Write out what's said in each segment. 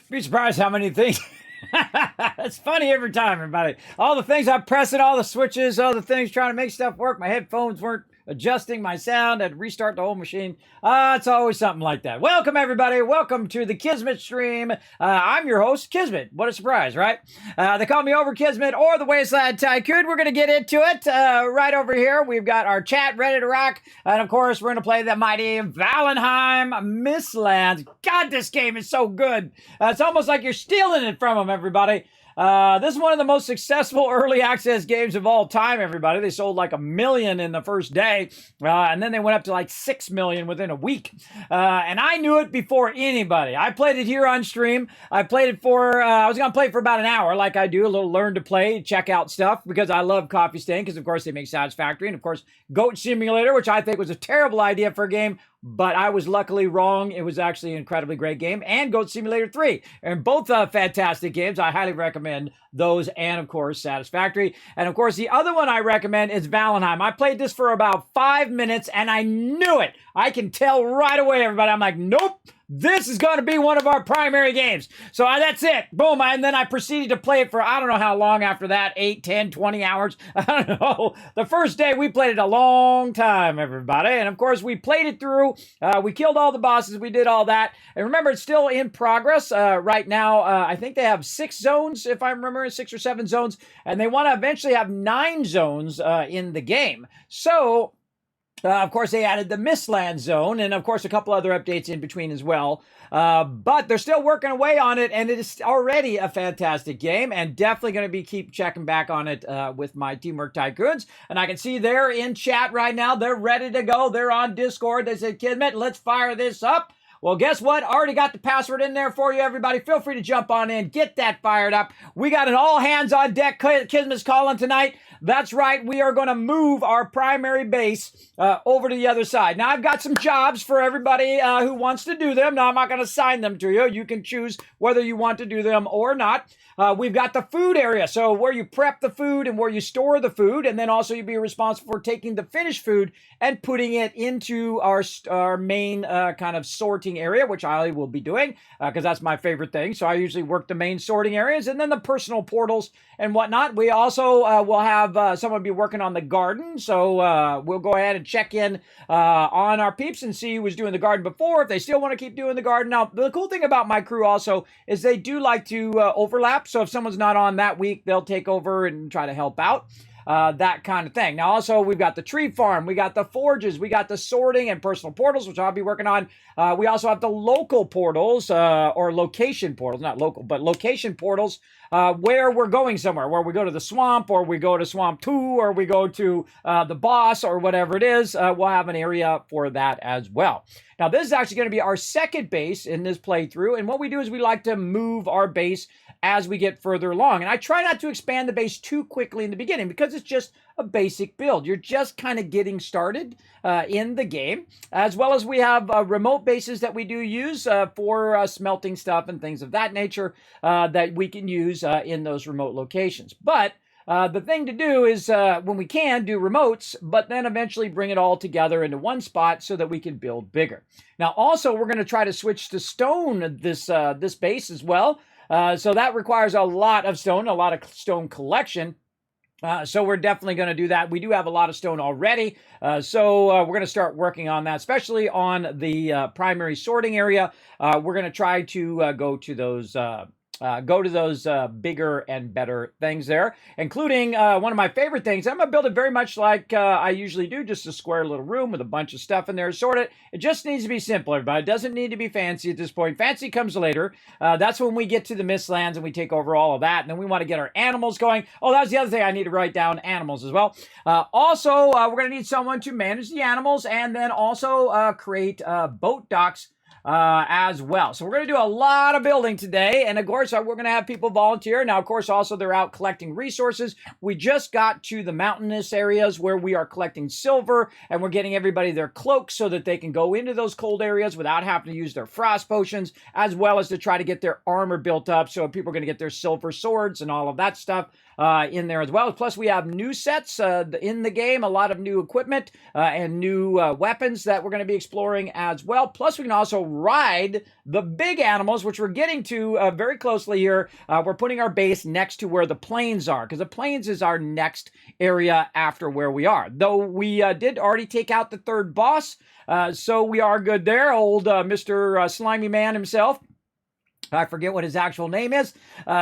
Be surprised how many things. It's funny every time, everybody. All the things I'm pressing, all the switches, all the things trying to make stuff work. My headphones weren't adjusting my sound. I had to restart the whole machine. It's always something like that. Welcome, everybody. Welcome to the Kismet stream. I'm your host, Kismet. What a surprise, right? They call me Over Kismet or the Wasteland Tycoon. We're going to get into it right over here. We've got our chat ready to rock. And, of course, we're going to play the mighty Valheim Mistlands. God, this game is so good. It's almost like you're stealing it from them, everybody. This is one of the most successful early access games of all time, everybody. They sold like 1 million in the first day, and then they went up to like 6 million within a week. And I knew it before anybody. I played it here on stream. I played it for, I was going to play it for about an hour, like I do, a little learn to play, check out stuff, because I love Coffee Stain, because of course they make Satisfactory, and of course Goat Simulator, which I think was a terrible idea for a game, but I was luckily wrong. It was actually an incredibly great game. And Goat Simulator 3. And both fantastic games. I highly recommend those. And, of course, Satisfactory. And, of course, the other one I recommend is Valheim. I played this for about 5 minutes, and I knew it. I can tell right away, everybody. I'm like, nope. This is going to be one of our primary games. So that's it. Boom. And then I proceeded to play it for I don't know how long after that. 8, 10, 20 hours. I don't know. The first day we played it a long time, everybody. And of course we played it through. We killed all the bosses. We did all that. And remember, it's still in progress right now. I think they have 6 zones, if I remember, 6 or 7 zones. And they want to eventually have 9 zones in the game. So of course, they added the Mistland zone, and of course, a couple other updates in between as well. But they're still working away on it, and it is already a fantastic game, and definitely going to keep checking back on it with my Teamwork Tycoons. And I can see they're in chat right now. They're ready to go. They're on Discord. They said, Kismet, let's fire this up. Well, guess what? Already got the password in there for you, everybody. Feel free to jump on in. Get that fired up. We got an all-hands-on-deck Kismet's calling tonight. That's right. We are going to move our primary base over to the other side. Now, I've got some jobs for everybody who wants to do them. Now, I'm not going to assign them to you. You can choose whether you want to do them or not. We've got the food area, so where you prep the food and where you store the food, and then also you'll be responsible for taking the finished food and putting it into our main kind of sorting area, which I will be doing because that's my favorite thing. So I usually work the main sorting areas and then the personal portals and whatnot. We also will have someone be working on the garden, so we'll go ahead and check in on our peeps and see who was doing the garden before, if they still want to keep doing the garden. Now, the cool thing about my crew also is they do like to overlap. So if someone's not on that week, they'll take over and try to help out. That kind of thing. Now, also, we've got the tree farm, we got the forges, we got the sorting and personal portals, which I'll be working on. We also have the local portals, or location portals, not local, but location portals, where we're going somewhere, where we go to the swamp, or we go to Swamp 2, or we go to the boss, or whatever it is. We'll have an area for that as well. Now, this is actually going to be our second base in this playthrough, and what we do is we like to move our base as we get further along. And I try not to expand the base too quickly in the beginning because it's just a basic build. You're just kind of getting started in the game, as well as we have remote bases that we do use for smelting stuff and things of that nature that we can use in those remote locations. But the thing to do is, when we can, do remotes, but then eventually bring it all together into one spot so that we can build bigger. Now, also, we're going to try to switch to stone this base as well. So that requires a lot of stone, a lot of stone collection. So we're definitely going to do that. We do have a lot of stone already. So we're going to start working on that, especially on the primary sorting area. We're going to try to go to those bigger and better things there, including one of my favorite things. I'm going to build it very much like I usually do, just a square little room with a bunch of stuff in there. Sort it. It just needs to be simple, everybody. It doesn't need to be fancy at this point. Fancy comes later. That's when we get to the Mistlands and we take over all of that. And then we want to get our animals going. Oh, that was the other thing I need to write down, animals as well. Also, we're going to need someone to manage the animals and then also create boat docks as well. So we're going to do a lot of building today. And of course, we're going to have people volunteer. Now, of course, also they're out collecting resources. We just got to the mountainous areas where we are collecting silver and we're getting everybody their cloaks so that they can go into those cold areas without having to use their frost potions, as well as to try to get their armor built up. So people are going to get their silver swords and all of that stuff. in there as well. Plus, we have new sets in the game, a lot of new equipment and new weapons that we're going to be exploring as well. Plus, we can also ride the big animals, which we're getting to very closely here. We're putting our base next to where the plains are, because the plains is our next area after where we are. Though we did already take out the third boss, so we are good there. Old Mr. Slimy Man himself. I forget what his actual name is.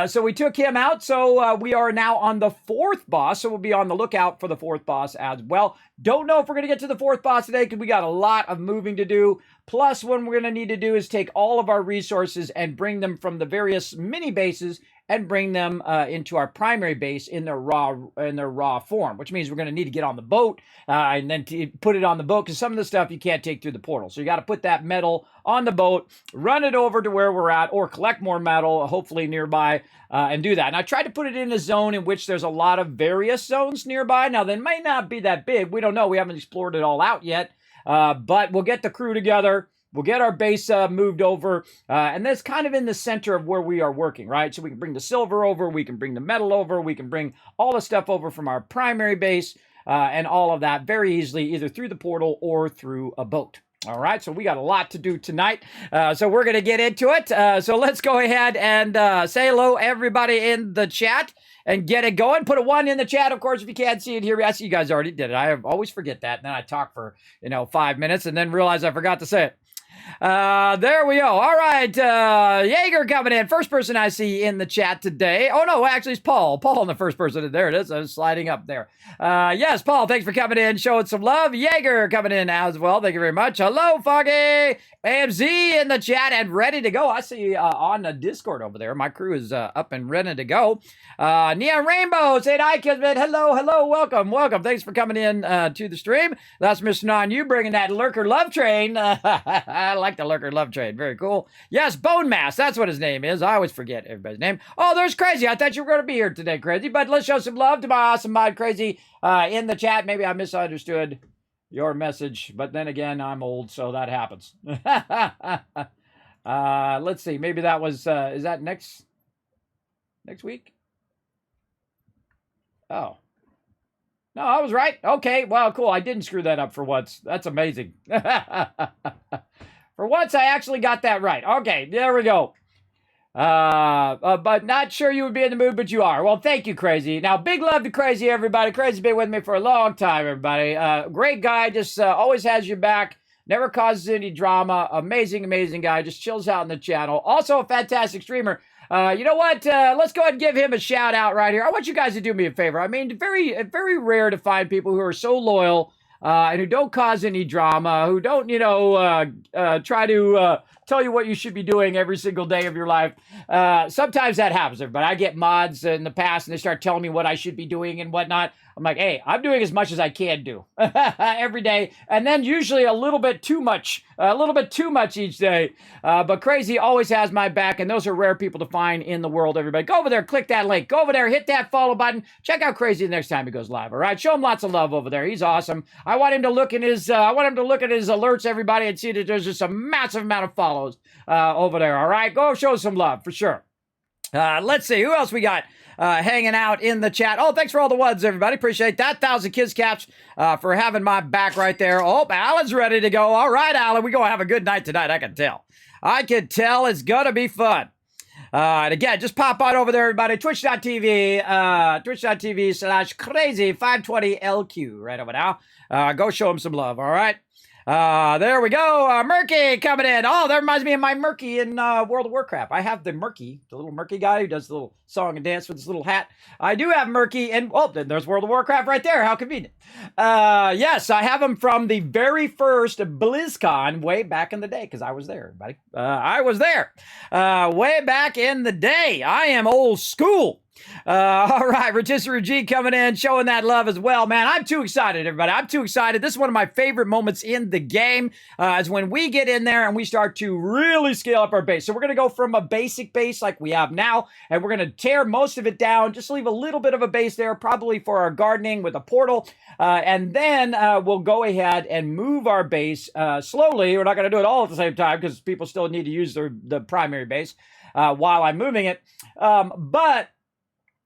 So we took him out. So we are now on the fourth boss. So we'll be on the lookout for the fourth boss as well. Don't know if we're going to get to the fourth boss today because we got a lot of moving to do. Plus, what we're going to need to do is take all of our resources and bring them from the various mini bases and bring them into our primary base in their raw form, which means we're going to need to get on the boat and then put it on the boat, because some of the stuff you can't take through the portal. So you got to put that metal on the boat, run it over to where we're at, or collect more metal, hopefully nearby, and do that. And I tried to put it in a zone in which there's a lot of various zones nearby. Now, they might not be that big. We don't know. We haven't explored it all out yet, but we'll get the crew together. We'll get our base moved over, and that's kind of in the center of where we are working, right? So we can bring the silver over, we can bring the metal over, we can bring all the stuff over from our primary base, and all of that very easily, either through the portal or through a boat. All right, so we got a lot to do tonight, so we're going to get into it. So let's go ahead and say hello, everybody in the chat, and get it going. Put a 1 in the chat, of course, if you can't see it here. I see you guys already did it. I always forget that, and then I talk for 5 minutes, and then realize I forgot to say it. There we go. All right. Jaeger coming in. First person I see in the chat today. Oh, no, actually, it's Paul. Paul in the first person. There it is. I was sliding up there. Yes, Paul, thanks for coming in, showing some love. Jaeger coming in as well. Thank you very much. Hello, Foggy. AMZ in the chat and ready to go. I see on the Discord over there. My crew is up and ready to go. Neon Rainbow, say hi, Kismet. Hello, hello, welcome, welcome. Thanks for coming in to the stream. That's Mr. Non, you bringing that Lurker Love Train. I like the Lurker Love Train. Very cool. Yes, Bone Mass. That's what his name is. I always forget everybody's name. Oh, there's Crazy. I thought you were going to be here today, Crazy. But let's show some love to my awesome mod, Crazy, in the chat. Maybe I misunderstood your message, but then again, I'm old, so that happens. Let's see. Maybe that was, is that next week? Oh. No, I was right. Okay, well, cool. I didn't screw that up for once. That's amazing. For once, I actually got that right. Okay, there we go. But not sure you would be in the mood, but you are. Well, thank you, Crazy. Now, big love to Crazy, everybody. Crazy's been with me for a long time, everybody. Great guy, just always has your back, never causes any drama. Amazing, amazing guy, just chills out in the channel. Also a fantastic streamer. You know what? Let's go ahead and give him a shout out right here. I want you guys to do me a favor. I mean, very rare to find people who are so loyal and who don't cause any drama, who don't, try to tell you what you should be doing every single day of your life. Sometimes that happens, everybody. I get mods in the past and they start telling me what I should be doing and whatnot. I'm like, hey, I'm doing as much as I can do every day. And then usually a little bit too much each day. But Crazy always has my back. And those are rare people to find in the world, everybody. Go over there, click that link. Go over there, hit that follow button. Check out Crazy the next time he goes live. All right. Show him lots of love over there. He's awesome. I want him to look at his alerts, everybody, and see that there's just a massive amount of follows over there. All right. Go show some love for sure. Let's see. Who else we got hanging out in the chat? Oh, thanks for all the WUDs, everybody. Appreciate that. 1,000 kids caps for having my back right there. Oh, Alan's ready to go. All right, Alan. We're going to have a good night tonight. I can tell. It's going to be fun. And again, just pop on over there, everybody. Twitch.tv, twitch.tv/crazy520LQ right over now. Go show him some love. All right. There we go. Murky coming in. Oh, that reminds me of my Murky in World of Warcraft. I have the Murky, the little Murky guy who does the little song and dance with his little hat. I do have Murky, and oh, then there's World of Warcraft right there. How convenient. Yes, I have him from the very first BlizzCon way back in the day, because I was there, everybody. I was there way back in the day. I am old school. All right, Rotisserie G coming in, showing that love as well, man. I'm too excited, everybody. I'm too excited. This is one of my favorite moments in the game, is when we get in there and we start to really scale up our base. So we're going to go from a basic base like we have now, and we're going to tear most of it down, just leave a little bit of a base there, probably for our gardening with a portal, and then we'll go ahead and move our base slowly. We're not going to do it all at the same time because people still need to use the primary base while I'm moving it, but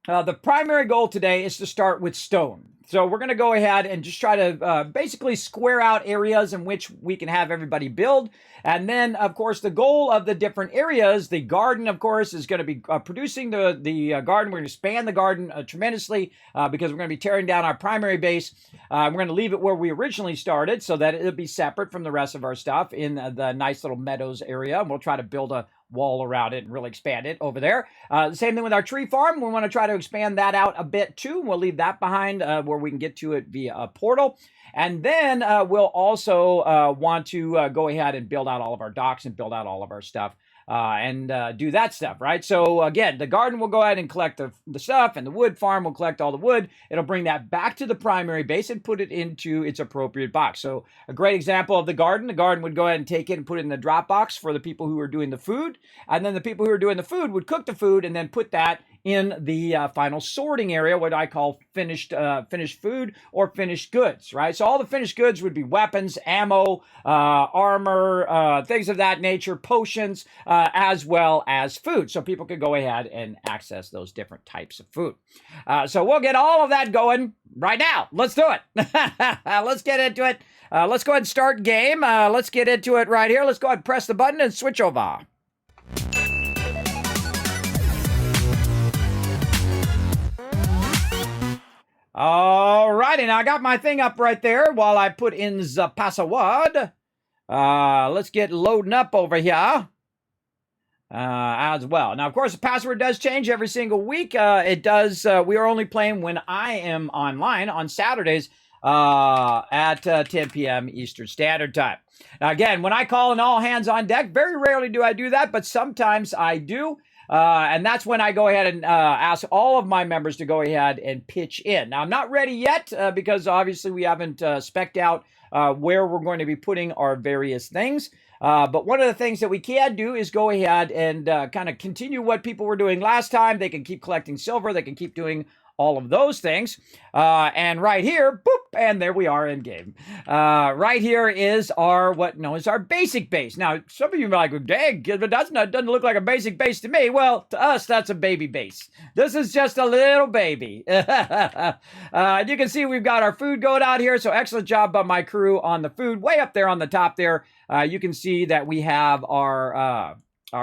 The primary goal today is to start with stone. So we're going to go ahead and just try to basically square out areas in which we can have everybody build. And then, of course, the goal of the different areas, the garden, of course, is going to be producing the garden. We're going to expand the garden tremendously because we're going to be tearing down our primary base. We're going to leave it where we originally started so that it'll be separate from the rest of our stuff in the nice little meadows area. And we'll try to build a wall around it and really expand it over there. The same thing with our tree farm. We want to try to expand that out a bit too. We'll leave that behind where we can get to it via a portal. And then we'll also want to go ahead and build out all of our docks and build out all of our stuff and do that stuff, right? So again, the garden will go ahead and collect the stuff, and the wood farm will collect all the wood. It'll bring that back to the primary base and put it into its appropriate box. So a great example of the garden would go ahead and take it and put it in the drop box for the people who are doing the food. And then the people who are doing the food would cook the food and then put that in the final sorting area, what I call finished food or finished goods, right? So all the finished goods would be weapons, ammo, armor, things of that nature, potions, as well as food. So people could go ahead and access those different types of food. So we'll get all of that going right now. Let's do it. Let's get into it. Let's go ahead and start game. Let's get into it right here. Let's go ahead and press the button and switch over. All righty, now I got my thing up right there while I put in the password. Let's get loading up over here as well. Now, of course, the password does change every single week. It does. We are only playing when I am online on Saturdays at 10 p.m. Eastern Standard Time. Now, again, when I call an all hands on deck, very rarely do I do that, but sometimes I do. And that's when I go ahead and ask all of my members to go ahead and pitch in. Now, I'm not ready yet because obviously we haven't spec'd out where we're going to be putting our various things. But one of the things that we can do is go ahead and kind of continue what people were doing last time. They can keep collecting silver. They can keep doing all of those things. And right here, boop, and there we are in game. Right here is our, what known as our basic base. Now, some of you are like, well, dang, but doesn't look like a basic base to me. Well, to us, that's a baby base. This is just a little baby. You can see we've got our food going out here. So excellent job by my crew on the food. Way up there on the top there, you can see that we have our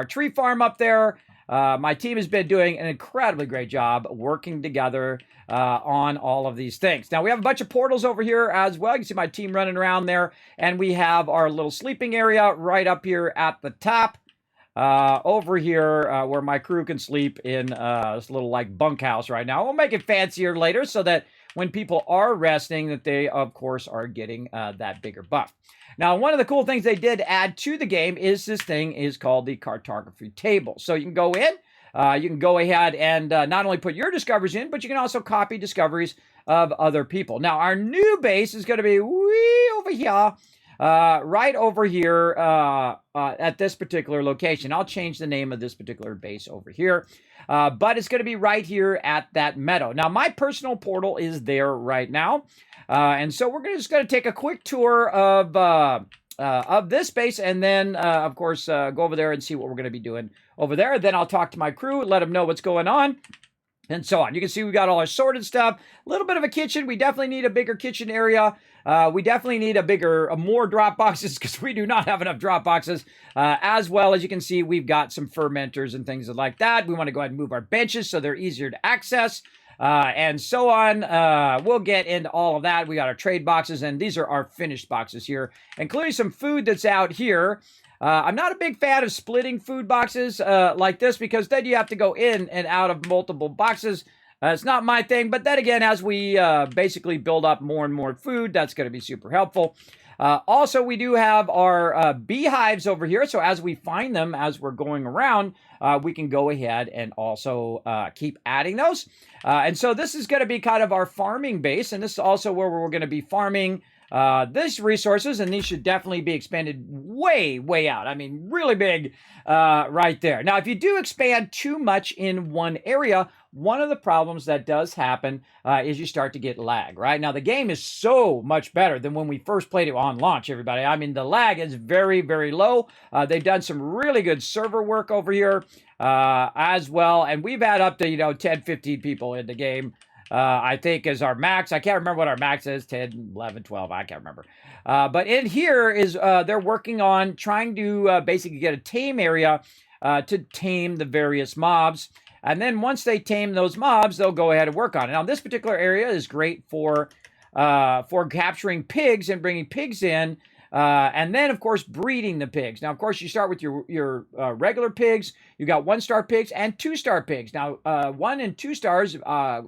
tree farm up there. My team has been doing an incredibly great job working together on all of these things. Now, we have a bunch of portals over here as well. You can see my team running around there. And we have our little sleeping area right up here at the top. Over here where my crew can sleep in this little like bunkhouse right now. We'll make it fancier later so that when people are resting that they, of course, are getting that bigger buff. Now, one of the cool things they did add to the game is this thing is called the cartography table. So you can go in, you can go ahead and not only put your discoveries in, but you can also copy discoveries of other people. Now, our new base is going to be way over here, right over here at this particular location. I'll change the name of this particular base over here, but it's going to be right here at that meadow. Now, my personal portal is there right now. And so we're just going to take a quick tour of this base and then, of course, go over there and see what we're going to be doing over there. Then I'll talk to my crew, let them know what's going on, and so on. You can see we've got all our sorted stuff. A little bit of a kitchen. We definitely need a bigger kitchen area. We definitely need more drop boxes because we do not have enough drop boxes. As well as you can see, we've got some fermenters and things like that. We want to go ahead and move our benches so they're easier to access. And so on. We'll get into all of that. We got our trade boxes, and these are our finished boxes here, including some food that's out here. I'm not a big fan of splitting food boxes like this because then you have to go in and out of multiple boxes. It's not my thing, but then again, as we basically build up more and more food, that's going to be super helpful. Also, we do have our beehives over here. So as we find them, as we're going around, we can go ahead and also keep adding those. And so this is going to be kind of our farming base. And this is also where we're going to be farming these resources. And these should definitely be expanded way, way out. I mean, really big right there. Now, if you do expand too much in one area, one of the problems that does happen is you start to get lag, right? Now, the game is so much better than when we first played it on launch, everybody. I mean, the lag is very, very low. They've done some really good server work over here as well. And we've had up to, 10, 15 people in the game. I think is our max. I can't remember what our max is, 10, 11, 12. I can't remember. But in here is they're working on trying to basically get a tame area to tame the various mobs. And then once they tame those mobs, they'll go ahead and work on it. Now, this particular area is great for capturing pigs and bringing pigs in. And then, of course, breeding the pigs. Now, of course, you start with your regular pigs. You got 1-star pigs and 2-star pigs. Now, 1 and 2 stars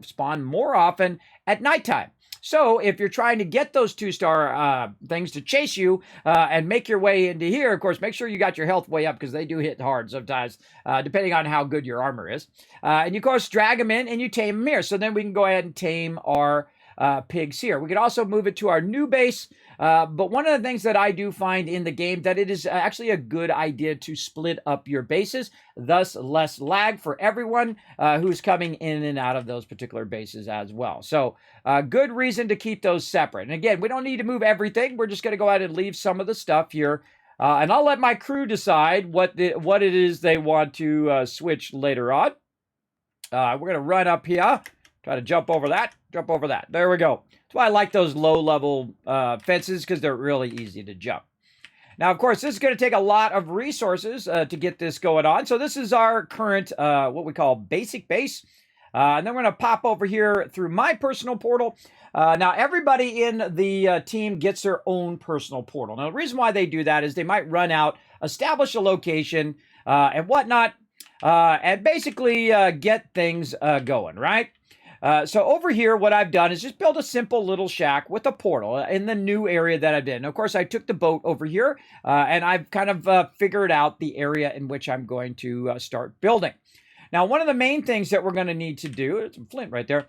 spawn more often at nighttime. So if you're trying to get those 2-star things to chase you and make your way into here, of course, make sure you got your health way up because they do hit hard sometimes, depending on how good your armor is. And you, of course, drag them in and you tame them here. So then we can go ahead and tame our pigs here. We could also move it to our new base. But one of the things that I do find in the game that it is actually a good idea to split up your bases, thus less lag for everyone who's coming in and out of those particular bases as well. So good reason to keep those separate. And again, we don't need to move everything. We're just going to go ahead and leave some of the stuff here. And I'll let my crew decide what it is they want to switch later on. We're going to run up here. Try to jump over that. Jump over that. There we go. That's why I like those low-level fences, because they're really easy to jump. Now, of course, this is going to take a lot of resources to get this going on. So this is our current, what we call basic base. And then we're going to pop over here through my personal portal. Now, everybody in the team gets their own personal portal. Now, the reason why they do that is they might run out, establish a location, and whatnot, and basically get things going, right? So over here, what I've done is just build a simple little shack with a portal in the new area that I've done. And of course, I took the boat over here, and I've kind of figured out the area in which I'm going to start building. Now, one of the main things that we're going to need to do, it's some flint right there,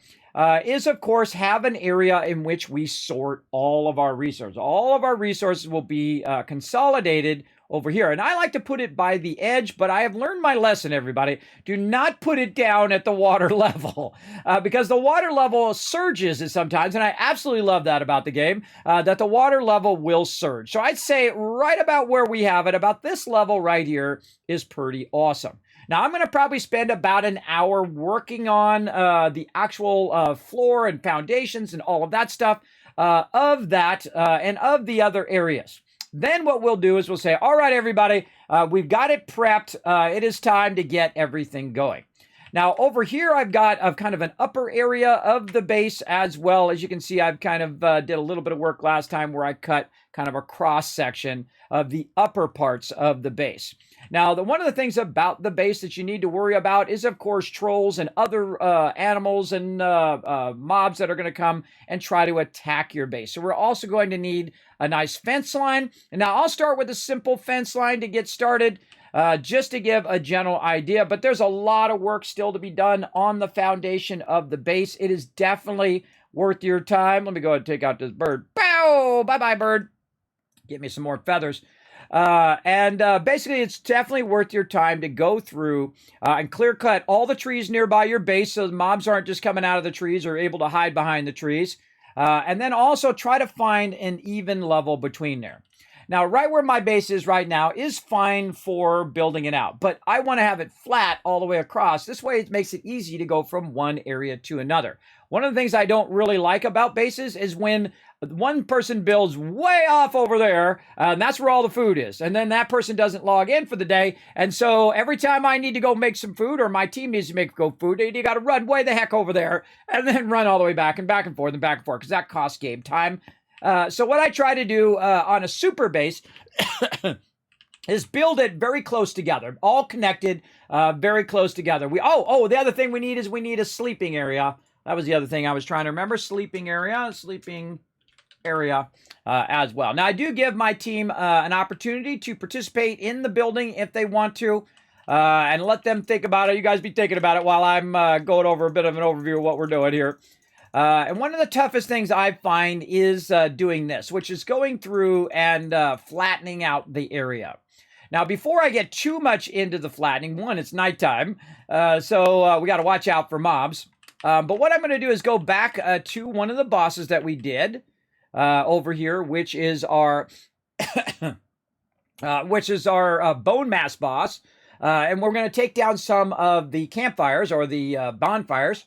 is, of course, have an area in which we sort all of our resources. All of our resources will be consolidated over here. And I like to put it by the edge, but I have learned my lesson, everybody. Do not put it down at the water level because the water level surges sometimes, and I absolutely love that about the game, that the water level will surge. So I'd say right about where we have it, about this level right here is pretty awesome. Now, I'm going to probably spend about an hour working on the actual floor and foundations and all of that stuff of that and of the other areas. Then what we'll do is we'll say, all right, everybody, we've got it prepped. It is time to get everything going. Now, over here, I've got kind of an upper area of the base as well. As you can see, I've kind of did a little bit of work last time where I cut kind of a cross section of the upper parts of the base. Now, one of the things about the base that you need to worry about is, of course, trolls and other animals and mobs that are going to come and try to attack your base. So we're also going to need a nice fence line. And now I'll start with a simple fence line to get started, just to give a general idea. But there's a lot of work still to be done on the foundation of the base. It is definitely worth your time. Let me go ahead and take out this bird. Bow! Bye-bye, bird. Get me some more feathers. Basically, it's definitely worth your time to go through and clear cut all the trees nearby your base so the mobs aren't just coming out of the trees or able to hide behind the trees. And then also try to find an even level between there. Now, right where my base is right now is fine for building it out, but I want to have it flat all the way across. This way, it makes it easy to go from one area to another. One of the things I don't really like about bases is when one person builds way off over there, and that's where all the food is. And then that person doesn't log in for the day. And so every time I need to go make some food or my team needs to make food, you got to run way the heck over there and then run all the way back and forth because that costs game time. So what I try to do on a super base is build it very close together, all connected, very close together. The other thing we need is a sleeping area. That was the other thing I was trying to remember. Sleeping area as well. Now, I do give my team an opportunity to participate in the building if they want to, and let them think about it. You guys be thinking about it while I'm going over a bit of an overview of what we're doing here. And one of the toughest things I find is doing this, which is going through and flattening out the area. Now, before I get too much into the flattening, one, it's nighttime, so we got to watch out for mobs. But what I'm going to do is go back to one of the bosses that we did over here, which is our bone mass boss. And we're going to take down some of the campfires or the bonfires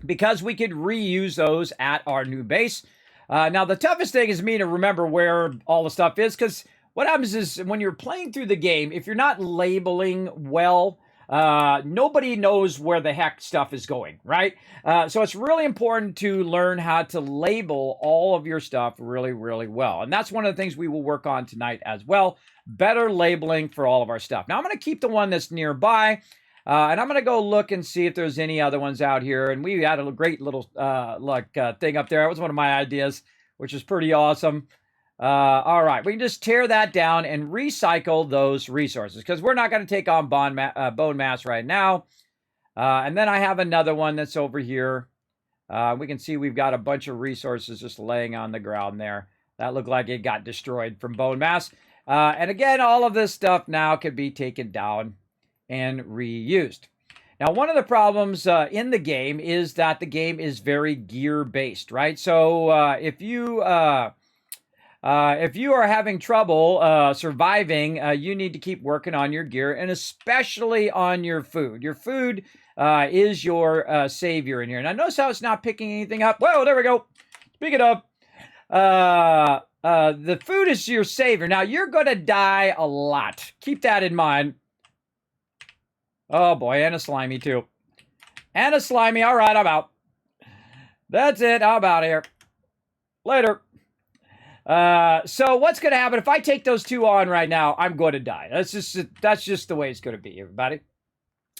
because we could reuse those at our new base. Now, the toughest thing is me to remember where all the stuff is, because what happens is when you're playing through the game, if you're not labeling well, nobody knows where the heck stuff is going, right? So it's really important to learn how to label all of your stuff really, really well. And that's one of the things we will work on tonight as well. Better labeling for all of our stuff. Now, I'm going to keep the one that's nearby. And I'm going to go look and see if there's any other ones out here. And we had a great little thing up there. That was one of my ideas, which is pretty awesome. All right, we can just tear that down and recycle those resources because we're not going to take on bone mass right now. And then I have another one that's over here. We can see we've got a bunch of resources just laying on the ground there. That looked like it got destroyed from bone mass. And again, all of this stuff now could be taken down and reused. Now, one of the problems in the game is that the game is very gear-based, right? So if you are having trouble surviving, you need to keep working on your gear and especially on your food. Your food is your savior in here. Now, notice how it's not picking anything up. Whoa, there we go. Pick it up. The food is your savior. Now, you're going to die a lot. Keep that in mind. Oh, boy, and a slimy, too. And a slimy. All right, I'm out. That's it. I'm out of here. Later. So what's going to happen if I take those two on right now? I'm going to die. That's just the way it's going to be, everybody.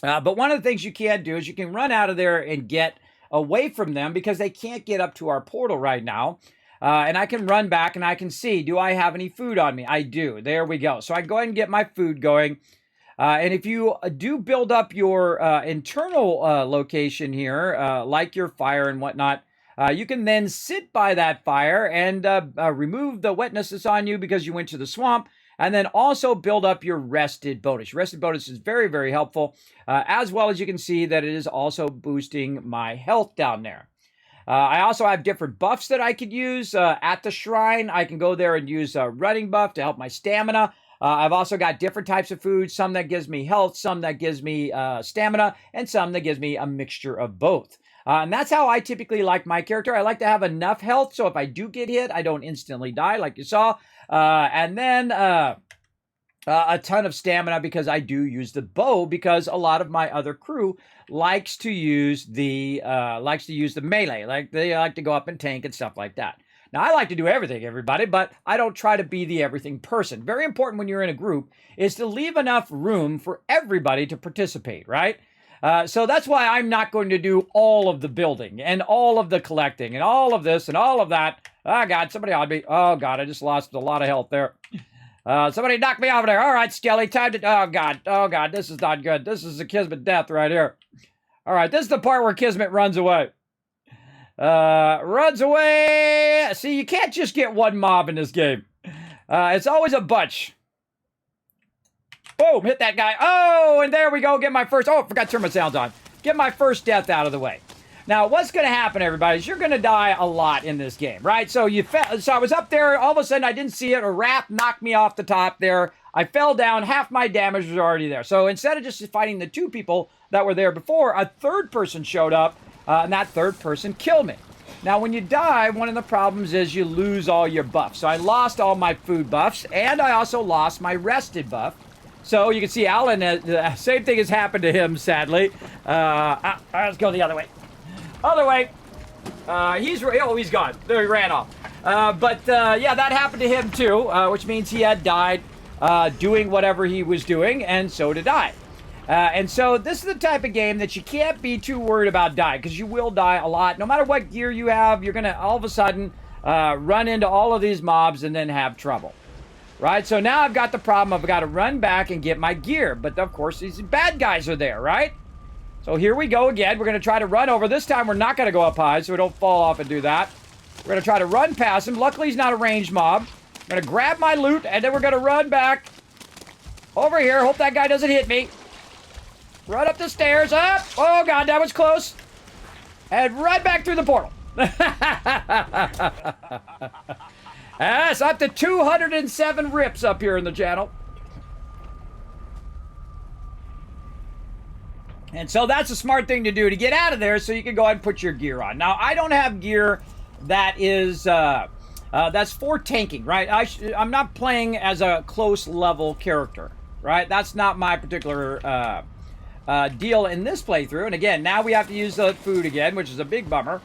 But one of the things you can do is you can run out of there and get away from them because they can't get up to our portal right now. And I can run back and I can see, do I have any food on me? I do. There we go. So I go ahead and get my food going. And if you do build up your internal location here, like your fire and whatnot, you can then sit by that fire and remove the wetness that's on you because you went to the swamp, and then also build up your rested bonus. Your rested bonus is very, very helpful, as well as you can see that it is also boosting my health down there. I also have different buffs that I could use at the shrine. I can go there and use a running buff to help my stamina. I've also got different types of food, some that gives me health, some that gives me stamina, and some that gives me a mixture of both. And that's how I typically like my character. I like to have enough health, so if I do get hit, I don't instantly die, like you saw. And then a ton of stamina because I do use the bow, because a lot of my other crew likes to use the melee. Like they like to go up and tank and stuff like that. Now, I like to do everything, everybody, but I don't try to be the everything person. Very important when you're in a group is to leave enough room for everybody to participate, right? So that's why I'm not going to do all of the building and all of the collecting and all of this and all of that. Oh, God, somebody ought to be. Oh, God, I just lost a lot of health there. Somebody knocked me over there. All right, Skelly, time to. Oh, God, this is not good. This is a Kismet death right here. All right, this is the part where Kismet runs away. Runs away. See, you can't just get one mob in this game. It's always a bunch. Boom, hit that guy. Oh, and there we go. Get my first. Oh, forgot to turn my sounds on. Get my first death out of the way. Now, what's going to happen, everybody, is you're going to die a lot in this game, right? So so I was up there. All of a sudden, I didn't see it. A wrath knocked me off the top there. I fell down. Half my damage was already there. So instead of just fighting the two people that were there before, a third person showed up. And that third person killed me. Now, when you die, one of the problems is you lose all your buffs. So I lost all my food buffs, and I also lost my rested buff. So you can see Alan, the same thing has happened to him, sadly. Let's go the other way. Other way. He's gone. There, he ran off. Yeah, that happened to him too, which means he had died doing whatever he was doing, and so did I. And so this is the type of game that you can't be too worried about dying, because you will die a lot. No matter what gear you have, you're going to all of a sudden run into all of these mobs and then have trouble. Right? So now I've got the problem of I've got to run back and get my gear. But of course, these bad guys are there, right? So here we go again. We're going to try to run over. This time we're not going to go up high, so we don't fall off and do that. We're going to try to run past him. Luckily, he's not a ranged mob. I'm going to grab my loot, and then we're going to run back over here. Hope that guy doesn't hit me. Run up the stairs. Up. Oh, God, that was close. And run back through the portal. That's up to 207 rips up here in the channel. And so that's a smart thing to do to get out of there so you can go ahead and put your gear on. Now, I don't have gear that is, that's for tanking, right? I'm not playing as a close level character, right? That's not my particular deal in this playthrough. And again, now we have to use the food again, which is a big bummer.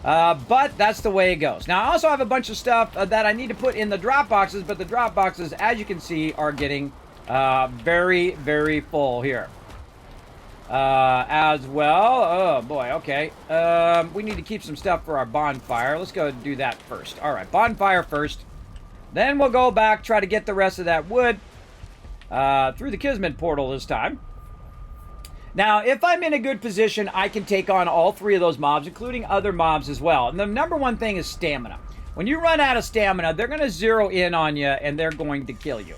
But that's the way it goes. Now, I also have a bunch of stuff that I need to put in the drop boxes, but the drop boxes, as you can see, are getting very, very full here. As well. Oh, boy, okay. We need to keep some stuff for our bonfire. Let's go do that first. All right, bonfire first. Then we'll go back, try to get the rest of that wood through the Kismet portal this time. Now, if I'm in a good position, I can take on all three of those mobs, including other mobs as well. And the number one thing is stamina. When you run out of stamina, they're going to zero in on you, and they're going to kill you.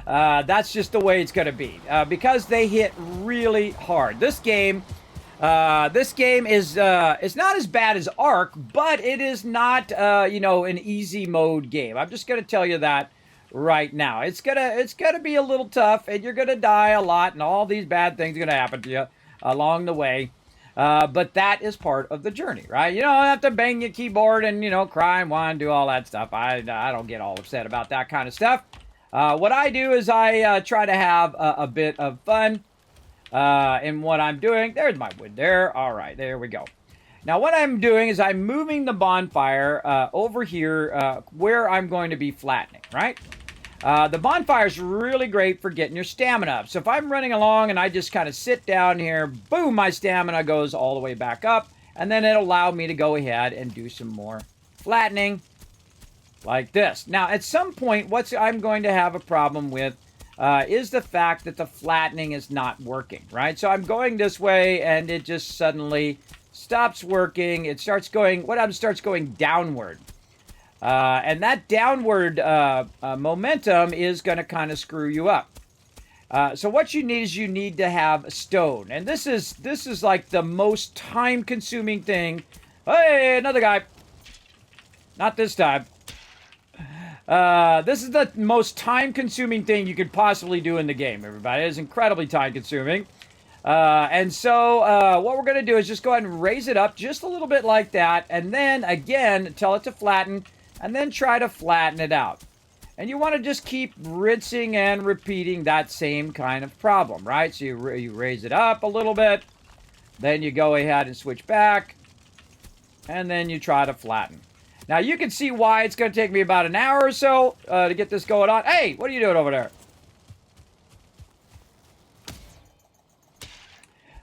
That's just the way it's going to be. Because they hit really hard. This game is it's not as bad as Ark, but it is not, you know, an easy mode game. I'm just going to tell you that right now. It's gonna be a little tough, and you're gonna die a lot, and all these bad things are gonna happen to you along the way. But that is part of the journey, right? You don't have to bang your keyboard and, you know, cry and whine, do all that stuff. I don't get all upset about that kind of stuff. What I do is I try to have a bit of fun in what I'm doing. There's my wood there. All right, there we go. Now, what I'm doing is I'm moving the bonfire over here where I'm going to be flattening, right? The bonfire is really great for getting your stamina up. So if I'm running along and I just kind of sit down here, boom, my stamina goes all the way back up. And then it'll allow me to go ahead and do some more flattening like this. Now, at some point, what I'm going to have a problem with is the fact that the flattening is not working, right? So I'm going this way and it just suddenly stops working. It starts going, what happens, starts going downward. And that downward momentum is going to kind of screw you up. So what you need is you need to have stone. And this is like the most time-consuming thing. Hey, another guy. Not this time. This is the most time-consuming thing you could possibly do in the game, everybody. It is incredibly time-consuming. And so what we're going to do is just go ahead and raise it up just a little bit like that. And then, again, tell it to flatten. And then try to flatten it out. And you want to just keep rinsing and repeating that same kind of problem, right? So you raise it up a little bit. Then you go ahead and switch back. And then you try to flatten. Now, you can see why it's going to take me about an hour or so to get this going on. Hey, what are you doing over there?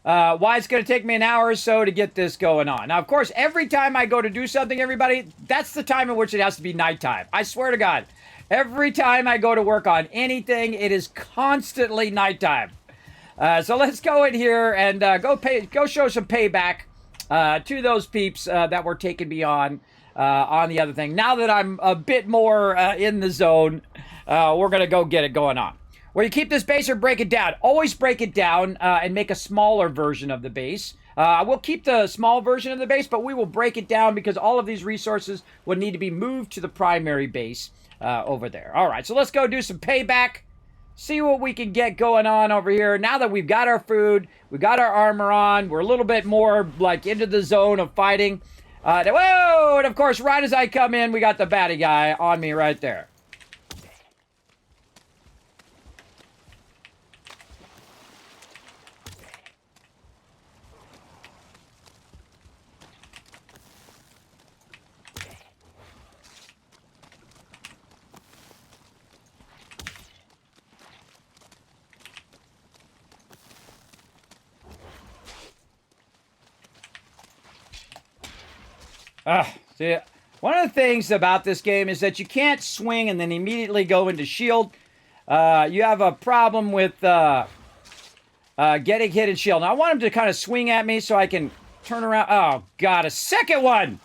Why it's going to take me an hour or so to get this going on. Now, of course, every time I go to do something, everybody, that's the time in which it has to be nighttime. I swear to God, every time I go to work on anything, it is constantly nighttime. So let's go in here and go show some payback to those peeps that were taking me on the other thing. Now that I'm a bit more in the zone, we're going to go get it going on. Where you keep this base or break it down. Always break it down and make a smaller version of the base. We'll keep the small version of the base, but we will break it down because all of these resources would need to be moved to the primary base over there. All right, so let's go do some payback. See what we can get going on over here. Now that we've got our food, we got our armor on, we're a little bit more like into the zone of fighting. Whoa! And of course, right as I come in, we got the baddie guy on me right there. See, one of the things about this game is that you can't swing and then immediately go into shield. You have a problem with getting hit in shield. Now, I want him to kind of swing at me so I can turn around. Oh, God, a second one!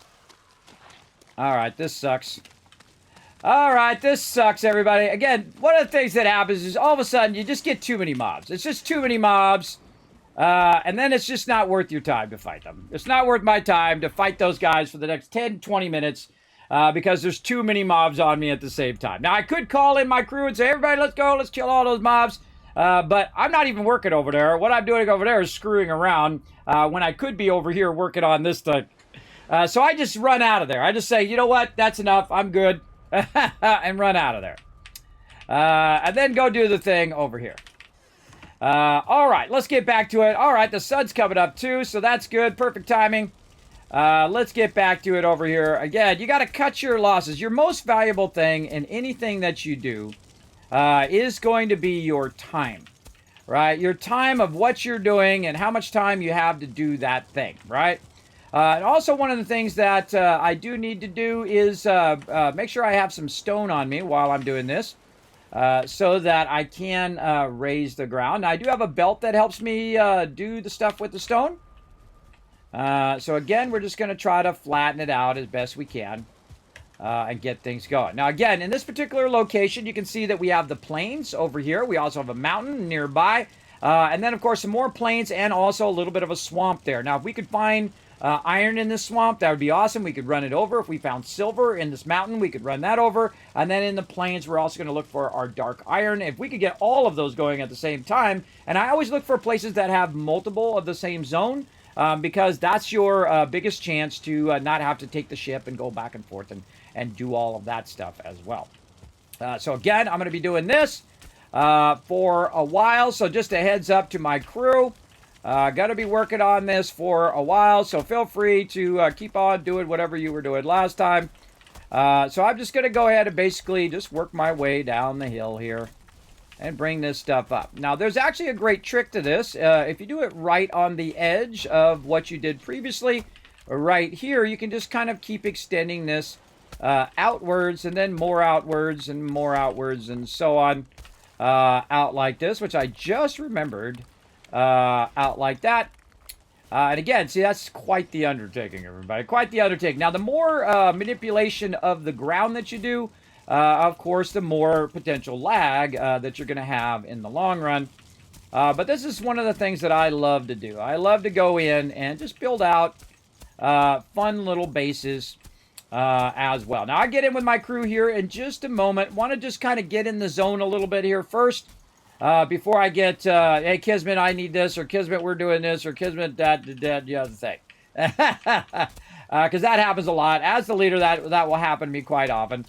All right, this sucks. All right, this sucks, everybody. Again, one of the things that happens is all of a sudden you just get too many mobs. It's just too many mobs. And then it's just not worth your time to fight them. It's not worth my time to fight those guys for the next 10, 20 minutes because there's too many mobs on me at the same time. Now, I could call in my crew and say, everybody, let's go. Let's kill all those mobs. But I'm not even working over there. What I'm doing over there is screwing around when I could be over here working on this thing. So I just run out of there. I just say, you know what? That's enough. I'm good. And run out of there. And then go do the thing over here. All right, let's get back to it. All right, the sun's coming up too, so that's good. Perfect timing. Let's get back to it over here. Again, you got to cut your losses. Your most valuable thing in anything that you do is going to be your time, right? Your time of what you're doing and how much time you have to do that thing, right? And also one of the things that I do need to do is make sure I have some stone on me while I'm doing this. So that I can raise the ground. Now, I do have a belt that helps me do the stuff with the stone. So again, we're just going to try to flatten it out as best we can and get things going. Now, again, in this particular location, you can see that we have the plains over here. We also have a mountain nearby. And then, of course, some more plains and also a little bit of a swamp there. Now, if we could find iron in this swamp, that would be awesome. We could run it over. If we found silver in this mountain, we could run that over. And then in the plains, we're also going to look for our dark iron. If we could get all of those going at the same time, and I always look for places that have multiple of the same zone, because that's your biggest chance to not have to take the ship and go back and forth and do all of that stuff as well. So again, I'm going to be doing this for a while. So just a heads up to my crew. Got to be working on this for a while, so feel free to keep on doing whatever you were doing last time. So I'm just going to go ahead and basically just work my way down the hill here and bring this stuff up. Now, there's actually a great trick to this. If you do it right on the edge of what you did previously, right here, you can just kind of keep extending this outwards and then more outwards and more outwards and so on out like this, which I just remembered. Out like that. And again, see, that's quite the undertaking, everybody. Quite the undertaking. Now, the more manipulation of the ground that you do, of course, the more potential lag that you're going to have in the long run. But this is one of the things that I love to do. I love to go in and just build out fun little bases as well. Now, I get in with my crew here in just a moment. Want to just kind of get in the zone a little bit here first. Before I get, hey, Kismet, I need this, or Kismet, we're doing this, or Kismet, the other thing. Because that happens a lot. As the leader, that will happen to me quite often.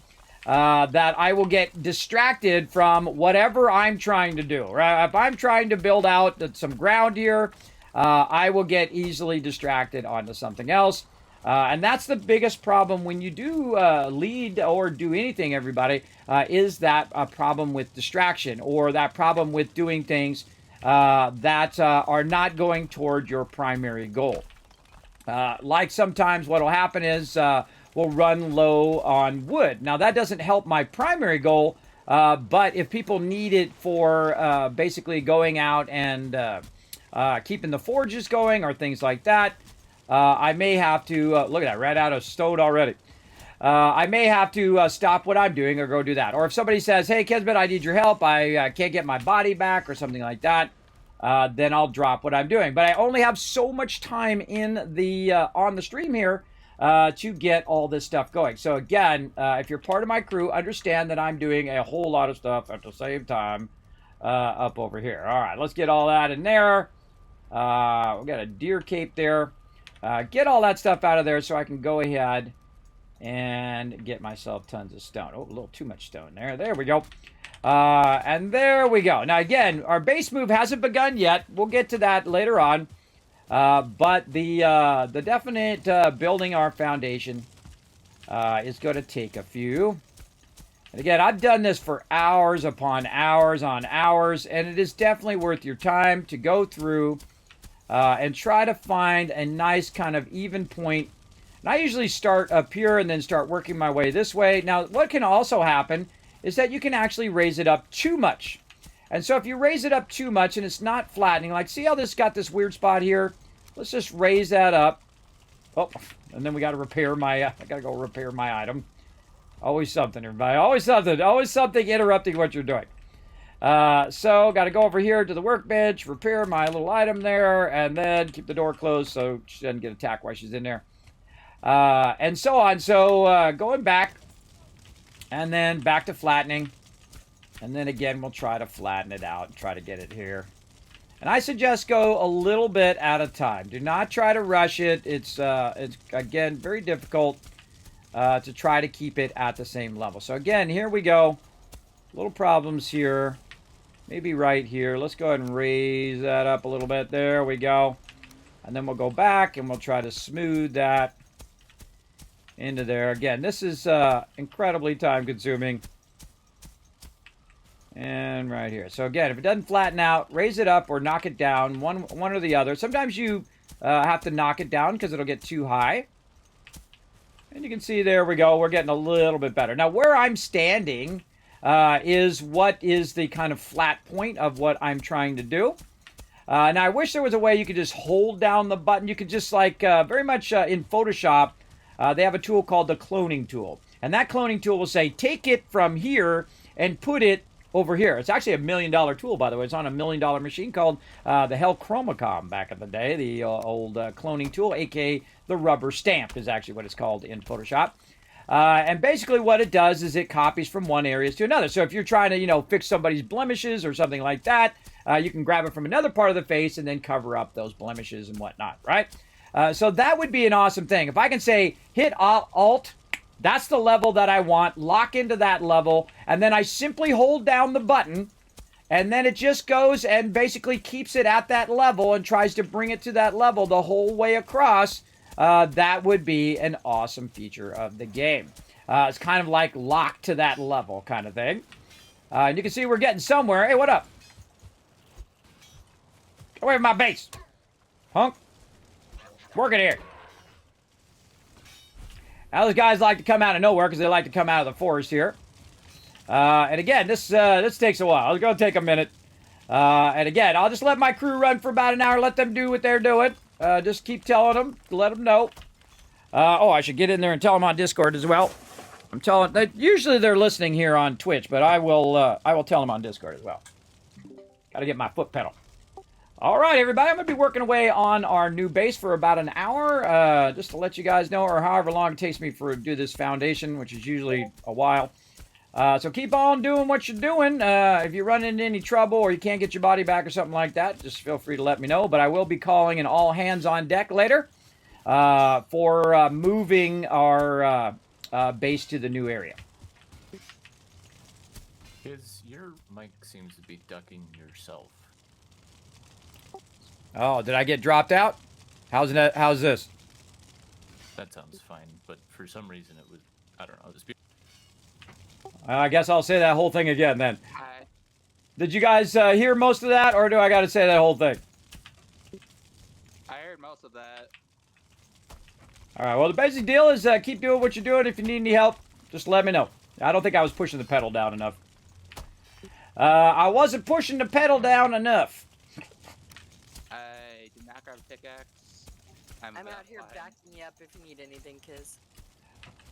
That I will get distracted from whatever I'm trying to do. Right? If I'm trying to build out some ground here, I will get easily distracted onto something else. And that's the biggest problem when you do lead or do anything, everybody, is that problem with distraction or that problem with doing things that are not going toward your primary goal. Like sometimes what will happen is we'll run low on wood. Now, that doesn't help my primary goal, but if people need it for basically going out and keeping the forges going or things like that, I may have to, look at that, ran out of stone already. I may have to stop what I'm doing or go do that. Or if somebody says, hey, Kismet, I need your help, I can't get my body back or something like that, then I'll drop what I'm doing. But I only have so much time in the on the stream here to get all this stuff going. So again, if you're part of my crew, understand that I'm doing a whole lot of stuff at the same time up over here. All right, let's get all that in there. We got a deer cape there. Get all that stuff out of there so I can go ahead and get myself tons of stone. Oh, a little too much stone there. There we go. And there we go. Now, again, our base move hasn't begun yet. We'll get to that later on. But the definite building our foundation is going to take a few. And again, I've done this for hours upon hours on hours, and it is definitely worth your time to go through and try to find a nice kind of even point. And I usually start up here and then start working my way this way. Now, what can also happen is that you can actually raise it up too much. And so if you raise it up too much and it's not flattening, like see how this got this weird spot here? Let's just raise that up. Oh, and then we got to repair my, I got to go repair my item. Always something, everybody. Always something. Always something interrupting what you're doing. So, got to go over here to the workbench, repair my little item there, and then keep the door closed so she doesn't get attacked while she's in there. And so on. So, going back, and then back to flattening. And then again, we'll try to flatten it out and try to get it here. And I suggest go a little bit at a time. Do not try to rush it. It's again, very difficult to try to keep it at the same level. So again, here we go. Little problems here. Maybe right here. Let's go ahead and raise that up a little bit. There we go. And then we'll go back and we'll try to smooth that into there. Again, this is incredibly time consuming. And right here. So again, if it doesn't flatten out, raise it up or knock it down, one or the other. Sometimes you have to knock it down because it'll get too high. And you can see, there we go, we're getting a little bit better. Now, where I'm standing is what is the kind of flat point of what I'm trying to do. Now, I wish there was a way you could just hold down the button. You could just, like, very much in Photoshop, they have a tool called the cloning tool. And that cloning tool will say, take it from here and put it over here. It's actually $1 million tool, by the way. It's on a $1 million machine called the Hell Chromacom back in the day. The old cloning tool, aka the rubber stamp, is actually what it's called in Photoshop. And basically what it does is it copies from one area to another. So if you're trying to, you know, fix somebody's blemishes or something like that, you can grab it from another part of the face and then cover up those blemishes and whatnot, right? So that would be an awesome thing. If I can say, hit Alt, that's the level that I want, lock into that level, and then I simply hold down the button, and then it just goes and basically keeps it at that level and tries to bring it to that level the whole way across. That would be an awesome feature of the game. It's kind of like locked to that level kind of thing. And you can see we're getting somewhere. Hey, what up? Get away from my base, punk. Working here. Now, those guys like to come out of nowhere because they like to come out of the forest here. And again, this takes a while. It's going to take a minute. And again, I'll just let my crew run for about an hour. Let them do what they're doing. Just keep telling them. Let them know. Oh, I should get in there and tell them on Discord as well. I'm telling them. Usually they're listening here on Twitch, but I will tell them on Discord as well. Got to get my foot pedal. All right, everybody, I'm going to be working away on our new base for about an hour, just to let you guys know, or however long it takes me to do this foundation, which is usually a while. So keep on doing what you're doing. If you run into any trouble or you can't get your body back or something like that, just feel free to let me know. But I will be calling an all hands on deck later for moving our base to the new area. Your mic seems to be ducking yourself. Oh, did I get dropped out? How's this? That sounds fine, but for some reason it was, I don't know. I guess I'll say that whole thing again then. Hi. Did you guys hear most of that, or do I got to say that whole thing? I heard most of that. All right, well, the basic deal is keep doing what you're doing. If you need any help, just let me know. I don't think I was pushing the pedal down enough. I wasn't pushing the pedal down enough. I did not grab a pickaxe. I'm out here backing you up if you need anything, Kiz.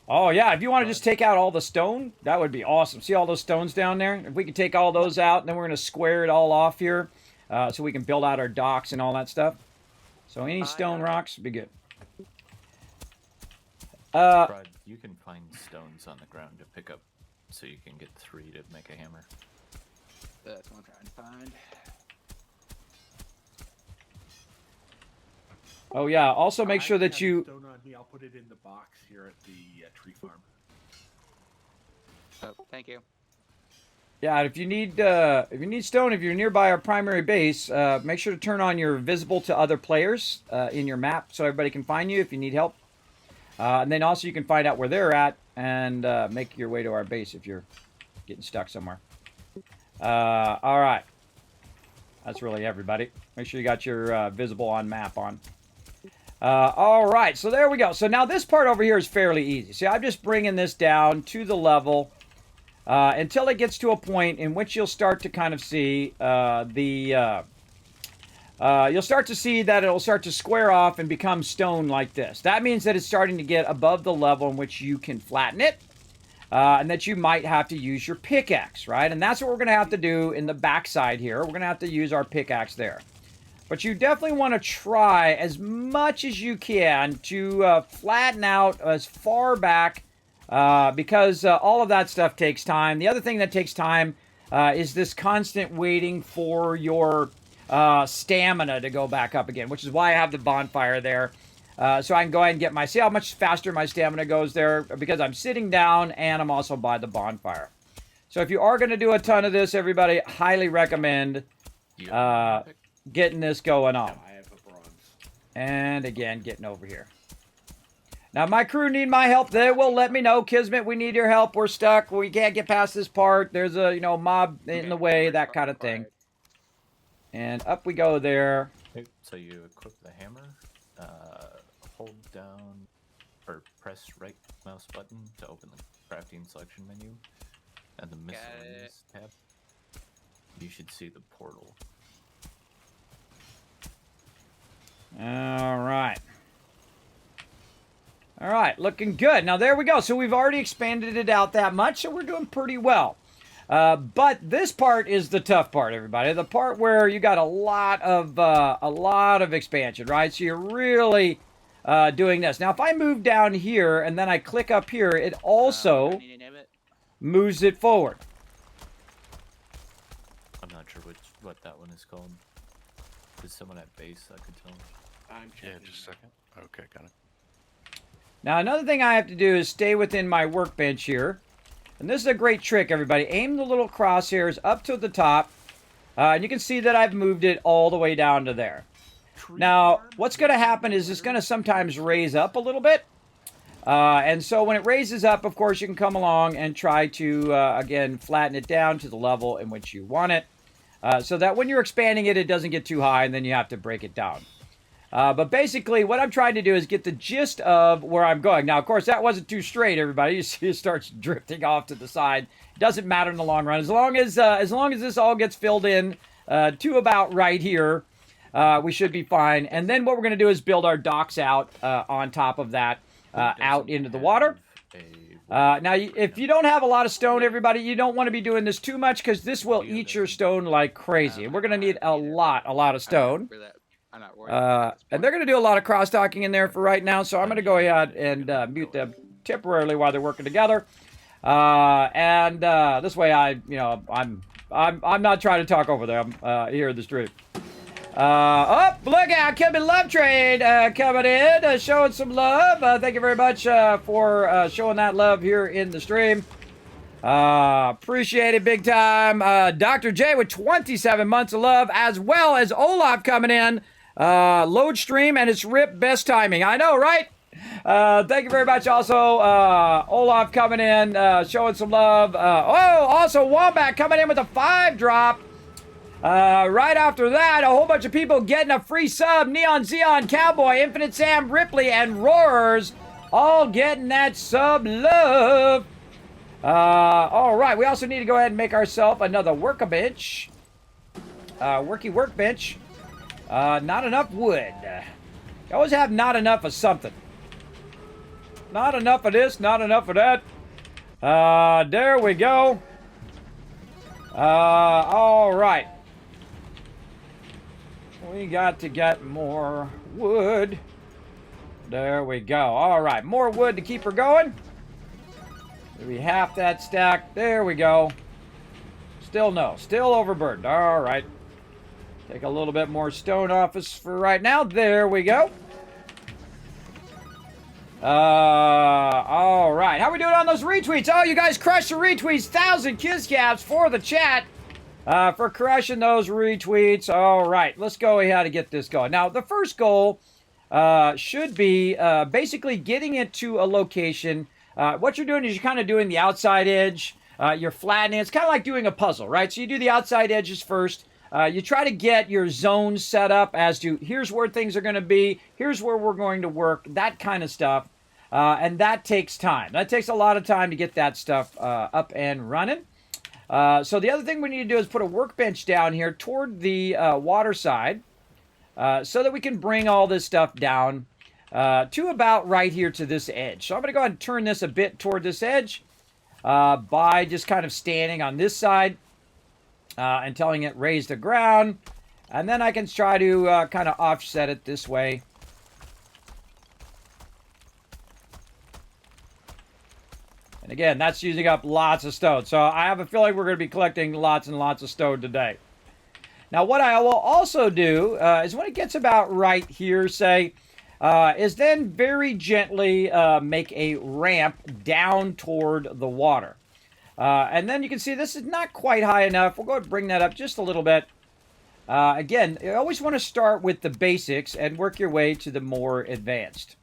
Oh, yeah, if you want to just take out all the stone, that would be awesome. See all those stones down there? If we could take all those out, then we're going to square it all off here so we can build out our docks and all that stuff. So any stone rocks would be good. Brad, you can find stones on the ground to pick up so you can get 3 to make a hammer. That's what I'm trying to find. Oh, yeah, also make sure that you... Stone on me. I'll put it in the box here at the tree farm. Oh, thank you. Yeah, if you need stone, if you're nearby our primary base, make sure to turn on your visible to other players in your map so everybody can find you if you need help. And then also you can find out where they're at and make your way to our base if you're getting stuck somewhere. All right. That's really everybody. Make sure you got your visible on map on. All right, so there we go. So now this part over here is fairly easy. See, I'm just bringing this down to the level until it gets to a point in which you'll start to kind of see you'll start to see that it'll start to square off and become stone like this. That means that it's starting to get above the level in which you can flatten it. and that you might have to use your pickaxe, right? And that's what we're going to have to do in the backside here. We're going to have to use our pickaxe there. But you definitely want to try as much as you can to flatten out as far back because all of that stuff takes time. The other thing that takes time is this constant waiting for your stamina to go back up again, which is why I have the bonfire there. So I can go ahead and get see how much faster my stamina goes there because I'm sitting down and I'm also by the bonfire. So if you are going to do a ton of this, everybody, highly recommend getting this going on. I have a bronze. And again, getting over here. Now, my crew need my help. They will let me know. Kismet, we need your help. We're stuck. We can't get past this part. There's a, mob in the way, that kind of thing. And up we go there. So you equip the hammer, hold down, or press right mouse button to open the crafting selection menu, and the miscellaneous tab. You should see the portal. All right. All right, looking good. Now, there we go. So we've already expanded it out that much, so we're doing pretty well. But this part is the tough part, everybody. The part where you got a lot of expansion, right? So you're really doing this. Now, if I move down here and then I click up here, it also moves it forward. I'm not sure what that one is called. Is someone at base I could tell? I'm checking. Yeah, just a second. Okay, got it. Now, another thing I have to do is stay within my workbench here. And this is a great trick, everybody. Aim the little crosshairs up to the top. And you can see that I've moved it all the way down to there. Now, what's going to happen is it's going to sometimes raise up a little bit. And so when it raises up, of course, you can come along and try to, again, flatten it down to the level in which you want it. So that when you're expanding it, it doesn't get too high, and then you have to break it down. But basically, what I'm trying to do is get the gist of where I'm going. Now, of course, that wasn't too straight, everybody. You see it starts drifting off to the side. It doesn't matter in the long run. As long as this all gets filled in to about right here, we should be fine. And then what we're going to do is build our docks out on top of that out into the water. Now, if you don't have a lot of stone, everybody, you don't want to be doing this too much because this will eat your stone like crazy. And we're going to need a lot of stone. I'm not worried. And they're going to do a lot of cross-talking in there for right now, so I'm going to go ahead and mute them temporarily while they're working together. This way, I'm not trying to talk over them here in the stream. Look out, Kismet Love Trade coming in, showing some love. Thank you very much for showing that love here in the stream. Appreciate it big time. Dr. J with 27 months of love, as well as Olaf coming in. Load stream, and it's rip best timing. I know, right? Thank you very much. Also, Olaf coming in, showing some love. Also Wombat coming in with a 5-drop. Right after that, a whole bunch of people getting a free sub. Neon Zeon, Cowboy, Infinite Sam, Ripley, and Roars all getting that sub love. All right, we also need to go ahead and make ourselves another workbench. Workbench. Not enough wood. You always have not enough of something. Not enough of this, not enough of that. There we go. All right. We got to get more wood. There we go. All right, more wood to keep her going. Maybe half that stack. There we go. Still no. Still overburdened. All right. Take a little bit more stone off us for right now. There we go. All right. How we doing on those retweets? Oh, you guys crushed the retweets. 1,000 kiss caps for the chat. For crushing those retweets. All right. Let's go ahead and get this going. Now, the first goal should be basically getting it to a location. What you're doing is you're kind of doing the outside edge. You're flattening. It's kind of like doing a puzzle, right? So you do the outside edges first. You try to get your zones set up as to here's where things are going to be, here's where we're going to work, that kind of stuff. And that takes time. That takes a lot of time to get that stuff up and running. So the other thing we need to do is put a workbench down here toward the water side so that we can bring all this stuff down to about right here to this edge. So I'm going to go ahead and turn this a bit toward this edge. by just kind of standing on this side and telling it raise the ground. And then I can try to kind of offset it this way. And again, that's using up lots of stone. So I have a feeling we're going to be collecting lots and lots of stone today. Now, what I will also do is when it gets about right here, say, is then very gently make a ramp down toward the water. And then you can see this is not quite high enough. We'll go ahead and bring that up just a little bit. Again, you always want to start with the basics and work your way to the more advanced.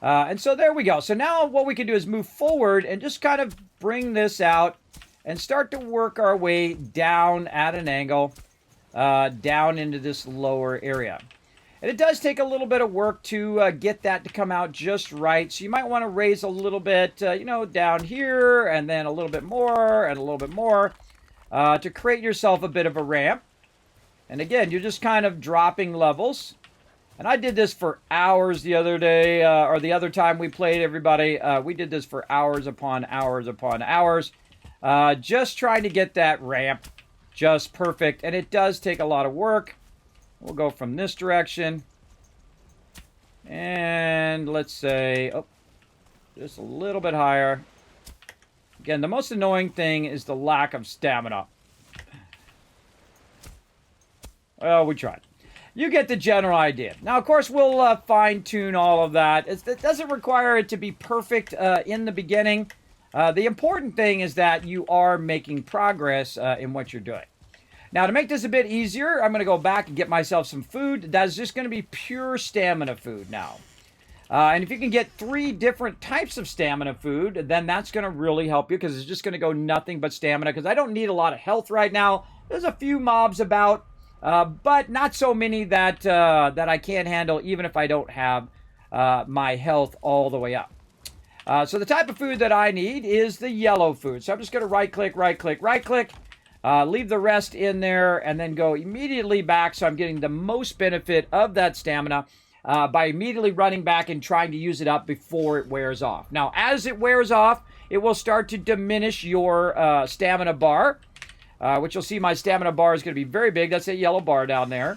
And so there we go. So now what we can do is move forward and just kind of bring this out and start to work our way down at an angle, down into this lower area. And it does take a little bit of work to get that to come out just right. So you might want to raise a little bit, you know, down here, and then a little bit more, and a little bit more, to create yourself a bit of a ramp. And again, you're just kind of dropping levels. And I did this for hours the other day, or the other time we played, everybody. We did this for hours upon hours upon hours, just trying to get that ramp just perfect. And it does take a lot of work. We'll go from this direction. And let's say, oh, just a little bit higher. Again, the most annoying thing is the lack of stamina. Well, we tried. You get the general idea. Now, of course, we'll fine-tune all of that. It doesn't require it to be perfect in the beginning. The important thing is that you are making progress in what you're doing. Now, to make this a bit easier, I'm going to go back and get myself some food. That's just going to be pure stamina food now. And if you can get 3 different types of stamina food, then that's going to really help you, because it's just going to go nothing but stamina, because I don't need a lot of health right now. There's a few mobs about, but not so many that I can't handle, even if I don't have my health all the way up. So the type of food that I need is the yellow food. So I'm just going to right-click, right-click, right-click. Leave the rest in there, and then go immediately back, so I'm getting the most benefit of that stamina by immediately running back and trying to use it up before it wears off. Now, as it wears off, it will start to diminish your stamina bar, which you'll see my stamina bar is going to be very big. That's a yellow bar down there.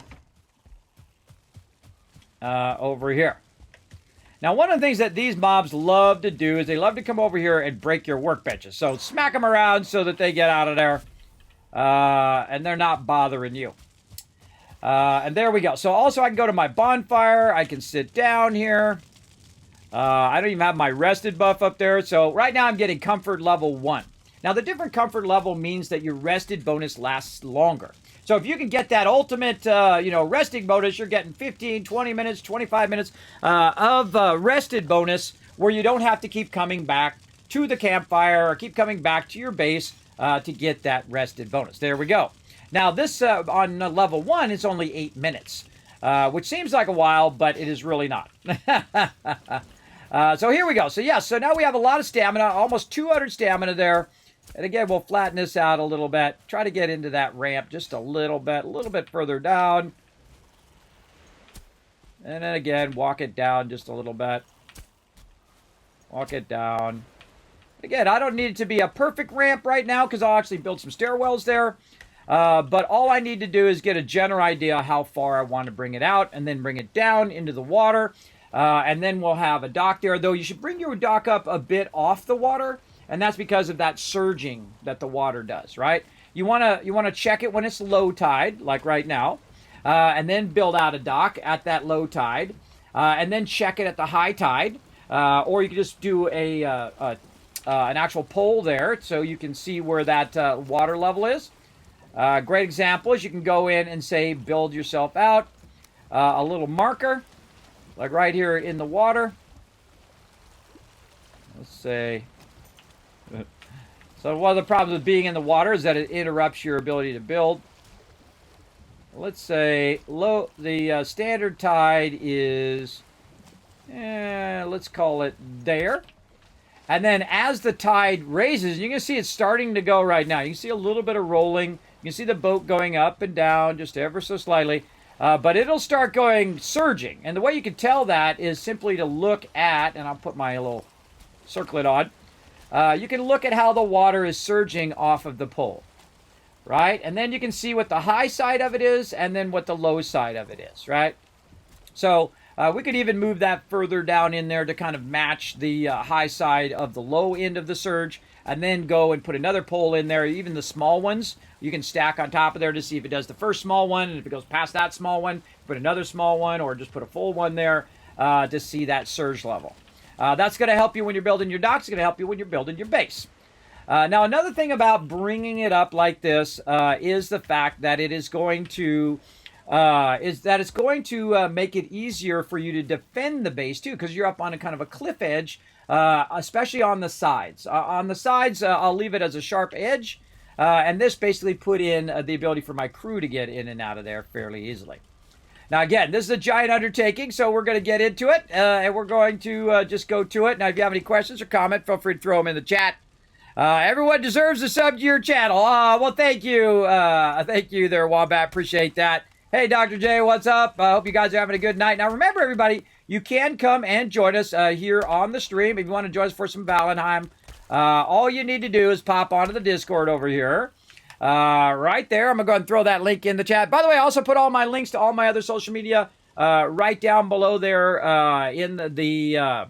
Over here. Now, one of the things that these mobs love to do is they love to come over here and break your workbenches. So smack them around so that they get out of there. And they're not bothering you. And there we go. So also I can go to my bonfire. I can sit down here. I don't even have my rested buff up there. So right now I'm getting comfort level 1. Now the different comfort level means that your rested bonus lasts longer. So if you can get that ultimate, resting bonus, you're getting 15, 20 minutes, 25 minutes of rested bonus where you don't have to keep coming back to the campfire or keep coming back to your base to get that rested bonus. There we go. Now this on level 1 is only 8 minutes, which seems like a while, but it is really not. So here we go. So yes, so now we have a lot of stamina, almost 200 stamina there. And again, we'll flatten this out a little bit. Try to get into that ramp just a little bit further down. And then again, walk it down just a little bit. Walk it down. Again, I don't need it to be a perfect ramp right now because I'll actually build some stairwells there. But all I need to do is get a general idea how far I want to bring it out and then bring it down into the water. And then we'll have a dock there. Though you should bring your dock up a bit off the water. And that's because of that surging that the water does, right? You wanna check it when it's low tide, like right now. And then build out a dock at that low tide. And then check it at the high tide. Or you can just do an actual pole there so you can see where that water level is. Great example is you can go in and say build yourself out a little marker like right here in the water. Let's say, so one of the problems with being in the water is that it interrupts your ability to build. Let's say the standard tide is, let's call it there. And then as the tide raises, you can see it's starting to go right now. You can see a little bit of rolling. You can see the boat going up and down just ever so slightly. But it'll start going surging. And the way you can tell that is simply to look at, and I'll put my little circlet on. you can look at how the water is surging off of the pole, right? And then you can see what the high side of it is and then what the low side of it is, right? So we could even move that further down in there to kind of match the high side of the low end of the surge, and then go and put another pole in there. Even the small ones, you can stack on top of there to see if it does the first small one, and if it goes past that small one, put another small one, or just put a full one there to see that surge level. That's going to help you when you're building your docks. It's going to help you when you're building your base. Now, another thing about bringing it up like this is the fact that it is going to make it easier for you to defend the base too, because you're up on a kind of a cliff edge, especially on the sides. On the sides, I'll leave it as a sharp edge, and this basically put in the ability for my crew to get in and out of there fairly easily. Now, again, this is a giant undertaking, so we're going to get into it, and we're going to just go to it. Now, if you have any questions or comment, feel free to throw them in the chat. Everyone deserves a sub to your channel. Well, thank you. Thank you there, Wombat. Appreciate that. Hey, Dr. J, what's up? I hope you guys are having a good night. Now, remember, everybody, you can come and join us here on the stream. If you want to join us for some Valheim, all you need to do is pop onto the Discord over here. Right there. I'm going to go ahead and throw that link in the chat. By the way, I also put all my links to all my other social media right down below there in the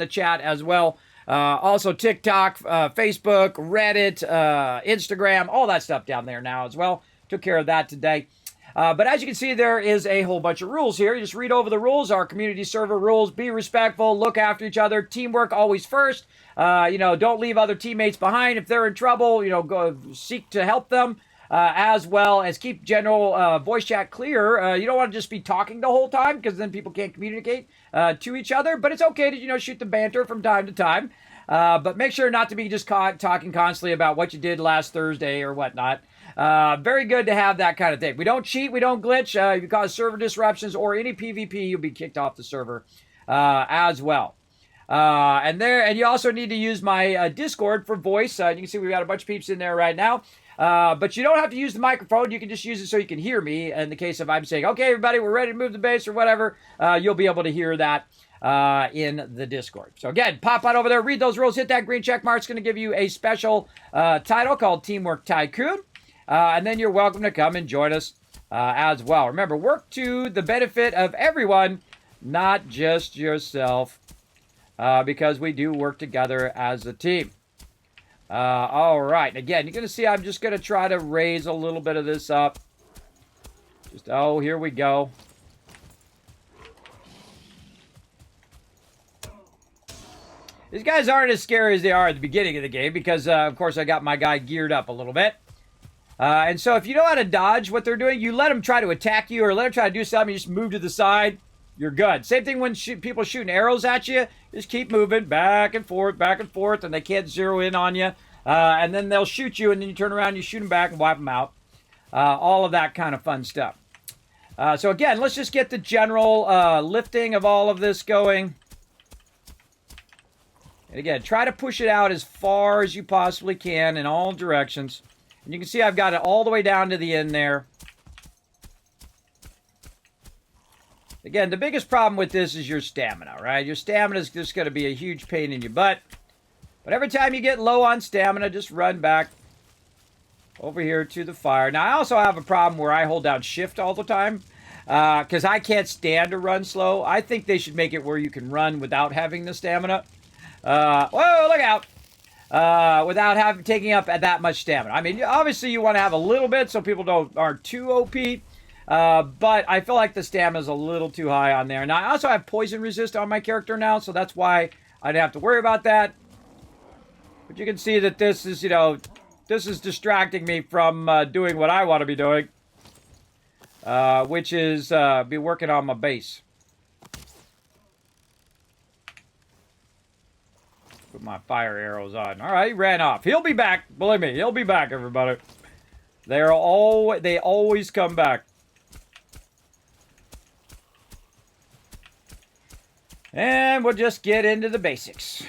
chat as well. Also TikTok, Facebook, Reddit, Instagram, all that stuff down there now as well. Took care of that today. But as you can see, there is a whole bunch of rules here. You just read over the rules, our community server rules. Be respectful, look after each other, teamwork always first. Don't leave other teammates behind. If they're in trouble, go seek to help them, as well as keep general voice chat clear. You don't want to just be talking the whole time, because then people can't communicate to each other. But it's okay to, shoot the banter from time to time. But make sure not to be just caught talking constantly about what you did last Thursday or whatnot. Very good to have that kind of thing. We don't cheat, we don't glitch. If you cause server disruptions or any PvP, you'll be kicked off the server as well. And you also need to use my Discord for voice. You can see we've got a bunch of peeps in there right now. But you don't have to use the microphone. You can just use it so you can hear me. In the case of I'm saying, okay, everybody, we're ready to move the base or whatever, you'll be able to hear that in the Discord. So again, pop on over there, read those rules, hit that green check mark. It's going to give you a special title called Teamwork Tycoon. And then you're welcome to come and join us as well. Remember, work to the benefit of everyone, not just yourself, because we do work together as a team. All right. Again, you're going to see I'm just going to try to raise a little bit of this up. Here we go. These guys aren't as scary as they are at the beginning of the game because, of course, I got my guy geared up a little bit. And so if you know how to dodge what they're doing, you let them try to attack you or let them try to do something, you just move to the side, you're good. Same thing when people shooting arrows at you, just keep moving back and forth, and they can't zero in on you. And then they'll shoot you, and then you turn around, you shoot them back and wipe them out. All of that kind of fun stuff. So again, let's just get the general lifting of all of this going. And again, try to push it out as far as you possibly can in all directions. And you can see I've got it all the way down to the end there. Again, the biggest problem with this is your stamina, right? Your stamina is just going to be a huge pain in your butt. But every time you get low on stamina, just run back over here to the fire. Now, I also have a problem where I hold down shift all the time because I can't stand to run slow. I think they should make it where you can run without having the stamina. Whoa, look out. Without taking up that much stamina. I mean, obviously you want to have a little bit so people aren't too OP. But I feel like the stamina is a little too high on there. Now, I also have poison resist on my character now, so that's why I don't have to worry about that. But you can see that this is, this is distracting me from doing what I want to be doing. Which is be working on my base. Put my fire arrows on. All right, he ran off. He'll be back. Believe me, he'll be back, everybody. They always come back. And we'll just get into the basics.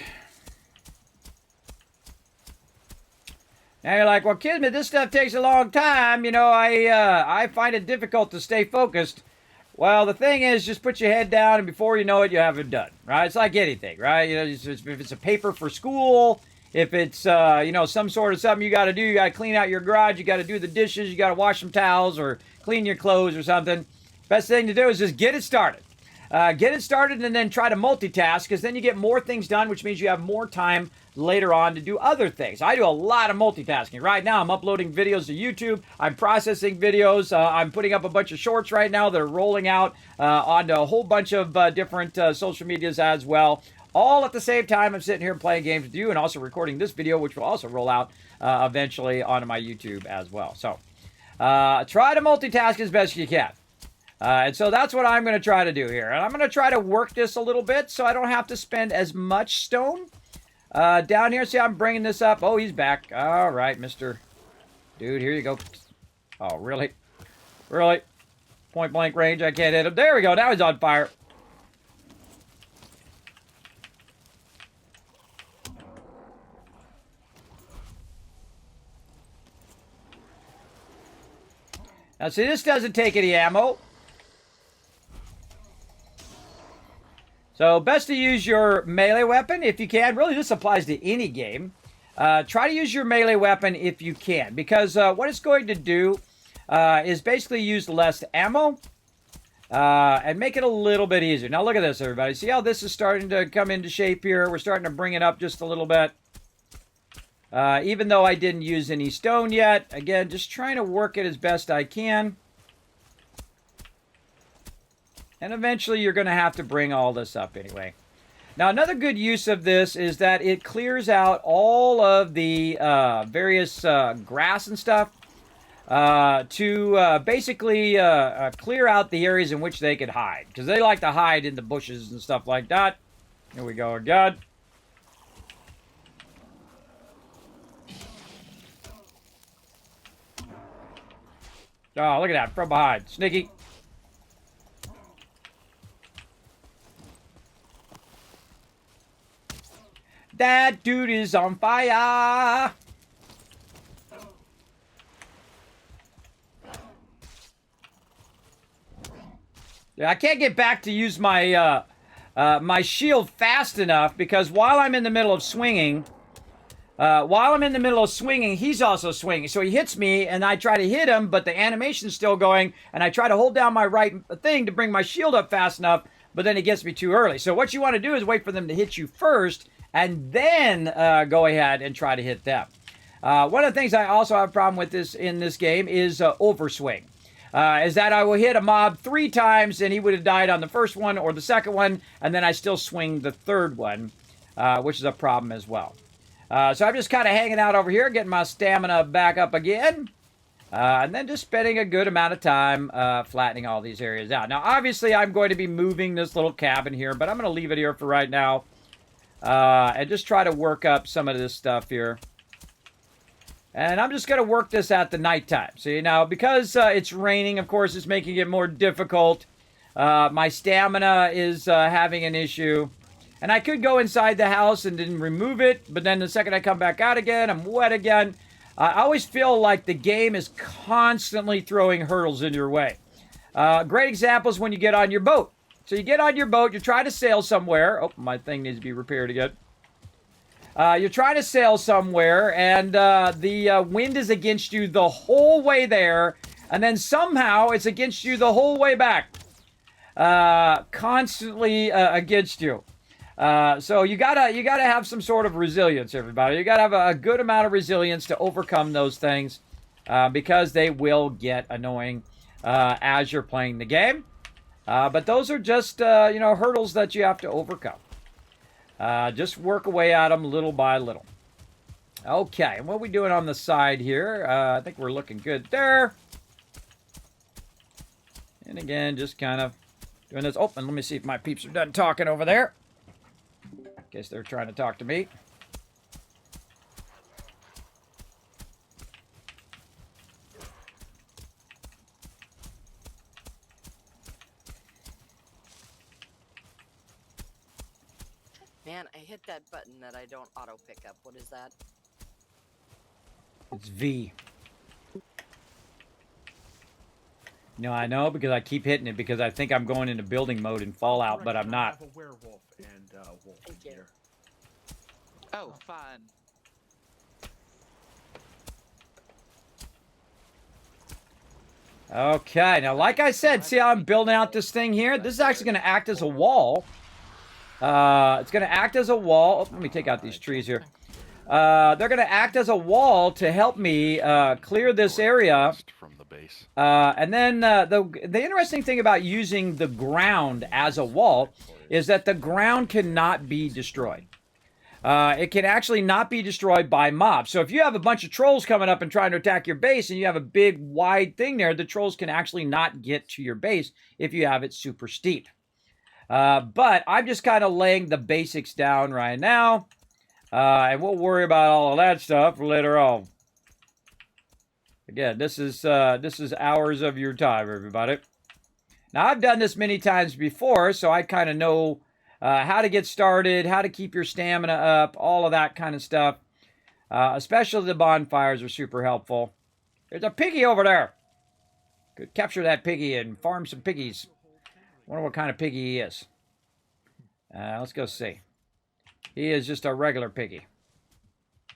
Now you're like, well, Kismet, this stuff takes a long time. I find it difficult to stay focused. Well, the thing is, just put your head down, and before you know it, you have it done, right? It's like anything, right? If it's a paper for school, If it's, you know, some sort of something you got to do, you got to clean out your garage, you got to do the dishes, you got to wash some towels or clean your clothes or something, best thing to do is just get it started. Get it started and then try to multitask, because then you get more things done, which means you have more time later on to do other things. I do a lot of multitasking. Right now, I'm uploading videos to YouTube. I'm processing videos. I'm putting up a bunch of shorts right now that are rolling out onto a whole bunch of different social medias as well. All at the same time, I'm sitting here playing games with you and also recording this video, which will also roll out eventually onto my YouTube as well. So try to multitask as best you can. And so that's what I'm going to try to do here. And I'm going to try to work this a little bit so I don't have to spend as much stone down here. See, I'm bringing this up. Oh, he's back. All right, Mr. Dude, here you go. Oh, really? Really? Point blank range. I can't hit him. There we go. Now he's on fire. Now, see, this doesn't take any ammo. So, best to use your melee weapon if you can. Really, this applies to any game. Try to use your melee weapon if you can, because what it's going to do is basically use less ammo and make it a little bit easier. Now, look at this, everybody. See how this is starting to come into shape here? We're starting to bring it up just a little bit. Even though I didn't use any stone yet. Again, just trying to work it as best I can. And eventually you're going to have to bring all this up anyway. Now, another good use of this is that it clears out all of the various grass and stuff to basically clear out the areas in which they could hide. Because they like to hide in the bushes and stuff like that. Here we go again. Oh, look at that, from behind. Sneaky. That dude is on fire. Yeah, I can't get back to use my my shield fast enough, because while I'm in the middle of swinging, he's also swinging. So he hits me, and I try to hit him, but the animation's still going, and I try to hold down my right thing to bring my shield up fast enough, but then it gets me too early. So what you want to do is wait for them to hit you first, and then go ahead and try to hit them. One of the things I also have a problem with in this game is overswing. Is that I will hit a mob 3 times, and he would have died on the first one or the second one, and then I still swing the third one, which is a problem as well. So I'm just kind of hanging out over here, getting my stamina back up again, and then just spending a good amount of time flattening all these areas out. Now, obviously, I'm going to be moving this little cabin here, but I'm going to leave it here for right now. And just try to work up some of this stuff here. And I'm just going to work this at the nighttime. See, now, because it's raining, of course, it's making it more difficult. My stamina is having an issue. And I could go inside the house and then remove it, but then the second I come back out again, I'm wet again. I always feel like the game is constantly throwing hurdles in your way. Great example is when you get on your boat. So you get on your boat, you try to sail somewhere. Oh, my thing needs to be repaired again. You're trying to sail somewhere, and the wind is against you the whole way there, and then somehow it's against you the whole way back. Constantly against you. So you gotta have some sort of resilience, everybody. You gotta have a good amount of resilience to overcome those things, because they will get annoying as you're playing the game. But those are just, hurdles that you have to overcome. Just work away at them little by little. Okay, and what are we doing on the side here? I think we're looking good there. And again, just kind of doing this. Oh, and let me see if my peeps are done talking over there. Guess they're trying to talk to me. Man, I hit that button that I don't auto pick up. What is that? It's V. No, I know, because I keep hitting it because I think I'm going into building mode in Fallout, but I'm not. I have a werewolf and wolf Thank in you. here. Oh, fun. Okay, now like I said, see how I'm building out this thing here? This is actually going to act as a wall. It's going to act as a wall. Oh, let me take out these trees here. They're going to act as a wall to help me clear this area. From the base. And then the interesting thing about using the ground as a wall is that the ground cannot be destroyed. It can actually not be destroyed by mobs. So if you have a bunch of trolls coming up and trying to attack your base and you have a big wide thing there, the trolls can actually not get to your base if you have it super steep. But I'm just kind of laying the basics down right now. And we'll worry about all of that stuff later on. Again, this is hours of your time, everybody. Now, I've done this many times before, so I kind of know how to get started, how to keep your stamina up, all of that kind of stuff. Especially the bonfires are super helpful. There's a piggy over there. Could capture that piggy and farm some piggies. Wonder what kind of piggy he is. Let's go see. He is just a regular piggy.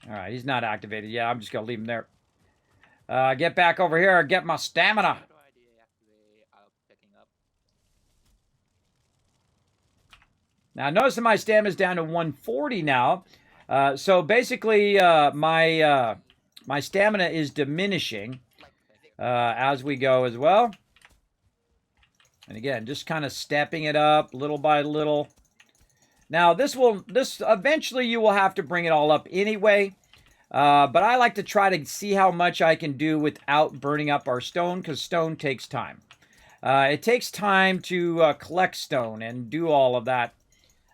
All right, he's not activated. Yeah, I'm just going to leave him there. Get back over here and get my stamina. How do I deactivate auto picking up? Now, notice that my stamina is down to 140 now. So basically, my stamina is diminishing as we go as well. And again, just kind of stepping it up little by little. Now, this eventually you will have to bring it all up anyway. But I like to try to see how much I can do without burning up our stone, because stone takes time. It takes time to collect stone and do all of that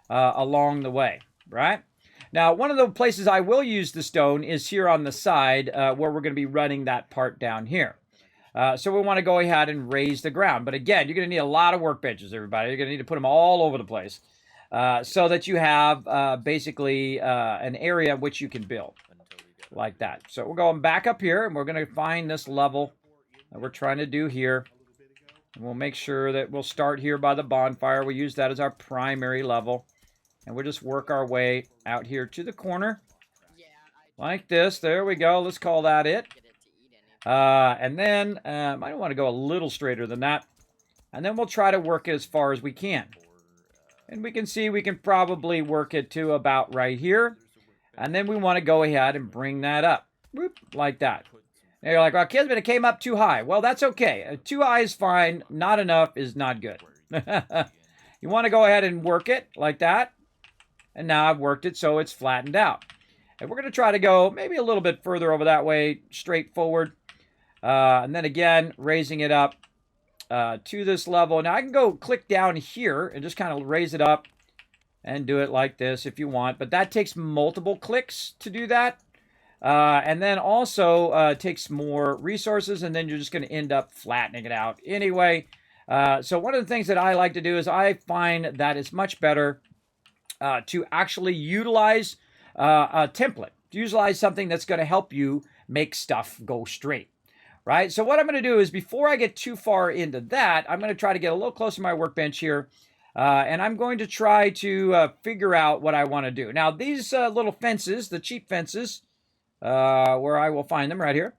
along the way, right? Now, one of the places I will use the stone is here on the side where we're going to be running that part down here. So we want to go ahead and raise the ground. But again, you're going to need a lot of workbenches, everybody. You're going to need to put them all over the place so that you have basically an area which you can build like that. So we're going back up here, and we're going to find this level that we're trying to do here. And we'll make sure that we'll start here by the bonfire. We'll use that as our primary level. And we'll just work our way out here to the corner. Like this. There we go. Let's call that it. And then I might want to go a little straighter than that. And then we'll try to work it as far as we can. And we can see we can probably work it to about right here. And then we want to go ahead and bring that up. Whoop, like that. And you're like, well, Kismet, it came up too high. Well, that's okay. Too high is fine. Not enough is not good. You want to go ahead and work it like that. And now I've worked it so it's flattened out. And we're going to try to go maybe a little bit further over that way, straight forward. And then again, raising it up to this level. Now I can go click down here and just kind of raise it up and do it like this if you want. But that takes multiple clicks to do that. And then also takes more resources, and then you're just going to end up flattening it out anyway. So one of the things that I like to do is I find that it's much better to actually utilize a template. To utilize something that's going to help you make stuff go straight. Right? So what I'm going to do is, before I get too far into that, I'm going to try to get a little closer to my workbench here. And I'm going to try to figure out what I want to do. Now, these little fences, the cheap fences, where I will find them right here.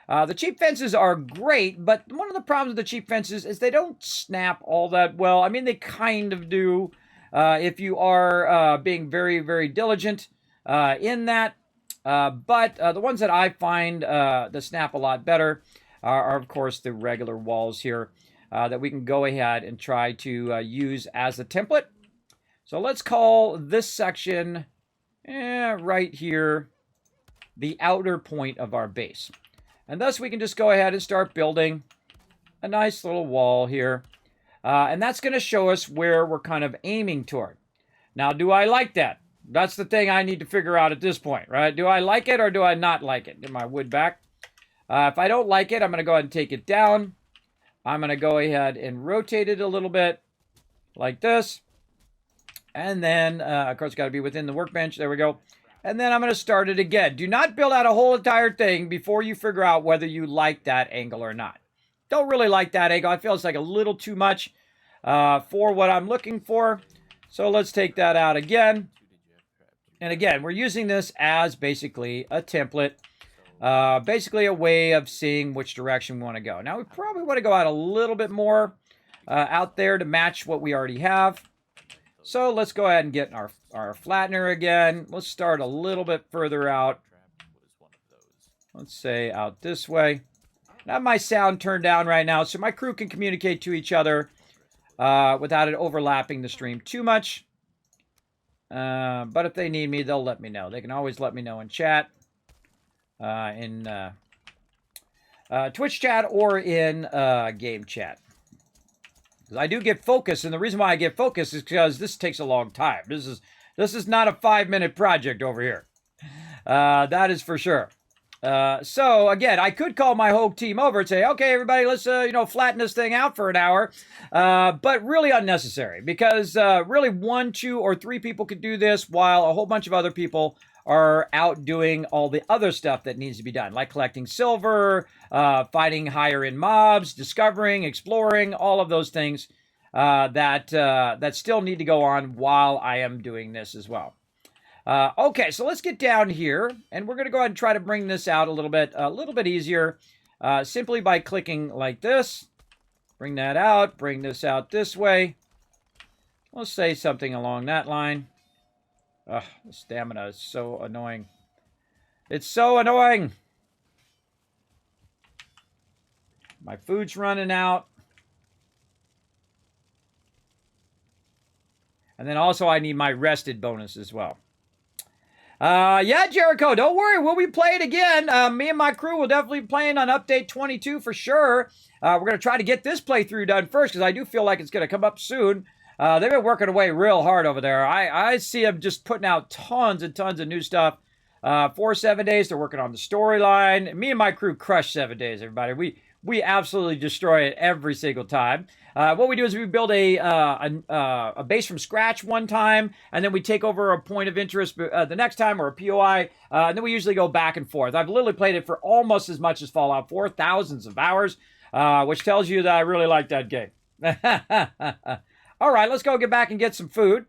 The cheap fences are great, but one of the problems with the cheap fences is they don't snap all that well. I mean, they kind of do if you are being very, very diligent in that. But the ones that I find that snap a lot better are, of course, the regular walls here. That we can go ahead and try to use as a template. So let's call this section right here the outer point of our base. And thus we can just go ahead and start building a nice little wall here. And that's going to show us where we're kind of aiming toward. Now, do I like that? That's the thing I need to figure out at this point, right? Do I like it or do I not like it? Get my wood back. If I don't like it, I'm going to go ahead and take it down. I'm going to go ahead and rotate it a little bit like this. And then, of course, it's got to be within the workbench. There we go. And then I'm going to start it again. Do not build out a whole entire thing before you figure out whether you like that angle or not. Don't really like that angle. I feel it's like a little too much for what I'm looking for. So let's take that out again. And again, we're using this as basically a template. Basically a way of seeing which direction we want to go. Now, we probably want to go out a little bit more out there to match what we already have. So let's go ahead and get our flattener again. Let's start a little bit further out. Let's say out this way. I have my sound turned down right now so my crew can communicate to each other without it overlapping the stream too much. But if they need me, they'll let me know. They can always let me know in chat, in Twitch chat, or in game chat. Because I do get focus, and the reason why I get focus is because this takes a long time. This is not a 5-minute project over here. That is for sure. So again, I could call my whole team over and say, okay, everybody, let's, flatten this thing out for an hour. But really unnecessary because, really 1, 2, or 3 people could do this while a whole bunch of other people are out doing all the other stuff that needs to be done, like collecting silver, fighting higher end mobs, discovering, exploring, all of those things, that still need to go on while I am doing this as well. Okay, so let's get down here, and we're going to go ahead and try to bring this out a little bit easier, simply by clicking like this. Bring that out, bring this out this way. Let's say something along that line. Ugh, the stamina is so annoying. It's so annoying! My food's running out. And then also I need my rested bonus as well. Yeah, Jericho, don't worry. We'll be playing again. Me and my crew will definitely be playing on update 22 for sure. We're going to try to get this playthrough done first because I do feel like it's going to come up soon. They've been working away real hard over there. I see them just putting out tons and tons of new stuff. 4 7 days, they're working on the storyline. Me and my crew crush 7 days, everybody. We absolutely destroy it every single time. What we do is we build a base from scratch one time, and then we take over a point of interest the next time, or a POI, and then we usually go back and forth. I've literally played it for almost as much as Fallout 4, thousands of hours, which tells you that I really like that game. All right, let's go get back and get some food.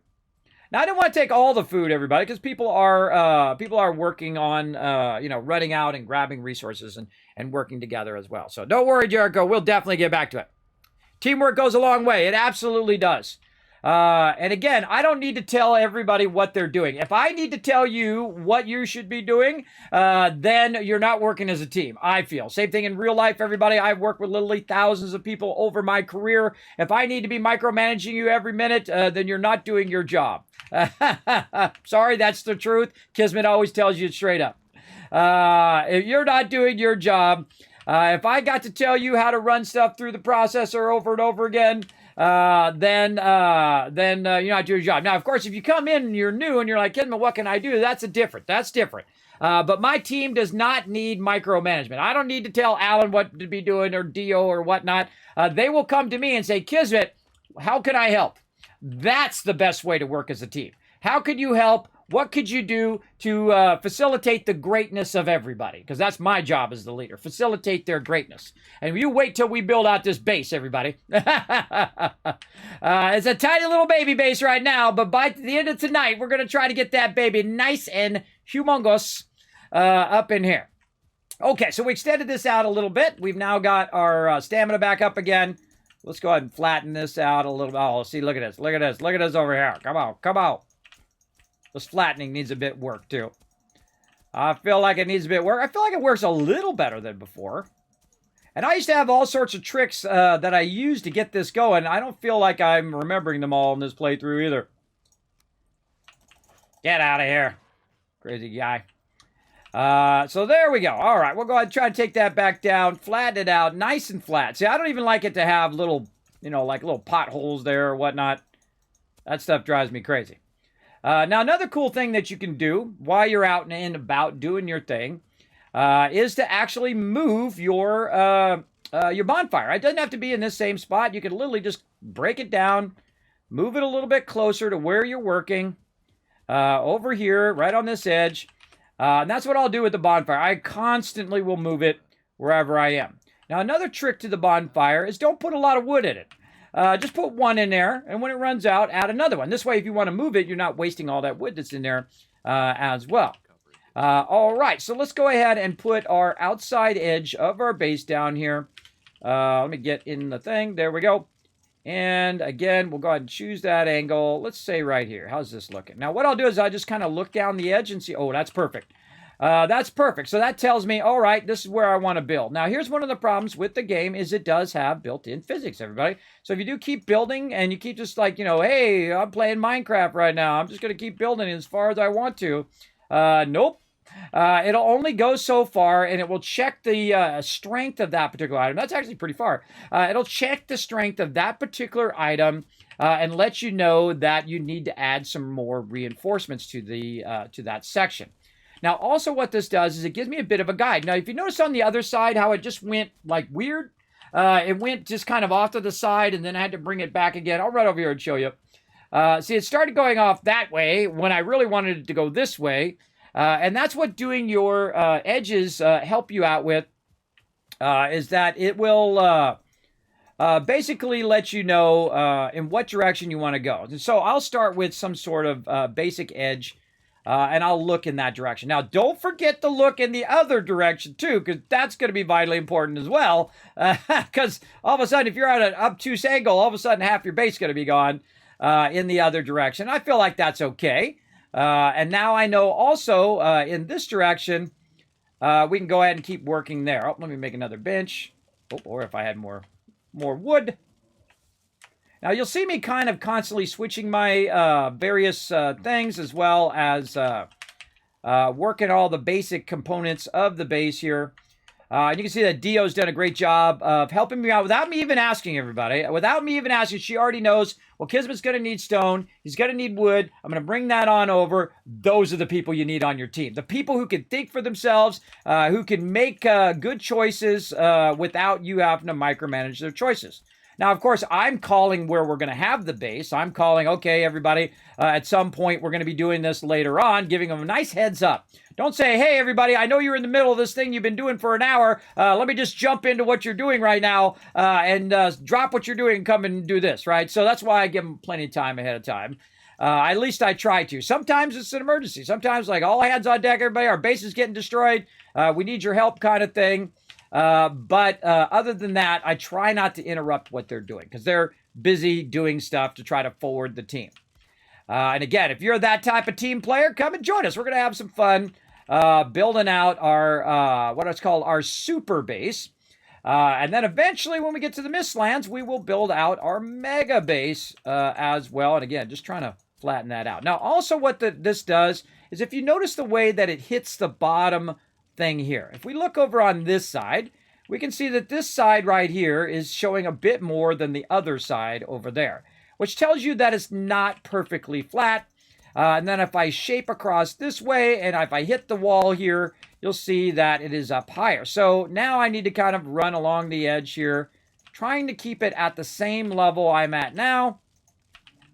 Now, I didn't want to take all the food, everybody, because people are working on, running out and grabbing resources and working together as well. So don't worry, Jericho. We'll definitely get back to it. Teamwork goes a long way. It absolutely does. And again, I don't need to tell everybody what they're doing. If I need to tell you what you should be doing, then you're not working as a team, I feel. Same thing in real life, everybody. I've worked with literally thousands of people over my career. If I need to be micromanaging you every minute, then you're not doing your job. Sorry, that's the truth. Kismet always tells you it straight up. If you're not doing your job, if I got to tell you how to run stuff through the processor over and over again, then you're not doing your job. Now, of course, if you come in and you're new and you're like, Kismet, what can I do? That's different. But my team does not need micromanagement. I don't need to tell Alan what to be doing or Dio or whatnot. They will come to me and say, Kismet, how can I help? That's the best way to work as a team. How could you help? What could you do to facilitate the greatness of everybody? Because that's my job as the leader. Facilitate their greatness. And you wait till we build out this base, everybody. It's a tiny little baby base right now, but by the end of tonight, we're going to try to get that baby nice and humongous up in here. Okay, so we extended this out a little bit. We've now got our stamina back up again. Let's go ahead and flatten this out a little bit. Oh, see, look at this. Look at this. Look at this over here. Come on. This flattening needs a bit work, too. I feel like it needs a bit work. I feel like it works a little better than before. And I used to have all sorts of tricks that I used to get this going. I don't feel like I'm remembering them all in this playthrough either. Get out of here, crazy guy. So there we go. All right, we'll go ahead and try to take that back down, flatten it out, nice and flat. See, I don't even like it to have little, like little potholes there or whatnot. That stuff drives me crazy. Now, another cool thing that you can do while you're out and about doing your thing is to actually move your bonfire. It doesn't have to be in this same spot. You can literally just break it down, move it a little bit closer to where you're working, over here, right on this edge. And that's what I'll do with the bonfire. I constantly will move it wherever I am. Now, another trick to the bonfire is don't put a lot of wood in it. Just put one in there, and when it runs out, add another one. This way, if you want to move it, you're not wasting all that wood that's in there as well. All right, so let's go ahead and put our outside edge of our base down here. Let me get in the thing. There we go. And again, we'll go ahead and choose that angle. Let's say right here. How's this looking? Now, what I'll do is I just kind of look down the edge and see, oh, that's perfect. That's perfect. So that tells me, all right, this is where I want to build. Now, here's one of the problems with the game is it does have built-in physics, everybody. So if you do keep building and you keep just like, you know, hey, I'm playing Minecraft right now. I'm just going to keep building as far as I want to. Nope. It'll only go so far, and it will check the strength of that particular item. That's actually pretty far. It'll check the strength of that particular item and let you know that you need to add some more reinforcements to that section. Now, also what this does is it gives me a bit of a guide. Now, if you notice on the other side how it just went like weird, it went just kind of off to the side, and then I had to bring it back again. I'll run over here and show you. See, it started going off that way when I really wanted it to go this way. And that's what doing your edges help you out with, is that it will basically let you know in what direction you want to go. And so I'll start with some sort of basic edge, and I'll look in that direction. Now, don't forget to look in the other direction, too, because that's going to be vitally important as well. Because all of a sudden, if you're at an obtuse angle, all of a sudden half your base is going to be gone in the other direction. I feel like that's okay. And now I know also in this direction, we can go ahead and keep working there. Oh, let me make another bench. Oh, or if I had more wood. Now you'll see me kind of constantly switching my various things as well as working all the basic components of the base here. And you can see that Dio's done a great job of helping me out without me even asking everybody. Without me even asking, she already knows, well, Kismet's going to need stone. He's going to need wood. I'm going to bring that on over. Those are the people you need on your team. The people who can think for themselves, who can make good choices without you having to micromanage their choices. Now, of course, I'm calling where we're going to have the base. I'm calling, okay, everybody, at some point we're going to be doing this later on, giving them a nice heads up. Don't say, hey, everybody, I know you're in the middle of this thing you've been doing for an hour. Let me just jump into what you're doing right now and drop what you're doing and come and do this, right? So that's why I give them plenty of time ahead of time. At least I try to. Sometimes it's an emergency. Sometimes, like, all hands on deck, everybody, our base is getting destroyed. We need your help kind of thing. But other than that, I try not to interrupt what they're doing because they're busy doing stuff to try to forward the team. And again, if you're that type of team player, come and join us. We're going to have some fun building out our, what it's called, our super base. And then eventually when we get to the Mistlands, we will build out our mega base as well. And again, just trying to flatten that out. Now, also what this does is if you notice the way that it hits the bottom thing here. If we look over on this side, we can see that this side right here is showing a bit more than the other side over there, which tells you that it's not perfectly flat. And then if I shape across this way, and if I hit the wall here, you'll see that it is up higher. So now I need to kind of run along the edge here, trying to keep it at the same level I'm at now,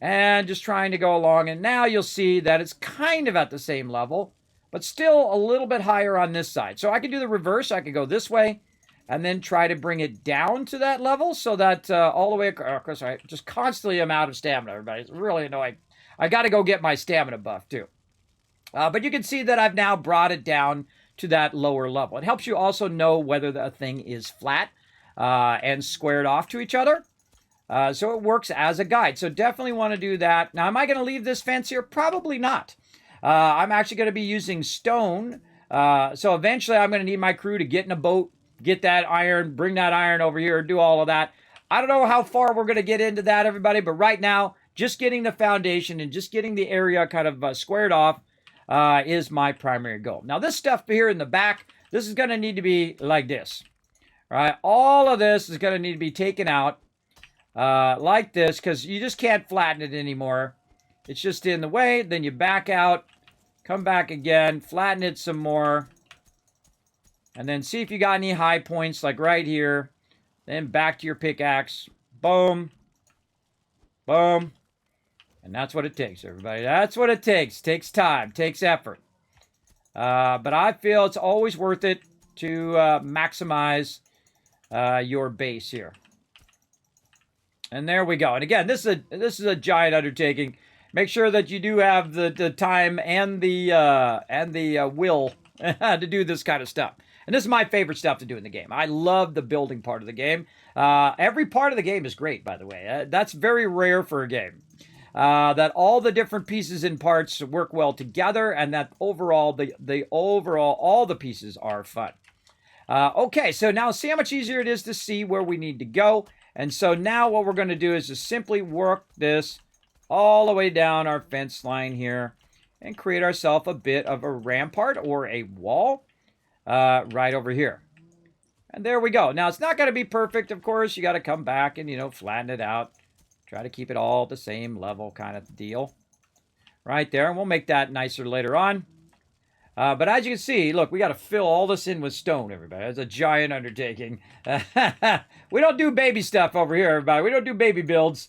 and just trying to go along. And now you'll see that it's kind of at the same level, but still a little bit higher on this side. So I could do the reverse. I could go this way and then try to bring it down to that level so that all the way across, I just constantly am out of stamina, everybody. It's really annoying. I got to go get my stamina buff too. But you can see that I've now brought it down to that lower level. It helps you also know whether the thing is flat and squared off to each other. So it works as a guide. So definitely want to do that. Now, am I going to leave this fence here? Probably not. I'm actually going to be using stone. So eventually I'm going to need my crew to get in a boat, get that iron, bring that iron over here, do all of that. I don't know how far we're going to get into that, everybody, but right now, just getting the foundation and just getting the area kind of squared off is my primary goal. Now, this stuff here in the back, this is going to need to be like this. All right? All of this is going to need to be taken out like this because you just can't flatten it anymore. It's just in the way. Then you back out, come back again, flatten it some more, and then see if you got any high points like right here. Then back to your pickaxe. Boom. Boom. And that's what it takes, everybody. That's what it takes. Takes time. Takes effort. But I feel it's always worth it to maximize your base here. And there we go. And again, this is a giant undertaking. Make sure that you do have the time and the will to do this kind of stuff. And this is my favorite stuff to do in the game. I love the building part of the game. Every part of the game is great, by the way. That's very rare for a game. That all the different pieces and parts work well together, and that overall, all the pieces are fun. Okay, so now see how much easier it is to see where we need to go. And so now what we're going to do is just simply work this all the way down our fence line here and create ourselves a bit of a rampart or a wall right over here. And there we go. Now, it's not going to be perfect, of course. You got to come back and, flatten it out. Try to keep it all the same level kind of deal. Right there. And we'll make that nicer later on. But as you can see, look, we got to fill all this in with stone, everybody. It's a giant undertaking. We don't do baby stuff over here, everybody. We don't do baby builds.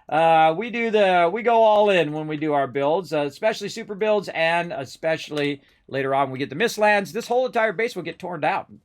We go all in when we do our builds, especially super builds, and especially later on when we get the Mistlands. This whole entire base will get torn down.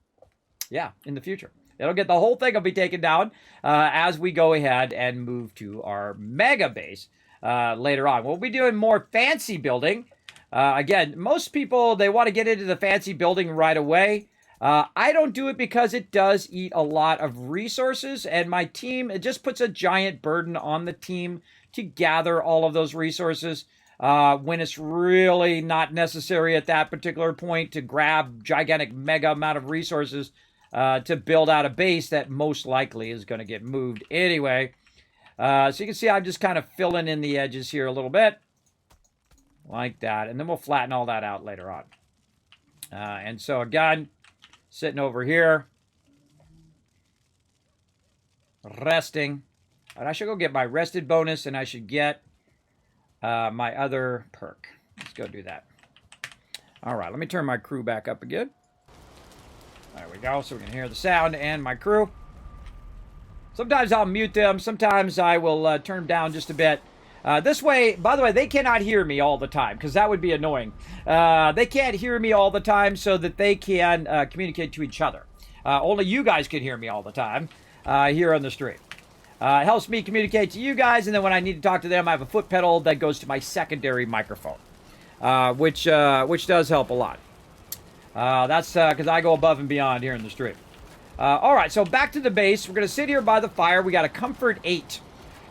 Yeah, in the future. The whole thing will be taken down as we go ahead and move to our mega base later on. We'll be doing more fancy building. Again, most people, they want to get into the fancy building right away. I don't do it because it does eat a lot of resources, and my team, it just puts a giant burden on the team to gather all of those resources when it's really not necessary at that particular point to grab gigantic mega amount of resources to build out a base that most likely is going to get moved anyway. So you can see I'm just kind of filling in the edges here a little bit. Like that. And then we'll flatten all that out later on. And so again, sitting over here. Resting. And I should go get my rested bonus, and I should get my other perk. Let's go do that. All right, let me turn my crew back up again. There we go, so we can hear the sound and my crew. Sometimes I'll mute them. Sometimes I will turn them down just a bit. This way, by the way, they cannot hear me all the time, because that would be annoying. They can't hear me all the time so that they can communicate to each other. Only you guys can hear me all the time here on the stream. It helps me communicate to you guys, and then when I need to talk to them, I have a foot pedal that goes to my secondary microphone, which does help a lot. That's because I go above and beyond here in the stream. All right, so back to the base. We're going to sit here by the fire. We got a Comfort 8.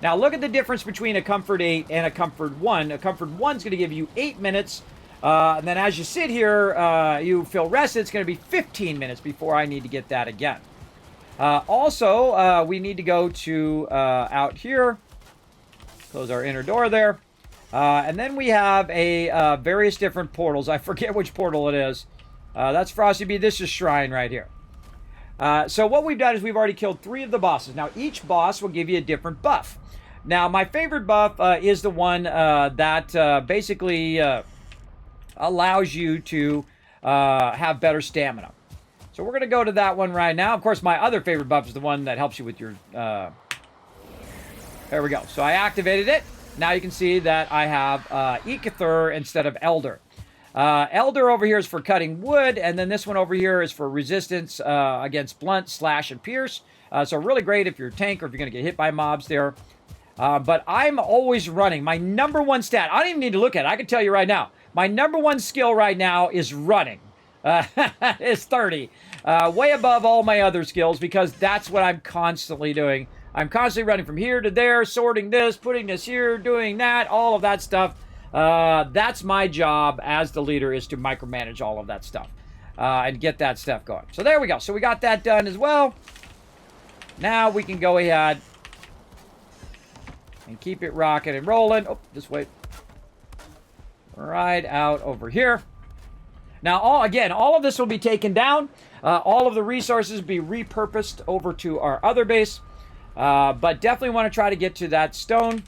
Now, look at the difference between a Comfort 8 and a Comfort 1. A Comfort 1 is going to give you 8 minutes. And then as you sit here, you feel rested. It's going to be 15 minutes before I need to get that again. Also, we need to go to out here. Close our inner door there. And then we have a various different portals. I forget which portal it is. That's Frosty B. This is Shrine right here. So what we've done is we've already killed 3 of the bosses. Now, each boss will give you a different buff. Now, my favorite buff is the one that basically allows you to have better stamina. So we're going to go to that one right now. Of course, my other favorite buff is the one that helps you with your... There we go. So I activated it. Now you can see that I have Ikathur instead of Elder. Elder over here is for cutting wood, and then this one over here is for resistance against blunt, slash, and pierce. So really great if you're a tank or if you're going to get hit by mobs there. But I'm always running. My number one stat, I don't even need to look at it. I can tell you right now. My number one skill right now is running. It's 30. Way above all my other skills because that's what I'm constantly doing. I'm constantly running from here to there, sorting this, putting this here, doing that, all of that stuff. That's my job as the leader, is to micromanage all of that stuff and get that stuff going. So there we go. So we got that done as well. Now we can go ahead and keep it rocking and rolling. Oh, this way. Right out over here. Now, all of this will be taken down. All of the resources will be repurposed over to our other base. But definitely want to try to get to that stone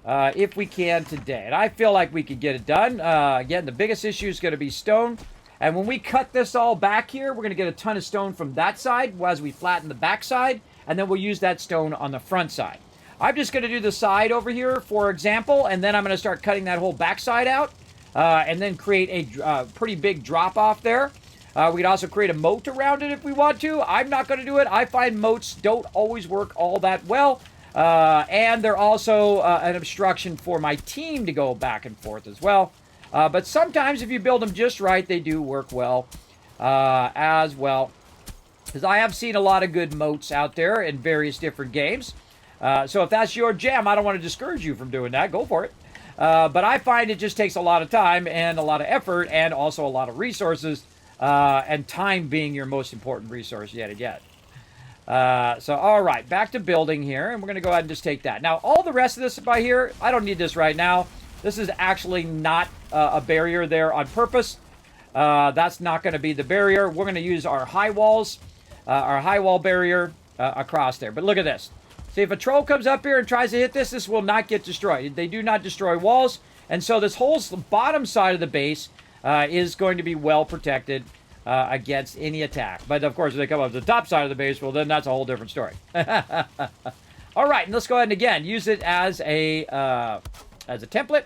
if we can today. And I feel like we could get it done. Again, the biggest issue is going to be stone. And when we cut this all back here, we're going to get a ton of stone from that side as we flatten the back side. And then we'll use that stone on the front side. I'm just going to do the side over here, for example, and then I'm going to start cutting that whole back side out and then create a pretty big drop-off there. We could also create a moat around it if we want to. I'm not going to do it. I find moats don't always work all that well. And they're also an obstruction for my team to go back and forth as well. But sometimes if you build them just right, they do work well as well. Because I have seen a lot of good moats out there in various different games. So if that's your jam, I don't want to discourage you from doing that. Go for it. But I find it just takes a lot of time and a lot of effort and also a lot of resources. And time being your most important resource yet again. So, all right, back to building here. And we're going to go ahead and just take that. Now, all the rest of this by here, I don't need this right now. This is actually not a barrier there on purpose. That's not going to be the barrier. We're going to use our high walls, our high wall barrier across there. But look at this. See, if a troll comes up here and tries to hit this, this will not get destroyed. They do not destroy walls. And so this whole bottom side of the base is going to be well protected against any attack. But, of course, if they come up to the top side of the base, well, then that's a whole different story. All right, and let's go ahead and, again, use it as a template.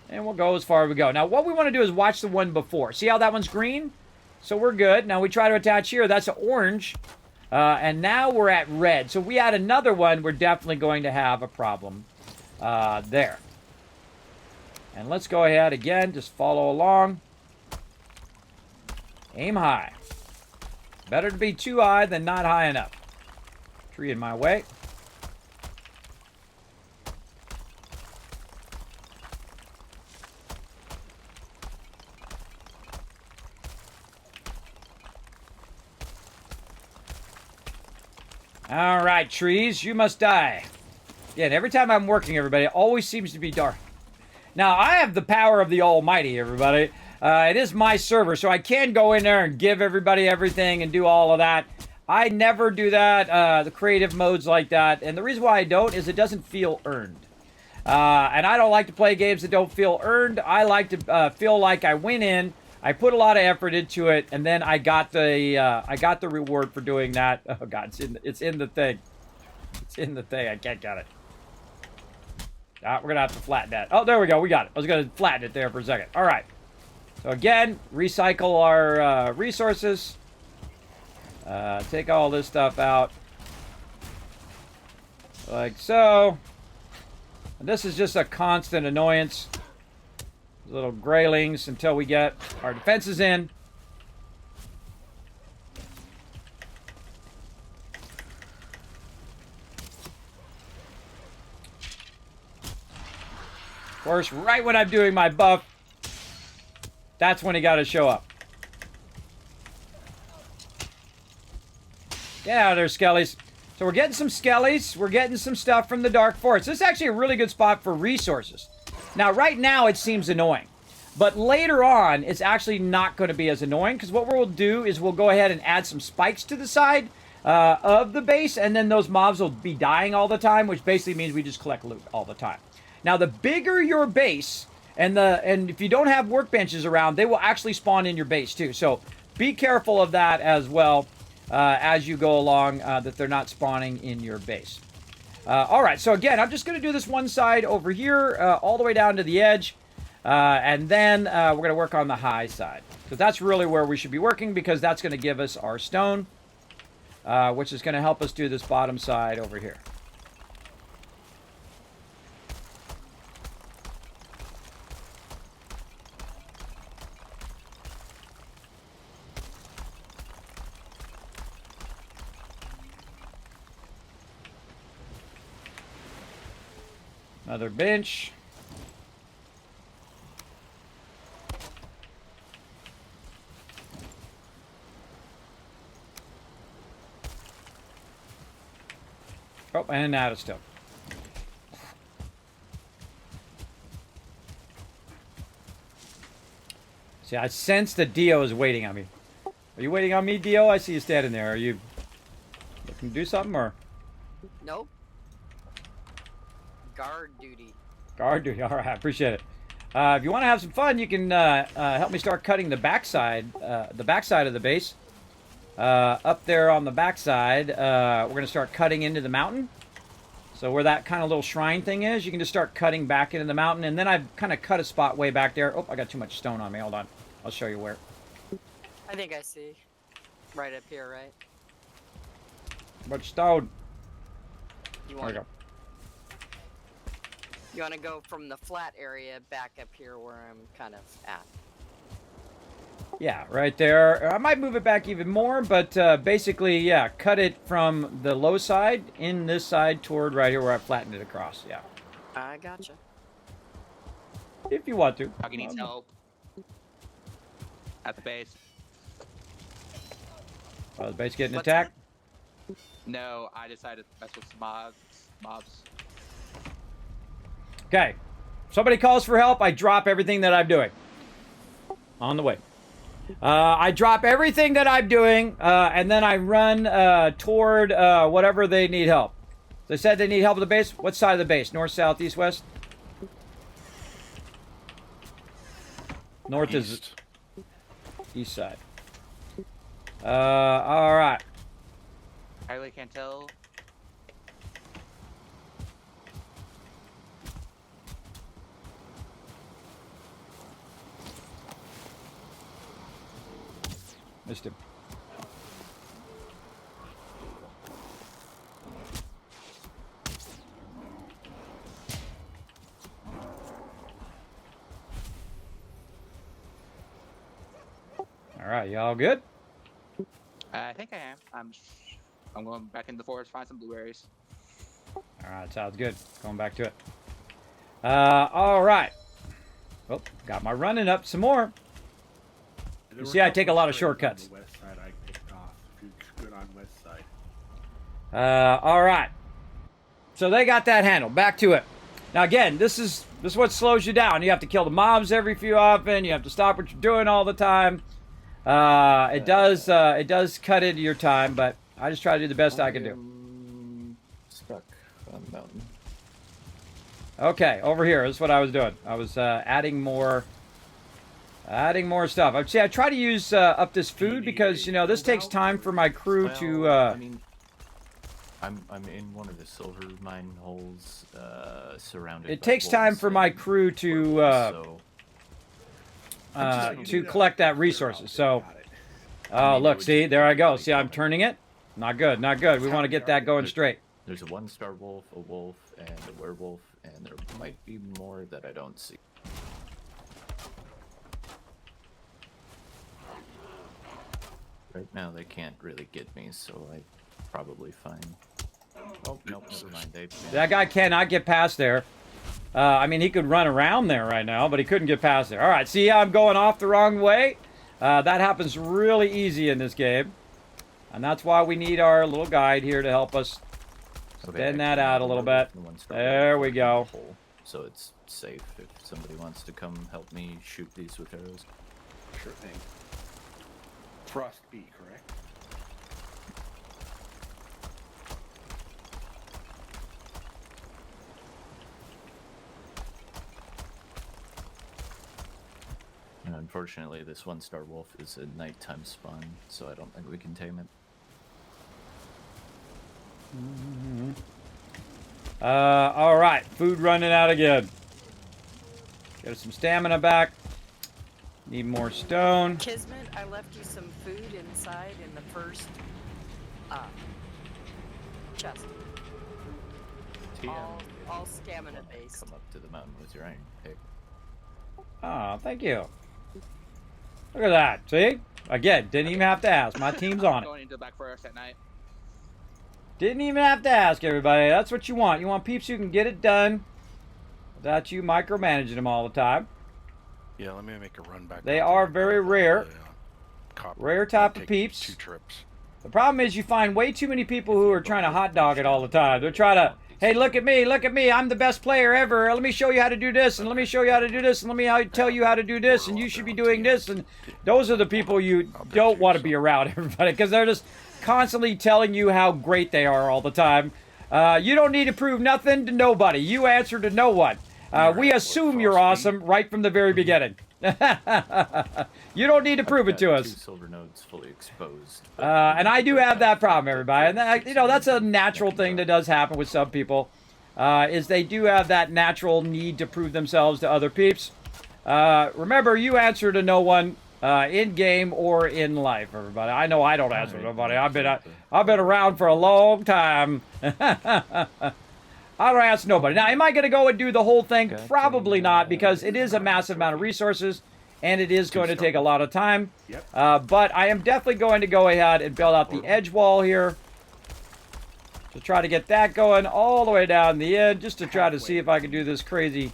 And we'll go as far as we go. Now, what we want to do is watch the one before. See how that one's green? So we're good. Now, we try to attach here. That's an orange. And now we're at red. So if we add another one, we're definitely going to have a problem there. And let's go ahead again. Just follow along. Aim high. Better to be too high than not high enough. Tree in my way. All right, trees, you must die. Yeah, and every time I'm working, everybody, it always seems to be dark. Now, I have the power of the Almighty, everybody. It is my server, so I can go in there and give everybody everything and do all of that. I never do that, the creative modes like that. And the reason why I don't is it doesn't feel earned. And I don't like to play games that don't feel earned. I like to feel like I went in, I put a lot of effort into it, and then I got the reward for doing that. Oh God, it's in the thing. It's in the thing. I can't get it. We're gonna have to flatten that. Oh, there we go. We got it. I was gonna flatten it there for a second. All right. So again, recycle our resources. Take all this stuff out, like so. And this is just a constant annoyance. Little graylings until we get our defenses in. Of course, right when I'm doing my buff, that's when he got to show up. Yeah, there's skellies. So we're getting some skellies. We're getting some stuff from the Dark Forest. This is actually a really good spot for resources. Now, right now, it seems annoying. But later on, it's actually not going to be as annoying, because what we'll do is we'll go ahead and add some spikes to the side of the base, and then those mobs will be dying all the time, which basically means we just collect loot all the time. Now, the bigger your base, and if you don't have workbenches around, they will actually spawn in your base, too. So be careful of that as well as you go along, that they're not spawning in your base. All right, so again, I'm just going to do this one side over here, all the way down to the edge. And then we're going to work on the high side. Because that's really where we should be working, because that's going to give us our stone, which is going to help us do this bottom side over here. Another bench. Oh, and out of stone. See, I sense that Dio is waiting on me. Are you waiting on me, Dio? I see you standing there. Are you looking to do something, or? Nope. Guard duty. Guard duty. All right, I appreciate it. If you want to have some fun, you can help me start cutting the backside of the base. Up there on the backside, we're going to start cutting into the mountain. So where that kind of little shrine thing is, you can just start cutting back into the mountain. And then I've kind of cut a spot way back there. Oh, I got too much stone on me. Hold on. I'll show you where. I think I see. Right up here, right? Much stone. You There we want go. you want to go from the flat area back up here where I'm kind of at. Yeah, right there. I might move it back even more, but basically, yeah, cut it from the low side in this side toward right here where I flattened it across. Yeah, I gotcha. if you want to. Huggy needs help. At the base. The base getting What's attacked. No, I decided to mess with some mobs. Okay. Somebody calls for help. I drop everything that I'm doing. On the way. I drop everything that I'm doing, and then I run toward whatever they need help. They said they need help with the base. What side of the base? North, south, east, west? North is East. east side. All right. I really can't tell. Missed him. All right, y'all good? I think I am. I'm going back in the forest, find some blueberries. All right, sounds good. Going back to it. All right. Oh, got my running up some more. There You were see, I couple take a lot of trails on shortcuts. The west side I picked off. If you're good on west side. All right. So they got that handled. Back to it. Now again, this is what slows you down. You have to kill the mobs every few often. You have to stop what you're doing all the time. It does cut into your time, but I just try to do the best I can do. am stuck on the mountain. Okay, over here. This is what I was doing. I was adding more stuff. I try to use up this food because this takes time for my crew to. Well, I mean, I'm in one of the silver mine holes, surrounded. It by takes time wolves for my and crew to so collect that resources. So, Got it. oh look, see there I go. See, I'm turning it. Not good, not good. We want to get that going straight. there's a 1-star wolf, a wolf, and a werewolf, and there might be more that I don't see. Right now they can't really get me, so I'm probably fine. Oh, nope, never mind. That guy cannot get past there. I mean, he could run around there right now, but he couldn't get past there. All right, see how I'm going off the wrong way? That happens really easy in this game. And that's why we need our little guide here to help us bend that out a little bit. There we go. So it's safe if somebody wants to come help me shoot these with arrows. Sure thing. Frost B, correct? And unfortunately, this 1-star wolf is a nighttime spawn, so I don't think we can tame it. All right, food running out again. Got some stamina back. Need more stone. Kismet, I left you some food inside in the first chest. TM, All stamina based. come up to the mountain with your iron pick. Oh, thank you. Look at that. See? Again, didn't even have to ask. My team's on it. Going into the back forest at night. Didn't even have to ask, everybody. That's what you want. You want peeps who can get it done without you micromanaging them all the time. Yeah, let me make a run back. They out are there. very rare. The, copper. Rare type of Take peeps. 2 trips. The problem is you find way too many people who are trying to hot dog it all the time. They're trying to, hey, look at me, I'm the best player ever. Let me show you how to do this, and let me show you how to do this, and let me tell you how to do this, and you should be doing this. And those are the people you don't want to be around, everybody, because they're just constantly telling you how great they are all the time. You don't need to prove nothing to nobody. You answer to no one. We assume you're awesome right from the very beginning. You don't need to prove it to 2 us. silver nodes fully exposed. And I do have that problem, everybody. And that, that's a natural thing that does happen with some people. Is they do have that natural need to prove themselves to other peeps. Remember, you answer to no one. in game or in life, everybody. I know I don't answer nobody. I've been around for a long time. I don't ask nobody. Now, am I going to go and do the whole thing? Probably not, because it is a massive amount of resources, and it is going to take a lot of time. Yep. But I am definitely going to go ahead and build out the edge wall here to try to get that going all the way down the end, just to try to see if I can do this crazy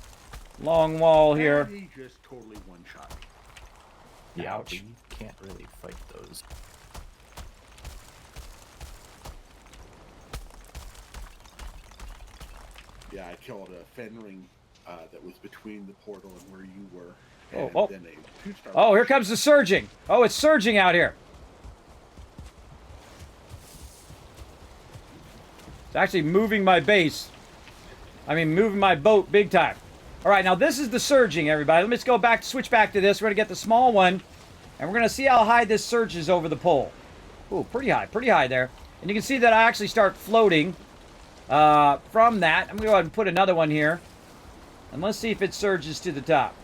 long wall here. And he just totally one-shot me. Yeah, Ouch. we can't really fight those. Yeah, I killed a fen ring that was between the portal and where you were. Oh, And oh. then a two-star. Oh, here comes the surging. Oh, it's surging out here. It's actually moving my base. I mean, moving my boat big time. All right, now this is the surging, everybody. Let me just go back, switch back to this. We're going to get the small one, and we're going to see how high this surges over the pole. Ooh, pretty high there. And you can see that I actually start floating from that. I'm going to go ahead and put another one here, and let's see if it surges to the top.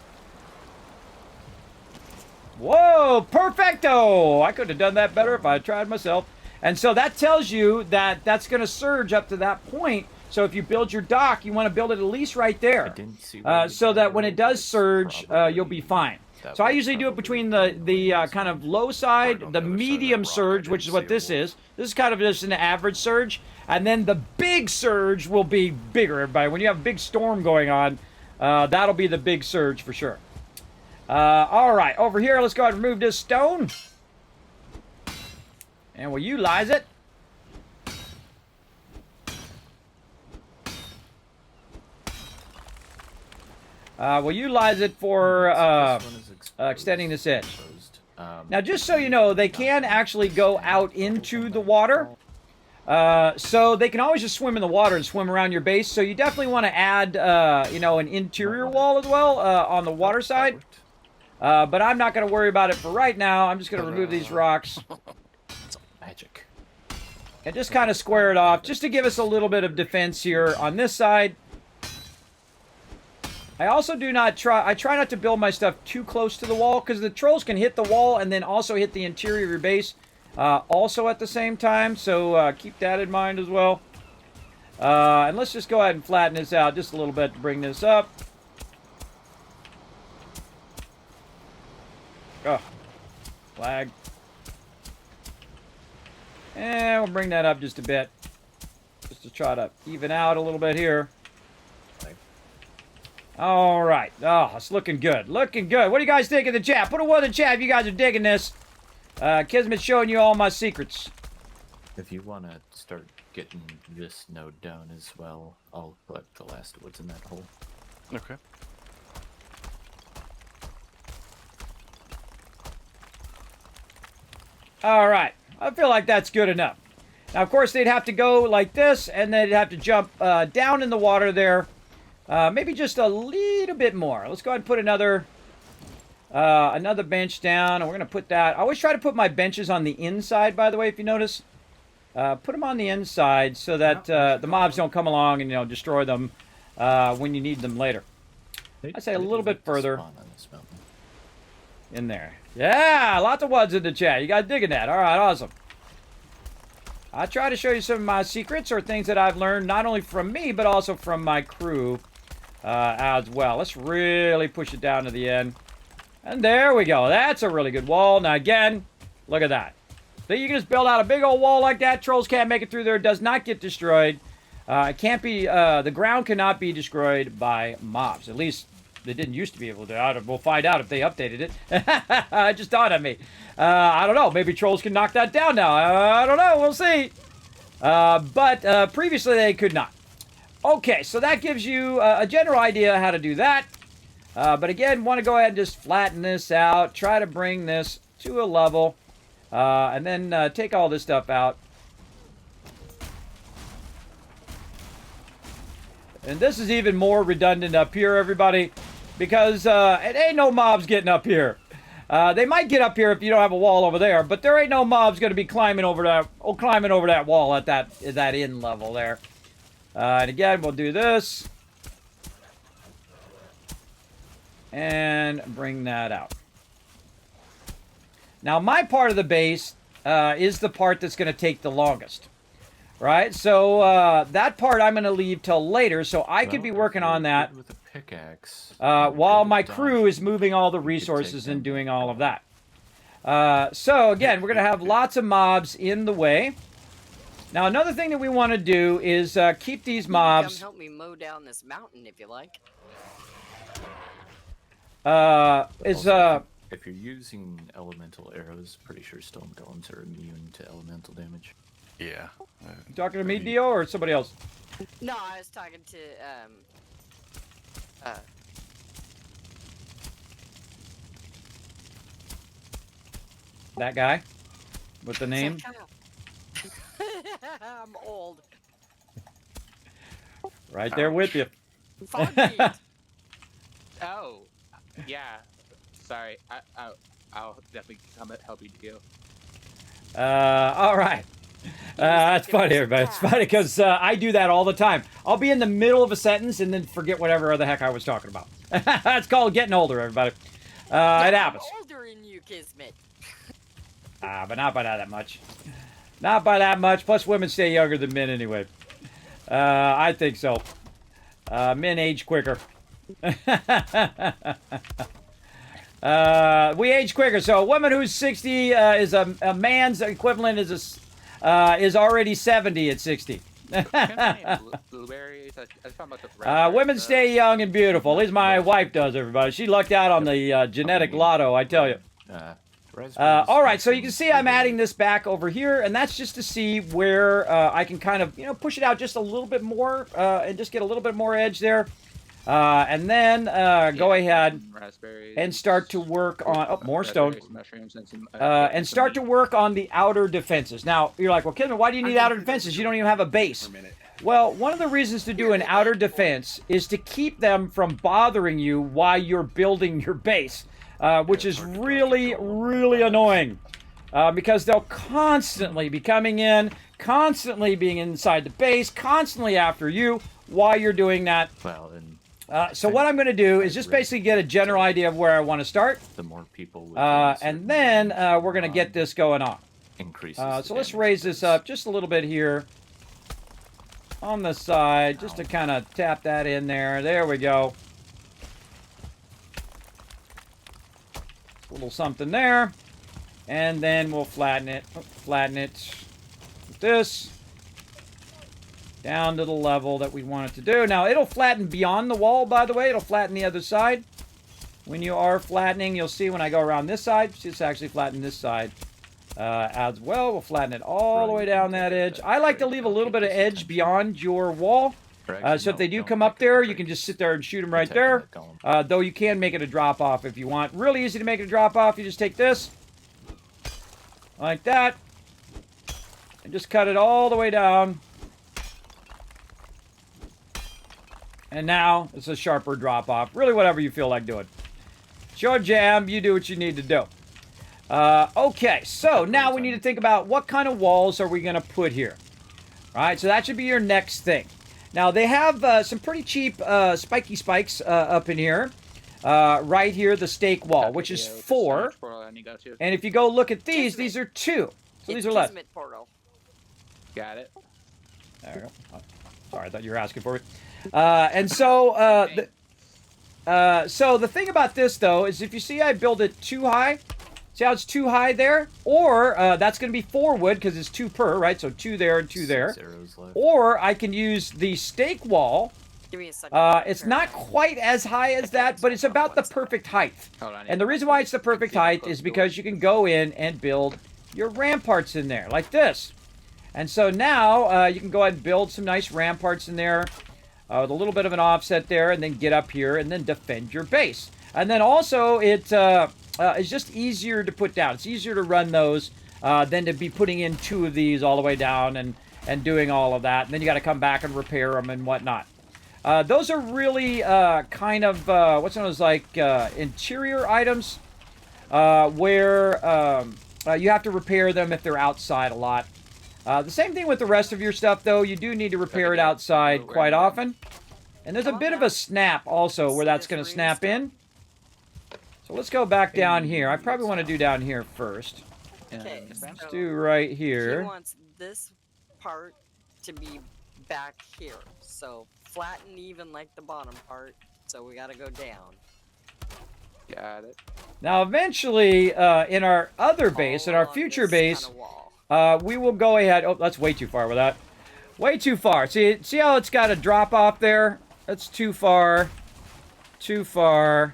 Whoa, perfecto! I could have done that better if I had tried myself. And so that tells you that that's going to surge up to that point. So if you build your dock, you want to build it at least right there. I didn't see where we So got that when it does it's surge, probably- you'll be fine. that So I would usually do it probably between be the kind of low side, on the the other side of that medium rock, I surge, which didn't is what see a this wolf. is. This is kind of just an average surge. And then the big surge will be bigger, everybody. When you have a big storm going on, that'll be the big surge for sure. All right, over here, let's go ahead and remove this stone. And we'll utilize it. We'll utilize it for This one is exposed, extending this edge. exposed. Now, just so you know, they can actually go out into the water. So they can always just swim in the water and swim around your base. So you definitely want to add, an interior wall as well on the water side. But I'm not going to worry about it for right now. I'm just going to remove these rocks Magic. and just kind of square it off, just to give us a little bit of defense here on this side. I also I try not to build my stuff too close to the wall, because the trolls can hit the wall and then also hit the interior of your base also at the same time. So keep that in mind as well. And let's just go ahead and flatten this out just a little bit to bring this up. Oh, flag. And we'll bring that up just a bit, just to try to even out a little bit here. All right. Oh, it's looking good. Looking good. What do you guys think in the chat? Put a one in the chat if you guys are digging this. Kismet's showing you all my secrets. If you want to start getting this node down as well, I'll collect the last woods in that hole. Okay. All right. I feel like that's good enough. Now, of course, they'd have to go like this, and they'd have to jump down in the water there. Maybe just a little bit more. Let's go ahead and put another bench down, and we're going to put that. I always try to put my benches on the inside, by the way, if you notice. Put them on the inside so that the mobs don't come along and destroy them when you need them later. I'd say a little bit further Spawn on this mountain. in there. Yeah, lots of WUDs in the chat. You guys digging that? All right, awesome. I try to show you some of my secrets or things that I've learned, not only from me, but also from my crew as well. Let's really push it down to the end. And there we go. That's a really good wall. Now, again, look at that. So you can just build out a big old wall like that. Trolls can't make it through there. It does not get destroyed. It can't be, the ground cannot be destroyed by mobs. At least they didn't used to be able to. We'll find out if they updated it. It just dawned on me. I don't know. Maybe trolls can knock that down now. I don't know. We'll see. But previously they could not. Okay, so that gives you a general idea how to do that. But again, want to go ahead and just flatten this out. Try to bring this to a level. And then take all this stuff out. And this is even more redundant up here, everybody. Because it ain't no mobs getting up here. They might get up here if you don't have a wall over there, but there ain't no mobs going to be climbing over that wall at that end level there. And again, we'll do this. And bring that out. Now, my part of the base is the part that's going to take the longest. Right? So that part I'm going to leave till later, so I could be working on that with a pickaxe. while my crew is moving all the resources and doing all of that. So again, we're going to have lots of mobs in the way. Now, another thing that we want to do is keep these mobs... Come help me mow down this mountain if you like. If you're using elemental arrows, pretty sure stone golems are immune to elemental damage. Yeah. You talking to me, Dio, or somebody else? No, I was talking to that guy with the name. I'm old. Right there with you. Fogmeat. Oh, yeah. Sorry. I'll definitely come and help you, Dio. All right. That's funny, everybody. It's funny because I do that all the time. I'll be in the middle of a sentence and then forget whatever the heck I was talking about. That's called getting older, everybody. It happens. I'm older than you, Kismet. But not by that much. Not by that much. Plus, women stay younger than men anyway. I think so. Men age quicker. We age quicker. So a woman who's 60 is a man's equivalent is already 70 at 60. Blueberries. I found about the Women stay young and beautiful. At least my wife does, everybody. She lucked out on the genetic lotto, I tell you. All right, so you can see I'm adding this back over here, and that's just to see where I can kind of, push it out just a little bit more and just get a little bit more edge there. And then go ahead and start to work on more stone. And start to work on the outer defenses. Now, you're like, well, Kismet, why do you need outer defenses? You don't even have a base. Well, one of the reasons to do an outer defense is to keep them from bothering you while you're building your base, which is really, really annoying. Because they'll constantly be coming in, constantly being inside the base, constantly after you while you're doing that. Well, and so what I'm going to do is just basically get a general idea of where I want to start. the more people, And then we're going to get this going on. increases. So let's raise this up just a little bit here on the side, just to kind of tap that in there. There we go. A little something there. And then we'll flatten it with this. Down to the level that we want it to do. Now, it'll flatten beyond the wall, by the way. It'll flatten the other side. When you are flattening, you'll see when I go around this side, it's actually flatten this side as well. We'll flatten it all the way down that edge. I like to leave a little bit of edge beyond your wall. So if they do come up there, you can just sit there and shoot them right there. Though you can make it a drop-off if you want. Really easy to make it a drop-off. You just take this, like that, and just cut it all the way down. And now it's a sharper drop-off. Really, whatever you feel like doing. It's your jam. You do what you need to do. Okay, so now we need to think about what kind of walls are we going to put here. All right, so that should be your next thing. Now, they have some pretty cheap spiky spikes up in here. Right here, the stake wall, which is 4. And if you go look at these are 2. So these are less. Got it. There we go. Oh, sorry, I thought you were asking for it. And so, so the thing about this, though, is if you see I build it too high, see how it's too high there? Or that's going to be 4 wood because it's 2 per, right? So 2 there and 2 there. Or I can use the stake wall. Give me a second. It's not quite as high as that, but it's about the perfect height. And the reason why it's the perfect height is because you can go in and build your ramparts in there, like this. And so now you can go ahead and build some nice ramparts in there. With a little bit of an offset there, and then get up here and then defend your base. And then also, it's just easier to put down. It's easier to run those than to be putting in 2 of these all the way down and doing all of that. And then you got to come back and repair them and whatnot. Those are really kind of, what's known as like interior items where you have to repair them if they're outside a lot. The same thing with the rest of your stuff, though. You do need to repair it outside quite often. And there's a bit of a snap also where that's going to snap in. So let's go back down here. I probably want to do down here first. Okay, And so Let's do right he here. wants this part to be back here. So flat and even like the bottom part. So we gotta go down. Got it. Now, eventually, in our other base, in All our along future this base, kinda wall. we will go ahead. Oh, that's way too far with that. Way too far. See how it's got a drop off there? That's too far. Too far.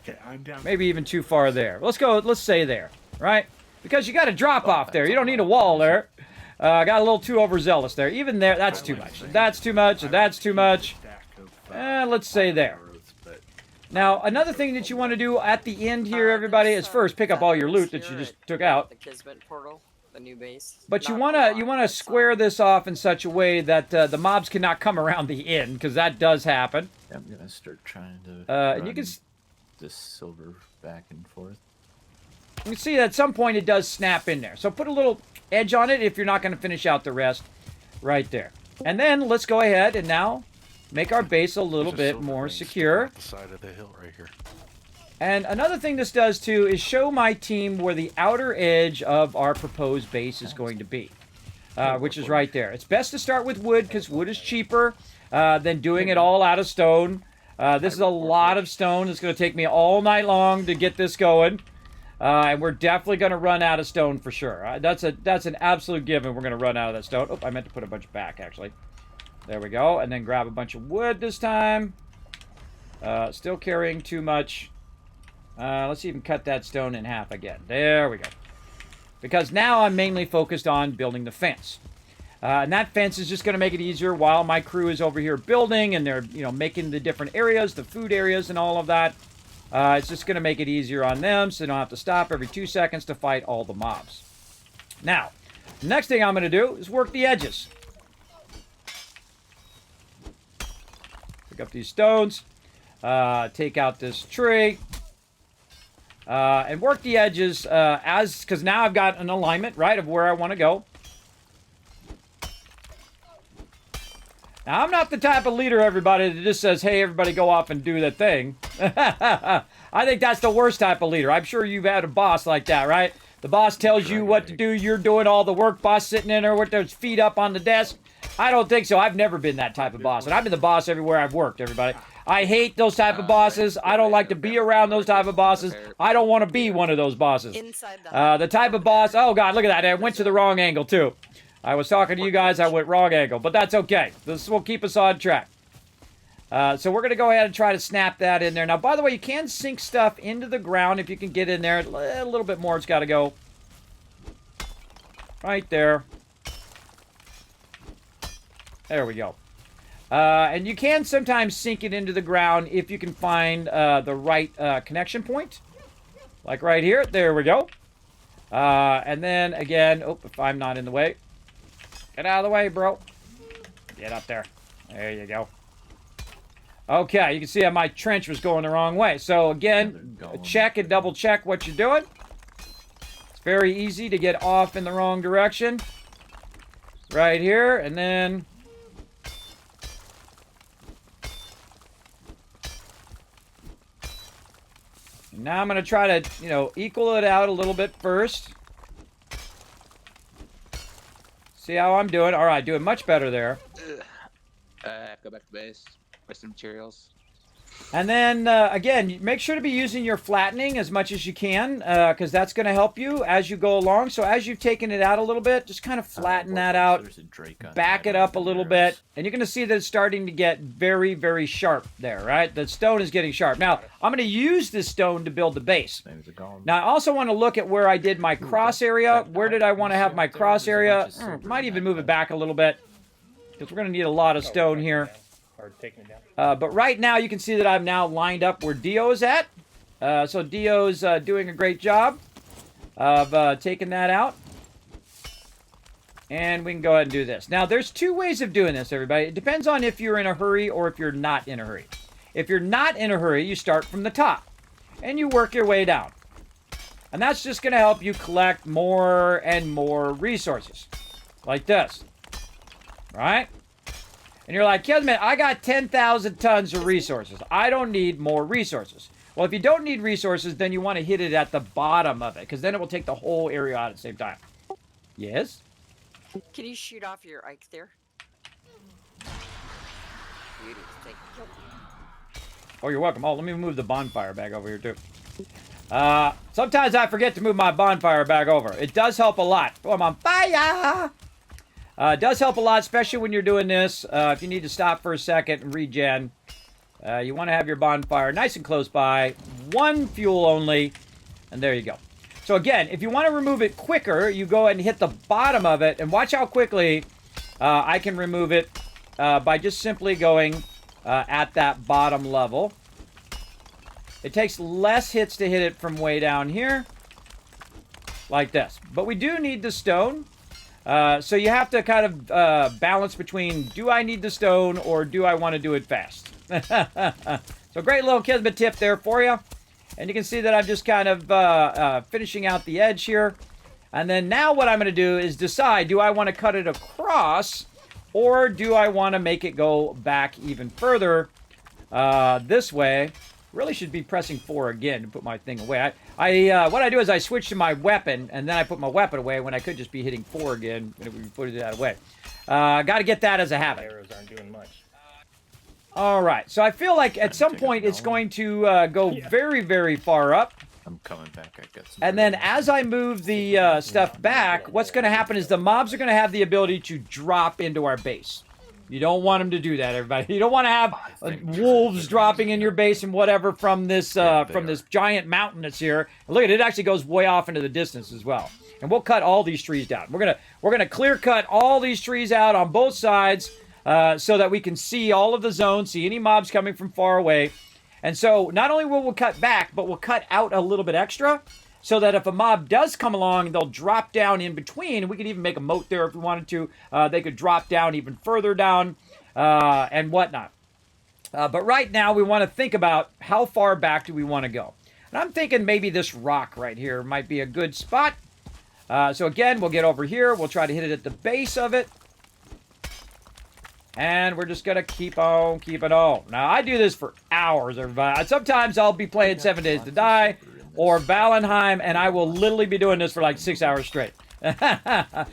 Okay, I'm down. Maybe even too far there. Let's go. Let's say there, right? Because you got a drop off there. You don't need a wall there. I got a little too overzealous there. Even there, that's too much. That's too much. That's too much. Let's say there. Now, another thing that you want to do at the end here, everybody, is first pick up all your loot that you just took out. The Kismet portal, the new base. But you Not want a to lot, square some. this off in such a way that the mobs cannot come around the end, because that does happen. I'm gonna start trying to And you run can this silver back and forth. you can see that at some point it does snap in there. So put a little edge on it if you're not going to finish out the rest right there. And then let's go ahead and now make our base a little There's a bit silver more ring sticking secure. out the side of the hill right here. And another thing this does too is show my team where the outer edge of our proposed base is going to be, which is right there. It's best to start with wood because wood is cheaper than doing it all out of stone. This is a lot of stone. It's going to take me all night long to get this going. And we're definitely going to run out of stone for sure. That's an absolute given. We're going to run out of that stone. Oh, I meant to put a bunch back, actually. There we go. And then grab a bunch of wood this time. Still carrying too much. Let's even cut that stone in half again. There we go. Because now I'm mainly focused on building the fence. And that fence is just going to make it easier while my crew is over here building and they're, making the different areas, the food areas and all of that. It's just going to make it easier on them so they don't have to stop every 2 seconds to fight all the mobs. Now, the next thing I'm going to do is work the edges. Pick up these stones. Take out this tree. And work the edges because now I've got an alignment, right, of where I want to go. Now, I'm not the type of leader, everybody, that just says, hey, everybody go off and do that thing. I think that's the worst type of leader. I'm sure you've had a boss like that, right? The boss tells you what to do. You're doing all the work. Boss sitting in there with their feet up on the desk. I don't think so. I've never been that type of boss. And I've been the boss everywhere I've worked, everybody. I hate those type of bosses. I don't like to be around those type of bosses. I don't want to be one of those bosses. Inside the The type of boss... Oh, God, look at that. I went to the wrong angle, too. I was talking to you guys. I went wrong angle. But that's okay. This will keep us on track. So we're going to go ahead and try to snap that in there. Now, by the way, you can sink stuff into the ground if you can get in there. A little bit more. It's got to go right there. There we go. And you can sometimes sink it into the ground if you can find the right connection point. Like right here. There we go. And then, again, if I'm not in the way. Get out of the way, bro. Get up there. There you go. Okay, you can see how my trench was going the wrong way. So, again, check and double check what you're doing. It's very easy to get off in the wrong direction. Right here, and then... Now I'm going to try to, equal it out a little bit first. See how I'm doing? All right, doing much better there. Go back to base. With some materials. And then, again, make sure to be using your flattening as much as you can, because that's going to help you as you go along. So as you've taken it out a little bit, just kind of flatten that out, back it up a little bit, and you're going to see that it's starting to get very, very sharp there, right? The stone is getting sharp. Now, I'm going to use this stone to build the base. Now, I also want to look at where I did my cross area. Where did I want to have my cross area? Might even move it back a little bit, because we're going to need a lot of stone here. But right now, you can see that I've now lined up where Dio is at. So Dio's doing a great job of taking that out. And we can go ahead and do this. Now, there's two ways of doing this, everybody. It depends on if you're in a hurry or if you're not in a hurry. If you're not in a hurry, you start from the top. And you work your way down. And that's just going to help you collect more and more resources. Like this. Right? And you're like, Kismet, I got 10,000 tons of resources. I don't need more resources. Well, if you don't need resources, then you want to hit it at the bottom of it, because then it will take the whole area out at the same time. Yes? Can you shoot off your Ike there? Beauty, thank you. Oh, you're welcome. Oh, let me move the bonfire back over here, too. Sometimes I forget to move my bonfire back over. It does help a lot. Oh, I'm on fire! It does help a lot, especially when you're doing this. If you need to stop for a second and regen, you want to have your bonfire nice and close by. One fuel only, and there you go. So again, if you want to remove it quicker, you go ahead and hit the bottom of it, and watch how quickly I can remove it by just simply going at that bottom level. It takes less hits to hit it from way down here, like this. But we do need the stone, so you have to kind of balance between, do I need the stone or do I want to do it fast? So great little Kismet tip there for you. And you can see that I'm just kind of finishing out the edge here. And then now what I'm going to do is decide, do I want to cut it across or do I want to make it go back even further this way? Really should be pressing 4 again to put my thing away. What I do is I switch to my weapon, and then I put my weapon away when I could just be hitting 4 again when we put that away. Got to get that as a habit. Arrows aren't doing much. All right, so I feel like at some point it's going to go very, very far up. I'm coming back. I got some. And then as I move the stuff back, what's going to happen is the mobs are going to have the ability to drop into our base. You don't want them to do that, everybody. You don't want to have wolves dropping in your base and whatever from this giant mountain that's here. Look at it; actually goes way off into the distance as well. And we'll cut all these trees down. We're gonna clear cut all these trees out on both sides so that we can see all of the zones, see any mobs coming from far away. And so not only will we cut back, but we'll cut out a little bit extra so that if a mob does come along, they'll drop down in between. And we could even make a moat there if we wanted to. They could drop down even further down and whatnot. But right now, we want to think about how far back do we want to go. And I'm thinking maybe this rock right here might be a good spot. So again, we'll get over here. We'll try to hit it at the base of it. And we're just going to keep on keeping on. Now, I do this for hours, everybody. Sometimes I'll be playing 7 Days to Die or Valheim, and I will literally be doing this for like 6 hours straight.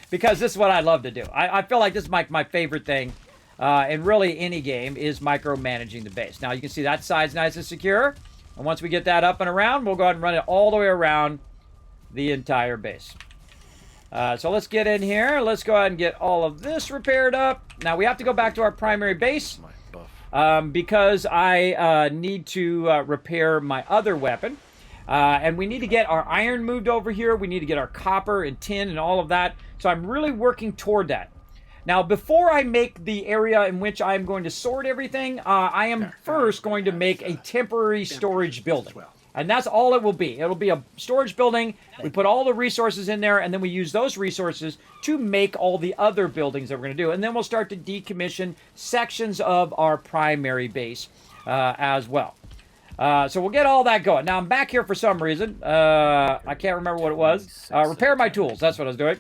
Because this is what I love to do. I feel like this is my favorite thing in really any game is micromanaging the base. Now, you can see that side's nice and secure. And once we get that up and around, we'll go ahead and run it all the way around the entire base. So let's get in here. Let's go ahead and get all of this repaired up. Now, we have to go back to our primary base because I need to repair my other weapon. And we need to get our iron moved over here. We need to get our copper and tin and all of that. So I'm really working toward that. Now, before I make the area in which I'm going to sort everything, I am first going to make a temporary storage building. And that's all it will be. It'll be a storage building. We put all the resources in there, and then we use those resources to make all the other buildings that we're going to do. And then we'll start to decommission sections of our primary base as well. So we'll get all that going. Now, I'm back here for some reason. I can't remember what it was. Repair my tools. That's what I was doing.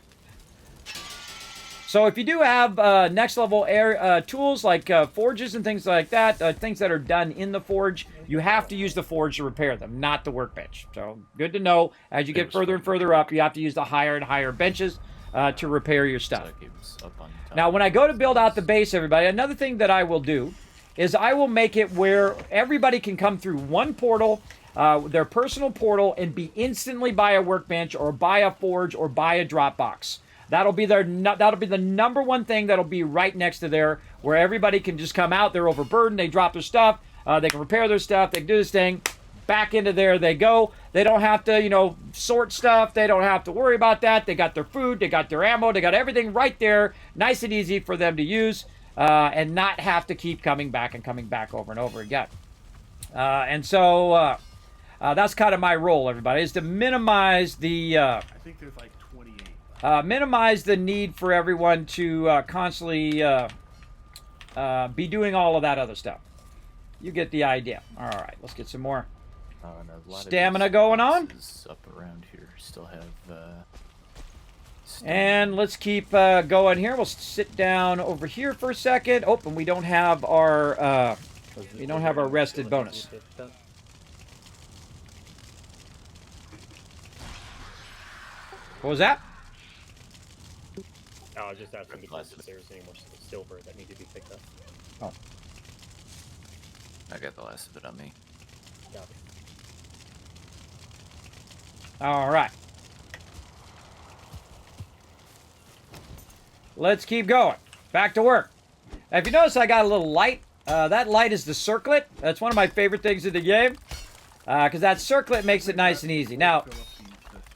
So if you do have next level tools like forges and things like that, things that are done in the forge, you have to use the forge to repair them, not the workbench. So good to know. As you get further and further up, you have to use the higher and higher benches to repair your stuff. Now, when I go to build out the base, everybody, another thing that I will do is I will make it where everybody can come through one portal, their personal portal, and be instantly by a workbench or by a forge or by a drop box. That'll be the number one thing that'll be right next to there, where everybody can just come out. They're overburdened. They drop their stuff. They can repair their stuff. They can do this thing. Back into there they go. They don't have to, sort stuff. They don't have to worry about that. They got their food. They got their ammo. They got everything right there, nice and easy for them to use, and not have to keep coming back over and over again. And so that's kind of my role, everybody, is to minimize the. I think there's like 28. Minimize the need for everyone to constantly be doing all of that other stuff. You get the idea. All right, let's get some more stamina going on. Up around here still have. And let's keep going here. We'll sit down over here for a second. Oh, and we don't have our rested bonus. What was that? I was just asking because Last if of there's any more silver that need to be picked up. Oh. I got the last of it on me. Got it. All right. Let's keep going. Back to work. Now, if you notice, I got a little light. That light is the circlet. That's one of my favorite things in the game. Because that circlet makes it nice and easy. Now,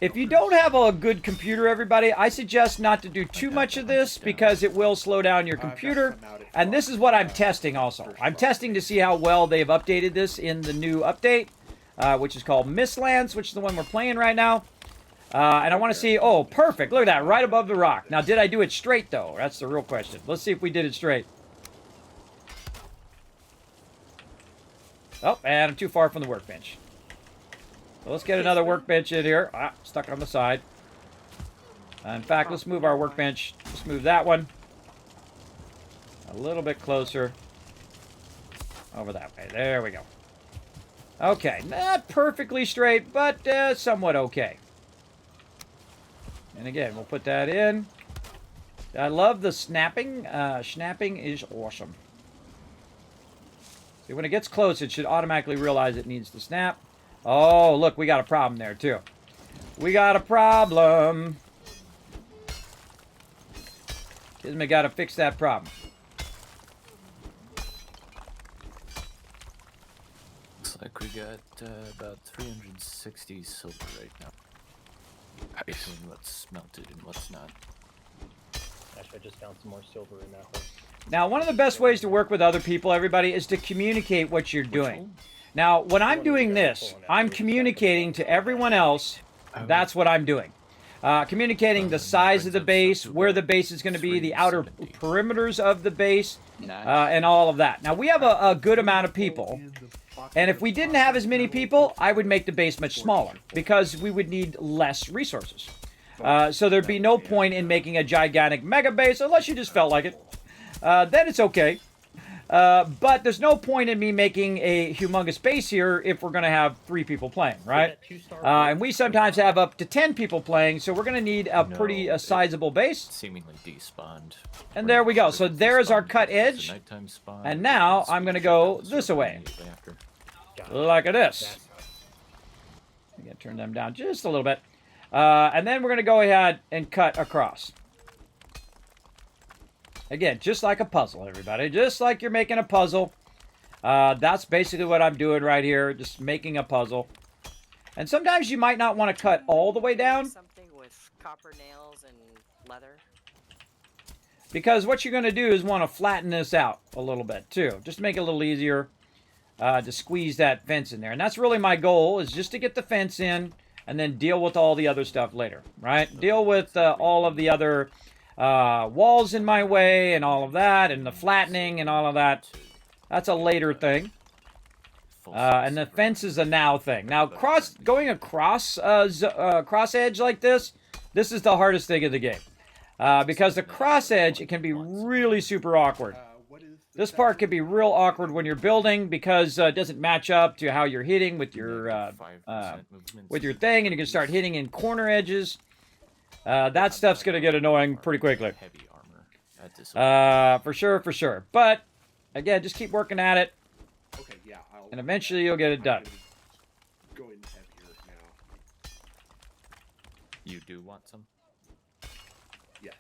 if you don't have a good computer, everybody, I suggest not to do too much of this because it will slow down your computer. And this is what I'm testing also. I'm testing to see how well they've updated this in the new update, which is called Mistlands, which is the one we're playing right now. And I want to see, oh, perfect. Look at that, right above the rock. Now, did I do it straight, though? That's the real question. Let's see if we did it straight. Oh, and I'm too far from the workbench. So let's get another workbench in here. Ah, stuck on the side. In fact, let's move our workbench. Let's move that one a little bit closer. Over that way. There we go. Okay, not perfectly straight, but somewhat okay. And again, we'll put that in. I love the snapping. Snapping is awesome. See, when it gets close, it should automatically realize it needs to snap. Oh, look, we got a problem there, too. We got a problem. Kismet got to fix that problem. Looks like we got about 360 silver right now. Between what's smelted and what's not. Actually, I just found some more silver in that hole. Now, one of the best ways to work with other people, everybody, is to communicate what you're doing. Now, when I'm doing this, I'm communicating to everyone else. That's what I'm doing. Communicating the size of the base, where the base is going to be, the outer perimeters of the base, and all of that. Now, we have a good amount of people. And if we didn't have as many people, I would make the base much smaller because we would need less resources. So there'd be no point in making a gigantic mega base unless you just felt like it. Then it's okay. But there's no point in me making a humongous base here if we're going to have 3 people playing, right? And we sometimes have up to 10 people playing, so we're going to need a pretty sizable base. Seemingly despawned. And there we go. So there's our cut edge. And now I'm going to go this way. Like this. I'm going to turn them down just a little bit. And then we're going to go ahead and cut across. Again, just like a puzzle, everybody. Just like you're making a puzzle. That's basically what I'm doing right here. Just making a puzzle. And sometimes you might not want to cut all the way down. Something with copper nails and leather. Because what you're going to do is want to flatten this out a little bit, too. Just to make it a little easier to squeeze that fence in there. And that's really my goal, is just to get the fence in and then deal with all the other stuff later, right? Deal with all of the other walls in my way and all of that, and the flattening and all of that. That's a later thing. And the fence is a now thing. Now, going across cross edge like this is the hardest thing in the game. Because the cross edge, it can be really super awkward. This part can be real awkward when you're building because it doesn't match up to how you're hitting with your thing, and you can start hitting in corner edges. That stuff's going to get annoying pretty quickly. For sure. But, again, just keep working at it, Okay, yeah. and eventually you'll get it done. Going heavier now. You do want some? Yes.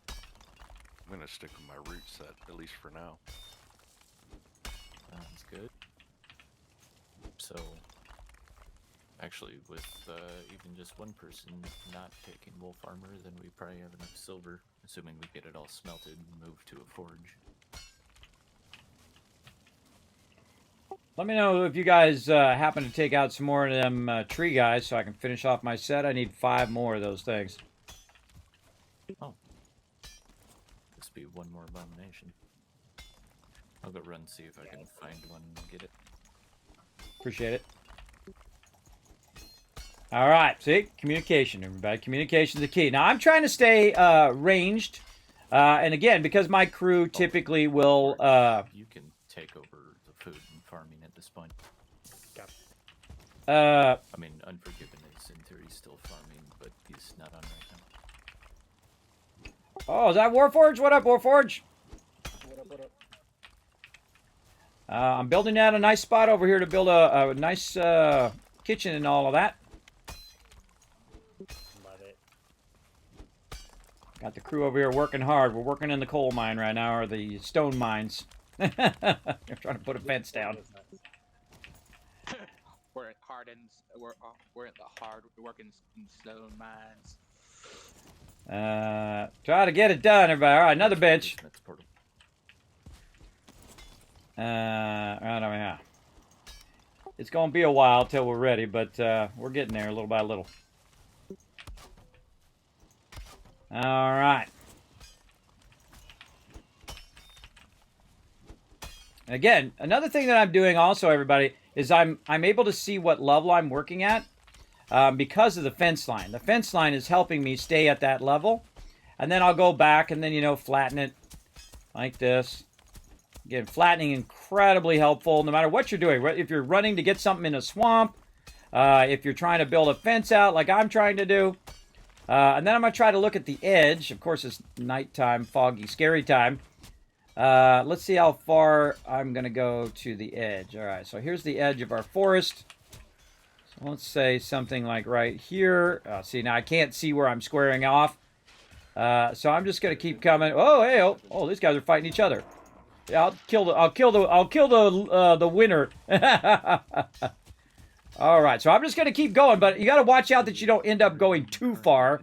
I'm gonna stick with my root set, at least for now. Sounds good. So, actually, with even just one person not taking wolf armor, then we probably have enough silver, assuming we get it all smelted and moved to a forge. Let me know if you guys happen to take out some more of them tree guys so I can finish off my set. I need 5 more of those things. Oh. This be one more abomination. I'll go run and see if I can find one and get it. Appreciate it. All right, see? Communication, everybody. Communication's the key. Now, I'm trying to stay ranged. And again, because my crew typically will... you can take over the food and farming at this point. I mean, Unforgiven is in theory he's still farming, but he's not on right now. Oh, is that Warforge? What up, Warforge? What up, what up? I'm building out a nice spot over here to build a nice kitchen and all of that. Love it. Got the crew over here working hard. We're working in the coal mine right now, or the stone mines. They're trying to put a fence down. We're in the hard working stone mines. Try to get it done, everybody. All right, another bench. Kismet's portal. Right over here. It's gonna be a while till we're ready, but we're getting there little by little. All right. Again, another thing that I'm doing also, everybody, is I'm able to see what level I'm working at because of the fence line. The fence line is helping me stay at that level, and then I'll go back and then, you know, flatten it like this. Again, flattening incredibly helpful no matter what you're doing. If you're running to get something in a swamp, if you're trying to build a fence out like I'm trying to do, and then I'm going to try to look at the edge. Of course, it's nighttime, foggy, scary time. Let's see how far I'm going to go to the edge. All right, so here's the edge of our forest. So let's say something like right here. See, now I can't see where I'm squaring off. So I'm just going to keep coming. Oh, hey, oh, these guys are fighting each other. Yeah, I'll kill the winner. All right, so I'm just going to keep going, but you got to watch out that you don't end up going too far.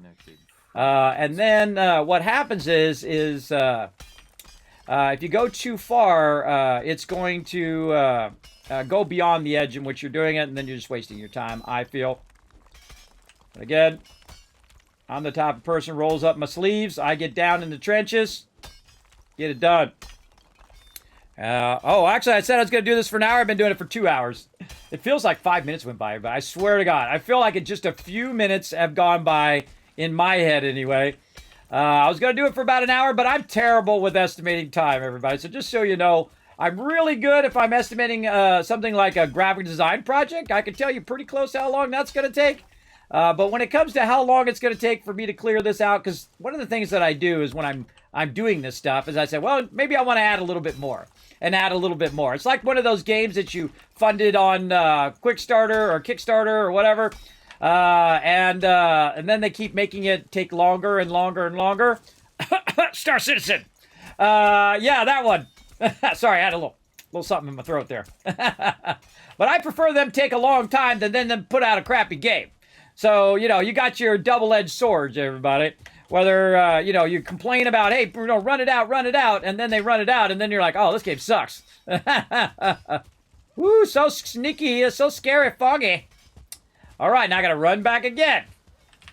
And then what happens is if you go too far, it's going to go beyond the edge in which you're doing it, and then you're just wasting your time, I feel. But again, I'm the type of person who rolls up my sleeves. I get down in the trenches, get it done. Actually, I said I was going to do this for an hour. I've been doing it for 2 hours. It feels like 5 minutes went by, but I swear to God, I feel like just a few minutes have gone by, in my head anyway. I was going to do it for about an hour, but I'm terrible with estimating time, everybody. So just so you know, I'm really good if I'm estimating something like a graphic design project. I can tell you pretty close how long that's going to take. But when it comes to how long it's going to take for me to clear this out, because one of the things that I do is when I'm doing this stuff is I say, well, maybe I want to add a little bit more. And add a little bit more. It's like one of those games that you funded on Quickstarter or Kickstarter or whatever, and then they keep making it take longer and longer and longer. Star Citizen. Yeah, that one. Sorry, I had a little something in my throat there. But I prefer them take a long time than them put out a crappy game. So, you know, you got your double-edged swords, everybody. Whether, you know, you complain about, hey, Bruno, run it out, and then they run it out, and then you're like, oh, this game sucks. Woo, so sneaky, it's so scary, foggy. All right, now I got to run back again.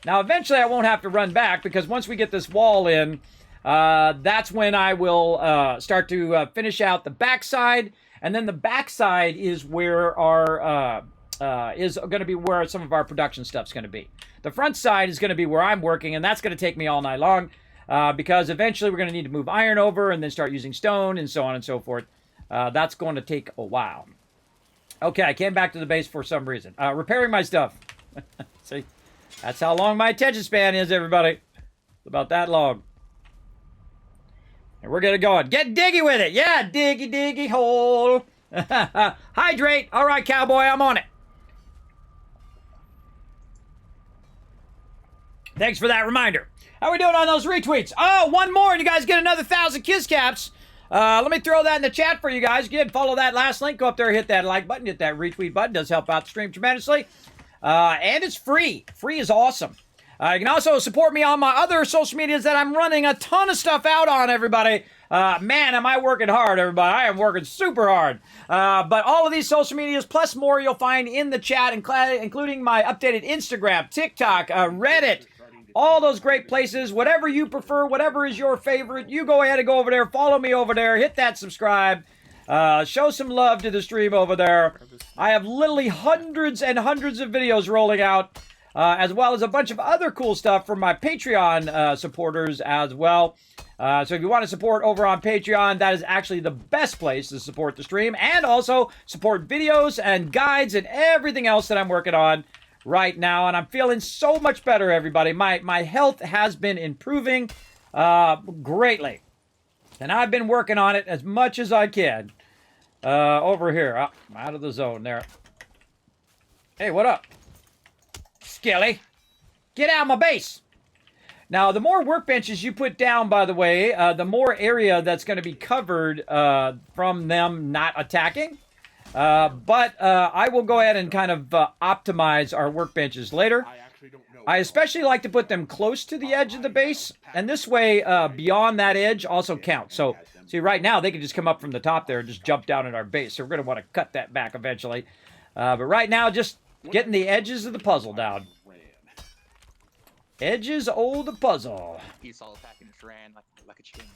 Now, eventually I won't have to run back, because once we get this wall in, that's when I will start to finish out the backside, and then the backside is where our... is going to be where some of our production stuff's going to be. The front side is going to be where I'm working, and that's going to take me all night long because eventually we're going to need to move iron over and then start using stone and so on and so forth. That's going to take a while. Okay, I came back to the base for some reason. Repairing my stuff. See, that's how long my attention span is, everybody. It's about that long. And we're going to go on. Get diggy with it. Yeah, diggy, diggy hole. Hydrate. All right, cowboy, I'm on it. Thanks for that reminder. How we doing on those retweets? Oh, one more and you guys get another 1,000 Kiss Caps. Let me throw that in the chat for you guys. Again, follow that last link. Go up there, hit that like button, hit that retweet button. Does help out the stream tremendously. And it's free. Free is awesome. You can also support me on my other social medias that I'm running a ton of stuff out on, everybody. Man, am I working hard, everybody. I am working super hard. But all of these social medias, plus more, you'll find in the chat, including my updated Instagram, TikTok, Reddit, all those great places. Whatever you prefer, whatever is your favorite, you go ahead and go over there, follow me over there, hit that subscribe, show some love to the stream over there. I have literally hundreds and hundreds of videos rolling out, as well as a bunch of other cool stuff from my Patreon supporters as well. So if you want to support over on Patreon, that is actually the best place to support the stream and also support videos and guides and everything else that I'm working on. right now, and I'm feeling so much better, everybody. My health has been improving greatly, and I've been working on it as much as I can. Over here, I'm out of the zone there. Hey, what up? Skilly, get out of my base. Now, the more workbenches you put down, by the way, the more area that's going to be covered from them not attacking. But I will go ahead and kind of optimize our workbenches later. I actually don't know. I especially like to put them close to the edge of the base, and this way, beyond that edge also counts. So, see, right now, they can just come up from the top there and just jump down at our base. So we're going to want to cut that back eventually. But right now, just getting the edges of the puzzle down. Edges of the puzzle. He's all attacking and just ran like a chicken.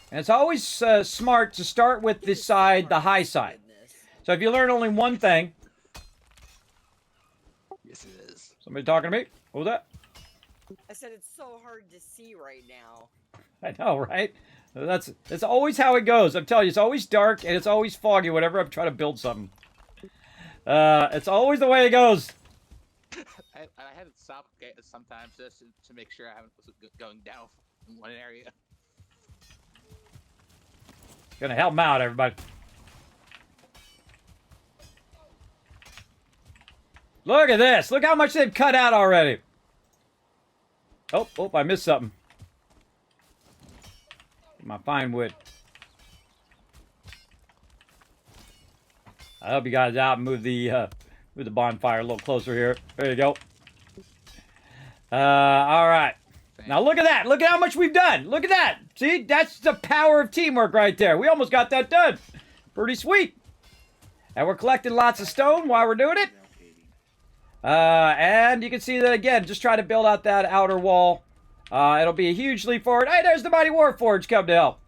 And it's always smart to start with the side, the high side. So if you learn only one thing... Yes, it is. Somebody talking to me? What was that? I said it's so hard to see right now. I know, right? That's always how it goes. I'm telling you, it's always dark and it's always foggy whenever I'm trying to build something. It's always the way it goes. I had to stop sometimes just to make sure I haven't going down in one area. Gonna help them out, everybody. Look at this. Look how much they've cut out already. Oh, I missed something. My fine wood. I'll help you guys out and move the bonfire a little closer here. There you go. All right. Now look at that. Look at how much we've done. Look at that. See, that's the power of teamwork right there. We almost got that done. Pretty sweet. And we're collecting lots of stone while we're doing it. And you can see that again. Just try to build out that outer wall. It'll be a huge leap forward. Hey, there's the Mighty Warforged come to help.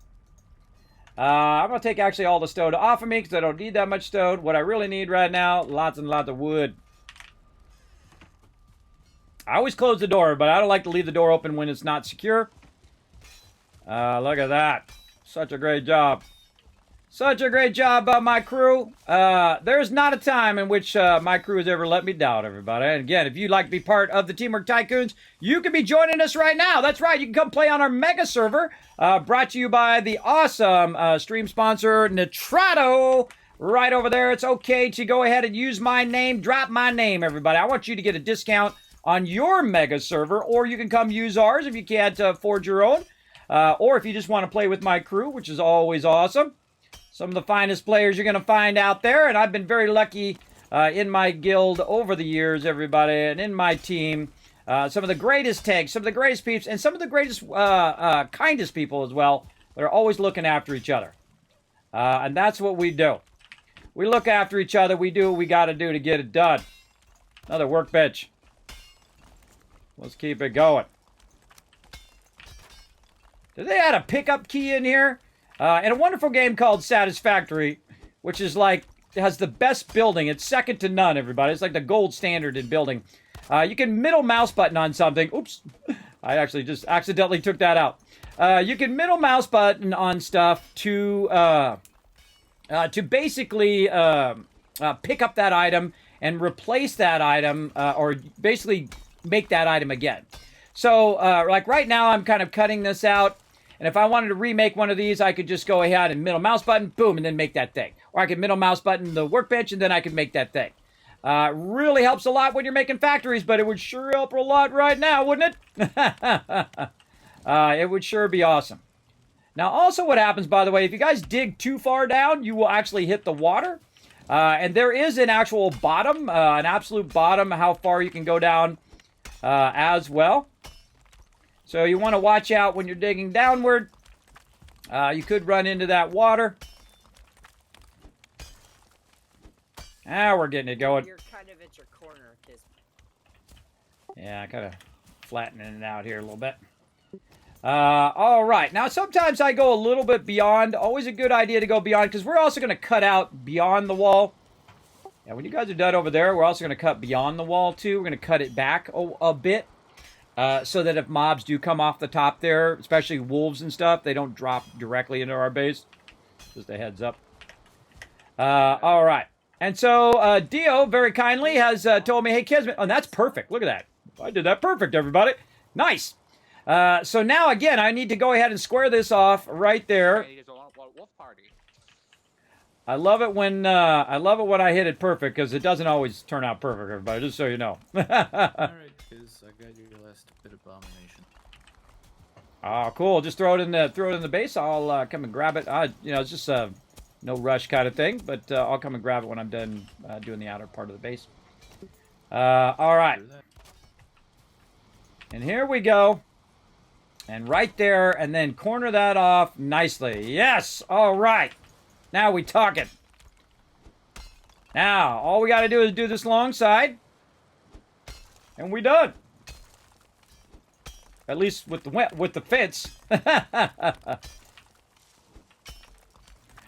I'm going to take actually all the stone off of me because I don't need that much stone. What I really need right now, lots and lots of wood. I always close the door, but I don't like to leave the door open when it's not secure. Look at that. Such a great job. Such a great job by my crew. There's not a time in which my crew has ever let me down, everybody. And again, if you'd like to be part of the Teamwork Tycoons, you can be joining us right now. That's right. You can come play on our mega server, brought to you by the awesome stream sponsor, Nitrato. Right over there. It's okay to go ahead and use my name. Drop my name, everybody. I want you to get a discount on your mega server, or you can come use ours if you can't afford your own, or if you just want to play with my crew, which is always awesome. Some of the finest players you're going to find out there, and I've been very lucky in my guild over the years, everybody, and in my team. Some of the greatest tanks, some of the greatest peeps, and some of the greatest, kindest people as well. They're always looking after each other. And that's what we do. We look after each other. We do what we got to do to get it done. Another workbench. Let's keep it going. Did they add a pickup key in here? In a wonderful game called Satisfactory, which is like, it has the best building. It's second to none, everybody. It's like the gold standard in building. You can middle mouse button on something. Oops. I actually just accidentally took that out. You can middle mouse button on stuff to basically pick up that item and replace that item, or basically make that item again. So, like right now, I'm kind of cutting this out. And if I wanted to remake one of these, I could just go ahead and middle mouse button, boom, and then make that thing. Or I could middle mouse button the workbench, and then I could make that thing. Really helps a lot when you're making factories, but it would sure help a lot right now, wouldn't it? It would sure be awesome. Now, also what happens, by the way, if you guys dig too far down, you will actually hit the water. And there is an actual bottom, an absolute bottom, how far you can go down as well. So you want to watch out when you're digging downward. You could run into that water. We're getting it going. You're kind of at your corner, Kismet. Yeah, kind of flattening it out here a little bit. All right. Now, sometimes I go a little bit beyond. Always a good idea to go beyond, because we're also going to cut out beyond the wall. And when you guys are done over there, we're also going to cut beyond the wall, too. We're going to cut it back a bit. So that if mobs do come off the top there, especially wolves and stuff, they don't drop directly into our base. Just a heads up. All right. And so Dio very kindly has told me, hey, Kismet, oh, that's perfect. Look at that. I did that perfect, everybody. Nice. So now, again, I need to go ahead and square this off right there. Hey, there's a wolf party. I love it when I hit it perfect, because it doesn't always turn out perfect, everybody, just so you know. All right, Kiz, I got your last bit of abomination. Oh, cool. Just throw it in the base. I'll come and grab it. It's just a no rush kind of thing, but I'll come and grab it when I'm done doing the outer part of the base. All right. And here we go. And right there, and then corner that off nicely. Yes! All right. Now we talking. Now, all we got to do is do this long side. And we done. At least with the fence.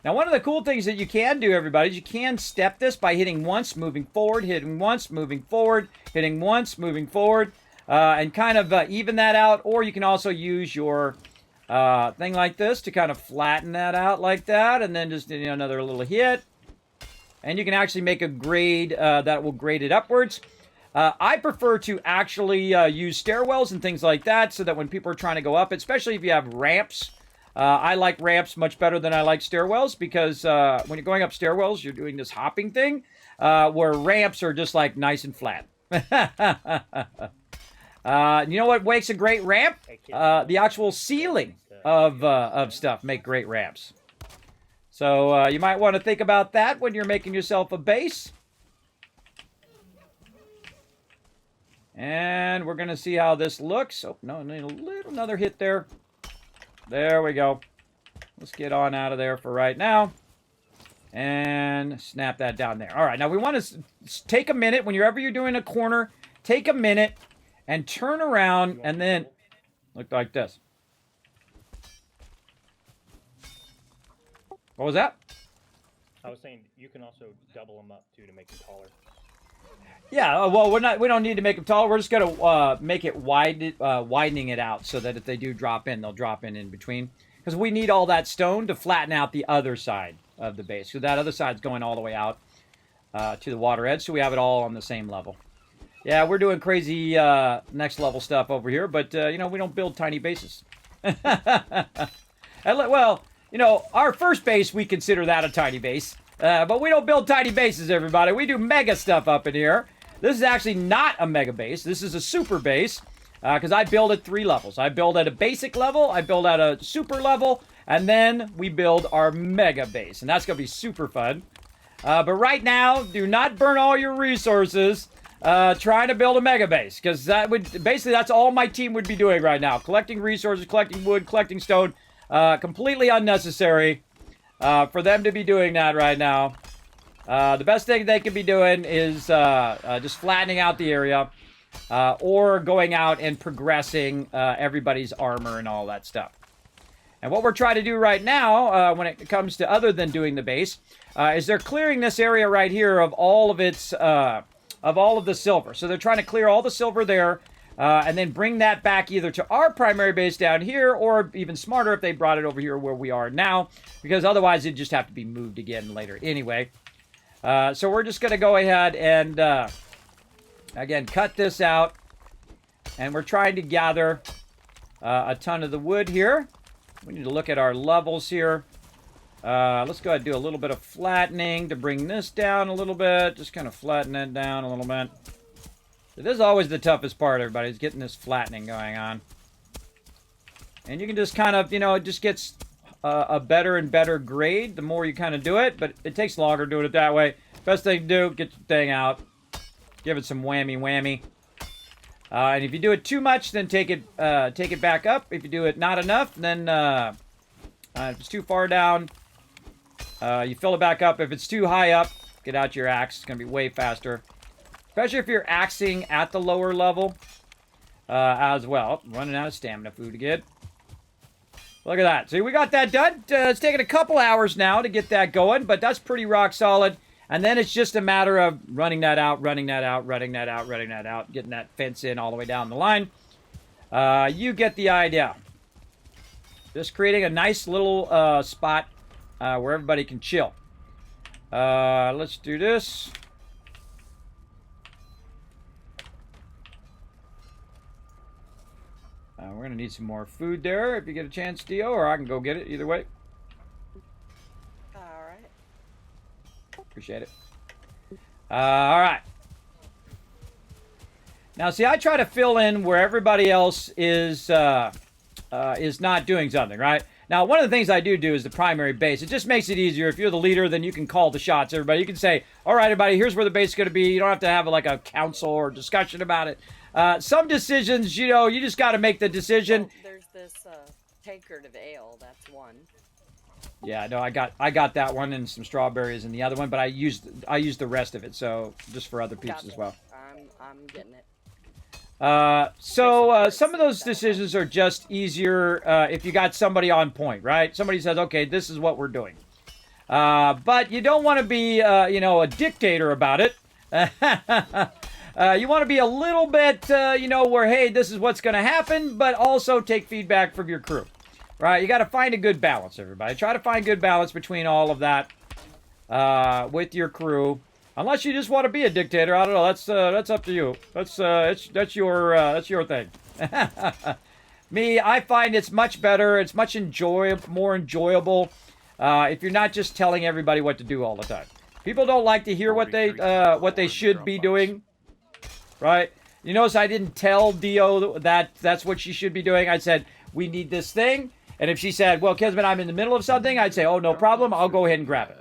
Now, one of the cool things that you can do, everybody, is you can step this by hitting once, moving forward, hitting once, moving forward, hitting once, moving forward, and kind of even that out. Or you can also use your thing like this to kind of flatten that out like that, and then just another little hit. And you can actually make a grade that will grade it upwards. I prefer to actually use stairwells and things like that, so that when people are trying to go up, especially if you have ramps, I like ramps much better than I like stairwells, because when you're going up stairwells, you're doing this hopping thing, where ramps are just like nice and flat. You know what makes a great ramp? The actual ceiling of stuff make great ramps. So you might want to think about that when you're making yourself a base. And we're going to see how this looks. Oh, no, another hit there. There we go. Let's get on out of there for right now. And snap that down there. All right, now we want to take a minute. Whenever you're doing a corner, take a minute and turn around and then look like this. What was that? I was saying you can also double them up too to make them taller. Yeah, well, we don't need to make them taller. We're just gonna make it widening it out, so that if they do drop in, they'll drop in between. Because we need all that stone to flatten out the other side of the base. So that other side's going all the way out to the water edge, so we have it all on the same level. Yeah, we're doing crazy next level stuff over here, but we don't build tiny bases. Well, our first base, we consider that a tiny base. But we don't build tiny bases, everybody. We do mega stuff up in here. This is actually not a mega base. This is a super base, because I build at 3 levels. I build at a basic level, I build at a super level, and then we build our mega base. And that's going to be super fun. But right now, do not burn all your resources trying to build a mega base, because that's all my team would be doing right now. Collecting resources, collecting wood, collecting stone. Completely unnecessary for them to be doing that right now. The best thing they could be doing is just flattening out the area, or going out and progressing everybody's armor and all that stuff. And what we're trying to do right now, when it comes to other than doing the base, is they're clearing this area right here of all of its of all of the silver. So they're trying to clear all the silver there, and then bring that back either to our primary base down here, or even smarter if they brought it over here where we are now, because otherwise it'd just have to be moved again later anyway. So we're just going to go ahead and, again, cut this out. And we're trying to gather a ton of the wood here. We need to look at our levels here. Let's go ahead and do a little bit of flattening to bring this down a little bit. Just kind of flatten it down a little bit. So this is always the toughest part, everybody, is getting this flattening going on. And you can just kind of, it just gets a better and better grade the more you kind of do it, but it takes longer doing it that way. Best thing to do, get the thing out. Give it some whammy. And if you do it too much, then take it back up. If you do it not enough, then if it's too far down, you fill it back up. If it's too high up, get out your axe. It's going to be way faster. Especially if you're axing at the lower level as well. Running out of stamina food again. Look at that. See, we got that done. It's taken a couple hours now to get that going, but that's pretty rock solid. And then it's just a matter of running that out, getting that fence in all the way down the line. You get the idea. Just creating a nice little spot where everybody can chill. Let's do this. We're going to need some more food there if you get a chance, Dio, or I can go get it. Either way. All right. Appreciate it. All right. Now, see, I try to fill in where everybody else is not doing something, right? Now, one of the things I do is the primary base. It just makes it easier. If you're the leader, then you can call the shots, everybody. You can say, all right, everybody, here's where the base is going to be. You don't have to have, like, a council or discussion about it. Some decisions, you know, you just got to make the decision. Oh, there's this tankard of ale. That's one. Yeah, no, I got that one and some strawberries in the other one, but I used the rest of it, so just for other peeps as well. I'm getting it. Some of those decisions are just easier if you got somebody on point, right? Somebody says, okay, this is what we're doing. But you don't want to be, a dictator about it. You want to be a little bit, where, hey, this is what's going to happen, but also take feedback from your crew, right? You got to find a good balance, everybody. Try to find good balance between all of that with your crew. Unless you just want to be a dictator, I don't know. That's up to you. That's your thing. Me, I find it's much better. It's much more enjoyable if you're not just telling everybody what to do all the time. People don't like to hear what they should be doing, right? You notice I didn't tell Dio that that's what she should be doing. I said we need this thing, and if she said, "Well, Kismet, I'm in the middle of something," I'd say, "Oh, no problem. I'll go ahead and grab it."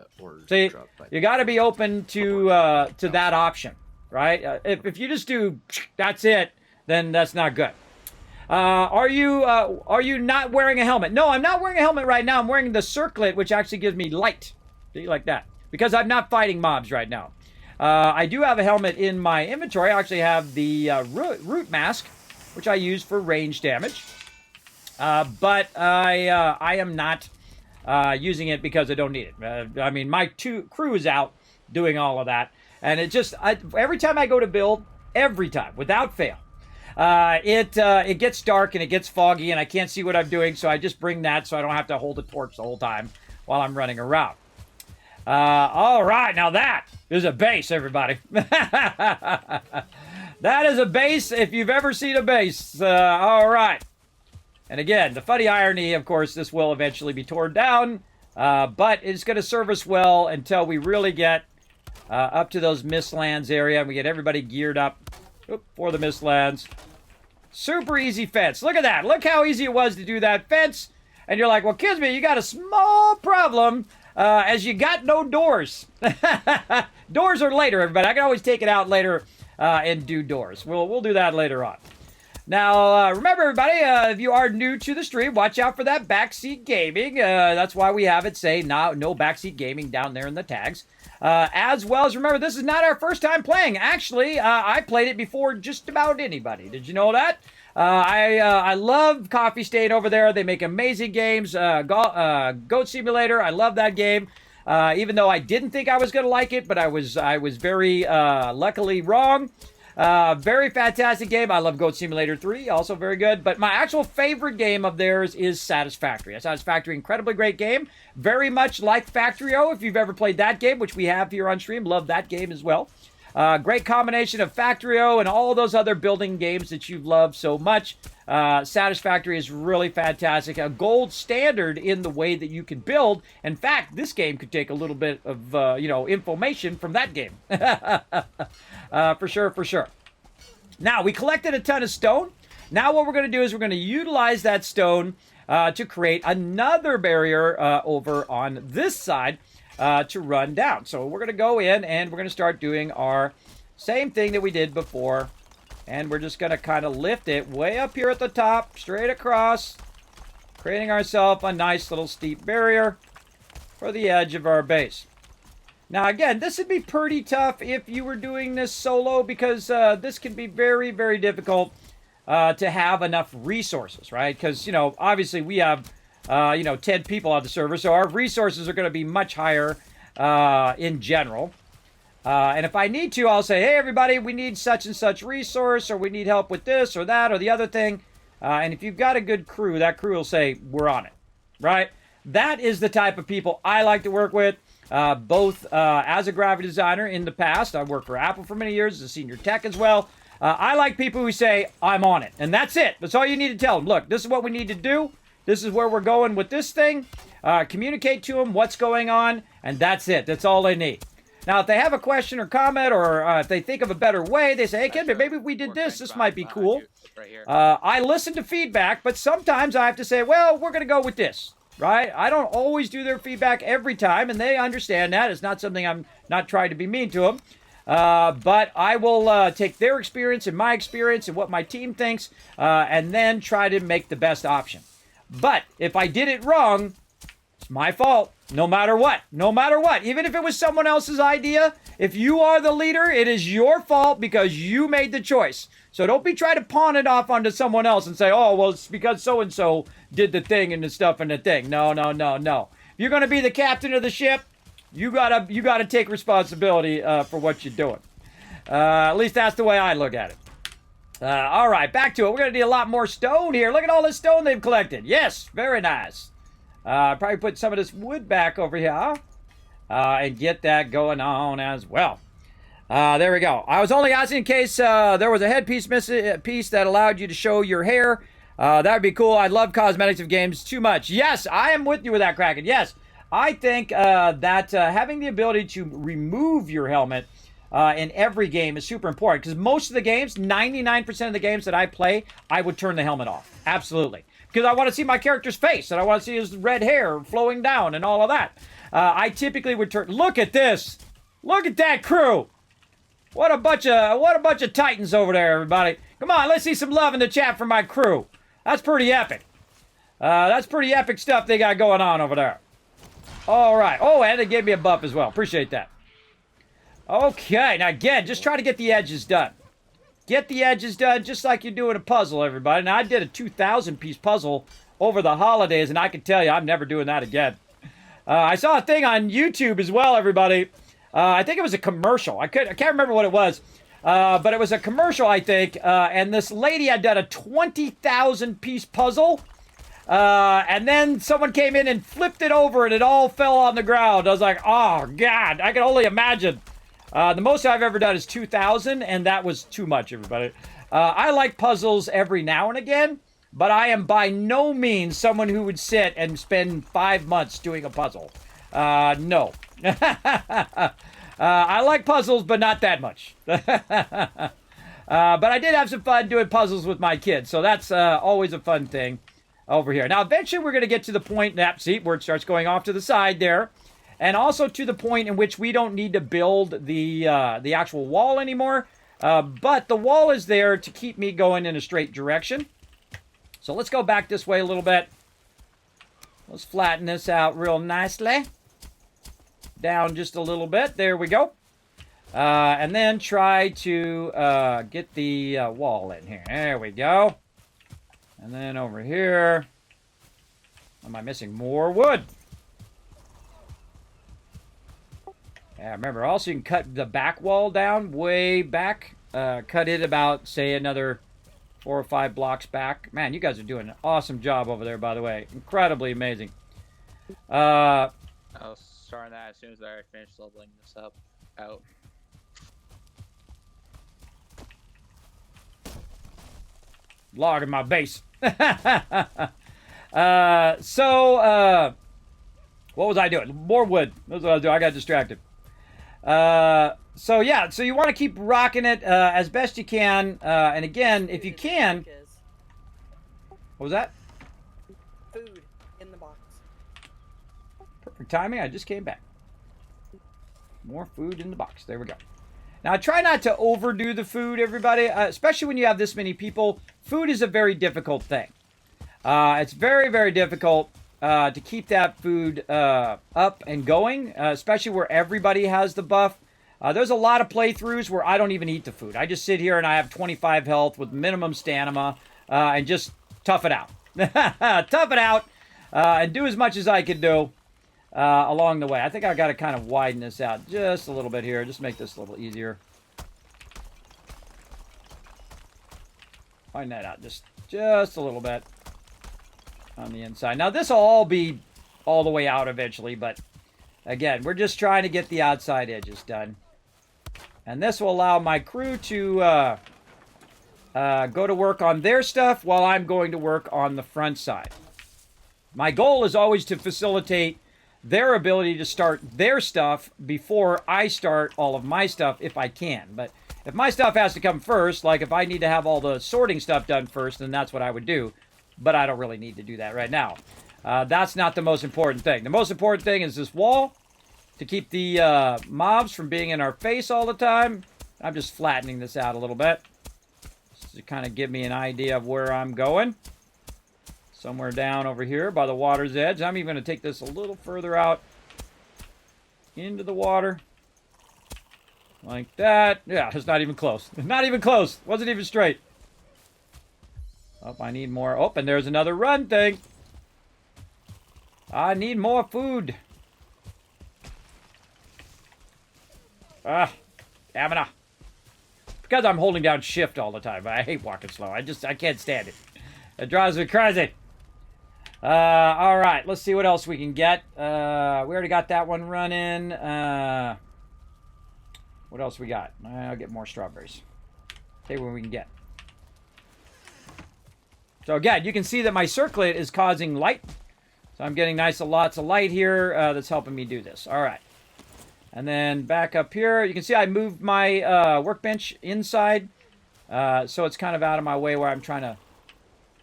See, you got to be open to that option, right? If you just do that's it, then that's not good. Are you not wearing a helmet? No, I'm not wearing a helmet right now. I'm wearing the circlet, which actually gives me light. See, like that, because I'm not fighting mobs right now. I do have a helmet in my inventory. I actually have the root mask, which I use for range damage. But I am not using it because I don't need it. I mean, my crew is out doing all of that. And it just, every time I go to build, every time, without fail, it gets dark and it gets foggy and I can't see what I'm doing. So I just bring that so I don't have to hold a torch the whole time while I'm running around. All right, now that is a base, everybody. That is a base if you've ever seen a base. All right. And again, the funny irony, of course, this will eventually be torn down, but it's going to serve us well until we really get up to those Mistlands area and we get everybody geared up for the Mistlands. Super easy fence. Look at that. Look how easy it was to do that fence. And you're like, well, Kismet, you got a small problem as you got no doors. Doors are later, everybody. I can always take it out later and do doors. We'll do that later on. Now, remember, everybody, if you are new to the stream, watch out for that backseat gaming. That's why we have it say no backseat gaming down there in the tags. As well as, remember, this is not our first time playing. Actually, I played it before just about anybody. Did you know that? I love Coffee Stain over there. They make amazing games. Goat Simulator, I love that game. Even though I didn't think I was going to like it, but I was very luckily wrong. Very fantastic game. I love Goat Simulator 3, also very good. But my actual favorite game of theirs is Satisfactory. Satisfactory, incredibly great game. Very much like Factorio, if you've ever played that game, which we have here on stream. Love that game as well. Great combination of Factorio and all those other building games that you've loved so much. Satisfactory is really fantastic. A gold standard in the way that you can build. In fact, this game could take a little bit of, information from that game. For sure. Now, we collected a ton of stone. Now what we're going to do is we're going to utilize that stone to create another barrier over on this side to run down. So we're going to go in and we're going to start doing our same thing that we did before. And we're just going to kind of lift it way up here at the top, straight across, creating ourselves a nice little steep barrier for the edge of our base. Now, again, this would be pretty tough if you were doing this solo because this can be very, very difficult to have enough resources, right? Because, obviously we have, 10 people on the server, so our resources are going to be much higher in general. And if I need to, I'll say, hey, everybody, we need such and such resource, or we need help with this or that or the other thing. And if you've got a good crew, that crew will say, we're on it, right? That is the type of people I like to work with. both as a graphic designer in the past. I worked for Apple for many years as a senior tech as well. I like people who say, I'm on it. And that's it. That's all you need to tell them. Look, this is what we need to do. This is where we're going with this thing. Communicate to them what's going on, and that's it. That's all they need. Now, if they have a question or comment, or if they think of a better way, they say, hey, kid, maybe if we did this, this might be cool. I listen to feedback, but sometimes I have to say, well, we're going to go with this, right? I don't always do their feedback every time, and they understand that. It's not something I'm not trying to be mean to them. But I will take their experience and my experience and what my team thinks, and then try to make the best option. But if I did it wrong, it's my fault. No matter what. No matter what. Even if it was someone else's idea, if you are the leader, it is your fault because you made the choice. So don't be trying to pawn it off onto someone else and say, oh, well, it's because so-and-so did the thing and the stuff and the thing. No, no, no, no. If you're going to be the captain of the ship, you gotta take responsibility for what you're doing. At least that's the way I look at it. All right, back to it. We're going to need a lot more stone here. Look at all this stone they've collected. Yes, very nice. Probably put some of this wood back over here and get that going on as well. There we go. I was only asking in case there was a headpiece piece that allowed you to show your hair. That would be cool. I love cosmetics of games too much. Yes, I am with you with that, Kraken. Yes, I think that having the ability to remove your helmet in every game is super important, because most of the games, 99% of the games that I play, I would turn the helmet off. Absolutely. Because I want to see my character's face, and I want to see his red hair flowing down and all of that. I typically would turn... Look at this! Look at that crew! What a bunch of titans over there, everybody. Come on, let's see some love in the chat for my crew. That's pretty epic. That's pretty epic stuff they got going on over there. All right. Oh, and they gave me a buff as well. Appreciate that. Okay, now again, just try to get the edges done. Get the edges done just like you're doing a puzzle, everybody. Now, I did a 2,000-piece puzzle over the holidays, and I can tell you I'm never doing that again. I saw a thing on YouTube as well, everybody. I think it was a commercial. I can't remember what it was, but it was a commercial, I think, and this lady had done a 20,000-piece puzzle, and then someone came in and flipped it over, and it all fell on the ground. I was like, oh, God, I can only imagine. The most I've ever done is 2,000, and that was too much, everybody. I like puzzles every now and again, but I am by no means someone who would sit and spend 5 months doing a puzzle. No. I like puzzles, but not that much. But I did have some fun doing puzzles with my kids, so that's always a fun thing over here. Now, eventually we're going to get to the point, see, where it starts going off to the side there. And also to the point in which we don't need to build the actual wall anymore. But the wall is there to keep me going in a straight direction. So let's go back this way a little bit. Let's flatten this out real nicely. Down just a little bit. There we go. And then try to get the wall in here. There we go. And then over here. Am I missing more wood? Yeah, remember, also you can cut the back wall down way back. Cut it about, say, another 4 or 5 blocks back. Man, you guys are doing an awesome job over there, by the way. Incredibly amazing. I'll start on that as soon as I finish leveling this up out. Logging my base. What was I doing? More wood. That's what I was doing. I got distracted. So yeah, so you want to keep rocking it as best you can. And again, if you can... What was that? Food in the box. Perfect timing. I just came back. More food in the box. There we go. Now, try not to overdo the food, everybody. Especially when you have this many people. Food is a very difficult thing. It's very, very difficult to keep that food up and going, especially where everybody has the buff. There's a lot of playthroughs where I don't even eat the food. I just sit here and I have 25 health with minimum stamina and just tough it out. Tough it out and do as much as I can do along the way. I think I got to kind of widen this out just a little bit here. Just make this a little easier. Widen that out just a little bit on the inside. Now, this will all be all the way out eventually, but Again, we're just trying to get the outside edges done. And this will allow my crew to go to work on their stuff while I'm going to work on the front side. My goal is always to facilitate their ability to start their stuff before I start all of my stuff if I can. But if my stuff has to come first, like if I need to have all the sorting stuff done first, then that's what I would do. But I don't really need to do that right now. That's not the most important thing. The most important thing is this wall to keep the mobs from being in our face all the time. I'm just flattening this out a little bit just to kind of give me an idea of where I'm going. Somewhere down over here by the water's edge. I'm even going to take this a little further out into the water. Like that. Yeah, it's not even close. Not even close. Wasn't even straight. Oh, I need more. Oh, and there's another run thing. I need more food. Ah, stamina. Because I'm holding down shift all the time. I hate walking slow. I can't stand it. It drives me crazy. All right, let's see what else we can get. We already got that one running. What else we got? I'll get more strawberries. See what we can get. So again, you can see that my circlet is causing light. So I'm getting lots of light here that's helping me do this. All right. And then back up here, you can see I moved my workbench inside. So it's kind of out of my way where I'm trying to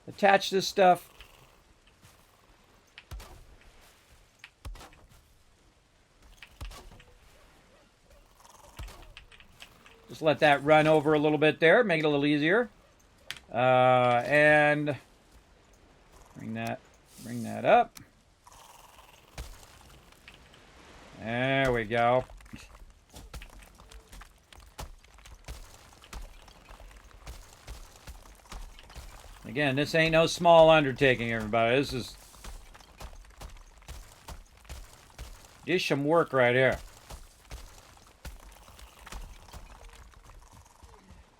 attach this stuff. Just let that run over a little bit there, make it a little easier. And bring that up. There we go. Again, this ain't no small undertaking, everybody. This is some work right here.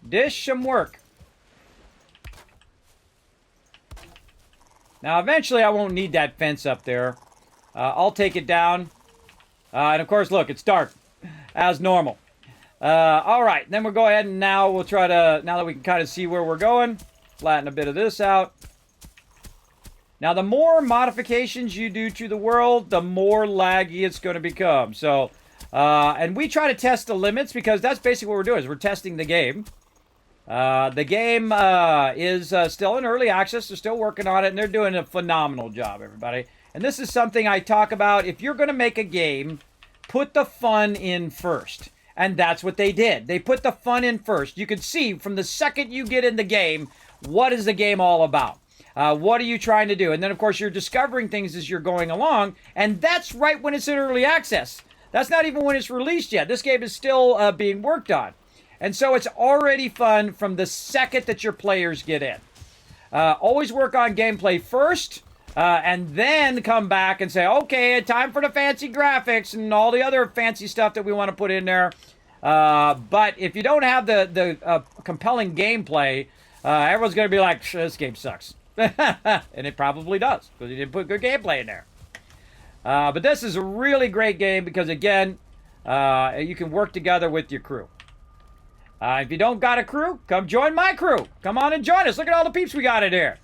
Dish some work. Now, eventually, I won't need that fence up there. I'll take it down. And, of course, look, it's dark, as normal. All right, then we'll go ahead and now we'll try to, now that we can kind of see where we're going, flatten a bit of this out. Now, the more modifications you do to the world, the more laggy it's going to become. So, and we try to test the limits because that's basically what we're doing, is we're testing the game. The game is still in early access. They're still working on it, and they're doing a phenomenal job, everybody. And this is something I talk about. If you're going to make a game, put the fun in first. And that's what they did. They put the fun in first. You can see from the second you get in the game, what is the game all about? What are you trying to do? And then, of course, you're discovering things as you're going along. And that's right when it's in early access. That's not even when it's released yet. This game is still being worked on. And so it's already fun from the second that your players get in. Always work on gameplay first, and then come back and say, okay, time for the fancy graphics and all the other fancy stuff that we want to put in there. But if you don't have the compelling gameplay, everyone's going to be like, this game sucks. And it probably does, because you didn't put good gameplay in there. But this is a really great game because, again, you can work together with your crew. If you don't got a crew, come join my crew. Come on and join us. Look at all the peeps we got in here.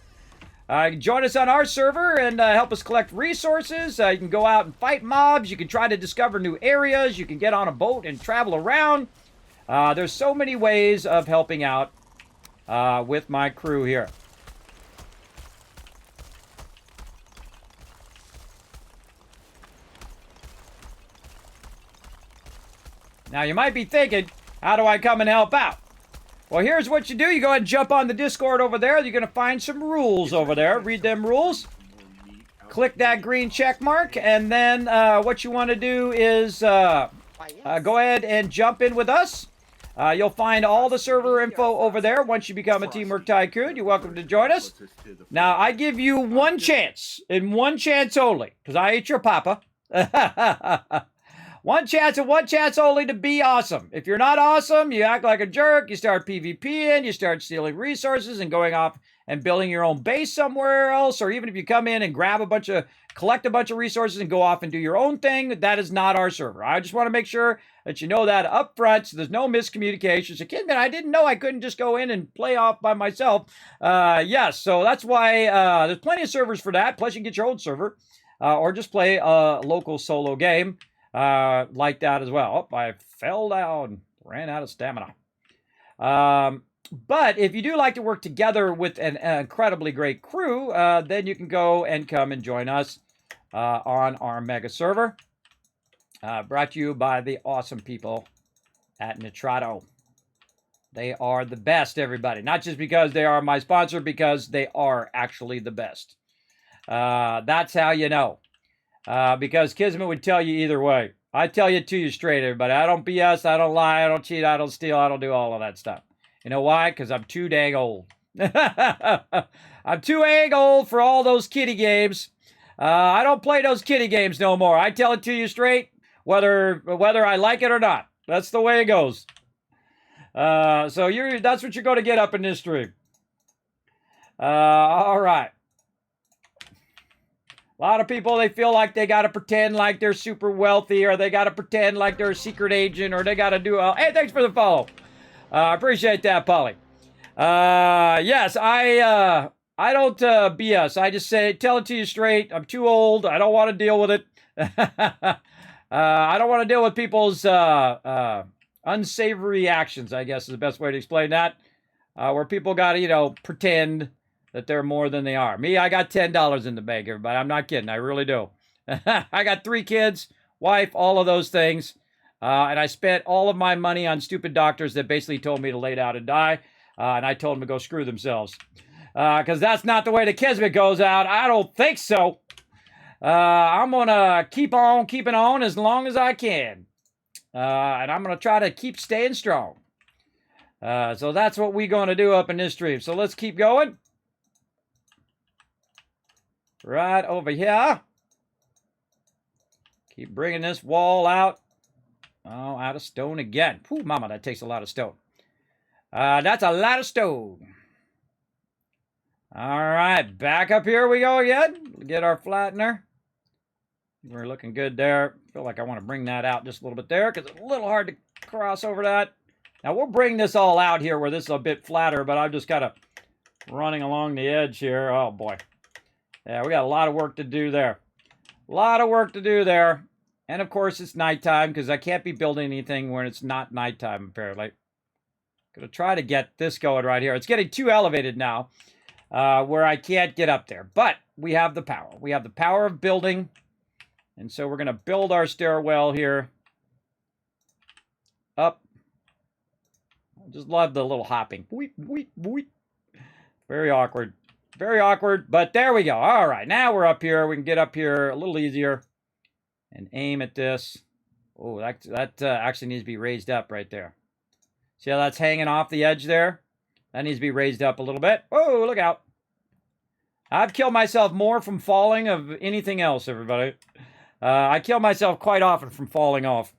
Join us on our server and help us collect resources. You can go out and fight mobs. You can try to discover new areas. You can get on a boat and travel around. There's so many ways of helping out with my crew here. Now, you might be thinking, how do I come and help out? Well, here's what you do. You go ahead and jump on the Discord over there. You're going to find some rules over there. Read them rules. Click that green check mark. And then what you want to do is go ahead and jump in with us. You'll find all the server info over there once you become a Teamwork Tycoon. You're welcome to join us. Now, I give you one chance, and one chance only, because I ain't your papa. One chance and one chance only to be awesome. If you're not awesome, you act like a jerk, you start PvPing, you start stealing resources and going off and building your own base somewhere else, or even if you come in and collect a bunch of resources and go off and do your own thing, that is not our server. I just want to make sure that you know that up front so there's no miscommunication. So, Kismet, I didn't know I couldn't just go in and play off by myself. Yes, so that's why there's plenty of servers for that. Plus, you can get your own server or just play a local solo game like that as well. Oh, I fell down, ran out of stamina. But if you do like to work together with an incredibly great crew, then you can go and come and join us on our mega server. Brought to you by the awesome people at Nitrato. They are the best, everybody. Not just because they are my sponsor, because they are actually the best. That's how you know. Because Kismet would tell you either way. I tell you to you straight, everybody. I don't BS, I don't lie, I don't cheat, I don't steal, I don't do all of that stuff. You know why? Because I'm too dang old. I'm too dang old for all those kiddie games. I don't play those kiddie games no more. I tell it to you straight, whether I like it or not. That's the way it goes. So that's what you're going to get up in this stream. All right. A lot of people, they feel like they got to pretend like they're super wealthy, or they got to pretend like they're a secret agent, or they got to do hey, thanks for the follow. I appreciate that, Polly. Yes, I don't BS. I just tell it to you straight. I'm too old. I don't want to deal with it. I don't want to deal with people's unsavory actions, I guess is the best way to explain that. Where people got to, pretend that they're more than they are. Me, I got $10 in the bank, everybody. I'm not kidding. I really do. I got 3 kids, wife, all of those things. And I spent all of my money on stupid doctors that basically told me to lay down and die. And I told them to go screw themselves. Because that's not the way the Kismet goes out. I don't think so. I'm going to keep on keeping on as long as I can. And I'm going to try to keep staying strong. So that's what we're going to do up in this stream. So let's keep going. Right over here. Keep bringing this wall out. Oh, out of stone again. Whew, mama, that takes a lot of stone. That's a lot of stone. All right, back up here we go again. Get our flattener. We're looking good there. I feel like I want to bring that out just a little bit there because it's a little hard to cross over that. Now, we'll bring this all out here where this is a bit flatter, but I'm just kind of running along the edge here. Oh, boy. Yeah, we got a lot of work to do there. A lot of work to do there. And, of course, it's nighttime because I can't be building anything when it's not nighttime, apparently. Going to try to get this going right here. It's getting too elevated now where I can't get up there. But we have the power. We have the power of building. And so we're going to build our stairwell here. Up. I just love the little hopping. Boop, boop, boop. Very awkward. Very awkward. But there we go. All right. Now we're up here. We can get up here a little easier. And aim at this. Oh, that actually needs to be raised up right there. See how that's hanging off the edge there? That needs to be raised up a little bit. Oh, look out. I've killed myself more from falling of anything else, everybody. I kill myself quite often from falling off.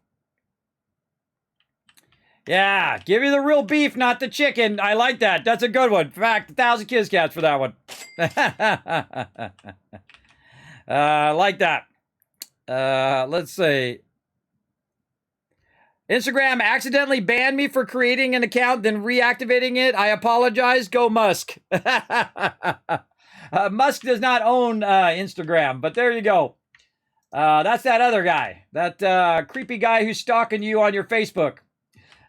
Yeah, give you the real beef, not the chicken. I like that. That's a good one. In fact, 1,000 Kiss Cats for that one. I like that. Let's see. Instagram accidentally banned me for creating an account, then reactivating it. I apologize. Go Musk. Musk does not own Instagram, but there you go. That's that other guy. That creepy guy who's stalking you on your Facebook.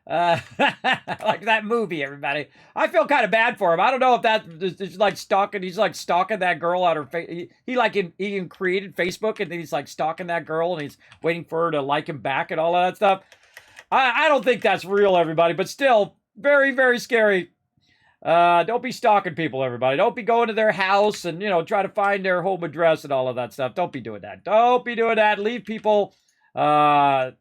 Like that movie, everybody. I feel kind of bad for him. I don't know if that is like stalking. He's like stalking that girl on her face. He created Facebook and then he's like stalking that girl and he's waiting for her to like him back and all of that stuff. I don't think that's real, everybody, but still very, very scary. Don't be stalking people, everybody. Don't be going to their house and, try to find their home address and all of that stuff. Don't be doing that. Don't be doing that. Leave people alone.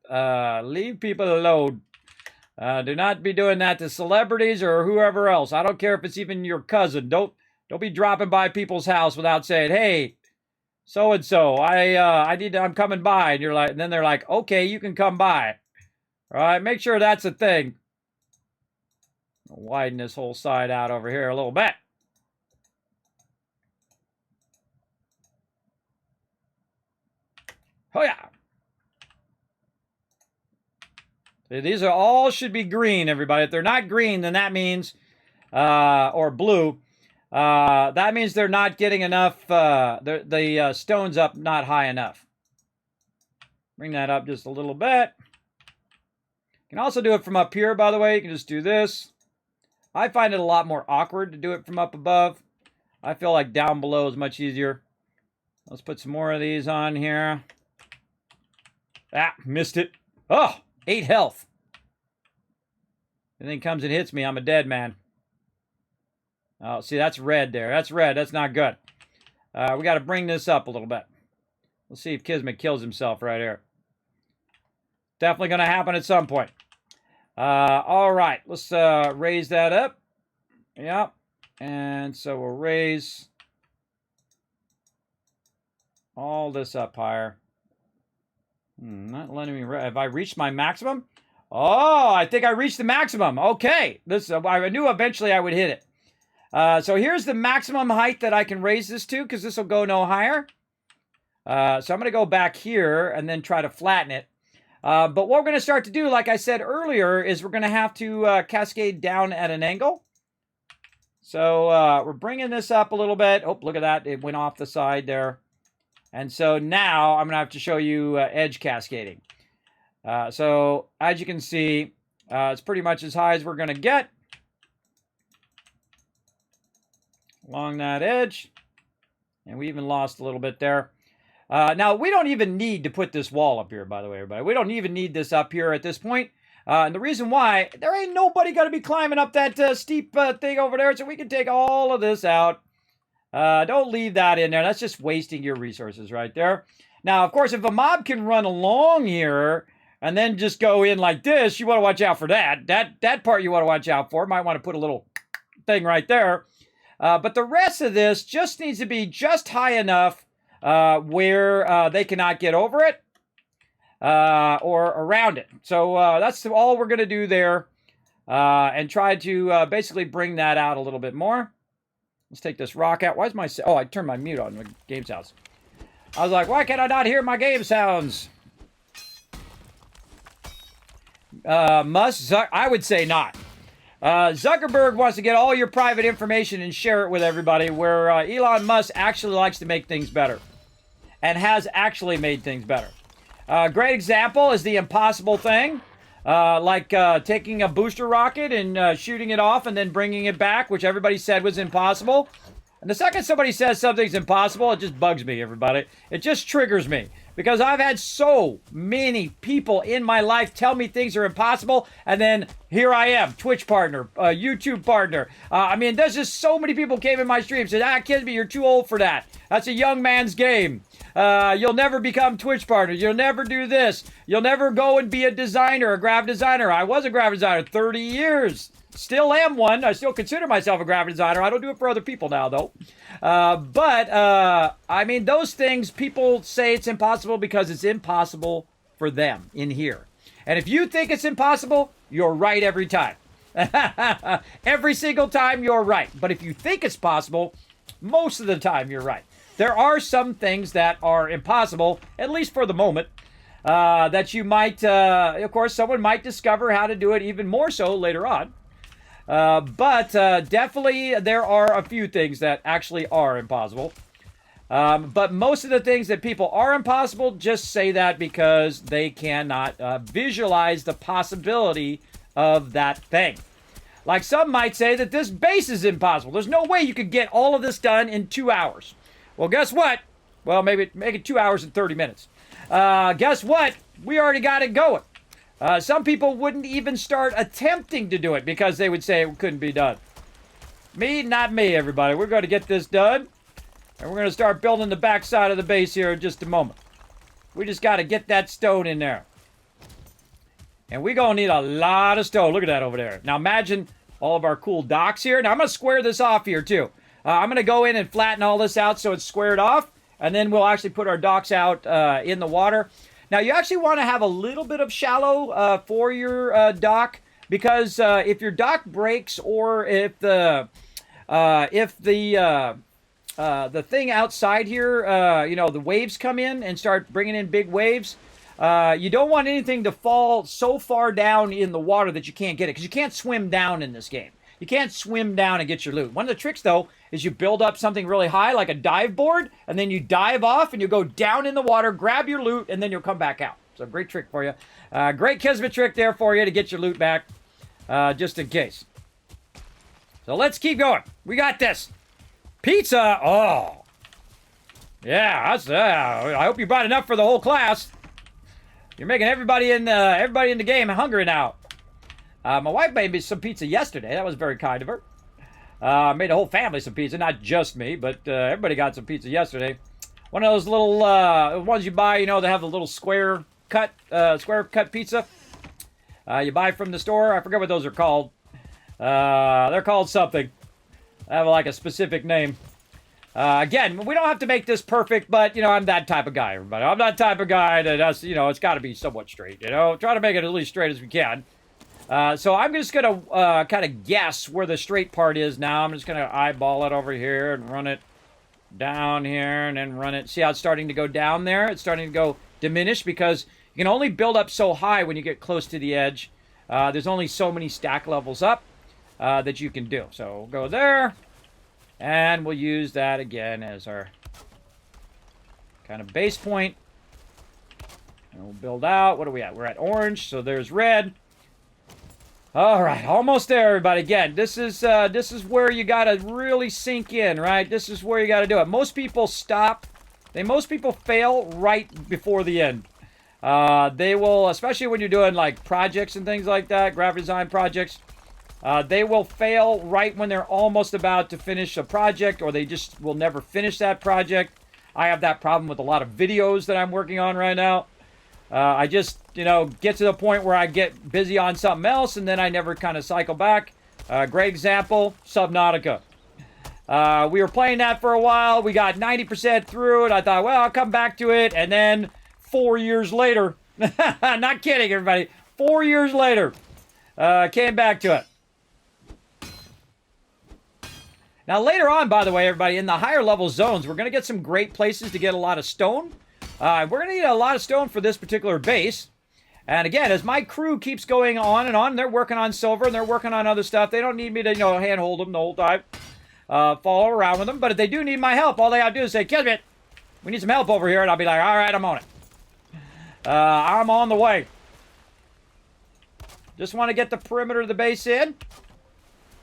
Do not be doing that to celebrities or whoever else. I don't care if it's even your cousin. Don't be dropping by people's house without saying, hey, so and so, I'm coming by, and you're like, and then they're like, okay, you can come by. All right, make sure that's a thing. I'll widen this whole side out over here a little bit. Oh yeah. See, these are all should be green, everybody. If they're not green, then that means, or blue, that means they're not getting enough, the stone's up not high enough. Bring that up just a little bit. You can also do it from up here, by the way. You can just do this. I find it a lot more awkward to do it from up above. I feel like down below is much easier. Let's put some more of these on here. Ah, missed it. Oh, 8 health. Anything comes and hits me, I'm a dead man. Oh, see, that's red there. That's red. That's not good. We got to bring this up a little bit. Let's see if Kismet kills himself right here. Definitely going to happen at some point. All right, let's raise that up. Yep. And so we'll raise all this up higher. Not letting me. Have I reached my maximum? Oh, I think I reached the maximum. Okay. This I knew eventually I would hit it. So here's the maximum height that I can raise this to, because this will go no higher. So I'm going to go back here and then try to flatten it. But what we're going to start to do, like I said earlier, is we're going to have to cascade down at an angle. So we're bringing this up a little bit. Oh, look at that. It went off the side there. And so now I'm going to have to show you edge cascading. So as you can see, it's pretty much as high as we're going to get along that edge. And we even lost a little bit there. Now, we don't even need to put this wall up here, by the way, everybody. We don't even need this up here at this point. And the reason why, there ain't nobody going to be climbing up that steep thing over there, so we can take all of this out. Don't leave that in there. That's just wasting your resources right there. Now, of course, if a mob can run along here and then just go in like this, you want to watch out for that. That part you want to watch out for. Might want to put a little thing right there. But the rest of this just needs to be just high enough where they cannot get over it or around it. So that's all we're going to do there and try to basically bring that out a little bit more. Let's take this rock out. Why is my... Oh, I turned my mute on, my game sounds. I was like, why can I not hear my game sounds? I would say not. Zuckerberg wants to get all your private information and share it with everybody, where Elon Musk actually likes to make things better. And has actually made things better. Great example is the impossible thing. Like taking a booster rocket and shooting it off and then bringing it back, which everybody said was impossible. And the second somebody says something's impossible, it just bugs me, everybody. It just triggers me. Because I've had so many people in my life tell me things are impossible, and then here I am, Twitch partner, YouTube partner. I mean, there's just so many people came in my stream and said, Kismet, you're too old for that. That's a young man's game. You'll never become Twitch partner. You'll never do this. You'll never go and be a designer, a graphic designer. I was a graphic designer 30 years. Still am one. I still consider myself a graphic designer. I don't do it for other people now, though. I mean, those things, people say it's impossible because it's impossible for them in here. And if you think it's impossible, you're right every time. Every single time, you're right. But if you think it's possible, most of the time, you're right. There are some things that are impossible, at least for the moment, that you might, of course, someone might discover how to do it even more so later on. But definitely there are a few things that actually are impossible. But most of the things that people are impossible just say that because they cannot visualize the possibility of that thing. Like some might say that this base is impossible. There's no way you could get all of this done in 2 hours. Well, guess what? Well, maybe make it 2 hours and 30 minutes. Guess what? We already got it going. Some people wouldn't even start attempting to do it because they would say it couldn't be done. Me, not me, everybody. We're going to get this done. And we're going to start building the back side of the base here in just a moment. We just got to get that stone in there. And we're going to need a lot of stone. Look at that over there. Now imagine all of our cool docks here. Now I'm going to square this off here too. I'm going to go in and flatten all this out so it's squared off. and then we'll actually put our docks out in the water. Now, you actually want to have a little bit of shallow for your dock, because if your dock breaks, or if the thing outside here, you know, the waves come in and start bringing in big waves, you don't want anything to fall so far down in the water that you can't get it, because you can't swim down in this game. You can't swim down and get your loot. One of the tricks, though, is you build up something really high, like a dive board, and then you dive off, and you go down in the water, grab your loot, and then you'll come back out. So, great trick for you. Great Kismet trick there for you to get your loot back, just in case. So, let's keep going. We got this. Pizza. Oh. Yeah, that's, I hope you brought enough for the whole class. You're making everybody in the game hungry now. My wife made me some pizza yesterday. That was very kind of her. Made the whole family some pizza, not just me, but everybody got some pizza yesterday. One of those little ones you buy, you know, they have the little square cut pizza. You buy from the store. I forget what those are called. They're called something. They have like a specific name. Again, we don't have to make this perfect, but, you know, I'm that type of guy, everybody. I'm that type of guy that has, you know, it's got to be somewhat straight, you know. Try to make it at least straight as we can. So I'm just going to kind of guess where the straight part is now. I'm just going to eyeball it over here and run it down here and then run it. See how it's starting to go down there? It's starting to go diminish, because you can only build up so high when you get close to the edge. There's only so many stack levels up that you can do. So we'll go there, and we'll use that again as our kind of base point. And we'll build out. What are we at? We're at orange, so there's red. All right, almost there, everybody. Again, this is where you got to really sink in, right? This is where you got to do it. Most people stop. Most people fail right before the end. They will, especially when you're doing like projects and things like that, graphic design projects, they will fail right when they're almost about to finish a project, or they just will never finish that project. I have that problem with a lot of videos that I'm working on right now. I just, you know, get to the point where I get busy on something else, and then I never kind of cycle back. Great example, Subnautica. We were playing that for a while. We got 90% through it. I thought, well, I'll come back to it. And then 4 years later, not kidding, everybody, 4 years later, came back to it. Now, later on, by the way, everybody, in the higher level zones, we're going to get some great places to get a lot of stone. We're going to need a lot of stone for this particular base. And again, as my crew keeps going on and on, they're working on silver and they're working on other stuff. They don't need me to, you know, handhold them the whole time, follow around with them. But if they do need my help, all they got to do is say, Kismet, we need some help over here. And I'll be like, all right, I'm on it. I'm on the way. Just want to get the perimeter of the base in.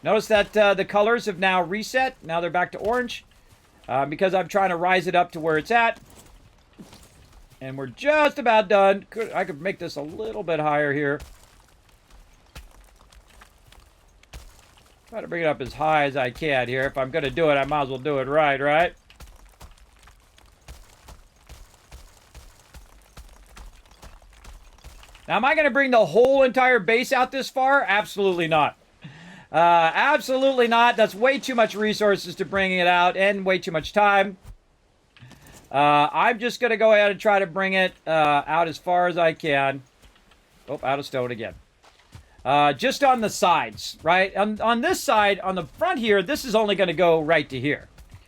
Notice that the colors have now reset. Now they're back to orange because I'm trying to rise it up to where it's at. And we're just about done. I could make this a little bit higher here. Try to bring it up as high as I can here. If I'm going to do it, I might as well do it right? Now, am I going to bring the whole entire base out this far? Absolutely not. Absolutely not. That's way too much resources to bring it out and way too much time. I'm just going to go ahead and try to bring it out as far as I can. Oh, out of stone again. Just on the sides, right? On this side, on the front here, this is only going to go right to here.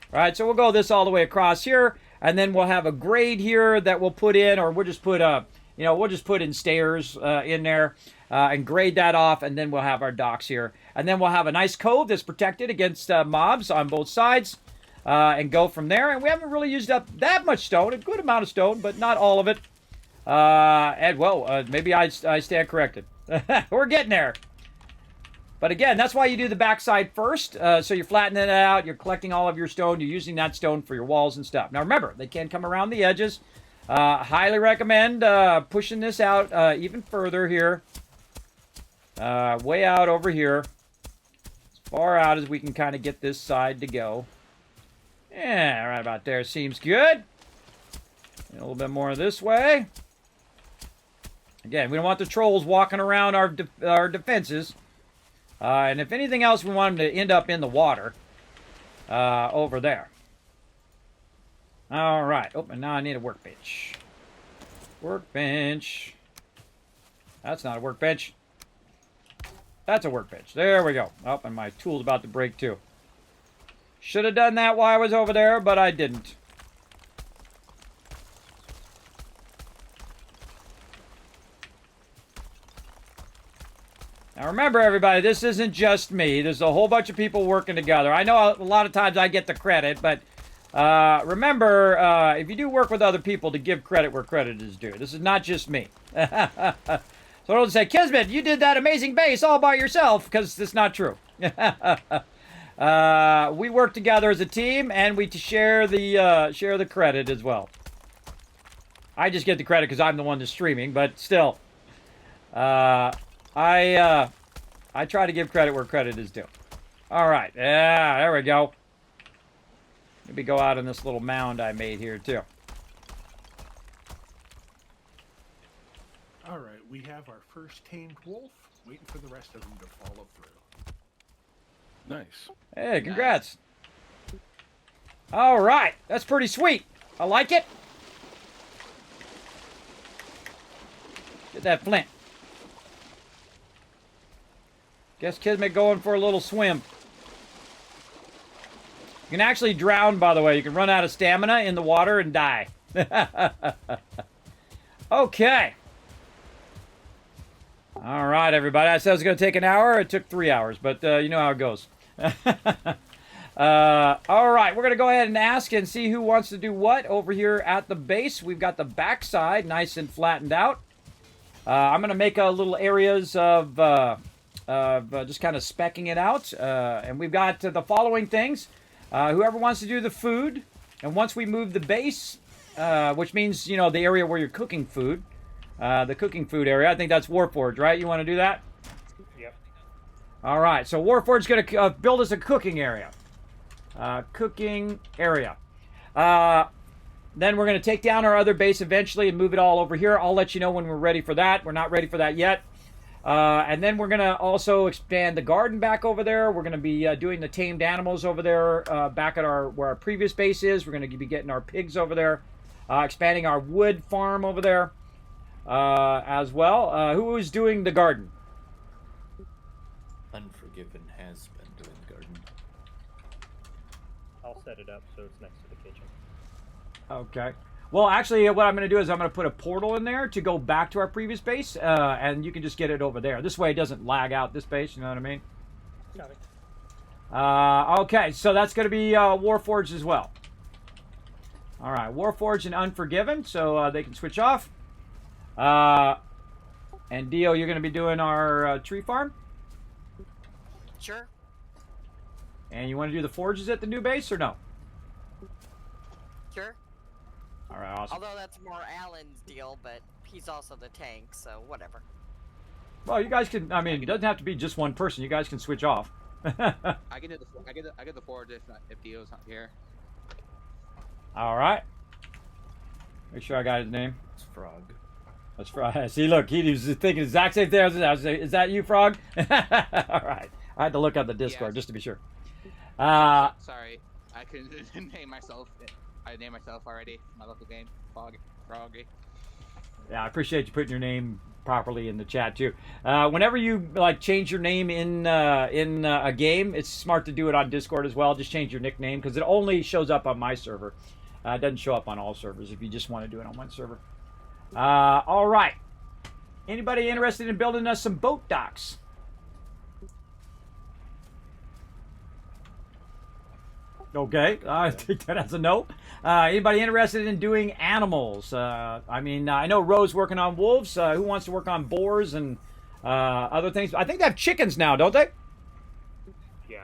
Right? So we'll go this all the way across here, and then we'll have a grade here that we'll put in, or we'll just put we'll just put in stairs in there and grade that off, and then we'll have our docks here. And then we'll have a nice cove that's protected against mobs on both sides. And go from there. And we haven't really used up that much stone. A good amount of stone, but not all of it. And, well, maybe I stand corrected. We're getting there. But again, that's why you do the backside first. So you're flattening it out. You're collecting all of your stone. You're using that stone for your walls and stuff. Now, remember, they can come around the edges. Highly recommend pushing this out even further here. Way out over here. As far out as we can kind of get this side to go. Yeah, right about there seems good. A little bit more this way. Again, we don't want the trolls walking around our defenses. And if anything else, we want them to end up in the water over there. All right. Oh, and now I need a workbench. Workbench. That's not a workbench. That's a workbench. There we go. Oh, and my tool's about to break too. Should have done that while I was over there, but I didn't. Now remember, everybody, this isn't just me. There's a whole bunch of people working together. I know a lot of times I get the credit, but remember, if you do work with other people, to give credit where credit is due. This is not just me. So don't say, Kismet, you did that amazing base all by yourself, because it's not true. We work together as a team, and we share the credit as well. I just get the credit because I'm the one that's streaming, but still, I try to give credit where credit is due. All right, yeah, there we go. Maybe go out on this little mound I made here too. All right, we have our first tamed wolf. Waiting for the rest of them to follow through. Nice. Hey, congrats. All right, that's pretty sweet. I like it. Get that flint. Guess Kismet going for a little swim. You can actually drown, by the way. You can run out of stamina in the water and die. Okay. All right, everybody. I said it was going to take an hour. It took 3 hours, but you know how it goes. All right, we're going to go ahead and ask and see who wants to do what over here at the base. We've got the backside nice and flattened out. I'm going to make little areas of just kind of specking it out. And we've got the following things. Whoever wants to do the food, and once we move the base, which means, you know, the area where you're cooking food, the cooking food area, I think that's Warforged, right? You want to do that? Yep. All right, so Warforged's going to build us a cooking area. Cooking area. Then we're going to take down our other base eventually and move it all over here. I'll let you know when we're ready for that. We're not ready for that yet. And then we're going to also expand the garden back over there. We're going to be doing the tamed animals over there back at where our previous base is. We're going to be getting our pigs over there. Expanding our wood farm over there as well. Who is doing the garden? Unforgiven has been doing the garden. I'll set it up so it's next to the kitchen. Okay. Well, actually, what I'm going to do is I'm going to put a portal in there to go back to our previous base, and you can just get it over there. This way it doesn't lag out this base, you know what I mean? Got it. Okay, so that's going to be Warforged as well. All right, Warforged and Unforgiven, so they can switch off. And Dio, you're going to be doing our tree farm? Sure. And you want to do the forges at the new base, or no? Sure. All right, awesome. Although that's more Alan's deal, but he's also the tank, so whatever. Well, you guys can, I mean, it doesn't have to be just one person. You guys can switch off. I can do I get the forward if Dio's not here. All right. Make sure I got his name. It's Frog. That's Frog. See, look, he was thinking the exact same thing. I was say, is that you, Frog? All right. I had to look up the Discord just to be sure. Sorry, I couldn't name myself. I named myself already. My local game, Froggy. Yeah, I appreciate you putting your name properly in the chat too. Whenever you like change your name in a game, it's smart to do it on Discord as well. Just change your nickname because it only shows up on my server. It doesn't show up on all servers if you just want to do it on one server. All right. Anybody interested in building us some boat docks? Okay, I take that as a no. Anybody interested in doing animals? I mean, I know Ro's working on wolves. Who wants to work on boars and other things? I think they have chickens now, don't they? Yeah.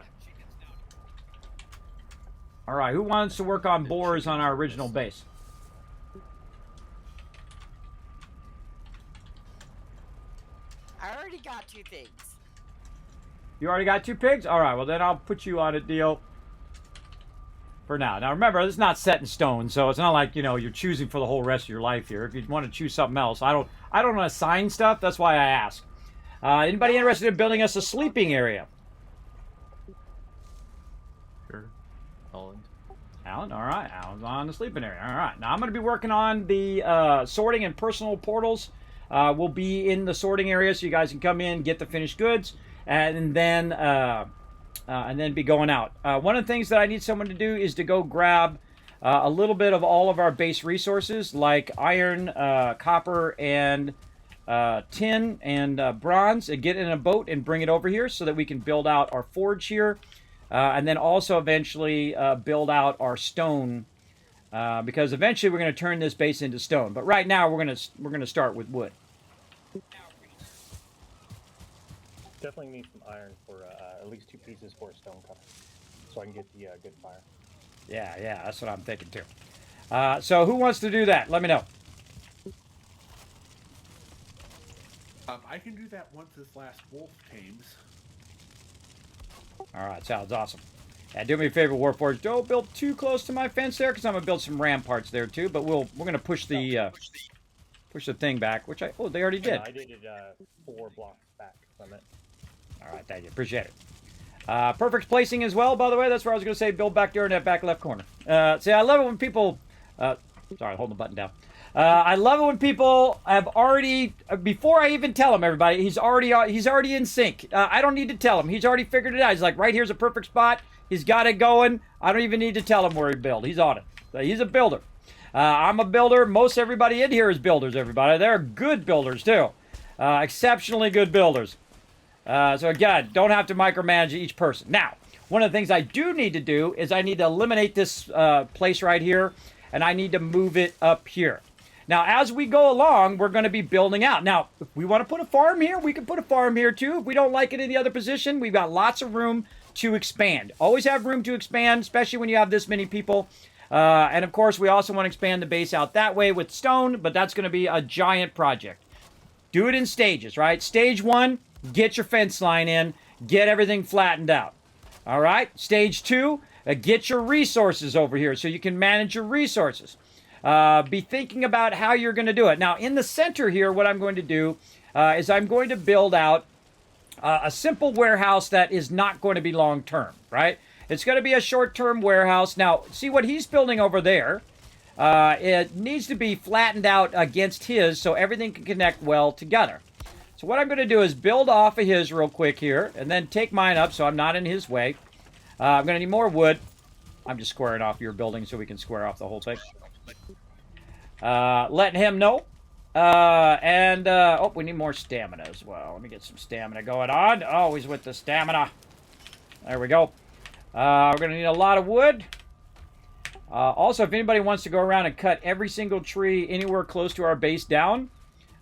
All right, who wants to work on boars on our original base? I already got 2 things. You already got 2 pigs? All right, well then I'll put you on it, Dio. For now. Now remember, it's not set in stone, so it's not like, you know, you're choosing for the whole rest of your life here. If you want to choose something else, I don't assign stuff. That's why I ask. Anybody interested in building us a sleeping area? Sure. Holland. Alan, all right. Alan's on the sleeping area. All right. Now I'm going to be working on the sorting and personal portals. We'll be in the sorting area so you guys can come in, get the finished goods, and then be going out. One of the things that I need someone to do is to go grab a little bit of all of our base resources like iron, copper, and tin and bronze, and get in a boat and bring it over here so that we can build out our forge here, and then also eventually build out our stone, because eventually we're going to turn this base into stone. But right now we're going to start with wood. Definitely need some iron for at least 2 pieces for a stone cutter, so I can get the good fire. Yeah, that's what I'm thinking too. So who wants to do that? Let me know. I can do that once this last wolf tames. All right, sounds awesome. And do me a favor, Warforged. Don't build too close to my fence there, because I'm gonna build some ramparts there too. But we're gonna push the thing back, which they already did. No, I did it 4 blocks back from it. All right, thank you, appreciate it. Perfect placing as well, by the way. That's where I was gonna say build back there in that back left corner. See, I love it when people. Sorry, holding the button down. I love it when people have already, before I even tell him, everybody, he's already in sync. I don't need to tell him. He's already figured it out. He's like, right here's a perfect spot. He's got it going. I don't even need to tell him where he build. He's on it. So he's a builder. I'm a builder. Most everybody in here is builders, everybody. They're good builders, too. Exceptionally good builders. So again, don't have to micromanage each person. Now, one of the things I do need to do is I need to eliminate this place right here, and I need to move it up here. Now, as we go along, we're going to be building out. Now, if we want to put a farm here, we can put a farm here too. If we don't like it in the other position, we've got lots of room to expand. Always have room to expand, especially when you have this many people. And of course, we also want to expand the base out that way with stone, but that's going to be a giant project. Do it in stages, right? Stage 1, get your fence line in, get everything flattened out. All right? Stage 2, get your resources over here so you can manage your resources. Be thinking about how you're going to do it. Now, in the center here, what I'm going to do is I'm going to build out a simple warehouse that is not going to be long-term, right? It's going to be a short-term warehouse. Now, see what he's building over there? It needs to be flattened out against his so everything can connect well together. So what I'm going to do is build off of his real quick here, and then take mine up so I'm not in his way. I'm going to need more wood. I'm just squaring off your building so we can square off the whole thing. Letting him know. Oh, we need more stamina as well. Let me get some stamina going on. Always with the stamina. There we go. We're going to need a lot of wood. Also, if anybody wants to go around and cut every single tree anywhere close to our base down,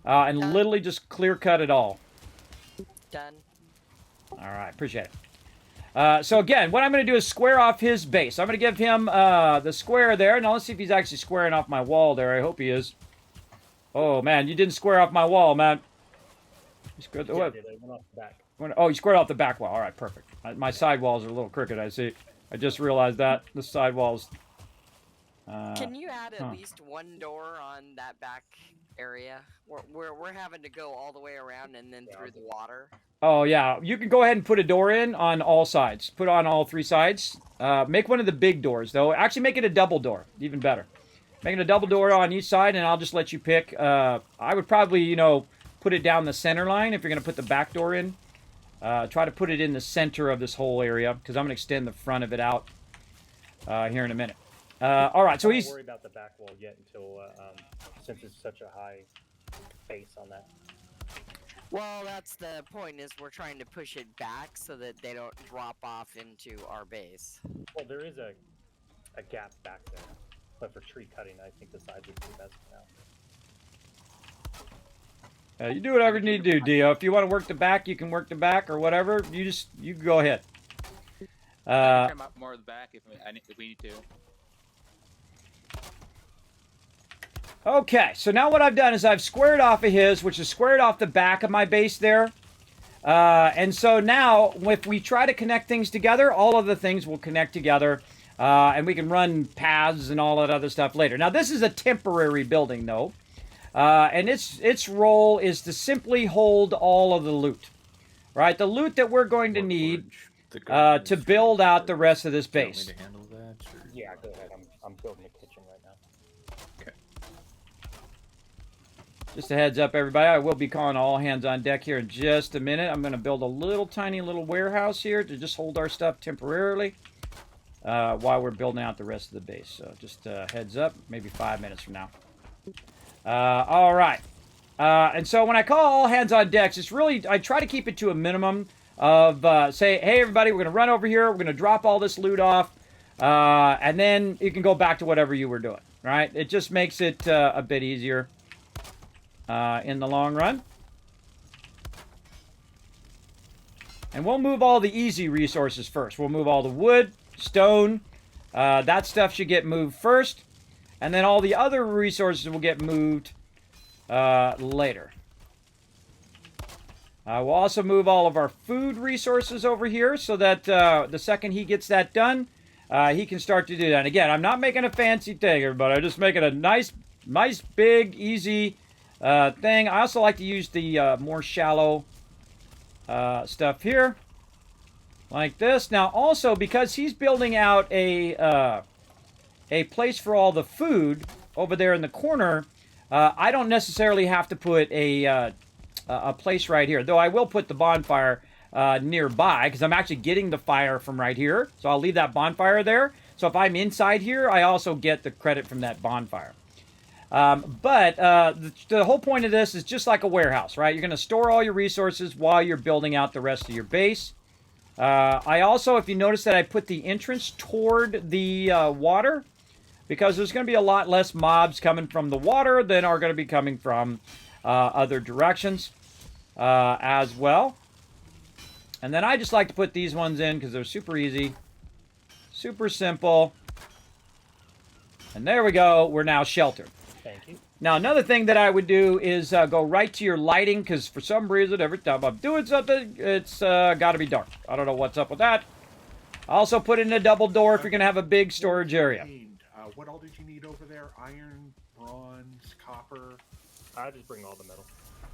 and literally just clear cut it all. Done. All right, appreciate it. So again, what I'm going to do is square off his base. I'm going to give him the square there. Now let's see if he's actually squaring off my wall there. I hope he is. Oh man, you didn't square off my wall, man. You squared the what? I went off the back. Oh, you squared off the back wall. All right, perfect. My side walls are a little crooked, I see. I just realized that. The side walls. Can you add at least one door on that back area? We're having to go all the way around and then through the water. Oh, yeah. You can go ahead and put a door in on all sides. Put on all 3 sides. Make one of the big doors, though. Actually, make it a double door. Even better. Make it a double door on each side, and I'll just let you pick. I would probably, put it down the center line if you're going to put the back door in. Try to put it in the center of this whole area, because I'm going to extend the front of it out here in a minute. All right, so he's... Don't worry about the back wall yet until, since it's such a high base on that. Well, that's the point, is we're trying to push it back so that they don't drop off into our base. Well, there is a gap back there, but for tree cutting, I think the sides would be best for now. You do whatever you need to do, Dio. If you want to work the back, you can work the back or whatever. You go ahead. I can trim up more of the back if we need to. Okay, so now what I've done is I've squared off of his, which is squared off the back of my base there. And so now, if we try to connect things together, all of the things will connect together. And we can run paths and all that other stuff later. Now, this is a temporary building, though. And its role is to simply hold all of the loot. Right? The loot that we're going to need to build out the rest of this base. Do you want me to handle that? Or... Yeah, go ahead. I'm building the kitchen right now. Okay. Just a heads up, everybody. I will be calling all hands on deck here in just a minute. I'm going to build a little tiny little warehouse here to just hold our stuff temporarily while we're building out the rest of the base. So just heads up, maybe 5 minutes from now. All right. And so when I call all hands on decks, it's really, I try to keep it to a minimum of say, hey, everybody, we're going to run over here. We're going to drop all this loot off. And then you can go back to whatever you were doing, right? It just makes it a bit easier. In the long run. And we'll move all the easy resources first. We'll move all the wood, stone. That stuff should get moved first. And then all the other resources will get moved later. We'll also move all of our food resources over here so that the second he gets that done, he can start to do that. And again, I'm not making a fancy thing, everybody. I'm just making a nice, big, easy thing. I also like to use the more shallow stuff here, like this. Now, also because he's building out a place for all the food over there in the corner, I don't necessarily have to put a place right here. Though I will put the bonfire nearby because I'm actually getting the fire from right here. So I'll leave that bonfire there. So if I'm inside here, I also get the credit from that bonfire. But the whole point of this is just like a warehouse, right? You're going to store all your resources while you're building out the rest of your base. I also, if you notice that I put the entrance toward the water, because there's going to be a lot less mobs coming from the water than are going to be coming from other directions as well. And then I just like to put these ones in because they're super easy, super simple. And there we go. We're now sheltered. Thank you. Now, another thing that I would do is go right to your lighting, because for some reason, every time I'm doing something, it's got to be dark. I don't know what's up with that. Also, put in a double door if you're going to have a big storage area. What all did you need over there? Iron, bronze, copper? I just bring all the metal.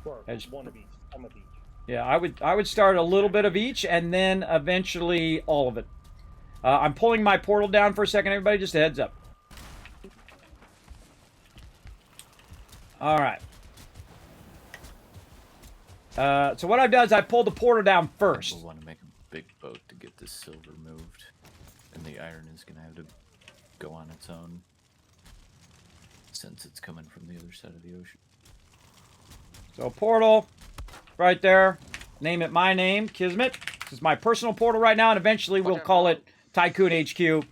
Or one of each. Some of each. Yeah, I would start a little bit of each, and then eventually all of it. I'm pulling my portal down for a second, everybody. Just a heads up. All right. So what I've done is I pulled the portal down first. We'll want to make a big boat to get this silver moved, and the iron is going to have to go on its own since it's coming from the other side of the ocean. So portal, right there. Name it my name, Kismet. This is my personal portal right now, and eventually we'll call it Tycoon HQ.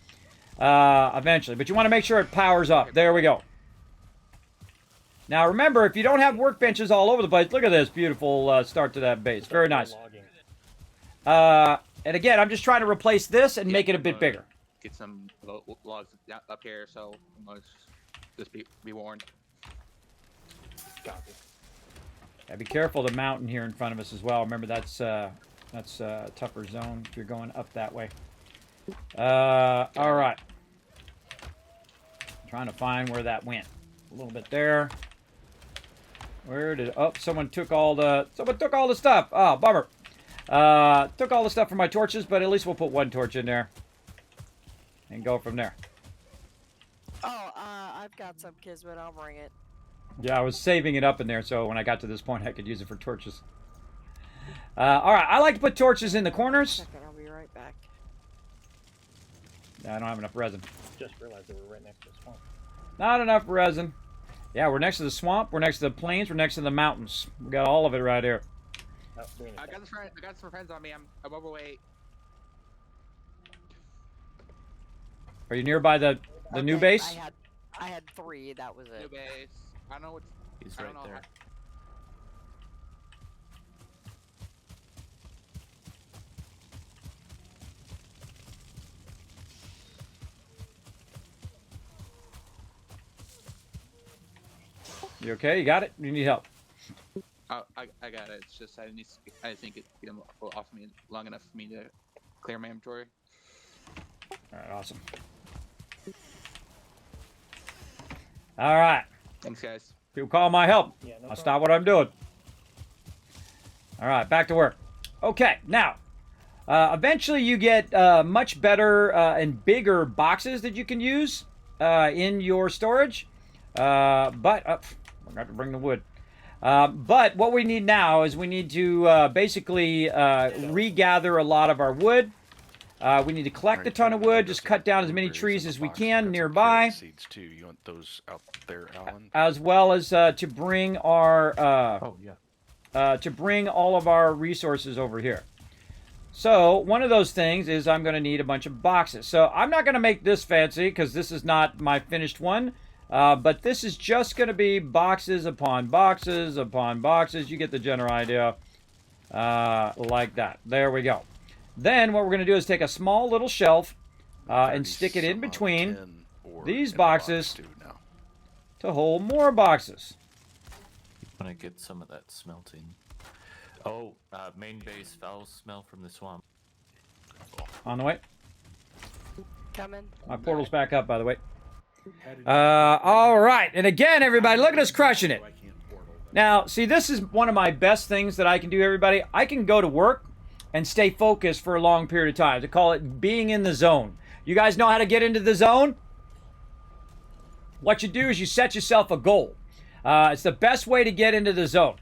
Eventually, but you want to make sure it powers up. There we go. Now remember, if you don't have workbenches all over the place, look at this beautiful start to that base. Very nice. And again, I'm just trying to replace this and make it a bit bigger. Get some logs up here, so just be warned. Copy. Yeah, be careful the mountain here in front of us as well. Remember, that's a tougher zone if you're going up that way. All right. I'm trying to find where that went. A little bit there. Where did... Oh, someone took all the stuff. Oh, bummer. Took all the stuff from my torches, but at least we'll put one torch in there. And go from there. Oh, I've got some Kismet. I'll bring it. Yeah, I was saving it up in there, so when I got to this point, I could use it for torches. All right, I like to put torches in the corners. Second, I'll be right back. I don't have enough resin. Just realized that we're right next to the swamp. Not enough resin. Yeah, we're next to the swamp. We're next to the plains. We're next to the mountains. We got all of it right here. I got some friends on me. I'm overweight. Are you nearby the new base? I had 3. That was New it. base. I don't know what's. He's I right don't know there. You okay? You got it? You need help? I got it. It's just I think it will offer me long enough for me to clear my inventory. All right, awesome. All right. Thanks, guys. People call my help. Yeah, no I'll problem. stop what I'm doing. All right, back to work. Okay, now, Eventually, you get much better and bigger boxes that you can use in your storage. Forgot to bring the wood. But what we need now is we need to basically regather a lot of our wood. We need to collect a ton of wood, just cut down as many trees as we can nearby. Seeds too. You want those out there, Alan? As well as to bring our Oh yeah. to bring all of our resources over here. So one of those things is I'm going to need a bunch of boxes. So I'm not going to make this fancy because this is not my finished one. But this is just going to be boxes upon boxes upon boxes. You get the general idea. Like that. There we go. Then what we're going to do is take a small little shelf and stick it in between these boxes to hold more boxes. I'm gonna get some of that smelting. Oh, main base, foul smell from the swamp. On the way. Coming. My portal's back up, by the way. All right. And again, everybody, look at us crushing it. Now, see, this is one of my best things that I can do, everybody. I can go to work and stay focused for a long period of time. They call it being in the zone. You guys know how to get into the zone? What you do is you set yourself a goal. It's the best way to get into the zone.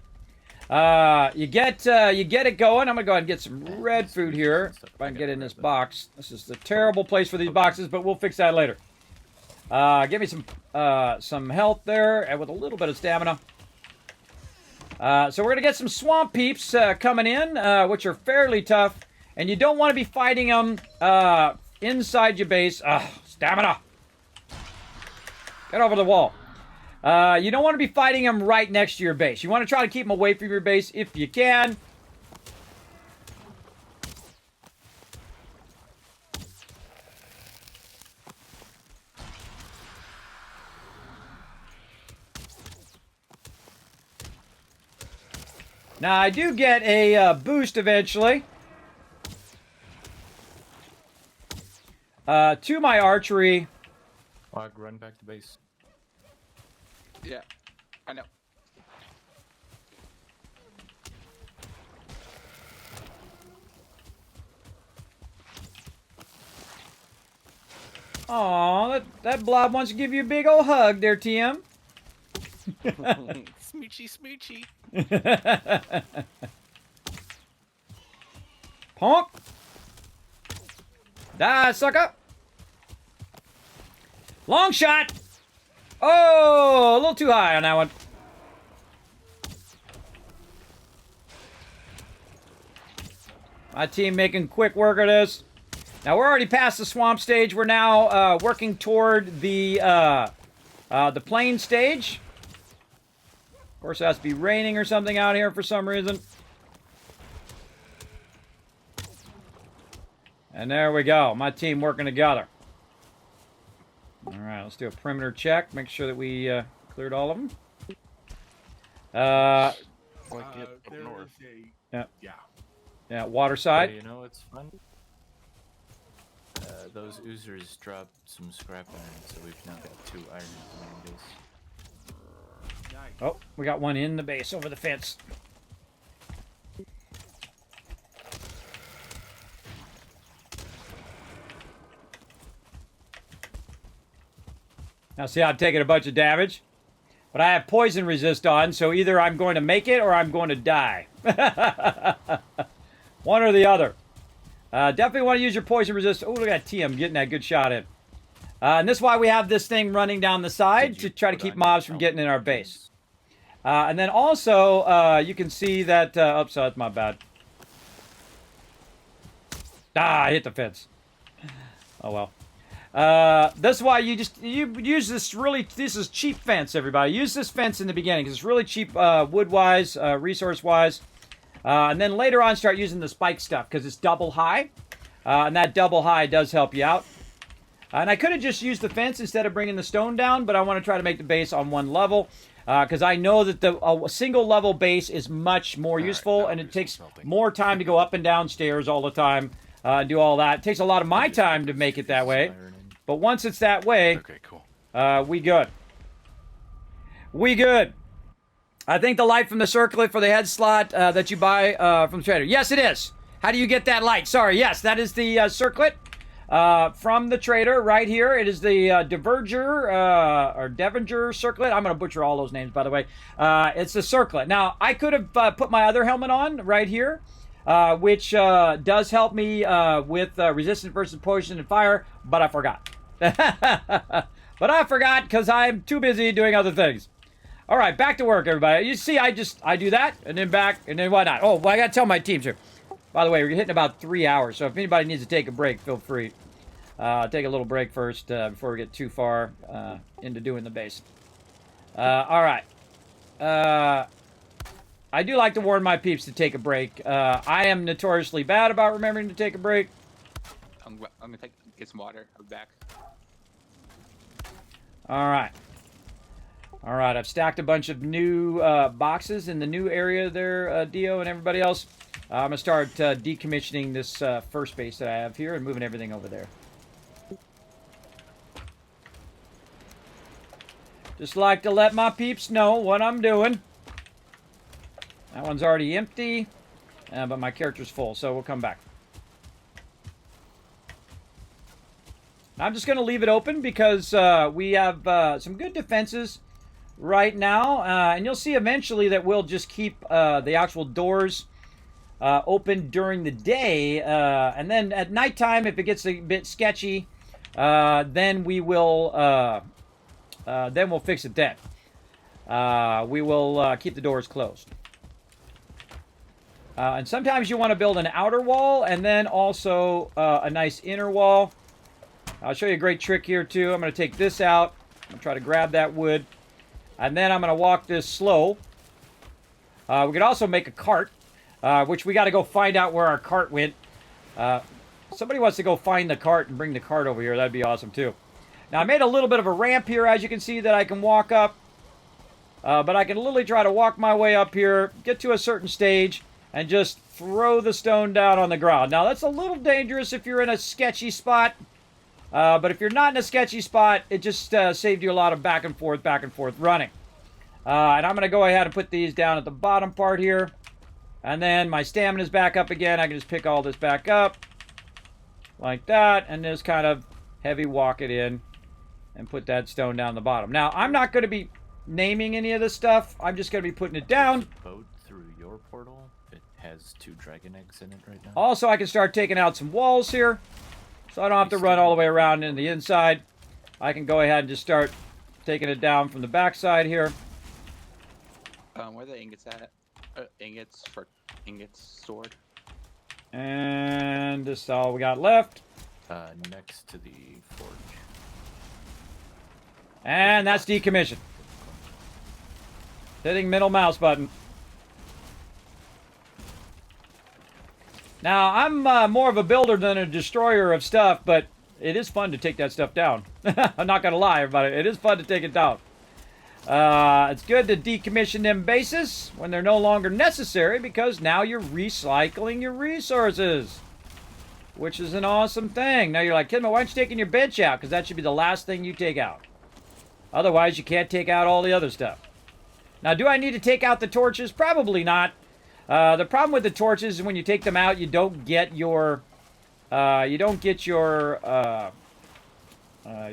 You get it going. I'm gonna go ahead and get some red food here. If I can get in this box. This is a terrible place for these boxes, but we'll fix that later. Give me some health there, and with a little bit of stamina. So we're gonna get some swamp peeps coming in, which are fairly tough, and you don't want to be fighting them inside your base. Stamina. Get over the wall. You don't want to be fighting them right next to your base. You want to try to keep them away from your base if you can. Now, I do get a boost eventually to my archery. Log, run back to base. Yeah, I know. Aw, that blob wants to give you a big old hug there, TM. Smoochy, smoochy. Honk. Die, sucker. Long shot. Oh, a little too high on that one. My team making quick work of this. Now, we're already past the swamp stage. We're now working toward the plain stage. Of course, it has to be raining or something out here for some reason. And there we go. My team working together. All right, let's do a perimeter check. Make sure that we cleared all of them. Like it up north. Yeah, water side. Hey, you know what's fun? Those oozers dropped some scrap iron, so we've now got 2 iron in the main base. Oh, we got one in the base over the fence. Now see how I'm taking a bunch of damage? But I have poison resist on, so either I'm going to make it or I'm going to die. One or the other. Definitely want to use your poison resist. Oh, look at that TM getting that good shot in. And this is why we have this thing running down the side to try to keep mobs from getting in our base. And then also, you can see that... oops, that's my bad. I hit the fence. Oh, well. This is why you use this this is cheap fence, everybody. Use this fence in the beginning because it's really cheap wood-wise, resource-wise. And then later on start using the spike stuff because it's double high. And that double high does help you out. And I could have just used the fence instead of bringing the stone down, but I want to try to make the base on one level. Because I know that a single level base is much more useful, and it takes more time to go up and down stairs all the time and do all that. It takes a lot of my time to make it that way. But once it's that way, Okay, cool. we good. We good. I think the light from the circlet for the head slot that you buy from the trader. Yes, it is. How do you get that light? Sorry, yes, that is the circlet from the trader right here. It is the Diverger or Devinger circlet. I'm going to butcher all those names, by the way. It's the circlet. Now, I could have put my other helmet on right here, which does help me with resistance versus poison and fire, but I forgot. But I forgot because I'm too busy doing other things. All right, back to work, everybody. You see, I do that, and then back, and then whatnot. Oh, well, I got to tell my teams here. By the way, we're hitting about 3 hours, so if anybody needs to take a break, feel free. Take a little break first before we get too far into doing the base. All right. I do like to warn my peeps to take a break. I am notoriously bad about remembering to take a break. I'm gonna get some water. I'll be back. All right. All right, I've stacked a bunch of new boxes in the new area there, Dio and everybody else. I'm going to start decommissioning this first base that I have here and moving everything over there. Just like to let my peeps know what I'm doing. That one's already empty, but my character's full, so we'll come back. I'm just going to leave it open because we have some good defenses right now, and you'll see eventually that we'll just keep the actual doors open during the day, and then at nighttime, if it gets a bit sketchy, then we will then we'll fix it then. We will keep the doors closed. And sometimes you want to build an outer wall and then also a nice inner wall. I'll show you a great trick here too. I'm going to take this out. I'm going to try to grab that wood. And then I'm going to walk this slow. We could also make a cart, which we got to go find out where our cart went. Somebody wants to go find the cart and bring the cart over here. That'd be awesome too. Now I made a little bit of a ramp here, as you can see, that I can walk up. But I can literally try to walk my way up here, get to a certain stage, and just throw the stone down on the ground. Now that's a little dangerous if you're in a sketchy spot. But if you're not in a sketchy spot, it just saved you a lot of back and forth running. And I'm going to go ahead and put these down at the bottom part here. And then my stamina's back up again. I can just pick all this back up. Like that. And just kind of heavy walk it in. And put that stone down the bottom. Now, I'm not going to be naming any of this stuff. I'm just going to be putting it down. Boat through your portal. It has 2 dragon eggs in it right now. Also, I can start taking out some walls here. So I don't have to run all the way around in the inside. I can go ahead and just start taking it down from the backside here. Where are the ingots at? Ingots for ingots stored. And this is all we got left. Next to the forge. And that's decommissioned. Hitting middle mouse button. Now, I'm more of a builder than a destroyer of stuff, but it is fun to take that stuff down. I'm not going to lie, everybody. It is fun to take it down. It's good to decommission them bases when they're no longer necessary because now you're recycling your resources, which is an awesome thing. Now you're like, Kismet, why aren't you taking your bench out? Because that should be the last thing you take out. Otherwise, you can't take out all the other stuff. Now, do I need to take out the torches? Probably not. The problem with the torches is when you take them out, you don't get your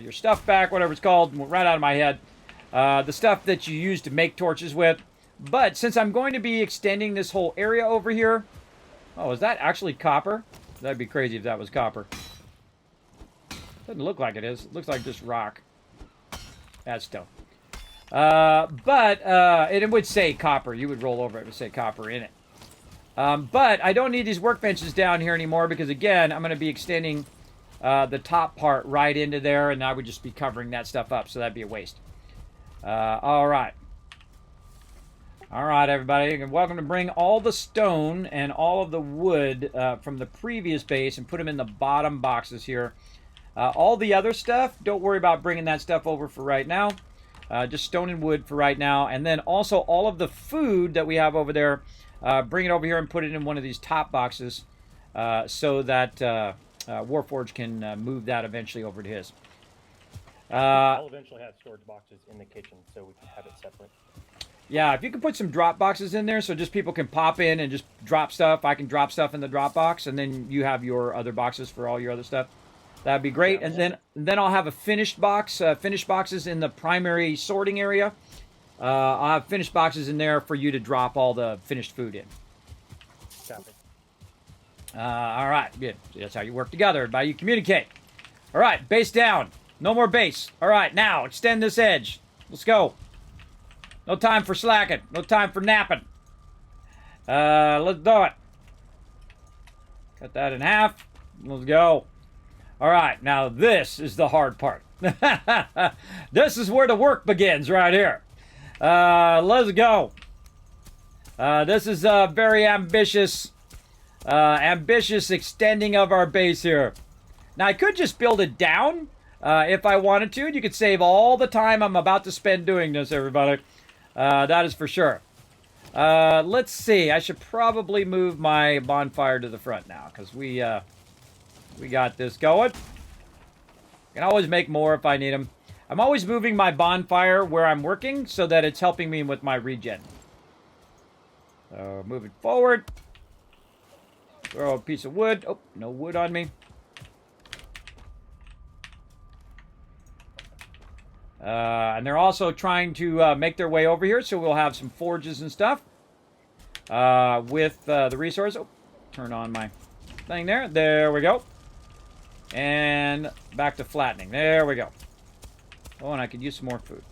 stuff back, whatever it's called, right out of my head. The stuff that you use to make torches with. But since I'm going to be extending this whole area over here, oh, is that actually copper? That'd be crazy if that was copper. Doesn't look like it is. It looks like just rock. That's stone. But it would say copper. You would roll over it. It would say copper in it. But I don't need these workbenches down here anymore because, again, I'm going to be extending the top part right into there, and I would just be covering that stuff up, so that'd be a waste. All right. All right, everybody. You're welcome to bring all the stone and all of the wood from the previous base and put them in the bottom boxes here. All the other stuff, don't worry about bringing that stuff over for right now. Just stone and wood for right now. And then also all of the food that we have over there, bring it over here and put it in one of these top boxes so that Warforged can move that eventually over to his. I'll eventually have storage boxes in the kitchen so we can have it separate. Yeah, if you could put some drop boxes in there so just people can pop in and just drop stuff. I can drop stuff in the drop box, and then you have your other boxes for all your other stuff. That'd be great. Yeah. And then I'll have a finished box, finished boxes in the primary sorting area. I'll have finished boxes in there for you to drop all the finished food in. Copy. All right, good. So that's how you work together. Everybody, you communicate. All right, base down. No more base. All right, now extend this edge. Let's go. No time for slacking. No time for napping. Let's do it. Cut that in half. Let's go. All right, now this is the hard part. This is where the work begins right here. Let's go. This is a very ambitious extending of our base here. Now, I could just build it down if I wanted to. You could save all the time I'm about to spend doing this, everybody. That is for sure. Let's see. I should probably move my bonfire to the front now because we got this going. Can always make more if I need them. I'm always moving my bonfire where I'm working so that it's helping me with my regen. So moving forward. Throw a piece of wood. Oh, no wood on me. And they're also trying to make their way over here, so we'll have some forges and stuff with the resource. Oh, turn on my thing there. There we go. And back to flattening. There we go. Oh, and I could use some more food.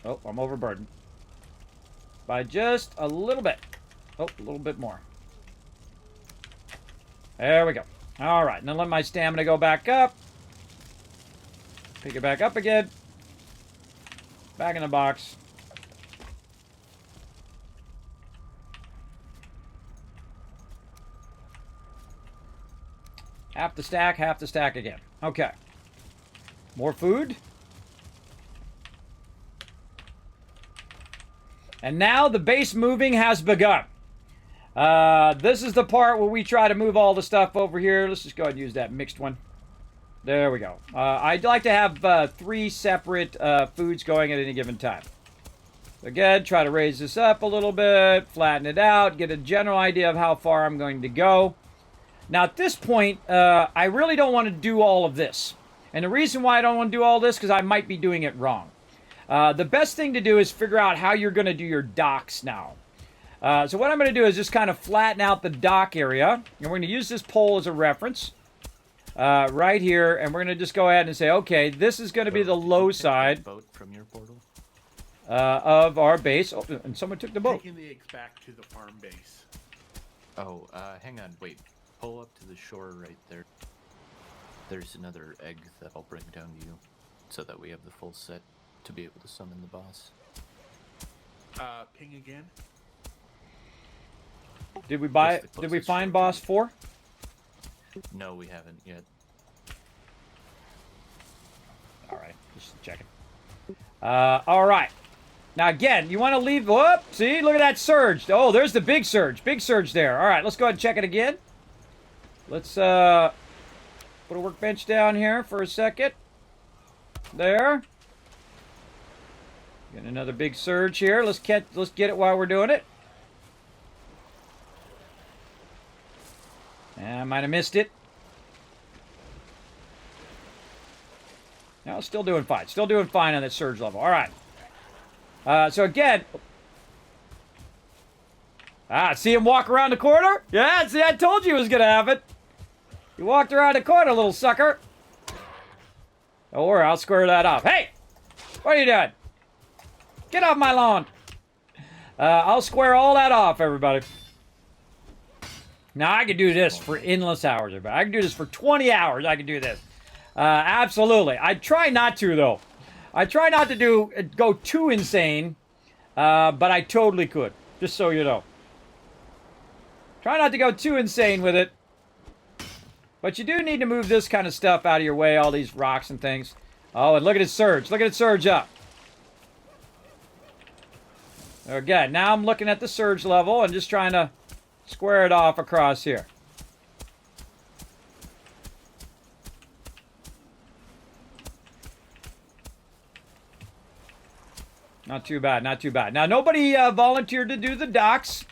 Oh, I'm overburdened. By just a little bit. Oh, a little bit more. There we go. All right, now let my stamina go back up. Pick it back up again. Back in the box. Half the stack again. Okay. More food. And now the base moving has begun. This is the part where we try to move all the stuff over here. Let's just go ahead and use that mixed one. There we go. I'd like to have 3 separate foods going at any given time. Again, try to raise this up a little bit, flatten it out, get a general idea of how far I'm going to go. Now, at this point, I really don't want to do all of this. And the reason why I don't want to do all this, because I might be doing it wrong. The best thing to do is figure out how you're going to do your docks now. So what I'm going to do is just kind of flatten out the dock area. And we're going to use this pole as a reference. Right here, and we're going to just go ahead and say, okay, this is going to be the low side boat from your portal? of our base. Oh, and someone took the boat. Taking the eggs back to the farm base. Oh, hang on, wait. Pull up to the shore right there. There's another egg that I'll bring down to you, so that we have the full set to be able to summon the boss. Ping again. Did we buy? Just the Did we closest find shore boss to 4? No, we haven't yet. All right, just checking. All right. Now again, you want to leave. Whoop! See, look at that surge. Oh, there's the big surge. Big surge there. All right, let's go ahead and check it again. Let's put a workbench down here for a second. There. Get another big surge here. Let's get it while we're doing it. I might have missed it. No, still doing fine. Still doing fine on that surge level. All right. So again... see him walk around the corner? Yeah, see, I told you he was going to have it. You walked around the corner, little sucker. Don't worry, I'll square that off. Hey! What are you doing? Get off my lawn. I'll square all that off, everybody. Now, I could do this for endless hours. I can do this for 20 hours. I can do this. Absolutely. I try not to, though. I try not to go too insane, but I totally could. Just so you know. Try not to go too insane with it. But you do need to move this kind of stuff out of your way, all these rocks and things. Oh, and look at it surge. Look at it surge up. Okay, now I'm looking at the surge level and just trying to square it off across here. Not too bad, not too bad. Now, nobody volunteered to do the docks,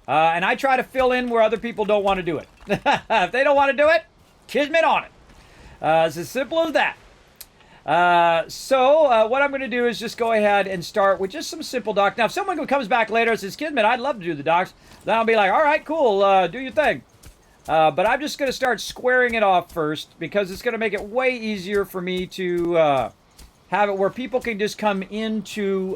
and I try to fill in where other people don't want to do it. If they don't want to do it, Kismet on it. It's as simple as that. So what I'm going to do is just go ahead and start with just some simple docks. Now, if someone comes back later and says, Kismet, I'd love to do the docks, then I'll be like, all right, cool, do your thing. But I'm just going to start squaring it off first because it's going to make it way easier for me to have it where people can just come into...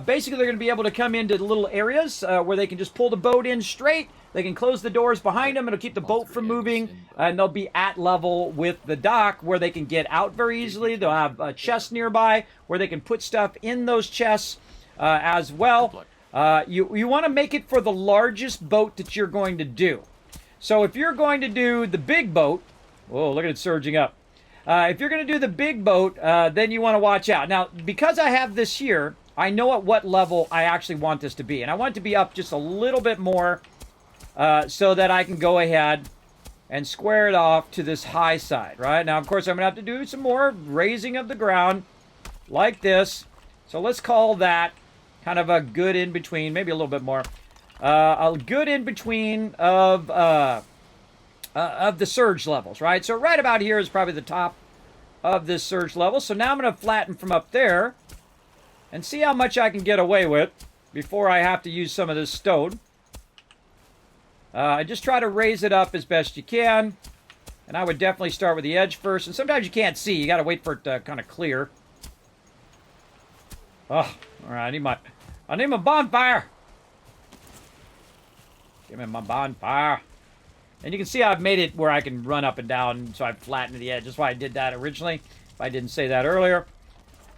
basically, they're going to be able to come into little areas where they can just pull the boat in straight. They can close the doors behind them. It'll keep the boat from moving. And they'll be at level with the dock where they can get out very easily. They'll have a chest nearby where they can put stuff in those chests as well. You want to make it for the largest boat that you're going to do. So if you're going to do the big boat... Whoa, look at it surging up. If you're going to do the big boat, then you want to watch out. Now, because I have this here, I know at what level I actually want this to be. And I want it to be up just a little bit more so that I can go ahead and square it off to this high side, right? Now, of course, I'm going to have to do some more raising of the ground like this. So let's call that kind of a good in-between, maybe a little bit more. A good in-between of the surge levels, right? So right about here is probably the top of this surge level. So now I'm going to flatten from up there and see how much I can get away with before I have to use some of this stone. Just try to raise it up as best you can. And I would definitely start with the edge first. And sometimes you can't see. You got to wait for it to kind of clear. Oh, all right. I need my bonfire. Give me my bonfire. And you can see I've made it where I can run up and down, so I've flattened the edge. That's why I did that originally, if I didn't say that earlier.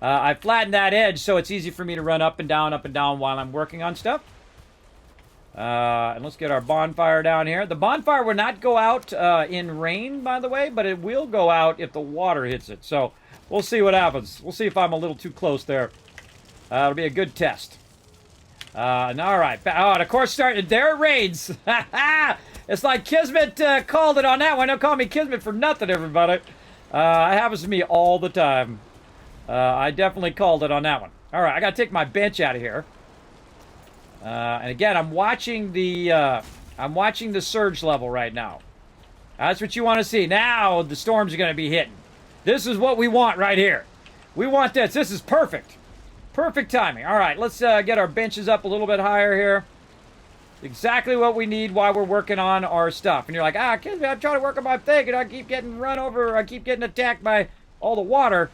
I flattened that edge so it's easy for me to run up and down while I'm working on stuff. And let's get our bonfire down here. The bonfire will not go out in rain, by the way, but it will go out if the water hits it. So we'll see what happens. We'll see if I'm a little too close there. It'll be a good test. And all right. Oh, and of course, there it rains. It's like Kismet called it on that one. Don't call me Kismet for nothing, everybody. It happens to me all the time. I definitely called it on that one. All right, I got to take my bench out of here. And again, I'm watching the surge level right now. That's what you want to see. Now the storms are going to be hitting. This is what we want right here. We want this. This is perfect. Perfect timing. All right, let's get our benches up a little bit higher here. Exactly what we need while we're working on our stuff. And you're like, Kismet, I'm trying to work on my thing, and I keep getting run over, I keep getting attacked by all the water.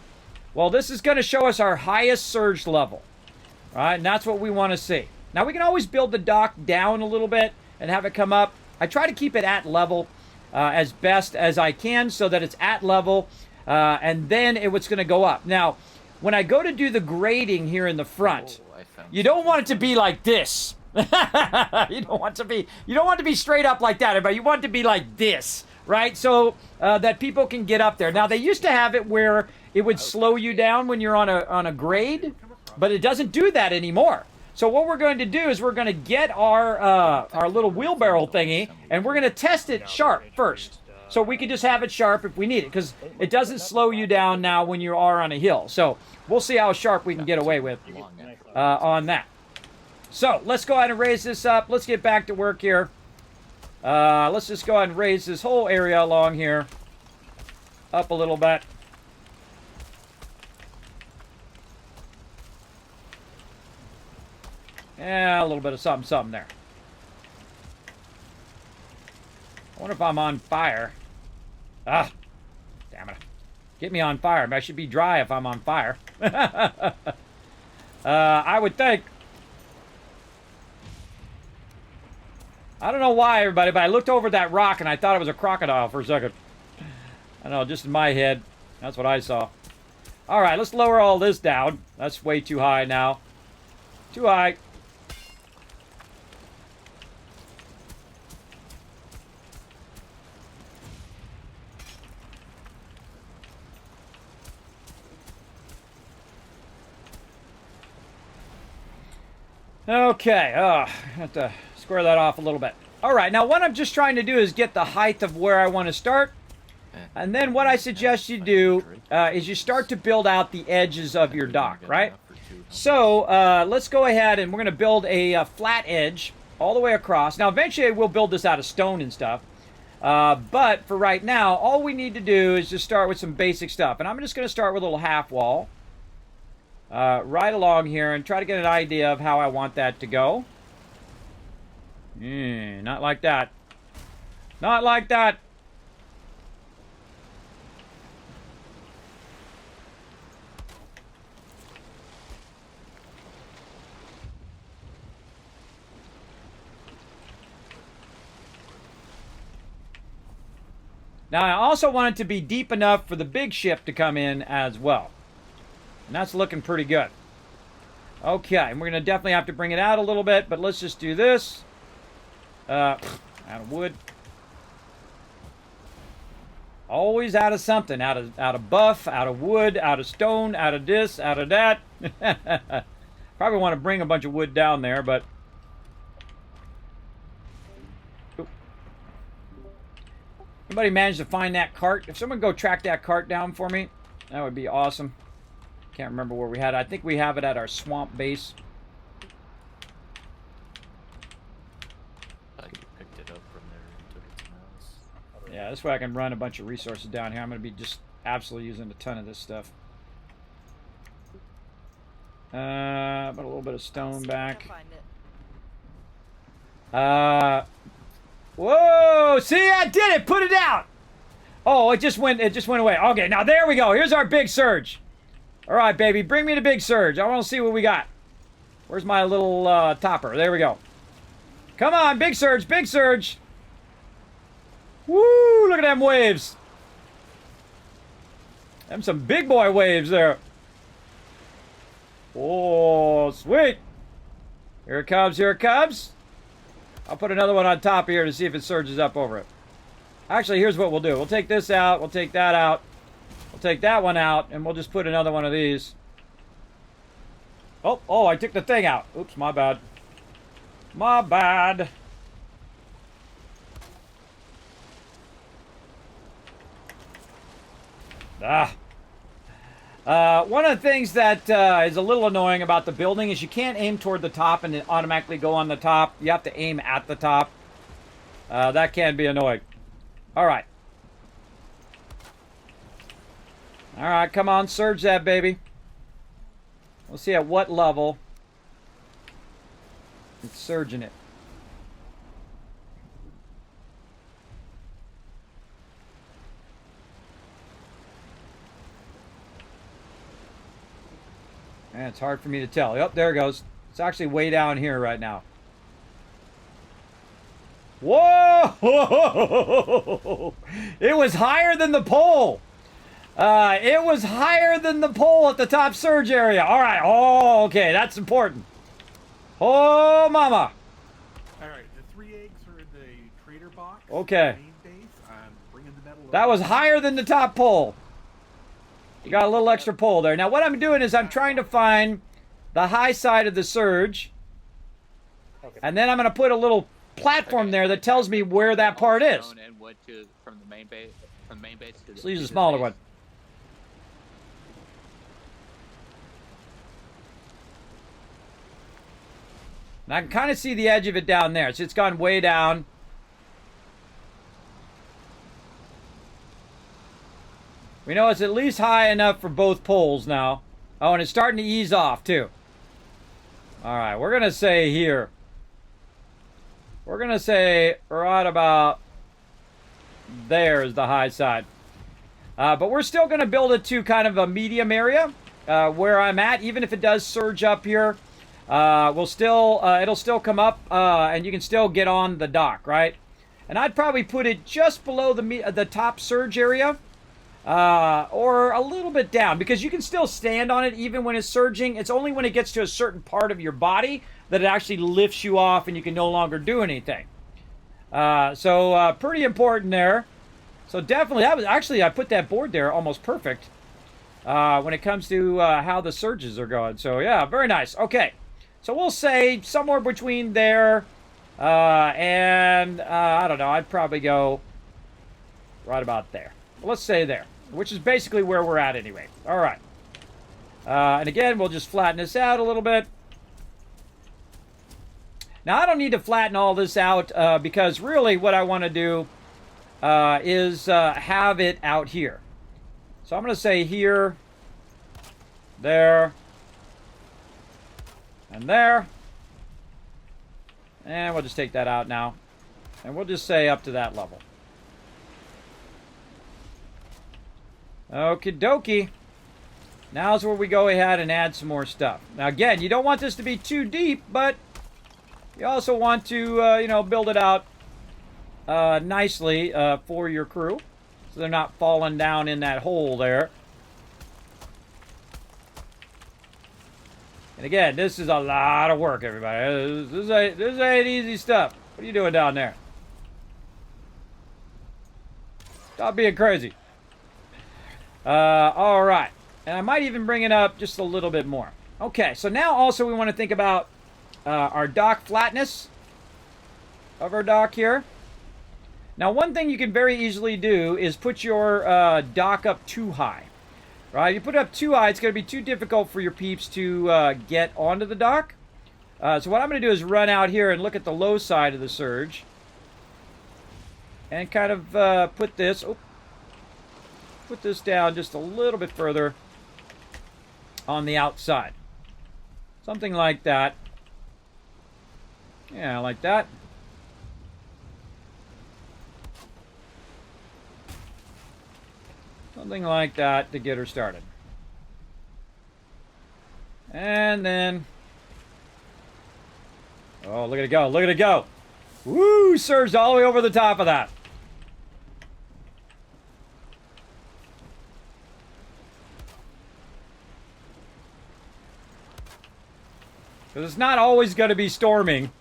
Well, this is going to show us our highest surge level. All right, and that's what we want to see. Now, we can always build the dock down a little bit and have it come up. I try to keep it at level as best as I can so that it's at level, and then it's going to go up. Now, when I go to do the grading here in the front, you don't want it to be like this. You don't want to be straight up like that, but you want it to be like this, right? So that people can get up there. Now, they used to have it where it would slow you down when you're on a grade, but it doesn't do that anymore. So what we're going to do is we're going to get our little wheelbarrow thingy, and we're going to test it sharp first. So we can just have it sharp if we need it, because it doesn't slow you down now when you are on a hill. So we'll see how sharp we can get away with on that. So let's go ahead and raise this up. Let's get back to work here. Let's just go ahead and raise this whole area along here up a little bit. Yeah, a little bit of something there. I wonder if I'm on fire. Ah, damn it. Get me on fire. I should be dry if I'm on fire. I would think. I don't know why, everybody, but I looked over that rock and I thought it was a crocodile for a second. I don't know, just in my head. That's what I saw. All right, let's lower all this down. That's way too high now. Too high. Okay, I have to square that off a little bit. All right, now what I'm just trying to do is get the height of where I want to start. And then what I suggest you do is you start to build out the edges of your dock, right? So let's go ahead and we're going to build a flat edge all the way across. Now, eventually we'll build this out of stone and stuff. But for right now, all we need to do is just start with some basic stuff. And I'm just going to start with a little half wall right along here and try to get an idea of how I want that to go. Not like that. Not like that. Now, I also want it to be deep enough for the big ship to come in as well. And that's looking pretty good. Okay, and we're going to definitely have to bring it out a little bit, but let's just do this. Out of wood. Always out of something. Out of buff, out of wood, out of stone, out of this, out of that. Probably want to bring a bunch of wood down there, but... Anybody managed to find that cart? If someone go track that cart down for me, that would be awesome. Can't remember where we had it. I think we have it at our swamp base. I think you picked it up from there and took it somewhere else. Yeah, this way I can run a bunch of resources down here. I'm going to be just absolutely using a ton of this stuff. But a little bit of stone back. Whoa! See, I did it. Put it out. Oh, it just went away. Okay, now there we go. Here's our big surge. All right, baby, bring me the big surge. I want to see what we got. Where's my little topper? There we go. Come on, big surge, big surge. Woo! Look at them waves. Them some big boy waves there. Oh, sweet. Here it comes, here it comes. I'll put another one on top here to see if it surges up over it. Actually, here's what we'll do. We'll take this out. We'll take that out. We'll take that one out, and we'll just put another one of these. Oh, I took the thing out. Oops, my bad. My bad. One of the things that is a little annoying about the building is you can't aim toward the top and it automatically go on the top. You have to aim at the top. That can be annoying. All right. All right, come on, surge that, baby. We'll see at what level it's surging it. And it's hard for me to tell. Yep, there it goes. It's actually way down here right now. Whoa! It was higher than the pole. It was higher than the pole at the top surge area. All right. Oh, okay. That's important. Oh, mama. All right, the 3 eggs are in the trader box. Okay. Main base. I'm bringing the metal. That was higher than the top pole. You got a little extra pole there. Now, what I'm doing is I'm trying to find the high side of the surge. Okay. And then I'm going to put a little platform there that tells me where that part is. Stone and wood from the main base to the Let's use a biggest smaller base. one. And I can kind of see the edge of it down there. So it's gone way down. We know it's at least high enough for both poles now. Oh, and it's starting to ease off, too. All right, we're going to say here. We're going to say right about there is the high side. But we're still going to build it to kind of a medium area where I'm at. Even if it does surge up here, it'll still come up and you can still get on the dock, right? And I'd probably put it just below the top surge area. Or a little bit down, because you can still stand on it even when it's surging. It's only when it gets to a certain part of your body that it actually lifts you off and you can no longer do anything. So pretty important there. So definitely, that was actually, I put that board there almost perfect when it comes to how the surges are going. So yeah, very nice. Okay, so we'll say somewhere between there and I don't know, I'd probably go right about there. Let's say there, which is basically where we're at anyway. All right. And again, we'll just flatten this out a little bit. Now, I don't need to flatten all this out because really what I want to do is have it out here. So I'm going to say here, there, and there. And we'll just take that out now. And we'll just say up to that level. Okie dokie. Now's where we go ahead and add some more stuff. Now again, you don't want this to be too deep, but you also want to, you know, build it out nicely for your crew. So they're not falling down in that hole there. And again, this is a lot of work, everybody. This ain't easy stuff. What are you doing down there? Stop being crazy. All right. And I might even bring it up just a little bit more. Okay, so now also we want to think about our dock flatness of our dock here. Now, one thing you can very easily do is put your dock up too high. Right? If you put it up too high, it's going to be too difficult for your peeps to get onto the dock. So what I'm going to do is run out here and look at the low side of the surge. And kind of put this down just a little bit further on the outside. Something like that. Yeah, like that. Something like that to get her started. And then... oh, look at it go. Look at it go. Woo! Surged all the way over the top of that. Because it's not always going to be storming.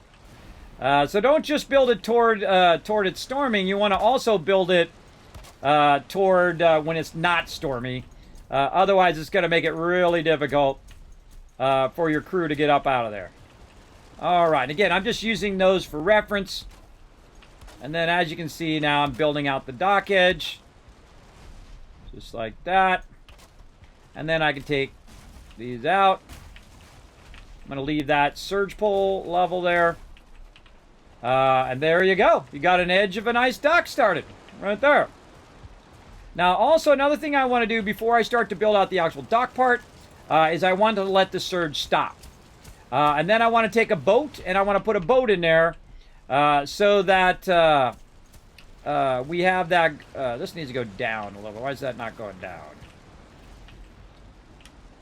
So don't just build it toward it storming. You want to also build it toward when it's not stormy. Otherwise, it's going to make it really difficult for your crew to get up out of there. All right. Again, I'm just using those for reference. And then as you can see now, I'm building out the dock edge. Just like that. And then I can take these out. I'm going to leave that surge pole level there. And there you go. You got an edge of a nice dock started. Right there. Now, also, another thing I want to do before I start to build out the actual dock part is I want to let the surge stop. And then I want to take a boat, and I want to put a boat in there so that we have that... this needs to go down a little. Why is that not going down?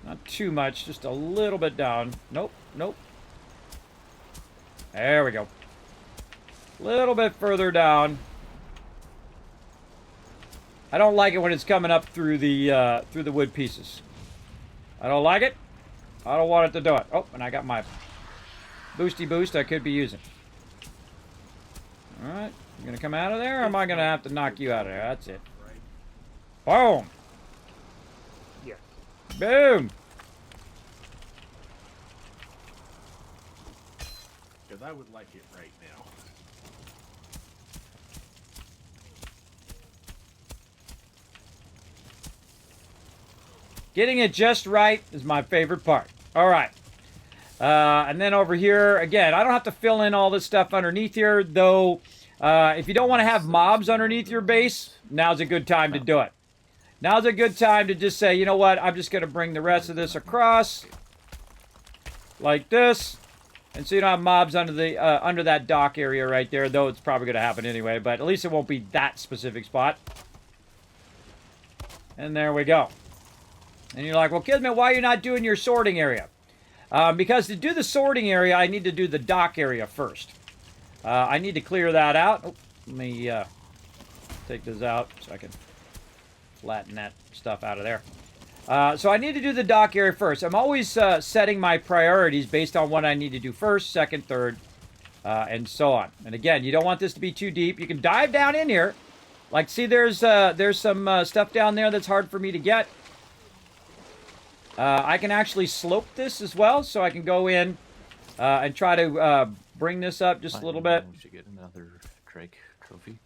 Not too much, just a little bit down. Nope, nope. There we go. A little bit further down. I don't like it when it's coming up through the wood pieces. I don't like it. I don't want it to do it. Oh, and I got my boosty boost I could be using. Alright. You gonna come out of there, or am I gonna have to knock you out of there? That's it. Boom! Yeah. Boom! Because I would like it right now. Getting it just right is my favorite part. All right. And then over here, again, I don't have to fill in all this stuff underneath here, though if you don't want to have mobs underneath your base, now's a good time to do it. Now's a good time to just say, you know what, I'm just going to bring the rest of this across like this. And so you don't have mobs under the under that dock area right there, though it's probably going to happen anyway, but at least it won't be that specific spot. And there we go. And you're like, well, Kismet, why are you not doing your sorting area? Because to do the sorting area, I need to do the dock area first. I need to clear that out. Oh, let me take this out so I can flatten that stuff out of there. So I need to do the dock area first. I'm always setting my priorities based on what I need to do first, second, third, and so on. And again, you don't want this to be too deep. You can dive down in here. Like, see, there's some stuff down there that's hard for me to get. I can actually slope this as well, so I can go in and try to bring this up just a little bit. Did you get another Drake trophy?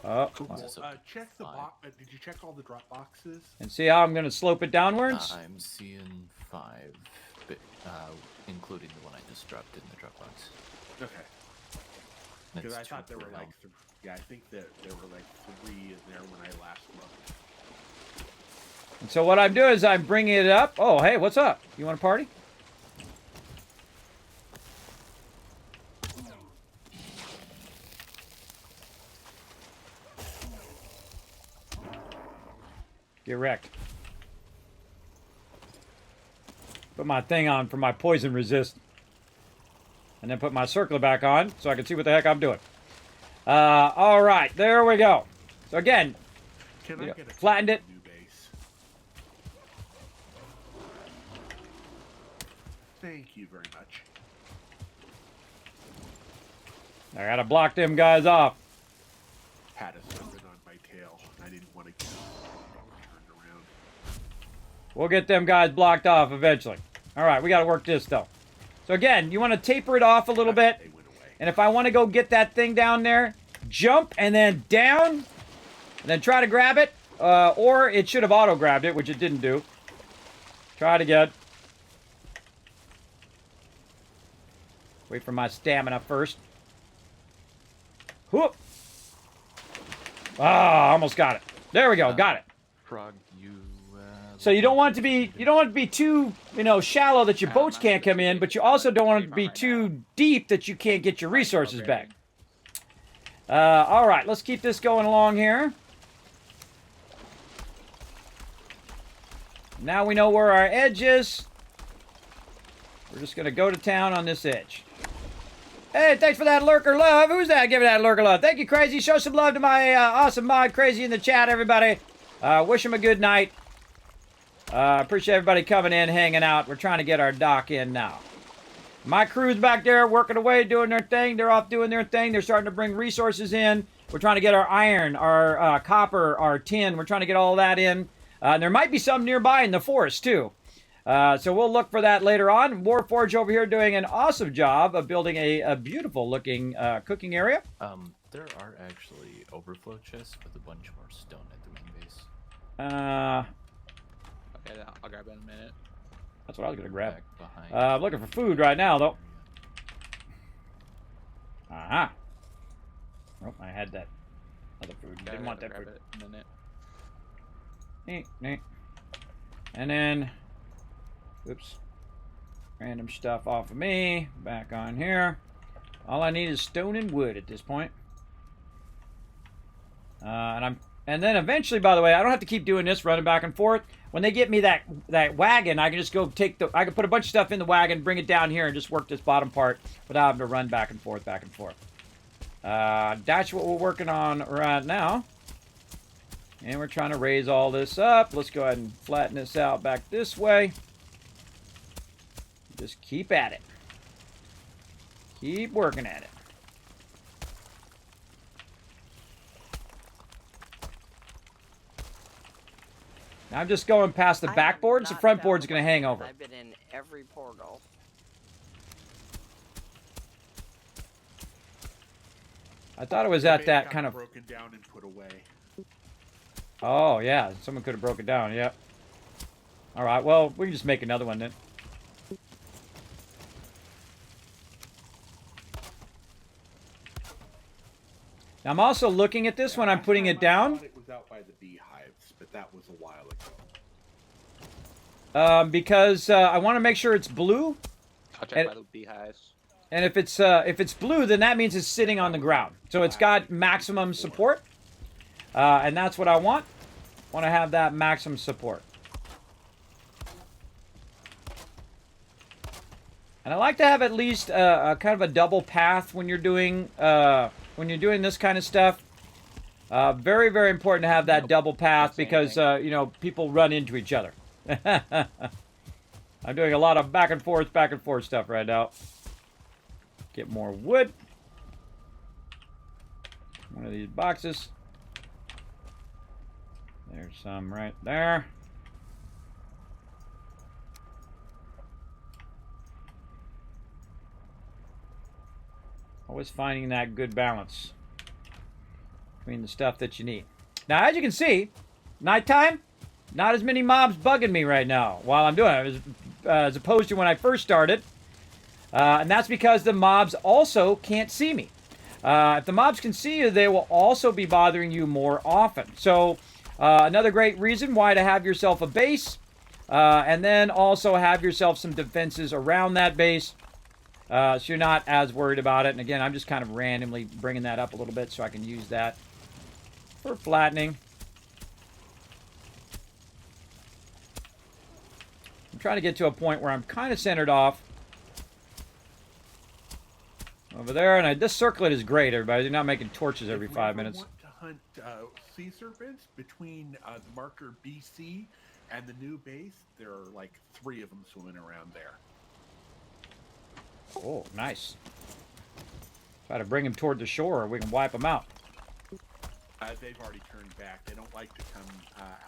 Oh, Cool. Is this a Check the five? box. Did you check all the drop boxes? and see how I'm going to slope it downwards? I'm seeing 5, but, including the one I just dropped in the Dropbox. Okay. Because It's I thought there two were per like, helm. yeah, I think that there were like 3 in there when I last looked. And so what I'm doing is I'm bringing it up. Oh, hey, what's up? You want to party? Get wrecked. Put my thing on for my poison resist. And then put my circler back on so I can see what the heck I'm doing. All right, there we go. So again, Can I Yeah, get a flattened it. new base? Thank you very much. I gotta block them guys off. Had a serpent on my tail. I didn't want to get turned around. We'll get them guys blocked off eventually. All right, we gotta work this though. So again, you want to taper it off a little bit. They went away. And if I want to go get that thing down there, jump and then down, and then try to grab it. Or it should have auto-grabbed it, which it didn't do. Try it again. Wait for my stamina first. Whoop! Ah, almost got it. There we go, got it. Frog, you. So you don't want it to be too, shallow that your boats can't come in, but you also don't want it to be too deep that you can't get your resources back. All right, let's keep this going along here. Now we know where our edge is. We're just going to go to town on this edge. Hey, thanks for that lurker love. Who's that giving that lurker love? Thank you, Crazy. Show some love to my awesome mod, Crazy, in the chat, everybody. Wish him a good night. Appreciate everybody coming in, hanging out. We're trying to get our dock in now. My crew's back there working away, doing their thing. They're off doing their thing. They're starting to bring resources in. We're trying to get our iron, our copper, our tin. We're trying to get all that in. There might be some nearby in the forest, too. So we'll look for that later on. Warforge over here doing an awesome job of building a beautiful-looking cooking area. There are actually overflow chests with a bunch more stone at the main base. Okay, I'll grab it in a minute. That's what I was going to grab. Back behind. I'm looking for food right now, though. Aha. Oh, I had that other food. Yeah, Didn't want I'll that grab food. it in a minute. Neat. And then, oops, random stuff off of me. Back on here. All I need is stone and wood at this point. And then eventually, by the way, I don't have to keep doing this, running back and forth. When they get me that wagon, I can just go I can put a bunch of stuff in the wagon, bring it down here, and just work this bottom part without having to run back and forth. That's what we're working on right now. And we're trying to raise all this up. Let's go ahead and flatten this out back this way. Just keep at it. Keep working at it. Now I'm just going past the I back have boards. The not front found board's the going to way hang in. over. I've been in every portal. I thought it was The at base that got kind of... broken down and put away. Oh, yeah. Someone could have broke it down. Yep. All right. Well, we can just make another one then. Now, I'm also looking at this when I'm Last putting time it I down. thought it was out by the beehives, but that was a while ago. Because I want to make sure it's blue. I'll check And- by the beehives. And if it's blue, then that means it's sitting on the ground. So it's got maximum support. And that's what I want. Want to have that maximum support. And I like to have at least a kind of a double path when you're doing this kind of stuff. Very, very important to have that double path because people run into each other. I'm doing a lot of back and forth stuff right now. Get more wood. One of these boxes. There's some right there. Always finding that good balance. between the stuff that you need. Now, as you can see, nighttime, not as many mobs bugging me right now while I'm doing it, as opposed to when I first started. And that's because the mobs also can't see me. If the mobs can see you, they will also be bothering you more often. So, another great reason why to have yourself a base, and then also have yourself some defenses around that base, so you're not as worried about it. And again, I'm just kind of randomly bringing that up a little bit so I can use that for flattening. I'm trying to get to a point where I'm kind of centered off over there, and this circlet is great, everybody. You're not making torches every 5 minutes. Want to hunt sea serpents between the marker BC and the new base? There are like 3 of them swimming around there. Oh, nice. Try to bring them toward the shore, or we can wipe them out. They've already turned back. They don't like to come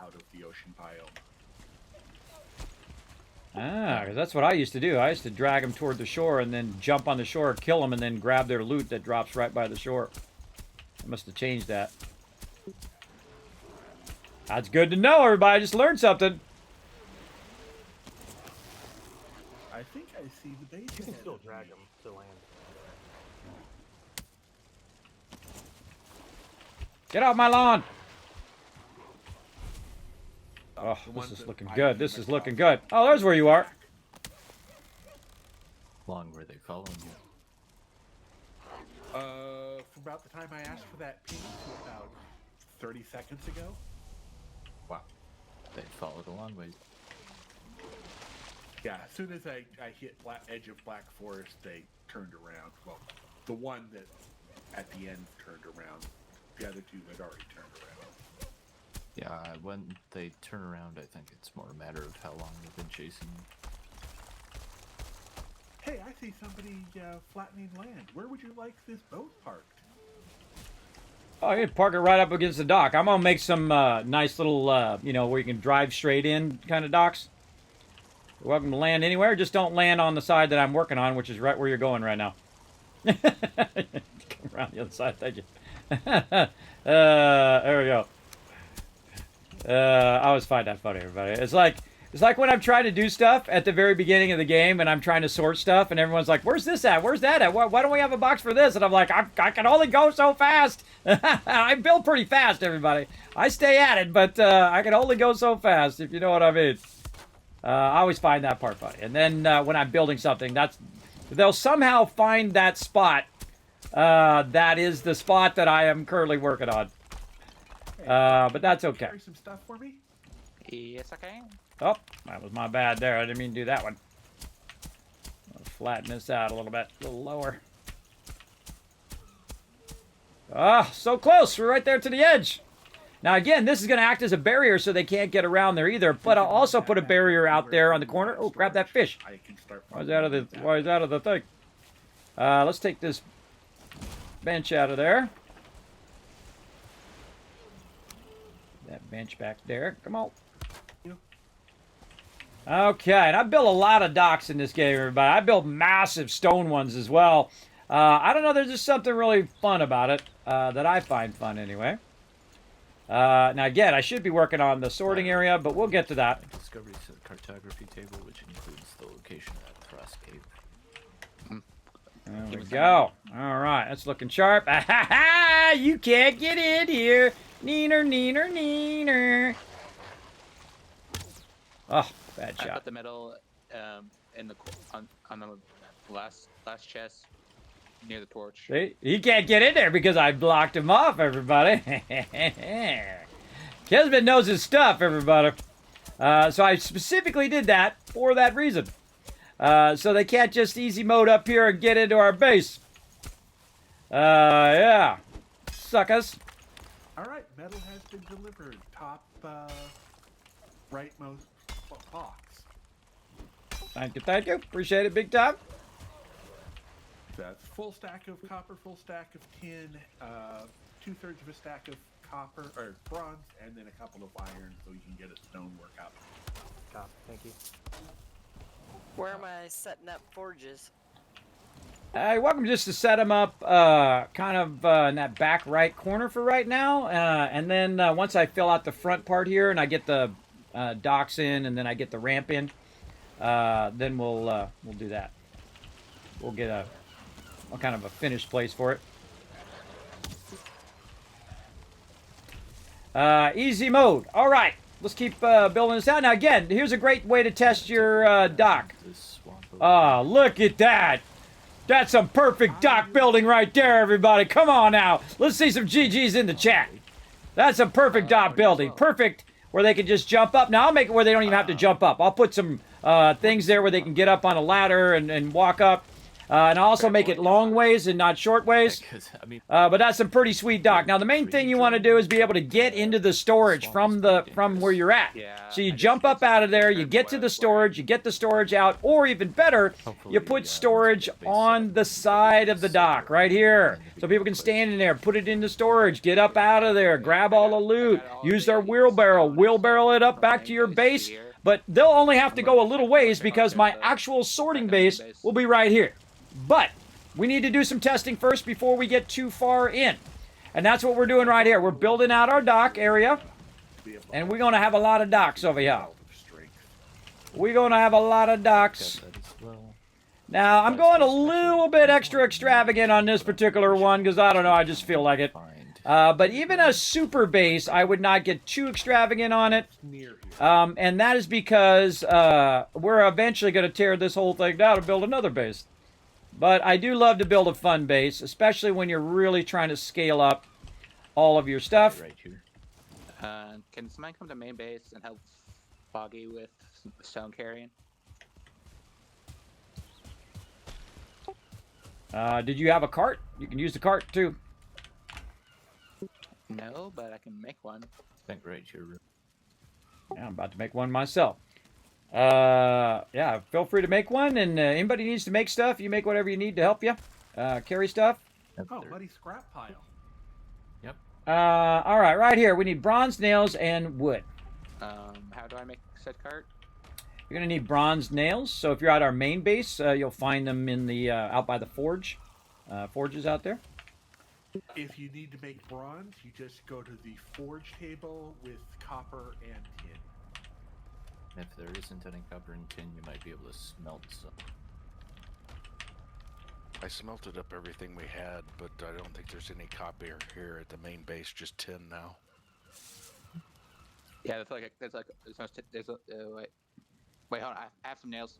out of the ocean biome. Ah, 'cause that's what I used to do. I used to drag them toward the shore and then jump on the shore, kill them, and then grab their loot that drops right by the shore. I must have changed that. That's good to know, everybody. I just learned something. I think I see the base. You can ahead still of drag me. them to land. Get off my lawn! Oh, The this ones is that looking I good. see This is myself. looking good. Oh, there's where you are. Long were they following you? From about the time I asked for that ping to about 30 seconds ago. Wow. They followed a long way. Yeah, as soon as I hit edge of Black Forest, they turned around. Well, the one that at the end turned around. The other 2 had already turned around. Yeah, when they turn around, I think it's more a matter of how long they've been chasing you. Hey, I see somebody flattening land. Where would you like this boat parked? Oh, you can park it right up against the dock. I'm gonna make some nice little, you know, where you can drive straight in kind of docks. You're welcome to land anywhere. Just don't land on the side that I'm working on, which is right where you're going right now. Come around the other side, thank you. There we go. I always find that funny, everybody. It's like when I'm trying to do stuff at the very beginning of the game and I'm trying to sort stuff and everyone's like, where's this at? Where's that at? Why don't we have a box for this? And I'm like, I can only go so fast. I build pretty fast, everybody. I stay at it, but I can only go so fast, if you know what I mean. I always find that part funny. And then when I'm building something, they'll somehow find that spot. That is the spot that I am currently working on. But that's okay. Carry some stuff for me? Yes, I can. Oh, that was my bad there. I didn't mean to do that one. I'll flatten this out a little bit, a little lower. Ah, so close. We're right there to the edge. Now, again, this is going to act as a barrier so they can't get around there either. But I'll also put a barrier out there on the corner. Oh, grab that fish. I can start. Why is that out of the thing? Let's take this bench out of there. That bench back there. Come on. Okay, and I built a lot of docks in this game, everybody. I built massive stone ones as well. I don't know, there's just something really fun about it, that I find fun anyway. Now again, I should be working on the sorting area, but we'll get to that. Discovery cartography table, which includes the location at Frost Cave. There we go. All right, that's looking sharp. You can't get in here. Neener, neener, neener. Oh, bad I shot. put the metal in the on the last chest near the torch. See? He can't get in there because I blocked him off, everybody. Kismet knows his stuff, everybody. So I specifically did that for that reason. So they can't just easy mode up here and get into our base. Yeah. Suckers. All right, metal has been delivered. Top rightmost box. Thank you. Appreciate it big time. That's full stack of copper, full stack of tin, 2/3 of a stack of copper or bronze, and then a couple of iron so you can get a stone workout. Copy, thank you. Where am I setting up forges? You're welcome just to set them up kind of in that back right corner for right now. And then once I fill out the front part here and I get the docks in and then I get the ramp in, then we'll do that. We'll get a kind of a finished place for it. Easy mode. All right. Let's keep building this out. Now, again, here's a great way to test your dock. This swamp over Oh, look at that. That's some perfect dock building right there, everybody. Come on now. Let's see some GGs in the chat. That's a perfect dock building. Perfect where they can just jump up. Now, I'll make it where they don't even have to jump up. I'll put some things there where they can get up on a ladder and walk up. And I'll also make it long ways and not short ways. because, I mean, But that's some pretty sweet dock. Now, the main thing you want to do is be able to get into the storage from where you're at. Yeah. So you jump up out of there, you get to the storage, you get the storage out, or even better, you put storage on the side of the dock right here. So people can stand in there, put it into storage, get up out of there, grab all the loot, use their wheelbarrow it up back to your base. But they'll only have to go a little ways because my actual sorting base will be right here. But we need to do some testing first before we get too far in. And that's what we're doing right here. We're building out our dock area. And we're going to have a lot of docks over here. We're going to have a lot of docks. got that as well. Now, I'm going a little bit extra extravagant on this particular one because, I don't know, I just feel like it. Find. But even a super base, I would not get too extravagant on it. And that is because we're eventually going to tear this whole thing down and build another base. But I do love to build a fun base, especially when you're really trying to scale up all of your stuff. Right here. Can somebody come to main base and help Foggy with stone carrying? Did you have a cart? You can use the cart too. No, but I can make one. I think right here. Yeah, I'm about to make one myself. Yeah, feel free to make one, and anybody needs to make stuff, you make whatever you need to help you carry stuff. Oh, buddy, scrap pile. Yep. All right, right here we need bronze, nails, and wood. How do I make said cart? You're gonna need bronze nails. So if you're at our main base, you'll find them in the out by the forge. Forges out there. If you need to make bronze, you just go to the forge table with copper and tin. If there isn't any copper and tin, you might be able to smelt some. I smelted up everything we had, but I don't think there's any copper here at the main base. Just tin now. Yeah, there's wait, hold on. I have some nails.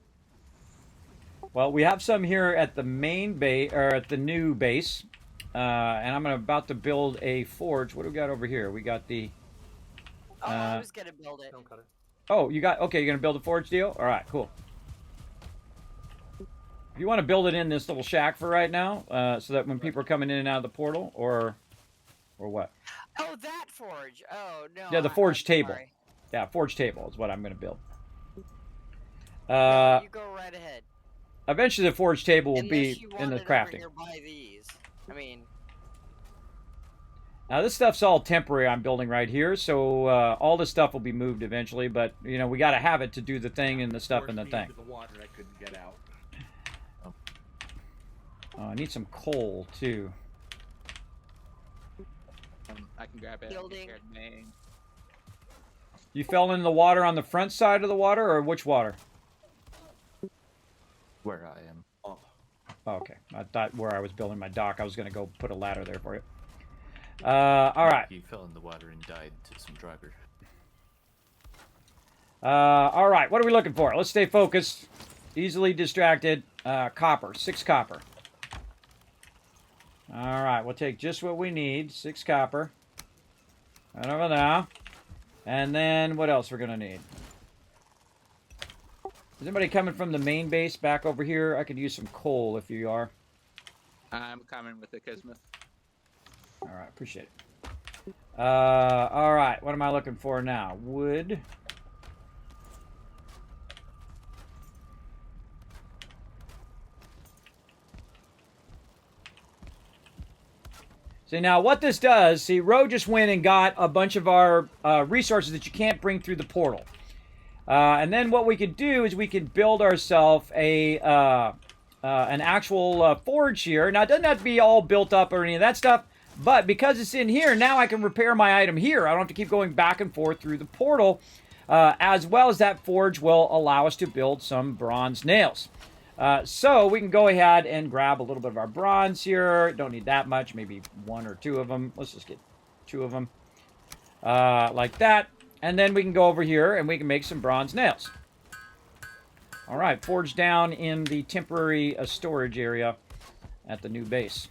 Well, we have some here at the main base, or at the new base, and I'm about to build a forge. What do we got over here? We got the. Oh, I was gonna build it. Don't cut it. Oh, you got. Okay, you're gonna build a forge deal. All right, cool. If you want to build it in this little shack for right now, so that when people are coming in and out of the portal, or what? Oh, that forge. Oh no. Yeah, the forge I'm table. sorry. Yeah, forge table is what I'm gonna build. No, you go right ahead. Eventually, the forge table will Unless be you in the wanted over crafting. here by these. I mean, Now this stuff's all temporary. I'm building right here, so all this stuff will be moved eventually. But you know, we got to have it to do the thing and the stuff in the Forced me thing. into the water, I couldn't get out. I need some coal too. I can grab it. Building. Main. You fell in the water on the front side of the water, or which water? Where I am. Oh, Oh, okay, I thought where I was building my dock, I was gonna go put a ladder there for you. All right. He fell in the water and died to some driver. All right. What are we looking for? Let's stay focused. Easily distracted. Copper. 6 copper. All right. We'll take just what we need. 6 copper. Right over there. And then what else we're gonna need? Is anybody coming from the main base back over here? I could use some coal if you are. I'm coming with the Kismet. All right. Appreciate it. All right. What am I looking for now? Wood. See, now what this does, see, Ro just went and got a bunch of our resources that you can't bring through the portal. And then what we could do is we could build ourselves a an actual forge here. Now, it doesn't have to be all built up or any of that stuff, but because it's in here, now I can repair my item here. I don't have to keep going back and forth through the portal, as well as that forge will allow us to build some bronze nails. So we can go ahead and grab a little bit of our bronze here. Don't need that much, maybe 1 or 2 of them. Let's just get 2 of them, like that. And then we can go over here and we can make some bronze nails. All right, forge down in the temporary storage area at the new base.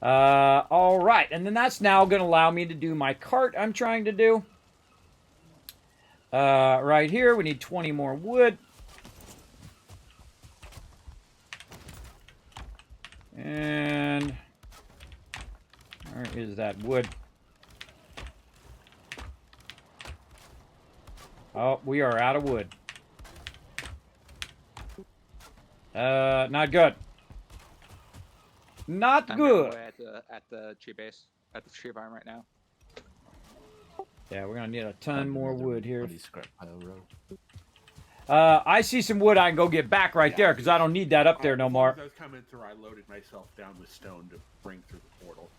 All right, and then that's now going to allow me to do my cart I'm trying to do. Right here, we need 20 more wood. And where is that wood? Oh, we are out of wood. Not good. Not I'm good. at the tree base, at the tree farm right now. Yeah, we're gonna need a ton more wood here. Scrap pile row. I see some wood I can go get back right there because I don't need that up there no more. As I was coming through, I loaded myself down with stone to bring through the portal.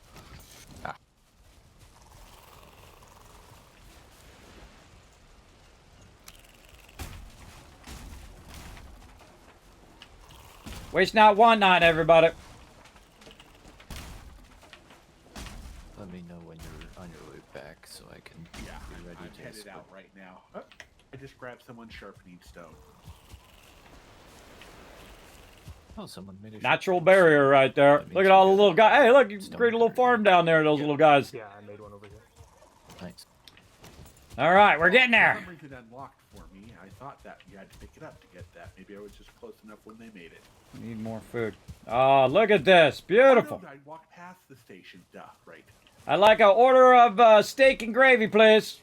Waste not, want not, everybody. Let me know when you're on your way back so I can be ready I'm to headed escort. out right now. Oh, I just grabbed someone sharpening stone. Oh, someone made a Natural shortcut. barrier right there. That means Look at we all the got little guys. Hey, look, you can stone create a little barrier. farm down there, those little guys. Yeah, I made one over here. Nice. All right, we're getting there. For some reason it unlocked for me. I thought that you had to pick it up to get that. Maybe I was just close enough when they made it. Need more food. Oh, look at this. Beautiful. Oh, no, I walked past the station. Duh, right. I'd like an order of steak and gravy, please.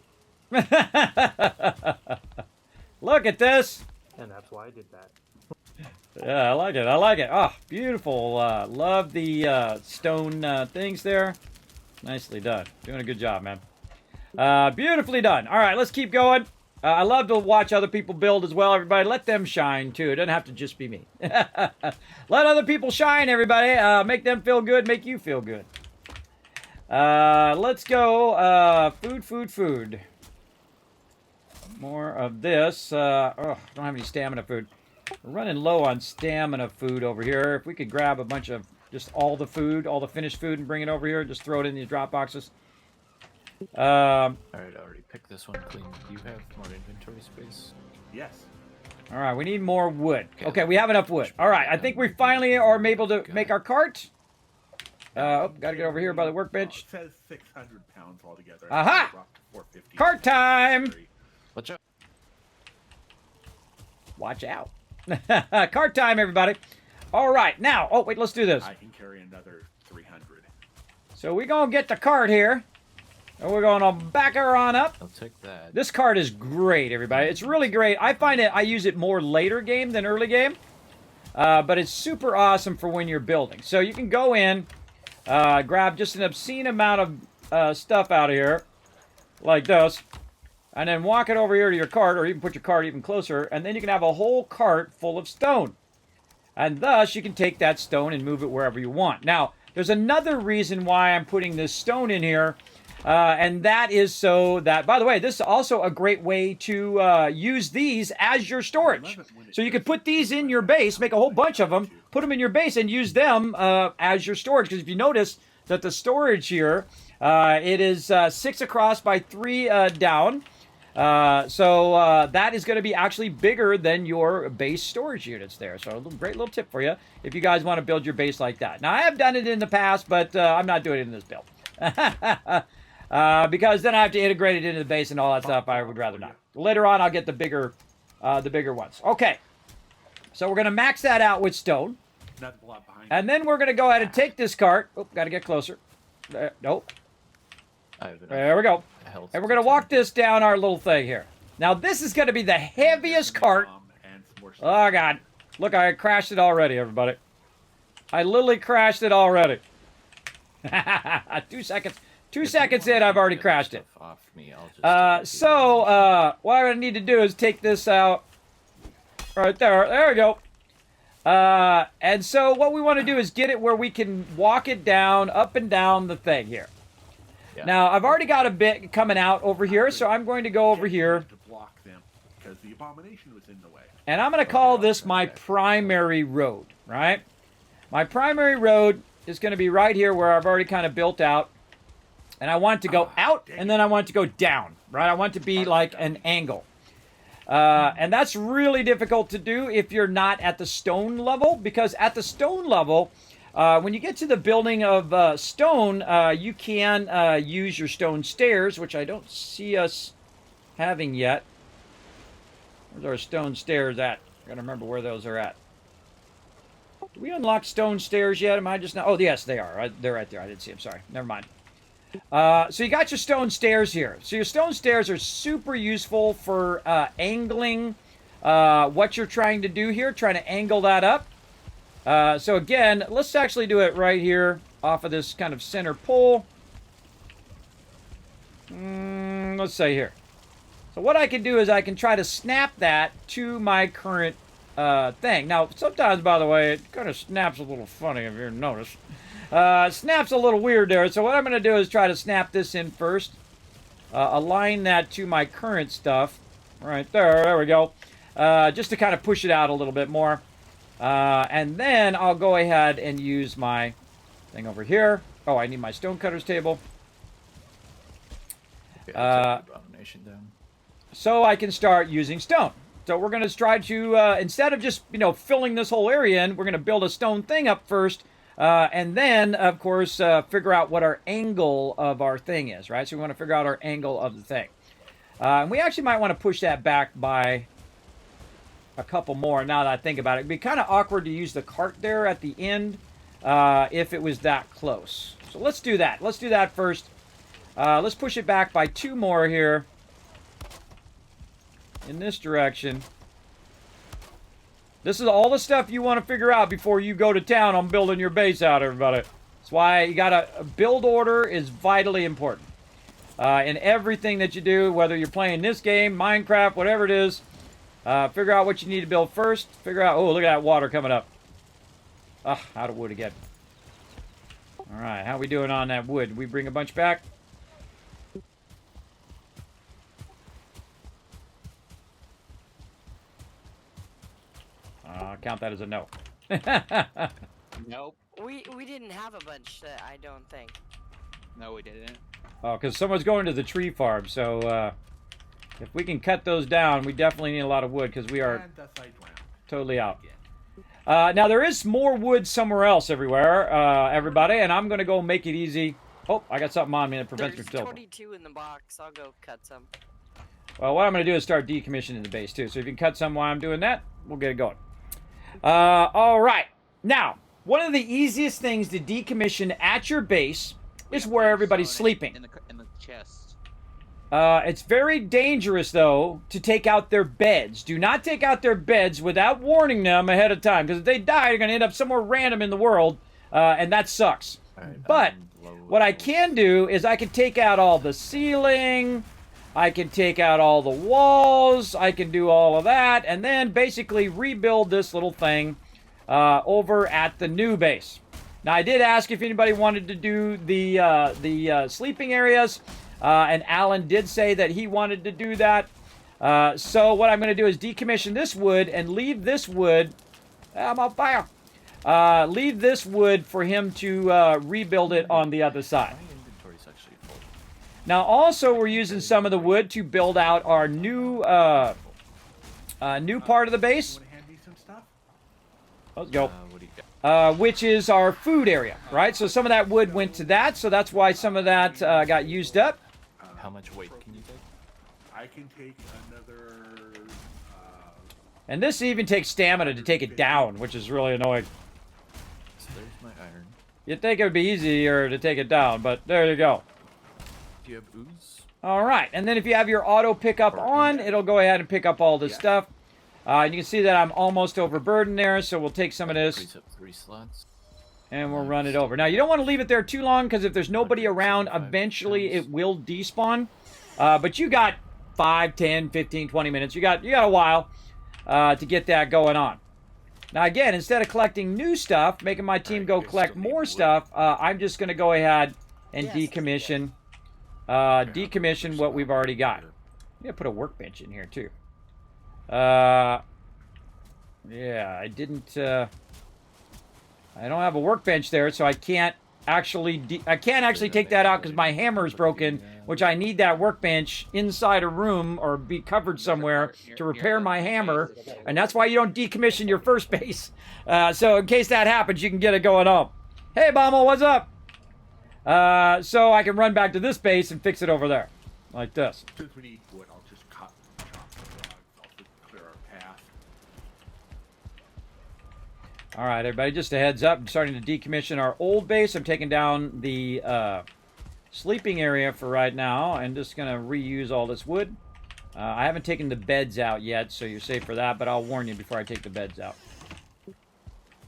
Look at this. And that's why I did that. Yeah, I like it. I like it. Oh, beautiful. Love the stone things there. Nicely done. Doing a good job, man. Beautifully done. All right, let's keep going. I love to watch other people build as well, everybody. Let them shine, too. It doesn't have to just be me. Let other people shine, everybody. Make them feel good. Make you feel good. Let's go. Food. More of this. Oh, don't have any stamina food. We're running low on stamina food over here. If we could grab a bunch of just all the food, all the finished food, and bring it over here, just throw it in these drop boxes. Alright, I already picked this one clean. Do you have more inventory space? Yes. All right, we need more wood. Okay, we have enough wood. All right, I think we finally are able to make our cart. Oh, gotta get over here by the workbench. It says 600 pounds altogether. Aha! I dropped to 450. Cart time! Watch out. Watch out. Cart time, everybody. All right, now, oh, wait, let's do this. I can carry another 300. So we're going to get the cart here. And we're going to back her on up. I'll take that. This cart is great, everybody. It's really great. I find it, I use it more later game than early game. But it's super awesome for when you're building. So you can go in, grab just an obscene amount of stuff out of here. Like this. And then walk it over here to your cart, or even put your cart even closer. And then you can have a whole cart full of stone. And thus, you can take that stone and move it wherever you want. Now, there's another reason why I'm putting this stone in here. And that is so that, by the way, this is also a great way to use these as your storage. So you could put these in your base, make a whole bunch of them, put them in your base, and use them as your storage. Because if you notice that the storage here, it is 6 across by 3 down. So that is going to be actually bigger than your base storage units there. So a great little tip for you if you guys want to build your base like that. Now, I have done it in the past, but I'm not doing it in this build. Because then I have to integrate it into the base and all that stuff. I would rather not. Later on, I'll get the bigger ones. Okay. So we're going to max that out with stone. And then we're going to go ahead and take this cart. Oh, got to get closer. Nope. There we go. And we're going to walk this down our little thing here. Now, this is going to be the heaviest cart. Oh, God. Look, I crashed it already, everybody. I literally crashed it already. 2 seconds. 2 seconds in, I've already crashed it. So, what I'm going to need to do is take this out right there. There we go. And so what we want to do is get it where we can walk it down, up and down the thing here. Yeah. Now, I've already got a bit coming out over here, so I'm going to go over here. To block them because the abomination was in the way. And I'm going to call this my primary road, right? My primary road is going to be right here where I've already kind of built out. And I want it to go out, and then I want it to go down, right? I want it to be like an angle. And that's really difficult to do if you're not at the stone level, because at the stone level, when you get to the building of stone, you can use your stone stairs, which I don't see us having yet. Where's our stone stairs at? I gotta remember where those are at. Do we unlock stone stairs yet? Am I just not? Oh, yes, they are. They're right there. I didn't see them. Sorry. Never mind. So you got your stone stairs here. So your stone stairs are super useful for angling what you're trying to do here, trying to angle that up. So again, let's actually do it right here off of this kind of center pole. Let's say here. So what I can do is I can try to snap that to my current thing. Now, sometimes, by the way, it kind of snaps a little funny if you notice. Snaps a little weird there. So what I'm going to do is try to snap this in first. Align that to my current stuff. Right there. There we go. Just to kind of push it out a little bit more. And then I'll go ahead and use my thing over here. Oh, I need my stonecutter's table. Okay, I'll take the abomination down. So I can start using stone. So we're going to try to, instead of just, filling this whole area in, we're going to build a stone thing up first. And then, of course, figure out what our angle of our thing is, right? So we want to figure out our angle of the thing. And we actually might want to push that back by a couple more now that I think about it. It'd be kind of awkward to use the cart there at the end if it was that close. So let's do that. Let's do that first. Let's push it back by 2 more here in this direction. This is all the stuff you want to figure out before you go to town on building your base out, everybody. That's why you got a build order is vitally important. In everything that you do, whether you're playing this game, Minecraft, whatever it is, figure out what you need to build first. Figure out, oh, look at that water coming up. Out of wood again. All right, how we doing on that wood? Did we bring a bunch back? Count that as a no. Nope. We didn't have a bunch, I don't think. No, we didn't. Oh, because someone's going to the tree farm, so if we can cut those down, we definitely need a lot of wood, because we are And thus I drowned. totally out. Now, there is more wood somewhere else everywhere, everybody, and I'm going to go make it easy. Oh, I got something on me that prevents me There's from 22 in the box. I'll go cut some. Well, what I'm going to do is start decommissioning the base, too. So if you can cut some while I'm doing that, we'll get it going. All right. Now, one of the easiest things to decommission at your base is where everybody's sleeping. In the chest. It's very dangerous, though, to take out their beds. Do not take out their beds without warning them ahead of time, because if they die, they're going to end up somewhere random in the world, and that sucks. Right, But what I can do is I can take out all the ceiling, I can take out all the walls, I can do all of that, and then basically rebuild this little thing over at the new base. Now, I did ask if anybody wanted to do the sleeping areas, and Alan did say that he wanted to do that. So what I'm going to do is decommission this wood and leave this wood. I'm on fire. Leave this wood for him to rebuild it on the other side. My inventory's actually full. Now, also, we're using some of the wood to build out our new new part of the base. Want to hand me some stuff? Let's go. What do you got? Which is our food area, right? So some of that wood went to that, so that's why some of that got used up. How much weight can you take? I can take another. And this even takes stamina to take it down, which is really annoying. So there's my iron. You'd think it would be easier to take it down, but there you go. Do you have ooze? All right, and then if you have your auto pickup on, it'll go ahead and pick up all this stuff. And you can see that I'm almost overburdened there, so we'll take some of this. Frees up 3 slots. And we'll run it over. Now, you don't want to leave it there too long, because if there's nobody around, eventually it will despawn. But you got 5, 10, 15, 20 minutes. You got a while to get that going on. Now again, instead of collecting new stuff, making my team go collect more stuff, I'm just going to go ahead and decommission what we've already got. I'm going to put a workbench in here too. Yeah, I didn't. I don't have a workbench there, so I can't actually take that out because my hammer is broken, which I need that workbench inside a room or be covered somewhere to repair my hammer, and that's why you don't decommission your first base. So in case that happens, you can get it going up. Hey, Bommel, what's up? So I can run back to this base and fix it over there, like this. Since we need wood, I'll just chop the logs. I'll just clear our path. All right, everybody, just a heads up. I'm starting to decommission our old base. I'm taking down the sleeping area for right now. I'm just going to reuse all this wood. I haven't taken the beds out yet, so you're safe for that, but I'll warn you before I take the beds out.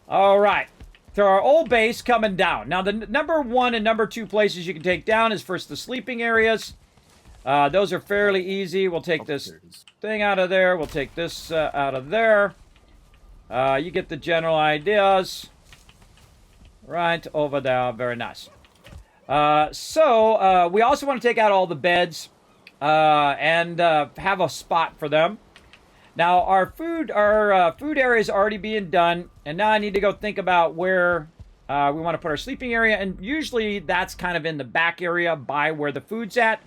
All right. So our old base coming down. Now, the number 1 and number 2 places you can take down is first the sleeping areas. Those are fairly easy. We'll take this thing out of there. We'll take this out of there. You get the general ideas. Right over there. Very nice. So we also want to take out all the beds and have a spot for them. Now, our food area is already being done, and now I need to go think about where we want to put our sleeping area, and usually that's kind of in the back area by where the food's at.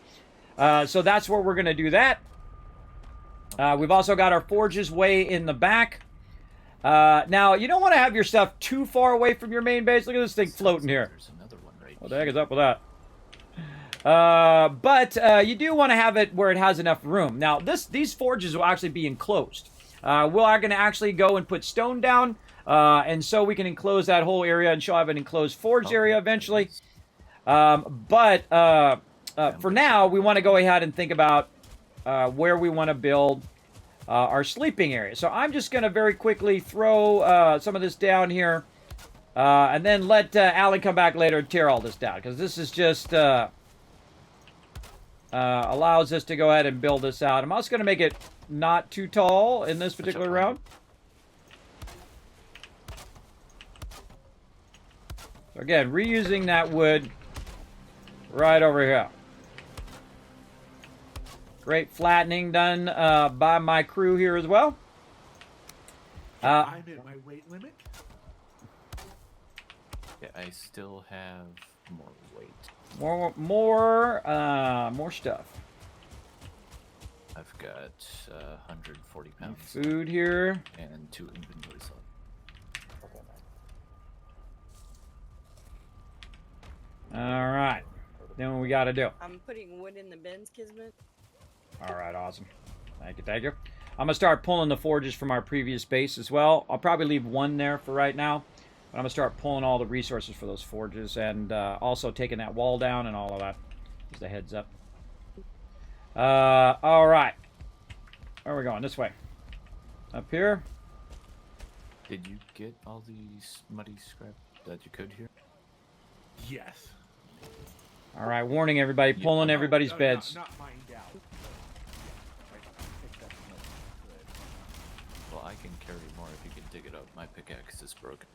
So that's where we're going to do that. We've also got our forges way in the back. Now, you don't want to have your stuff too far away from your main base. Look at this thing floating here. There's another one right What the heck is up with that? But you do want to have it where it has enough room. Now, these forges will actually be enclosed. We are going to actually go and put stone down, and so we can enclose that whole area, and she'll have an enclosed forge area eventually. But for now, we want to go ahead and think about where we want to build our sleeping area. So I'm just going to very quickly throw some of this down here, and then let Alan come back later and tear all this down, because this is just... allows us to go ahead and build this out. I'm also going to make it not too tall in this particular round. So again, reusing that wood right over here. Great flattening done by my crew here as well. I'm at my weight limit. Yeah, I still have more weight. More stuff. I've got 140 pounds. Food here. And 2 inventory slots. All right. Then what we got to do. I'm putting wood in the bins, Kismet. All right, awesome. Thank you, thank you. I'm going to start pulling the forges from our previous base as well. I'll probably leave one there for right now. But I'm going to start pulling all the resources for those forges and also taking that wall down and all of that. Just a heads up. All right. Where are we going? This way. Up here. Did you get all these muddy scrap that you could here? Yes. All right, warning everybody, pulling everybody's beds. Not mined out. I picked up enough wood. Well, I can carry more if you can dig it up. My pickaxe is broken.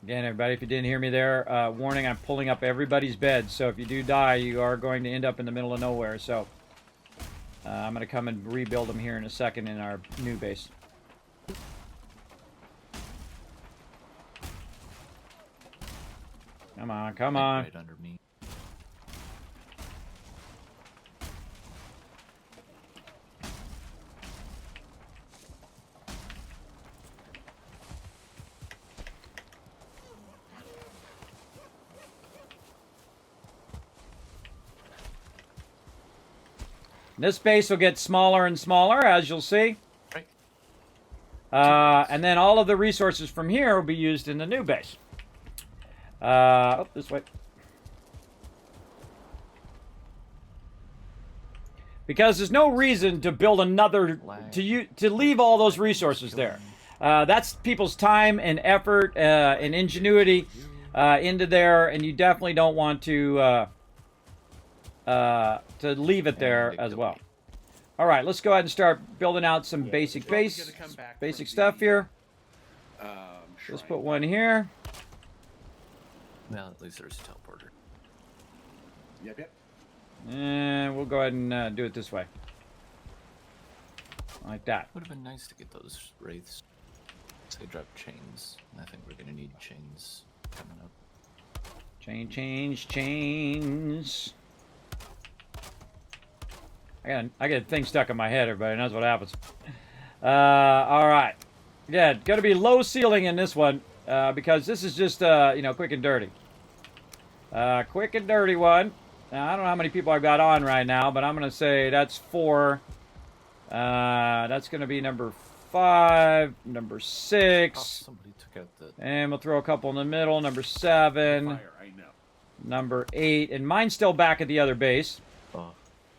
Again, everybody, if you didn't hear me there, warning, I'm pulling up everybody's beds. So if you do die, you are going to end up in the middle of nowhere. So I'm going to come and rebuild them here in a second in our new base. Come on, come on. Right under me. This base will get smaller and smaller, as you'll see. Right. And then all of the resources from here will be used in the new base. Oh, this way. Because there's no reason to build another, to leave all those resources there. That's people's time and effort and ingenuity into there, and you definitely don't want to leave it there as well. All right, let's go ahead and start building out some basic Well, we gotta come back basic from stuff the, here. Um, Let's shrine. put one here. Well, at least there's a teleporter. Yep. And we'll go ahead and do it this way. Like that. Would have been nice to get those wraiths. They drop chains. I think we're gonna need chains coming up. Chains. I got a thing stuck in my head, everybody. And that's what happens. All right. Yeah, got to be low ceiling in this one because this is just quick and dirty. Quick and dirty one. Now, I don't know how many people I've got on right now, but I'm gonna say that's 4. That's gonna be number 5, number 6. Oh, somebody took out the. And we'll throw a couple in the middle. Number 7. Fire, I know. Number 8. And mine's still back at the other base. Oh,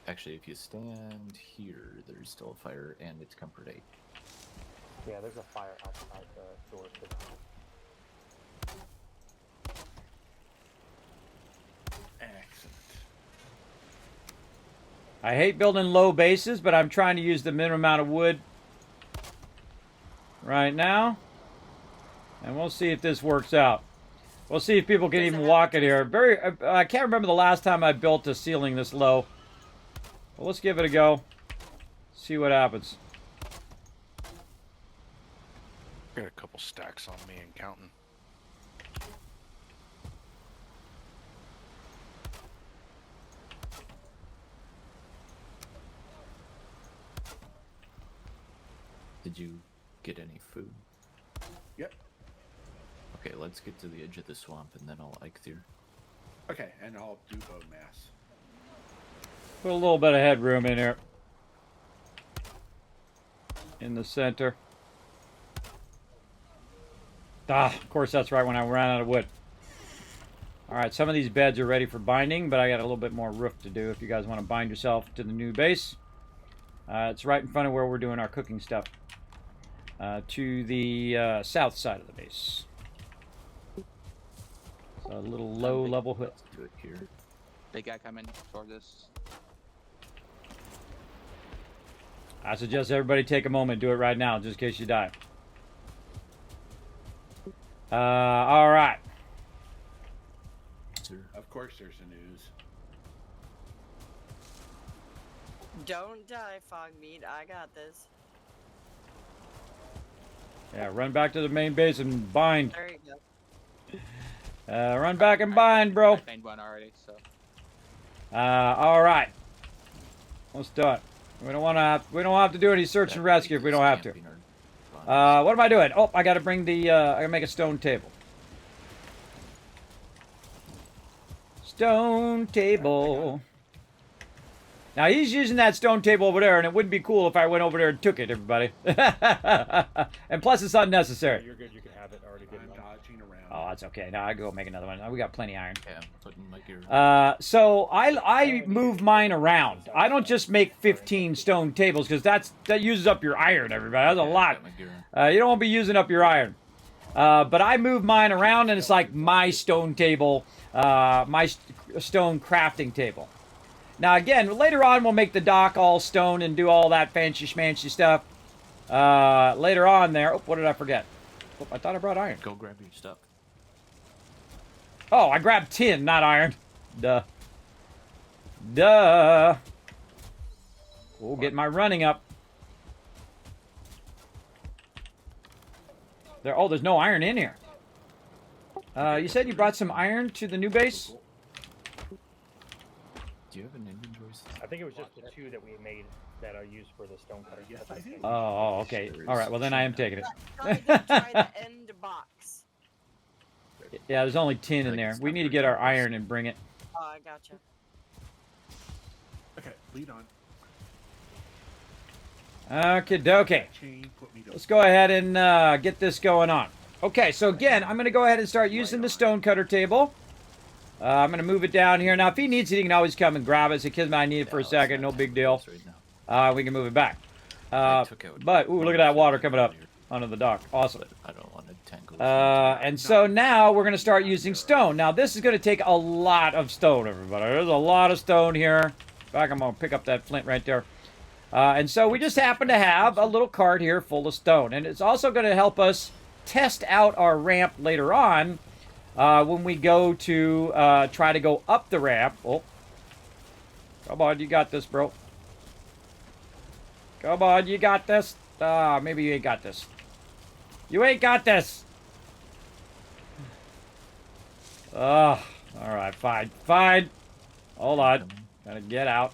actually, if you stand here, there's still a fire, and it's comfort 8. Yeah, there's a fire outside the door too. Excellent. I hate building low bases, but I'm trying to use the minimum amount of wood right now. And we'll see if this works out. We'll see if people can even walk in here. I can't remember the last time I built a ceiling this low. Well, let's give it a go. See what happens. Got a couple stacks on me and counting. Did you get any food? Yep. Okay, let's get to the edge of the swamp, and then I'll Eikthyr. Okay, and I'll do bone mass. Put a little bit of headroom in here. In the center. Of course, that's right when I ran out of wood. Alright, some of these beds are ready for binding, but I got a little bit more roof to do if you guys want to bind yourself to the new base. It's right in front of where we're doing our cooking stuff. To the south side of the base. So a little low-level hood. Let's do it here. Big guy coming toward us. I suggest everybody take a moment, do it right now, just in case you die. All right. Sir. Of course, there's a news. Don't die, Fogmeat. I got this. Yeah, run back to the main base and bind. There you go. Run back and bind, bro. I found one already, so. All right. Let's do it. We don't have to do any search and rescue if we don't have to. What am I doing? Oh, I got to bring the. I got to make a stone table. Stone table. Now he's using that stone table over there, and it wouldn't be cool if I went over there and took it, everybody. And plus, it's unnecessary. You're good. You can have it already. Good. I'm dodging around. Oh, that's okay. Now I go make another one. We got plenty of iron. Yeah, I'm putting my gear. So I move mine around. I don't just make 15 stone tables because that uses up your iron, everybody. That's a lot. Got my gear on. You don't want to be using up your iron. But I move mine around, and it's like my stone table, stone crafting table. Now again, later on we'll make the dock all stone and do all that fancy schmancy stuff. Later on there. Oh, what did I forget? Oh, I thought I brought iron. Go grab your stuff. Oh, I grabbed tin, not iron. Duh. We'll get my running up. There's no iron in here. You said you brought some iron to the new base? Do you have an inventory? I think it was just the 2 that we made that are used for the stone cutter. Yes, I did. Oh, okay. All right, well then I am taking it. Try the end box. Yeah, there's only tin in there. We need to get our iron and bring it. Oh, I gotcha. Okay, lead on. Okay, dokie. Chain, put me to Let's go ahead and get this going on. Okay, so again, I'm going to go ahead and start using the stone cutter table. I'm going to move it down here. Now, if he needs it, he can always come and grab it. Say, Kismet, I need it for a second. No big deal. Right now. We can move it back. But Ooh, look at that water coming up onto the dock. Awesome. I don't want to tangle. And so now we're going to start using stone. Now, this is going to take a lot of stone, everybody. There's a lot of stone here. In fact, I'm going to pick up that flint right there. And so we just happen to have a little cart here full of stone. And it's also going to help us test out our ramp later on when we go to try to go up the ramp. Oh, come on, you got this, bro. Come on, you got this. Maybe you ain't got this. You ain't got this. All right, fine, fine. Hold on, gotta get out.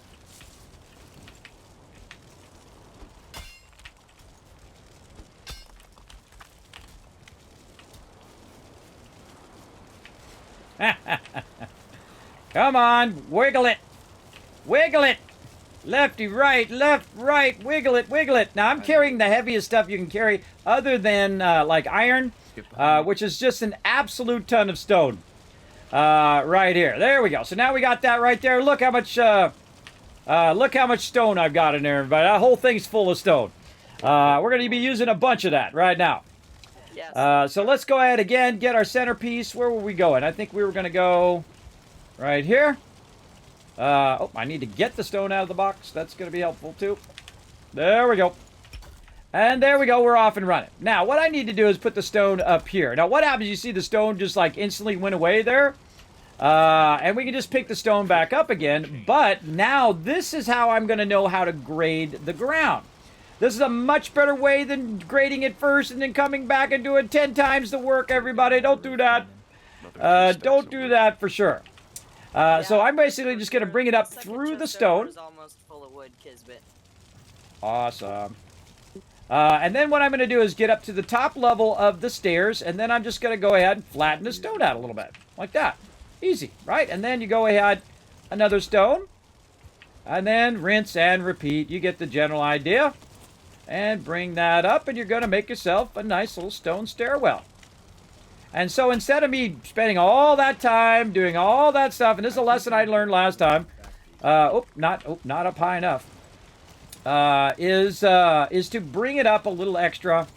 Come on, wiggle it. Wiggle it. Lefty, right, left, right, wiggle it, wiggle it. Now, I'm carrying the heaviest stuff you can carry other than, like, iron, which is just an absolute ton of stone. Right here. There we go. So now we got that right there. Look how much stone I've got in there, everybody. That whole thing's full of stone. We're going to be using a bunch of that right now. Yes. So let's go ahead again, get our centerpiece. Where were we going? I think we were going to go right here. Oh, I need to get the stone out of the box. That's going to be helpful too. There we go. And there we go. We're off and running. Now, what I need to do is put the stone up here. Now, what happens? You see the stone just like instantly went away there. And we can just pick the stone back up again. But now this is how I'm going to know how to grade the ground. This is a much better way than grading it first and then coming back and doing 10 times the work, everybody. Don't do that. Don't do that for sure. So I'm basically just going to bring it up through the stone. Almost full of wood, Kismet. Awesome. And then what I'm going to do is get up to the top level of the stairs, and then I'm just going to go ahead and flatten the stone out a little bit. Like that. Easy, right? And then you go ahead, another stone, and then rinse and repeat. You get the general idea. And bring that up, and you're going to make yourself a nice little stone stairwell. And so instead of me spending all that time doing all that stuff, and this is a lesson I learned last time, not up high enough, is to bring it up a little extra.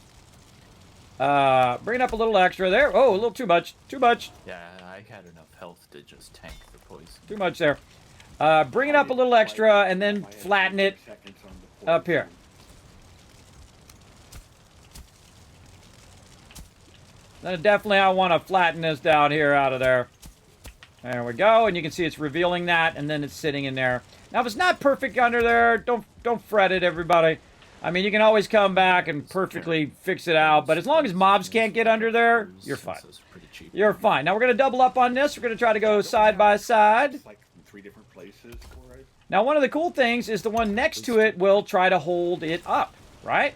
Bring it up a little extra there. Oh, a little too much. Too much. Yeah, I had enough health to just tank the poison. Too much there. Bring it up a little extra, and then flatten it up here. Then definitely I want to flatten this down here out of there. There we go, and you can see it's revealing that, and then it's sitting in there. Now, if it's not perfect under there, don't fret it, everybody. I mean, you can always come back and perfectly fix it out, but as long as mobs can't get under there, you're fine. You're fine. Now, we're going to double up on this. We're going to try to go side by side. Like in 3 different places, right? Now, one of the cool things is the one next to it will try to hold it up, right?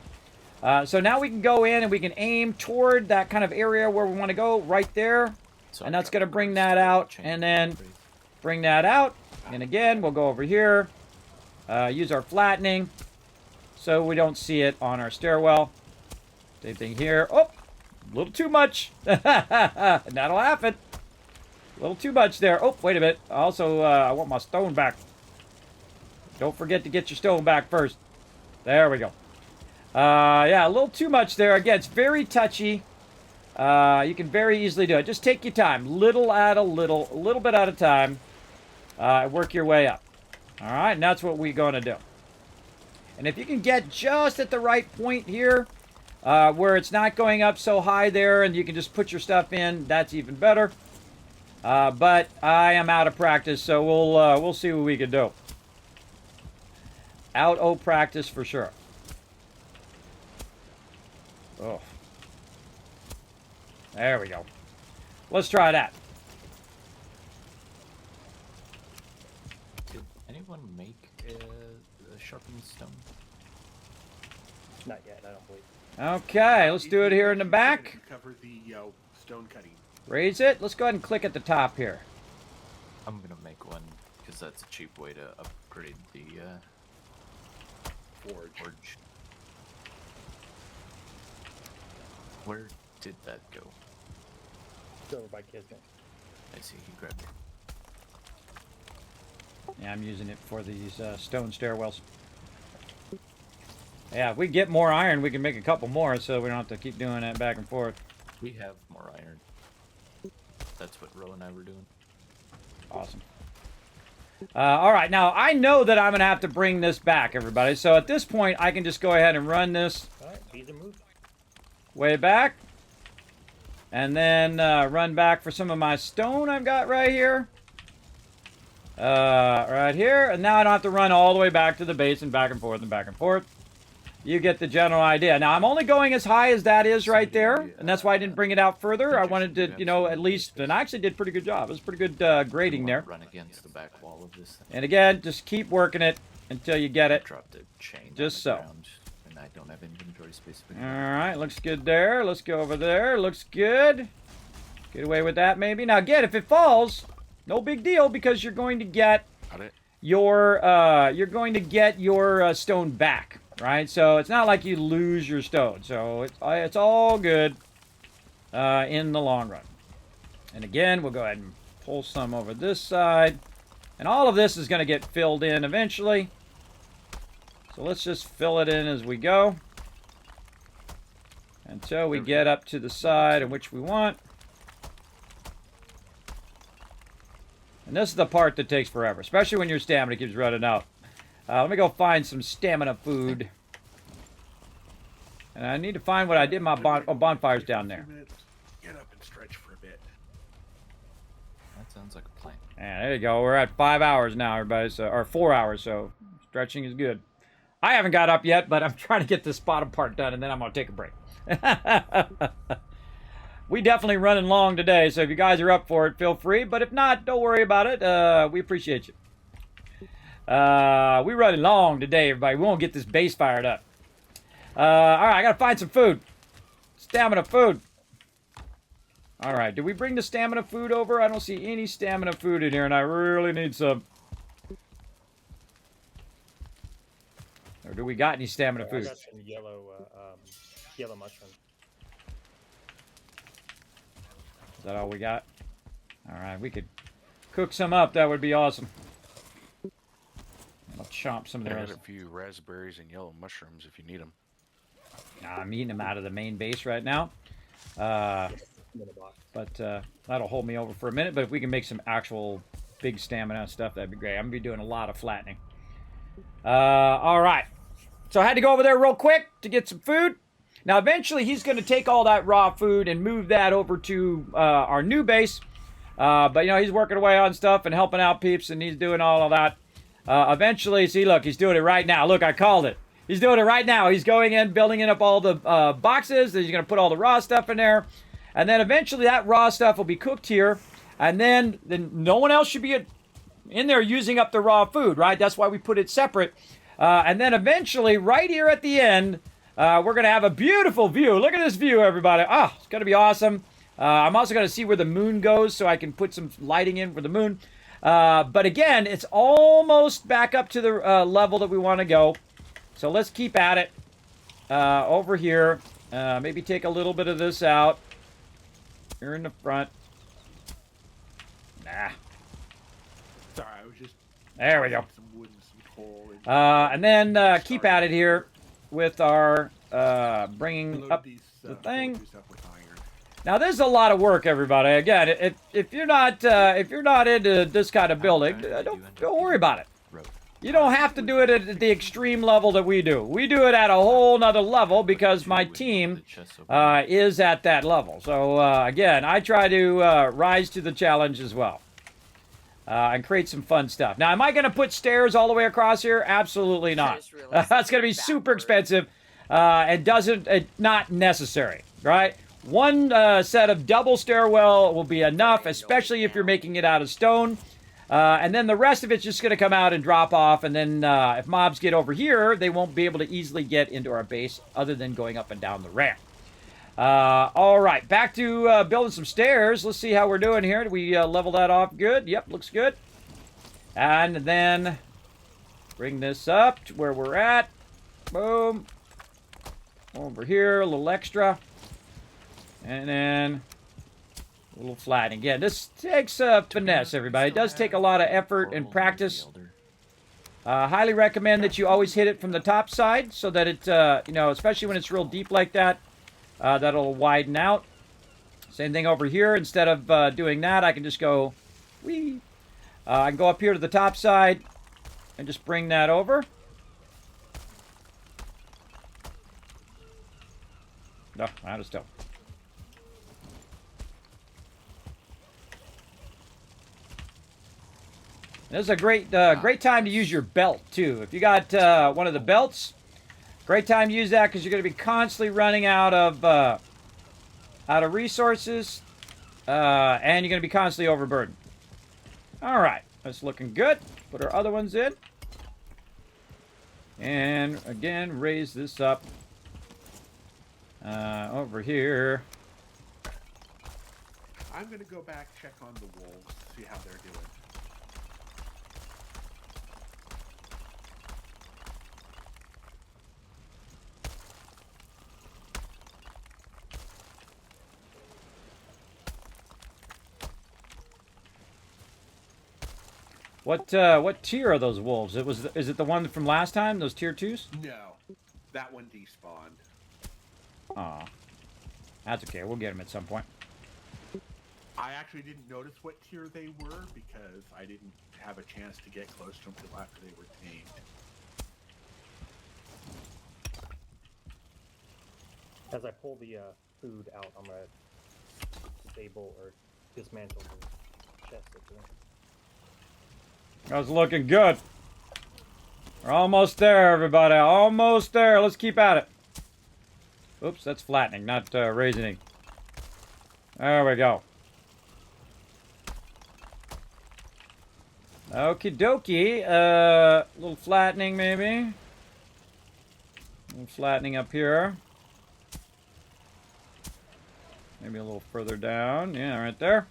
So now we can go in and we can aim toward that kind of area where we want to go, right there. And that's going to bring that out, and then bring that out. And again, we'll go over here, use our flattening so we don't see it on our stairwell. Same thing here. Oh, a little too much. That'll happen. A little too much there. Oh, wait a minute. Also, I want my stone back. Don't forget to get your stone back first. There we go. Yeah, a little too much there. Again, it's very touchy. You can very easily do it. Just take your time. Little at a little bit at a time. Work your way up. All right, and that's what we're going to do. And if you can get just at the right point here, where it's not going up so high there, and you can just put your stuff in, that's even better. But I am out of practice, so we'll see what we can do. Out of practice for sure. Oh. There we go. Let's try that. Did anyone make a sharpened stone? Not yet, I don't believe. Okay, let's do it here in the back. Cover the stone cutting. Raise it. Let's go ahead and click at the top here. I'm gonna make one because that's a cheap way to upgrade the forge. Where did that go? It's over by Kismet. I see, he grabbed it. Yeah, I'm using it for these stone stairwells. Yeah, if we get more iron, we can make a couple more, so we don't have to keep doing that back and forth. We have more iron. That's what Ro and I were doing. Awesome. All right, now I know that I'm going to have to bring this back, everybody. So at this point, I can just go ahead and run this Alright, easy move. way back. And then run back for some of my stone I've got right here. Right here. And now I don't have to run all the way back to the base and back and forth and back and forth. You get the general idea. Now, I'm only going as high as that is right there. And that's why I didn't bring it out further. I wanted to, you know, at least... And I actually did a pretty good job. It was pretty good grading there. Run against the back wall of this thing. And again, just keep working it until you get it. Drop the chain Just on so. the ground, and I don't have inventory space. All right, looks good there. Let's go over there. Looks good. Get away with that, maybe. Now, again, if it falls, no big deal, because you're going to get your stone back, right? So it's not like you lose your stone. So it's all good in the long run. And again, we'll go ahead and pull some over this side. And all of this is going to get filled in eventually. So let's just fill it in as we go. Until we get up to the side in which we want. And this is the part that takes forever, especially when your stamina keeps running out. Let me go find some stamina food. And I need to find what I did my bonfires down there. Get up and stretch for a bit. That sounds like a plan. And there you go. We're at 5 hours now, everybody. So, or 4 hours, so stretching is good. I haven't got up yet, but I'm trying to get this bottom part done, and then I'm going to take a break. We definitely running long today, so if you guys are up for it, feel free. But if not, don't worry about it. We appreciate you. We running long today, everybody. We won't get this base fired up. All right, I got to find some food. Stamina food. All right, did we bring the stamina food over? I don't see any stamina food in here, and I really need some. Or do we got any stamina food? I got some yellow mushroom. Is that all we got? All right, we could cook some up. That would be awesome. I'll chomp some of the I had rest. a few raspberries and yellow mushrooms if you need them. Nah, I'm eating them out of the main base right now. But that'll hold me over for a minute. But if we can make some actual big stamina stuff, that'd be great. I'm going to be doing a lot of flattening. All right. So I had to go over there real quick to get some food. Now, eventually, he's going to take all that raw food and move that over to our new base. But, you know, he's working away on stuff and helping out peeps, and he's doing all of that. Eventually, see, look, he's doing it right now. Look, I called it. He's doing it right now. He's going in, building up all the boxes. He's going to put all the raw stuff in there. And then eventually that raw stuff will be cooked here. And then no one else should be in there using up the raw food, right? That's why we put it separate. And then eventually, right here at the end, we're going to have a beautiful view. Look at this view, everybody. Oh, it's going to be awesome. I'm also going to see where the moon goes so I can put some lighting in for the moon. But again, it's almost back up to the level that we want to go. So let's keep at it over here. Maybe take a little bit of this out. Here in the front. Nah. Sorry, I was just... There we go. Some wood and some coal. And then keep at it here with our bringing Load up these, the thing. forges up with iron. Now this is a lot of work, everybody. Again, if you're not into this kind of building, don't worry about it. You don't have to do it at the extreme level that we do. We do it at a whole nother level because my team is at that level. So again, I try to rise to the challenge as well. And create some fun stuff. Now, am I going to put stairs all the way across here? Absolutely not. That's going to be super expensive and not necessary, right? One set of double stairwell will be enough, especially if you're making it out of stone. And then the rest of it's just going to come out and drop off. And then if mobs get over here, they won't be able to easily get into our base other than going up and down the ramp. All right, back to building some stairs. Let's see how we're doing here. Do we level that off good? Yep, looks good. And then bring this up to where we're at. Boom. Over here, a little extra. And then a little flattening. Again, this takes finesse, everybody. It does take a lot of effort and practice. Highly recommend that you always hit it from the top side so that it, especially when it's real deep like that, that'll widen out. Same thing over here. Instead of doing that, I can just go, whee. I can go up here to the top side and just bring that over. No, out of still. This is a great time to use your belt, too. If you got one of the belts, great time to use that because you're going to be constantly running out of resources, and you're going to be constantly overburdened. All right, that's looking good. Put our other ones in. And, again, raise this up over here. I'm going to go back, check on the wolves, see how they're doing. What tier are those wolves? Is it the one from last time? Those tier 2s? No, that one despawned. Aw. That's okay. We'll get them at some point. I actually didn't notice what tier they were because I didn't have a chance to get close to them until after they were tamed. As I pull the food out, I'm gonna disable or dismantle the chest. That's looking good. We're almost there, everybody. Almost there. Let's keep at it. Oops, that's flattening, not raisioning. There we go. Okie dokie. A little flattening, maybe. A little flattening up here. Maybe a little further down. Yeah, right there.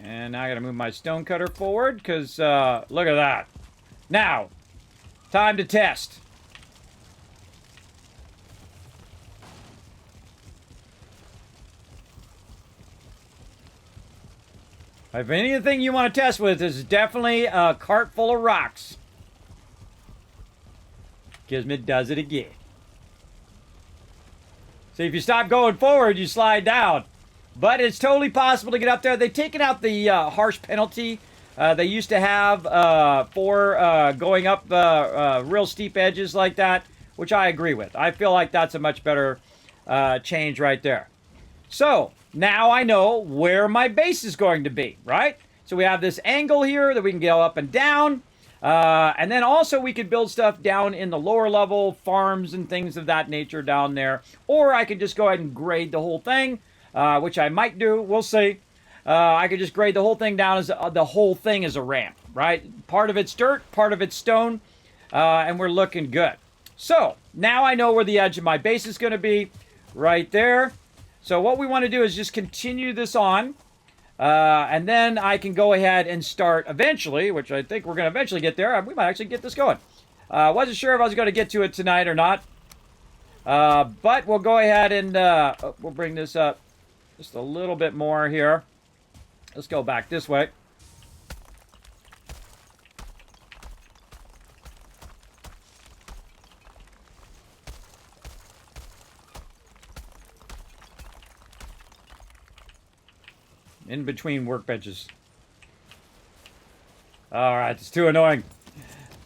And now I gotta move my stone cutter forward, because, look at that. Now, time to test. If anything you want to test with, this is definitely a cart full of rocks. Kismet does it again. See, if you stop going forward, you slide down. But it's totally possible to get up there. They've taken out the harsh penalty they used to have for going up real steep edges like that, which I agree with. I feel like that's a much better change right there. So, now I know where my base is going to be, right? So we have this angle here that we can go up and down. And then also we could build stuff down in the lower level, farms and things of that nature down there. Or I could just go ahead and grade the whole thing. Which I might do. We'll see. I could just grade the whole thing down as the whole thing is a ramp, right? Part of it's dirt, part of it's stone, and we're looking good. So now I know where the edge of my base is going to be, right there. So what we want to do is just continue this on, and then I can go ahead and start eventually, which I think we're going to eventually get there. We might actually get this going. Wasn't sure if I was going to get to it tonight or not, but we'll go ahead and we'll bring this up. Just a little bit more here. Let's go back this way. In between workbenches. Alright, it's too annoying.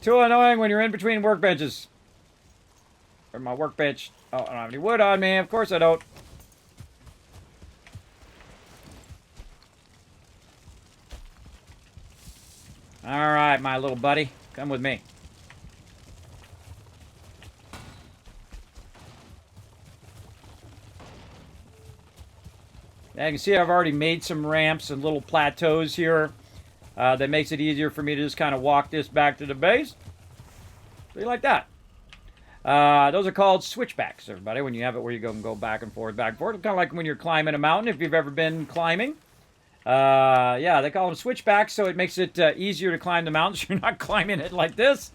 Too annoying when you're in between workbenches. Where's my workbench? Oh, I don't have any wood on me. Of course I don't. Alright, my little buddy. Come with me. Now you can see I've already made some ramps and little plateaus here. That makes it easier for me to just kind of walk this back to the base. See, like that. Those are called switchbacks, everybody, when you have it where you go back and forth, back and forth. Kind of like when you're climbing a mountain, if you've ever been climbing. Yeah, they call them switchbacks, so it makes it easier to climb the mountain, so you're not climbing it like this.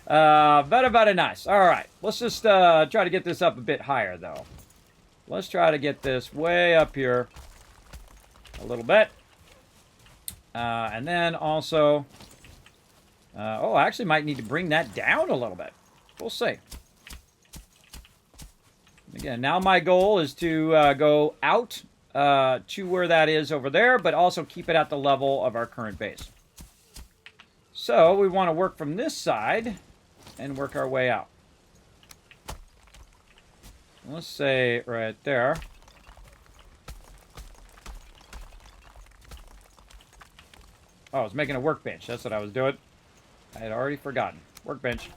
Very nice. All right, let's just try to get this up a bit higher, though. Let's try to get this way up here a little bit. And then also... oh, I actually might need to bring that down a little bit. We'll see. Again, now my goal is to go out to where that is over there, but also keep it at the level of our current base. So we want to work from this side and work our way out. Let's say right there. Oh, I was making a workbench. That's what I was doing. I had already forgotten. Workbench.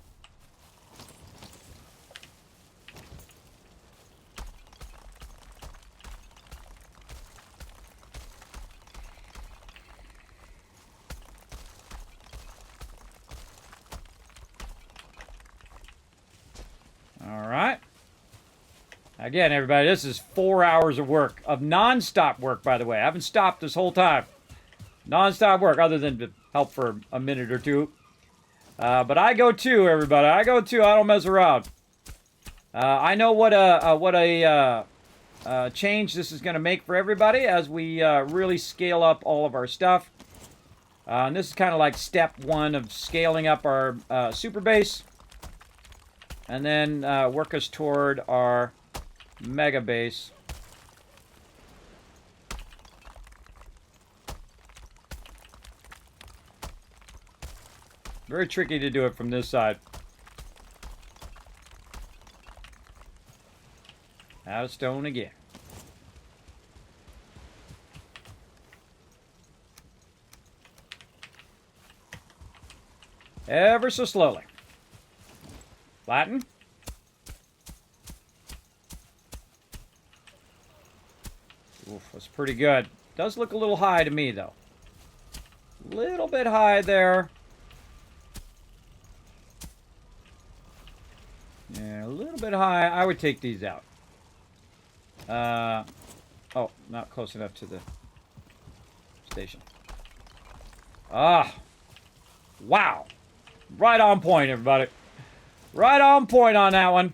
All right. Again, everybody, this is 4 hours of work. Of non-stop work, by the way. I haven't stopped this whole time. Non-stop work, other than to help for a minute or two. But I go too, everybody. I go too. I don't mess around. I know what a change this is going to make for everybody as we really scale up all of our stuff. And this is kind of like step one of scaling up our super base. And then work us toward our mega base. Very tricky to do it from this side. Out of stone again. Ever so slowly. Flatten. Oof, that's pretty good. Does look a little high to me, though. Little bit high there. Yeah, a little bit high. I would take these out. Oh, not close enough to the station. Ah. Wow. Right on point, everybody. Right on point on that one.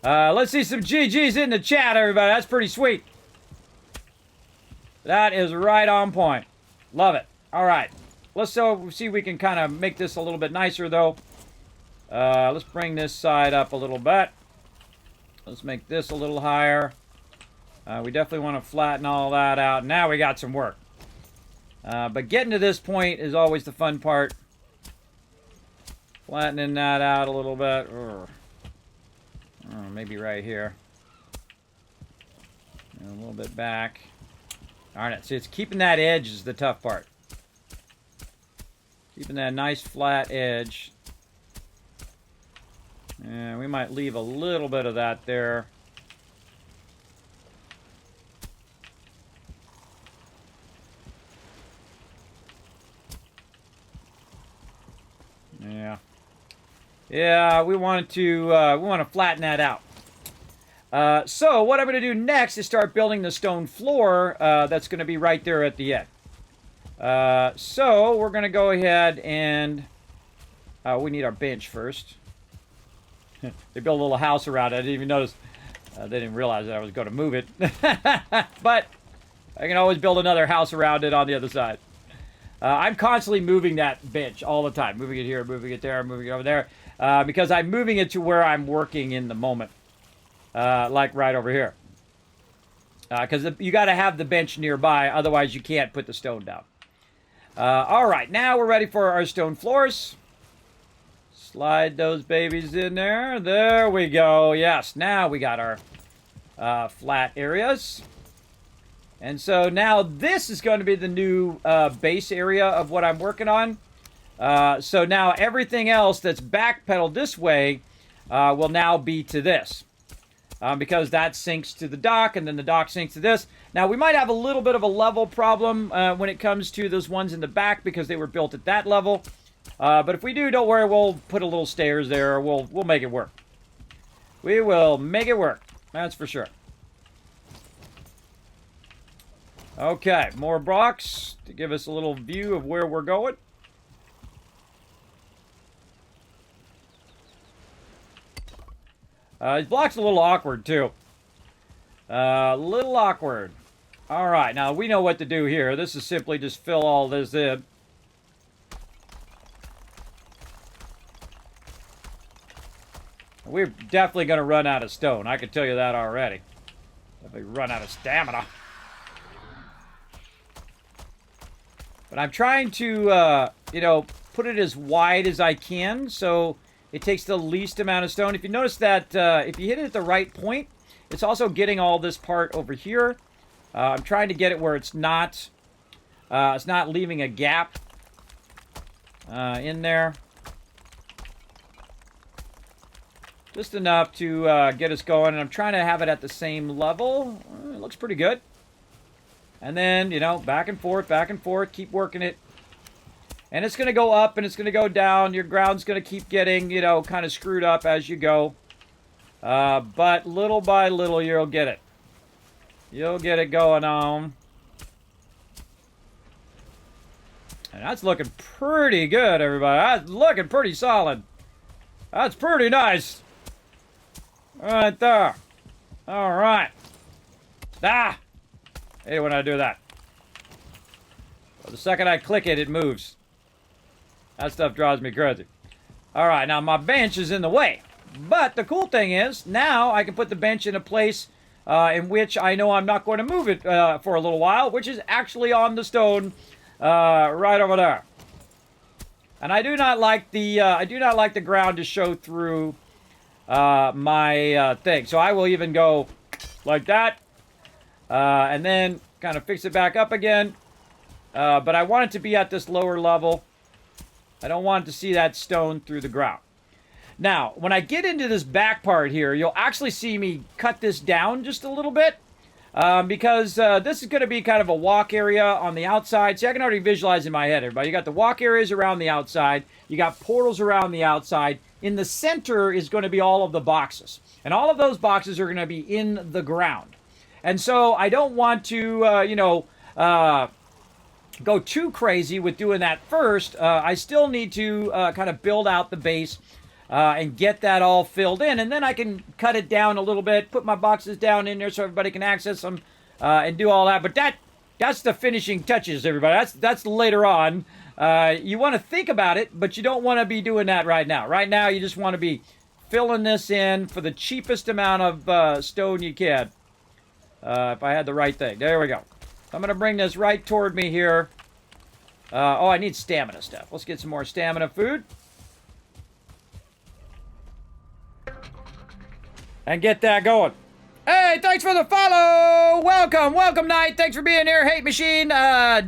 Let's see some GGs in the chat, everybody. That's pretty sweet. That is right on point. Love it. All right. Let's see if we can kind of make this a little bit nicer, though. Let's bring this side up a little bit. Let's make this a little higher. We definitely want to flatten all that out. Now we got some work. But getting to this point is always the fun part. Flattening that out a little bit. Maybe right here. And a little bit back. Darn it. See, it's keeping that edge is the tough part. Keeping that nice flat edge. And we might leave a little bit of that there. Yeah. Yeah, we want to flatten that out. So what I'm going to do next is start building the stone floor that's going to be right there at the end. So we're going to go ahead and we need our bench first. They built a little house around it. I didn't even notice. They didn't realize that I was going to move it. But I can always build another house around it on the other side. I'm constantly moving that bench all the time. Moving it here, moving it there, moving it over there. Because I'm moving it to where I'm working in the moment. Like right over here. Because you got to have the bench nearby. Otherwise, you can't put the stone down. All right. Now we're ready for our stone floors. Slide those babies in there. There we go. Yes. Now we got our flat areas. And so now this is going to be the new base area of what I'm working on. So now everything else that's backpedaled this way will now be to this. Because that sinks to the dock, and then the dock sinks to this. Now, we might have a little bit of a level problem when it comes to those ones in the back, because they were built at that level. But if we do, don't worry, we'll put a little stairs there, or we'll make it work. We will make it work. That's for sure. Okay, more blocks to give us a little view of where we're going. These blocks are a little awkward, too. A little awkward. All right, now we know what to do here. This is simply just fill all this in. We're definitely going to run out of stone. I can tell you that already. Definitely run out of stamina. But I'm trying to, you know, put it as wide as I can so it takes the least amount of stone. If you notice that if you hit it at the right point, it's also getting all this part over here. I'm trying to get it where it's not leaving a gap in there. Just enough to get us going, and I'm trying to have it at the same level. It looks pretty good. And then, you know, back and forth, keep working it. And it's going to go up and it's going to go down. Your ground's going to keep getting, you know, kind of screwed up as you go. But little by little, you'll get it. You'll get it going on. And that's looking pretty good, everybody. That's looking pretty solid. That's pretty nice. Right there. All right. Ah! I hate when I do that. Well, the second I click it, it moves. That stuff drives me crazy. All right, now my bench is in the way. But the cool thing is, now I can put the bench in a place in which I know I'm not going to move it for a little while, which is actually on the stone right over there. And I do not like the ground to show through my thing. So I will even go like that, and then kind of fix it back up again. But I want it to be at this lower level. I don't want to see that stone through the ground. Now, when I get into this back part here, you'll actually see me cut this down just a little bit. Because this is going to be kind of a walk area on the outside. See, I can already visualize in my head, everybody. You got the walk areas around the outside. You got portals around the outside. In the center is going to be all of the boxes. And all of those boxes are going to be in the ground. And so I don't want to, go too crazy with doing that first. I still need to kind of build out the base and get that all filled in. And then I can cut it down a little bit, put my boxes down in there so everybody can access them and do all that. But that's the finishing touches, everybody. That's later on. You want to think about it, but you don't want to be doing that right now. Right now, you just want to be filling this in for the cheapest amount of stone you can. If I had the right thing. There we go. I'm going to bring this right toward me here. I need stamina stuff. Let's get some more stamina food. And get that going. Hey, thanks for the follow! Welcome, Knight. Thanks for being here. Hate Machine, Diloro,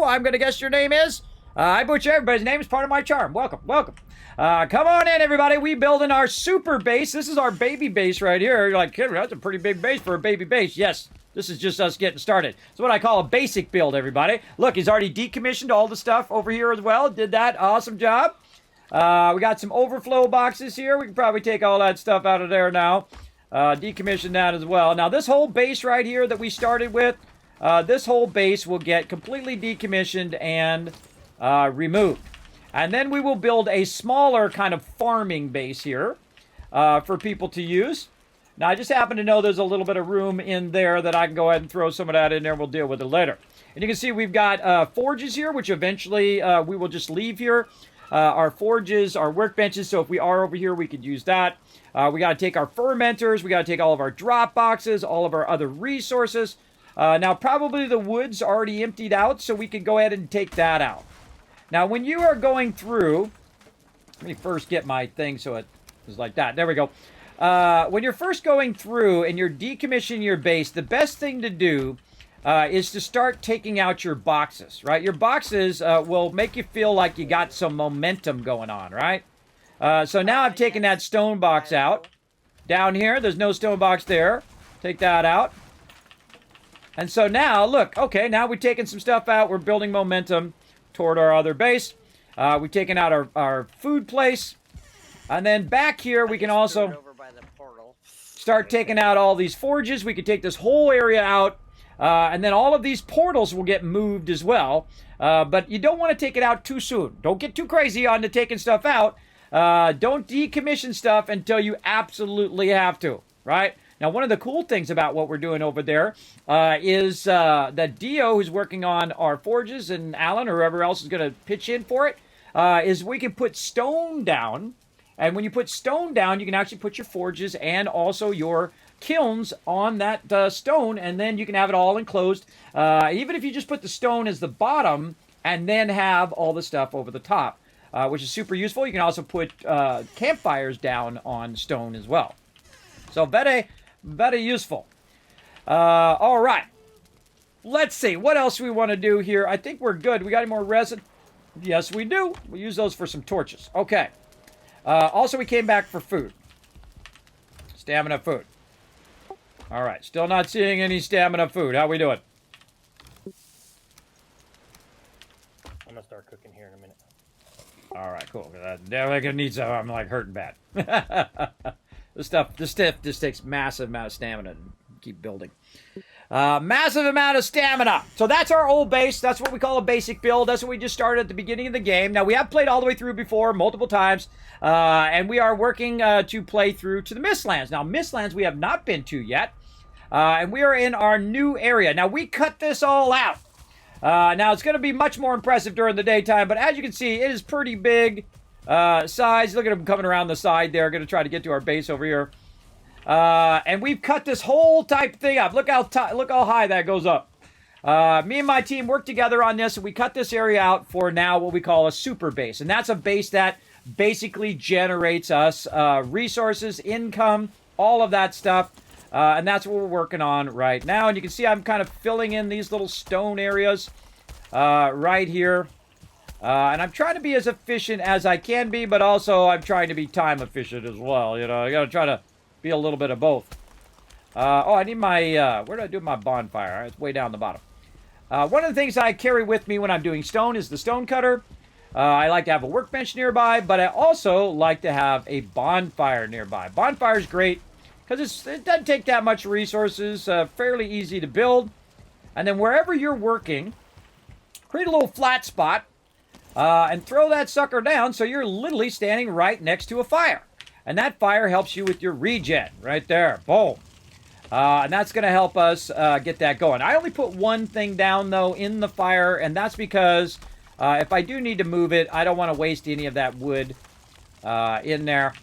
I'm gonna guess your name is. I butcher everybody's name is part of my charm. Welcome. Come on in, everybody. We building our super base. This is our baby base right here. You're like, kid, that's a pretty big base for a baby base. Yes, this is just us getting started. It's what I call a basic build, everybody. Look, he's already decommissioned all the stuff over here as well. Did that. Awesome job. We got some overflow boxes here. We can probably take all that stuff out of there now. Decommission that as well. Now, this whole base right here that we started with, this whole base will get completely decommissioned and removed. And then we will build a smaller kind of farming base here for people to use. Now, I just happen to know there's a little bit of room in there that I can go ahead and throw some of that in there. We'll deal with it later. And you can see we've got forges here, which eventually we will just leave here. Our forges, our workbenches, so if we are over here, we could use that. We got to take our fermenters. We got to take all of our drop boxes, all of our other resources. Now, probably the wood's already emptied out, so we could go ahead and take that out. Now, when you are going through, let me first get my thing so it is like that. There we go. When you're first going through and you're decommissioning your base, the best thing to do is to start taking out your boxes, right? Your boxes will make you feel like you got some momentum going on, right? So now I've taken that stone box out. Down here, there's no stone box there. Take that out. And so now, look, okay, now we've taken some stuff out. We're building momentum toward our other base. We've taken out our food place. And then back here, we can also start taking out all these forges. We could take this whole area out. And then all of these portals will get moved as well. But you don't want to take it out too soon. Don't get too crazy on to taking stuff out. Don't decommission stuff until you absolutely have to, right? Now, one of the cool things about what we're doing over there is that Dio, who's working on our forges, and Alan, or whoever else is going to pitch in for it, is we can put stone down. And when you put stone down, you can actually put your forges and also your kilns on that stone, and then you can have it all enclosed. Even if you just put the stone as the bottom and then have all the stuff over the top, which is super useful. You can also put campfires down on stone as well. So very, very useful. All right. Let's see. What else we want to do here? I think we're good. We got any more resin? Yes, we do. We use those for some torches. Okay. Also, we came back for food. Stamina food. All right. Still not seeing any stamina food. How we doing? I'm gonna start cooking here in a minute. All right, cool. Definitely gonna need some. I'm like hurting bad. This stuff just takes massive amount of stamina to keep building. Massive amount of stamina. So that's our old base. That's what we call a basic build. That's what we just started at the beginning of the game. Now, we have played all the way through before, multiple times. And we are working to play through to the Mistlands. Now, Mistlands we have not been to yet. And we are in our new area. Now, we cut this all out. Now, it's going to be much more impressive during the daytime. But as you can see, it is pretty big size. Look at them coming around the side there. Going to try to get to our base over here. And we've cut this whole type thing up. Look how high that goes up. Me and my team worked together on this, and we cut this area out for now what we call a super base. And that's a base that basically generates us resources, income, all of that stuff. And that's what we're working on right now. And you can see I'm kind of filling in these little stone areas right here. And I'm trying to be as efficient as I can be, but also I'm trying to be time efficient as well. You know, I got to try to be a little bit of both. Oh, I need my, where did I do my bonfire? It's way down the bottom. One of the things I carry with me when I'm doing stone is the stone cutter. I like to have a workbench nearby, but I also like to have a bonfire nearby. Bonfire is great because it doesn't take that much resources, fairly easy to build. And then wherever you're working, create a little flat spot and throw that sucker down so you're literally standing right next to a fire. And that fire helps you with your regen right there. Boom. And that's going to help us get that going. I only put one thing down, though, in the fire, and that's because if I do need to move it, I don't want to waste any of that wood in there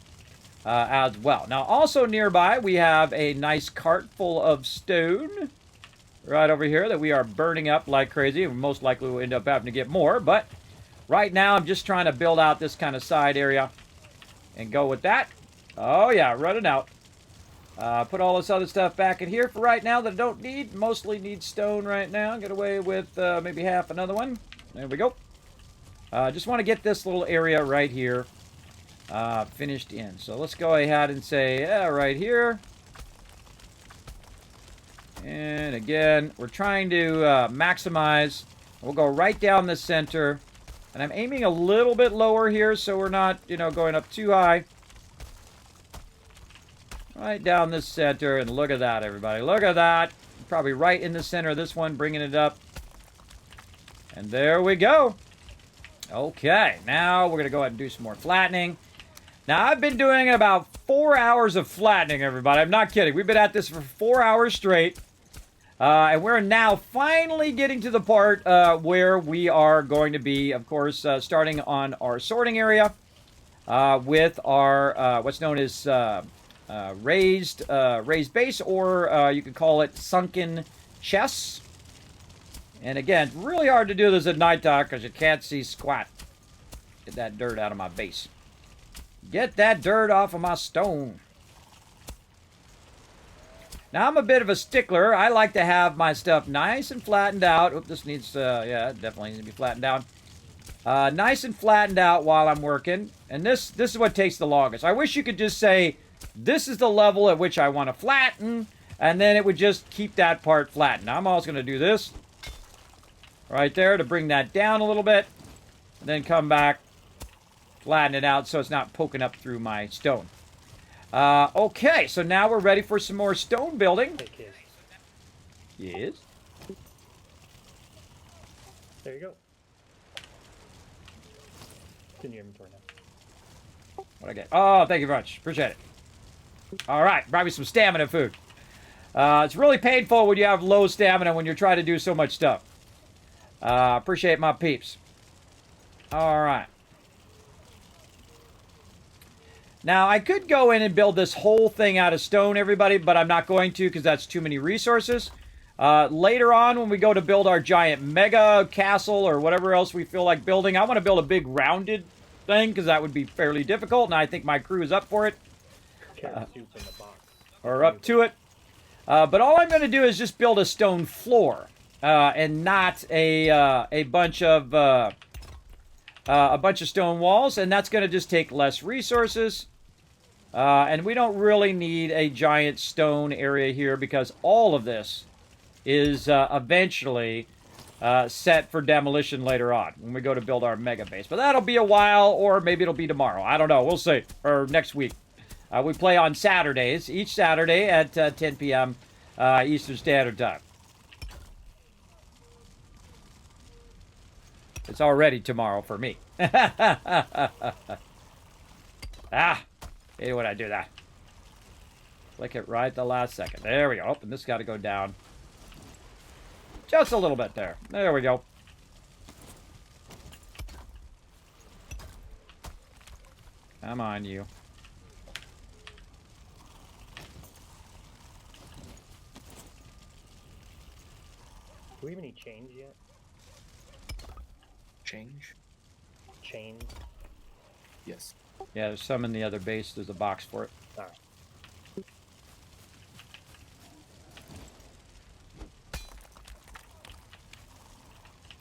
as well. Now, also nearby, we have a nice cart full of stone right over here that we are burning up like crazy. Most likely we'll end up having to get more, but right now I'm just trying to build out this kind of side area and go with that. Oh, yeah, running out. Put all this other stuff back in here for right now that I don't need. Mostly need stone right now. Get away with maybe half another one. There we go. Just want to get this little area right here finished in. So let's go ahead and say, yeah, right here. And again, we're trying to maximize. We'll go right down the center. And I'm aiming a little bit lower here so we're not, you know, going up too high. Right down the center, and look at that, everybody. Look at that. Probably right in the center of this one, bringing it up. And there we go. Okay, now we're going to go ahead and do some more flattening. Now, I've been doing about 4 hours of flattening, everybody. I'm not kidding. We've been at this for 4 hours straight. And we're now finally getting to the part where we are going to be, of course, starting on our sorting area with our what's known as raised base, or you could call it sunken chests. And again, it's really hard to do this at nighttime because you can't see squat. Get that dirt out of my base. Get that dirt off of my stone. Now, I'm a bit of a stickler. I like to have my stuff nice and flattened out. Oop, this needs, yeah, it definitely needs to be flattened down. Nice and flattened out while I'm working. And this is what takes the longest. I wish you could just say, this is the level at which I want to flatten, and then it would just keep that part flattened. Now, I'm also going to do this right there to bring that down a little bit, and then come back, flatten it out so it's not poking up through my stone. Okay, so now we're ready for some more stone building. Hey, kid. Yes. There you go. It's in your inventory now. What I get? Oh, thank you very much. Appreciate it. All right, brought me some stamina food. It's really painful when you have low stamina when you're trying to do so much stuff. Appreciate my peeps. All right. Now, I could go in and build this whole thing out of stone, everybody, but I'm not going to because that's too many resources. Later on, when we go to build our giant mega castle or whatever else we feel like building, I want to build a big rounded thing because that would be fairly difficult, and I think my crew is up for it. Carrot soup in the box. Or up to it. But all I'm going to do is just build a stone floor and not a bunch of stone walls, and that's going to just take less resources. And we don't really need a giant stone area here because all of this is eventually set for demolition later on when we go to build our mega base. But that'll be a while, or maybe it'll be tomorrow. I don't know. We'll see. Or next week. We play on Saturdays, each Saturday at 10 p.m. Eastern Standard Time. It's already tomorrow for me. Hate when I do that. Click it right at the last second. There we go. Oh, and this got to go down. Just a little bit there. There we go. Come on, you. Do we have any chains yet? Change? Chains? Yes. Yeah, there's some in the other base. There's a box for it. Alright.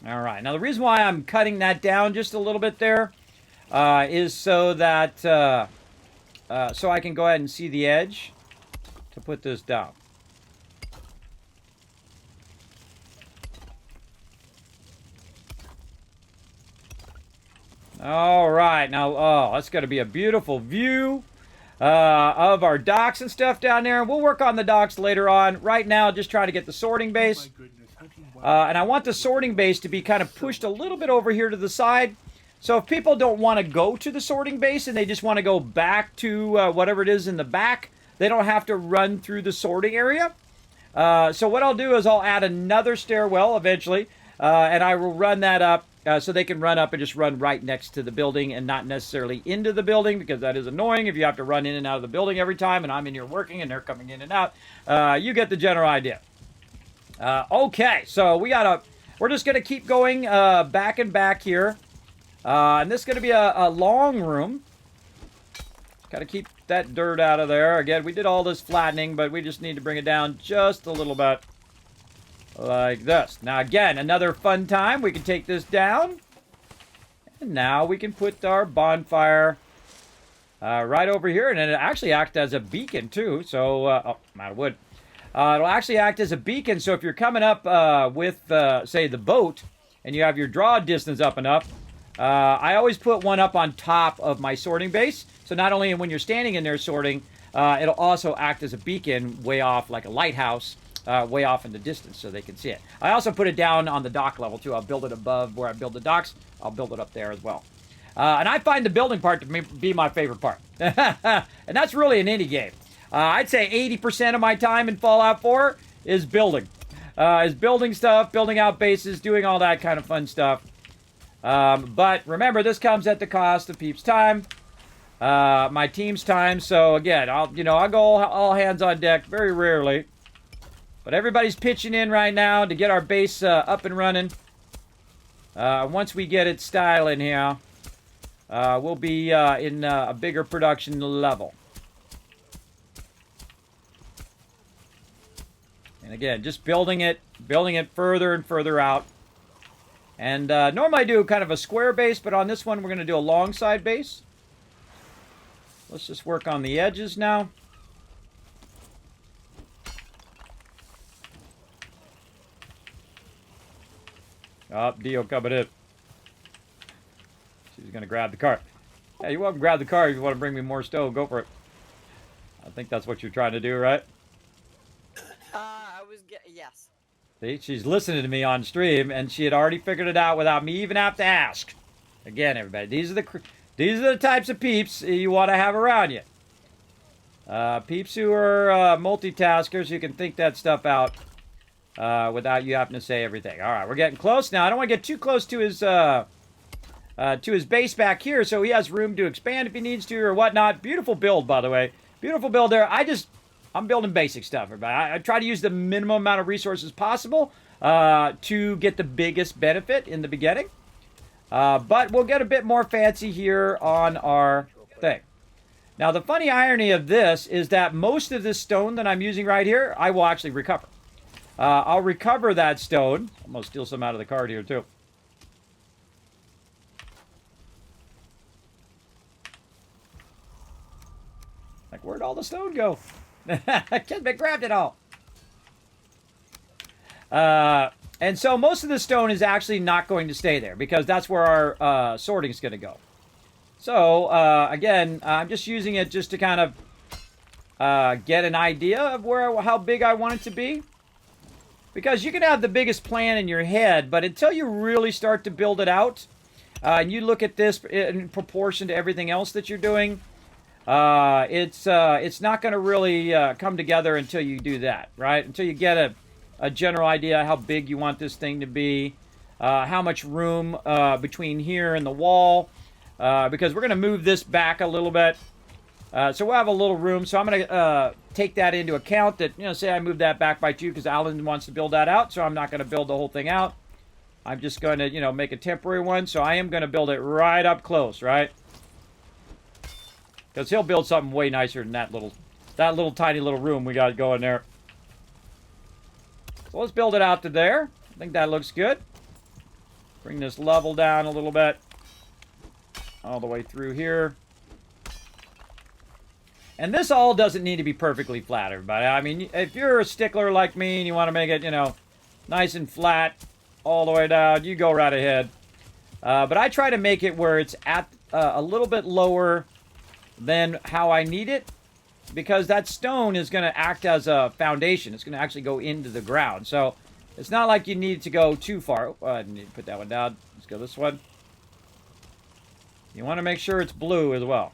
All right. Now, the reason why I'm cutting that down just a little bit there is so that so I can go ahead and see the edge to put this down. All right. Now, oh, that's going to be a beautiful view of our docks and stuff down there. We'll work on the docks later on. Right now, just trying to get the sorting base. And I want the sorting base to be kind of pushed a little bit over here to the side. So if people don't want to go to the sorting base and they just want to go back to whatever it is in the back, they don't have to run through the sorting area. So what I'll do is I'll add another stairwell eventually, and I will run that up so they can run up and just run right next to the building and not necessarily into the building, because that is annoying if you have to run in and out of the building every time and I'm in here working and they're coming in and out. You get the general idea. Okay, so we're just going to keep going back and back here. And this is going to be a long room. Got to keep that dirt out of there. Again, we did all this flattening, but we just need to bring it down just a little bit. Like this. Now, again, another fun time. We can take this down. And now we can put our bonfire right over here. And it actually acts as a beacon, too. So, oh, I'm out of wood. It'll actually act as a beacon, so if you're coming up with, say, the boat, and you have your draw distance up enough, I always put one up on top of my sorting base, so not only when you're standing in there sorting, it'll also act as a beacon way off, like a lighthouse, way off in the distance, so they can see it. I also put it down on the dock level, too. I'll build it above where I build the docks. I'll build it up there as well. And I find the building part to be my favorite part. And that's really an indie game. I'd say 80% of my time in Fallout 4 is building. Is building stuff, building out bases, doing all that kind of fun stuff. But remember, this comes at the cost of Peep's time, my team's time. So again, I'll go all hands on deck very rarely. But everybody's pitching in right now to get our base up and running. Once we get it styling here, we'll be in a bigger production level. And again, just building it further and further out. And normally I do kind of a square base, but on this one we're going to do a long side base. Let's just work on the edges now. Oh, Dio coming in. She's going to grab the car. Hey, you want to grab the car if you want to bring me more stone, go for it. I think that's what you're trying to do, right? Yes. See, she's listening to me on stream, and she had already figured it out without me even have to ask. Again, everybody, these are the types of peeps you want to have around you. Peeps who are multitaskers, who can think that stuff out without you having to say everything. All right, we're getting close now. I don't want to get too close to his to his base back here, so he has room to expand if he needs to or whatnot. Beautiful build, by the way. Beautiful build there. I'm building basic stuff, everybody. I try to use the minimum amount of resources possible to get the biggest benefit in the beginning. But we'll get a bit more fancy here on our thing. Now, the funny irony of this is that most of this stone that I'm using right here, I will actually recover. I'll recover that stone. I'm going to steal some out of the card here, too. Like, where'd all the stone go? Kismet grabbed it all. And so most of the stone is actually not going to stay there because that's where our sorting is going to go. So, again, I'm just using it just to kind of get an idea of how big I want it to be. Because you can have the biggest plan in your head, but until you really start to build it out, and you look at this in proportion to everything else that you're doing, it's not going to really come together until you do that, right? Until you get a general idea how big you want this thing to be, how much room between here and the wall, because we're going to move this back a little bit. So we'll have a little room. So I'm going to take that into account that, say I move that back by 2 because Alan wants to build that out. So I'm not going to build the whole thing out. I'm just going to, make a temporary one. So I am going to build it right up close, right? Because he'll build something way nicer than that little tiny little room we got going there. So let's build it out to there. I think that looks good. Bring this level down a little bit. All the way through here. And this all doesn't need to be perfectly flat, everybody. I mean, if you're a stickler like me and you want to make it, nice and flat all the way down, you go right ahead. But I try to make it where it's at a little bit lower than how I need it, because that stone is going to act as a foundation. It's going to actually go into the ground. So it's not like you need to go too far. Oh, I need to put that one down. Let's go this one. You want to make sure it's blue as well.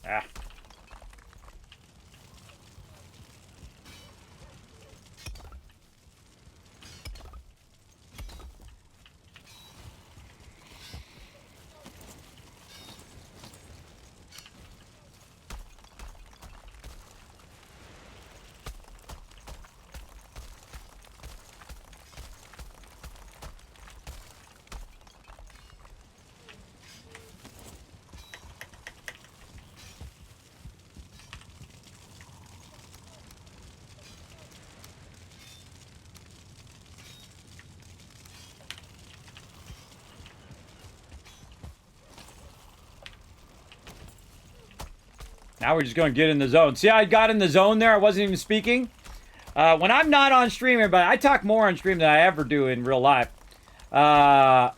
Ah. Now we're just going to get in the zone. See how I got in the zone there? I wasn't even speaking. When I'm not on stream, everybody, I talk more on stream than I ever do in real life. I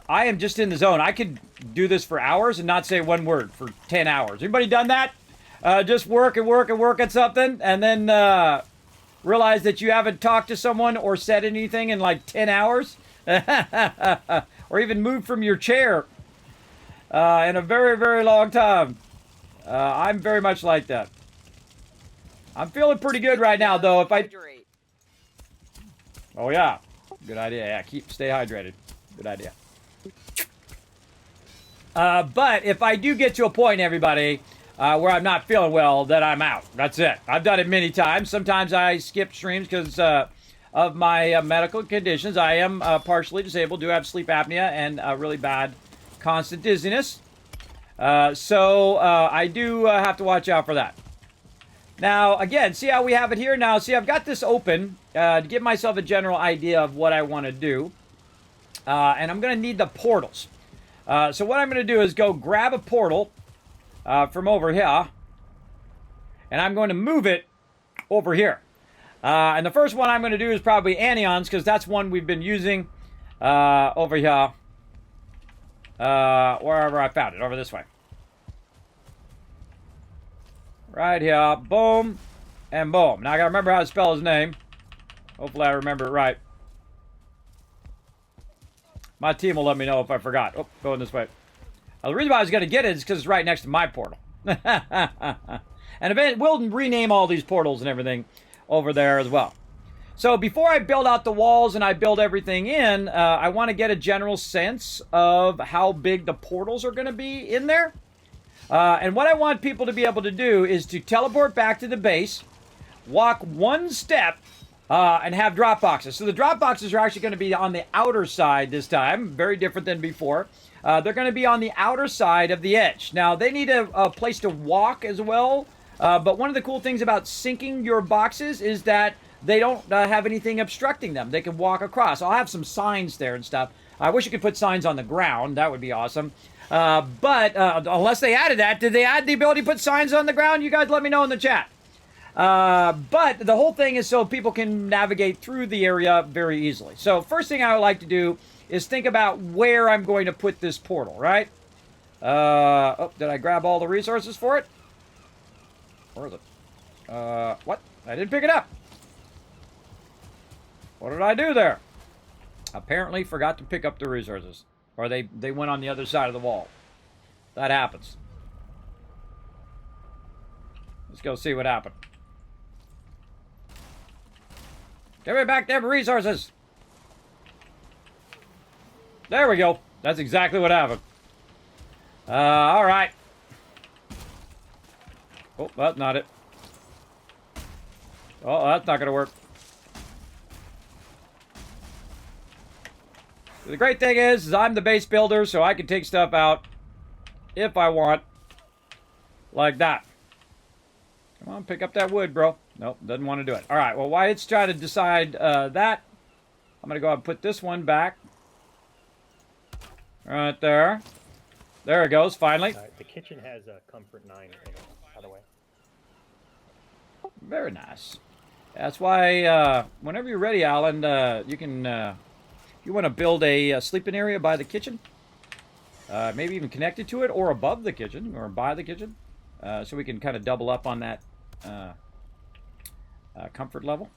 am just in the zone. I could do this for hours and not say one word for 10 hours. Anybody done that? Just work and work and work at something and then realize that you haven't talked to someone or said anything in like 10 hours? Or even moved from your chair in a very, very long time. I'm very much like that. I'm feeling pretty good right now, though. Oh, yeah. Good idea. Yeah, stay hydrated. Good idea. But if I do get to a point, everybody, where I'm not feeling well, then I'm out. That's it. I've done it many times. Sometimes I skip streams because of my medical conditions. I am partially disabled, do have sleep apnea and really bad constant dizziness. So I do have to watch out for that. Now, again, see how we have it here now? See, I've got this open to give myself a general idea of what I want to do. And I'm going to need the portals. So what I'm going to do is go grab a portal from over here. And I'm going to move it over here. And the first one I'm going to do is probably anions, because that's one we've been using over here. Wherever I found it, over this way. Right here, boom, and boom. Now I gotta remember how to spell his name. Hopefully I remember it right. My team will let me know if I forgot. Oh, going this way. The reason why I was gonna get it is because it's right next to my portal. And we'll rename all these portals and everything over there as well. So before I build out the walls and I build everything in, I want to get a general sense of how big the portals are going to be in there. And what I want people to be able to do is to teleport back to the base, walk one step, and have drop boxes. So the drop boxes are actually going to be on the outer side this time, very different than before. They're going to be on the outer side of the edge. Now, they need a place to walk as well, but one of the cool things about syncing your boxes is that they don't have anything obstructing them. They can walk across. I'll have some signs there and stuff. I wish you could put signs on the ground. That would be awesome. But unless they added that, did they add the ability to put signs on the ground? You guys let me know in the chat. But the whole thing is so people can navigate through the area very easily. So first thing I would like to do is think about where I'm going to put this portal, right? Oh, did I grab all the resources for it? Where is it? What? I didn't pick it up. What did I do there? Apparently forgot to pick up the resources. Or they went on the other side of the wall. That happens. Let's go see what happened. Give me back them resources. There we go. That's exactly what happened. All right. Oh, that's not it. Oh, that's not going to work. The great thing is I'm the base builder, so I can take stuff out if I want. Like that. Come on, pick up that wood, bro. Nope, doesn't want to do it. All right, well, while it's trying to decide that, I'm going to go ahead and put this one back. Right there. There it goes, finally. The kitchen has a comfort 9 in it, by the way. Very nice. That's why, whenever you're ready, Alan, you can, if you want to build a sleeping area by the kitchen, maybe even connected to it, or above the kitchen, or by the kitchen, so we can kind of double up on that comfort level.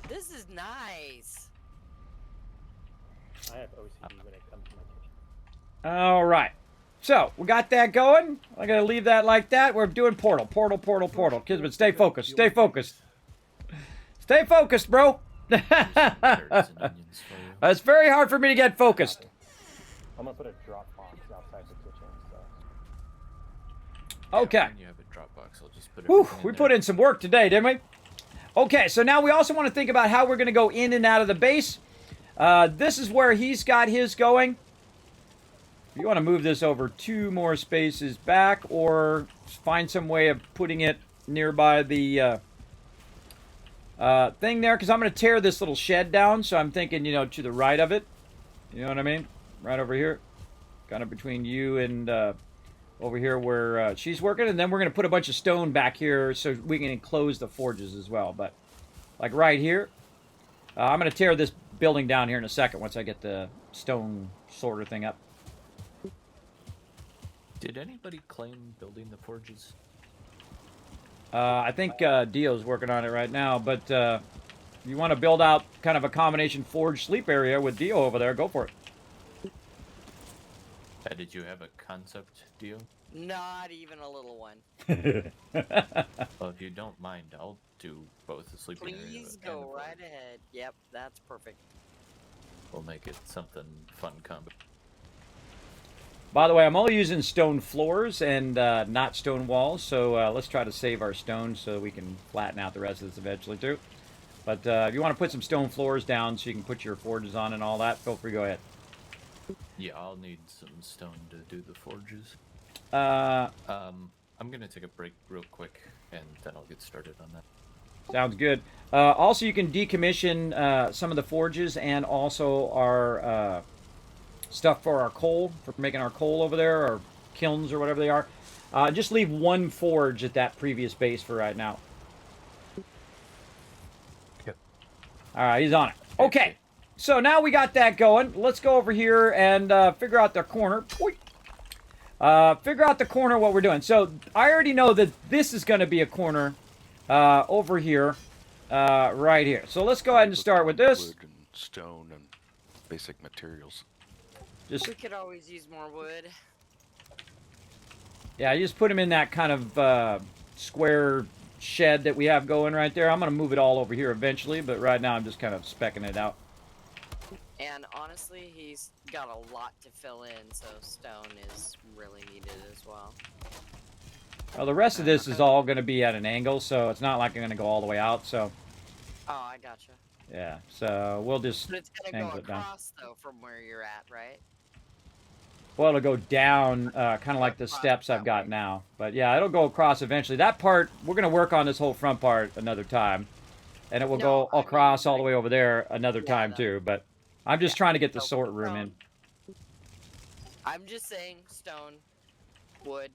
This is nice. I have OCD when it comes to my kitchen. All right. So, we got that going. I'm going to leave that like that. We're doing portal. Kismet, stay focused. Stay focused. Stay focused, bro. It's very hard for me to get focused. I'm going to put a drop box outside the kitchen. So. Okay. When you have a Dropbox, I'll just put Whew, we put in some work today, didn't we? Okay, so now we also want to think about how we're going to go in and out of the base. This is where he's got his going. If you want to move this over 2 more spaces back, or find some way of putting it nearby the thing there, because I'm going to tear this little shed down, so I'm thinking, you know, to the right of it. You know what I mean? Right over here. Kind of between you and over here where she's working, and then we're going to put a bunch of stone back here so we can enclose the forges as well. But, like right here, I'm going to tear this building down here in a second once I get the stone sorter thing up. Did anybody claim building the forges? I think Dio's working on it right now, but if you want to build out kind of a combination forge sleep area with Dio over there, go for it. Did you have a concept, Dio? Not even a little one. Well, if you don't mind, I'll do both the sleeping area Please and go the right forge. ahead. Yep, that's perfect. We'll make it something fun combo. By the way, I'm only using stone floors and not stone walls, so let's try to save our stone so we can flatten out the rest of this eventually too. But if you want to put some stone floors down so you can put your forges on and all that, feel free to go ahead. Yeah, I'll need some stone to do the forges. I'm gonna take a break real quick, and then I'll get started on that. Sounds good. Also, you can decommission some of the forges and also our stuff for our coal, for making our coal over there, or kilns or whatever they are. Just leave one forge at that previous base for right now. Yep. All right, he's on it. Okay, so now we got that going. Let's go over here and figure out the corner. Figure out the corner what we're doing. So I already know that this is going to be a corner over here, right here. So let's go ahead and start with this. Wood and stone and basic materials. Just, We could always use more wood. yeah, you just put them in that kind of square shed that we have going right there. I'm going to move it all over here eventually, but right now I'm just kind of specking it out. And honestly, he's got a lot to fill in, so stone is really needed as well. Well, the rest of this is all going to be at an angle, so it's not like I'm going to go all the way out, so... Oh, I gotcha. Yeah, so we'll just But it's gonna angle go it down. across, though, from where you're at, right? Well, it'll go down, kind of like the steps I've got now. But yeah, it'll go across eventually. That part, we're going to work on this whole front part another time. And it will go across all the way over there another time, too. But I'm just trying to get the sort room in. I'm just saying, stone, wood.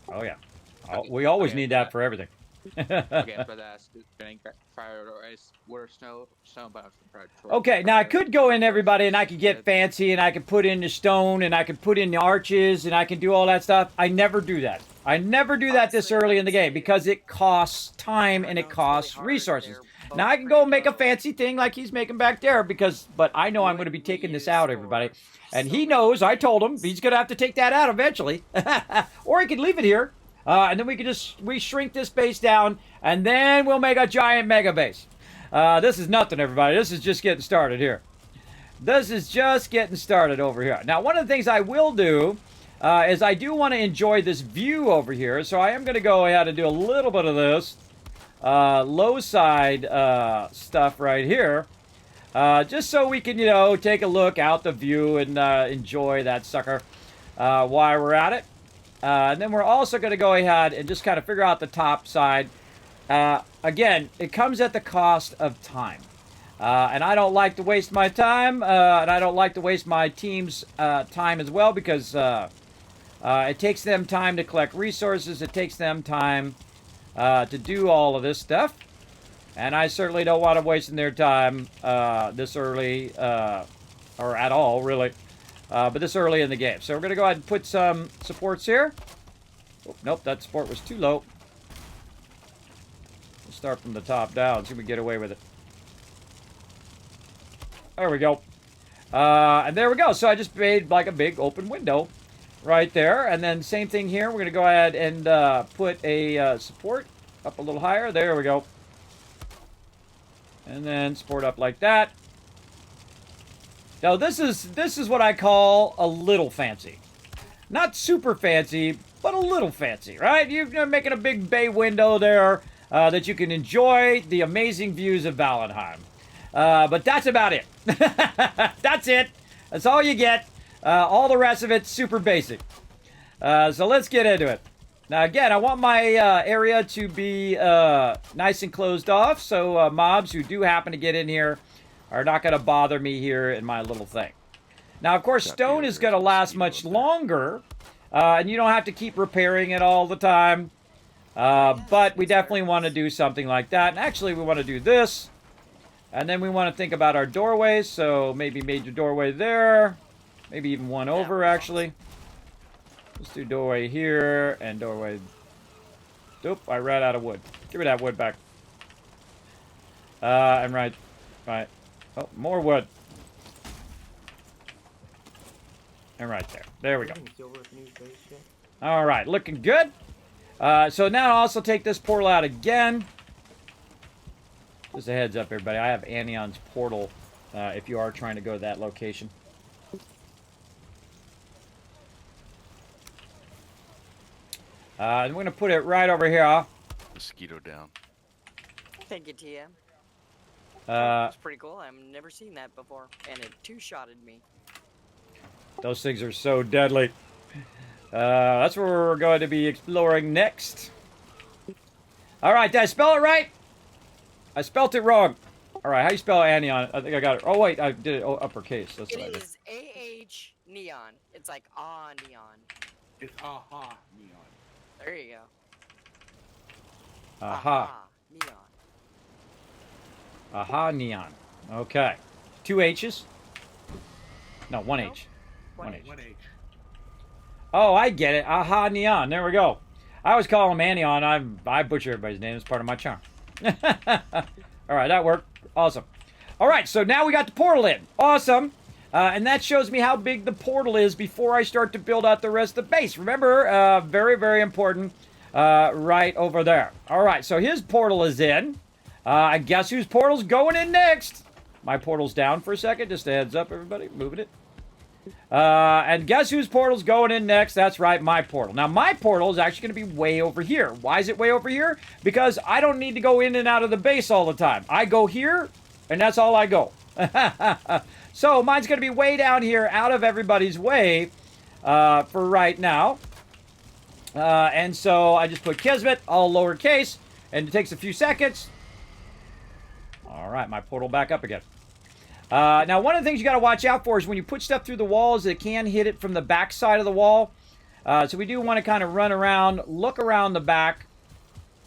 Oh, yeah. We always need that for everything. Okay, but that's prioritize where stone bounce. Okay, now I could go in, everybody, and I could get fancy, and I could put in the stone, and I could put in the arches, and I can do all that stuff. I never do that. I never do that this early in the game because it costs time and it costs resources. Now I can go make a fancy thing like he's making back there but I know I'm going to be taking this out, everybody. And he knows, I told him, he's going to have to take that out eventually. Or he could leave it here. And then we shrink this base down, and then we'll make a giant mega base. This is nothing, everybody. This is just getting started here. This is just getting started over here. Now, one of the things I will do is I do want to enjoy this view over here, so I am going to go ahead and do a little bit of this low side stuff right here, just so we can, take a look out the view and enjoy that sucker while we're at it. And then we're also going to go ahead and just kind of figure out the top side. Again, it comes at the cost of time. And I don't like to waste my time, and I don't like to waste my team's time as well, because it takes them time to collect resources. It takes them time to do all of this stuff. And I certainly don't want them wasting their time this early, or at all, really. But this early in the game. So we're going to go ahead and put some supports here. Oh, nope, that support was too low. We'll start from the top down, see if we can get away with it. There we go. And there we go. So I just made like a big open window right there. And then same thing here. We're going to go ahead and put a support up a little higher. There we go. And then support up like that. Now this is what I call a little fancy. Not super fancy, but a little fancy, right? You're making a big bay window there that you can enjoy the amazing views of Valheim. But that's about it. That's it. That's all you get. All the rest of it's super basic. So let's get into it. Now again, I want my area to be nice and closed off, so mobs who do happen to get in here are not going to bother me here in my little thing. Now, of course, stone is going to last much longer, and you don't have to keep repairing it all the time. But we definitely want to do something like that. And actually, we want to do this. And then we want to think about our doorways. So maybe major doorway there. Maybe even one over, actually. Let's do doorway here and doorway... Oop, I ran out of wood. Give me that wood back. And right. Oh, more wood. And right there. There we go. All right, looking good. So now I'll also take this portal out again. Just a heads up, everybody. I have Anion's portal if you are trying to go to that location. I'm going to put it right over here. Mosquito down. Thank you, TM. It's pretty cool. I've never seen that before, and it two-shotted me. Those things are so deadly. That's where we're going to be exploring next. All right, did I spell it right? I spelt it wrong. All right, how you spell Anion? I think I got it. Oh, wait, I did it uppercase. That's what I did. It is A-H neon. It's like neon. It's aha neon. There you go. Aha. Neon. Aha, neon. Okay. 2 H's? No, 1 H. Nope. 1 H. 1H. Oh, I get it. Aha, neon. There we go. I always call him Anion. I butcher everybody's name. It's part of my charm. All right, that worked. Awesome. All right, so now we got the portal in. Awesome. And that shows me how big the portal is before I start to build out the rest of the base. Remember, very, very important. right over there. All right, so his portal is in. I guess whose portal's going in next? My portal's down for a second. Just a heads up, everybody. Moving it. And guess whose portal's going in next? That's right, my portal. Now, my portal is actually going to be way over here. Why is it way over here? Because I don't need to go in and out of the base all the time. I go here, and that's all I go. So, mine's going to be way down here, out of everybody's way for right now. And so, I just put Kismet, all lowercase, and it takes a few seconds. All right, my portal back up again. Now, one of the things you got to watch out for is when you put stuff through the walls, it can hit it from the back side of the wall. So we do want to kind of run around, look around the back.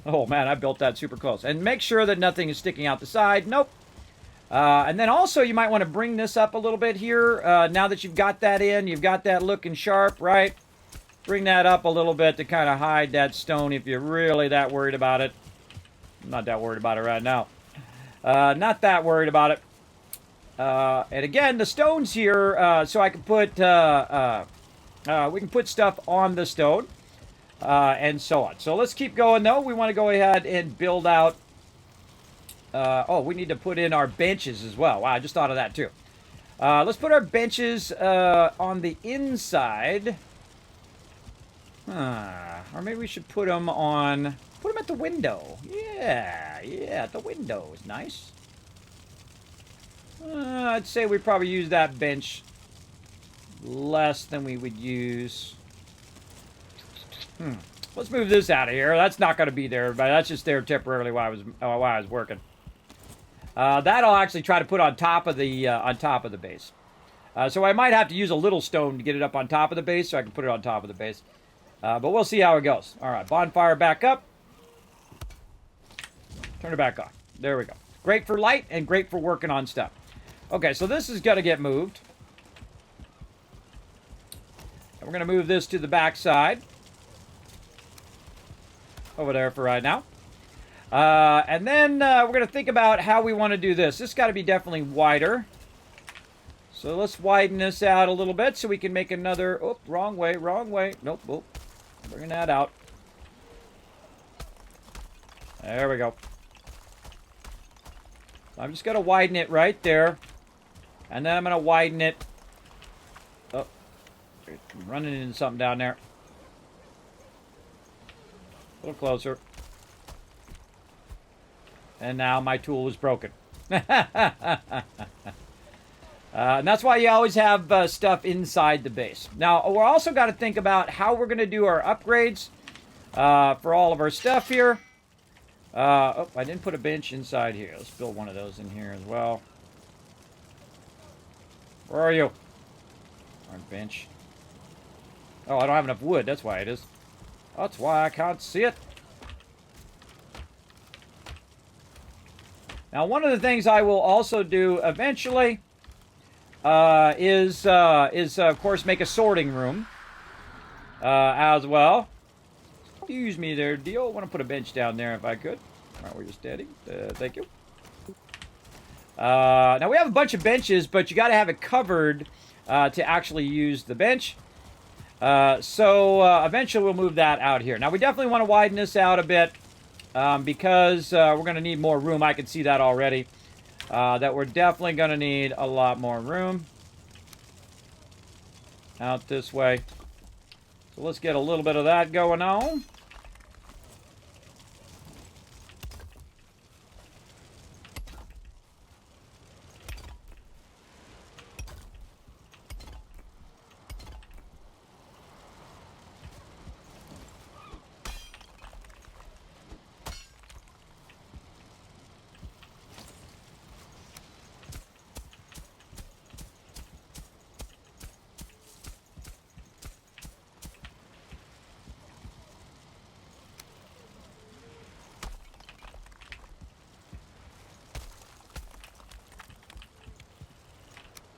Oh, man, I built that super close. And make sure that nothing is sticking out the side. Nope. And then also, you might want to bring this up a little bit here. Now that you've got that in, you've got that looking sharp, right? Bring that up a little bit to kind of hide that stone if you're really that worried about it. I'm not that worried about it right now. Not that worried about it. And again, the stones here, so I can put, we can put stuff on the stone, and so on. So let's keep going, though. We want to go ahead and build out, oh, we need to put in our benches as well. Wow, I just thought of that, too. Let's put our benches, on the inside. Or maybe we should put them at the window. Yeah, at the window is nice. I'd say we probably use that bench less than we would use. Let's move this out of here. That's not going to be there, but that's just there temporarily while I was working. That I'll actually try to put on top of the base. So I might have to use a little stone to get it up on top of the base, so I can put it on top of the base. But we'll see how it goes. All right, bonfire back up. Turn it back on. There we go. Great for light and great for working on stuff. Okay, so this is going to get moved. And we're going to move this to the back side. Over there for right now. And then we're going to think about how we want to do this. This got to be definitely wider. So let's widen this out a little bit so we can make another... Oh, wrong way, wrong way. Nope, oh, bringing that out. There we go. I'm just going to widen it right there. And then I'm going to widen it. Oh, I'm running into something down there. A little closer. And now my tool is broken. And that's why you always have stuff inside the base. Now, we're also got to think about how we're going to do our upgrades for all of our stuff here. Oh, I didn't put a bench inside here. Let's build one of those in here as well. Where are you? Our bench. Oh, I don't have enough wood. That's why it is. That's why I can't see it. Now, one of the things I will also do eventually is of course, make a sorting room as well. Excuse me there, deal. I want to put a bench down there if I could. All right, we're just steady. Thank you. Now, we have a bunch of benches, but you got to have it covered to actually use the bench. So eventually we'll move that out here. Now, we definitely want to widen this out a bit because we're going to need more room. I can see that already. That we're definitely going to need a lot more room out this way. So let's get a little bit of that going on.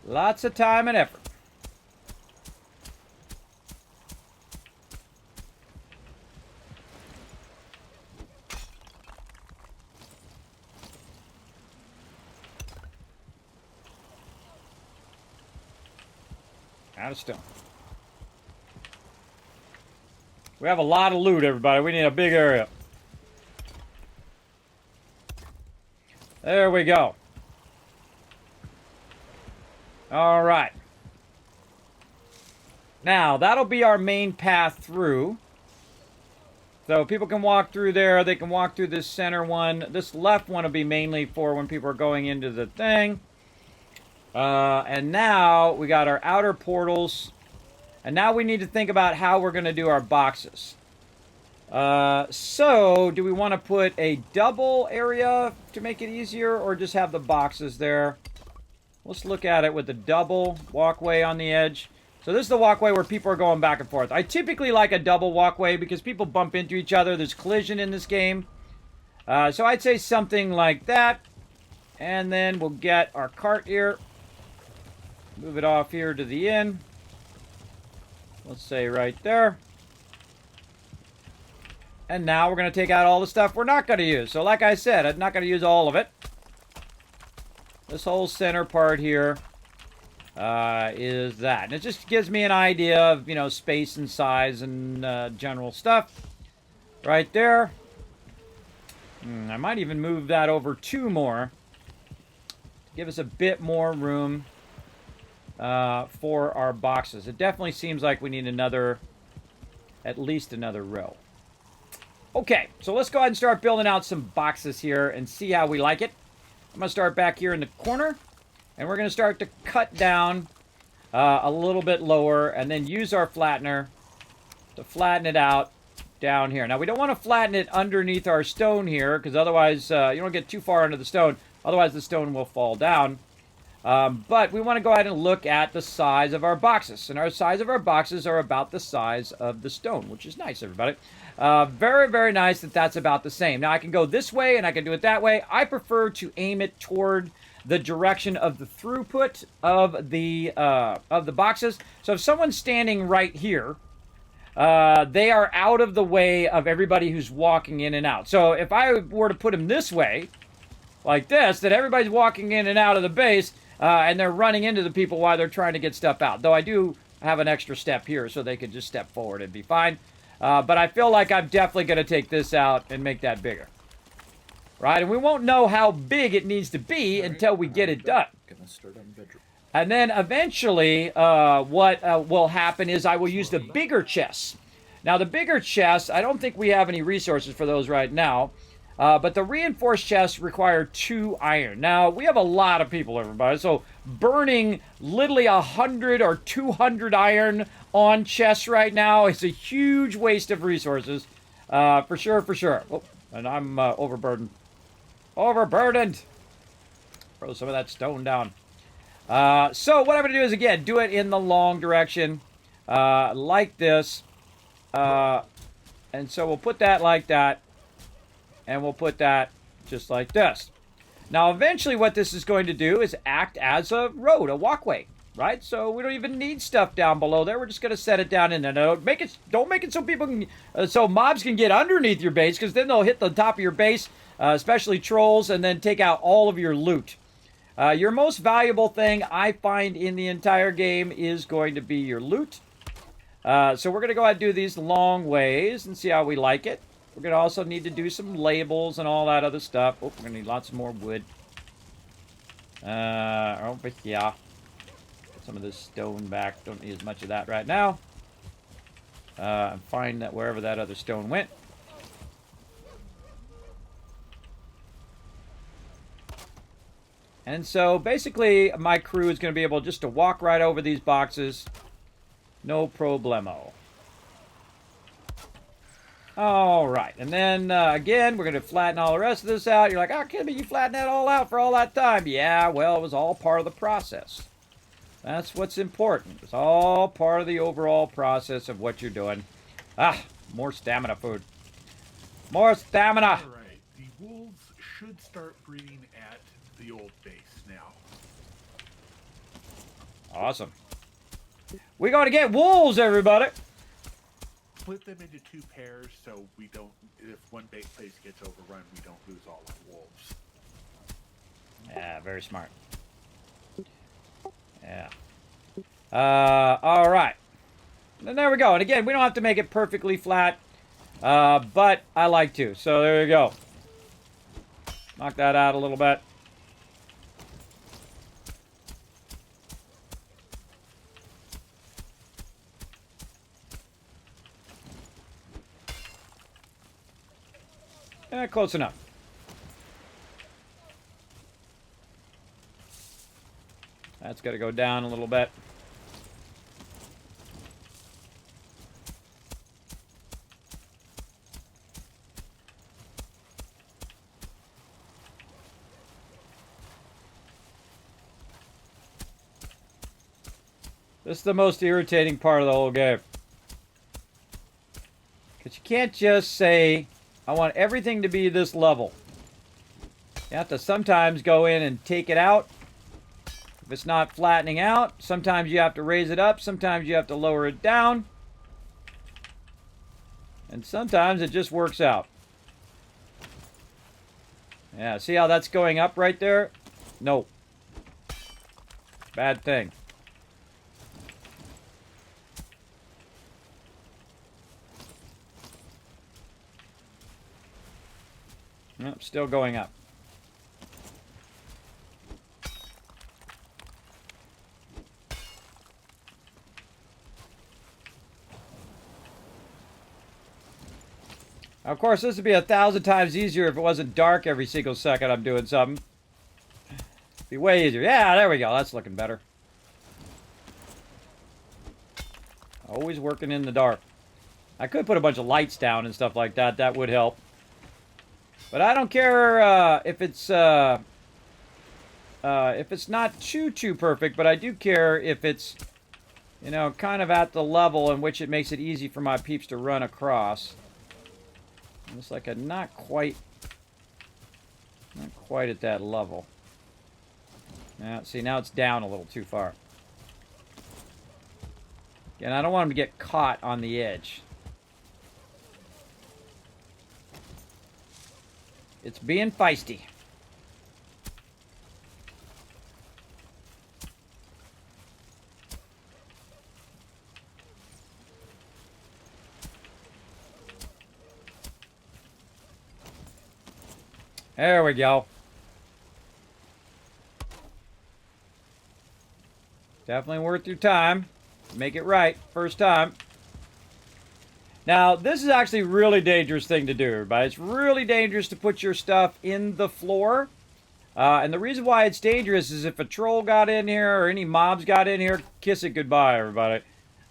Lots of time and effort. Out of stone. We have a lot of loot, everybody. We need a big area. There we go. All right. Now, that'll be our main path through. So people can walk through there. They can walk through this center one. This left one will be mainly for when people are going into the thing. And now we got our outer portals. And now we need to think about how we're going to do our boxes. So, do we want to put a double area to make it easier, or just have the boxes there? Let's look at it with the double walkway on the edge. So this is the walkway where people are going back and forth. I typically like a double walkway because people bump into each other. There's collision in this game. So I'd say something like that. And then we'll get our cart here. Move it off here to the inn. Let's say right there. And now we're going to take out all the stuff we're not going to use. So like I said, I'm not going to use all of it. This whole center part here is that. And it just gives me an idea of, you know, space and size and general stuff. Right there. I might even move that over 2 more. Give us a bit more room for our boxes. It definitely seems like we need another, at least another row. Okay, so let's go ahead and start building out some boxes here and see how we like it. I'm going to start back here in the corner, and we're going to start to cut down a little bit lower, and then use our flattener to flatten it out down here. Now, we don't want to flatten it underneath our stone here, because otherwise you don't get too far under the stone. Otherwise, the stone will fall down. But we want to go ahead and look at the size of our boxes. And our size of our boxes are about the size of the stone, which is nice, everybody. Very, very nice that that's about the same. Now, I can go this way, and I can do it that way. I prefer to aim it toward the direction of the throughput of the boxes. So if someone's standing right here, they are out of the way of everybody who's walking in and out. So if I were to put them this way, like this, that everybody's walking in and out of the base, and they're running into the people while they're trying to get stuff out. Though I do have an extra step here, so they could just step forward and be fine. But I feel like I'm definitely going to take this out and make that bigger. Right? And we won't know how big it needs to be until we get it done. Gonna start on bedroom. And then eventually, what will happen is I will use the bigger chests. Now, the bigger chests, I don't think we have any resources for those right now. But the reinforced chests require 2 iron. Now, we have a lot of people, everybody. So, burning literally 100 or 200 iron on chests right now is a huge waste of resources. For sure, for sure. Oh, and I'm overburdened. Overburdened! Throw some of that stone down. So, what I'm going to do is, again, do it in the long direction. Like this. And so, we'll put that like that. And we'll put that just like this. Now, eventually what this is going to do is act as a road, a walkway, right? So we don't even need stuff down below there. We're just going to set it down in there. Now, don't make it so people can, so mobs can get underneath your base, because then they'll hit the top of your base, especially trolls, and then take out all of your loot. Your most valuable thing I find in the entire game is going to be your loot. So we're going to go ahead and do these long ways and see how we like it. We're going to also need to do some labels and all that other stuff. Oh, we're going to need lots more wood. Over here. Get some of this stone back. Don't need as much of that right now. Find that wherever that other stone went. And so, basically, my crew is going to be able just to walk right over these boxes. No problemo. All right, and then, again, we're going to flatten all the rest of this out. You're like, oh, Kimmy, you flattened that all out for all that time. Yeah, well, it was all part of the process. That's what's important. It's all part of the overall process of what you're doing. Ah, more stamina food. More stamina! All right, the wolves should start breeding at the old base now. Awesome. We're going to get wolves, everybody! Split them into 2 pairs so we don't, if one base place gets overrun, we don't lose all the wolves. Yeah, very smart. Yeah. All right. And there we go. And again, we don't have to make it perfectly flat, but I like to. So there you go. Knock that out a little bit. Close enough. That's got to go down a little bit. This is the most irritating part of the whole game. Because you can't just say, I want everything to be this level. You have to sometimes go in and take it out. If it's not flattening out, sometimes you have to raise it up. Sometimes you have to lower it down. And sometimes it just works out. Yeah, see how that's going up right there? No. Bad thing. Nope, still going up. Of course, this would be 1,000 times easier if it wasn't dark every single second I'm doing something. It'd be way easier. Yeah, there we go. That's looking better. Always working in the dark. I could put a bunch of lights down and stuff like that. That would help. But I don't care if it's not choo-choo perfect, but I do care if it's, you know, kind of at the level in which it makes it easy for my peeps to run across. Looks like I'm not quite at that level. Now, see, now it's down a little too far. And I don't want them to get caught on the edge. It's being feisty. There we go. Definitely worth your time. Make it right first time. Now, this is actually a really dangerous thing to do, everybody. It's really dangerous to put your stuff in the floor. And the reason why it's dangerous is if a troll got in here or any mobs got in here, kiss it goodbye, everybody.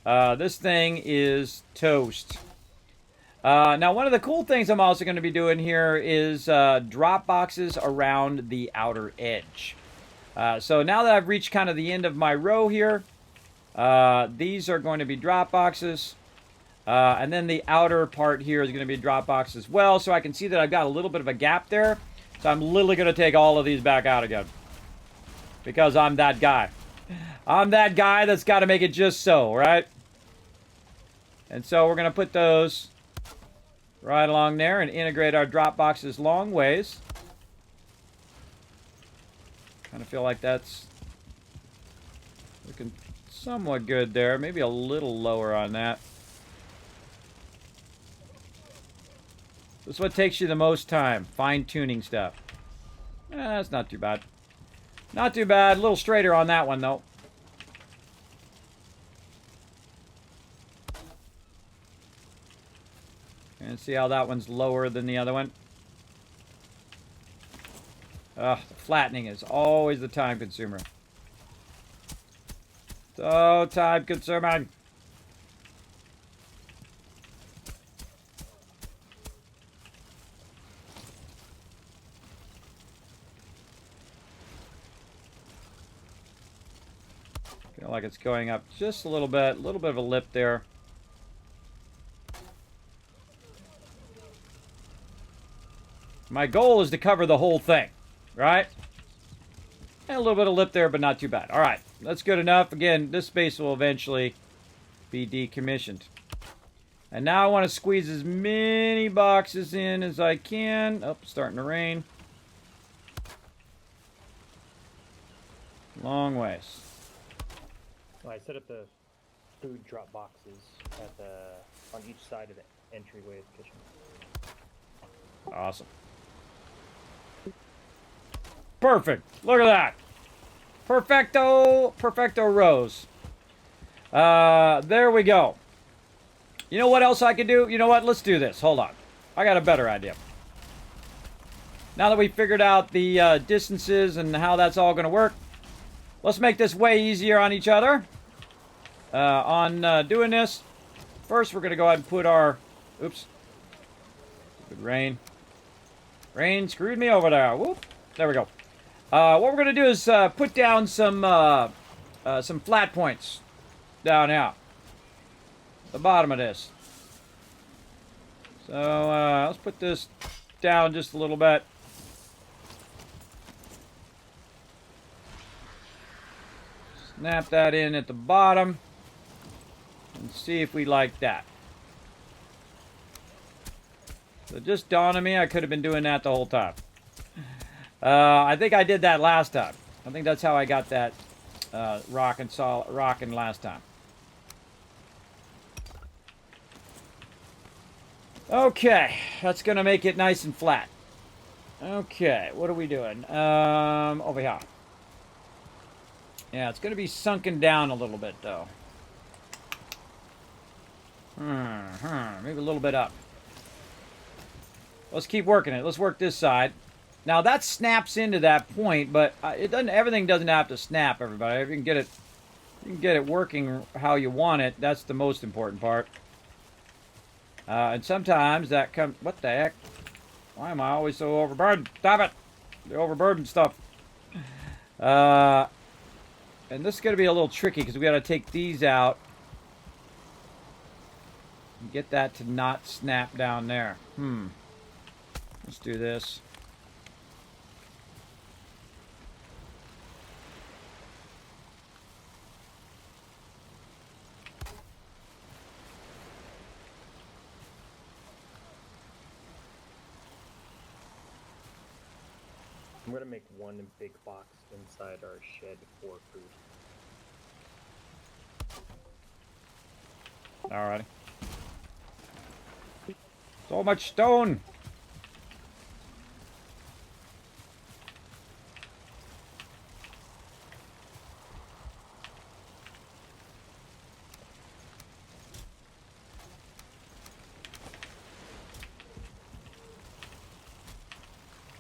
This thing is toast. Now, one of the cool things I'm also going to be doing here is drop boxes around the outer edge. So now that I've reached kind of the end of my row here, these are going to be drop boxes. And then the outer part here is going to be drop box as well. So I can see that I've got a little bit of a gap there. So I'm literally going to take all of these back out again. Because I'm that guy. I'm that guy that's got to make it just so, right? And so we're going to put those right along there and integrate our drop boxes long ways. Kind of feel like that's looking somewhat good there. Maybe a little lower on that. This is what takes you the most time. Fine-tuning stuff. That's not too bad. Not too bad. A little straighter on that one, though. And see how that one's lower than the other one? The flattening is always the time consumer. So time consuming. Feel like it's going up just a little bit of a lip there. My goal is to cover the whole thing, right? And a little bit of lip there, but not too bad. All right, that's good enough. Again, this space will eventually be decommissioned. And now I want to squeeze as many boxes in as I can. Oh, starting to rain. Long ways. Well, I set up the food drop boxes at the on each side of the entryway of the kitchen. Awesome. Perfect. Look at that. Perfecto rows. There we go. You know what else I could do? You know what? Let's do this. Hold on. I got a better idea. Now that we figured out the distances and how that's all going to work, let's make this way easier on each other. Doing this, first we're going to go ahead and put our... Oops. Good rain. Rain screwed me over there. Whoop. There we go. What we're going to do is put down some flat points down here. The bottom of this. So let's put this down just a little bit. Snap that in at the bottom. And see if we like that. So it just dawned on me I could have been doing that the whole time. I think I did that last time. I think that's how I got that rocking last time. Okay, that's gonna make it nice and flat. Okay, what are we doing? Over here. Yeah, it's gonna be sunken down a little bit though. Maybe a little bit up. Let's keep working it. Let's work this side. Now that snaps into that point, but it doesn't. Everything doesn't have to snap. Everybody, if you can get it working how you want it. That's the most important part. And sometimes that comes. What the heck? Why am I always so overburdened? Stop it! The overburdened stuff. And this is going to be a little tricky because we got to take these out. And get that to not snap down there. Let's do this. I'm gonna make one big box inside our shed for food. Alrighty. So much stone.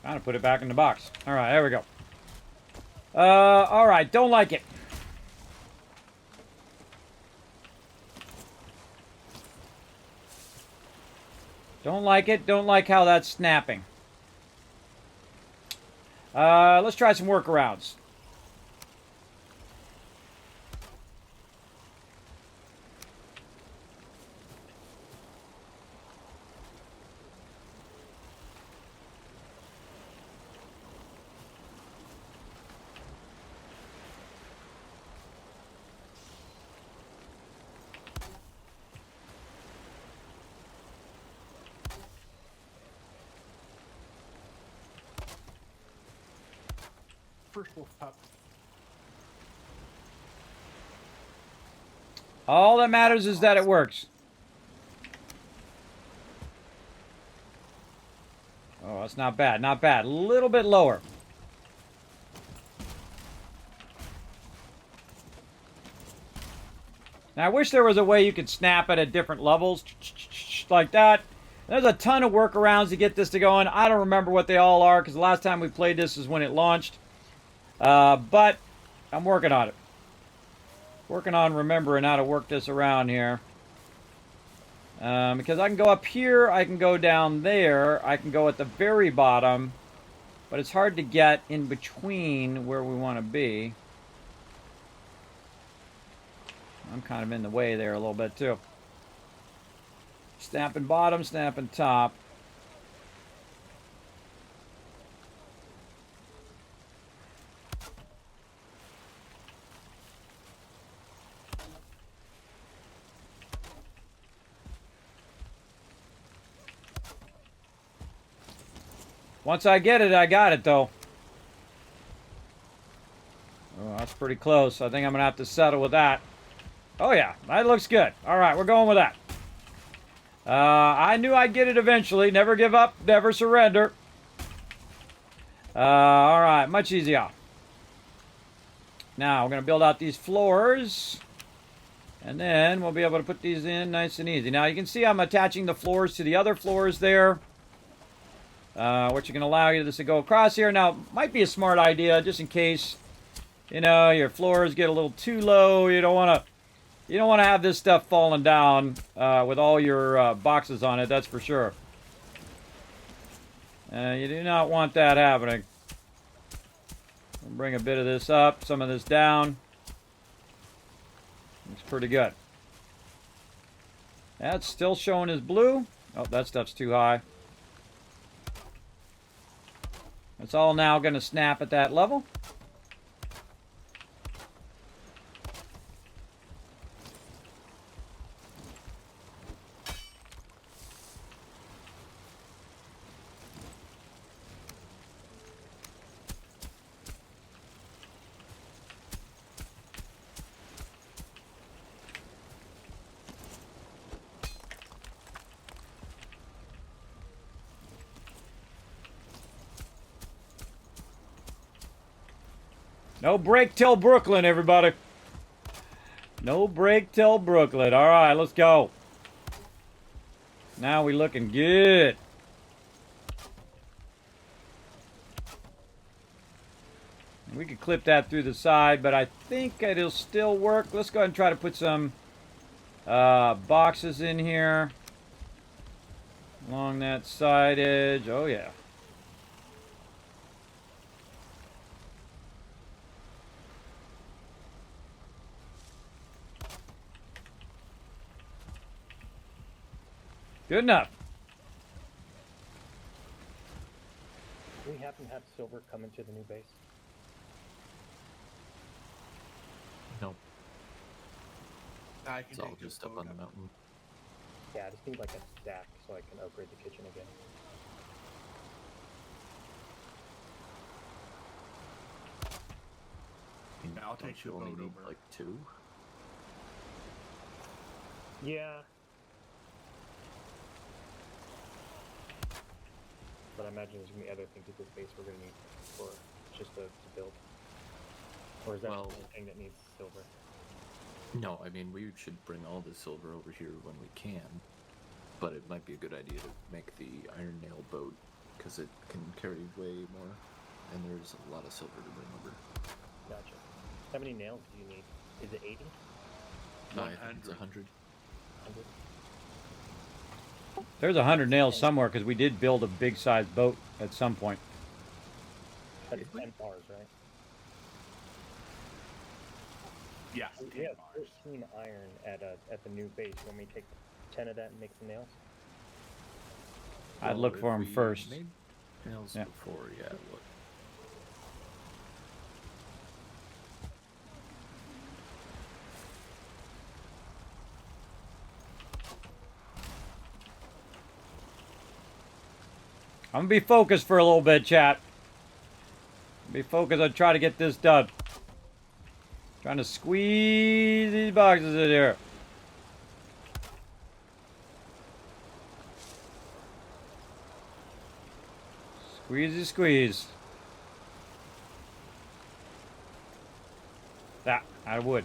Trying to put it back in the box. Alright, there we go. Alright, don't like it. Don't like it. Don't like how that's snapping. Let's try some workarounds. First wolf pup. All that matters is that it works. Oh, that's not bad. Not bad. A little bit lower. Now, I wish there was a way you could snap it at different levels. Like that. There's a ton of workarounds to get this to going. I don't remember what they all are because the last time we played this is when it launched. But I'm working on it. Working on remembering how to work this around here. Because I can go up here, I can go down there, I can go at the very bottom, but it's hard to get in between where we want to be. I'm kind of in the way there a little bit too. Snapping bottom, snapping top. Once I get it, I got it, though. Oh, that's pretty close. I think I'm going to have to settle with that. Oh, yeah. That looks good. All right, we're going with that. I knew I'd get it eventually. Never give up. Never surrender. All right, much easier. Now, we're going to build out these floors. And then we'll be able to put these in nice and easy. Now, you can see I'm attaching the floors to the other floors there. Which can allow you this to go across here. Now, might be a smart idea, just in case, you know, your floors get a little too low. You don't want to have this stuff falling down with all your boxes on it, that's for sure. You do not want that happening. We'll bring a bit of this up, some of this down. Looks pretty good. That's still showing as blue. Oh, that stuff's too high. It's all now going to snap at that level. No break till Brooklyn, everybody. No break till Brooklyn. All right, let's go. Now we looking good. We could clip that through the side, but I think it'll still work. Let's go ahead and try to put some boxes in here along that side edge. Oh, yeah. Good enough. Do we happen to have silver come into the new base? No, I can it's all take your just up quote on the mountain. Yeah, I just need like a stack so I can upgrade the kitchen again. I'll Don't take you the only boat need over. like 2? Yeah. But I imagine there's gonna be other things at this base we're gonna need for just to build. Or is that Well- the only thing that needs silver? No, I mean, we should bring all the silver over here when we can. But it might be a good idea to make the iron nail boat, because it can carry way more. And there's a lot of silver to bring over. Gotcha. How many nails do you need? Is it 80? No, I think it's 100. 100? There's 100 nails somewhere because we did build a big-sized boat at some point. That's 10 bars, right? Yeah, We 10 have bars. 13 iron at the new base. Want me to take 10 of that and make some nails? I'd look if for them we first. Made nails Yeah. before, yeah, it would. I'm gonna be focused for a little bit, chat. Be focused on trying to get this done. Trying to squeeze these boxes in here. Squeezy squeeze. That, I would.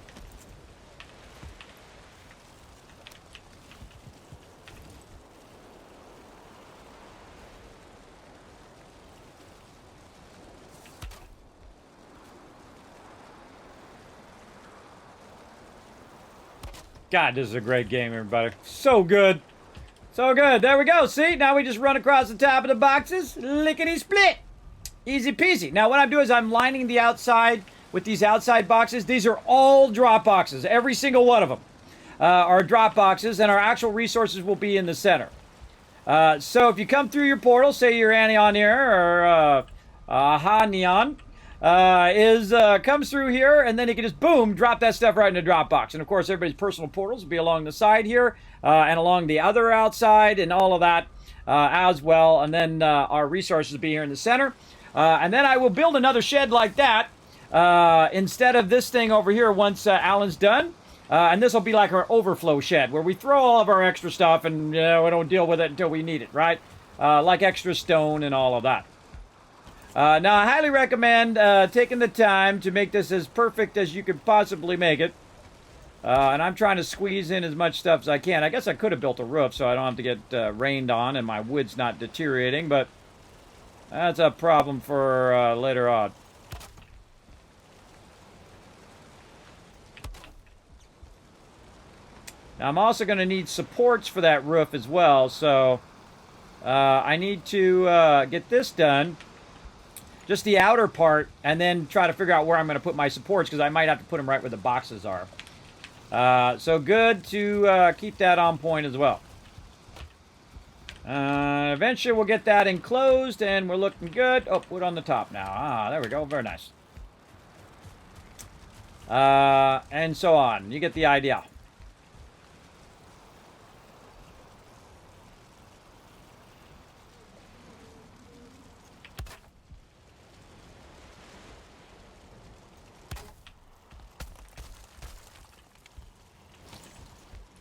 God, this is a great game, everybody. So good. So good. There we go. See? Now we just run across the top of the boxes. Lickety split. Easy peasy. Now what I'm doing is I'm lining the outside with these outside boxes. These are all drop boxes. Every single one of them are drop boxes, and our actual resources will be in the center. So if you come through your portal, say you're Anion here, or Ha-Neon, comes through here, and then you can just, boom, drop that stuff right in the drop box. And, of course, everybody's personal portals will be along the side here and along the other outside and all of that as well. And then our resources will be here in the center. And then I will build another shed like that instead of this thing over here once Alan's done. And this will be like our overflow shed, where we throw all of our extra stuff and we don't deal with it until we need it, right? Like extra stone and all of that. Now, I highly recommend taking the time to make this as perfect as you could possibly make it. And I'm trying to squeeze in as much stuff as I can. I guess I could have built a roof so I don't have to get rained on and my wood's not deteriorating, but that's a problem for later on. Now, I'm also going to need supports for that roof as well, so I need to get this done. Just the outer part, and then try to figure out where I'm going to put my supports, because I might have to put them right where the boxes are. So good to keep that on point as well. Eventually we'll get that enclosed, and we're looking good. Oh, wood on the top now. Ah, there we go. Very nice. And so on. You get the idea.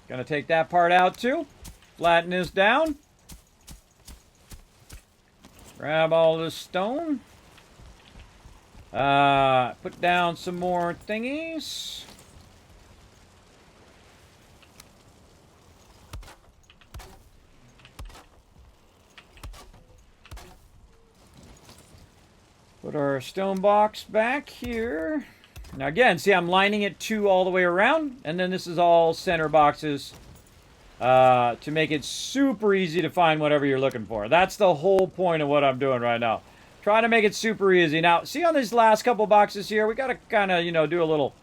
Gonna take that part out too. Flatten this down. Grab all this stone. Put down some more thingies. Put our stone box back here. Now again, see, I'm lining it two all the way around, and then this is all center boxes to make it super easy to find whatever you're looking for. That's the whole point of what I'm doing right now. Trying to make it super easy. Now, see on these last couple boxes here, we got to kind of, do a little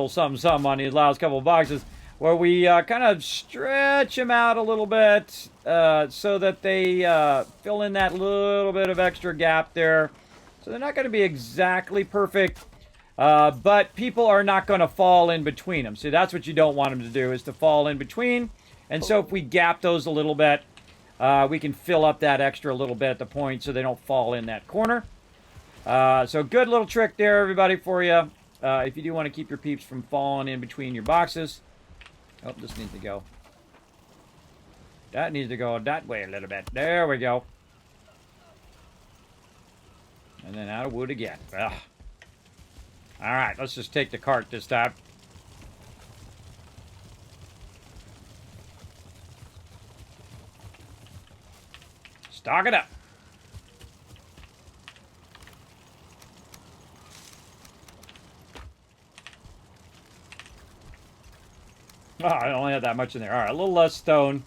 something on these last couple boxes where we kind of stretch them out a little bit so that they fill in that little bit of extra gap there. So they're not going to be exactly perfect. But people are not going to fall in between them. See, that's what you don't want them to do, is to fall in between. And so if we gap those a little bit, we can fill up that extra little bit at the point so they don't fall in that corner. So good little trick there, everybody, for you. If you do want to keep your peeps from falling in between your boxes. Oh, this needs to go. That needs to go that way a little bit. There we go. And then out of wood again. Ugh. Alright, let's just take the cart this time. Stock it up. Oh, I only had that much in there. Alright, a little less stone.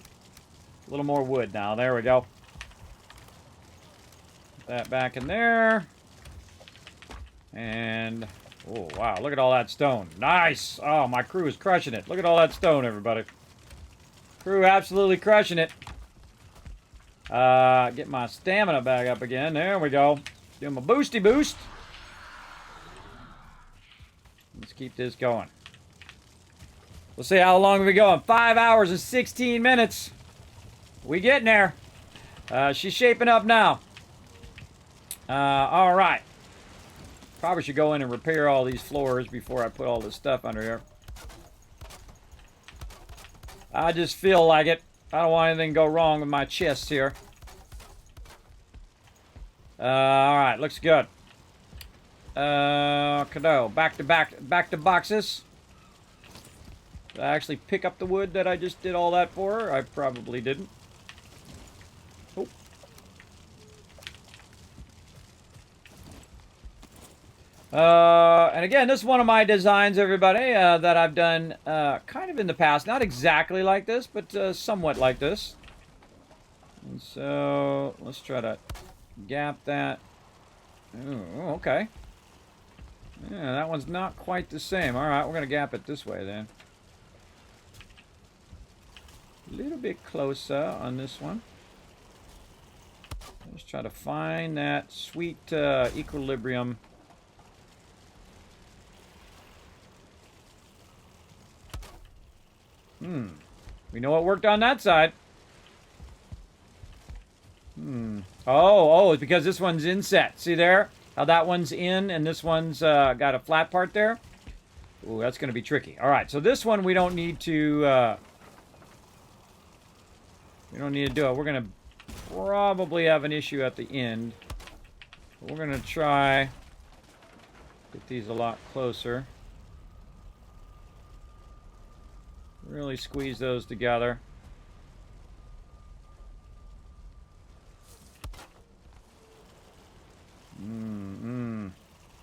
A little more wood now. There we go. Put that back in there. And... oh, wow. Look at all that stone. Nice. Oh, my crew is crushing it. Look at all that stone, everybody. Crew absolutely crushing it. Get my stamina back up again. There we go. Do my boosty boost. Let's keep this going. We'll see how long we going. 5 hours and 16 minutes. We getting there. She's shaping up now. All right. Probably should go in and repair all these floors before I put all this stuff under here. I just feel like it. I don't want anything to go wrong with my chest here. Alright, looks good. Cadeau. Back to boxes. Did I actually pick up the wood that I just did all that for? I probably didn't. Oh. And again, this is one of my designs, everybody, that I've done kind of in the past. Not exactly like this, but somewhat like this. And so, let's try to gap that. Ooh, okay. Yeah, that one's not quite the same. Alright, we're going to gap it this way then. A little bit closer on this one. Let's try to find that sweet equilibrium. We know what worked on that side. Oh, it's because this one's inset. See there? How that one's in and this one's got a flat part there? Ooh, that's going to be tricky. All right, so this one we don't need to... we don't need to do it. We're going to probably have an issue at the end. But we're going to try... get these a lot closer. Really squeeze those together.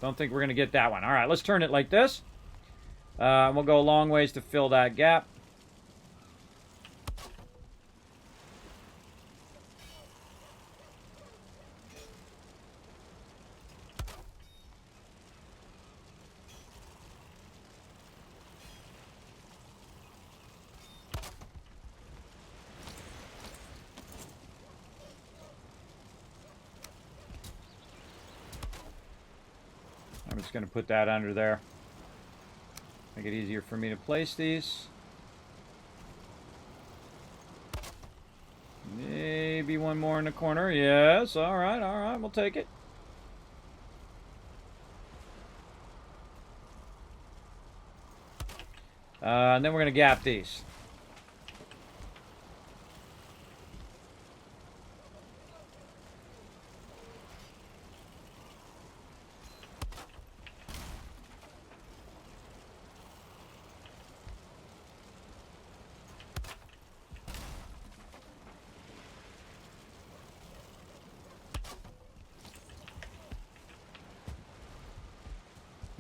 Don't think we're going to get that one. All right, let's turn it like this. We'll go a long ways to fill that gap. I'm just going to put that under there. Make it easier for me to place these. Maybe one more in the corner. Yes, all right, we'll take it. And then we're going to gap these.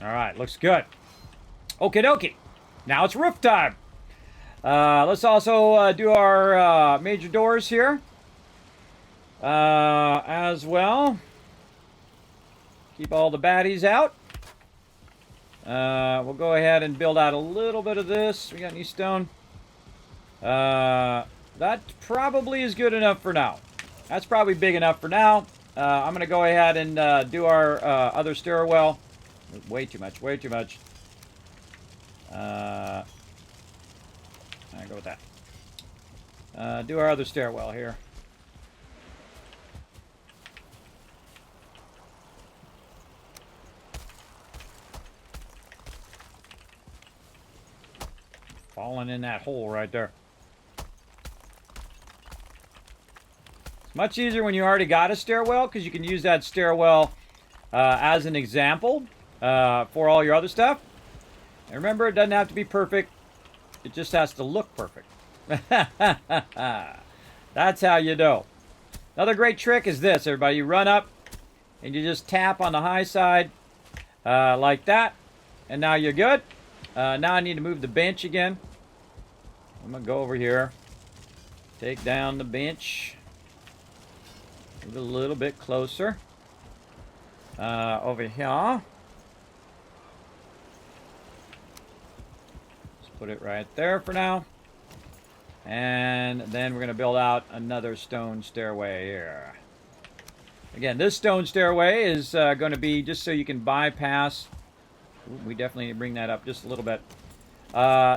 All right, looks good. Okie dokie. Now it's roof time. Let's also do our major doors here as well. Keep all the baddies out. We'll go ahead and build out a little bit of this. We got any stone? That probably is good enough for now. That's probably big enough for now. I'm going to go ahead and do our other stairwell. Way too much, way too much. I go with that. Do our other stairwell here. Falling in that hole right there. It's much easier when you already got a stairwell because you can use that stairwell as an example for all your other stuff. And remember, it doesn't have to be perfect. It just has to look perfect. That's how you do. Another great trick is this, everybody. You run up and you just tap on the high side like that. And now you're good. Now I need to move the bench again. I'm going to go over here. Take down the bench. Move it a little bit closer. Over here. Put it right there for now. And then we're going to build out another stone stairway here. Again, this stone stairway is going to be just so you can bypass. Ooh, we definitely need to bring that up just a little bit.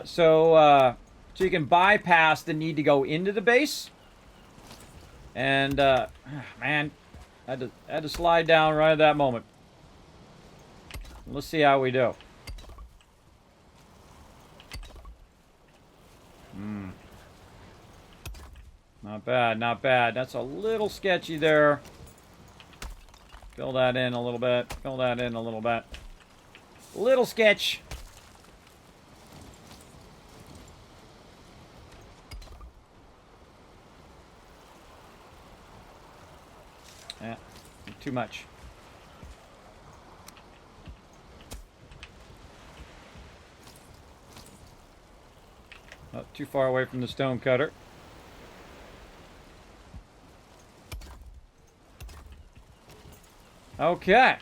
So you can bypass the need to go into the base. And, man, I had to slide down right at that moment. Let's see how we do. Not bad, not bad. That's a little sketchy there. Fill that in a little bit. Fill that in a little bit. Little sketch. Yeah, too much. Not too far away from the stone cutter. Okay.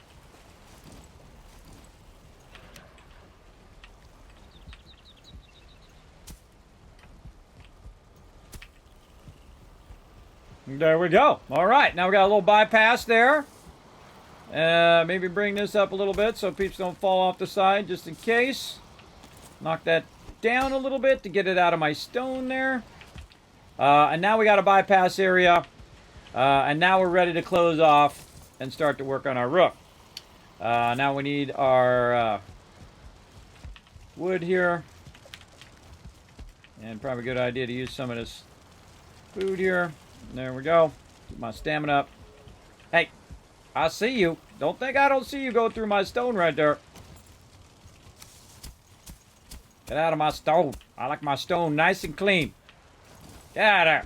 There we go. All right, now we got a little bypass there. Maybe bring this up a little bit so peeps don't fall off the side just in case. Knock that down a little bit to get it out of my stone there. And now we got a bypass area. And now we're ready to close off and start to work on our roof. Now we need our wood here. And probably a good idea to use some of this food here. There we go. Keep my stamina up. Hey, I see you. Don't think I don't see you go through my stone right there. Get out of my stone. I like my stone nice and clean. Get out of there.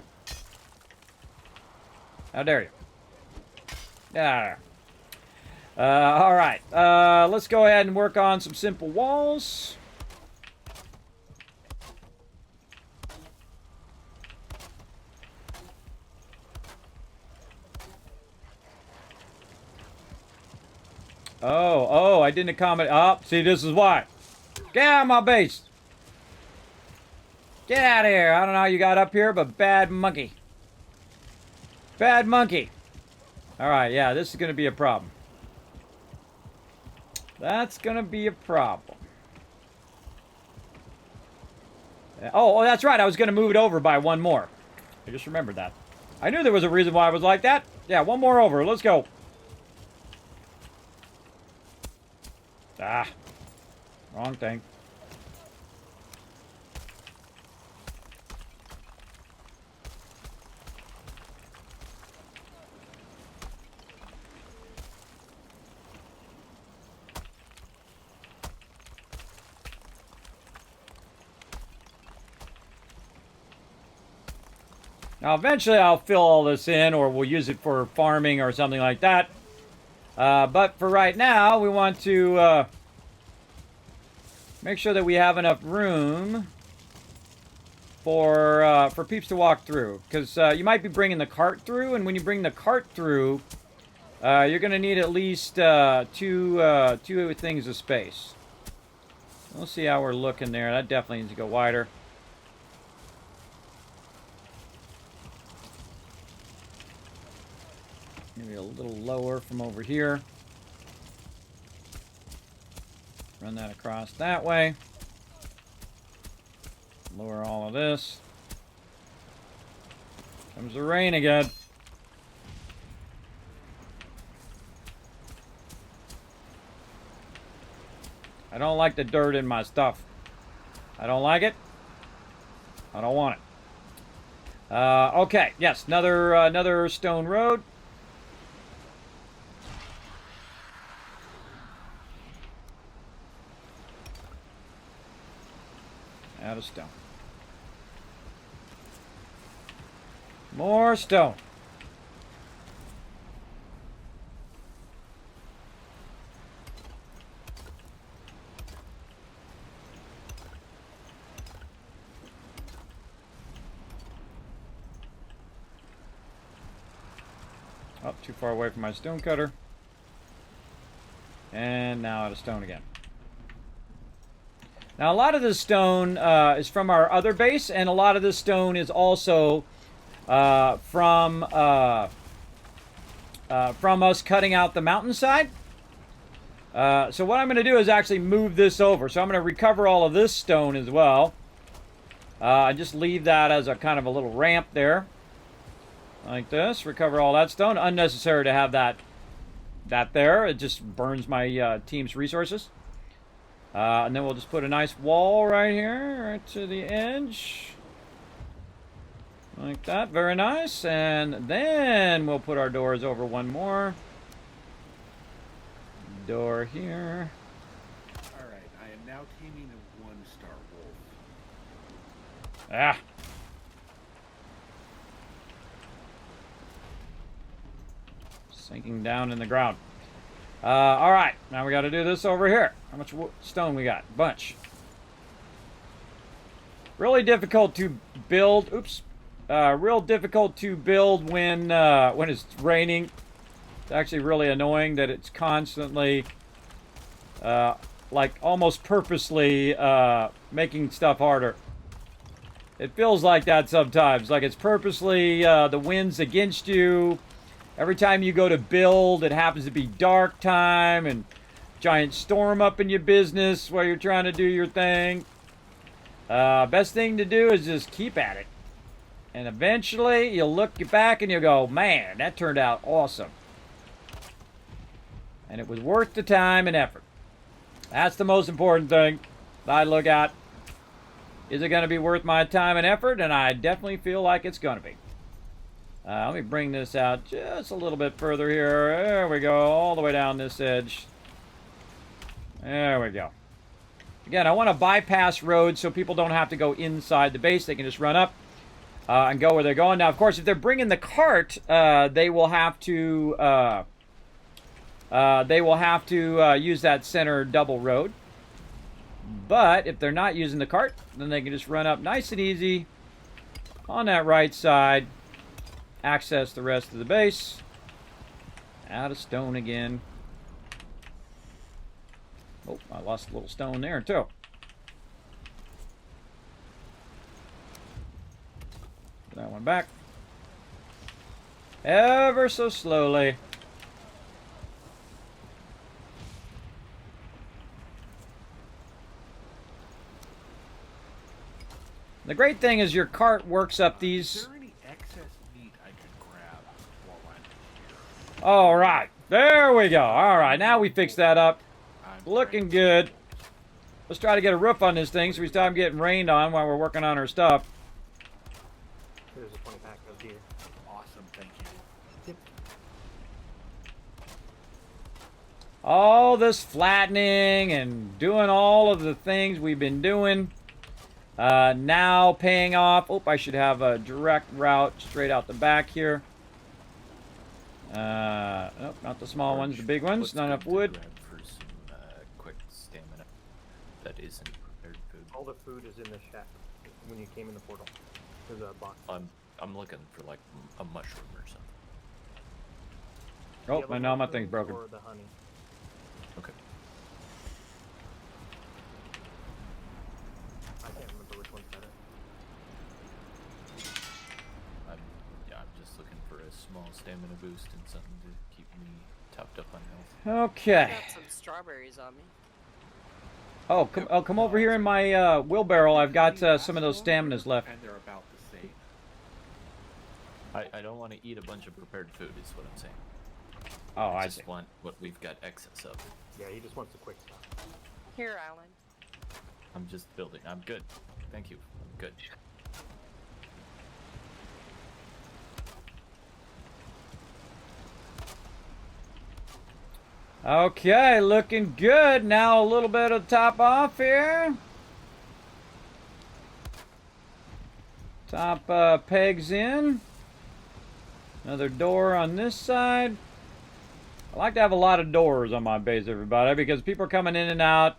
How dare you? Get out of there. All right. Let's go ahead and work on some simple walls. Oh, I didn't accommodate. Oh, see, this is why. Get out of my base. Get out of here. I don't know how you got up here, but bad monkey. Bad monkey. All right, yeah, this is going to be a problem. That's going to be a problem. Oh, that's right. I was going to move it over by one more. I just remembered that. I knew there was a reason why I was like that. Yeah, one more over. Let's go. Ah, wrong thing. Now, eventually I'll fill all this in, or we'll use it for farming or something like that. But for right now, we want to make sure that we have enough room for peeps to walk through. Because you might be bringing the cart through, and when you bring the cart through, you're going to need at least two things of space. We'll see how we're looking there. That definitely needs to go wider. Maybe a little lower from over here. Run that across that way. Lower all of this. Comes the rain again. I don't like the dirt in my stuff. I don't like it. I don't want it. Okay, yes, another stone road. Out of stone. More stone. Oh, too far away from my stone cutter. And now out of stone again. Now, a lot of this stone is from our other base, and a lot of this stone is also from us cutting out the mountainside. So what I'm going to do is actually move this over. So I'm going to recover all of this stone as well. And just leave that as a kind of a little ramp there. Like this. Recover all that stone. Unnecessary to have that there. It just burns my team's resources. And then we'll just put a nice wall right here, right to the edge. Like that, very nice. And then we'll put our doors over one more. Door here. Alright, I am now taming a 1-star wolf. Ah. Sinking down in the ground. Alright, now we got to do this over here. How much stone we got? Bunch. Really difficult to build. Oops. Real difficult to build when it's raining. It's actually really annoying that it's constantly, like almost purposely making stuff harder. It feels like that sometimes. Like it's purposely the wind's against you. Every time you go to build, it happens to be dark time and giant storm up in your business while you're trying to do your thing. Best thing to do is just keep at it. And eventually, you'll look back and you'll go, man, that turned out awesome. And it was worth the time and effort. That's the most important thing. that I look at. Is it going to be worth my time and effort? And I definitely feel like it's going to be. Let me bring this out just a little bit further here. There we go, all the way down this edge. There we go. Again, I want to bypass roads so people don't have to go inside the base. They can just run up and go where they're going. Now, of course, if they're bringing the cart, they will have to use that center double road. But if they're not using the cart, then they can just run up nice and easy on that right side, access the rest of the base. Out of stone again. Oh, I lost a little stone there too. Put that one back. Ever so slowly. The great thing is your cart works up these. Is there any excess meat I could grab while I'm here? All right, there we go. All right, now we fixed that up. Looking good. Let's try to get a roof on this thing so we stop getting rained on while we're working on our stuff. There's a 20 pack of deer. Awesome, thank you. All this flattening and doing all of the things we've been doing. Now paying off. Oh, I should have a direct route straight out the back here. Nope, not the small ones, the big ones. What's Not good enough to wood. grab for some quick stamina that isn't prepared food? All the food is in the shack when you came in the portal. There's a box. I'm looking for like a mushroom or something. Oh, The my, other no, my mushrooms thing's broken. Or the honey. Okay. I can't remember which one's better. I'm just looking for a small stamina boost and something to keep me topped up on health. I Okay. got some strawberries on me. Oh, come over here in my wheelbarrow. I've got some of those staminas left. And they're about the same. I don't want to eat a bunch of prepared food is what I'm saying. Oh, I I just see. want what we've got excess of. Yeah, he just wants the quick stuff. Here, Alan. I'm just building. I'm good. Thank you. I'm good. Okay, looking good. Now a little bit of top off here. Top pegs in. Another door on this side. I like to have a lot of doors on my base, everybody, because people are coming in and out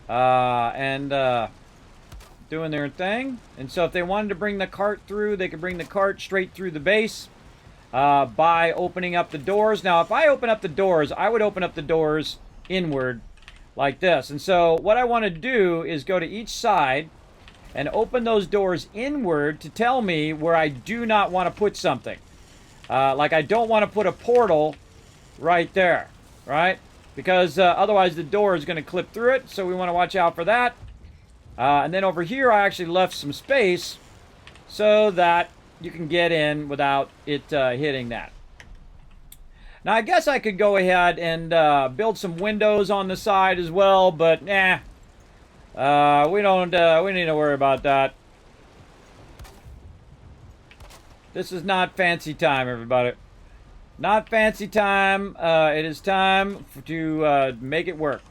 and doing their thing. And so if they wanted to bring the cart through, they could bring the cart straight through the base by opening up the doors. Now, if I open up the doors, I would open up the doors inward like this. And so what I want to do is go to each side and open those doors inward to tell me where I do not want to put something. Like I don't want to put a portal right there, right? Because otherwise the door is going to clip through it, so we want to watch out for that. And then over here I actually left some space so that you can get in without it hitting that. Now I guess I could go ahead and build some windows on the side as well, but nah. We need to worry about that. This is not fancy time, everybody. Not fancy time. It is time to make it work.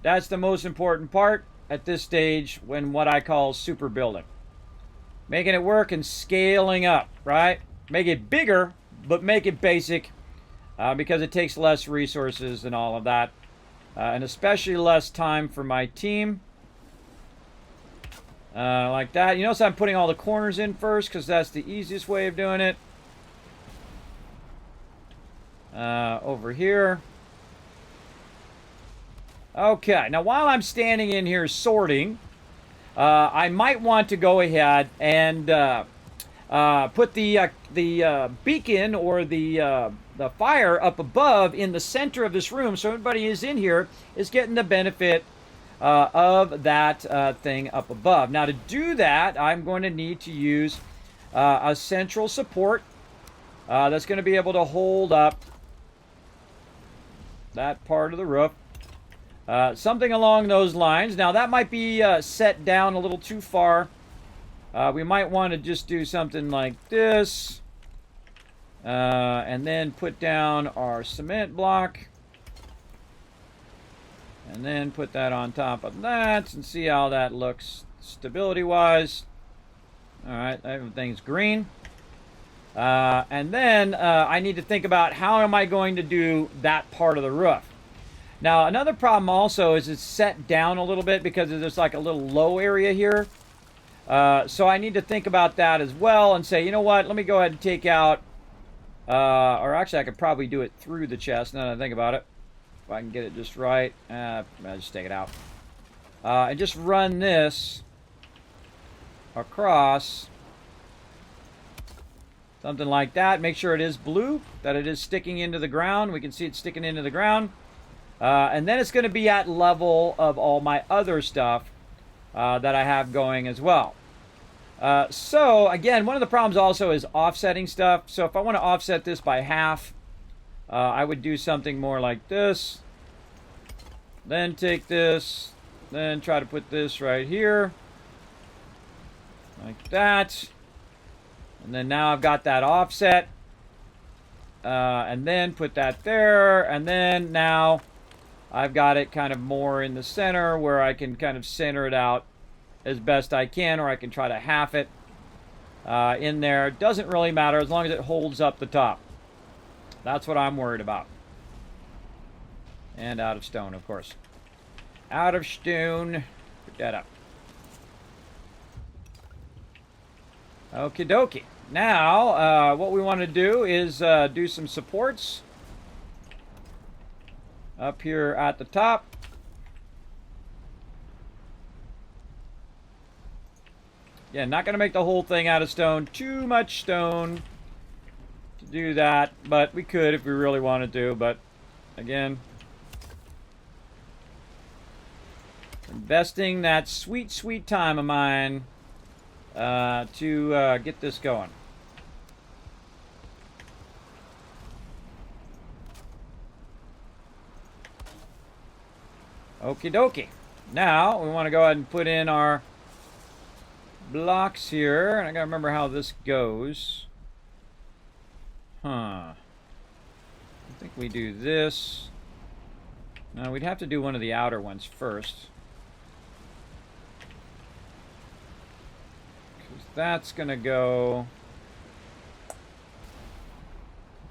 That's the most important part at this stage when what I call super building. Making it work and scaling up, right? Make it bigger, but make it basic because it takes less resources and all of that. And especially less time for my team. Like that. You notice I'm putting all the corners in first because that's the easiest way of doing it. Over here. Okay, now while I'm standing in here sorting, I might want to go ahead and put the beacon or the fire up above in the center of this room, so everybody who's in here is getting the benefit of that thing up above. Now to do that, I'm going to need to use a central support that's going to be able to hold up that part of the roof. Something along those lines. Now, that might be set down a little too far. We might want to just do something like this. And then put down our cement block. And then put that on top of that and see how that looks stability-wise. Alright, everything's green. And then I need to think about how am I going to do that part of the roof. Now, another problem also is it's set down a little bit because there's like a little low area here. So I need to think about that as well and say, you know what, let me go ahead and take out, or actually I could probably do it through the chest now that I think about it. If I can get it just right. I'll just take it out. And just run this across. Something like that. Make sure it is blue, that it is sticking into the ground. We can see it sticking into the ground. And then it's going to be at level of all my other stuff that I have going as well. So, again, one of the problems also is offsetting stuff. So if I want to offset this by half, I would do something more like this. Then take this. Then try to put this right here. Like that. And then now I've got that offset. And then put that there. And then now I've got it kind of more in the center where I can kind of center it out as best I can. Or I can try to half it in there. It doesn't really matter as long as it holds up the top. That's what I'm worried about. And out of stone, of course. Out of stone. Put that up. Okie dokie. Now, what we want to do is do some supports. Up here at the top. Yeah, not going to make the whole thing out of stone. Too much stone to do that, but we could if we really wanted to, but again, investing that sweet, sweet time of mine to get this going. Okie dokie. Now, we want to go ahead and put in our blocks here, and I gotta remember how this goes. I think we do this. No, we'd have to do one of the outer ones first. Because that's going to go...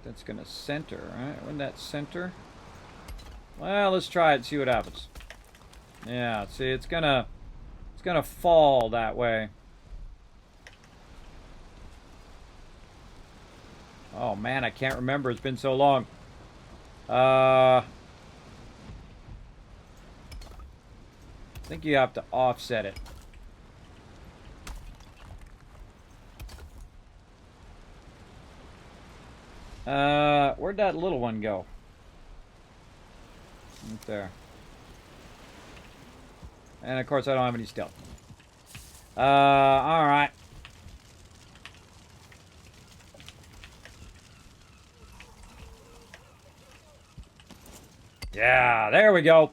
That's going to center, right? Wouldn't that center? Well, let's try it and see what happens. Yeah, see, it's gonna fall that way. Oh man, I can't remember. It's been so long. I think you have to offset it. Where'd that little one go? Right there. And of course I don't have any stealth. Alright. Yeah, there we go.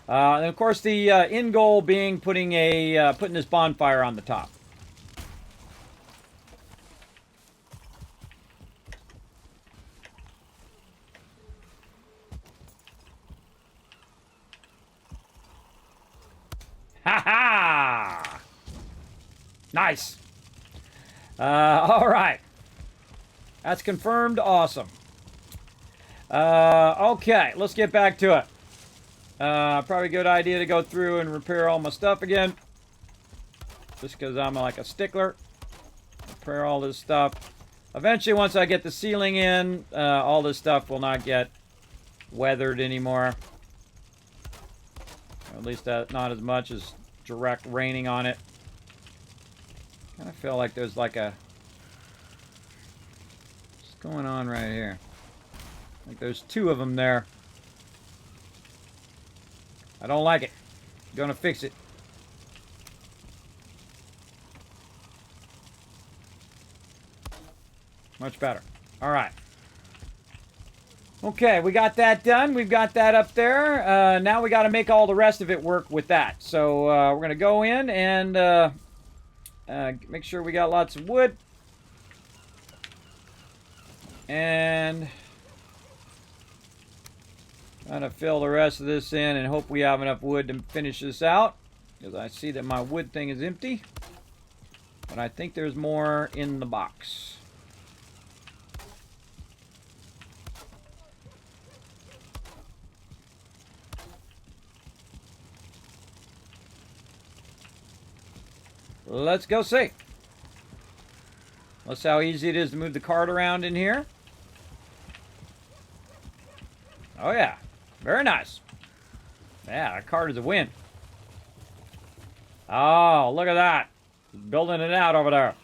And of course the end goal being putting this bonfire on the top. Ha ha! Nice. All right. That's confirmed. Awesome. Okay, let's get back to it. Probably a good idea to go through and repair all my stuff again. Just because I'm like a stickler. Repair all this stuff. Eventually, once I get the ceiling in, all this stuff will not get weathered anymore. Or at least not as much as direct raining on it. Kind of feel like there's like a... What's going on right here? Like there's two of them there. I don't like it. Gonna fix it. Much better. Alright. Okay, we got that done. We've got that up there. Now we got to make all the rest of it work with that. So we're going to go in and make sure we got lots of wood. And trying to fill the rest of this in and hope we have enough wood to finish this out. Because I see that my wood thing is empty. But I think there's more in the box. Let's go see. Let's see how easy it is to move the cart around in here. Oh yeah, very nice. Yeah, that cart is a win. Oh, look at that. He's building it out over there.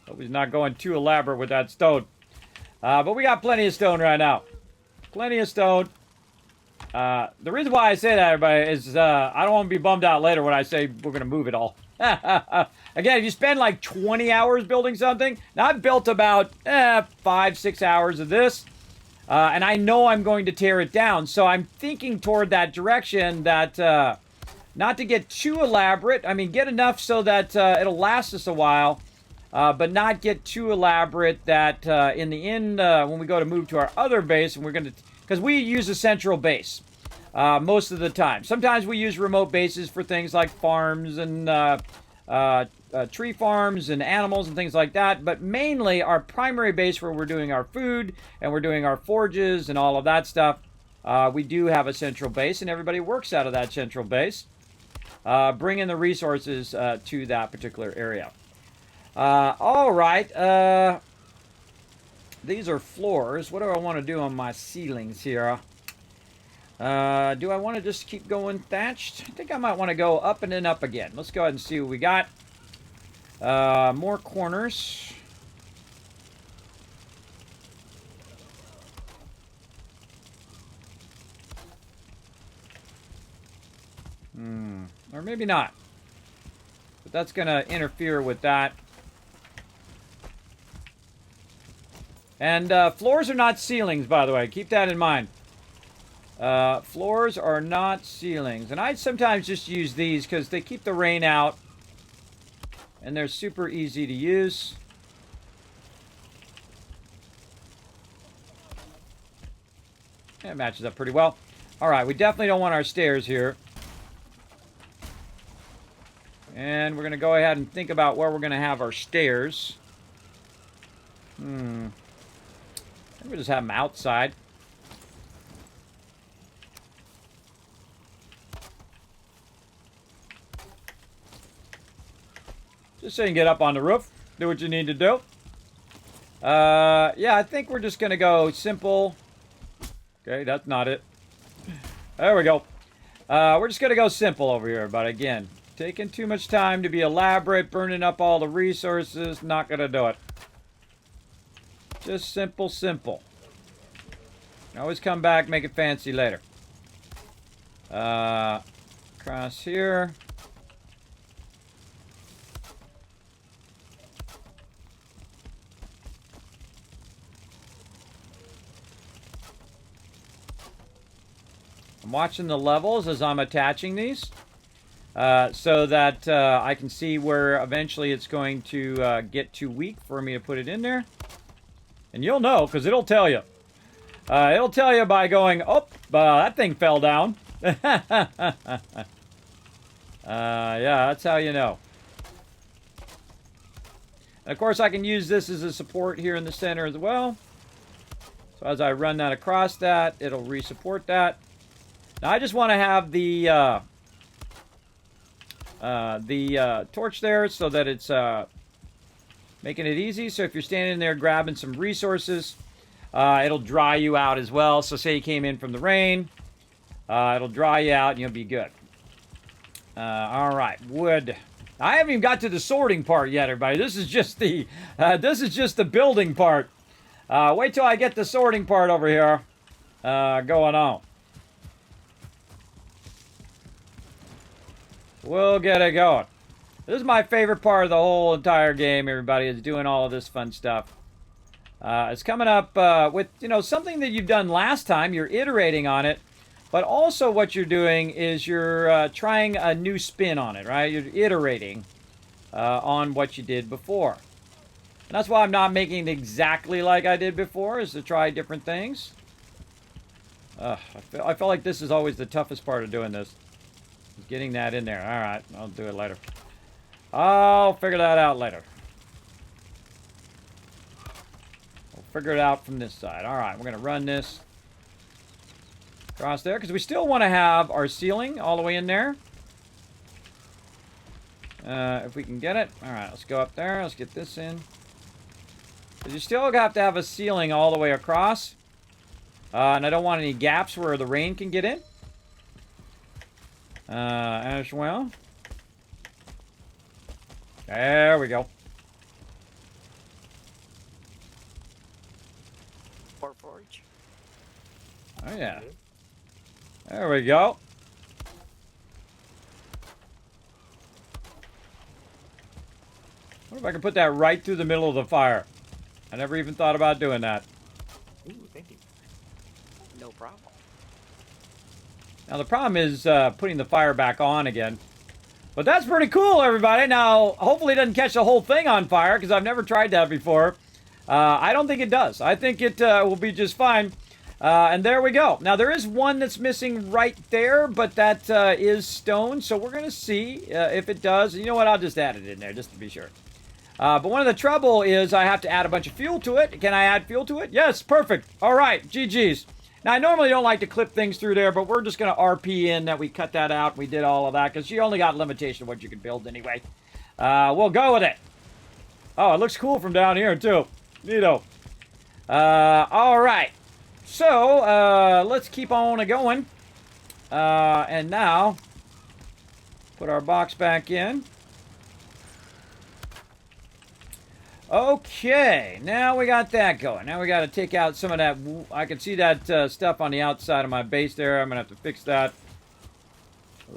Hope he's not going too elaborate with that stone. But we got plenty of stone right now. Plenty of stone. The reason why I say that, everybody, is I don't want to be bummed out later when I say we're going to move it all. Again, if you spend like 20 hours building something, now I've built about 5-6 hours of this, and I know I'm going to tear it down. So I'm thinking toward that direction that not to get too elaborate. I mean, get enough so that it'll last us a while, but not get too elaborate that in the end, when we go to move to our other base, and we're going to, because we use a central base. Most of the time. Sometimes we use remote bases for things like farms and tree farms and animals and things like that. But mainly our primary base where we're doing our food and we're doing our forges and all of that stuff, we do have a central base and everybody works out of that central base, bringing the resources to that particular area. All right. These are floors. What do I want to do on my ceilings here? Do I want to just keep going thatched? I think I might want to go up and then up again. Let's go ahead and see what we got. More corners. Or maybe not. But that's going to interfere with that. And floors are not ceilings, by the way. Keep that in mind. Floors are not ceilings. And I sometimes just use these because they keep the rain out. And they're super easy to use. Yeah, it matches up pretty well. Alright, we definitely don't want our stairs here. And we're going to go ahead and think about where we're going to have our stairs. Maybe we'll just have them outside. Just so you can get up on the roof. Do what you need to do. Yeah, I think we're just going to go simple. Okay, that's not it. There we go. We're just going to go simple over here. But again, taking too much time to be elaborate, burning up all the resources, not going to do it. Just simple, simple. Always come back, make it fancy later. Across here. I'm watching the levels as I'm attaching these. So that I can see where eventually it's going to get too weak for me to put it in there. And you'll know, because it'll tell you. It'll tell you by going, oh, that thing fell down. Yeah, that's how you know. And of course, I can use this as a support here in the center as well. So as I run that across that, it'll re-support that. Now, I just want to have the torch there so that it's making it easy. So if you're standing there grabbing some resources, it'll dry you out as well. So say you came in from the rain, it'll dry you out and you'll be good. All right, wood. I haven't even got to the sorting part yet, everybody. This is just the building part. Wait till I get the sorting part over here going on. We'll get it going. This is my favorite part of the whole entire game, everybody, is doing all of this fun stuff. It's coming up with, you know, something that you've done last time. You're iterating on it. But also what you're doing is you're trying a new spin on it, right? You're iterating on what you did before. And that's why I'm not making it exactly like I did before, is to try different things. I feel like this is always the toughest part of doing this. Is getting that in there. All right, I'll do it later. I'll figure that out later. We'll figure it out from this side. All right, we're going to run this across there, because we still want to have our ceiling all the way in there. If we can get it. All right, let's go up there. Let's get this in. Because you still have to have a ceiling all the way across. And I don't want any gaps where the rain can get in. As well. There we go. Or forge. Oh, yeah. There we go. What if I can put that right through the middle of the fire? I never even thought about doing that. Ooh, thank you. No problem. Now, the problem is putting the fire back on again. But that's pretty cool, everybody. Now, hopefully it doesn't catch the whole thing on fire, because I've never tried that before. I don't think it does. I think it will be just fine. And there we go. Now, there is one that's missing right there, but that is stone. So we're going to see if it does. You know what? I'll just add it in there, just to be sure. But one of the trouble is I have to add a bunch of fuel to it. Can I add fuel to it? Yes, perfect. All right, GG's. Now, I normally don't like to clip things through there, but we're just going to RP in that we cut that out. We did all of that, because you only got a limitation of what you can build anyway. We'll go with it. Oh, it looks cool from down here, too. Neato. All right. So, let's keep on going. And now, put our box back in. Okay, now we got that going. Now we got to take out some of that. I can see that stuff on the outside of my base there. I'm going to have to fix that.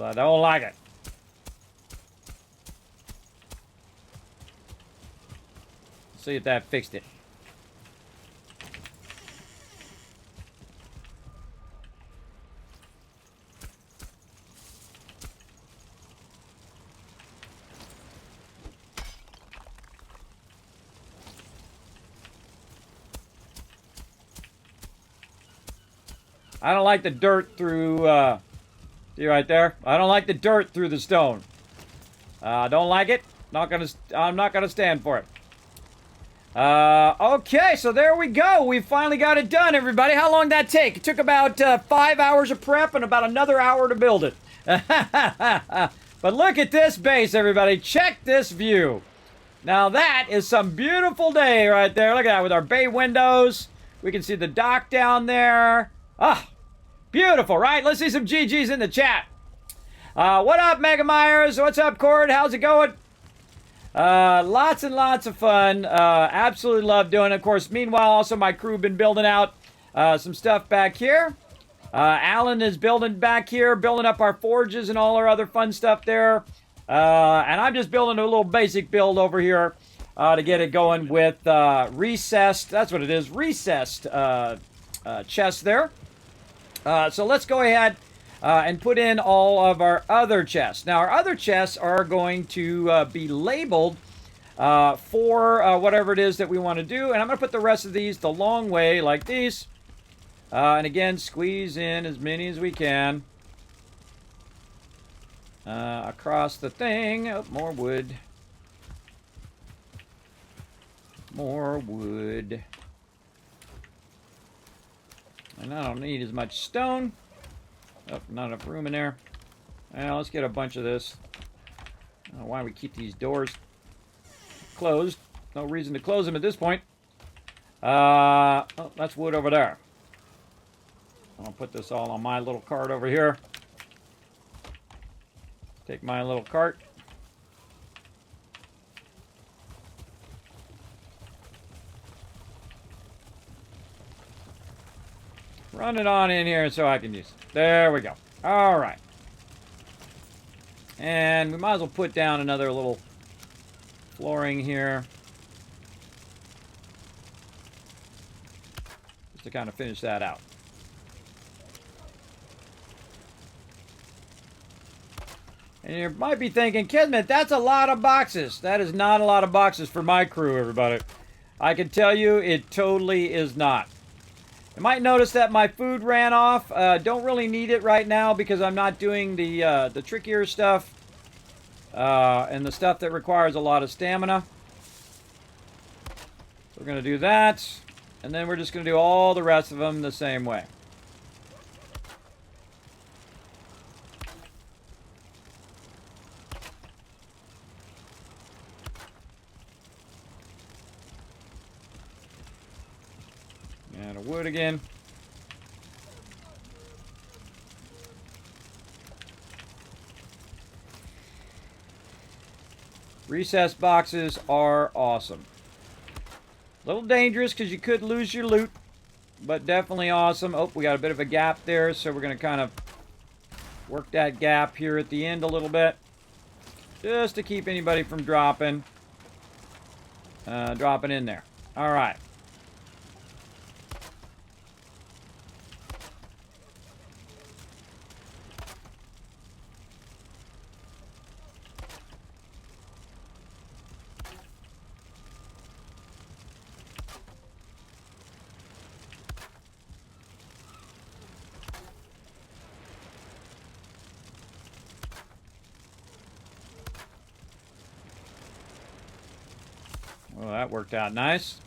I don't like it. Let's see if that fixed it. I don't like the dirt through, see right there? I don't like the dirt through the stone. Don't like it. I'm not gonna stand for it. Okay, so there we go. We finally got it done, everybody. How long did that take? It took about 5 hours of prep and about another hour to build it. But look at this base, everybody. Check this view. Now that is some beautiful day right there. Look at that with our bay windows. We can see the dock down there. Ah, beautiful, right? Let's see some GGs in the chat. What up, Mega Myers? What's up, Cord? How's it going? Lots and lots of fun. Absolutely love doing it. Of course, meanwhile, also my crew been building out some stuff back here. Alan is building back here, building up our forges and all our other fun stuff there. And I'm just building a little basic build over here to get it going with recessed. That's what it is, recessed chests there. So let's go ahead and put in all of our other chests. Now, our other chests are going to be labeled for whatever it is that we want to do. And I'm going to put the rest of these the long way, like these. And again, squeeze in as many as we can. Across the thing. Oh, more wood. More wood. And I don't need as much stone. Oh, not enough room in there. Well, let's get a bunch of this. I don't know why we keep these doors closed. No reason to close them at this point. Oh, that's wood over there. I'll put this all on my little cart over here. Take my little cart. Run it on in here so I can use it. There we go. All right. And we might as well put down another little flooring here. to kind of finish that out. And you might be thinking, Kismet, that's a lot of boxes. That is not a lot of boxes for my crew, everybody. I can tell you it totally is not. You might notice that my food ran off. Don't really need it right now because I'm not doing the trickier stuff and the stuff that requires a lot of stamina. So we're going to do that, and then we're just going to do all the rest of them the same way. And a wood again. Recess boxes are awesome. A little dangerous because you could lose your loot, but definitely awesome. Oh, we got a bit of a gap there, so we're going to kind of work that gap here at the end a little bit, just to keep anybody from dropping in there. All right. Well, that worked out nice.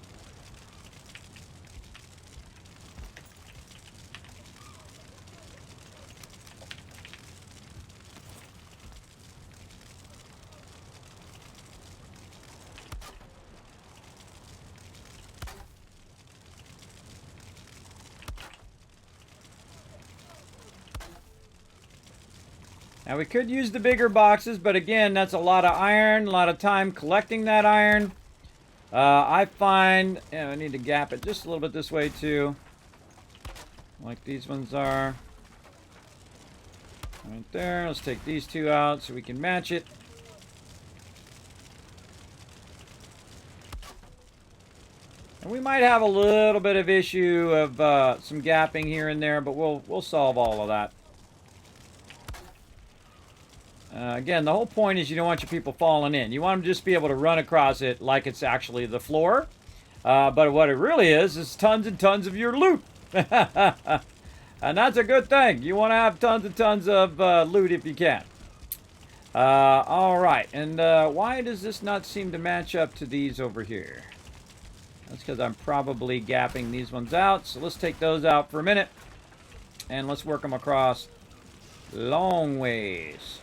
Now we could use the bigger boxes, but again, that's a lot of iron, a lot of time collecting that iron. I find, I need to gap it just a little bit this way too, like these ones are. Right there. Let's take these two out so we can match it. And we might have a little bit of issue of some gapping here and there, but we'll solve all of that. Again, the whole point is you don't want your people falling in. You want them to just be able to run across it like it's actually the floor. But what it really is tons and tons of your loot. And that's a good thing. You want to have tons and tons of loot if you can. All right. And why does this not seem to match up to these over here? That's because I'm probably gapping these ones out. So let's take those out for a minute. And let's work them across long ways.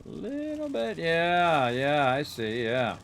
Little bit, yeah, I see, yeah.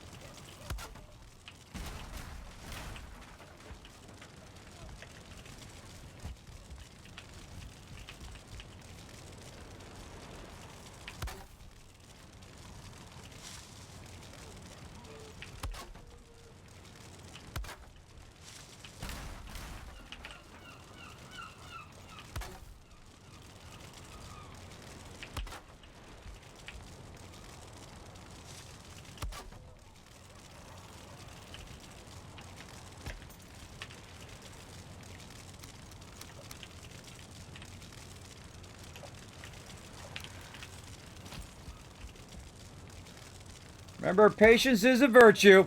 Remember, patience is a virtue.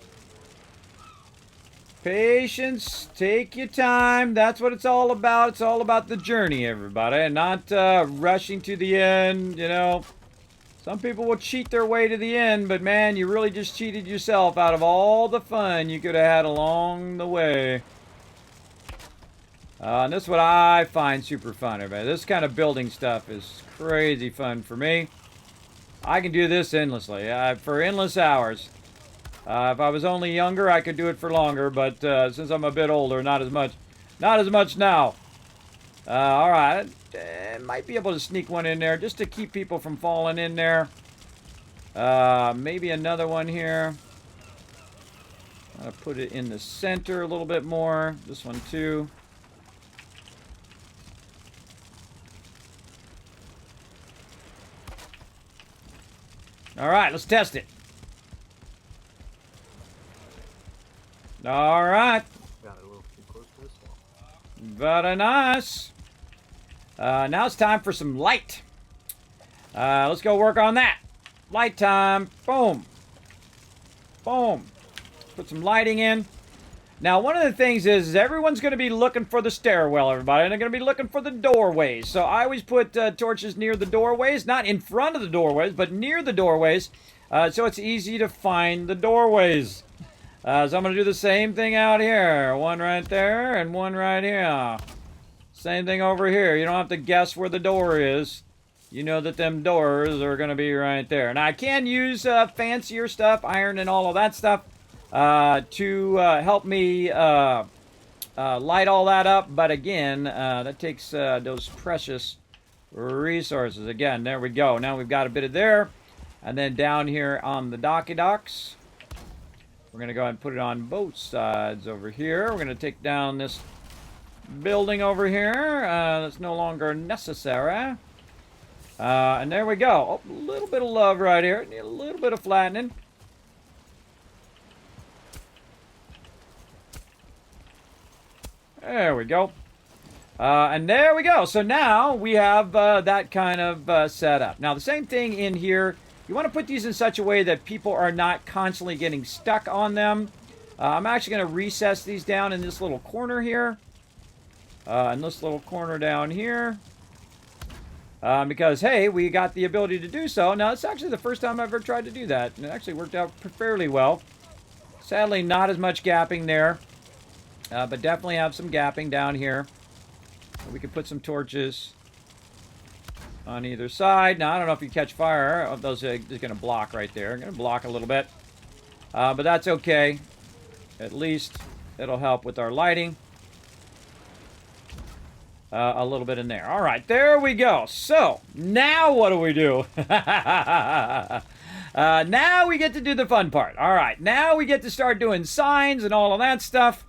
Patience, take your time. That's what it's all about. It's all about the journey, everybody, and not rushing to the end, you know. Some people will cheat their way to the end, but man, you really just cheated yourself out of all the fun you could have had along the way. And this is what I find super fun, everybody. This kind of building stuff is crazy fun for me. I can do this endlessly, for endless hours. If I was only younger, I could do it for longer, but since I'm a bit older, not as much. Not as much now. All right, might be able to sneak one in there just to keep people from falling in there. Maybe another one here. I'll put it in the center a little bit more. This one too. All right, let's test it. All right. Got it a little too close to this wall. Very nice. Now it's time for some light. Let's go work on that. Light time. Boom. Boom. Put some lighting in. Now, one of the things is everyone's going to be looking for the stairwell, everybody. And they're going to be looking for the doorways. So I always put torches near the doorways. Not in front of the doorways, but near the doorways. So it's easy to find the doorways. So I'm going to do the same thing out here. One right there and one right here. Same thing over here. You don't have to guess where the door is. You know that them doors are going to be right there. Now, I can use fancier stuff, iron and all of that stuff, to help me light all that up. But again, that takes those precious resources. Again, there we go. Now we've got a bit of there. And then down here on the docky docks, we're going to go ahead and put it on both sides over here. We're going to take down this building over here. That's no longer necessary. And there we go. Oh, a little bit of love right here. Need a little bit of flattening. There we go. And there we go. So now we have that kind of set up. Now the same thing in here. You want to put these in such a way that people are not constantly getting stuck on them. I'm actually going to recess these down in this little corner here. And this little corner down here. Because, hey, we got the ability to do so. Now, it's actually the first time I've ever tried to do that. And it actually worked out fairly well. Sadly, not as much gapping there. But definitely have some gapping down here. We could put some torches on either side. Now, I don't know if you catch fire. Oh, those are going to block right there. Going to block a little bit. But that's okay. At least it'll help with our lighting. A little bit in there. All right, there we go. So, now what do we do? Now we get to do the fun part. All right, now we get to start doing signs and all of that stuff.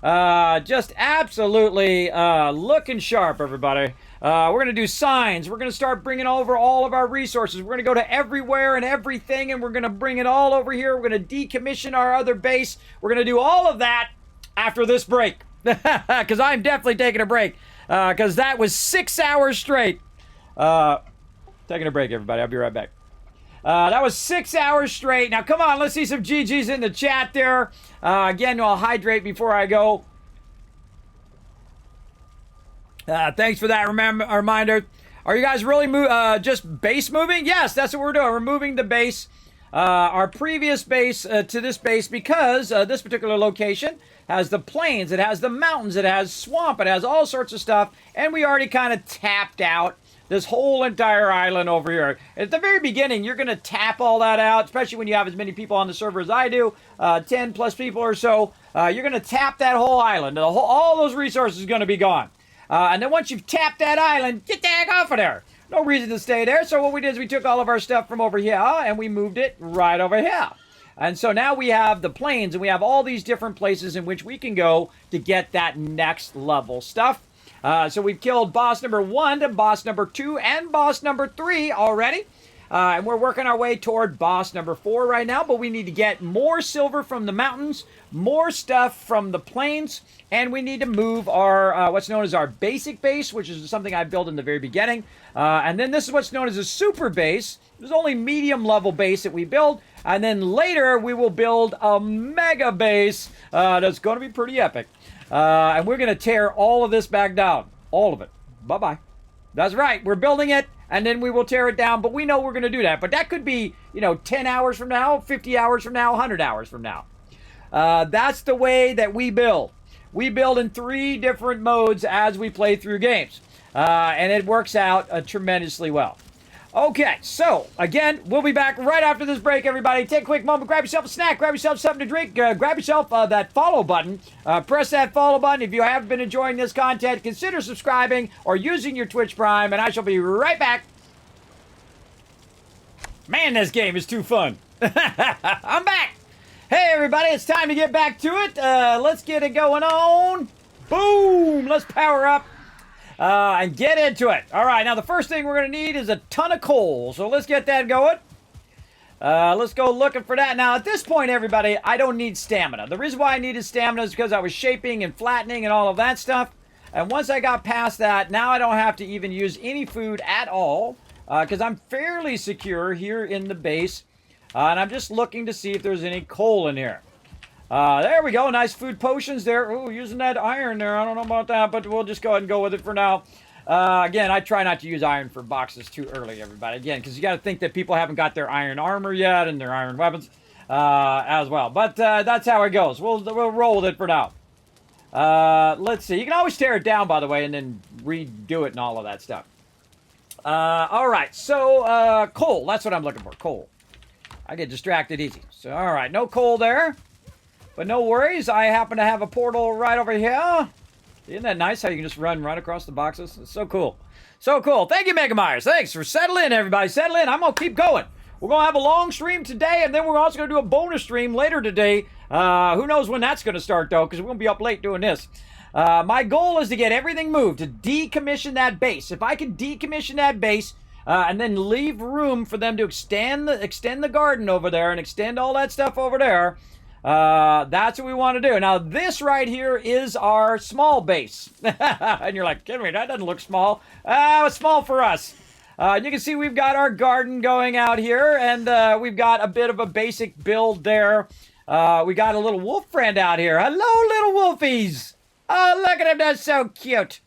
Just absolutely looking sharp, everybody. We're going to do signs. We're going to start bringing over all of our resources. We're going to go to everywhere and everything, and we're going to bring it all over here. We're going to decommission our other base. We're going to do all of that after this break. Because I'm definitely taking a break. Because that was 6 hours straight. Taking a break, everybody. I'll be right back. That was 6 hours straight. Now, come on. Let's see some GGs in the chat there. Again, I'll hydrate before I go. Thanks for that reminder. Are you guys really just base moving? Yes, that's what we're doing. We're moving the base. Our previous base to this base because this particular location has the plains, it has the mountains, it has swamp, it has all sorts of stuff, and we already kind of tapped out this whole entire island over here. At the very beginning, you're going to tap all that out, especially when you have as many people on the server as I do, 10 plus people or so. You're going to tap that whole island. All those resources are going to be gone. And then once you've tapped that island, get the heck off of there. No reason to stay there. So what we did is we took all of our stuff from over here and we moved it right over here. And so now we have the plains and we have all these different places in which we can go to get that next level stuff. So we've killed boss number 1 to boss number 2 and boss number 3 already. And we're working our way toward boss number 4 right now, but we need to get more silver from the mountains, more stuff from the plains, and we need to move our, what's known as our basic base, which is something I built in the very beginning. And then this is what's known as a super base. There's only medium level base that we build. And then later we will build a mega base that's going to be pretty epic. And we're going to tear all of this back down. All of it. Bye-bye. That's right. We're building it, and then we will tear it down. But we know we're going to do that. But that could be, 10 hours from now, 50 hours from now, 100 hours from now. That's the way that we build. We build in 3 different modes as we play through games. And it works out tremendously well. Okay, so, again, we'll be back right after this break, everybody. Take a quick moment, grab yourself a snack, grab yourself something to drink, grab yourself that follow button. Press that follow button. If you have been enjoying this content, consider subscribing or using your Twitch Prime, and I shall be right back. Man, this game is too fun. I'm back. Hey, everybody, it's time to get back to it. Let's get it going on. Boom! Let's power up. And get into it. All right, now the first thing we're going to need is a ton of coal. So let's get that going. Let's go looking for that. Now, at this point, everybody, I don't need stamina. The reason why I needed stamina is because I was shaping and flattening and all of that stuff. And once I got past that, now I don't have to even use any food at all because I'm fairly secure here in the base. And I'm just looking to see if there's any coal in here. There we go. Nice food potions there. Ooh, using that iron there. I don't know about that, but we'll just go ahead and go with it for now. Again, I try not to use iron for boxes too early, everybody. Again, because you got to think that people haven't got their iron armor yet and their iron weapons as well. But that's how it goes. We'll roll with it for now. Let's see. You can always tear it down, by the way, and then redo it and all of that stuff. All right. So, coal. That's what I'm looking for. Coal. I get distracted easy. So, all right. No coal there. But no worries. I happen to have a portal right over here. Isn't that nice how you can just run right across the boxes? It's so cool. So cool. Thank you, Mega Myers. Thanks for settling in, everybody. Settle in. I'm going to keep going. We're going to have a long stream today, and then we're also going to do a bonus stream later today. Who knows when that's going to start, though, because we're going to be up late doing this. My goal is to get everything moved, to decommission that base. If I can decommission that base and then leave room for them to extend the garden over there and extend all that stuff over there, that's what we want to do. Now, this right here is our small base. And you're like, Henry, that doesn't look small. It's small for us. You can see we've got our garden going out here, and we've got a bit of a basic build there. We got a little wolf friend out here. Hello, little wolfies. Oh, look at him. That's so cute.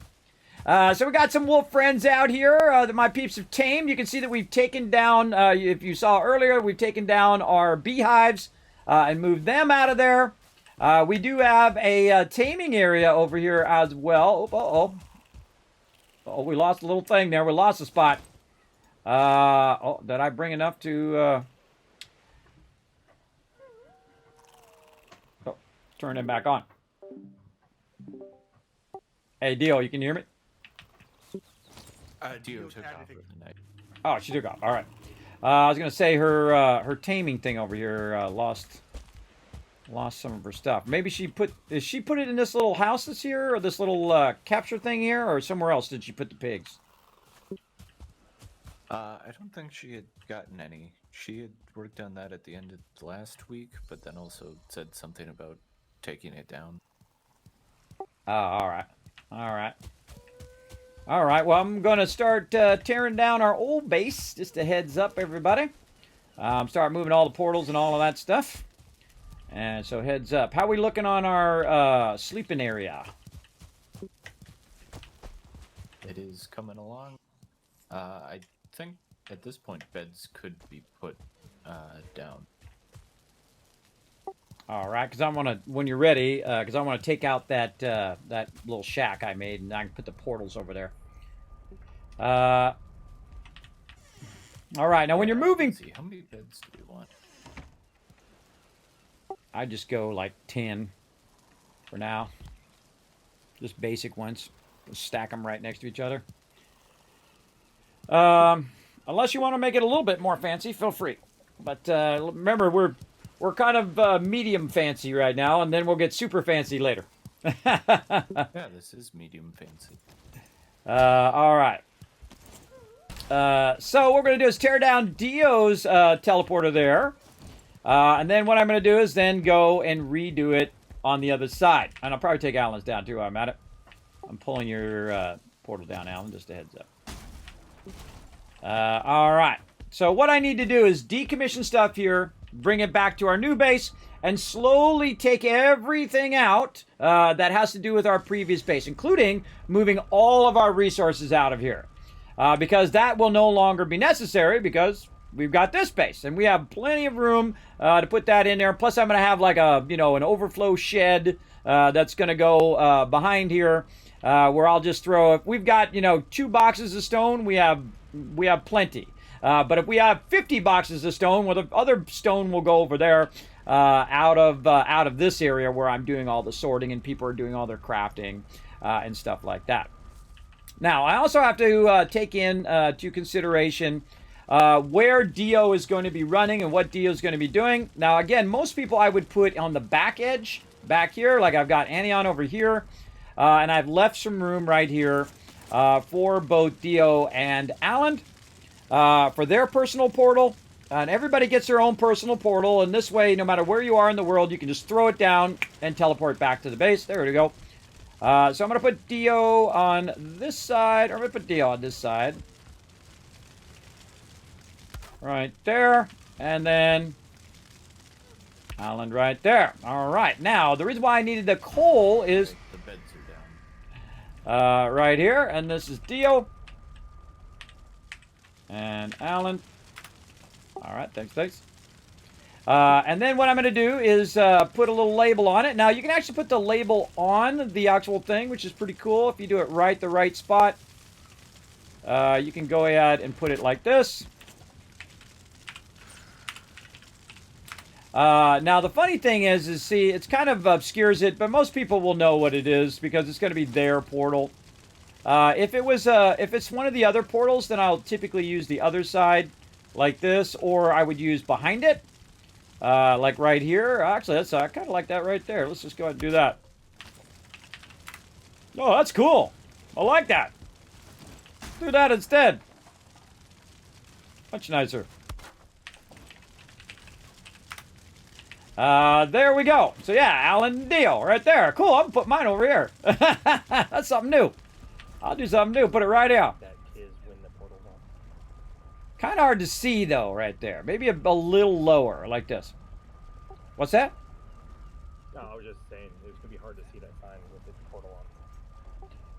So we got some wolf friends out here that my peeps have tamed. You can see that we've taken down, if you saw earlier, we've taken down our beehives. And move them out of there. We do have a taming area over here as well. Oh, we lost a little thing there. We lost a spot. Did I bring enough to... turn him back on. Hey, Dio, you can hear me? Dio took off for the night. Oh, she took off. All right. I was gonna say her taming thing over here lost some of her stuff. Maybe she put it in this little house that's here, or this little capture thing here, or somewhere else did she put the pigs? I don't think she had gotten any. She had worked on that at the end of last week, but then also said something about taking it down. All right. All right, well, I'm going to start tearing down our old base. Just a heads up, everybody. Start moving all the portals and all of that stuff. And so heads up. How are we looking on our sleeping area? It is coming along. I think at this point beds could be put down. All right, because I want to, when you're ready, because I want to take out that that little shack I made, and I can put the portals over there. All right, now when you're moving... Let's see, how many beds do we want? I just go like 10 for now. Just basic ones. Just stack them right next to each other. Unless you want to make it a little bit more fancy, feel free. But remember, we're kind of medium fancy right now, and then we'll get super fancy later. Yeah, this is medium fancy. All right. So what we're going to do is tear down Dio's teleporter there. And then what I'm going to do is then go and redo it on the other side. And I'll probably take Alan's down too while I'm at it. I'm pulling your portal down, Alan, just a heads up. All right. So what I need to do is decommission stuff here, bring it back to our new base, and slowly take everything out that has to do with our previous base, including moving all of our resources out of here. Because that will no longer be necessary because we've got this base, and we have plenty of room to put that in there. Plus, I'm going to have like a, an overflow shed that's going to go behind here, where I'll just throw. If we've got 2 boxes of stone, we have plenty. But if we have 50 boxes of stone, well, the other stone will go over there out of this area where I'm doing all the sorting and people are doing all their crafting and stuff like that. Now, I also have to take into consideration where Dio is going to be running and what Dio is going to be doing. Now, again, most people I would put on the back edge, back here, like I've got Anion over here, and I've left some room right here for both Dio and Alan for their personal portal. And everybody gets their own personal portal, and this way, no matter where you are in the world, you can just throw it down and teleport back to the base. There we go. So I'm going to put Dio on this side, or I'm going to put Dio on this side. Right there. And then Alan right there. All right. Now, the reason why I needed the coal is... The beds are down. right here. And this is Dio. And Alan. All right, thanks. And then what I'm going to do is put a little label on it. Now, you can actually put the label on the actual thing, which is pretty cool. If you do it right, the right spot, you can go ahead and put it like this. Now, the funny thing is see, it's kind of obscures it, but most people will know what it is because it's going to be their portal. If it's one of the other portals, then I'll typically use the other side like this, or I would use behind it, like right here. Actually, I kind of like that right there. Let's just go ahead and do that. Oh, that's cool. I like that. Do that instead. Much nicer. There we go. So yeah, Alan Dio right there. Cool. I'm gonna put mine over here. That's something new. I'll do something new. Put it right out. That is when the portal's on. Kind of hard to see though, right there. Maybe a little lower, like this. What's that? No, I was just saying it's gonna be hard to see that sign with the portal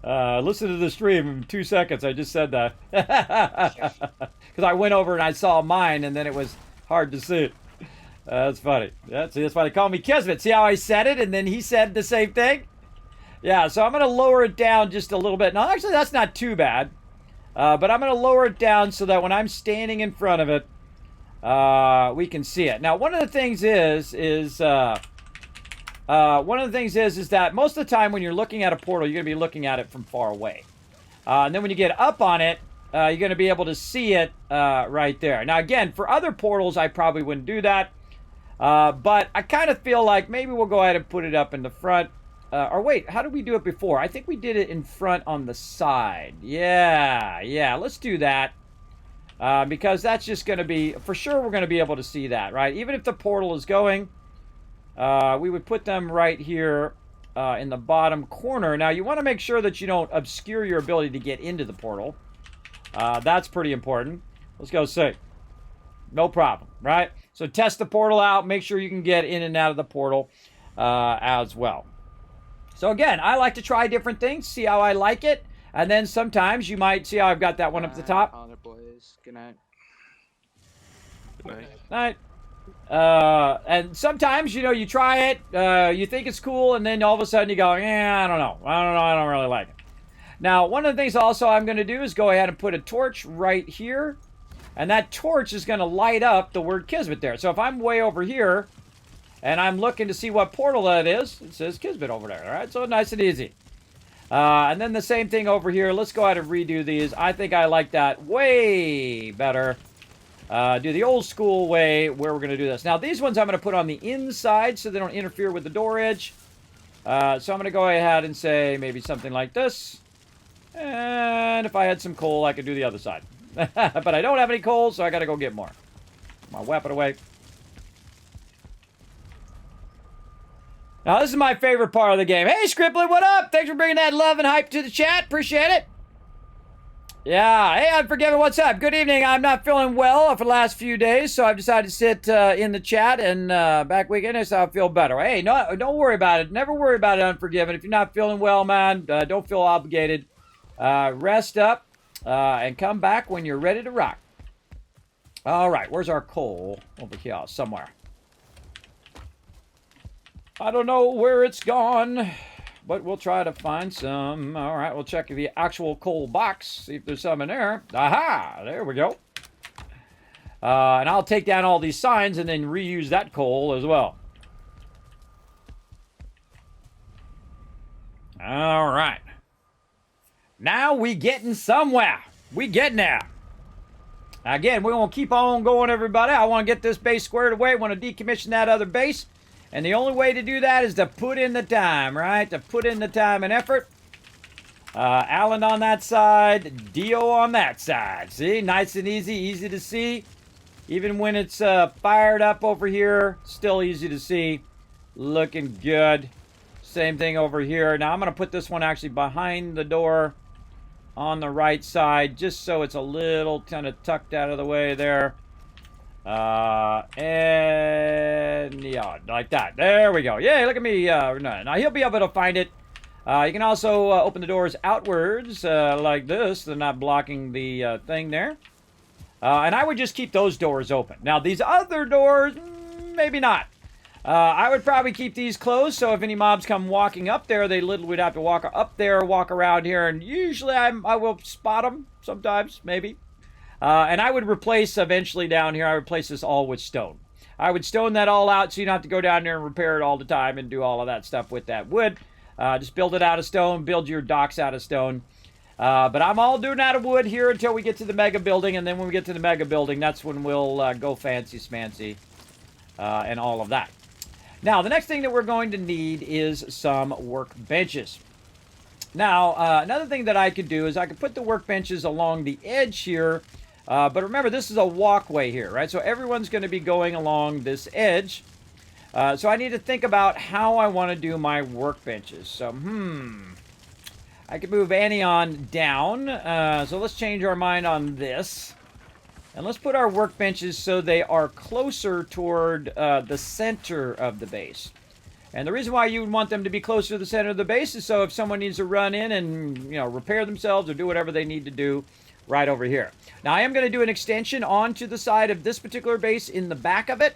on. Listen to the stream in 2 seconds. I just said that because I went over and I saw mine, and then it was hard to see. That's funny. That's why they call me Kismet. See how I said it, and then he said the same thing? Yeah, so I'm going to lower it down just a little bit. Now, actually, that's not too bad. But I'm going to lower it down so that when I'm standing in front of it, we can see it. Now, one of the things is that most of the time when you're looking at a portal, you're going to be looking at it from far away. And then when you get up on it, you're going to be able to see it right there. Now, again, for other portals, I probably wouldn't do that. But I kind of feel like maybe we'll go ahead and put it up in the front. Or wait, how did we do it before? I think we did it in front on the side. Yeah, let's do that. Because that's just going to be, for sure we're going to be able to see that, right? Even if the portal is going, we would put them right here in the bottom corner. Now, you want to make sure that you don't obscure your ability to get into the portal. That's pretty important. Let's go see. No problem, right? So test the portal out. Make sure you can get in and out of the portal as well. So again, I like to try different things, see how I like it. And then sometimes you might see how I've got that one up at the top. All the boys. Good night. Good night. Night. And sometimes, you try it, you think it's cool, and then all of a sudden you go, I don't know, I don't really like it. Now, one of the things also I'm going to do is go ahead and put a torch right here. And that torch is going to light up the word Kismet there. So if I'm way over here, and I'm looking to see what portal that is, it says Kismet over there, all right? So nice and easy. And then the same thing over here. Let's go ahead and redo these. I think I like that way better. Do the old school way where we're going to do this. Now, these ones I'm going to put on the inside so they don't interfere with the door edge. So I'm going to go ahead and say maybe something like this. And if I had some coal, I could do the other side. But I don't have any coal, so I got to go get more. My weapon away. Now, this is my favorite part of the game. Hey, Scribbler, what up? Thanks for bringing that love and hype to the chat. Appreciate it. Yeah. Hey, Unforgiven, what's up? Good evening. I'm not feeling well for the last few days, so I've decided to sit in the chat, and back weekend, so I'll feel better. Hey, no, don't worry about it. Never worry about it, Unforgiven. If you're not feeling well, man, don't feel obligated. Rest up and come back when you're ready to rock. All right, where's our coal? Over here somewhere. I don't know where it's gone, but we'll try to find some. All right, we'll check the actual coal box, see if there's some in there. Aha, there we go. And I'll take down all these signs and then reuse that coal as well. All right. Now we getting somewhere. We getting there. Again, we're going to keep on going, everybody. I want to get this base squared away. I want to decommission that other base. And the only way to do that is to put in the time, right? To put in the time and effort. Alan on that side. Dio on that side. See? Nice and easy. Easy to see. Even when it's fired up over here, still easy to see. Looking good. Same thing over here. Now I'm going to put this one actually behind the door on the right side, just so it's a little kind of tucked out of the way there. And yeah, like that. There we go. Yay, look at me. Now he'll be able to find it. You can also open the doors outwards like this. They're not blocking the thing there. And I would just keep those doors open. Now, these other doors, maybe not. I would probably keep these closed, so if any mobs come walking up there, they literally would have to walk up there, walk around here, and usually I will spot them sometimes, maybe. And I would replace, eventually down here, I would replace this all with stone. I would stone that all out so you don't have to go down there and repair it all the time and do all of that stuff with that wood. Just build it out of stone, build your docks out of stone. But I'm all doing out of wood here until we get to the mega building, and then when we get to the mega building, that's when we'll go fancy smancy and all of that. Now, the next thing that we're going to need is some workbenches. Now, another thing that I could do is I could put the workbenches along the edge here, but remember, this is a walkway here, right? So everyone's going to be going along this edge. So I need to think about how I want to do my workbenches. So, I could move Annie on down. So let's change our mind on this. And let's put our workbenches so they are closer toward the center of the base. And the reason why you would want them to be closer to the center of the base is so if someone needs to run in and, you know, repair themselves or do whatever they need to do right over here. Now, I am going to do an extension onto the side of this particular base in the back of it.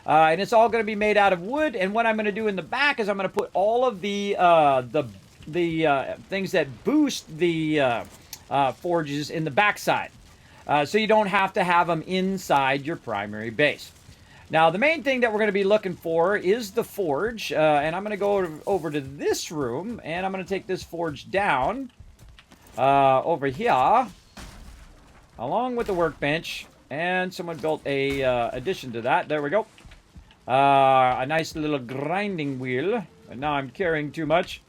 And it's all going to be made out of wood. And what I'm going to do in the back is I'm going to put all of the things that boost the forges in the backside. So you don't have to have them inside your primary base. Now, the main thing that we're going to be looking for is the forge. And I'm going to go over to this room, and I'm going to take this forge down over here, along with the workbench. And someone built a addition to that. There we go. A nice little grinding wheel. And now I'm carrying too much.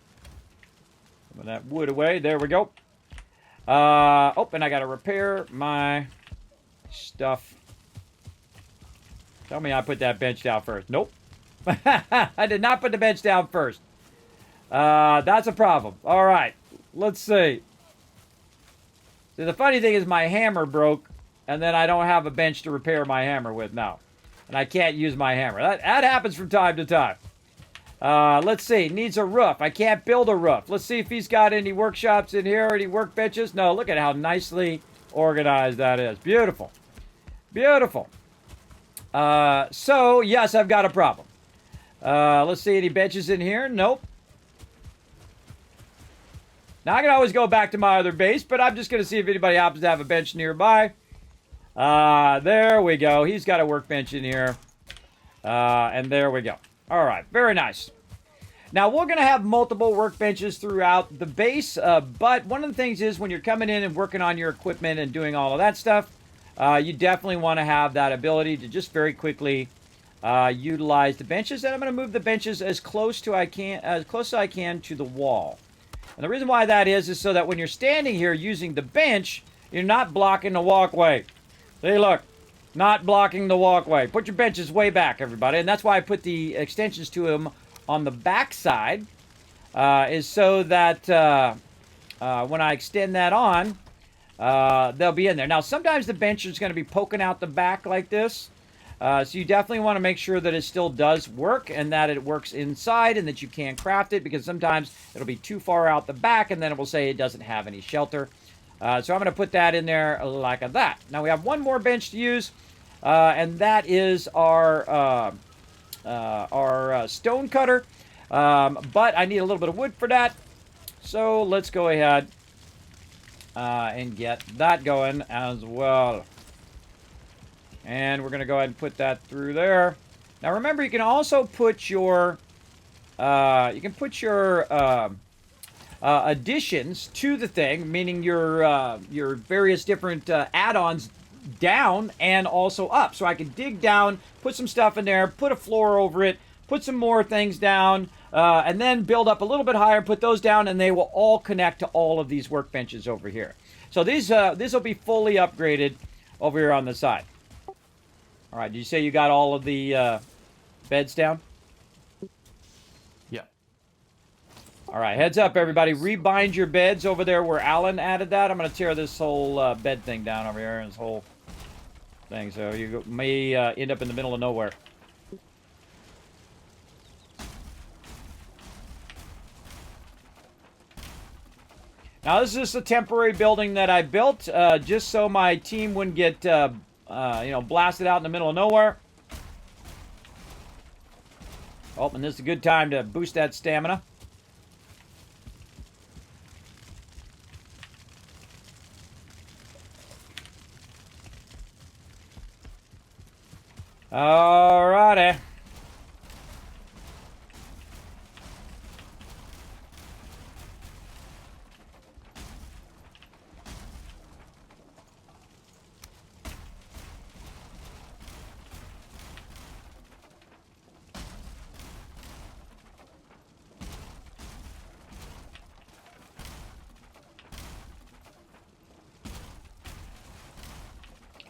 Some of that wood away. There we go. Oh, and I got to repair my stuff. Tell me I put that bench down first. Nope. I did not put the bench down first. That's a problem. All right. Let's see. See, the funny thing is my hammer broke, and then I don't have a bench to repair my hammer with now. And I can't use my hammer. That happens from time to time. Let's see. Needs a roof. I can't build a roof. Let's see if he's got any workshops in here, any workbenches. No, look at how nicely organized that is. Beautiful. Beautiful. So, yes, I've got a problem. Let's see. Any benches in here? Nope. Now, I can always go back to my other base, but I'm just going to see if anybody happens to have a bench nearby. There we go. He's got a workbench in here. And there we go. All right. Very nice. Now, we're going to have multiple workbenches throughout the base, but one of the things is when you're coming in and working on your equipment and doing all of that stuff, you definitely want to have that ability to just very quickly utilize the benches. And I'm going to move the benches as close as I can to the wall. And the reason why that is so that when you're standing here using the bench, you're not blocking the walkway. See, look. Not blocking the walkway. Put your benches way back, everybody. And that's why I put the extensions to them on the back side. Is so that when I extend that on, they'll be in there. Now, sometimes the bench is going to be poking out the back like this. So you definitely want to make sure that it still does work and that it works inside and that you can craft it, because sometimes it'll be too far out the back and then it will say it doesn't have any shelter. So I'm going to put that in there like that. Now, we have one more bench to use. And that is our stone cutter. But I need a little bit of wood for that. So let's go ahead and get that going as well. And we're going to go ahead and put that through there. Now remember, you can also put your additions to the thing, meaning your various different add-ons down and also up. So I can dig down, put some stuff in there, put a floor over it, put some more things down, and then build up a little bit higher, put those down, and they will all connect to all of these workbenches over here. So these will be fully upgraded over here on the side. All right, did you say you got all of the beds down? Yeah. All right, heads up, everybody. Rebind your beds over there where Alan added that. I'm going to tear this whole bed thing down over here, and this whole thing. So you may end up in the middle of nowhere. Now, this is just a temporary building that I built, just so my team wouldn't get, you know, blasted out in the middle of nowhere. Oh, and this is a good time to boost that stamina. Alrighty.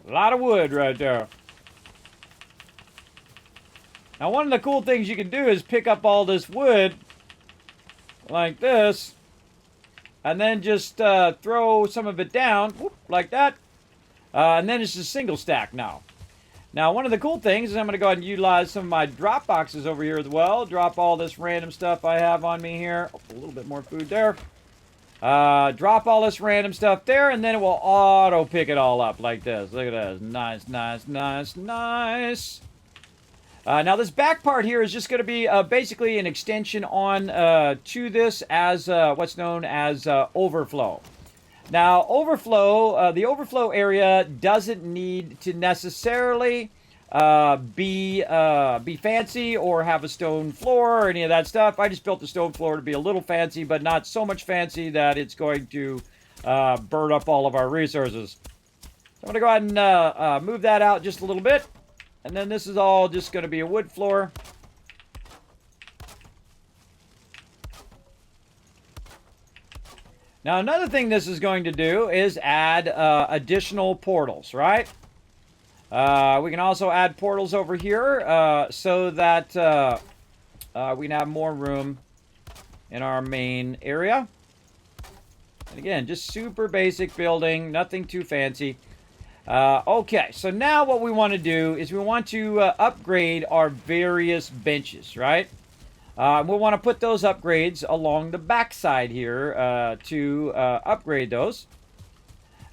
A lot of wood right there. Now, one of the cool things you can do is pick up all this wood like this, and then just throw some of it down, whoop, like that, and then it's a single stack now. Now, one of the cool things is I'm going to go ahead and utilize some of my drop boxes over here as well. Drop all this random stuff I have on me here. Oh, a little bit more food there. Drop all this random stuff there, and then it will auto pick it all up like this. Look at this. Nice, nice, nice, nice. Now, this back part here is just going to be basically an extension on to this as what's known as overflow. Now, overflow, the overflow area doesn't need to necessarily be fancy or have a stone floor or any of that stuff. I just built the stone floor to be a little fancy, but not so much fancy that it's going to burn up all of our resources. So I'm going to go ahead and move that out just a little bit. And then this is all just going to be a wood floor. Now, another thing this is going to do is add additional portals, right? We can also add portals over here so that we can have more room in our main area. And again, just super basic building, nothing too fancy. Okay, so now what we want to do is we want to upgrade our various benches, right? We'll want to put those upgrades along the backside here to upgrade those.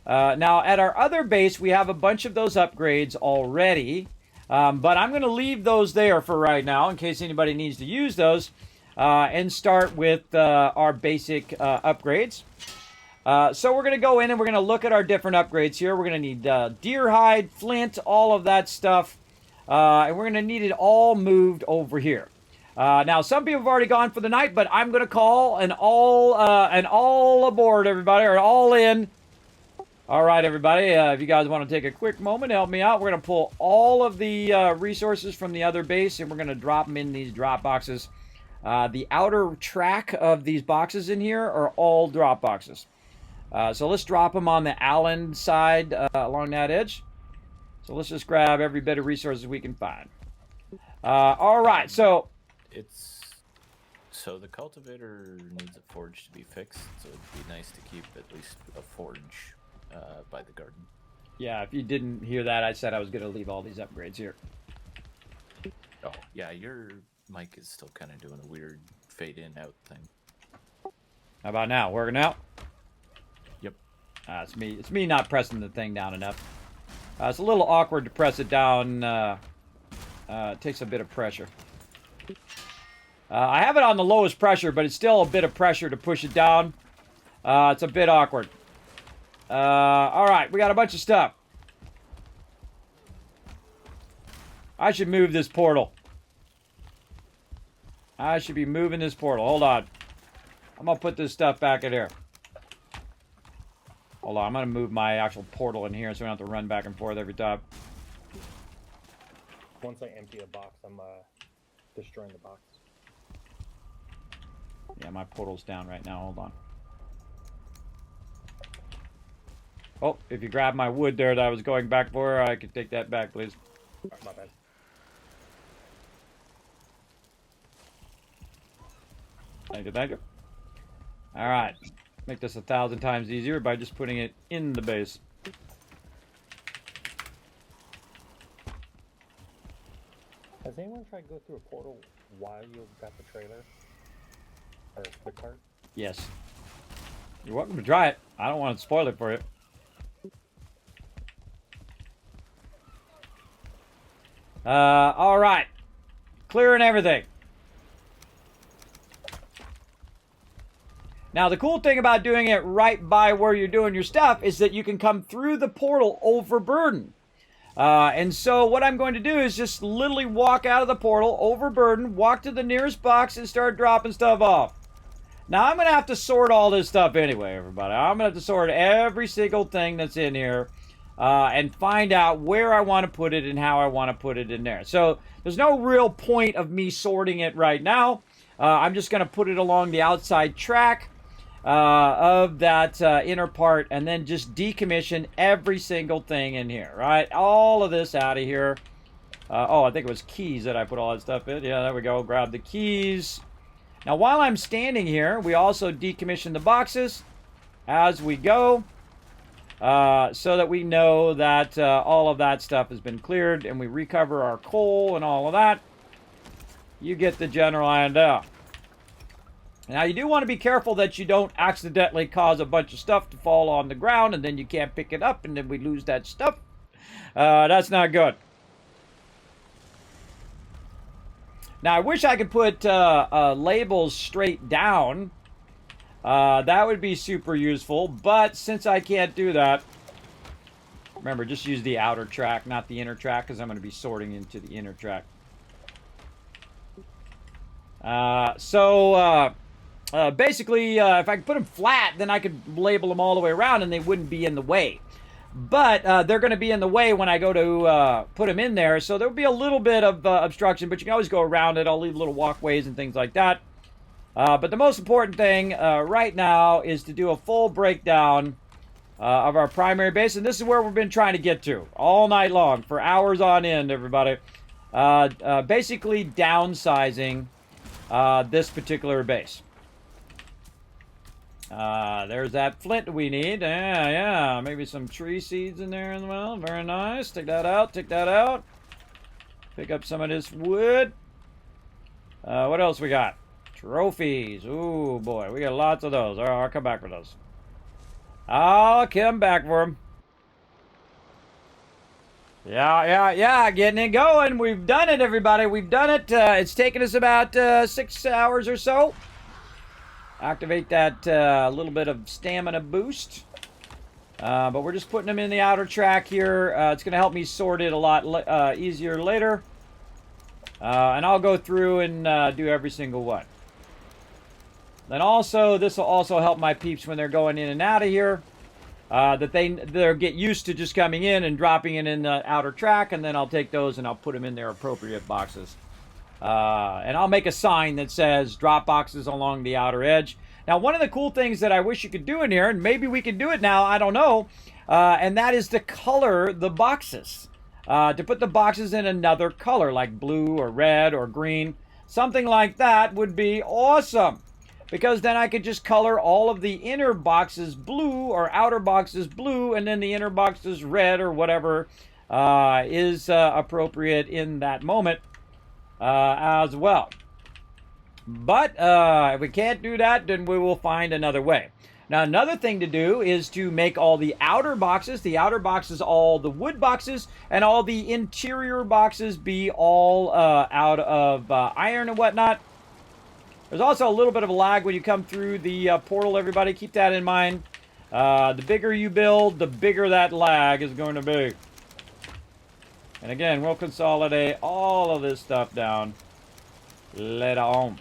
Now, at our other base, we have a bunch of those upgrades already. But I'm going to leave those there for right now in case anybody needs to use those. And start with our basic upgrades. So we're going to go in and we're going to look at our different upgrades here. We're going to need deer hide, flint, all of that stuff. And we're going to need it all moved over here. Now, some people have already gone for the night, but I'm going to call an all aboard, everybody, or all in. All right, everybody, if you guys want to take a quick moment, help me out. We're going to pull all of the resources from the other base, and we're going to drop them in these drop boxes. The outer track of these boxes in here are all drop boxes. So let's drop them on the Allen side along that edge. So let's just grab every bit of resources we can find. All right, so... So the cultivator needs a forge to be fixed, so it'd be nice to keep at least a forge by the garden. Yeah, if you didn't hear that, I said I was going to leave all these upgrades here. Oh, yeah, your mic is still kind of doing a weird fade-in-out thing. How about now? Working out? Yep. It's me. It's me not pressing the thing down enough. It's a little awkward to press it down. It takes a bit of pressure. I have it on the lowest pressure, but it's still a bit of pressure to push it down. It's a bit awkward. All right, we got a bunch of stuff. I should move this portal. I should be moving this portal. Hold on. I'm going to put this stuff back in here. Hold on, I'm going to move my actual portal in here so we don't have to run back and forth every time. Once I empty a box, I'm destroying the box. Yeah, my portal's down right now. Hold on. Oh, if you grab my wood there that I was going back for, I could take that back, please. My bad. Thank you, thank you. All right. Make this 1,000 times easier by just putting it in the base. Has anyone tried to go through a portal while you've got the trailer? Or the cart? Yes. You're welcome to try it. I don't want to spoil it for you. All right. Clearing everything. Now, the cool thing about doing it right by where you're doing your stuff is that you can come through the portal overburdened. And so what I'm going to do is just literally walk out of the portal, overburdened, walk to the nearest box and start dropping stuff off. Now, I'm going to have to sort all this stuff anyway, everybody. I'm going to have to sort every single thing that's in here and find out where I want to put it and how I want to put it in there. So there's no real point of me sorting it right now. I'm just going to put it along the outside track of that inner part and then just decommission every single thing in here, right? All of this out of here. Oh, I think it was keys that I put all that stuff in. Yeah, there we go. Grab the keys. Now, while I'm standing here, we also decommission the boxes as we go so that we know that all of that stuff has been cleared and we recover our coal and all of that. You get the general idea. Now, you do want to be careful that you don't accidentally cause a bunch of stuff to fall on the ground and then you can't pick it up and then we lose that stuff. That's not good. Now, I wish I could put labels straight down. That would be super useful, but since I can't do that, remember, just use the outer track, not the inner track, because I'm going to be sorting into the inner track. Basically, if I could put them flat, then I could label them all the way around and they wouldn't be in the way. But they're going to be in the way when I go to put them in there, so there'll be a little bit of obstruction, but you can always go around it. I'll leave little walkways and things like that. But the most important thing right now is to do a full breakdown of our primary base, and this is where we've been trying to get to all night long, for hours on end, everybody. Basically downsizing this particular base. There's that flint we need. Yeah, maybe some tree seeds in there as well. Very nice. Take that out, take that out. Pick up some of this wood. What else we got? Trophies. Ooh, boy, we got lots of those. All right, I'll come back for those. I'll come back for them. Yeah, getting it going. We've done it, everybody. We've done it. It's taken us about 6 hours or so. Activate that little bit of stamina boost. But we're just putting them in the outer track here. It's going to help me sort it a lot easier later. And I'll go through and do every single one. Then also, this will also help my peeps when they're going in and out of here. That they'll get used to just coming in and dropping it in the outer track. And then I'll take those and I'll put them in their appropriate boxes. And I'll make a sign that says drop boxes along the outer edge. Now, one of the cool things that I wish you could do in here, and maybe we can do it now, I don't know, and that is to color the boxes. To put the boxes in another color, like blue or red or green. Something like that would be awesome. Because then I could just color all of the inner boxes blue or outer boxes blue, and then the inner boxes red or whatever is appropriate in that moment. As well. But if we can't do that, then we will find another way. Now, another thing to do is to make all the outer boxes, all the wood boxes, and all the interior boxes be all out of iron and whatnot. There's also a little bit of a lag when you come through the portal, everybody. Keep that in mind. The bigger you build, the bigger that lag is going to be. And again, we'll consolidate all of this stuff down later on.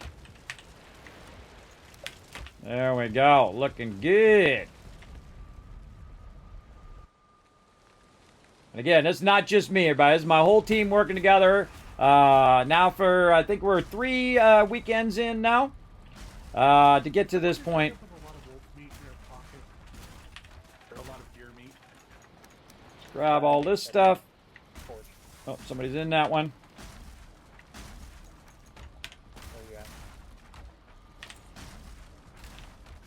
There we go. Looking good. And again, it's not just me, everybody. It's my whole team working together. Now for, I think we're 3 weekends in now. To get to this point. Grab all this stuff. Oh, somebody's in that one. Where you at?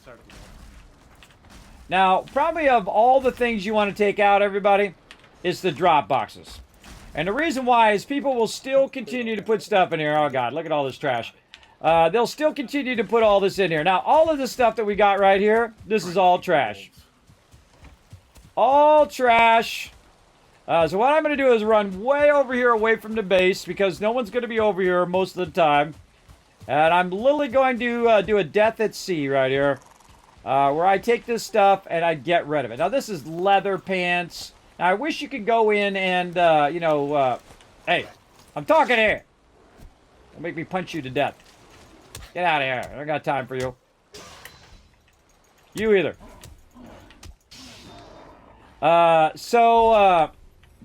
Sorry for that. Now, probably of all the things you want to take out, everybody, is the drop boxes. And the reason why is people will still continue to put stuff in here. Oh, God, look at all this trash. They'll still continue to put all this in here. Now, all of the stuff that we got right here, this is all trash. All trash. So what I'm going to do is run way over here away from the base because no one's going to be over here most of the time. And I'm literally going to do a death at sea right here. Where I take this stuff and I get rid of it. Now, this is leather pants. Now, I wish you could go in and, hey, I'm talking here. Don't make me punch you to death. Get out of here. I don't got time for you. You either.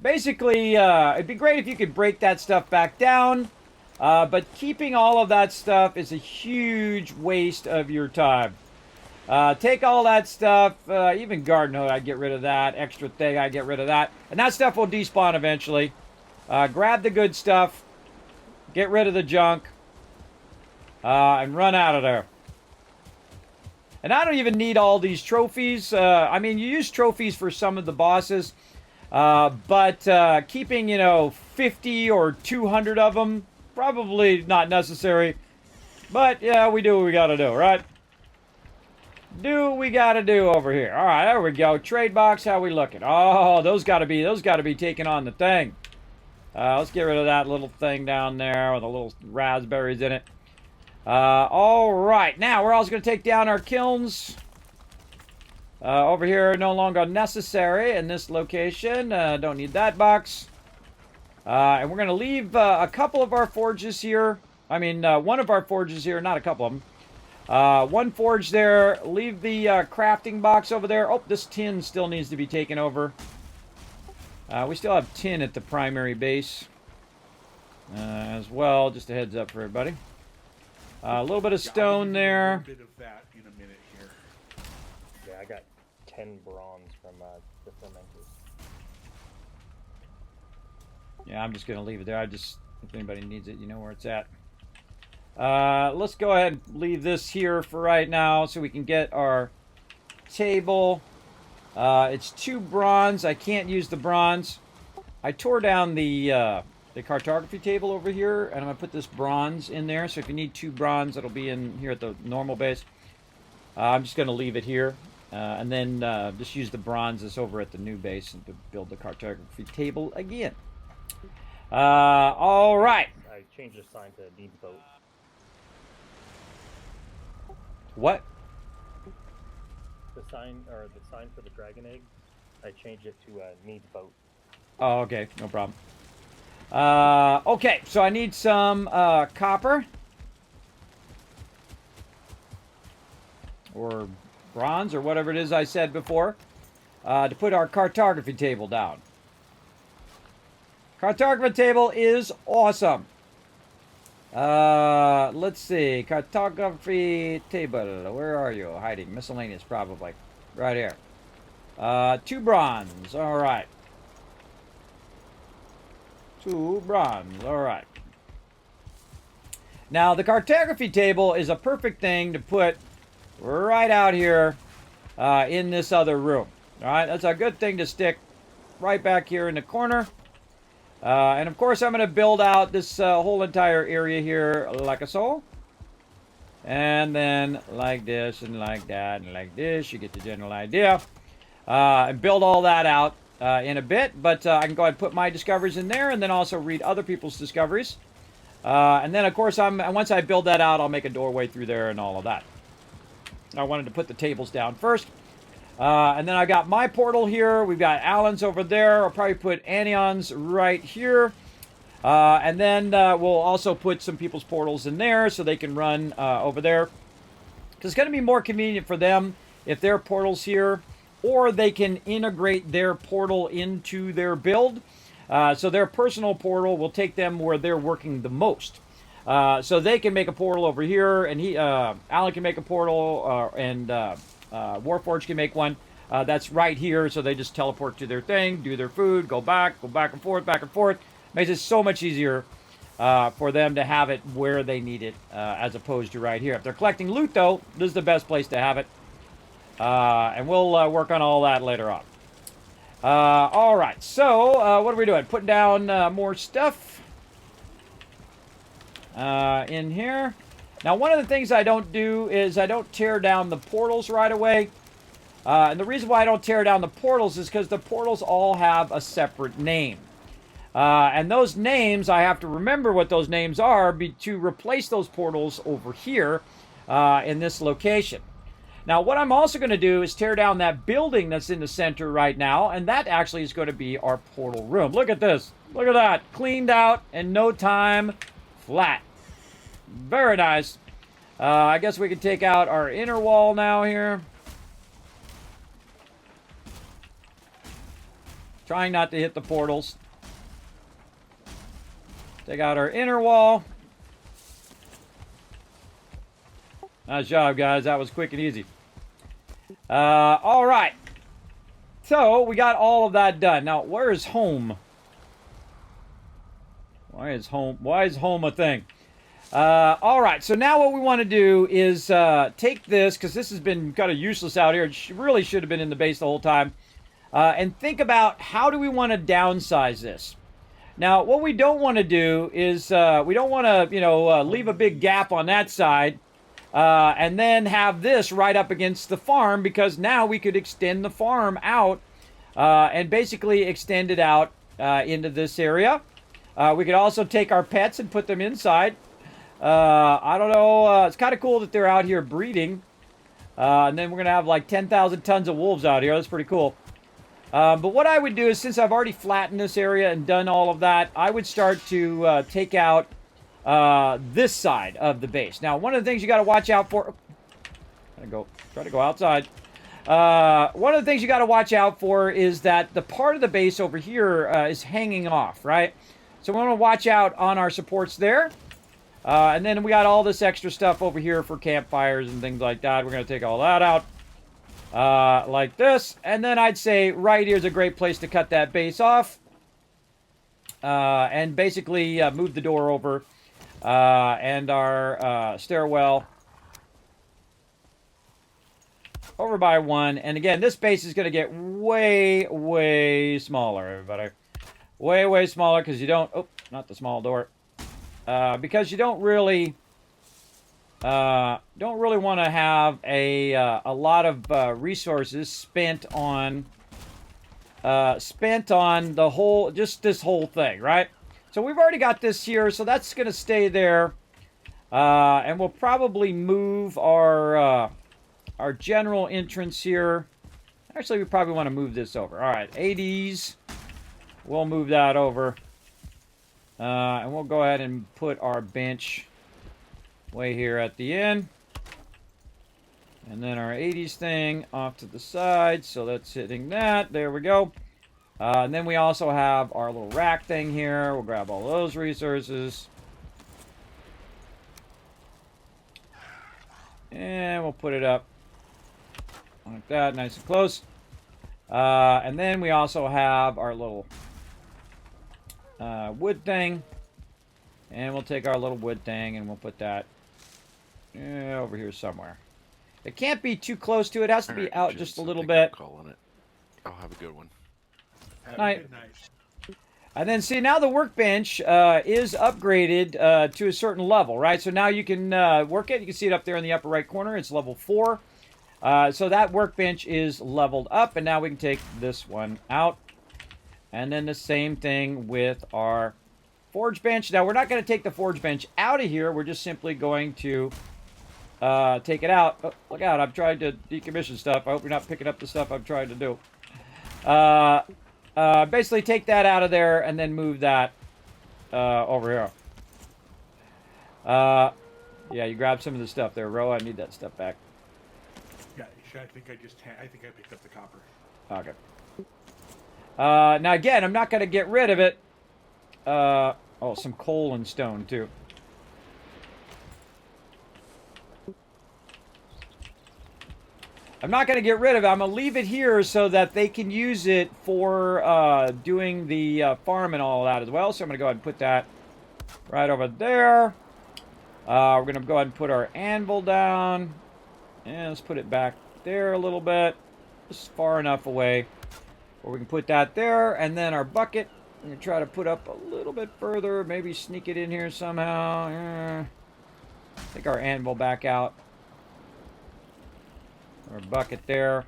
Basically, it'd be great if you could break that stuff back down. But keeping all of that stuff is a huge waste of your time. Take all that stuff, even garden hose, I get rid of that. Extra thing, I get rid of that. And that stuff will despawn eventually. Grab the good stuff. Get rid of the junk. And run out of there. And I don't even need all these trophies. I mean, you use trophies for some of the bosses. But keeping, 50 or 200 of them, probably not necessary. But, yeah, we do what we gotta do, right? Do what we gotta do over here. All right, there we go. Trade box, how we looking? Oh, those gotta be taking on the thing. Let's get rid of that little thing down there with the little raspberries in it. All right, now we're also gonna take down our kilns. Over here, no longer necessary in this location. Don't need that box. And we're gonna leave a couple of our forges here. I mean, one of our forges here, not a couple of them. One forge there. Leave the crafting box over there. Oh, this tin still needs to be taken over. We still have tin at the primary base as well. Just a heads up for everybody. A little bit of stone there. A little bit of that in a minute here. Yeah, I got 10 bronze from the fermenters. Yeah, I'm just going to leave it there. If anybody needs it, you know where it's at. Let's go ahead and leave this here for right now so we can get our table. It's 2 bronze. I can't use the bronze. I tore down the cartography table over here, and I'm going to put this bronze in there. So if you need 2 bronze, it'll be in here at the normal base. I'm just going to leave it here. And then just use the bronze that's over at the new base and to build the cartography table again. All right. I changed the sign to needs boat. What? The sign for the dragon egg, I changed it to needs boat. Oh, okay, no problem. Okay, so I need some copper or bronze or whatever it is I said before to put our cartography table down. Cartography table is awesome. Let's see. Cartography table. Where are you? Hiding. Miscellaneous, probably. Right here. 2 bronze. All right. 2 bronze. All right. Now, the cartography table is a perfect thing to put right out here in this other room. All right. That's a good thing to stick right back here in the corner. And of course, I'm going to build out this whole entire area here like so. And then like this and like that and like this. You get the general idea. And build all that out in a bit. But I can go ahead and put my discoveries in there and then also read other people's discoveries. And then, of course, once I build that out, I'll make a doorway through there and all of that. I wanted to put the tables down first. And then I got my portal here. We've got Alan's over there. I'll probably put Anion's right here. And then we'll also put some people's portals in there so they can run over there. Because it's going to be more convenient for them if their portal's here. Or they can integrate their portal into their build. So their personal portal will take them where they're working the most. So they can make a portal over here. And Alan can make a portal. Warforged can make one that's right here, so they just teleport to their thing, do their food, go back and forth, Makes it so much easier for them to have it where they need it, as opposed to right here. If they're collecting loot, though, this is the best place to have it. And we'll work on all that later on. All right, so what are we doing? Putting down more stuff in here. Now, one of the things I don't do is I don't tear down the portals right away. And the reason why I don't tear down the portals is because the portals all have a separate name. And those names, I have to remember what those names are to replace those portals over here in this location. Now, what I'm also going to do is tear down that building that's in the center right now, and that actually is going to be our portal room. Look at this. Look at that. Cleaned out in no time. Flat. Very nice. I guess we can take out our inner wall now here. Trying not to hit the portals. Take out our inner wall. Nice job, guys. That was quick and easy. All right. So, we got all of that done. Now, where is home? Why is home a thing? All right. So, now what we want to do is take this, because this has been kind of useless out here. It really should have been in the base the whole time. And think about how do we want to downsize this. Now, what we don't want to do is we don't want to, leave a big gap on that side. And then have this right up against the farm, because now we could extend the farm out and basically extend it out into this area. We could also take our pets and put them inside. I don't know. It's kind of cool that they're out here breeding. And then we're going to have like 10,000 tons of wolves out here. That's pretty cool. But what I would do is, since I've already flattened this area and done all of that, I would start to take out this side of the base. Now, one of the things you got to watch out for... Try to go outside. One of the things you got to watch out for is that the part of the base over here is hanging off, right? So we want to watch out on our supports there. And then we got all this extra stuff over here for campfires and things like that. We're going to take all that out. Like this. And then I'd say right here is a great place to cut that base off. And basically move the door over. And our stairwell over by one. And again, this base is going to get way, way smaller, everybody. Way, way smaller, because you don't... Oh, not the small door. Because you don't really want to have a lot of resources spent on the whole... Just this whole thing, right? So we've already got this here, so that's going to stay there. And we'll probably move our general entrance here. Actually, we probably want to move this over. All right, 80s. We'll move that over. And we'll go ahead and put our bench way here at the end. And then our 80s thing off to the side. So that's hitting that. There we go. And then we also have our little rack thing here. We'll grab all those resources. And we'll put it up like that, nice and close. And then we also have our little wood thing. And we'll take our little wood thing and we'll put that over here somewhere. It can't be too close to it. It has to be out just a little bit. Calling it. I'll have a good one. Night. And then see, now the workbench is upgraded to a certain level, right? So now you can work it. You can see it up there in the upper right corner. It's level 4. So that workbench is leveled up, and now we can take this one out. And then the same thing with our forge bench. Now, we're not going to take the forge bench out of here. We're just simply going to take it out. Oh, look out, I'm trying to decommission stuff. I hope you're not picking up the stuff I'm trying to do. Basically take that out of there and then move that over here. Yeah, you grab some of the stuff there, Ro. I need that stuff back. Yeah, I think I picked up the copper. Okay. Now again, I'm not going to get rid of it. Oh, some coal and stone too. I'm not going to get rid of it. I'm going to leave it here so that they can use it for doing the farm and all that as well. So I'm going to go ahead and put that right over there. We're going to go ahead and put our anvil down. And let's put it back there a little bit. Just far enough away where we can put that there. And then our bucket, I'm going to try to put up a little bit further. Maybe sneak it in here somehow. Take our anvil back out. Our bucket there.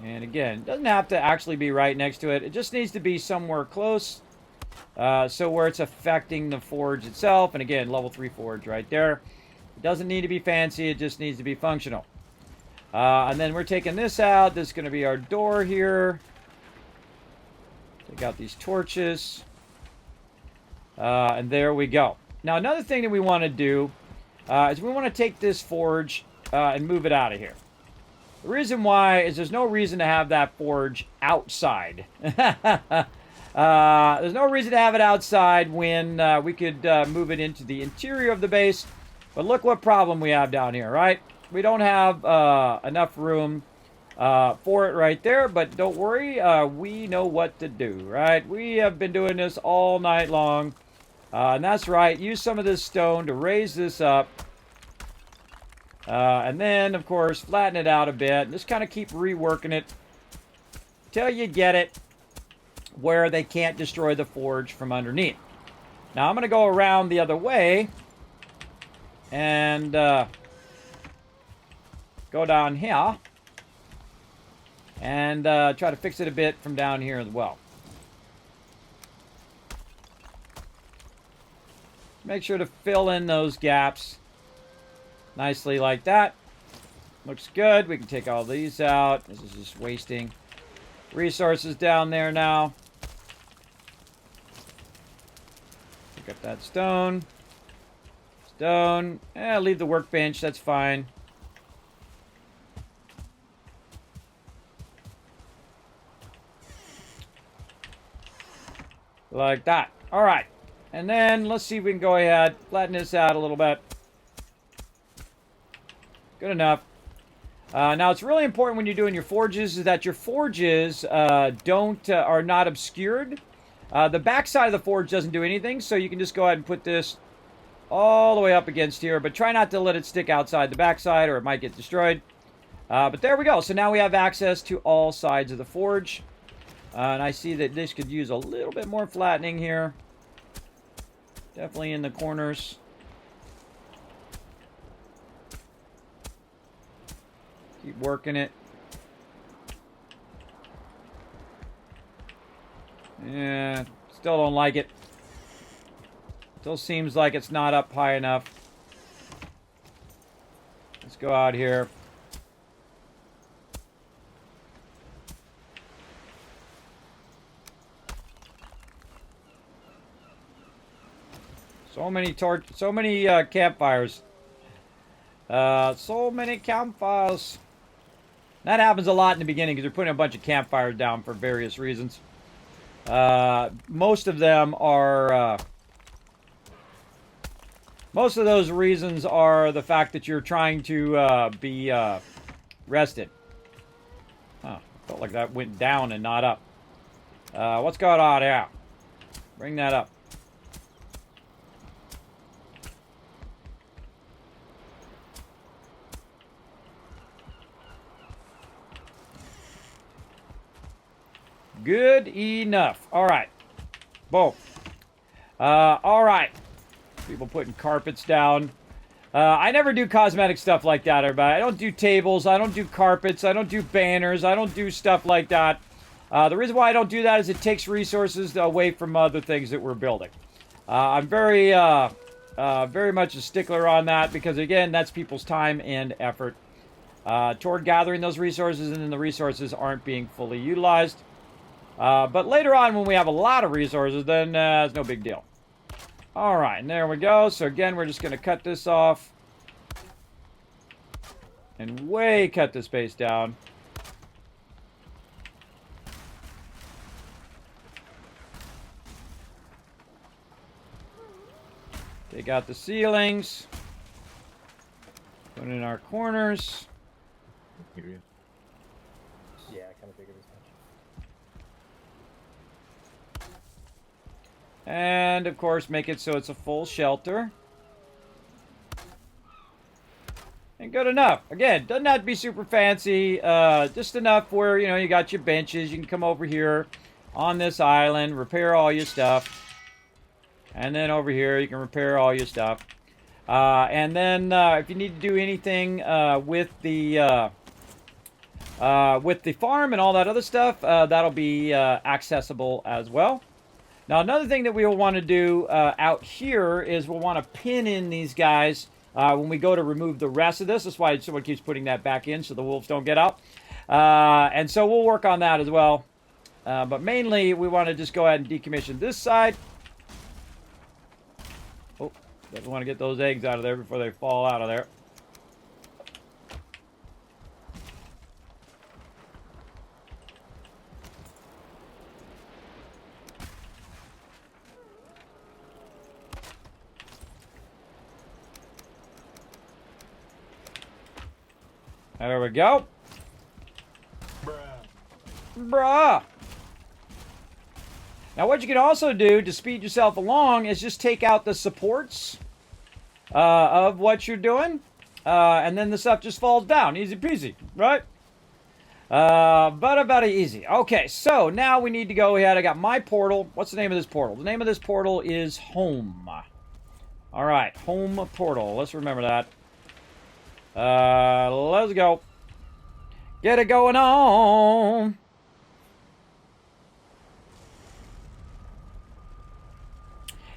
And again, it doesn't have to actually be right next to it. It just needs to be somewhere close. So where it's affecting the forge itself. And again, level 3 forge right there. It doesn't need to be fancy. It just needs to be functional. And then we're taking this out. This is going to be our door here. Take out these torches. And there we go. Now, another thing that we want to do is we want to take this forge and move it out of here. The reason why is there's no reason to have that forge outside. There's no reason to have it outside when we could move it into the interior of the base. But look what problem we have down here, right? We don't have enough room for it right there. But don't worry, we know what to do, right? We have been doing this all night long. And that's right, use some of this stone to raise this up. And then, of course, flatten it out a bit. And just kind of keep reworking it till you get it where they can't destroy the forge from underneath. Now, I'm going to go around the other way and go down here and try to fix it a bit from down here as well. Make sure to fill in those gaps nicely like that. Looks good. We can take all these out. This is just wasting resources down there now. Pick up that stone. Stone. Leave the workbench. That's fine. Like that. All right. And then let's see if we can go ahead, flatten this out a little bit. Good enough. Now, it's really important when you're doing your forges is that your forges are not obscured. The back side of the forge doesn't do anything, so you can just go ahead and put this all the way up against here. But try not to let it stick outside the back side or it might get destroyed. But there we go. So now we have access to all sides of the forge. And I see that this could use a little bit more flattening here. Definitely in the corners. Keep working it. Yeah, still don't like it. Still seems like it's not up high enough. Let's go out here. So many campfires. So many campfires. That happens a lot in the beginning because they're putting a bunch of campfires down for various reasons. Most of them are... most of those reasons are the fact that you're trying to be rested. Huh. Felt like that went down and not up. What's going on here? Bring that up. Good enough. All right. Boom. All right. People putting carpets down. I never do cosmetic stuff like that, everybody. I don't do tables. I don't do carpets. I don't do banners. I don't do stuff like that. The reason why I don't do that is it takes resources away from other things that we're building. I'm very much a stickler on that because, again, that's people's time and effort toward gathering those resources, and then the resources aren't being fully utilized. But later on, when we have a lot of resources, then it's no big deal. All right, and there we go. So again, we're just going to cut this off. And way cut the space down. Take out the ceilings. Put Put in our corners. Hear you. Yeah, I kind of figured as much. And, of course, make it so it's a full shelter. And good enough. Again, doesn't have to be super fancy. Just enough where, you know, you got your benches. You can come over here on this island, repair all your stuff. And then over here, you can repair all your stuff. And then if you need to do anything with the farm and all that other stuff, that'll be accessible as well. Now, another thing that we will want to do out here is we'll want to pin in these guys when we go to remove the rest of this. That's why someone keeps putting that back in so the wolves don't get out. And so we'll work on that as well. But mainly, we want to just go ahead and decommission this side. Oh, definitely want to get those eggs out of there before they fall out of there. There we go. Bruh. Now what you can also do to speed yourself along is just take out the supports of what you're doing. And then the stuff just falls down. Easy peasy, right? But about easy. Okay, so now we need to go ahead. I got my portal. What's the name of this portal? The name of this portal is Home. All right, Home Portal. Let's remember that. Let's go. Get it going on.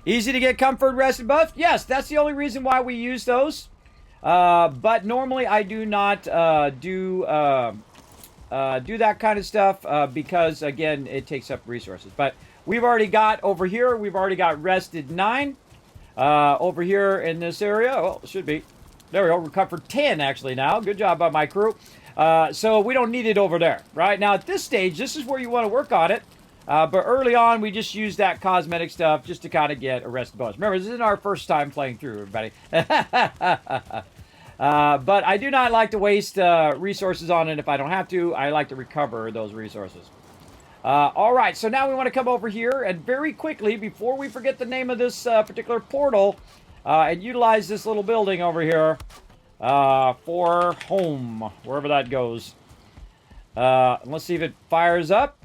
Easy to get comfort, rest, and buff? Yes, that's the only reason why we use those. But normally I do not do that kind of stuff because, again, it takes up resources. But we've already got over here, we've already got rested 9. Over here in this area, well, it should be. There we go, we're comfort 10 actually now. Good job by my crew. So we don't need it over there, right? Now at this stage, this is where you want to work on it. But early on, we just use that cosmetic stuff just to kind of get a rest bonus. Remember, this isn't our first time playing through, everybody. But I do not like to waste resources on it if I don't have to. I like to recover those resources. All right, so now we want to come over here and very quickly, before we forget the name of this particular portal, and utilize this little building over here for home, wherever that goes. Let's see if it fires up.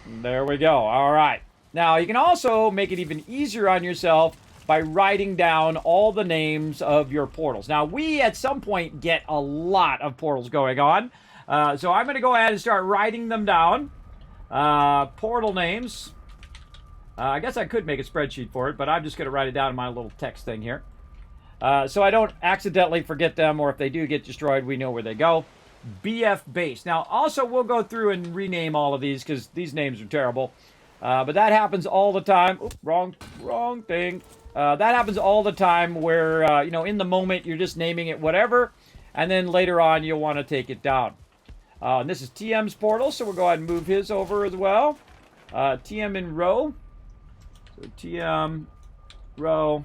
There we go. All right. Now, you can also make it even easier on yourself by writing down all the names of your portals. Now, we at some point get a lot of portals going on. So I'm going to go ahead and start writing them down. Portal names. I guess I could make a spreadsheet for it, but I'm just going to write it down in my little text thing here. So I don't accidentally forget them, or if they do get destroyed, we know where they go. BF base. Now, also, we'll go through and rename all of these because these names are terrible. But that happens all the time. Oops, wrong thing. That happens all the time where, you know, in the moment, you're just naming it whatever. And then later on, you'll want to take it down. And this is TM's portal, so we'll go ahead and move his over as well. TM in row. So TM, row.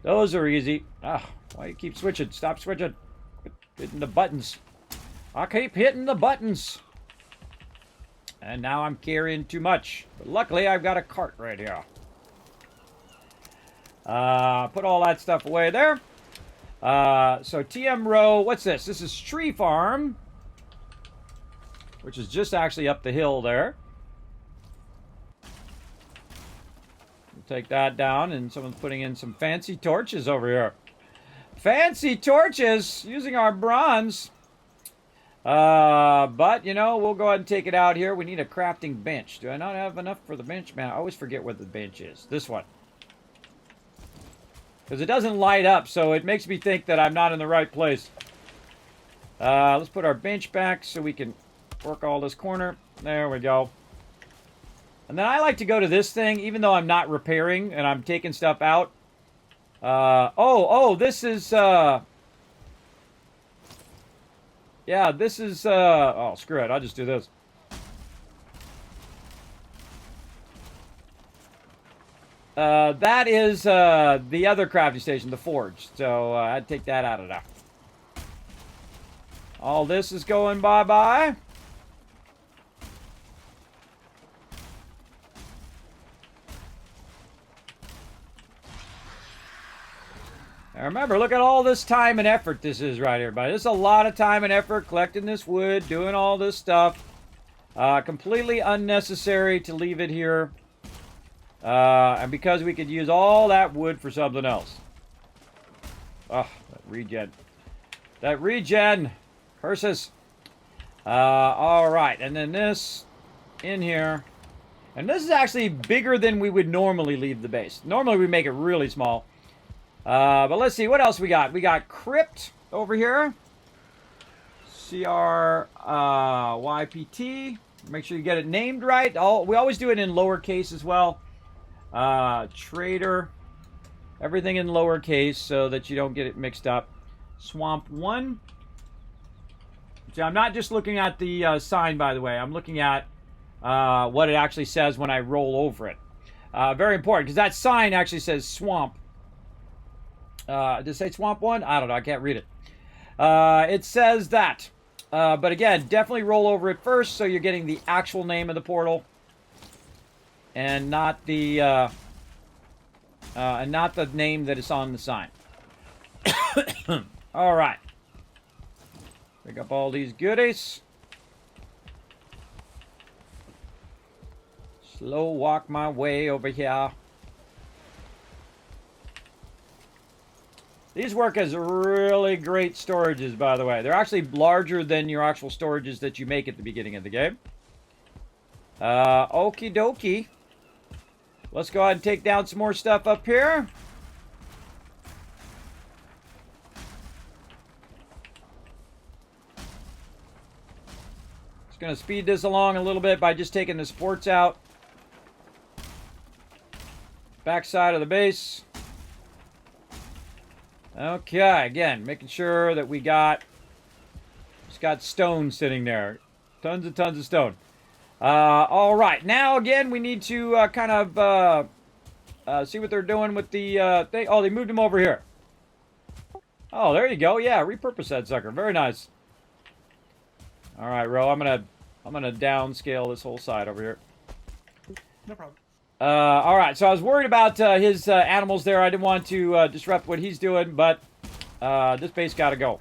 Those are easy. Ah, why do you keep switching? Stop switching. Hitting the buttons. I keep hitting the buttons. And now I'm carrying too much. But luckily, I've got a cart right here. Put all that stuff away there. So TM row, what's this? This is Tree Farm, which is just actually up the hill there. We'll take that down, and someone's putting in some fancy torches over here. Fancy torches using our bronze. But, you know, we'll go ahead and take it out here. We need a crafting bench. Do I not have enough for the bench? Man, I always forget where the bench is. This one. Because it doesn't light up, so it makes me think that I'm not in the right place. Let's put our bench back so we can work all this corner. There we go. And then I like to go to this thing, even though I'm not repairing and I'm taking stuff out. This is, yeah, this is, oh, screw it. I'll just do this. That is the other crafting station, the forge. So I'd take that out of there. All this is going bye-bye. Now remember, look at all this time and effort this is right here, everybody. This is a lot of time and effort collecting this wood, doing all this stuff. Completely unnecessary to leave it here. And because we could use all that wood for something else. Oh, that regen. That regen! Curses. Alright, and then this in here. And this is actually bigger than we would normally leave the base. Normally we make it really small. But let's see, what else we got? We got Crypt over here. CRYPT. Make sure you get it named right. We always do it in lowercase as well. Trader. Everything in lowercase so that you don't get it mixed up. Swamp 1. So I'm not just looking at the sign, by the way. I'm looking at what it actually says when I roll over it. Very important, because that sign actually says Swamp. Does it say Swamp 1? I don't know. I can't read it. It says that. But again, definitely roll over it first so you're getting the actual name of the portal. And not the name that is on the sign. All right. Pick up all these goodies. Slow walk my way over here. These work as really great storages, by the way. They're actually larger than your actual storages that you make at the beginning of the game. Okie dokie. Let's go ahead and take down some more stuff up here. Just going to speed this along a little bit by just taking the supports out. Backside of the base. Okay, again, making sure that we got stone sitting there. Tons of stone. All right, now again, we need to kind of see what they're doing with the thing. Oh, they moved them over here. Oh, there you go. Yeah, repurpose that sucker. Very nice. All right, Ro, I'm gonna downscale this whole side over here. No problem. All right, so I was worried about his animals there. I didn't want to disrupt what he's doing, but this base got to go.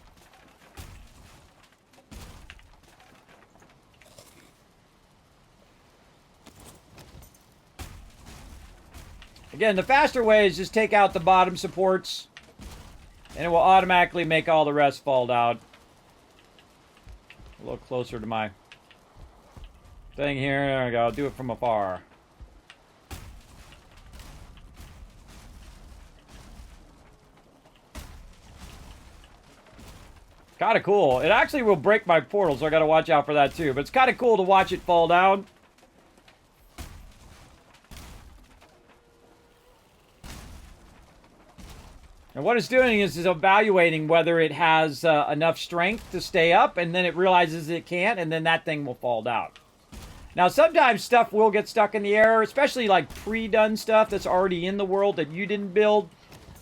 Again, the faster way is just take out the bottom supports, and it will automatically make all the rest fall down. A little closer to my thing here. There we go. I'll do it from afar. Kind of cool. It actually will break my portal, so I got to watch out for that too. But it's kind of cool to watch it fall down. And what it's doing is evaluating whether it has enough strength to stay up, and then it realizes it can't, and then that thing will fall down. Now, sometimes stuff will get stuck in the air, especially like pre-done stuff that's already in the world that you didn't build.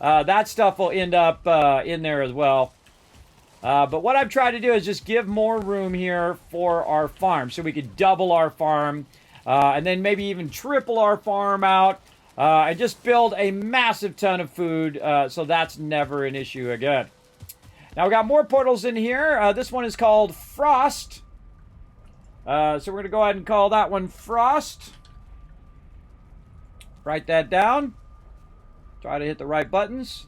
That stuff will end up in there as well. But what I've tried to do is just give more room here for our farm, so we could double our farm, and then maybe even triple our farm out, and just build a massive ton of food, so that's never an issue again. Now, we got more portals in here. This one is called Frost. So we're going to go ahead and call that one Frost. Write that down. Try to hit the right buttons.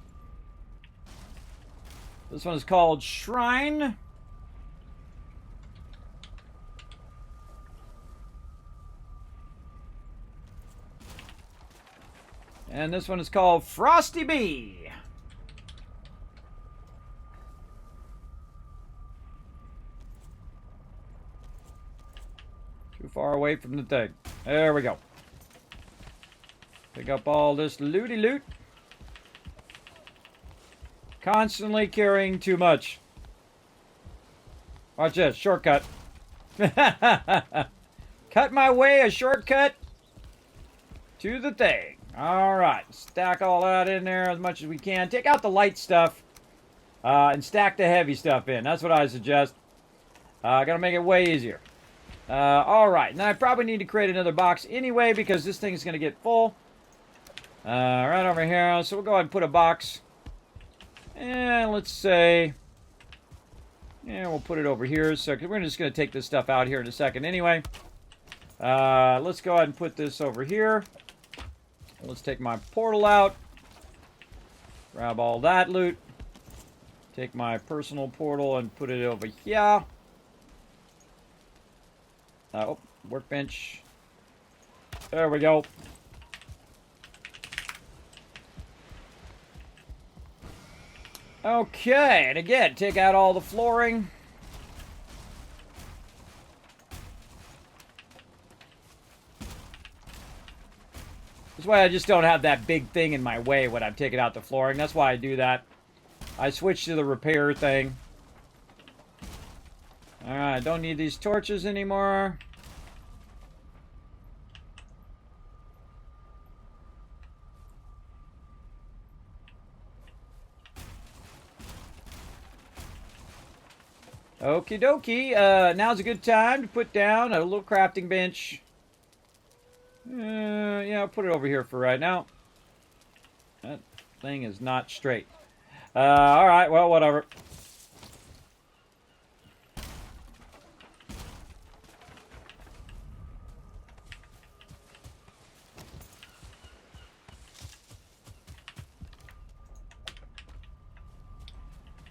This one is called Shrine. And this one is called Frosty Bee. Too far away from the thing. There we go. Pick up all this looty loot. Constantly carrying too much. Watch this. Shortcut. Cut my way a shortcut to the thing. All right, stack all that in there as much as we can. Take out the light stuff and stack the heavy stuff in. That's what I suggest. Gonna make it way easier. All right, now I probably need to create another box anyway because this thing's gonna get full. Right over here. So we'll go ahead and put a box. And let's say, yeah, we'll put it over here. So we we're just gonna take this stuff out here in a second anyway. Let's go ahead and put this over here. Let's take my portal out. Grab all that loot. Take my personal portal and put it over here. Oh, workbench. There we go. Okay, and again, take out all the flooring. That's why I just don't have that big thing in my way when I'm taking out the flooring. That's why I do that. I switch to the repair thing. Alright, don't need these torches anymore. Okie dokie. Now's a good time to put down a little crafting bench. Yeah, I'll put it over here for right now. That thing is not straight. Alright, well, whatever.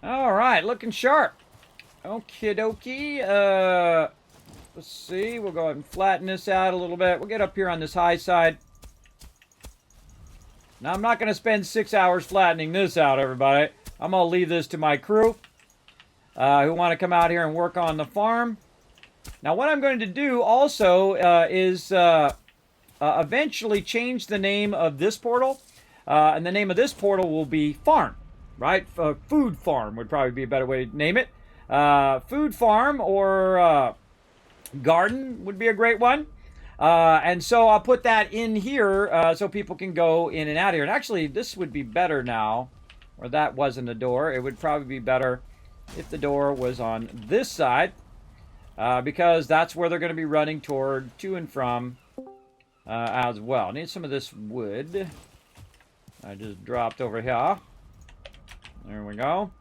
Alright, looking sharp. Okie dokie. Let's see. We'll go ahead and flatten this out a little bit. We'll get up here on this high side. Now, I'm not going to spend 6 hours flattening this out, everybody. I'm going to leave this to my crew who want to come out here and work on the farm. Now, what I'm going to do also is eventually change the name of this portal. And the name of this portal will be Farm, right? Food Farm would probably be a better way to name it. Food Farm or Garden would be a great one. And so I'll put that in here so people can go in and out here. And actually, this would be better now, or that wasn't a door. It would probably be better if the door was on this side, because that's where they're going to be running toward, to and from, as well. Need some of this wood. I just dropped over here. There we go.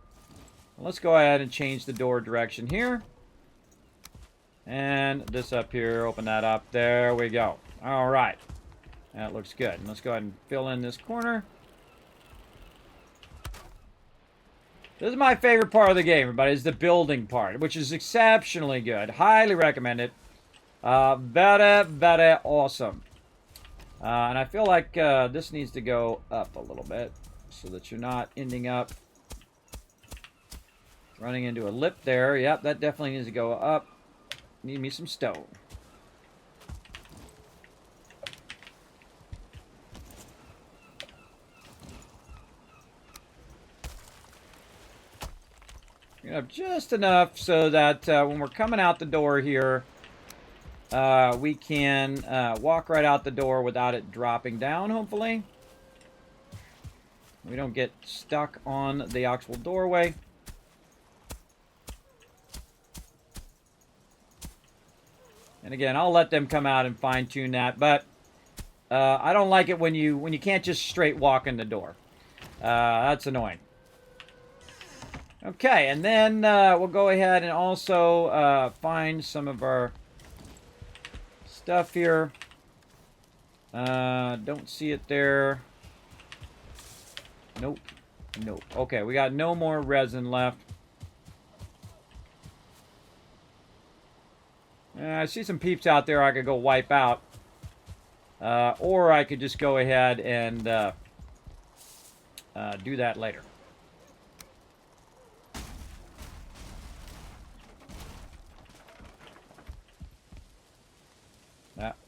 Let's go ahead and change the door direction here. And this up here, open that up. There we go. All right. That looks good. Let's go ahead and fill in this corner. This is my favorite part of the game, everybody, is the building part, which is exceptionally good. Highly recommend it. Very awesome. And I feel like this needs to go up a little bit so that you're not ending up running into a lip there. Yep, that definitely needs to go up. Need me some stone. You have just enough so that when we're coming out the door here, we can walk right out the door without it dropping down, hopefully. We don't get stuck on the actual doorway. And again, I'll let them come out and fine-tune that, but I don't like it when you can't just straight walk in the door. That's annoying. Okay, and then we'll go ahead and also find some of our stuff here. Don't see it there. Nope. Nope. Okay, we got no more resin left. I see some peeps out there I could go wipe out. Or I could just go ahead and do that later.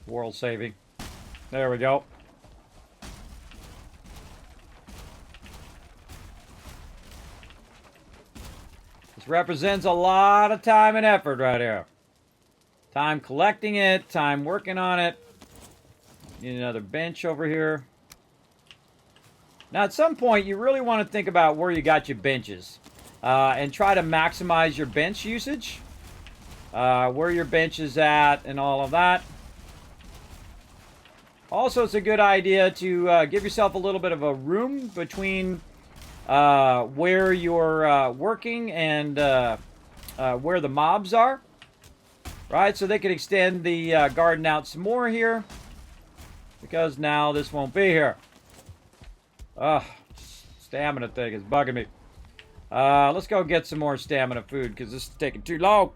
World saving. There we go. This represents a lot of time and effort right here. Time collecting it, time working on it. Need another bench over here. Now, at some point, you really want to think about where you got your benches. And try to maximize your bench usage. Where your bench is at and all of that. Also, it's a good idea to give yourself a little bit of a room between where you're working and where the mobs are. Right, so they can extend the garden out some more here. Because now this won't be here. Ugh, stamina thing is bugging me. Let's go get some more stamina food because this is taking too long.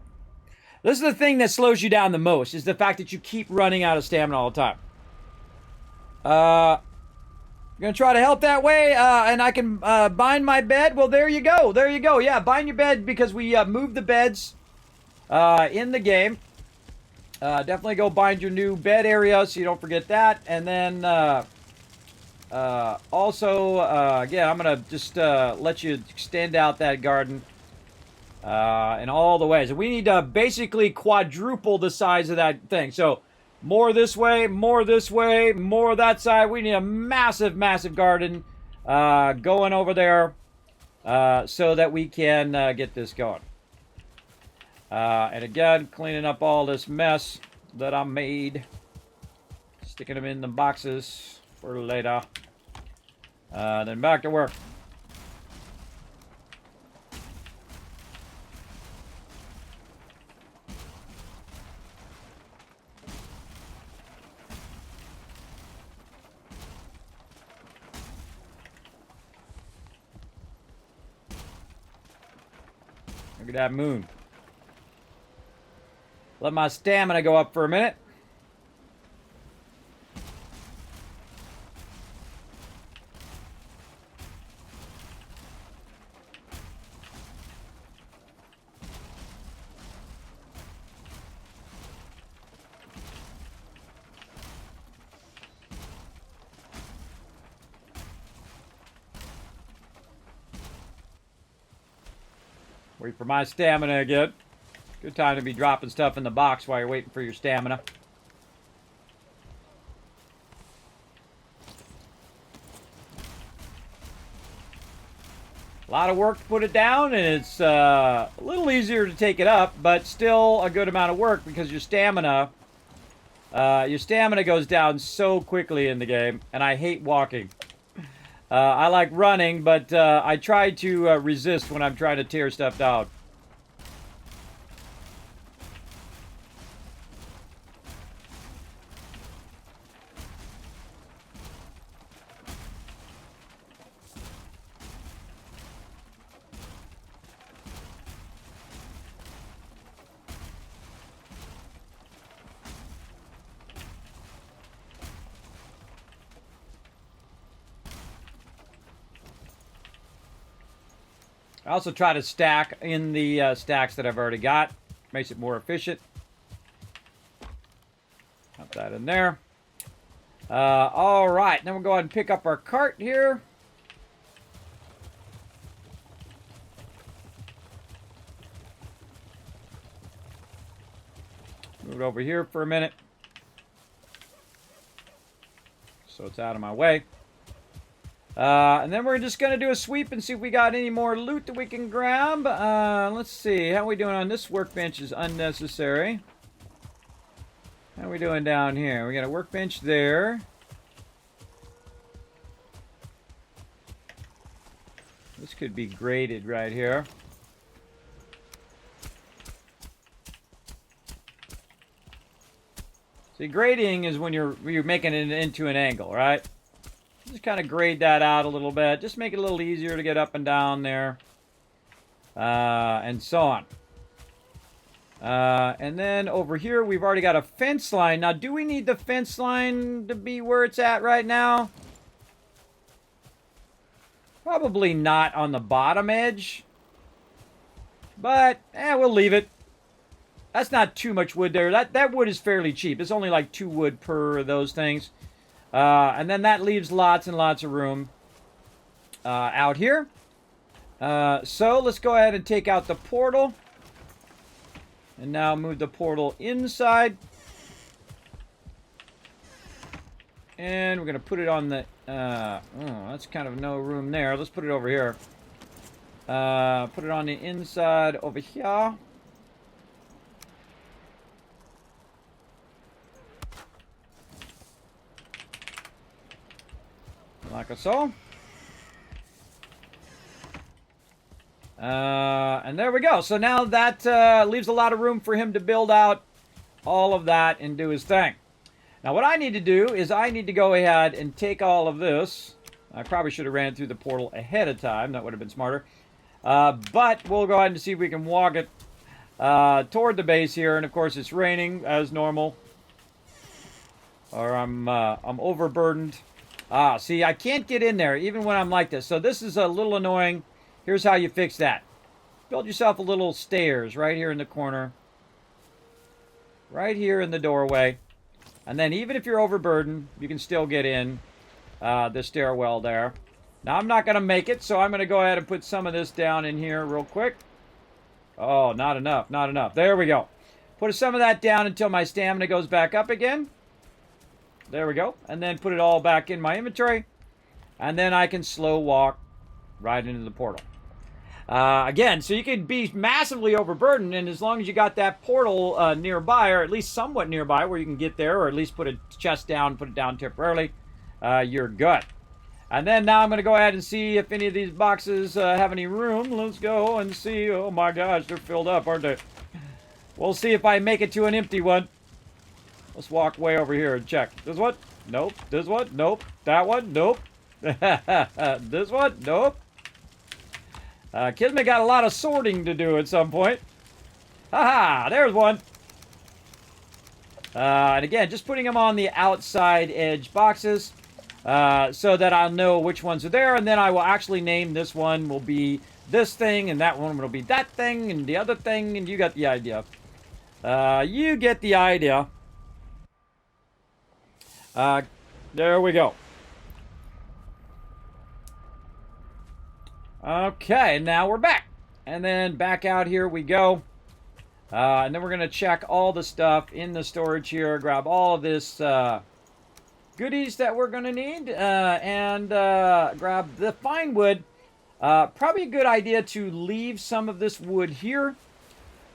This is the thing that slows you down the most, is the fact that you keep running out of stamina all the time. I'm going to try to help that way, and I can bind my bed. Well, there you go. There you go. Yeah, bind your bed because we moved the beds in the game. Definitely go bind your new bed area so you don't forget that. And then also, again, I'm going to just let you extend out that garden in all the ways. And we need to basically quadruple the size of that thing. So more this way, more that side. We need a massive, massive garden going over there so that we can get this going. And again, cleaning up all this mess that I made. Sticking them in the boxes for later. Then back to work. Look at that moon. Let my stamina go up for a minute. Wait for my stamina again. Good time to be dropping stuff in the box while you're waiting for your stamina. A lot of work to put it down, and it's a little easier to take it up, but still a good amount of work because your stamina goes down so quickly in the game, and I hate walking. I like running, but I try to resist when I'm trying to tear stuff down. I also try to stack in the stacks that I've already got. Makes it more efficient. Put that in there. All right, then we'll go ahead and pick up our cart here. Move it over here for a minute. So it's out of my way. And then we're just going to do a sweep and see if we got any more loot that we can grab. Let's see. How are we doing on this workbench is unnecessary. How are we doing down here? We got a workbench there. This could be graded right here. See, grading is when you're making it into an angle, right? Just kind of grade that out a little bit. Just make it a little easier to get up and down there. And so on. And then over here, we've already got a fence line. Now, do we need the fence line to be where it's at right now? Probably not on the bottom edge. But, we'll leave it. That's not too much wood there. That wood is fairly cheap. It's only like 2 wood per those things. And then that leaves lots and lots of room out here. So let's go ahead and take out the portal. And now move the portal inside. And we're going to put it on the... oh, that's kind of no room there. Let's put it over here. Put it on the inside over here. Like so. And there we go. So now that leaves a lot of room for him to build out all of that and do his thing. Now what I need to do is I need to go ahead and take all of this. I probably should have ran through the portal ahead of time. That would have been smarter. But we'll go ahead and see if we can walk it toward the base here. And of course it's raining as normal. Or I'm overburdened. See, I can't get in there even when I'm like this. So this is a little annoying. Here's how you fix that. Build yourself a little stairs right here in the corner. Right here in the doorway. And then even if you're overburdened, you can still get in the stairwell there. Now, I'm not going to make it, so I'm going to go ahead and put some of this down in here real quick. Oh, not enough, not enough. There we go. Put some of that down until my stamina goes back up again. There we go. And then put it all back in my inventory. And then I can slow walk right into the portal. Again, so you can be massively overburdened, and as long as you got that portal nearby, or at least somewhat nearby, where you can get there, or at least put a chest down, put it down temporarily, you're good. And then now I'm going to go ahead and see if any of these boxes have any room. Let's go and see. Oh my gosh, they're filled up, aren't they? We'll see if I make it to an empty one. Let's walk way over here and check. This one? Nope. This one? Nope. That one? Nope. This one? Nope. Kismet got a lot of sorting to do at some point. Haha, there's one. And again, just putting them on the outside edge boxes so that I'll know which ones are there. And then I will actually name this one will be this thing, and that one will be that thing, and the other thing, and you got the idea. You get the idea. There we go. Okay, now we're back. And then back out here we go. And then we're going to check all the stuff in the storage here. Grab all of this goodies that we're going to need. And grab the fine wood. Probably a good idea to leave some of this wood here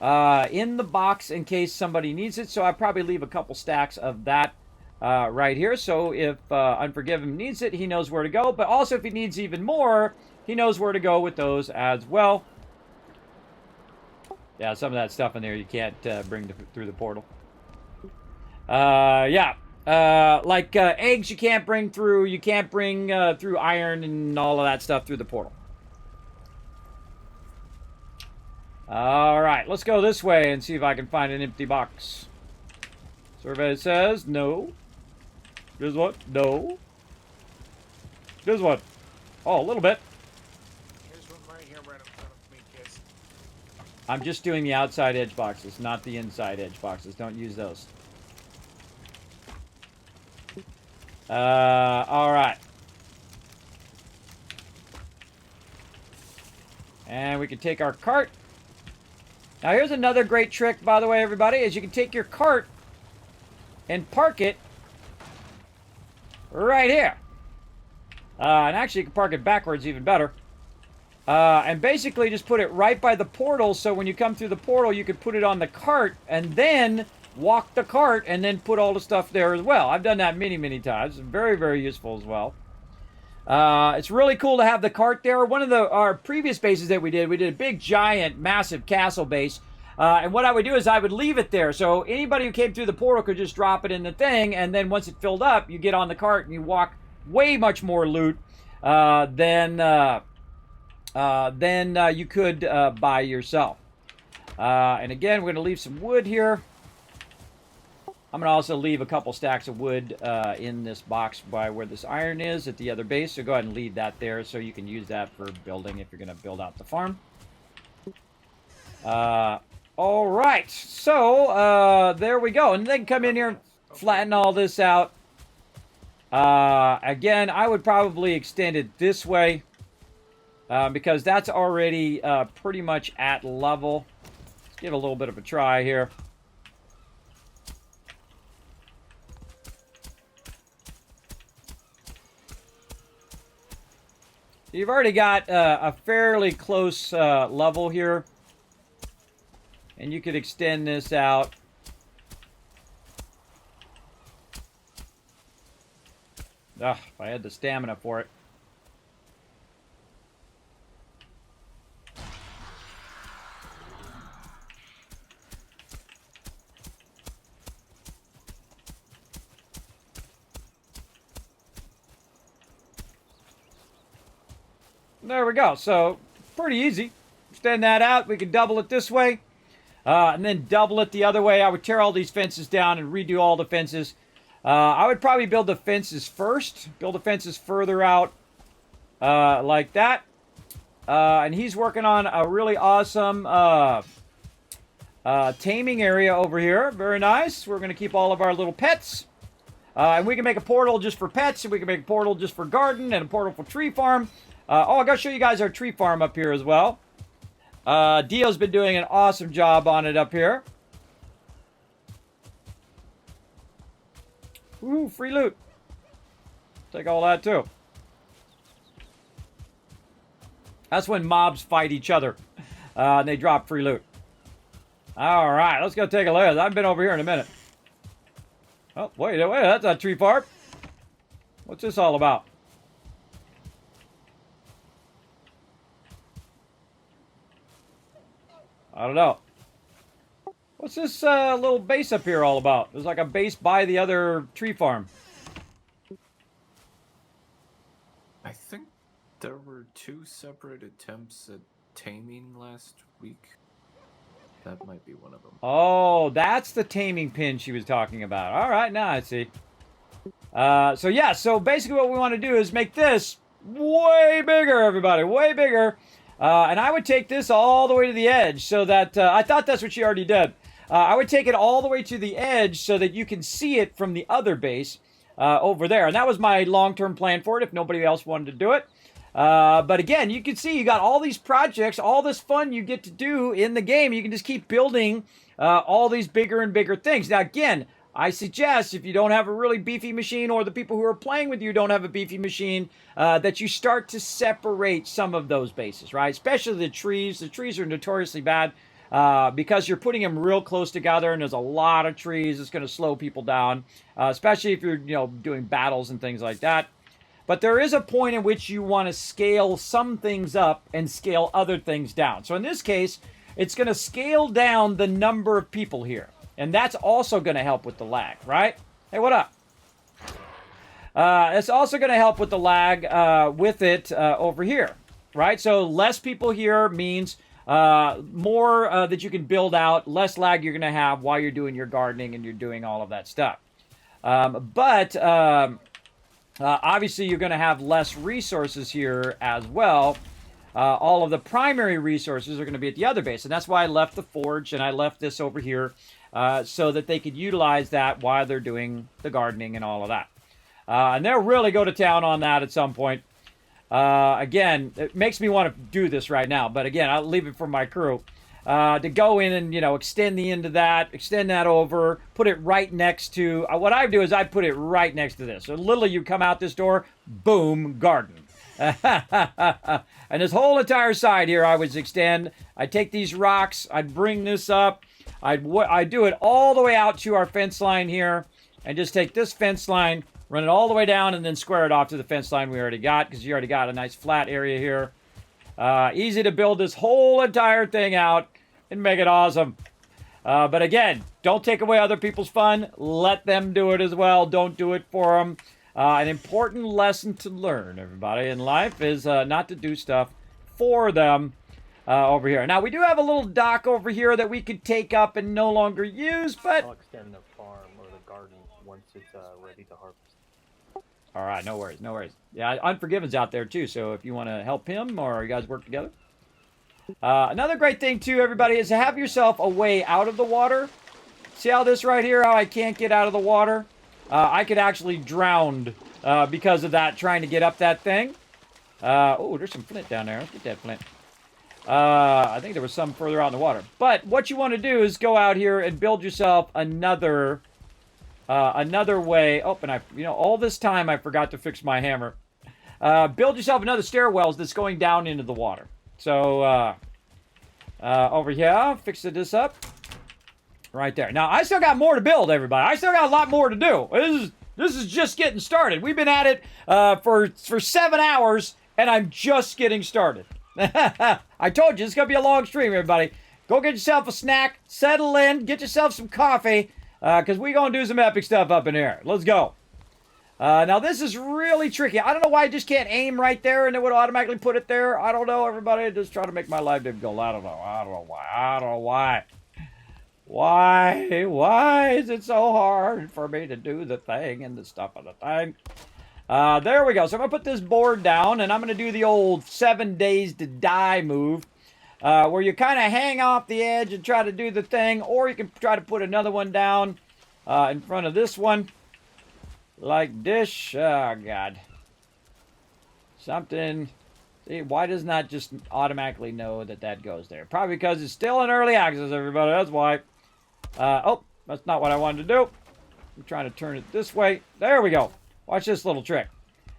in the box in case somebody needs it. So I'll probably leave a couple stacks of that right here. So if Unforgiven needs it, he knows where to go. But also if he needs even more, he knows where to go with those as well. Yeah, some of that stuff in there you can't bring through the portal. Yeah. Like eggs you can't bring through. You can't bring through iron and all of that stuff through the portal. Alright, let's go this way and see if I can find an empty box. Survey says no. This one? No. This one? Oh, a little bit. I'm just doing the outside edge boxes, not the inside edge boxes. Don't use those. Alright. And we can take our cart. Now here's another great trick, by the way, everybody, is you can take your cart and park it right here. And actually you can park it backwards even better. And basically just put it right by the portal, so when you come through the portal, you can put it on the cart and then walk the cart and then put all the stuff there as well. I've done that many, many times. It's very, very useful as well. It's really cool to have the cart there. One of our previous bases that we did a big, giant, massive castle base. And what I would do is I would leave it there. So anybody who came through the portal could just drop it in the thing. And then once it filled up, you get on the cart and you walk way much more loot than you could buy yourself. And again, we're going to leave some wood here. I'm going to also leave a couple stacks of wood in this box by where this iron is at the other base. So go ahead and leave that there so you can use that for building if you're going to build out the farm. All right. So there we go. And then come in here and flatten all this out. Again, I would probably extend it this way. Because that's already pretty much at level. Let's give a little bit of a try here. You've already got a fairly close level here. And you could extend this out. Ugh, if I had the stamina for it. There we go. So, pretty easy. Extend that out. We can double it this way. And then double it the other way. I would tear all these fences down and redo all the fences. I would probably build the fences first. Build the fences further out like that. And he's working on a really awesome taming area over here. Very nice. We're going to keep all of our little pets. And we can make a portal just for pets. And we can make a portal just for garden and a portal for tree farm. I got to show you guys our tree farm up here as well. Dio's been doing an awesome job on it up here. Ooh, free loot. Take all that too. That's when mobs fight each other. And they drop free loot. Alright, let's go take a look. I haven't been over here in a minute. Oh, wait, that's not tree farm. What's this all about? I don't know. What's this little base up here all about? There's like a base by the other tree farm. I think there were 2 separate attempts at taming last week. That might be one of them. Oh, that's the taming pin she was talking about. All right, now I see. So basically what we want to do is make this way bigger, everybody, way bigger. And I would take this all the way to the edge so that, I thought that's what she already did. I would take it all the way to the edge so that you can see it from the other base over there. And that was my long-term plan for it if nobody else wanted to do it. But again, you can see you got all these projects, all this fun you get to do in the game. You can just keep building all these bigger and bigger things. Now, again, I suggest if you don't have a really beefy machine or the people who are playing with you don't have a beefy machine, that you start to separate some of those bases, right? Especially the trees. The trees are notoriously bad because you're putting them real close together and there's a lot of trees. It's going to slow people down, especially if you're, doing battles and things like that. But there is a point in which you want to scale some things up and scale other things down. So in this case, it's going to scale down the number of people here. And that's also going to help with the lag, right? Hey, what up? It's also going to help with the lag with it over here, right? So less people here means more that you can build out, less lag you're going to have while you're doing your gardening and you're doing all of that stuff. Obviously, you're going to have less resources here as well. All of the primary resources are going to be at the other base. And that's why I left the forge and I left this over here so that they could utilize that while they're doing the gardening and all of that. And they'll really go to town on that at some point. Again, it makes me want to do this right now. But again, I'll leave it for my crew. To go in and, extend the end of that, extend that over, put it right next to, what I do is I put it right next to this. So literally you come out this door, boom, garden. And this whole entire side here I would extend. I'd take these rocks, I'd bring this up, I'd do it all the way out to our fence line here, and just take this fence line, run it all the way down, and then square it off to the fence line we already got, because you already got a nice flat area here. Easy to build this whole entire thing out and make it awesome. But again, don't take away other people's fun. Let them do it as well. Don't do it for them. An important lesson to learn, everybody, in life is not to do stuff for them over here. Now, we do have a little dock over here that we could take up and no longer use, but... I'll extend the farm or the garden once it's ready to harvest. All right, no worries, no worries. Yeah, Unforgiven's out there, too, so if you want to help him or you guys work together. Another great thing, too, everybody, is to have yourself a way out of the water. See how this right here, how I can't get out of the water? I could actually drown because of that, trying to get up that thing. Oh, there's some flint down there. Let's get that flint. I think there was some further out in the water. But what you want to do is go out here and build yourself another way. Oh, and all this time I forgot to fix my hammer. build yourself another stairwells that's going down into the water. So, over here, fix this up. Right there. Now, I still got more to build, everybody. I still got a lot more to do. This is just getting started. We've been at it for 7 hours, and I'm just getting started. I told you, it's going to be a long stream, everybody. Go get yourself a snack, settle in, get yourself some coffee, because we're going to do some epic stuff up in here. Let's go. Now, this is really tricky. I don't know why I just can't aim right there, and it would automatically put it there. I don't know, everybody. Just trying to make my life difficult. I don't know. I don't know why. I don't know why. Why is it so hard for me to do the thing and the stuff of the thing? There we go. So I'm going to put this board down, and I'm going to do the old 7 days to die move, where you kind of hang off the edge and try to do the thing, or you can try to put another one down in front of this one, like this. Oh, God. Something. See, why does not just automatically know that that goes there? Probably because it's still in early access, everybody. That's why. Oh, that's not what I wanted to do. I'm trying to turn it this way. There we go. Watch this little trick.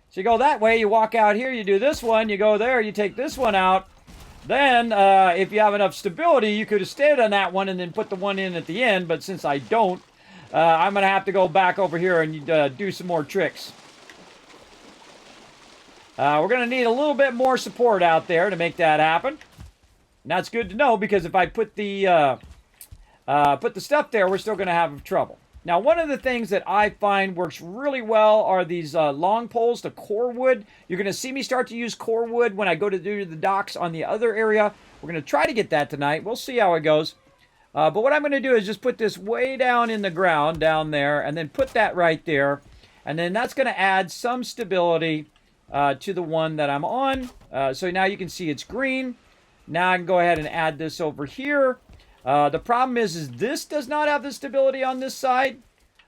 So you go that way, you walk out here, you do this one, you go there, you take this one out. Then, if you have enough stability, you could have stayed on that one and then put the one in at the end. But since I don't, I'm going to have to go back over here and do some more tricks. We're going to need a little bit more support out there to make that happen. And that's good to know, because if I put the stuff there, we're still going to have trouble. Now, one of the things that I find works really well are these long poles, the core wood. You're going to see me start to use core wood when I go to do the docks on the other area. We're going to try to get that tonight. We'll see how it goes. But what I'm going to do is just put this way down in the ground, down there, and then put that right there. And then that's going to add some stability to the one that I'm on. So now you can see it's green. Now I can go ahead and add this over here. The problem is this does not have the stability on this side.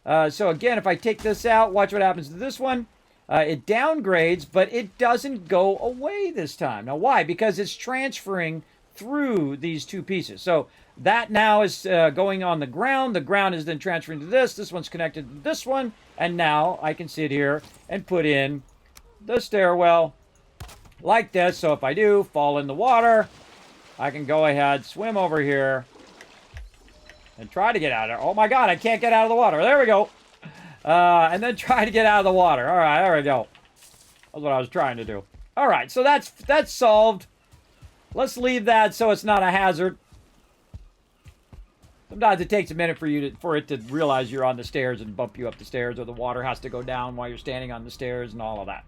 So again, if I take this out, watch what happens to this one. It downgrades, but it doesn't go away this time. Now, why? Because it's transferring through these two pieces. So that now is going on the ground. The ground is then transferring to this. This one's connected to this one. And now I can sit here and put in the stairwell like this. So if I do fall in the water, I can go ahead, swim over here, and try to get out of there. Oh my God, I can't get out of the water. There we go. And then try to get out of the water. All right, there we go. That's what I was trying to do. All right, so that's solved. Let's leave that so it's not a hazard. Sometimes it takes a minute for it to realize you're on the stairs and bump you up the stairs, or the water has to go down while you're standing on the stairs and all of that.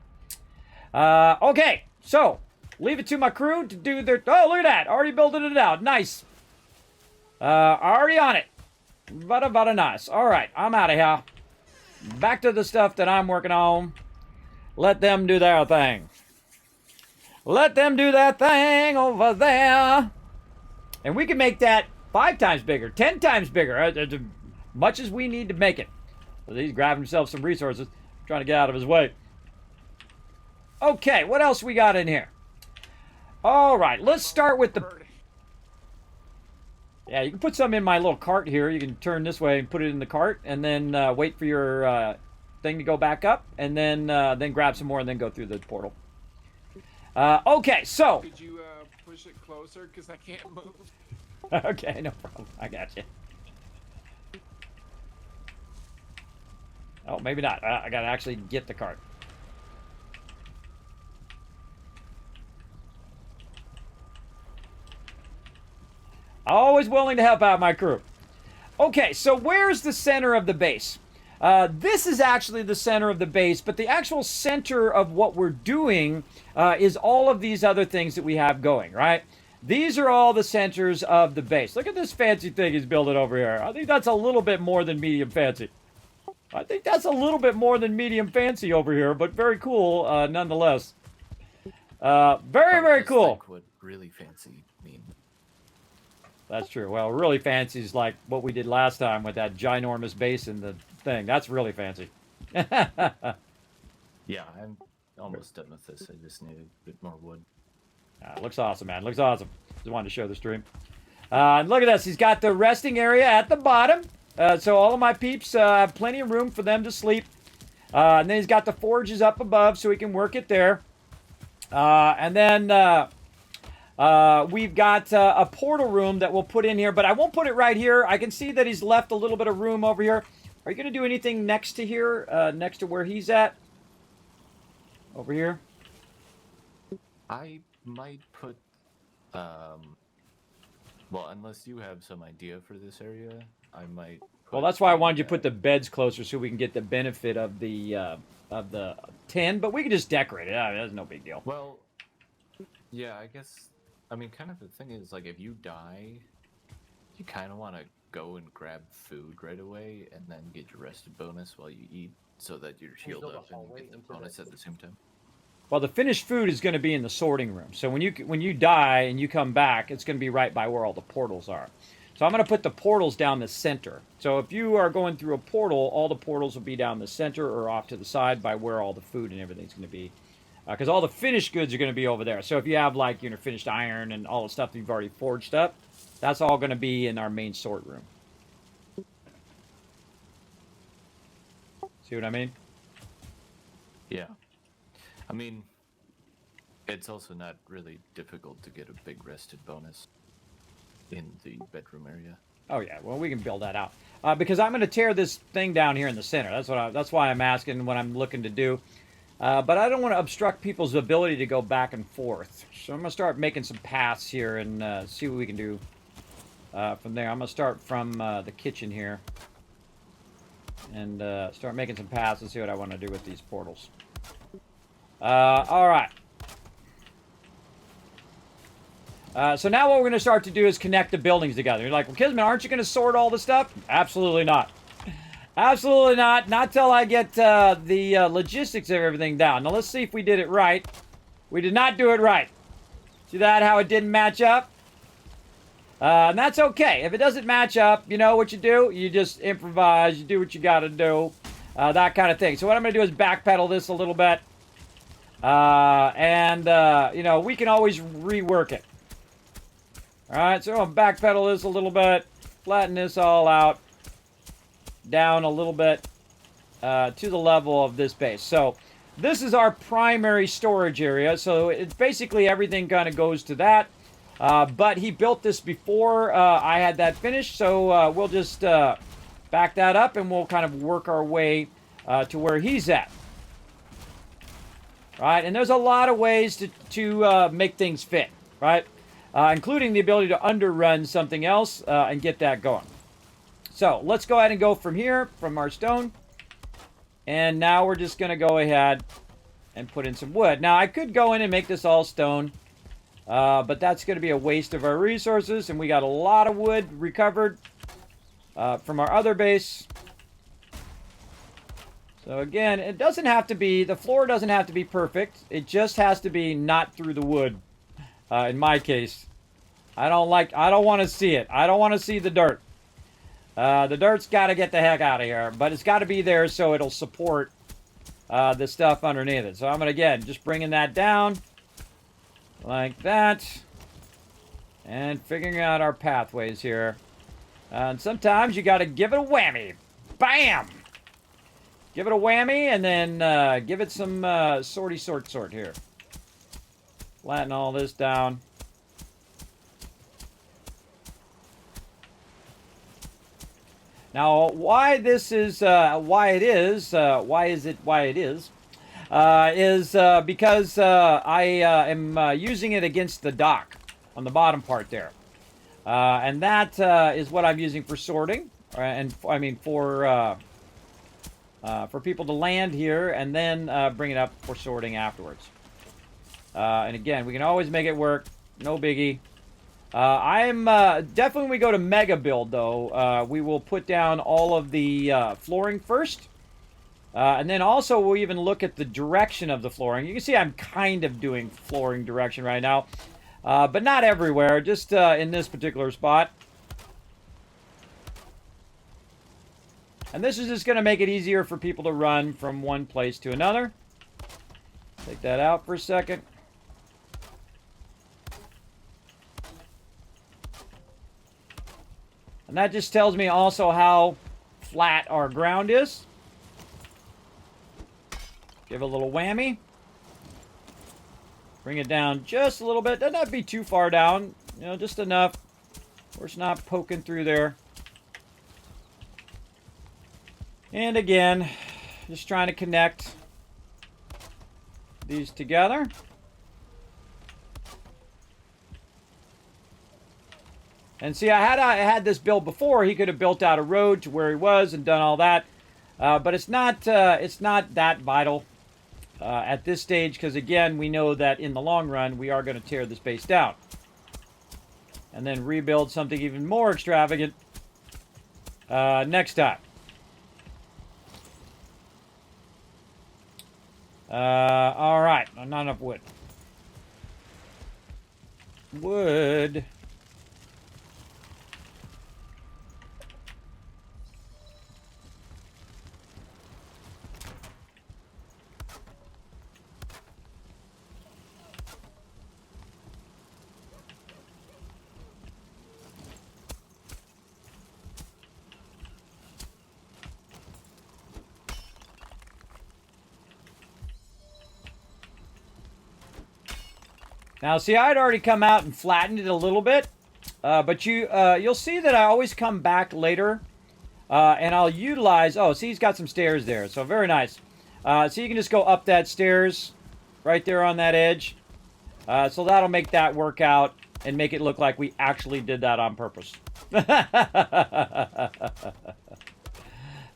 Okay, so leave it to my crew to do their... Oh, look at that. Already building it out. Nice. Already on it. Vada nice. All right, I'm out of here. Back to the stuff that I'm working on. Let them do their thing. Let them do their thing over there. And we can make that 5 times bigger, 10 times bigger, as much as we need to make it. So he's grabbing himself some resources, trying to get out of his way. Okay, what else we got in here? All right, let's start with the... Yeah, you can put some in my little cart here. You can turn this way and put it in the cart, and then wait for your thing to go back up, and then grab some more, and then go through the portal. Okay, so... Could you push it closer, because I can't move? Okay, no problem. I got you. Oh, maybe not. I got to actually get the cart. Always willing to help out my crew. Okay, so where's the center of the base? This is actually the center of the base, but the actual center of what we're doing is all of these other things that we have going, right? These are all the centers of the base. Look at this fancy thing he's building over here. I think that's a little bit more than medium fancy. I think that's a little bit more than medium fancy over here, but very cool nonetheless. Very cool. Like what really fancy mean? That's true. Well, really fancy is like what we did last time with that ginormous base and the thing. That's really fancy. Yeah, I'm almost done with this. I just need a bit more wood. Looks awesome, man. Looks awesome. Just wanted to show the stream. And look at this. He's got the resting area at the bottom. So all of my peeps have plenty of room for them to sleep. And then he's got the forges up above so he can work it there. And then we've got a portal room that we'll put in here, but I won't put it right here. I can see that he's left a little bit of room over here. Are you going to do anything next to here, next to where he's at? Over here? I might put, well, unless you have some idea for this area, I might. Well, that's why I wanted you to put the beds closer so we can get the benefit of the tin, but we can just decorate it. That's no big deal. Well, yeah, I guess. I mean, kind of the thing is, like, if you die, you kind of want to go and grab food right away, and then get your rested bonus while you eat, so that you're healed up and you get the bonus at the same time. Well, the finished food is going to be in the sorting room. So when you die and you come back, it's going to be right by where all the portals are. So I'm going to put the portals down the center. So if you are going through a portal, all the portals will be down the center or off to the side by where all the food and everything's going to be. Because all the finished goods are going to be over there. So if you have, like, finished iron and all the stuff that you've already forged up, that's all going to be in our main sort room. See what I mean? Yeah. I mean, it's also not really difficult to get a big rested bonus in the bedroom area. Oh yeah, well we can build that out because I'm going to tear this thing down here in the center. That's why I'm asking what I'm looking to do. But I don't want to obstruct people's ability to go back and forth. So I'm going to start making some paths here and see what we can do from there. I'm going to start from the kitchen here and start making some paths and see what I want to do with these portals. All right. So now what we're going to start to do is connect the buildings together. You're like, well, Kismet, aren't you going to sort all the stuff? Absolutely not. Absolutely not. Not till I get the logistics of everything down. Now, let's see if we did it right. We did not do it right. See that, how it didn't match up? And that's okay. If it doesn't match up, you know what you do? You just improvise. You do what you got to do. That kind of thing. So what I'm going to do is backpedal this a little bit. You know, we can always rework it. Alright, so I'm going to backpedal this a little bit, flatten this all out, down a little bit to the level of this base. So this is our primary storage area, so it's basically everything kind of goes to that. But he built this before I had that finished, so we'll just back that up and we'll kind of work our way to where he's at. Right, and there's a lot of ways to make things fit, right? Including the ability to underrun something else and get that going. So let's go ahead and go from here, from our stone. And now we're just going to go ahead and put in some wood. Now, I could go in and make this all stone, but that's going to be a waste of our resources. And we got a lot of wood recovered from our other base. So again, it doesn't have to be, the floor doesn't have to be perfect. It just has to be not through the wood. In my case, I don't want to see it. I don't want to see the dirt. The dirt's got to get the heck out of here, but it's got to be there so it'll support the stuff underneath it. So I'm going to, again, just bringing that down like that and figuring out our pathways here. And sometimes you got to give it a whammy. Bam! Give it a whammy and then give it some sorty sort here. Flatten all this down. Now, why this is why it is because I am using it against the dock on the bottom part there, and that is what I'm using for sorting, and I mean for people to land here and then bring it up for sorting afterwards. And again, we can always make it work. No biggie. I'm definitely when we go to mega build though, we will put down all of the flooring first. And then also we'll even look at the direction of the flooring. You can see I'm kind of doing flooring direction right now. But not everywhere, just in this particular spot. And this is just going to make it easier for people to run from one place to another. Take that out for a second. And that just tells me also how flat our ground is. Give it a little whammy. Bring it down just a little bit. Doesn't have to be too far down. You know, just enough where it's not poking through there. And again, just trying to connect these together. And see, I had this built before. He could have built out a road to where he was and done all that. But it's not that vital at this stage, because again, we know that in the long run, we are going to tear this base down. And then rebuild something even more extravagant next time. All right, not enough wood. Wood. Now, see, I'd already come out and flattened it a little bit, but you'll see that I always come back later, and I'll utilize. Oh, see, he's got some stairs there, so very nice. So you can just go up that stairs, right there on that edge. So that'll make that work out and make it look like we actually did that on purpose.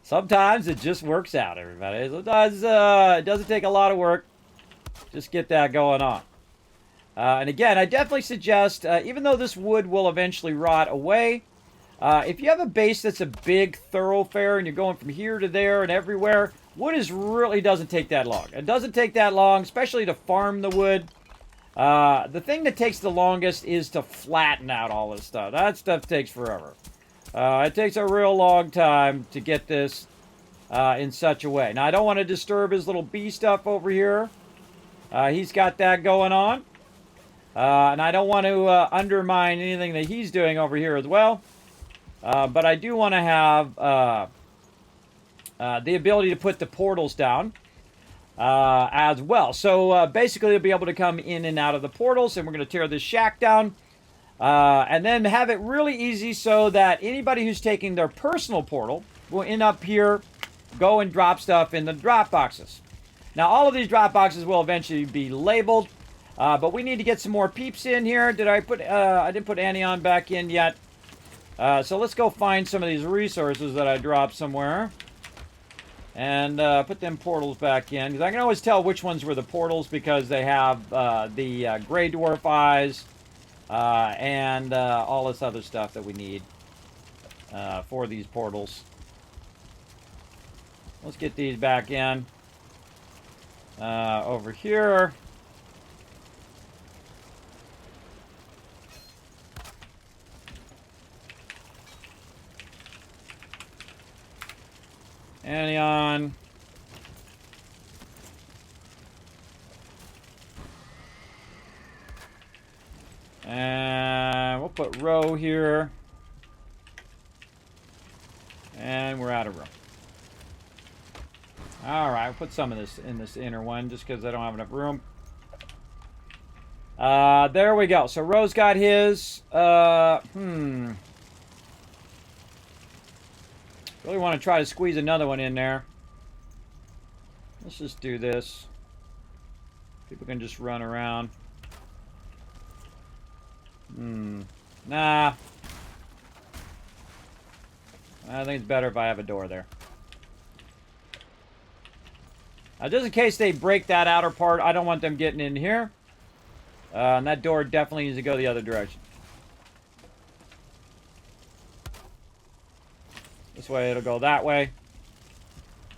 Sometimes it just works out, everybody. Sometimes it doesn't take a lot of work. Just get that going on. And again, I definitely suggest, even though this wood will eventually rot away, if you have a base that's a big thoroughfare and you're going from here to there and everywhere, wood really doesn't take that long. It doesn't take that long, especially to farm the wood. The thing that takes the longest is to flatten out all this stuff. That stuff takes forever. It takes a real long time to get this in such a way. Now, I don't want to disturb his little bee stuff over here. He's got that going on. And I don't want to undermine anything that he's doing over here as well. But I do want to have the ability to put the portals down as well. So basically, they'll be able to come in and out of the portals. And we're going to tear this shack down. And then have it really easy so that anybody who's taking their personal portal will end up here, go and drop stuff in the drop boxes. Now, all of these drop boxes will eventually be labeled. But we need to get some more peeps in here. I didn't put Anion back in yet. So let's go find some of these resources that I dropped somewhere. And put them portals back in. Because I can always tell which ones were the portals because they have the gray dwarf eyes and all this other stuff that we need for these portals. Let's get these back in. Over here. Anion. And we'll put row here. And we're out of row. Alright, we'll put some of this in this inner one just because I don't have enough room. There we go. So Row's got his. Really want to try to squeeze another one in there. Let's just do this. People can just run around. Nah. I think it's better if I have a door there. Now, just in case they break that outer part, I don't want them getting in here. And that door definitely needs to go the other direction. This way it'll go that way.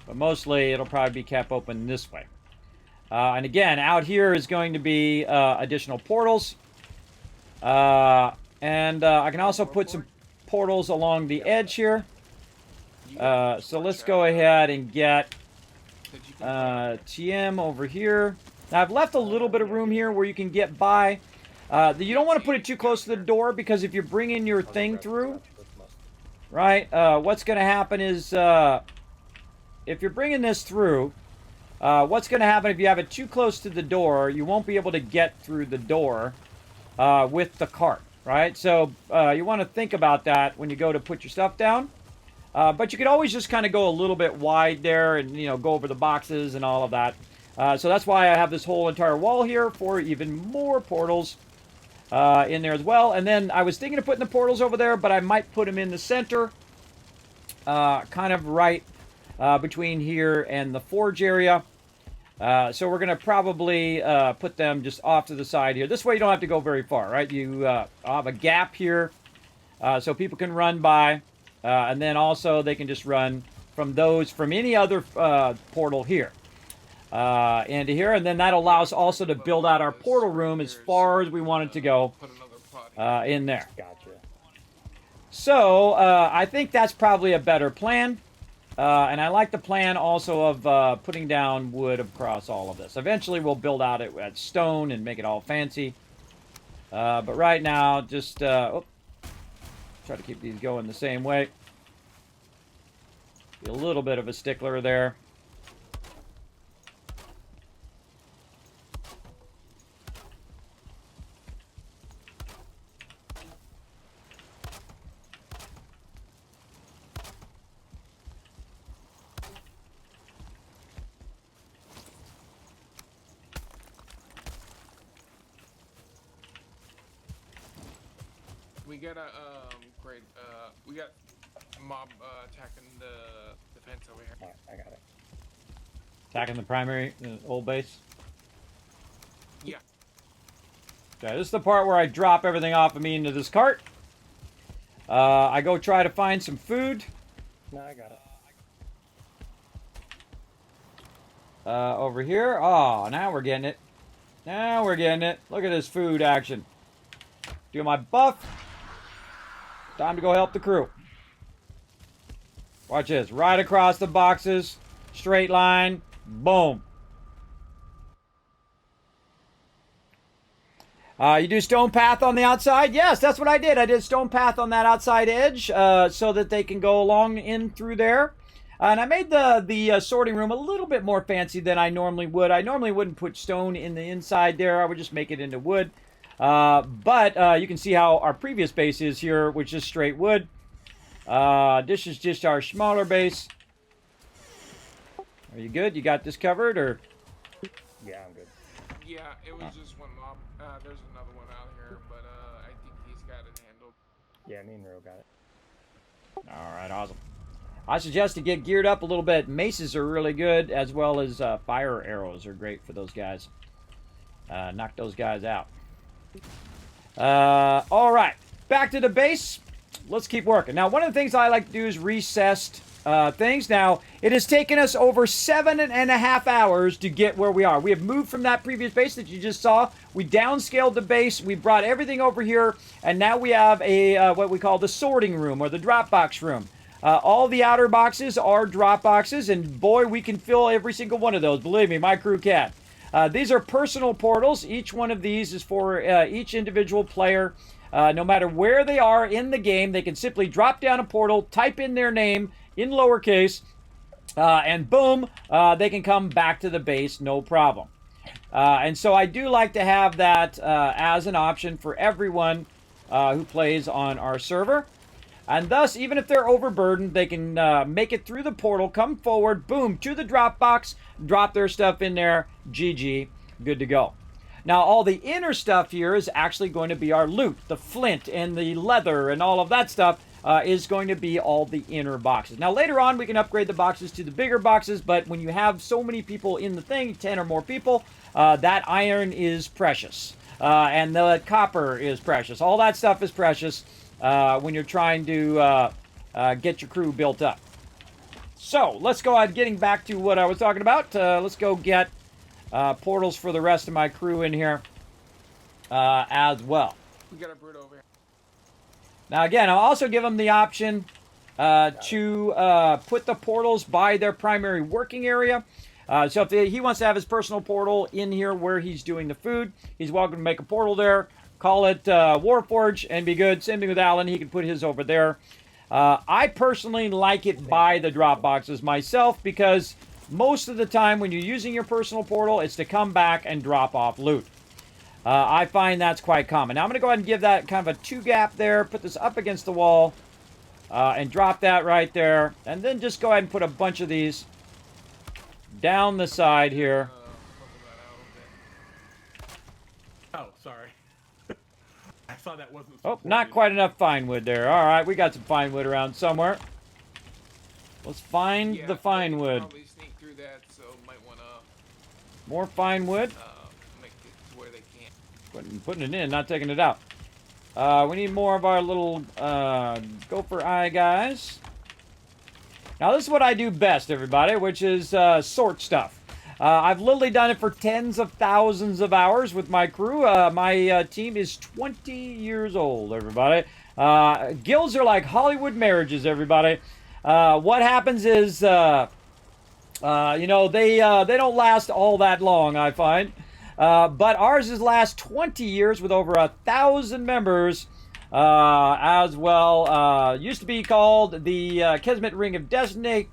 But mostly it'll probably be kept open this way. And again, out here is going to be additional portals. I can also put some portals along the edge here. So let's go ahead and get TM over here. Now I've left a little bit of room here where you can get by. You don't want to put it too close to the door because if you're bringing your thing through, right, what's going to happen is if you're bringing this through, what's going to happen if you have it too close to the door, you won't be able to get through the door with the cart, right? So you want to think about that when you go to put your stuff down. But you could always just kind of go a little bit wide there and, you know, go over the boxes and all of that. So that's why I have this whole entire wall here for even more portals in there as well. And then I was thinking of putting the portals over there, but I might put them in the center, kind of right between here and the forge area. So we're going to probably put them just off to the side here. This way you don't have to go very far, right? You have a gap here so people can run by. And then also they can just run from any other portal here into here. And then that allows also to build out our portal room as far as we want it to go in there. Gotcha. So I think that's probably a better plan. And I like the plan also of putting down wood across all of this. Eventually we'll build out it at stone and make it all fancy. But right now, just try to keep these going the same way. Be a little bit of a stickler there. We got a great. We got mob attacking the fence over here. Alright, I got it. Attacking the primary old base. Yeah. Okay, this is the part where I drop everything off of me into this cart. I go try to find some food. No, I got it. Over here. Oh, now we're getting it. Now we're getting it. Look at this food action. Do my buff. Time to go help the crew. Watch this. Right across the boxes. Straight line. Boom. You do stone path on the outside? Yes, that's what I did. I did stone path on that outside edge so that they can go along in through there. And I made the sorting room a little bit more fancy than I normally would. I normally wouldn't put stone in the inside there. I would just make it into wood. But you can see how our previous base is here, which is straight wood. This is just our smaller base. Are you good? You got this covered, or? Yeah, I'm good. Yeah, it was just one mob. There's another one out here, but I think he's got it handled. Yeah, me and Ro got it. All right, awesome. I suggest to get geared up a little bit. Maces are really good, as well as fire arrows are great for those guys. Knock those guys out. All right, back to the base. Let's keep working. Now, one of the things I like to do is recessed things. Now, it has taken us over 7.5 hours to get where we are. We have moved from that previous base that you just saw. We downscaled the base. We brought everything over here, and now we have a what we call the sorting room or the drop box room. All the outer boxes are drop boxes, and boy, we can fill every single one of those. Believe me, my crew can. These are personal portals. Each one of these is for each individual player. No matter where they are in the game, they can simply drop down a portal, type in their name in lowercase, and boom, they can come back to the base, no problem. And so I do like to have that as an option for everyone who plays on our server. And thus, even if they're overburdened, they can make it through the portal, come forward, boom, to the drop box, drop their stuff in there, GG, good to go. Now, all the inner stuff here is actually going to be our loot. The flint and the leather and all of that stuff is going to be all the inner boxes. Now, later on, we can upgrade the boxes to the bigger boxes, but when you have so many people in the thing, 10 or more people, that iron is precious. And the copper is precious. All that stuff is precious when you're trying to get your crew built up. So, let's go ahead, getting back to what I was talking about. Let's go get portals for the rest of my crew in here as well. We got a brute over here. Now, again, I'll also give them the option to put the portals by their primary working area. So if he wants to have his personal portal in here where he's doing the food, he's welcome to make a portal there. Call it Warforge and be good. Same thing with Alan. He can put his over there. I personally like it by the drop boxes myself because most of the time when you're using your personal portal, it's to come back and drop off loot. I find that's quite common. Now I'm going to go ahead and give that kind of a 2 gap there. Put this up against the wall. And drop that right there. And then just go ahead and put a bunch of these down the side here. Oh, sorry. I saw that wasn't. Oh, not quite enough fine wood there. All right, we got some fine wood around somewhere. Let's find the fine wood. Probably sneak through that, so might want to More fine wood. make it to where they can't. Putting it in, not taking it out. We need more of our little gopher eye guys. Now, this is what I do best, everybody, which is sort stuff. I've literally done it for tens of thousands of hours with my crew. My team is 20 years old, everybody. Guilds are like Hollywood marriages, everybody. What happens is, you know, they don't last all that long, I find. But ours is last 20 years with over 1,000 members as well. Used to be called the Kismet Ring of Destiny.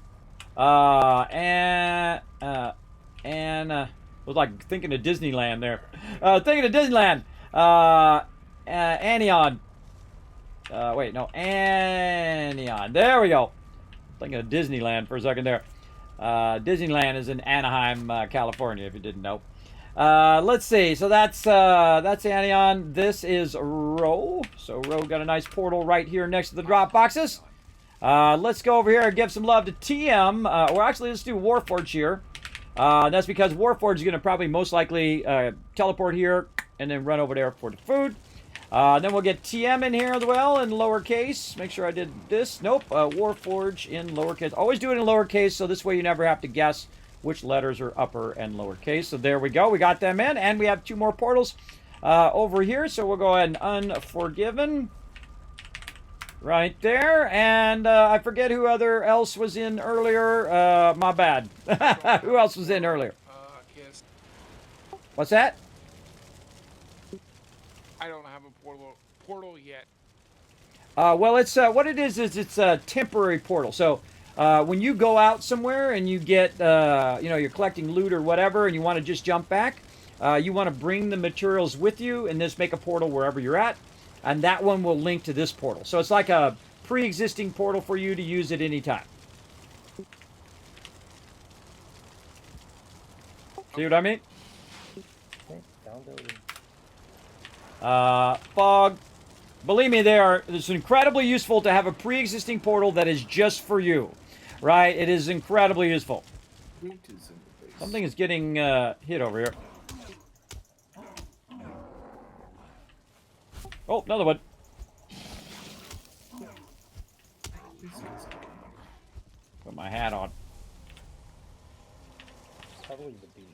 And was like thinking of Disneyland there. Thinking of Disneyland. Anion. Wait, no, Anion. There we go. Thinking of Disneyland for a second there. Disneyland is in Anaheim, California, if you didn't know. Let's see. So that's Anion. This is Ro. So Ro got a nice portal right here next to the drop boxes. Let's go over here and give some love to TM. Or actually, let's do Warforge here. That's because Warforge is going to probably most likely teleport here and then run over there for the food. Then we'll get TM in here as well in lowercase. Make sure I did this. Nope. Warforge in lowercase. Always do it in lowercase, so this way you never have to guess which letters are upper and lowercase. So there we go. We got them in, and we have 2 more portals over here. So we'll go ahead and Unforgiven right there. And I forget who else was in earlier. My bad. Who else was in earlier? Kiss. What's that? I don't have a portal yet. Well, it's what it is it's a temporary portal. So when you go out somewhere and you get, you know, you're collecting loot or whatever, and you want to just jump back, you want to bring the materials with you and just make a portal wherever you're at, and that one will link to this portal. So it's like a pre-existing portal for you to use at any time. See what I mean? Okay, downloading. Fog. Believe me, it's incredibly useful to have a pre-existing portal that is just for you. Right? It is incredibly useful. Something is getting hit over here. Oh, another one. Put my hat on. Probably the beach.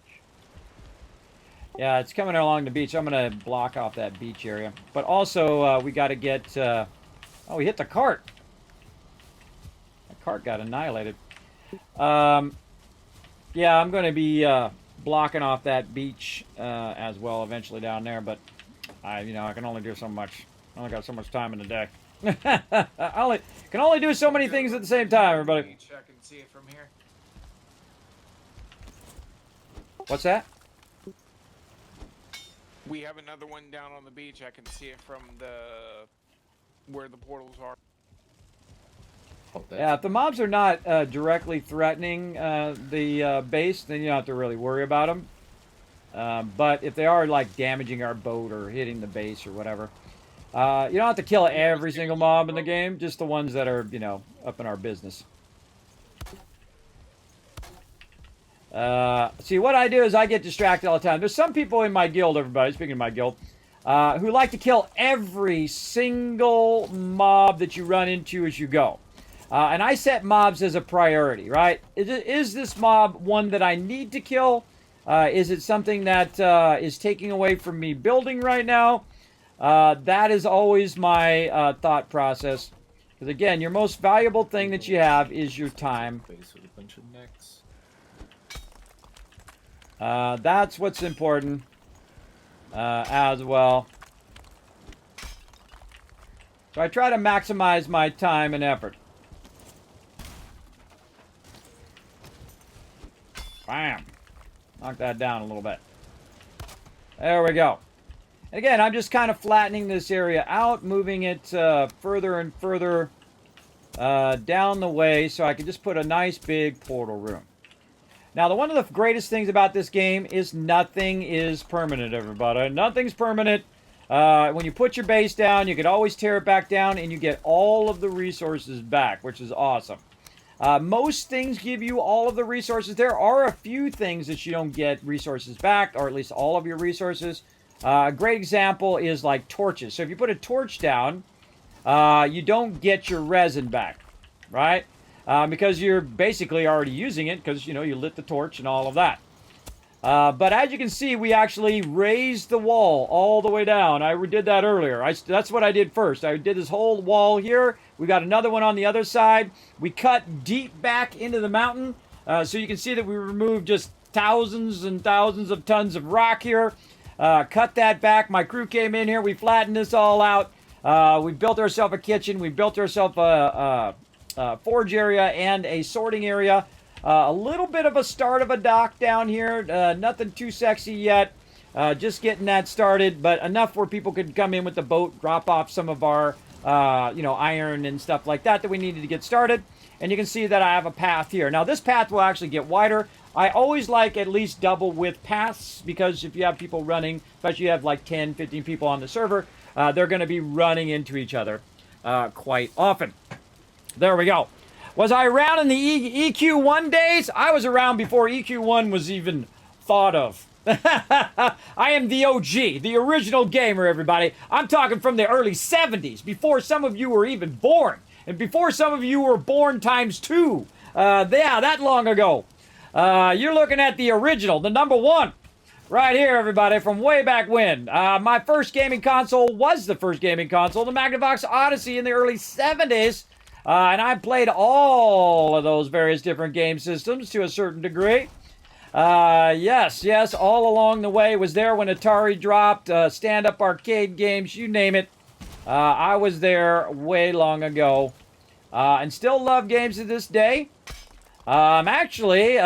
Yeah, it's coming along the beach. I'm going to block off that beach area. But also, we got to get... oh, we hit the cart. The cart got annihilated. Yeah, I'm going to be blocking off that beach as well eventually down there. But, I can only do so much. I only got so much time in the day. I can only do so many things at the same time, everybody. I can see it from here. What's that? We have another one down on the beach. I can see it from where the portals are. Yeah, if the mobs are not directly threatening the base, then you don't have to really worry about them. But if they are like damaging our boat or hitting the base or whatever, you don't have to kill every single mob in the game, just the ones that are, up in our business. See, what I do is I get distracted all the time. There's some people in my guild, everybody, speaking of my guild, who like to kill every single mob that you run into as you go. And I set mobs as a priority, right? Is this mob one that I need to kill? Is it something that is taking away from me building right now? That is always my thought process. Because again, your most valuable thing that you have is your time. That's what's important as well. So I try to maximize my time and effort. Bam. Knock that down a little bit. There we go. And again, I'm just kind of flattening this area out, moving it further and further down the way so I can just put a nice big portal room. Now, one of the greatest things about this game is nothing is permanent, everybody. Nothing's permanent. When you put your base down, you can always tear it back down, and you get all of the resources back, which is awesome. Most things give you all of the resources. There are a few things that you don't get resources back, or at least all of your resources. A great example is like torches. So if you put a torch down, you don't get your resin back, right? Because you're basically already using it because, you know, you lit the torch and all of that. But as you can see, we actually raised the wall all the way down. I did that earlier. That's what I did first. I did this whole wall here. We got another one on the other side. We cut deep back into the mountain. So you can see that we removed just thousands and thousands of tons of rock here. Cut that back. My crew came in here. We flattened this all out. We built ourselves a kitchen. We built ourselves a forge area and a sorting area. A little bit of a start of a dock down here. Nothing too sexy yet. Just getting that started, but enough where people could come in with the boat, drop off some of our, iron and stuff like that we needed to get started. And you can see that I have a path here. Now, this path will actually get wider. I always like at least double width paths because if you have people running, especially you have like 10, 15 people on the server, they're going to be running into each other quite often. There we go. Was I around in the EQ1 days? I was around before EQ1 was even thought of. I am the OG, the original gamer, everybody. I'm talking from the early 70s, before some of you were even born. And before some of you were born times 2. Yeah, that long ago. You're looking at the original, the #1. Right here, everybody, from way back when. My first gaming console was the first gaming console, the Magnavox Odyssey in the early 70s. And I played all of those various different game systems to a certain degree. Yes, all along the way. Was there when Atari dropped, stand-up arcade games, you name it. I was there way long ago. And still love games to this day. I'm actually,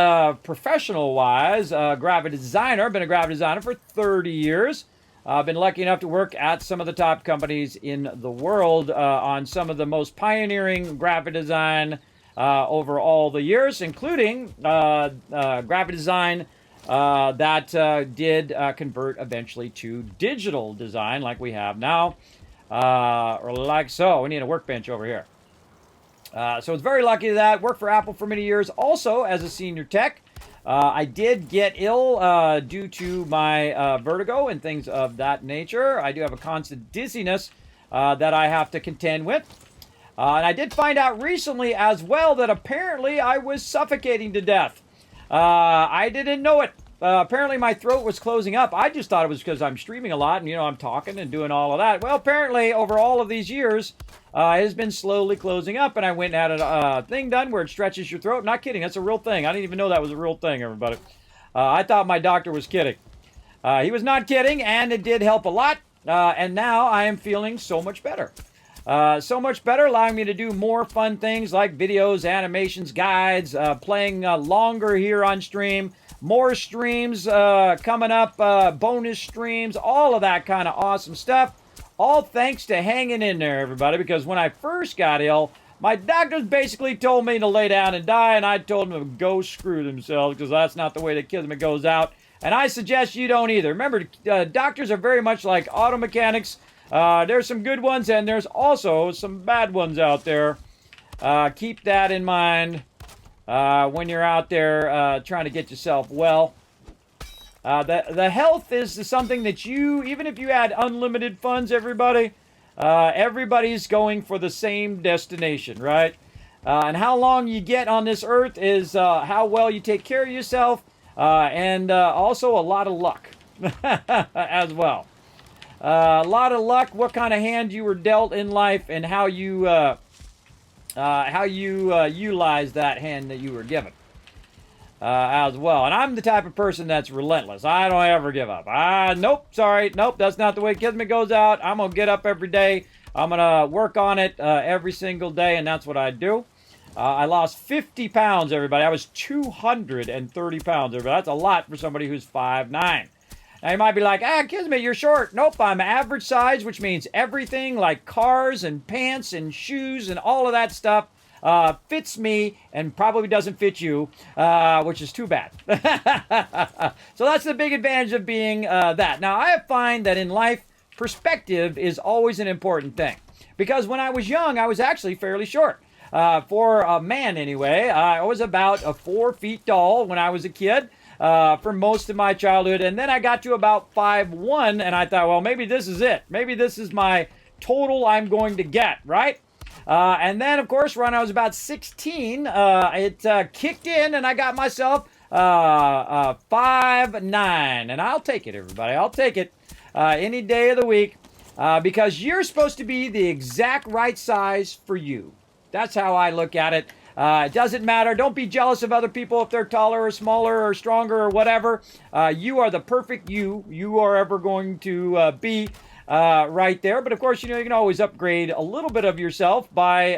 professional-wise, a graphic designer. I've been a graphic designer for 30 years. I've been lucky enough to work at some of the top companies in the world on some of the most pioneering graphic design over all the years, including graphic design that did convert eventually to digital design like we have now, or like so. We need a workbench over here. So it's very lucky that. Worked for Apple for many years, also as a senior tech. I did get ill due to my vertigo and things of that nature. I do have a constant dizziness that I have to contend with. And I did find out recently as well that apparently I was suffocating to death. I didn't know it. Apparently my throat was closing up. I just thought it was because I'm streaming a lot and, I'm talking and doing all of that. Well, apparently over all of these years, it has been slowly closing up, and I went and had a thing done where it stretches your throat. Not kidding. That's a real thing. I didn't even know that was a real thing, everybody. I thought my doctor was kidding. He was not kidding, and it did help a lot. And now I am feeling so much better. So much better, allowing me to do more fun things like videos, animations, guides, playing longer here on stream. More streams coming up, bonus streams, all of that kind of awesome stuff. All thanks to hanging in there, everybody, because when I first got ill, my doctors basically told me to lay down and die, and I told them to go screw themselves, because that's not the way that Kismet goes out. And I suggest you don't either. Remember, doctors are very much like auto mechanics. There's some good ones, and there's also some bad ones out there. Keep that in mind when you're out there trying to get yourself well. The health is something that even if you had unlimited funds, everybody, everybody's going for the same destination, right? And how long you get on this earth is how well you take care of yourself, and also a lot of luck as well. A lot of luck, what kind of hand you were dealt in life, and how you utilize that hand that you were given. As well. And I'm the type of person that's relentless. I don't ever give up. Nope, that's not the way Kismet goes out. I'm going to get up every day. I'm going to work on it every single day, and that's what I do. I lost 50 pounds, everybody. I was 230 pounds, everybody. That's a lot for somebody who's 5'9". Now, you might be like, Kismet, you're short. Nope, I'm average size, which means everything like cars and pants and shoes and all of that stuff fits me and probably doesn't fit you, which is too bad. So that's the big advantage of being that. Now, I find that in life, perspective is always an important thing. Because when I was young, I was actually fairly short. For a man, anyway. I was about 4 feet tall when I was a kid for most of my childhood. And then I got to about 5'1", and I thought, well, maybe this is it. Maybe this is my total I'm going to get, right? And then, of course, when I was about 16, it kicked in, and I got myself 5'9". And I'll take it, everybody. I'll take it any day of the week because you're supposed to be the exact right size for you. That's how I look at it. It doesn't matter. Don't be jealous of other people if they're taller or smaller or stronger or whatever. You are the perfect you are ever going to be right there. But of course, you can always upgrade a little bit of yourself by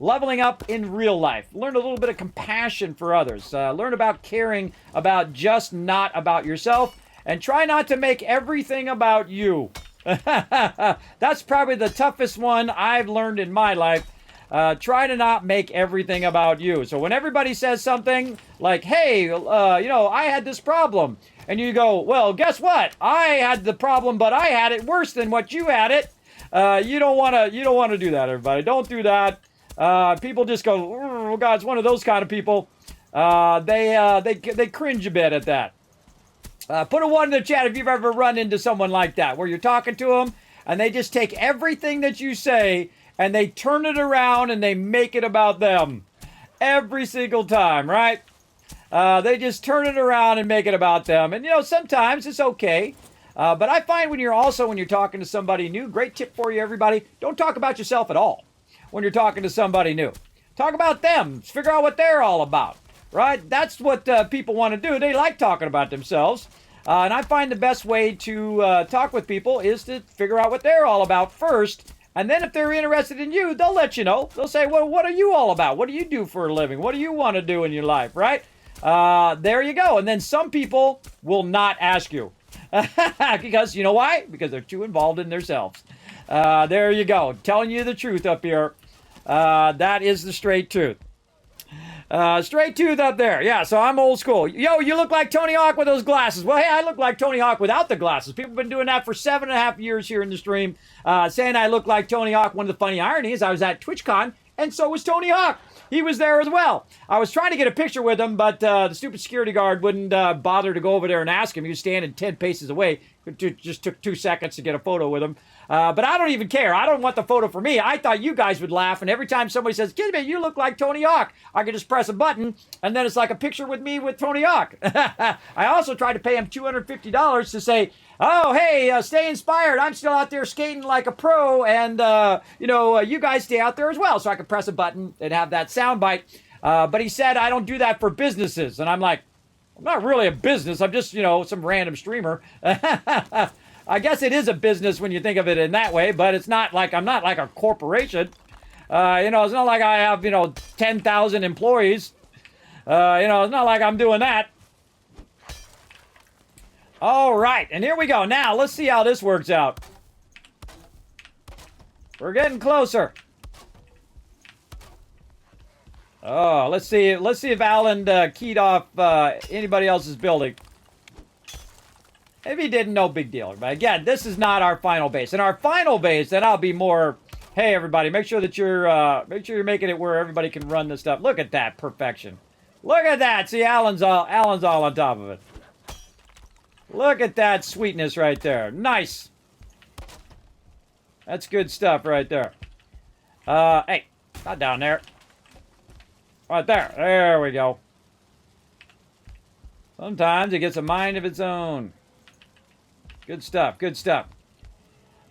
leveling up in real life. Learn a little bit of compassion for others. Learn about caring about just not about yourself. And try not to make everything about you. That's probably the toughest one I've learned in my life. Try to not make everything about you. So when everybody says something like, hey, I had this problem. And you go, well, guess what? I had the problem, but I had it worse than what you had it. You don't want to do that, everybody. Don't do that. People just go, oh, God, it's one of those kind of people. They cringe a bit at that. Put a 1 in the chat if you've ever run into someone like that, where you're talking to them, and they just take everything that you say, and they turn it around, and they make it about them. Every single time, right? They just turn it around and make it about them. And, sometimes it's okay. But I find when you're talking to somebody new, great tip for you, everybody, don't talk about yourself at all when you're talking to somebody new. Talk about them. Figure out what they're all about, right? That's what people want to do. They like talking about themselves. And I find the best way to talk with people is to figure out what they're all about first. And then if they're interested in you, they'll let you know. They'll say, well, what are you all about? What do you do for a living? What do you want to do in your life, right? There you go. And then some people will not ask you. Because, you know why? Because they're too involved in themselves. There you go. Telling you the truth up here. That is the straight truth. Straight tooth up there. Yeah, so I'm old school. Yo, you look like Tony Hawk with those glasses. Well, hey, I look like Tony Hawk without the glasses. People have been doing that for 7.5 years here in the stream, saying I look like Tony Hawk. One of the funny ironies, I was at TwitchCon, and so was Tony Hawk. He was there as well. I was trying to get a picture with him, but the stupid security guard wouldn't bother to go over there and ask him. He was standing 10 paces away. It just took 2 seconds to get a photo with him. But I don't even care. I don't want the photo for me. I thought you guys would laugh, and every time somebody says, Kismet, you look like Tony Hawk, I can just press a button, and then it's like a picture with me with Tony Hawk. I also tried to pay him $250 to say, oh, hey, stay inspired. I'm still out there skating like a pro, and, you guys stay out there as well. So I could press a button and have that soundbite. But he said, I don't do that for businesses. And I'm like, I'm not really a business. I'm just, some random streamer. I guess it is a business when you think of it in that way, but it's not like I'm not like a corporation. It's not like I have, 10,000 employees. It's not like I'm doing that. All right, and here we go. Now, let's see how this works out. We're getting closer. Oh, let's see if Alan keyed off anybody else's building. If he didn't, no big deal. But again, this is not our final base. In our final base, then I'll be more, hey, everybody, make sure you're making it where everybody can run this stuff. Look at that perfection. Look at that. See, Alan's all on top of it. Look at that sweetness right there. Nice. That's good stuff right there. Hey, not down there. Right there. There we go. Sometimes it gets a mind of its own. Good stuff. Good stuff.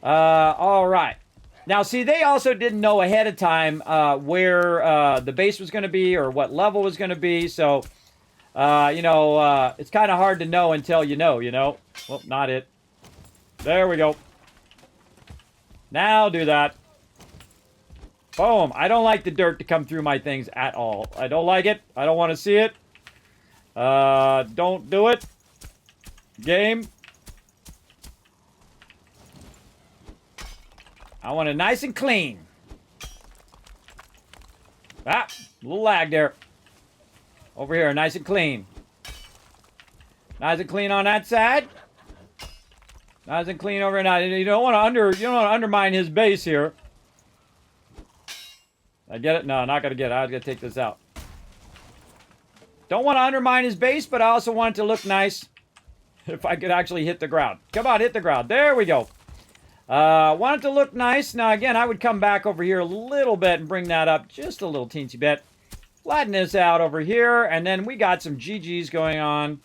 All right. Now, see, they also didn't know ahead of time where the base was going to be or what level was going to be. So, it's kind of hard to know until you know. Well, not it. There we go. Now do that. Boom. I don't like the dirt to come through my things at all. I don't like it. I don't want to see it. Don't do it. Game. I want it nice and clean. Ah, a little lag there. Over here, nice and clean. Nice and clean on that side. Nice and clean over now. You don't want to undermine his base here. I get it? No, not gonna get it. I gotta take this out. Don't want to undermine his base, but I also want it to look nice. If I could actually hit the ground. Come on, hit the ground. There we go. Want it to look nice. Now, again, I would come back over here a little bit and bring that up just a little teensy bit. Flatten this out over here, and then we got some GGs going on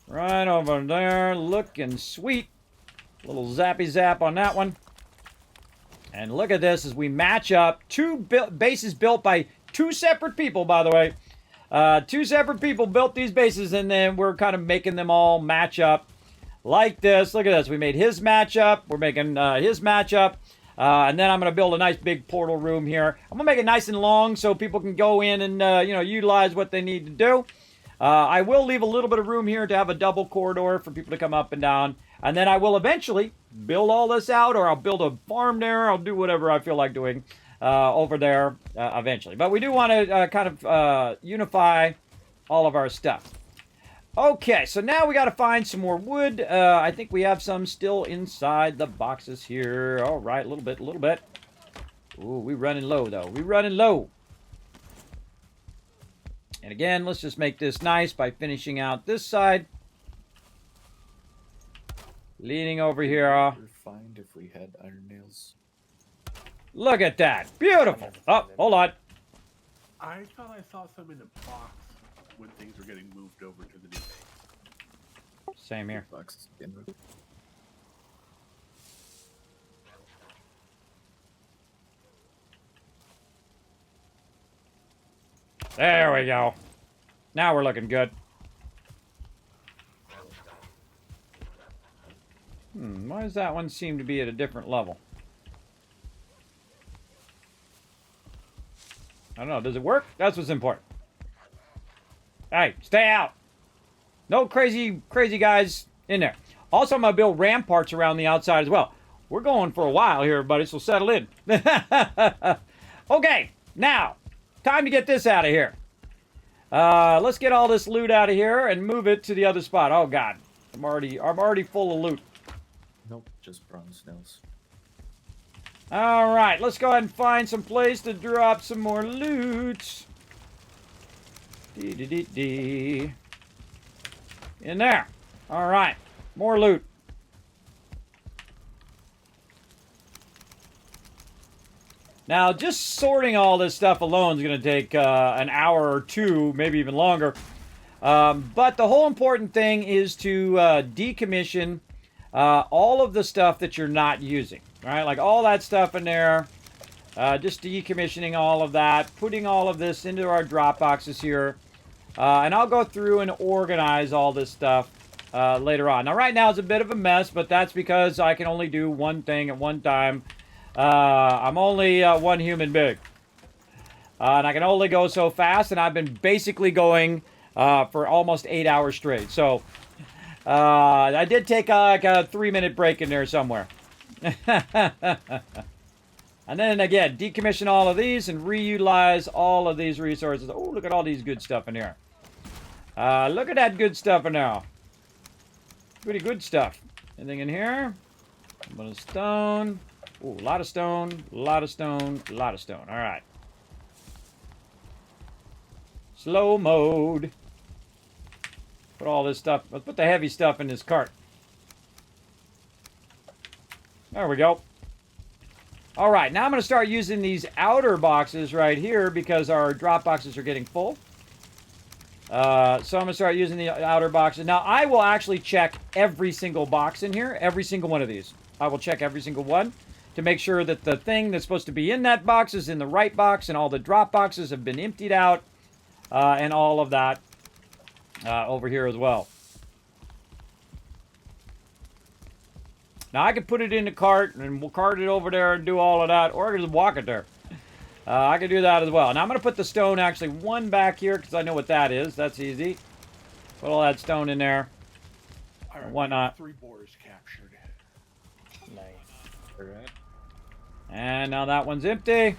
right over there. Looking sweet. Little zappy zap on that one. And look at this as we match up. Two bases built by two separate people, by the way. Two separate people built these bases, and then we're kind of making them all match up like this. Look at this. We made his matchup. We're making his matchup. And then I'm going to build a nice big portal room here. I'm going to make it nice and long so people can go in and, utilize what they need to do. I will leave a little bit of room here to have a double corridor for people to come up and down. And then I will eventually build all this out, or I'll build a farm there. I'll do whatever I feel like doing over there eventually. But we do want to kind of unify all of our stuff. Okay, so now we got to find some more wood. I think we have some still inside the boxes here. All right, a little bit. Ooh, we running low, though. We running low. And again, let's just make this nice by finishing out this side. Leaning over here. We'd find if we had iron nails. Look at that. Beautiful. Oh, hold on. I thought I saw some in a box when things were getting moved over to the new base. Same here. Box. There we go. Now we're looking good. Why does that one seem to be at a different level? I don't know. Does it work? That's what's important. Hey, stay out. No crazy guys in there. Also, I'm going to build ramparts around the outside as well. We're going for a while here, everybody, so settle in. Okay, now, time to get this out of here. Let's get all this loot out of here and move it to the other spot. Oh, God. I'm already full of loot. Nope, just bronze nails. All right, let's go ahead and find some place to drop some more loot. In there. All right, more loot. Now, just sorting all this stuff alone is going to take an hour or two, maybe even longer. But the whole important thing is to decommission all of the stuff that you're not using. All right, like all that stuff in there. Just decommissioning all of that, putting all of this into our drop boxes here. And I'll go through and organize all this stuff later on. Now, right now it's a bit of a mess, but that's because I can only do one thing at one time. I'm only one human being. And I can only go so fast, and I've been basically going for almost 8 hours straight. So, I did take like a 3-minute break in there somewhere. And then again, decommission all of these and reutilize all of these resources. Oh, look at all these good stuff in here. Look at that good stuff in there. Pretty good stuff. Anything in here? A little stone. Ooh, a lot of stone, a lot of stone, a lot of stone. All right. Slow mode. Put all this stuff, let's put the heavy stuff in this cart. There we go. All right, now I'm going to start using these outer boxes right here because our drop boxes are getting full. So I'm going to start using the outer boxes. Now, I will actually check every single box in here, every single one of these. I will check every single one to make sure that the thing that's supposed to be in that box is in the right box and all the drop boxes have been emptied out and all of that over here as well. Now, I could put it in the cart and we'll cart it over there and do all of that, or I could just walk it there. I can do that as well. Now I'm going to put the stone, actually, one back here, because I know what that is. That's easy. Put all that stone in there. All right, Whatnot. 3 boars captured. Nice. Alright. And now that one's empty.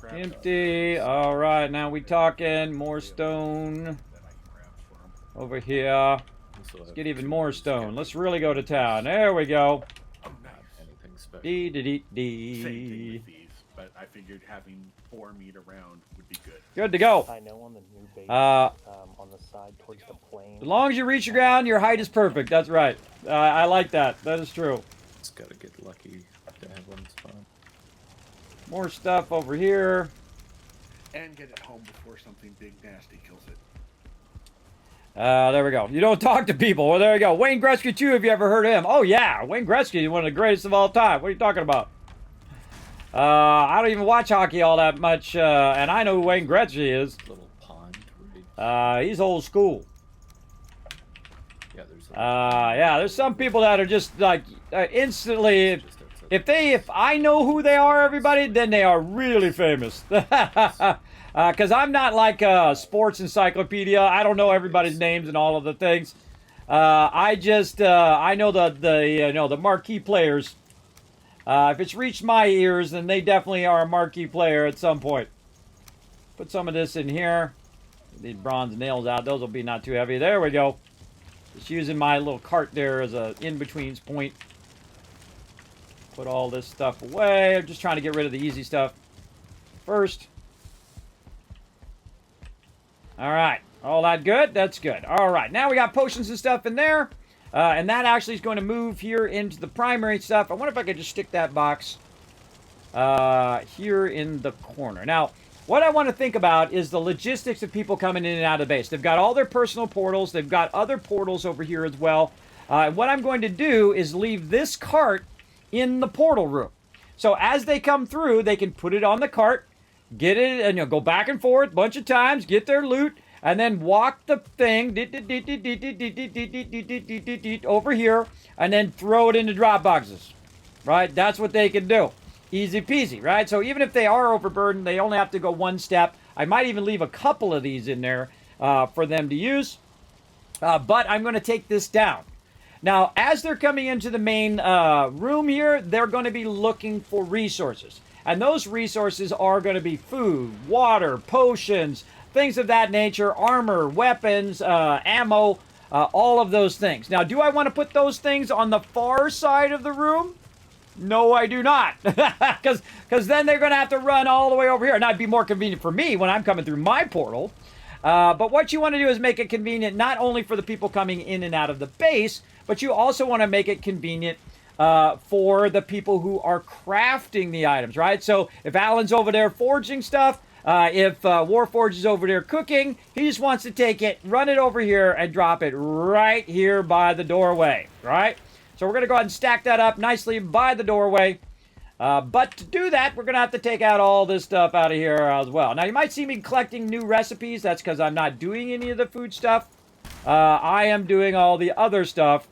Grab Empty. All right, now we talking. More stone that I can grab for 'em. over here. Let's get even more stone. Let's really go to town. There we go. Oh, nice. Anything special. Dee dee dee Same thing dee. with these, but I figured having boar meat around would be good. Good to go. I know on the new base, Uh, on the side towards the plane. As long as you reach the ground, your height is perfect. That's right. I like that. That is true. Just gotta get lucky to have one spawn. More stuff over here. And get it home before something big nasty kills it. There we go. You don't talk to people. Well, there you go. Wayne Gretzky, too, have you ever heard of him? Oh, yeah. Wayne Gretzky is one of the greatest of all time. What are you talking about? I don't even watch hockey all that much, and I know who Wayne Gretzky is. Little pond, right? He's old school. Yeah, there's. Yeah, there's some people that are just, like, instantly... Just outside. If I know who they are, everybody, then they are really famous. Because I'm not like a sports encyclopedia. I don't know everybody's names and all of the things. I know the marquee players. If it's reached my ears, then they definitely are a marquee player at some point. Put some of this in here. These bronze nails out. Those will be not too heavy. There we go. Just using my little cart there as a in-betweens point. Put all this stuff away. I'm just trying to get rid of the easy stuff first. All right. All that good? That's good. All right. Now we got potions and stuff in there. And that actually is going to move here into the primary stuff. I wonder if I could just stick that box here in the corner. Now, what I want to think about is the logistics of people coming in and out of the base. They've got all their personal portals. They've got other portals over here as well. What I'm going to do is leave this cart in the portal room. So as they come through, they can put it on the cart, get it, and go back and forth a bunch of times, get their loot, and then walk the thing over here, and then throw it into drop boxes. Right? That's what they can do. Easy peasy, right? So even if they are overburdened, they only have to go one step. I might even leave a couple of these in there for them to use. But I'm going to take this down. Now, as they're coming into the main room here, they're going to be looking for resources. And those resources are going to be food, water, potions, things of that nature, armor, weapons, ammo, all of those things. Now, do I want to put those things on the far side of the room? No, I do not. Because then they're going to have to run all the way over here. And that'd be more convenient for me when I'm coming through my portal. But what you want to do is make it convenient not only for the people coming in and out of the base, but you also want to make it convenient for the people who are crafting the items, right? So if Alan's over there forging stuff, if Warforged is over there cooking, he just wants to take it, run it over here, and drop it right here by the doorway, right? So we're going to go ahead and stack that up nicely by the doorway. But to do that, we're going to have to take out all this stuff out of here as well. Now, you might see me collecting new recipes. That's because I'm not doing any of the food stuff. I am doing all the other stuff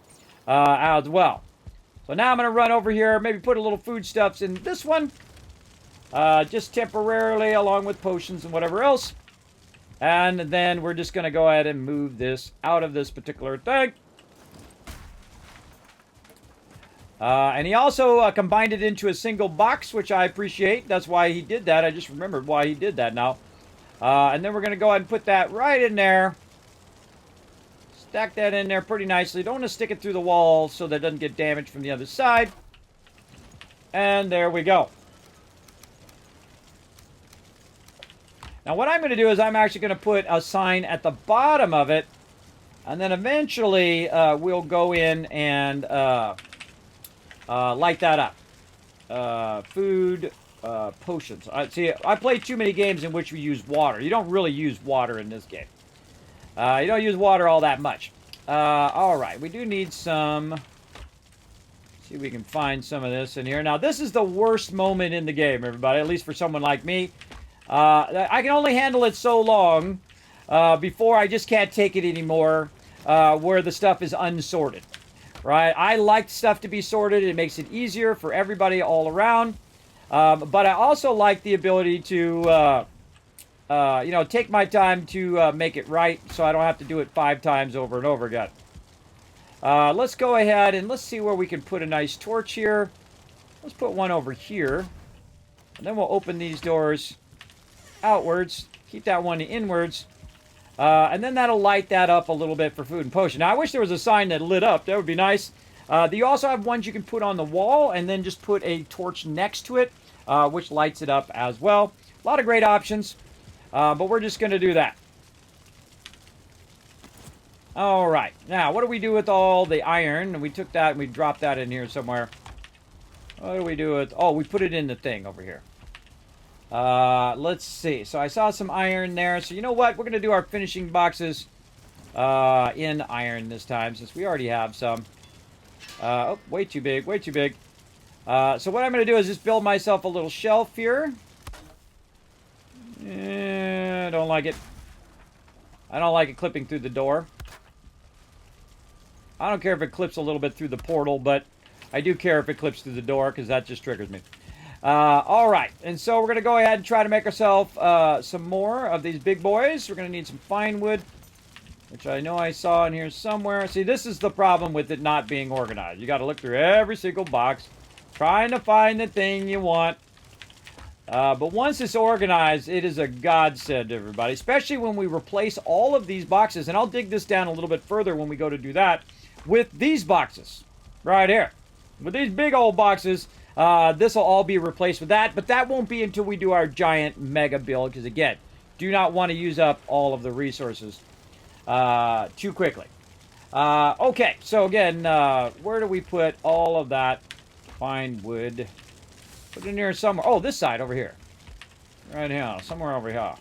as well. So now I'm going to run over here, maybe put a little foodstuffs in this one. Just temporarily, along with potions and whatever else. And then we're just going to go ahead and move this out of this particular thing. And he also combined it into a single box, which I appreciate. That's why he did that. I just remembered why he did that now. And then we're going to go ahead and put that right in there. Stack that in there pretty nicely. Don't want to stick it through the wall so that it doesn't get damaged from the other side. And there we go. Now what I'm going to do is I'm actually going to put a sign at the bottom of it. And then eventually we'll go in and light that up. Food, potions. See, I play too many games in which we use water. You don't really use water in this game. You don't use water all that much. Alright, we do need some... See if we can find some of this in here. Now, this is the worst moment in the game, everybody. At least for someone like me. I can only handle it so long before I just can't take it anymore where the stuff is unsorted. Right? I like stuff to be sorted. It makes it easier for everybody all around. But I also like the ability to, take my time to make it right so I don't have to do it 5 times over and over again. Let's go ahead and let's see where we can put a nice torch here. Let's put one over here. And then we'll open these doors outwards. Keep that one inwards. And then that'll light that up a little bit for food and potion. Now, I wish there was a sign that lit up. That would be nice. You also have ones you can put on the wall and then just put a torch next to it, which lights it up as well. A lot of great options, but we're just going to do that. All right. Now, what do we do with all the iron? We took that and we dropped that in here somewhere. What do we do with... Oh, we put it in the thing over here. Let's see. So I saw some iron there. So you know what? We're going to do our finishing boxes in iron this time, since we already have some. Oh, way too big. Way too big. So what I'm going to do is just build myself a little shelf here. I don't like it. I don't like it clipping through the door. I don't care if it clips a little bit through the portal, but I do care if it clips through the door, because that just triggers me. All right, and so we're going to go ahead and try to make ourselves some more of these big boys. We're going to need some fine wood, which I know I saw in here somewhere. See, this is the problem with it not being organized. You got to look through every single box, trying to find the thing you want. But once it's organized, it is a godsend to everybody, especially when we replace all of these boxes. And I'll dig this down a little bit further when we go to do that with these boxes right here. With these big old boxes, this will all be replaced with that. But that won't be until we do our giant mega build, because, again, do not want to use up all of the resources too quickly. Okay, so again, where do we put all of that fine wood? Put it in here somewhere. Oh, this side over here. Right here. Somewhere over here.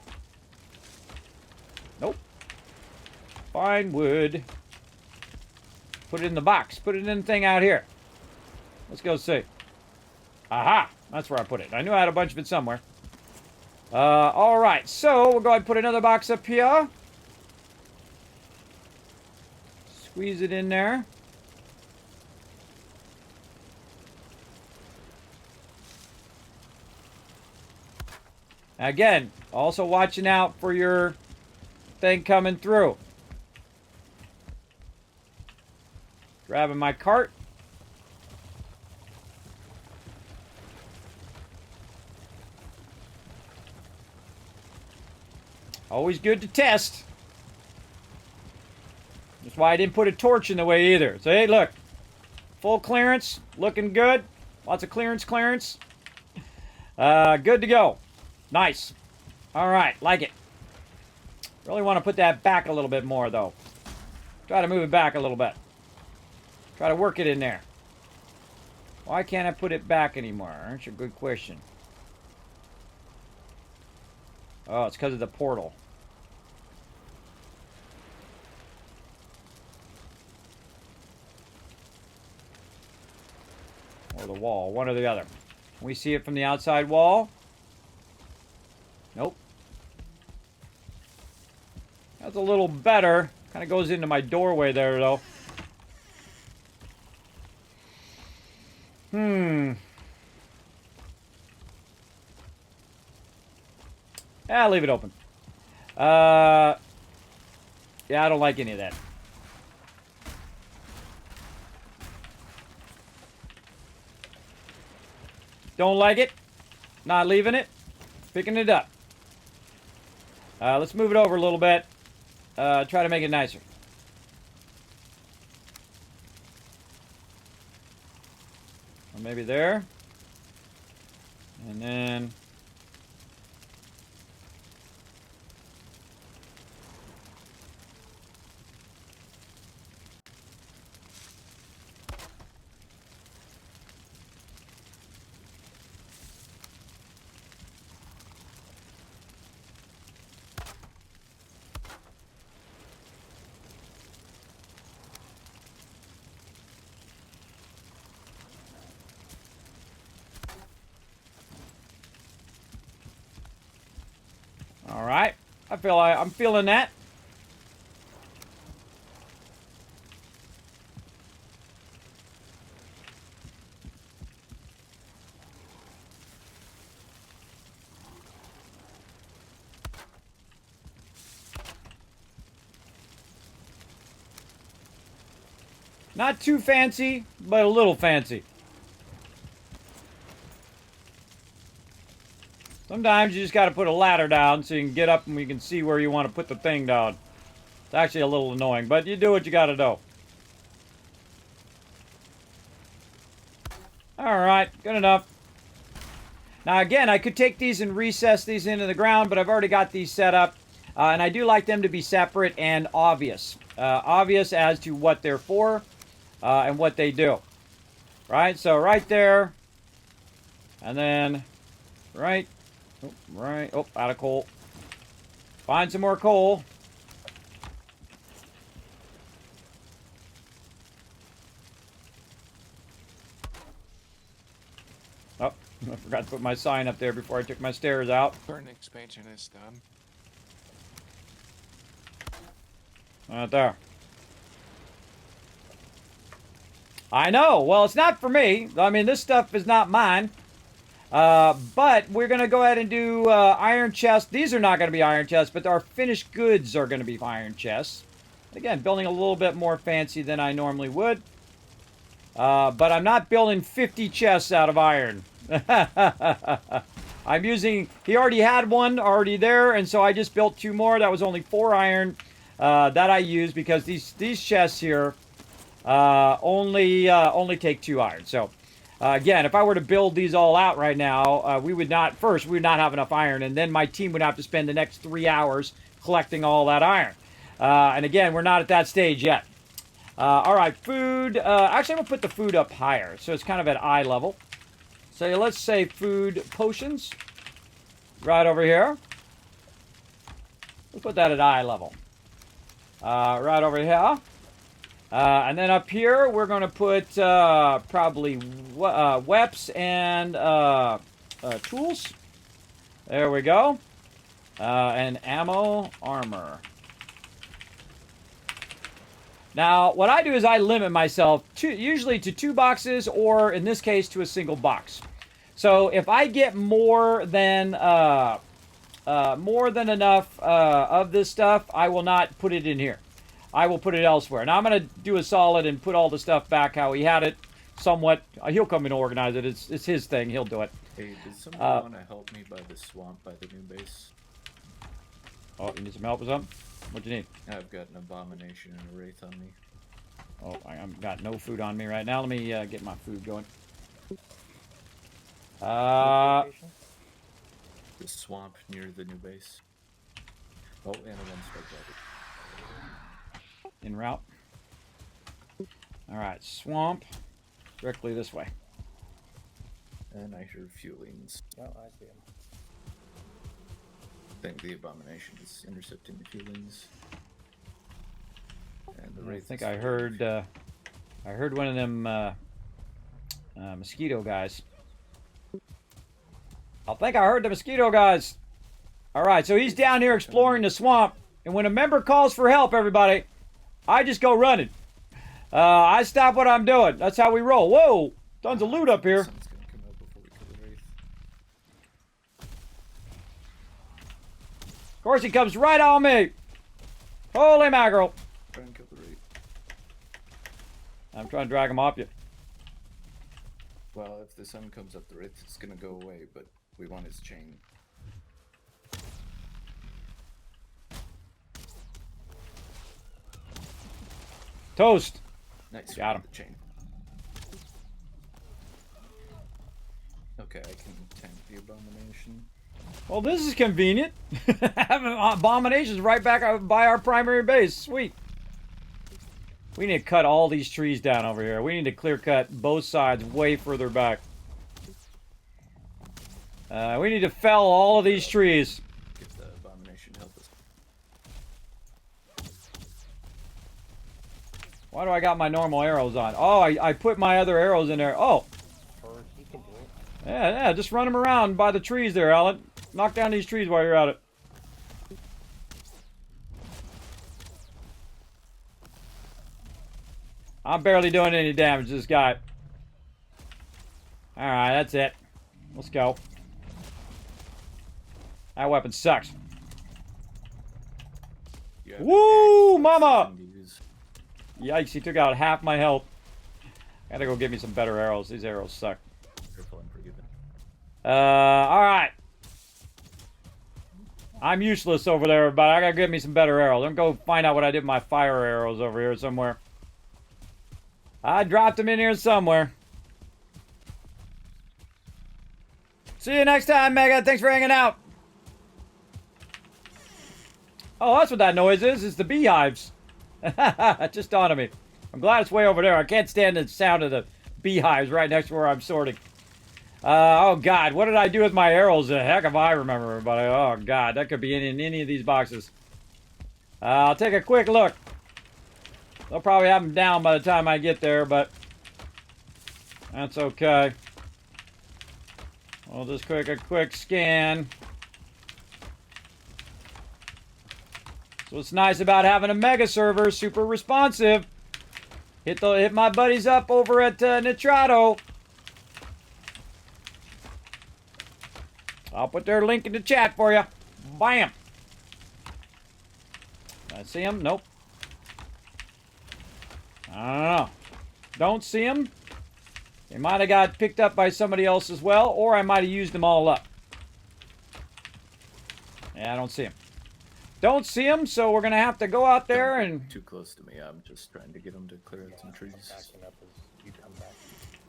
Nope. Fine wood. Put it in the box. Put it in the thing out here. Let's go see. Aha! That's where I put it. I knew I had a bunch of it somewhere. Alright. So, we'll go ahead and put another box up here. Squeeze it in there. Again, also watching out for your thing coming through. Grabbing my cart. Always good to test. That's why I didn't put a torch in the way either. So, hey, look. Full clearance. Looking good. Lots of clearance. Good to go. Nice. All right. Like it. Really want to put that back a little bit more, though. Try to move it back a little bit. Try to work it in there. Why can't I put it back anymore? That's a good question. Oh, it's because of the portal. Or the wall. One or the other. Can we see it from the outside wall? Nope. That's a little better. Kind of goes into my doorway there, though. Yeah, leave it open. Yeah, I don't like any of that. Don't like it. Not leaving it. Picking it up. Let's move it over a little bit. Try to make it nicer. Or maybe there. And then... all right. I'm feeling that. Not too fancy, but a little fancy. Sometimes you just got to put a ladder down so you can get up and you can see where you want to put the thing down. It's actually a little annoying, but you do what you got to do. Alright, good enough. Now again, I could take these and recess these into the ground, but I've already got these set up. And I do like them to be separate and obvious. Obvious as to what they're for and what they do. Right? So right there. And then right. Oh, right. Oh, out of coal. Find some more coal. Oh, I forgot to put my sign up there before I took my stairs out. Current expansion is done. Right there. I know. Well, it's not for me. I mean, this stuff is not mine. But we're going to go ahead and do iron chests. These are not going to be iron chests, but our finished goods are going to be iron chests. Again, building a little bit more fancy than I normally would. But I'm not building 50 chests out of iron. I'm using... He already had one already there, and so I just built 2 more. That was only 4 iron that I used because these chests here only take 2 iron. So... again, if I were to build these all out right now, we would not have enough iron, and then my team would have to spend the next 3 hours collecting all that iron. And again, we're not at that stage yet. All right, food. Actually, I'm going to put the food up higher, so it's kind of at eye level. So let's say food potions. Right over here. We'll put that at eye level. Right over here. And then up here, we're going to put probably weps and tools. There we go. And ammo, armor. Now, what I do is I limit myself usually to 2 boxes, or in this case, to a single box. So if I get more than enough of this stuff, I will not put it in here. I will put it elsewhere. Now, I'm going to do a solid and put all the stuff back how he had it, somewhat. He'll come and organize it. It's his thing. He'll do it. Hey, does somebody want to help me by the swamp by the new base? Oh, you need some help with something? What do you need? I've got an abomination and a wraith on me. Oh, I've got no food on me right now. Let me get my food going. The swamp near the new base. Oh, and a 1-star body. En route. Alright, swamp. Directly this way. And I hear fuelings. Oh, I see him. I think the abomination is intercepting the fuelings. And the wraith. I think I heard one of them mosquito guys. I think I heard the mosquito guys. Alright, so he's down here exploring the swamp. And when a member calls for help, everybody, I just go running. I stop what I'm doing. That's how we roll. Whoa! Tons of loot up here. Sun's gonna come out before we kill the wraith. Of course, he comes right on me. Holy mackerel. Try and kill the wraith. I'm trying to drag him off you. Well, if the sun comes up, the wraith is gonna go away, but we want his chain. Toast. Nice. Got him. The chain. Okay, I can tank the abomination. Well, this is convenient. Having abominations right back by our primary base. Sweet. We need to cut all these trees down over here. We need to clear cut both sides way further back. We need to fell all of these trees. If the abomination help us. Why do I got my normal arrows on? Oh, I put my other arrows in there. Oh. Or he can do it. Yeah, just run them around by the trees there, Alan. Knock down these trees while you're at it. I'm barely doing any damage to this guy. Alright, that's it. Let's go. That weapon sucks. You have Woo, an axe, mama! something to use. Yikes, he took out half my health. Gotta go get me some better arrows. These arrows suck. Careful, Unforgiven. Alright. I'm useless over there, but I gotta get me some better arrows. I'm gonna go find out what I did with my fire arrows over here somewhere. I dropped them in here somewhere. See you next time, Mega. Thanks for hanging out. Oh, that's what that noise is. It's the beehives. It just dawned on me. I'm glad it's way over there. I can't stand the sound of the beehives right next to where I'm sorting. Oh, God. What did I do with my arrows? The heck if I remember, everybody. Oh, God. That could be in any of these boxes. I'll take a quick look. They'll probably have them down by the time I get there, but that's okay. We'll just a quick scan. So what's nice about having a mega server, super responsive. Hit my buddies up over at Nitrado. I'll put their link in the chat for you. Bam. Can I see them? Nope. I don't know. Don't see them. They might have got picked up by somebody else as well, or I might have used them all up. Yeah, I don't see them. Don't see them, so we're going to have to go out there and... Too close to me. I'm just trying to get them to clear out some trees.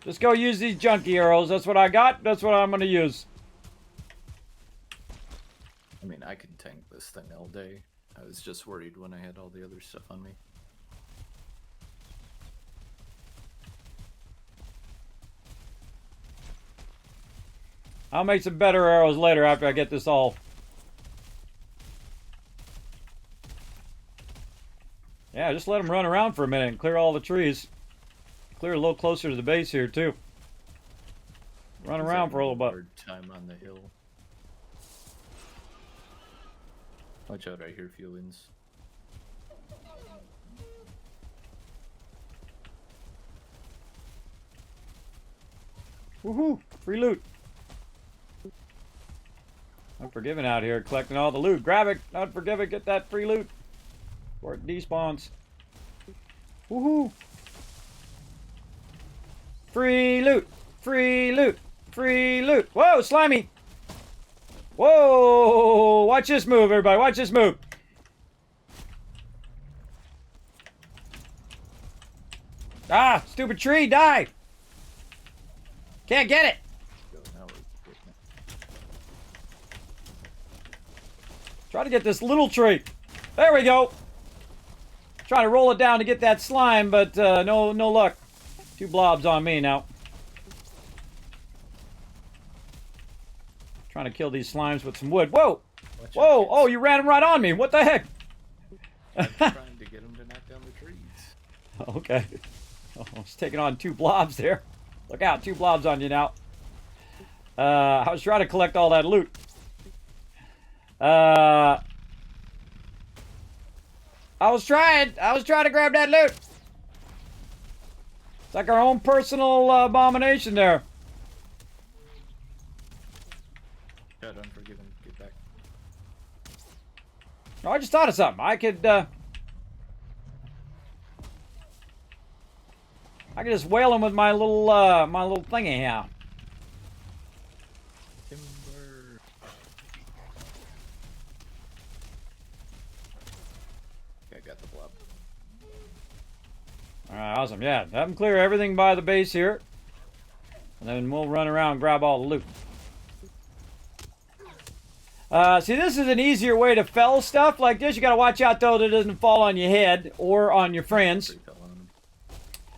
Just go use these junkie arrows. That's what I got. That's what I'm going to use. I mean, I could tank this thing all day. I was just worried when I had all the other stuff on me. I'll make some better arrows later after I get this all. Yeah, just let them run around for a minute and clear all the trees. Clear a little closer to the base here, too. Run around for a little bit. Hard time on the hill. Watch out, I hear feelings. Woohoo! Free loot. Unforgiven out here collecting all the loot. Grab it, Unforgiven, get that free loot. Before it despawns. Woohoo! Free loot! Free loot! Free loot! Whoa, slimy! Whoa! Watch this move, everybody. Watch this move. Ah! Stupid tree, die! Can't get it! Try to get this little tree. There we go. Trying to roll it down to get that slime, but no luck. 2 blobs on me now. Trying to kill these slimes with some wood. Whoa! Whoa! Oh, you ran them right on me. What the heck? I'm trying to get them to knock down the trees. Okay. Oh, I was taking on 2 blobs there. Look out, 2 blobs on you now. I was trying to collect all that loot. I was trying to grab that loot. It's like our own personal abomination there. God, Unforgiven, get back. Oh, I just thought of something. I could just whale him with my little thingy here. Timber. Okay, I got the blob. Alright, awesome. Yeah, have them clear everything by the base here. And then we'll run around and grab all the loot. See, this is an easier way to fell stuff like this. You gotta watch out, though, that it doesn't fall on your head or on your friends.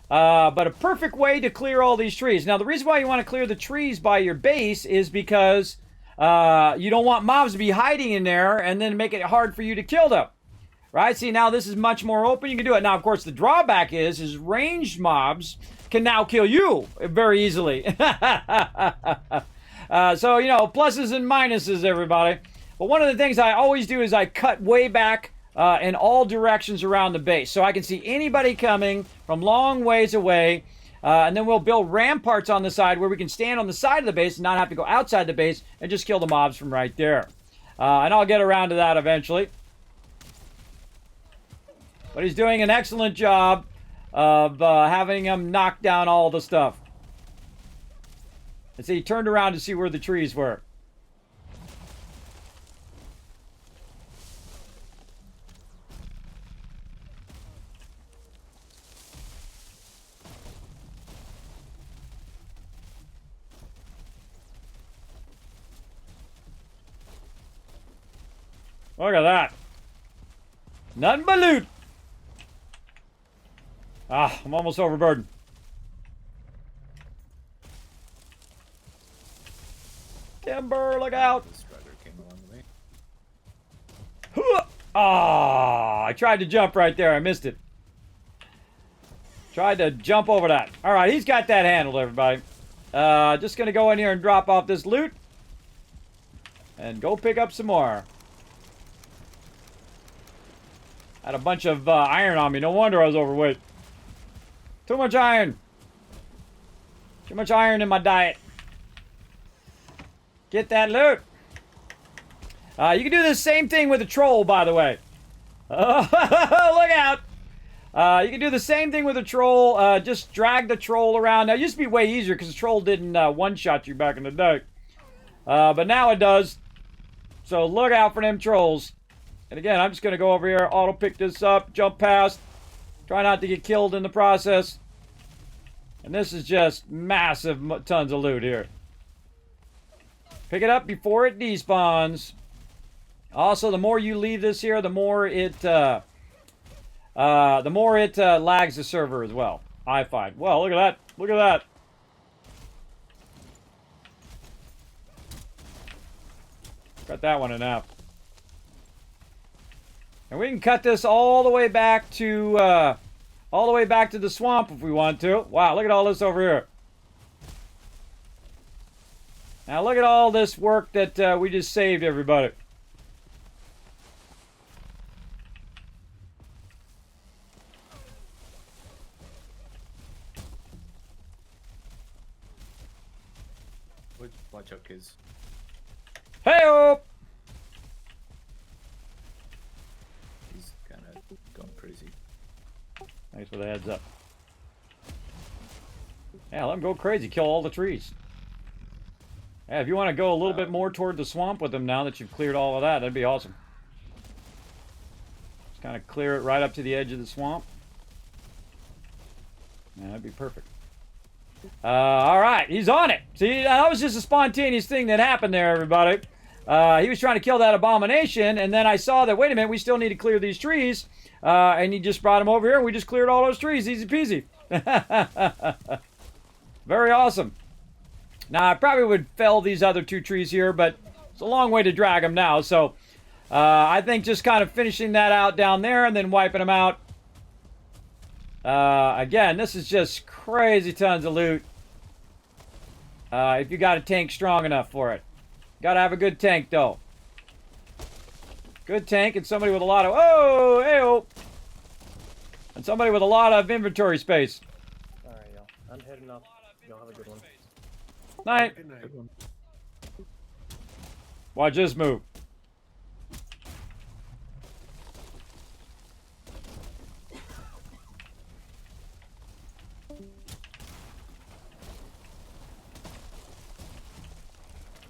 But a perfect way to clear all these trees. Now, the reason why you want to clear the trees by your base is because you don't want mobs to be hiding in there and then make it hard for you to kill them. Right? See, now this is much more open. You can do it. Now, of course, the drawback is ranged mobs can now kill you very easily. So, you know, pluses and minuses, everybody. But one of the things I always do is I cut way back in all directions around the base. So I can see anybody coming from long ways away. And then we'll build ramparts on the side where we can stand on the side of the base and not have to go outside the base and just kill the mobs from right there. And I'll get around to that eventually. But he's doing an excellent job of having him knock down all the stuff. And so he turned around to see where the trees were. Look at that. Nothing but loot. Ah, I'm almost overburdened. Timber, look out. The strider came along the way. Ah, I tried to jump right there. I missed it. Tried to jump over that. All right, he's got that handled, everybody. Just going to go in here and drop off this loot. And go pick up some more. Had a bunch of iron on me. No wonder I was overweight. Too much iron. Too much iron in my diet. Get that loot. You can do the same thing with a troll, by the way. Oh, look out. You can do the same thing with a troll. Just drag the troll around. Now, it used to be way easier because the troll didn't one-shot you back in the day. But now it does. So look out for them trolls. And again, I'm just going to go over here, auto pick this up, jump past. Try not to get killed in the process. And this is just massive tons of loot here. Pick it up before it despawns. Also, the more you leave this here, the more it lags the server as well. I find. Well, look at that. Look at that. Cut that one in half. And we can cut this all the way back to the swamp if we want to. Wow, look at all this over here. Now look at all this work that we just saved, everybody. Watch out, kids. Hey-o! He's kind of going crazy. Thanks for the heads up. Yeah, let him go crazy. Kill all the trees. Yeah, if you want to go a little bit more toward the swamp with him now that you've cleared all of that, that'd be awesome. Just kind of clear it right up to the edge of the swamp. Yeah, that'd be perfect. All right, he's on it. See, that was just a spontaneous thing that happened there, everybody. He was trying to kill that abomination, and then I saw that, wait a minute, we still need to clear these trees. And he just brought him over here, and we just cleared all those trees. Easy peasy. Very awesome. Now, I probably would fell these other two trees here, but it's a long way to drag them now. So, I think just kind of finishing that out down there and then wiping them out. Again, this is just crazy tons of loot. If you got a tank strong enough for it. Gotta have a good tank, though. Good tank and somebody with a lot of... Oh, hey-oh. And somebody with a lot of inventory space. Alright, y'all. I'm heading up. Y'all have a good one. Night. Good night. Watch this move.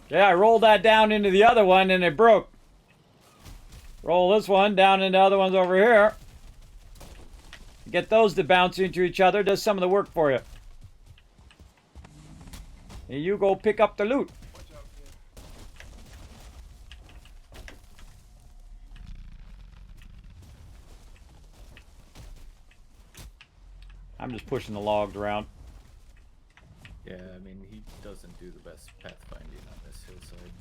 Yeah, I rolled that down into the other one and it broke. Roll this one down into the other ones over here. Get those to bounce into each other. Does some of the work for you. And you go pick up the loot. Watch out, kid. I'm just pushing the logs around. Yeah, I mean, he doesn't do the best pathfinding on this hillside.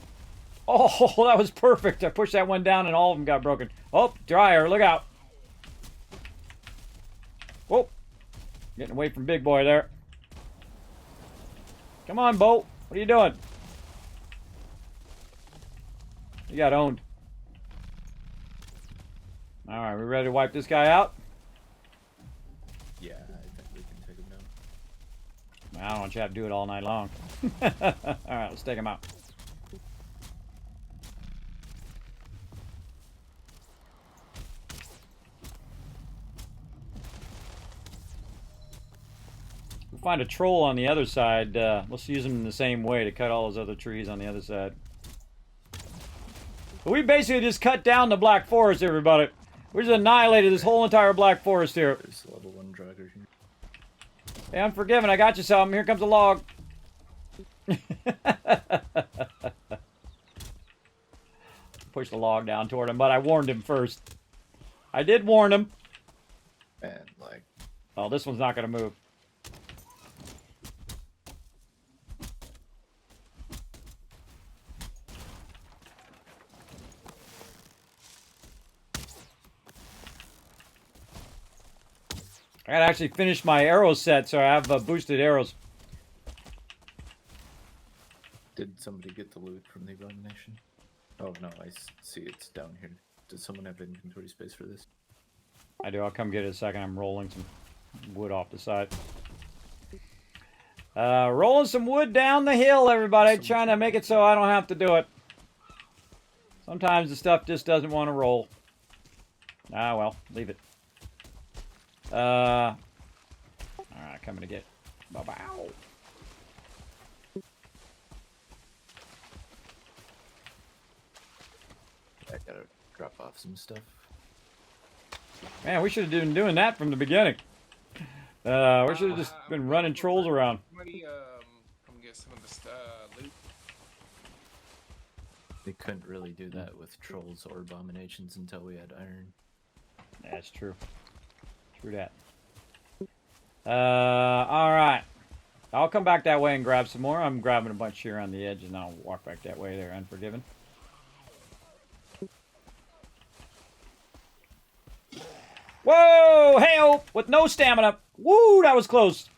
Oh, that was perfect. I pushed that one down and all of them got broken. Oh, dryer, look out. Whoa. Getting away from Big Boy there. Come on, Bolt. What are you doing? You got owned. Alright, we ready to wipe this guy out? Yeah, I think we can take him down. I don't want you to have to do it all night long. Alright, let's take him out. find a troll on the other side. Let's use them in the same way to cut all those other trees on the other side. But we basically just cut down the Black Forest, everybody. We just annihilated this whole entire Black Forest here. There's level 1 dragger here. Hey, Unforgiven, I got you something. Here comes a log. Push the log down toward him, but I warned him first. I did warn him. And, like... Oh, this one's not going to move. I gotta actually finish my arrow set, so I have boosted arrows. Did somebody get the loot from the abomination? Oh no, I see it's down here. Does someone have inventory space for this? I do. I'll come get it in a second. I'm rolling some wood off the side. Rolling some wood down the hill, everybody. Trying to make it so I don't have to do it. Sometimes the stuff just doesn't want to roll. Ah, well, leave it. Alright, coming to get. Bow. I gotta drop off some stuff. Man, we should have been doing that from the beginning. We should have just been running trolls around. Somebody come get some of the loot. They couldn't really do that with trolls or abominations until we had iron. That's true. True that. Alright. I'll come back that way and grab some more. I'm grabbing a bunch here on the edge and I'll walk back that way there, Unforgiven. Whoa! Hey-oh! With no stamina. Woo! That was close.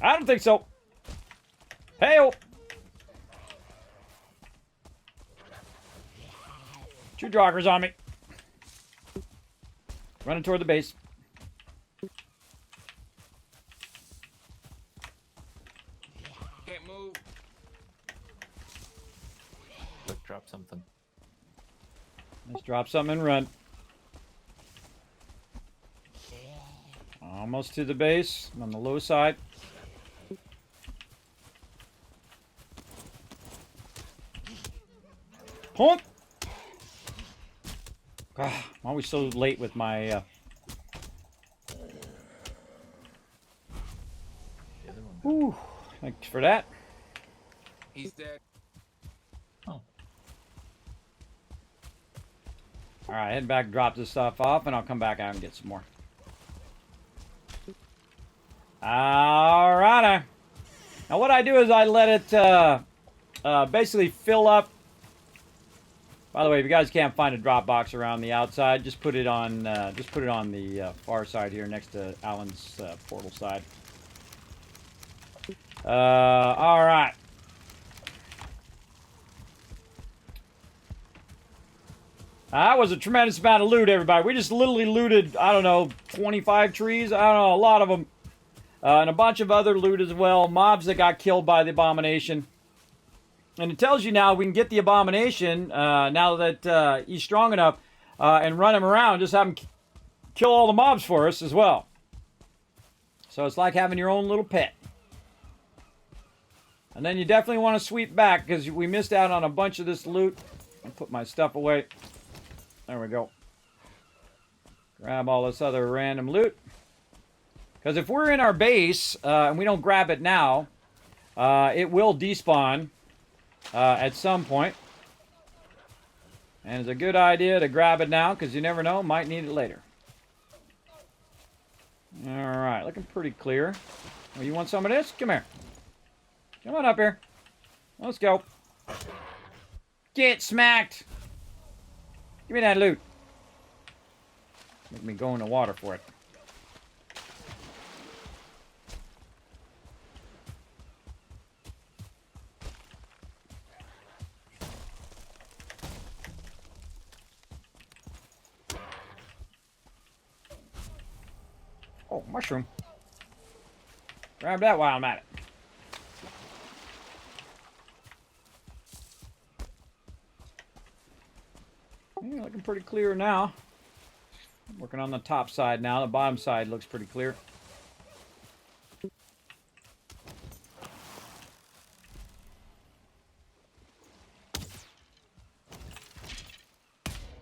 I don't think so. Hey-oh! Two joggers on me. Running toward the base. Can't move. Look, drop something. Let's drop something and run. Almost to the base. I'm on the low side. Honk! I'm always so late with my... The other one. Whew. Thanks for that. He's dead. Oh. Alright, head back, drop this stuff off, and I'll come back out and get some more. Alrighty. Now what I do is I let it basically fill up. By the way, if you guys can't find a drop box around the outside, just put it on the far side here next to Alan's portal side. Alright. That was a tremendous amount of loot, everybody. We just literally looted, I don't know, 25 trees. I don't know, a lot of them. And a bunch of other loot as well. Mobs that got killed by the abomination. And it tells you now we can get the abomination, now that he's strong enough, and run him around. Just have him kill all the mobs for us as well. So it's like having your own little pet. And then you definitely want to sweep back, because we missed out on a bunch of this loot. I'll put my stuff away. There we go. Grab all this other random loot. Because if we're in our base, and we don't grab it now, it will despawn at some point. And it's a good idea to grab it now, because you never know, might need it later. Alright, looking pretty clear. Oh, you want some of this? Come here. Come on up here. Let's go. Get smacked! Give me that loot. Make me go in the water for it. Oh, mushroom. Grab that while I'm at it. Yeah, looking pretty clear now. Working on the top side now. The bottom side looks pretty clear.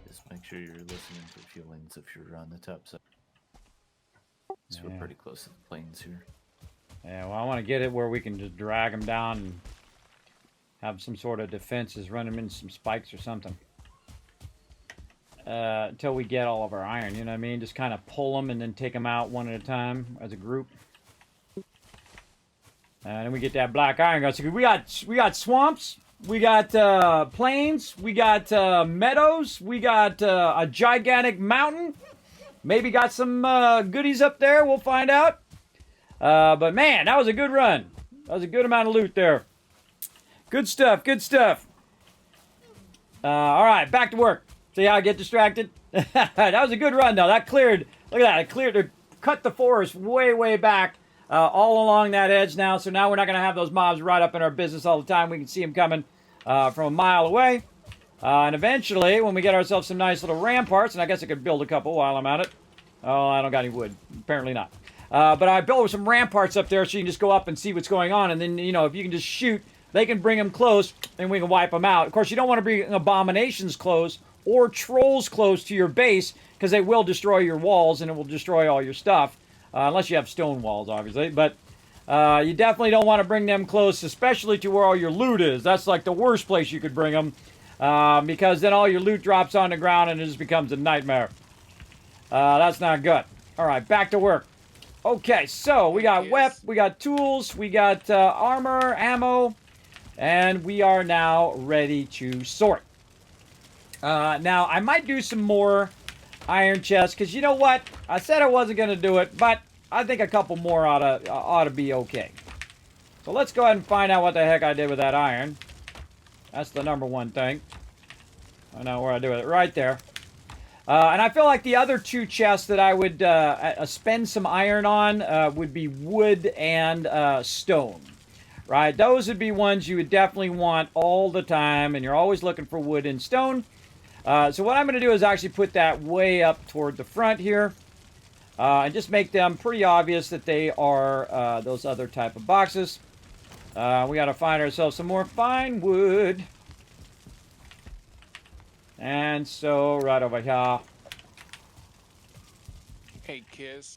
Just make sure you're listening for feelings if you're on the top side. So we're pretty close to the plains here. Yeah, well, I want to get it where we can just drag them down and have some sort of defenses, run them into some spikes or something. Until we get all of our iron, you know what I mean? Just kind of pull them and then take them out one at a time as a group. And then we get that black iron going. So we got swamps, we got plains, we got meadows, we got a gigantic mountain. Maybe got some goodies up there. We'll find out. But man, that was a good run. That was a good amount of loot there. Good stuff. Good stuff. All right, back to work. See how I get distracted? That was a good run, though. That cleared. Look at that. It cleared. It cut the forest way, way back, all along that edge now. So now we're not going to have those mobs right up in our business all the time. We can see them coming from a mile away. And eventually, when we get ourselves some nice little ramparts, and I guess I could build a couple while I'm at it. Oh, I don't got any wood. Apparently not. But I built some ramparts up there so you can just go up and see what's going on. And then, you know, if you can just shoot, they can bring them close and we can wipe them out. Of course, you don't want to bring abominations close or trolls close to your base because they will destroy your walls and it will destroy all your stuff. Unless you have stone walls, obviously. But you definitely don't want to bring them close, especially to where all your loot is. That's like the worst place you could bring them. Because then all your loot drops on the ground and it just becomes a nightmare. That's not good. All right, back to work. Okay, so we got we got tools, we got armor, ammo, and we are now ready to sort. Now, I might do some more iron chests, because you know what? I said I wasn't going to do it, but I think a couple more ought to be okay. So let's go ahead and find out what the heck I did with that iron. That's the number one thing. I know where I do it. Right there. And I feel like the other two chests that I would spend some iron on would be wood and stone. Right? Those would be ones you would definitely want all the time, and you're always looking for wood and stone. So what I'm going to do is actually put that way up toward the front here. And just make them pretty obvious that they are those other type of boxes. We got to find ourselves some more fine wood. And so, right over here. Hey, Kiss.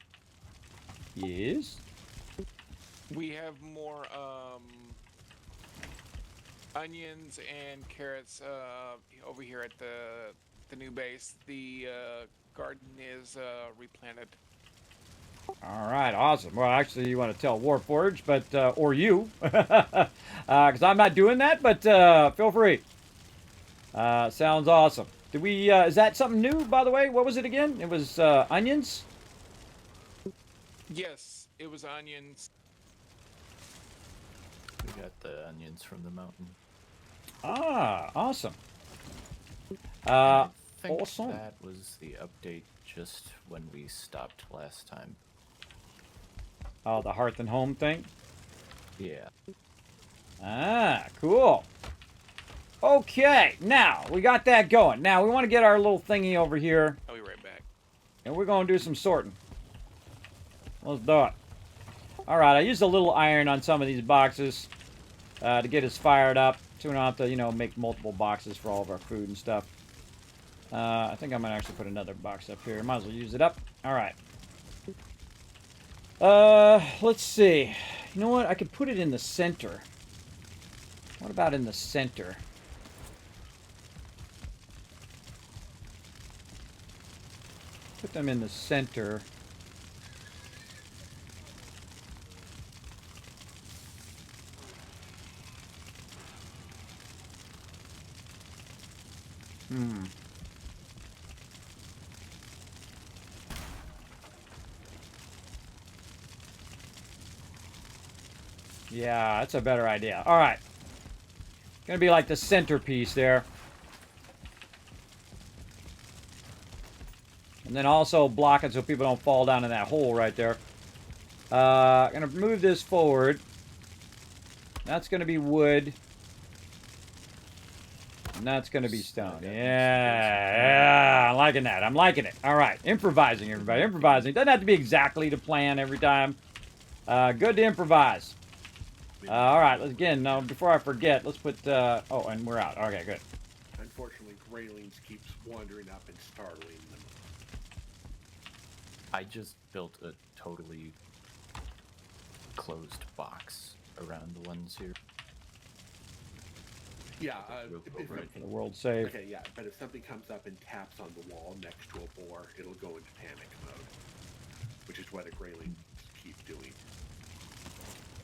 Yes? We have more onions and carrots over here at the new base. The garden is replanted. All right, awesome. Well, actually, you want to tell Warforged, but or you, because I'm not doing that. But feel free. Sounds awesome. Did we? Is that something new, by the way? What was it again? It was onions. Yes, it was onions. We got the onions from the mountain. Ah, awesome. I think awesome. that was the update just when we stopped last time. Oh, the Hearth and Home thing? Yeah. Ah, cool. Okay, now, we got that going. Now, we want to get our little thingy over here. I'll be right back. And we're going to do some sorting. Let's do it. Alright, I used a little iron on some of these boxes to get us fired up. So we don't have to, you know, make multiple boxes for all of our food and stuff. I think I'm going to actually put another box up here. Might as well use it up. Alright. Let's see. You know what? I could put it in the center. What about in the center? Put them in the center. Yeah, that's a better idea. All right. Gonna be like the centerpiece there. And then also block it so people don't fall down in that hole right there. Gonna move this forward. That's gonna be wood. And that's going to be stone. that Yeah, I'm liking that. I'm liking it. All right, improvising, everybody. Improvising. Doesn't have to be exactly to plan every time. Good to improvise. All right, let's again. Now, before I forget, let's put. Oh, and we're out. Okay, good. Unfortunately, Graylings keeps wandering up and startling them. I just built a totally closed box around the ones here. Yeah, For the world save. okay, yeah, but if something comes up and taps on the wall next to a boar, it'll go into panic mode, which is what a Grayling keep doing.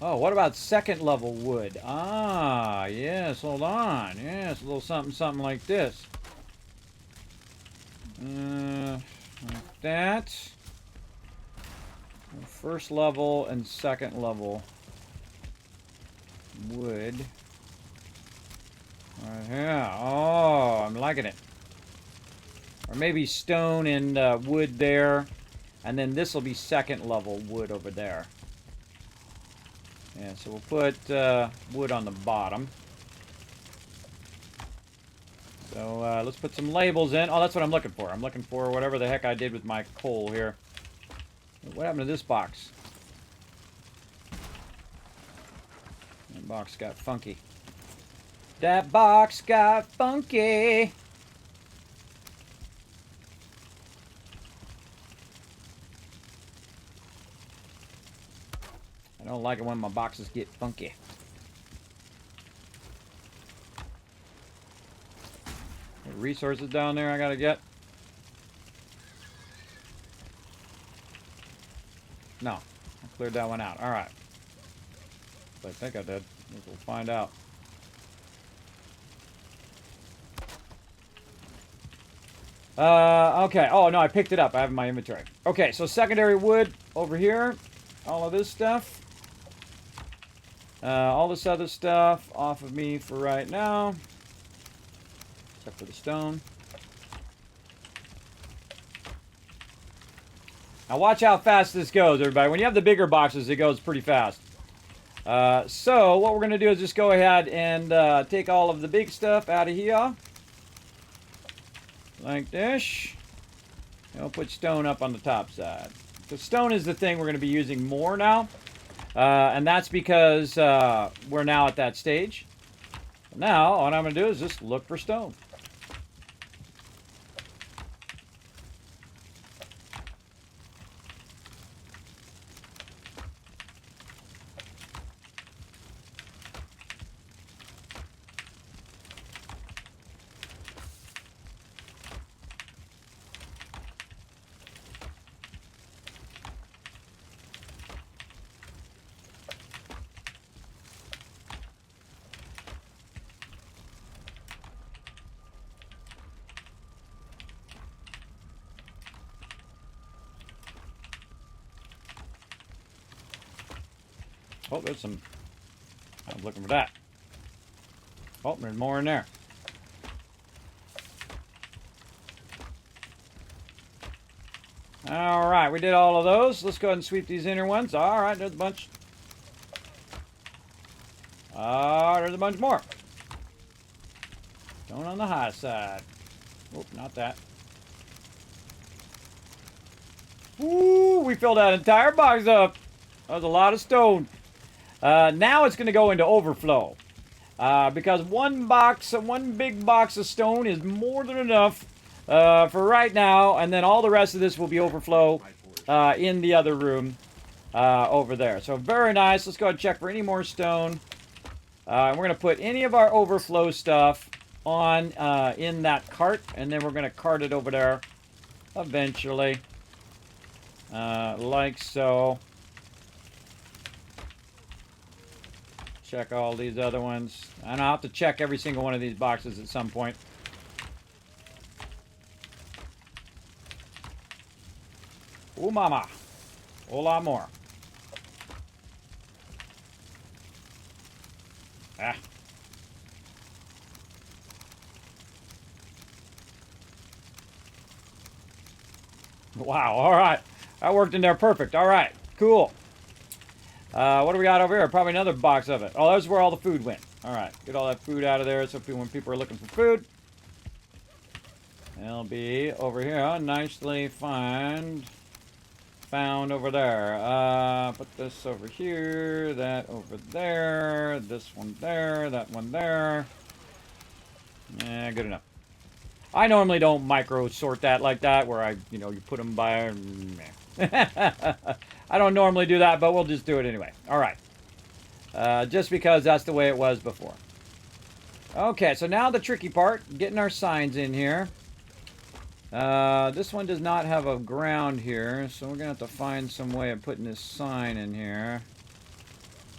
Oh, what about second level wood? Ah, yes, hold on. Yes, a little something, something like this. Like that. First level and second level wood. Right here. Oh, I'm liking it. Or maybe stone and wood there. And then this will be second level wood over there. Yeah, so we'll put wood on the bottom. So let's put some labels in. Oh, that's what I'm looking for. I'm looking for whatever the heck I did with my coal here. What happened to this box? That box got funky. That box got funky. I don't like it when my boxes get funky. Resources down there I gotta get. No, I cleared that one out. All right. I think I did. We'll find out. Okay. Oh, no, I picked it up. I have it in my inventory. Okay, so secondary wood over here. All of this stuff. All this other stuff off of me for right now. Except for the stone. Now watch how fast this goes, everybody. When you have the bigger boxes, it goes pretty fast. So what we're going to do is just go ahead and take all of the big stuff out of here. Like this. And we'll put stone up on the top side. So stone is the thing we're going to be using more now. And that's because we're now at that stage. Now, what I'm going to do is just look for stone. Oh, there's some. I was looking for that. Oh, there's more in there. All right, we did all of those. Let's go ahead and sweep these inner ones. All right, there's a bunch. There's a bunch more. Stone on the high side. Oh, not that. Woo, we filled that entire box up. That was a lot of stone. Now it's going to go into overflow. Because one big box of stone is more than enough for right now. And then all the rest of this will be overflow in the other room over there. So very nice. Let's go ahead and check for any more stone. We're going to put any of our overflow stuff on in that cart. And then we're going to cart it over there eventually. Like so. Check all these other ones. And I'll have to check every single one of these boxes at some point. Ooh, mama. A whole lot more. Ah. Wow, all right. That worked in there perfect. All right, cool. What do we got over here? Probably another box of it. Oh, that's where all the food went. All right, get all that food out of there so when people are looking for food, it'll be over here, nicely found over there. Put this over here, that over there, this one there, that one there. Yeah, good enough. I normally don't micro sort that like that, where I, you put them by. I don't normally do that, but we'll just do it anyway. All right. Just because that's the way it was before. Okay, so now the tricky part, getting our signs in here. This one does not have a ground here, so we're going to have to find some way of putting this sign in here.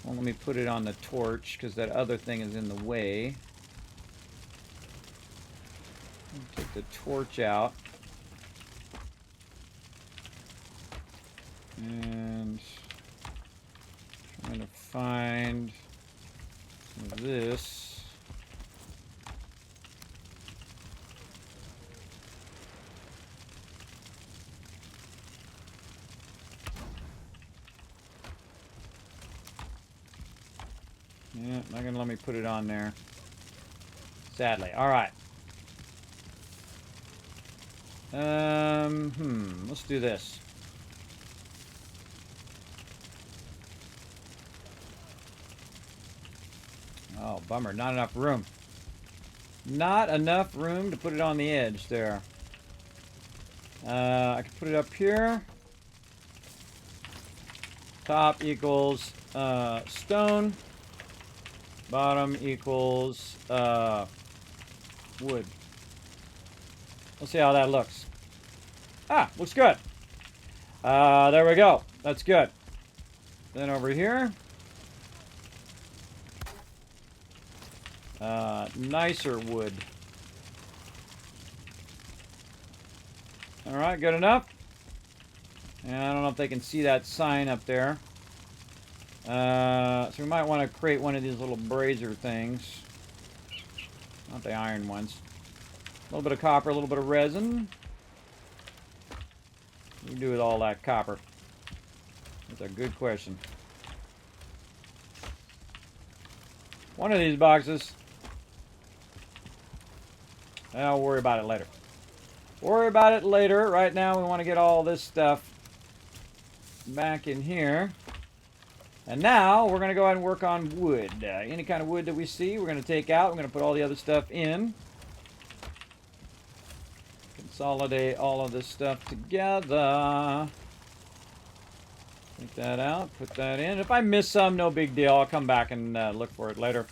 Well, let me put it on the torch, because that other thing is in the way. Take the torch out. And I'm going to find this. Yeah, not going to let me put it on there. Sadly. All right. Let's do this. Oh, bummer. Not enough room. Not enough room to put it on the edge there. I can put it up here. Top equals stone. Bottom equals wood. Let's see how that looks. Ah, looks good. There we go. That's good. Then over here. Nicer wood. Alright, good enough. And I don't know if they can see that sign up there. So we might want to create one of these little brazier things. Not the iron ones. A little bit of copper, a little bit of resin. What do you do with all that copper? That's a good question. One of these boxes. I'll worry about it later. Worry about it later. Right now we want to get all this stuff back in here. And now we're going to go ahead and work on wood. Any kind of wood that we see, we're going to take out. We're going to put all the other stuff in. Consolidate all of this stuff together. Take that out, put that in. If I miss some, no big deal. I'll come back and look for it later.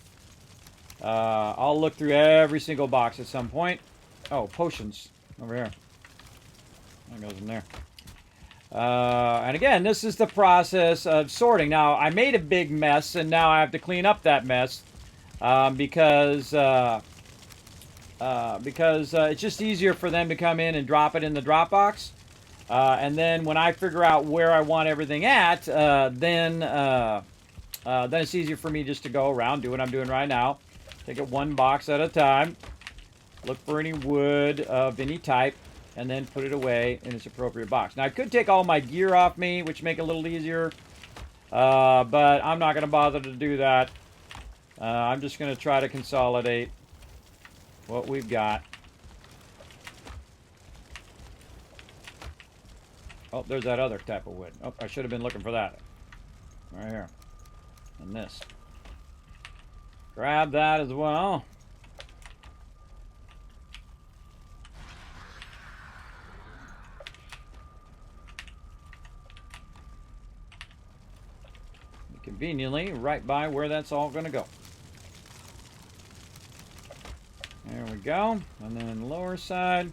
I'll look through every single box at some point. Oh, potions. Over here. That goes in there. And again, this is the process of sorting. Now, I made a big mess, and now I have to clean up that mess. Because it's just easier for them to come in and drop it in the drop box. And then when I figure out where I want everything at, then it's easier for me just to go around, do what I'm doing right now. Take it one box at a time. Look for any wood of any type, and then put it away in its appropriate box. Now, I could take all my gear off me, which make it a little easier. But I'm not going to bother to do that. I'm just going to try to consolidate what we've got. Oh, there's that other type of wood. Oh, I should have been looking for that. Right here. And this. Grab that as well. Conveniently, right by where that's all going to go. There we go. And then the lower side.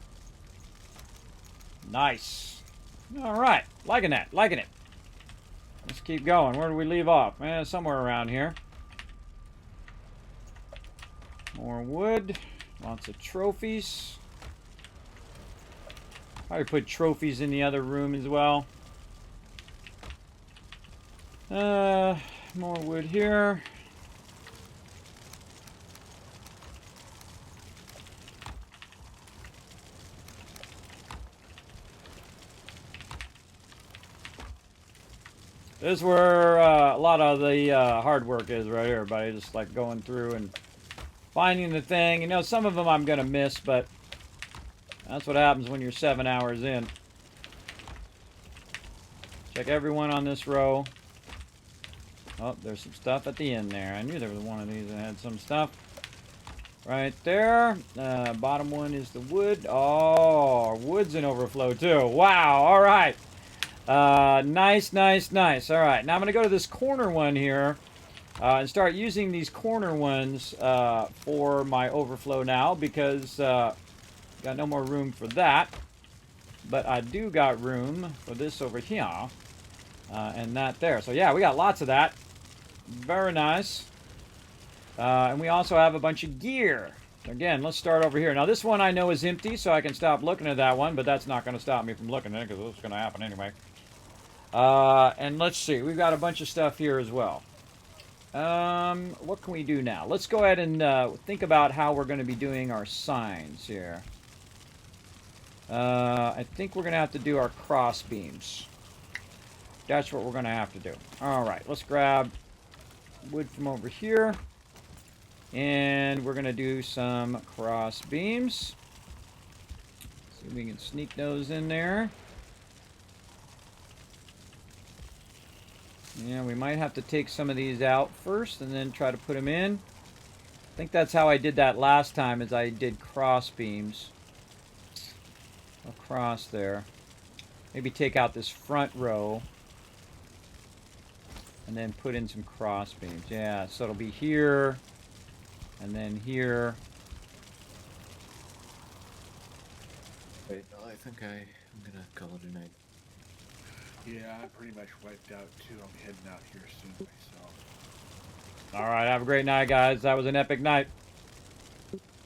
Nice. All right. Liking that. Liking it. Let's keep going. Where do we leave off? Somewhere around here. More wood. Lots of trophies. Probably put trophies in the other room as well. More wood here. This is where a lot of the hard work is right here, everybody. Just like going through and finding the thing. You know, some of them I'm going to miss, but that's what happens when you're 7 hours in. Check everyone on this row. Oh, there's some stuff at the end there. I knew there was one of these that had some stuff. Right there. Bottom one is the wood. Oh, wood's in overflow too. Wow, all right. Nice, nice, nice. All right, now I'm going to go to this corner one here and start using these corner ones for my overflow now because got no more room for that. But I do got room for this over here and that there. So yeah, we got lots of that. Very nice. And we also have a bunch of gear. Again, let's start over here. Now this one I know is empty, so I can stop looking at that one, but that's not going to stop me from looking at it because it's going to happen anyway. And let's see, we've got a bunch of stuff here as well. What can we do now? Let's go ahead and think about how we're going to be doing our signs here. I think we're going to have to do our cross beams. That's what we're going to have to do. All right, let's grab wood from over here. And we're going to do some cross beams. See if we can sneak those in there. Yeah, we might have to take some of these out first and then try to put them in. I think that's how I did that last time, is I did cross beams across there. Maybe take out this front row and then put in some cross beams. Yeah, so it'll be here and then here. Wait, no, I think I'm gonna call it a night. Yeah, I'm pretty much wiped out too. I'm heading out here soon myself. All right, have a great night, guys. That was an epic night.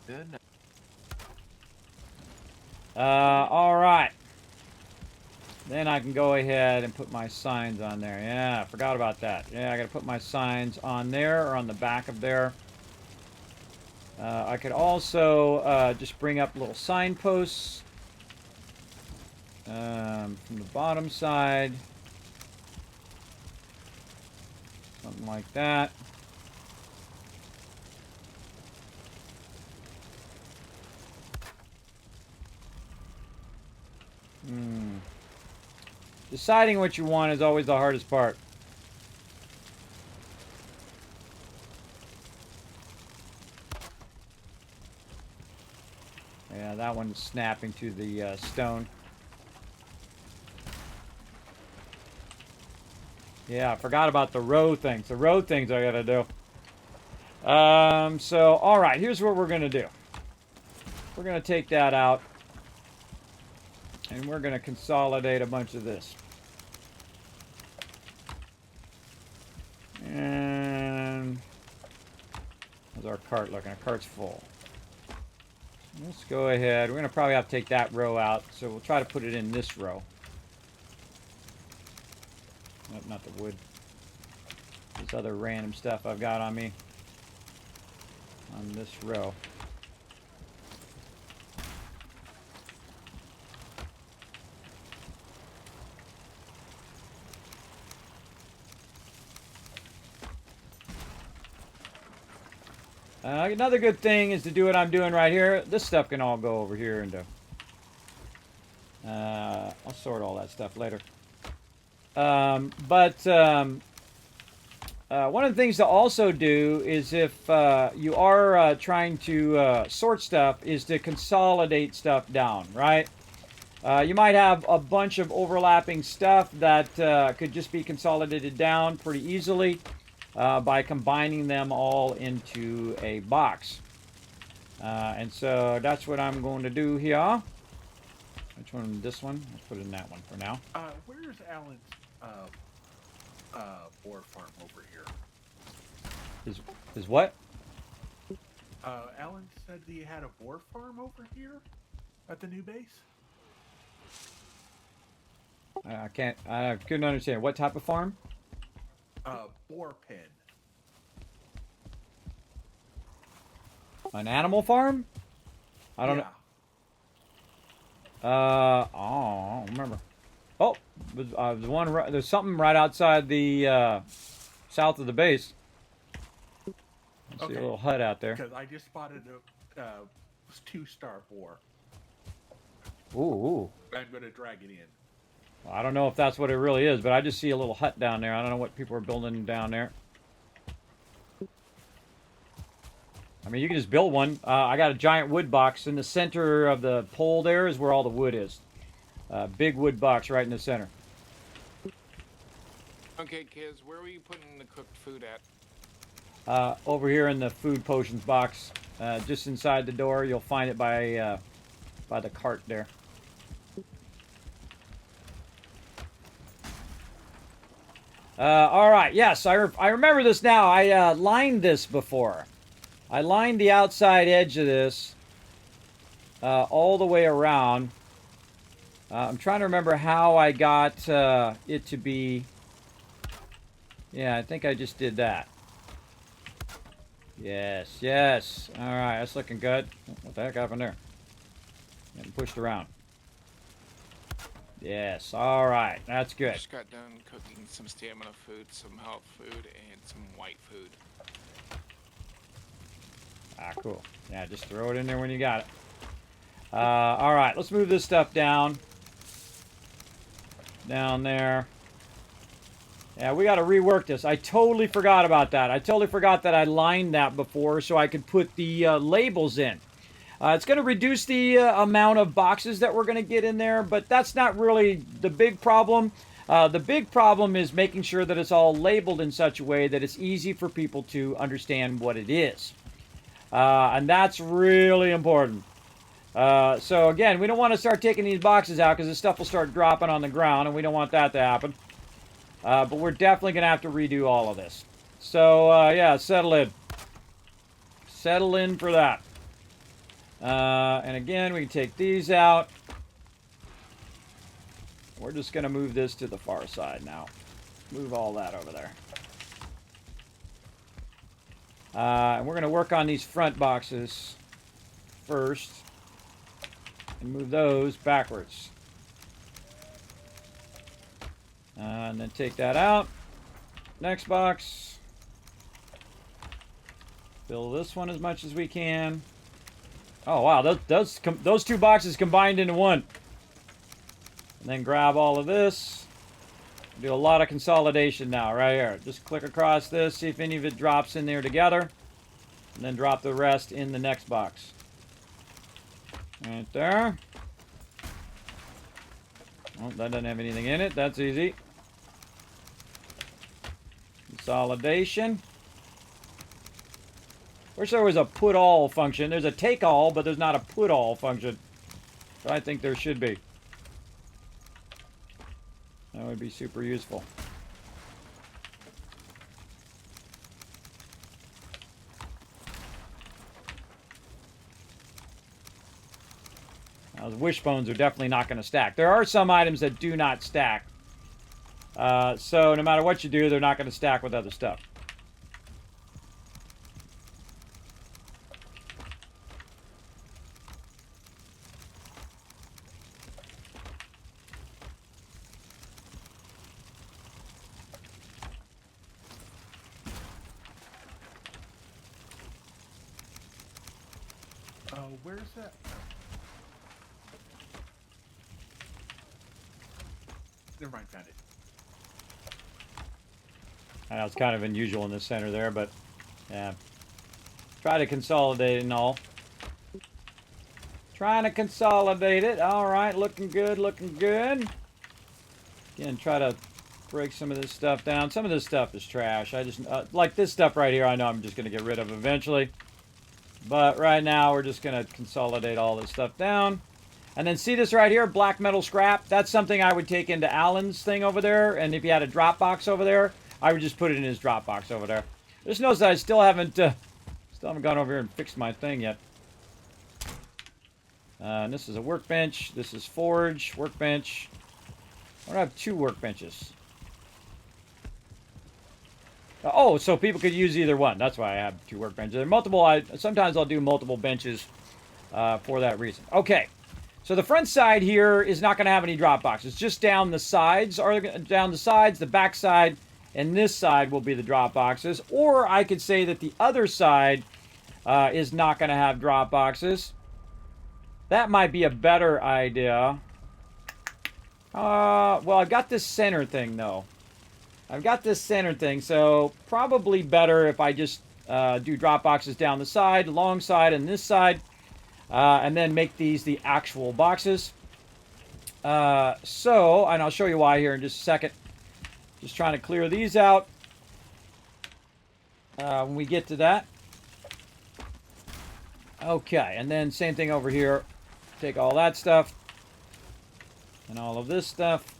Good night. All right. Then I can go ahead and put my signs on there. Yeah, I forgot about that. Yeah, I got to put my signs on there or on the back of there. I could also just bring up little signposts from the bottom side. Something like that. Deciding what you want is always the hardest part. Yeah, that one's snapping to the stone. Yeah, I forgot about the row things. The row things I gotta do. So, alright, here's what we're gonna do. We're gonna take that out. And we're gonna consolidate a bunch of this. And how's our cart looking? Our cart's full. Let's go ahead. We're going to probably have to take that row out, so we'll try to put it in this row. Nope, not the wood. This other random stuff I've got on me. On this row. Another good thing is to do what I'm doing right here. This stuff can all go over here and I'll sort all that stuff later. One of the things to also do is if you are trying to sort stuff is to consolidate stuff down, right? You might have a bunch of overlapping stuff that could just be consolidated down pretty easily. By combining them all into a box. And so that's what I'm going to do here. Which one? This one? Let's put it in that one for now. Where's Alan's boar farm over here? Is what? Alan said he had a boar farm over here at the new base. I couldn't understand. What type of farm? Boar pen. An animal farm? I don't know. I don't remember. Oh, there's something right outside the south of the base. I see a little hut out there. Because I just spotted a 2-star boar. Ooh. I'm going to drag it in. Well, I don't know if that's what it really is, but I just see a little hut down there. I don't know what people are building down there. I mean, you can just build one. I got a giant wood box in the center of the pole. There is where all the wood is. Big wood box right in the center. Okay, kids, where were you putting the cooked food at? Over here in the food potions box, just inside the door. You'll find it by the cart there. All right. Yes, I remember this now. I lined this before. I lined the outside edge of this all the way around. I'm trying to remember how I got it to be. Yeah, I think I just did that. Yes, yes. All right, that's looking good. What the heck happened there? Getting pushed around. Yes, all right. That's good. Just got done cooking some stamina food, some health food, and some white food. Ah, cool. Yeah, just throw it in there when you got it. All right, let's move this stuff down. Down there. Yeah, we got to rework this. I totally forgot about that. I totally forgot that I lined that before so I could put the labels in. It's going to reduce the amount of boxes that we're going to get in there, but that's not really the big problem. The big problem is making sure that it's all labeled in such a way that it's easy for people to understand what it is. And that's really important. So again, we don't want to start taking these boxes out because this stuff will start dropping on the ground, and we don't want that to happen. But we're definitely going to have to redo all of this. So, yeah, settle in. Settle in for that. And again, we can take these out. We're just going to move this to the far side now. Move all that over there. And we're going to work on these front boxes first. And move those backwards. And then take that out. Next box. Fill this one as much as we can. Oh, wow. Those two boxes combined into one. And then grab all of this. Do a lot of consolidation now, right here. Just click across this, see if any of it drops in there together. And then drop the rest in the next box. Right there. Oh, that doesn't have anything in it. That's easy. Consolidation. Wish there was a put all function. There's a take all, but there's not a put all function. So I think there should be. That would be super useful. Now, the wishbones are definitely not going to stack. There are some items that do not stack. So no matter what you do, they're not going to stack with other stuff. Where's that? Never mind, found it. I know it's kind of unusual in the center there, but yeah. Try to consolidate it and all. Trying to consolidate it. All right, looking good, looking good. Again, try to break some of this stuff down. Some of this stuff is trash. I just, like this stuff right here, I know I'm just going to get rid of eventually. But right now, we're just going to consolidate all this stuff down. And then see this right here, black metal scrap? That's something I would take into Alan's thing over there. And if you had a drop box over there, I would just put it in his drop box over there. Just notice that I still haven't gone over here and fixed my thing yet. And this is a workbench. This is forge, workbench. I don't have two workbenches. Oh, so people could use either one. That's why I have two workbenches. There are multiple. Sometimes I'll do multiple benches for that reason. Okay. So the front side here is not going to have any drop boxes. Just down the sides are down the sides, the back side, and this side will be the drop boxes. Or I could say that the other side is not going to have drop boxes. That might be a better idea. Well, I've got this center thing, though. I've got this center thing, so probably better if I just do drop boxes down the side, long side, and this side. And then make these the actual boxes. And I'll show you why here in just a second. Just trying to clear these out when we get to that. Okay, and then same thing over here. Take all that stuff and all of this stuff.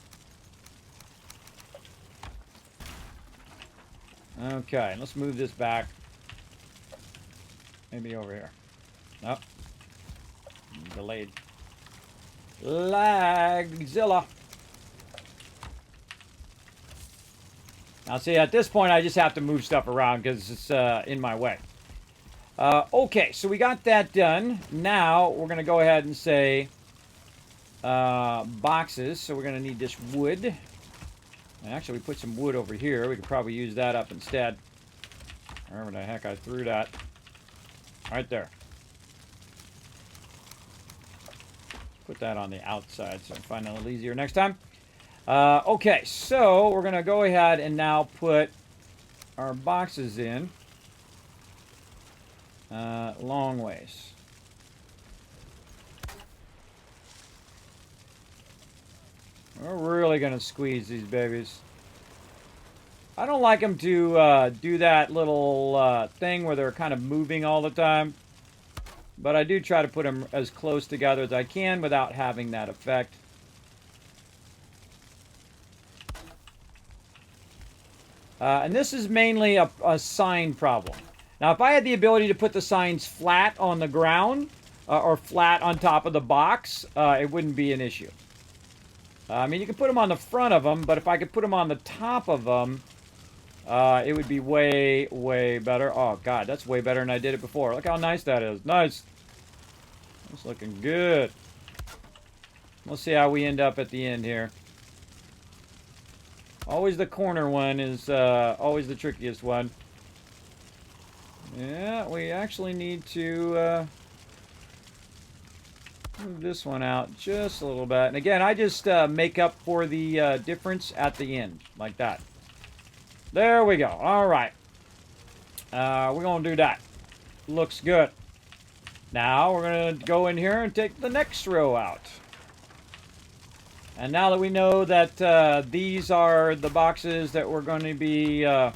Okay, let's move this back. Maybe over here. Nope. Delayed. Lagzilla. Now see, at this point I just have to move stuff around because it's in my way. Okay, so we got that done. Now we're going to go ahead and say boxes. So we're going to need this wood. And actually we put some wood over here. We could probably use that up instead. Wherever the heck I threw that. Right there. Put that on the outside so I find it a little easier next time. Okay, so we're going to go ahead and now put our boxes in long ways. We're really going to squeeze these babies. I don't like them to do that little thing where they're kind of moving all the time. But I do try to put them as close together as I can without having that effect. And this is mainly a sign problem. Now, if I had the ability to put the signs flat on the ground or flat on top of the box, it wouldn't be an issue. I mean, you can put them on the front of them, but if I could put them on the top of them, it would be way, way better. Oh, God, that's way better than I did it before. Look how nice that is. Nice. That's looking good. We'll see how we end up at the end here. Always the corner one is always the trickiest one. Yeah, we actually need to move this one out just a little bit. And again, I just make up for the difference at the end, like that. There we go. All right. We're going to do that. Looks good. Now we're going to go in here and take the next row out. And now that we know that these are the boxes that we're going to be... that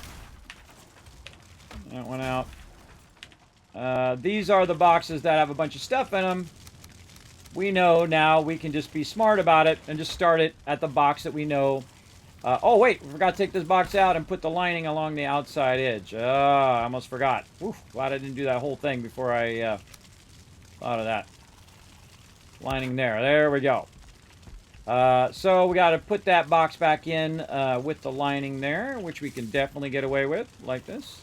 went out. These are the boxes that have a bunch of stuff in them. We know now we can just be smart about it and just start it at the box that we know. Oh, wait. We forgot to take this box out and put the lining along the outside edge. I almost forgot. Oof, glad I didn't do that whole thing before I thought of that. Lining there. There we go. So we got to put that box back in with the lining there, which we can definitely get away with, like this.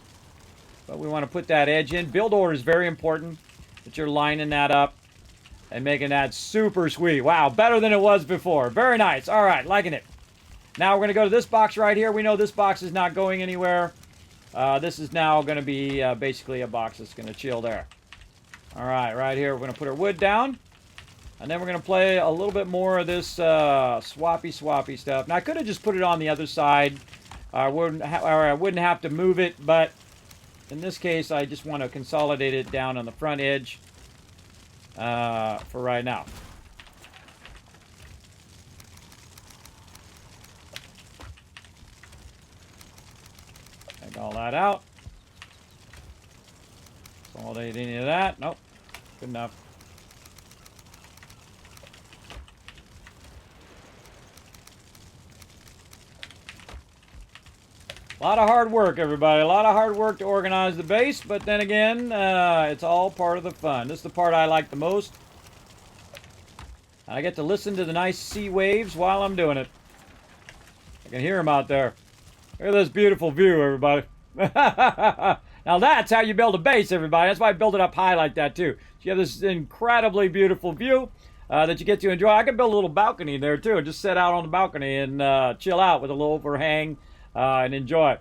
But we want to put that edge in. Build order is very important, that you're lining that up and making that super sweet. Wow, better than it was before. Very nice. All right, liking it. Now we're going to go to this box right here. We know this box is not going anywhere. This is now going to be basically a box that's going to chill there. All right, right here we're going to put our wood down. And then we're going to play a little bit more of this swappy stuff. Now, I could have just put it on the other side. I wouldn't have to move it, but in this case, I just want to consolidate it down on the front edge for right now. Take all that out. Consolidate any of that. Nope. Good enough. A lot of hard work, everybody. A lot of hard work to organize the base, but then again, it's all part of the fun. This is the part I like the most. I get to listen to the nice sea waves while I'm doing it. I can hear them out there. Look at this beautiful view, everybody. Now that's how you build a base, everybody. That's why I build it up high like that, too. So you have this incredibly beautiful view. that you get to enjoy. I could build a little balcony there too, and just sit out on the balcony and chill out with a little overhang and enjoy.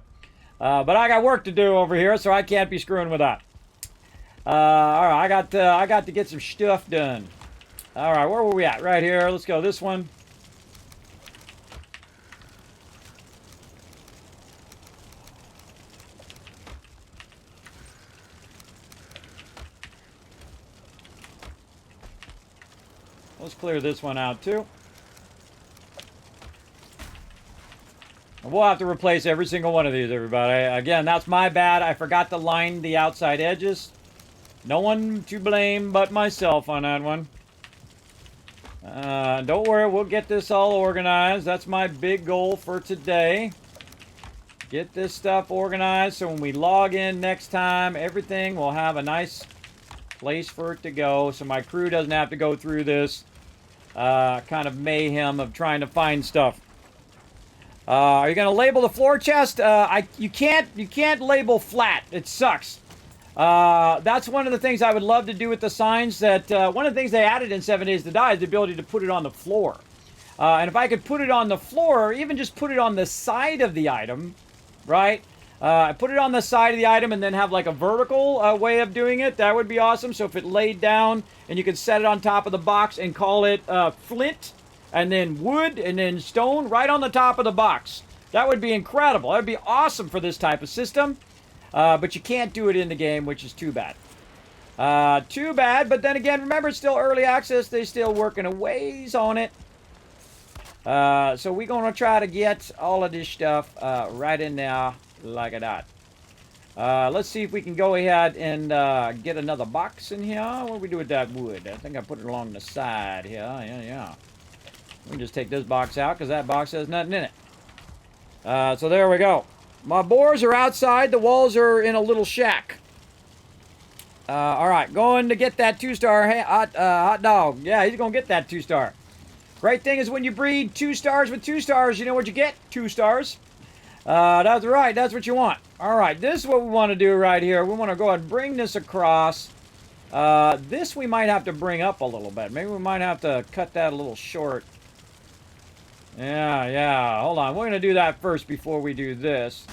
But I got work to do over here, so I can't be screwing with that. All right, I got to get some stuff done. All right, where were we at? Right here. Let's go this one. Let's clear this one out too. And we'll have to replace every single one of these, everybody. Again, that's my bad. I forgot to line the outside edges. No one to blame but myself on that one. Don't worry, we'll get this all organized. That's my big goal for today. Get this stuff organized so when we log in next time, everything will have a nice place for it to go so my crew doesn't have to go through this kind of mayhem of trying to find stuff. Are you going to label the floor chest? You can't label flat. It sucks. That's one of the things I would love to do with the signs. That one of the things they added in 7 Days to Die is the ability to put it on the floor. And if I could put it on the floor, or even just put it on the side of the item, right? Put it on the side of the item and then have like a vertical way of doing it. That would be awesome. So if it laid down and you could set it on top of the box and call it flint, and then wood, and then stone right on the top of the box. That would be incredible. That would be awesome for this type of system. But you can't do it in the game, which is too bad. Too bad, but then again, remember, it's still early access. They're still working a ways on it. So we're going to try to get all of this stuff right in there like that. Let's see if we can go ahead and get another box in here. What do we do with that wood? I think I put it along the side here. Yeah. We can just take this box out because that box has nothing in it. So there we go. My boars are outside. The walls are in a little shack. All right, going to get that 2-star hot dog. Yeah, he's going to get that 2-star. Great thing is when you breed 2 stars with 2 stars, you know what you get? 2 stars. That's right. That's what you want. All right, this is what we want to do right here. We want to go ahead and bring this across. This we might have to bring up a little bit. Maybe we might have to cut that a little short. Yeah. Hold on. We're going to do that first before we do this.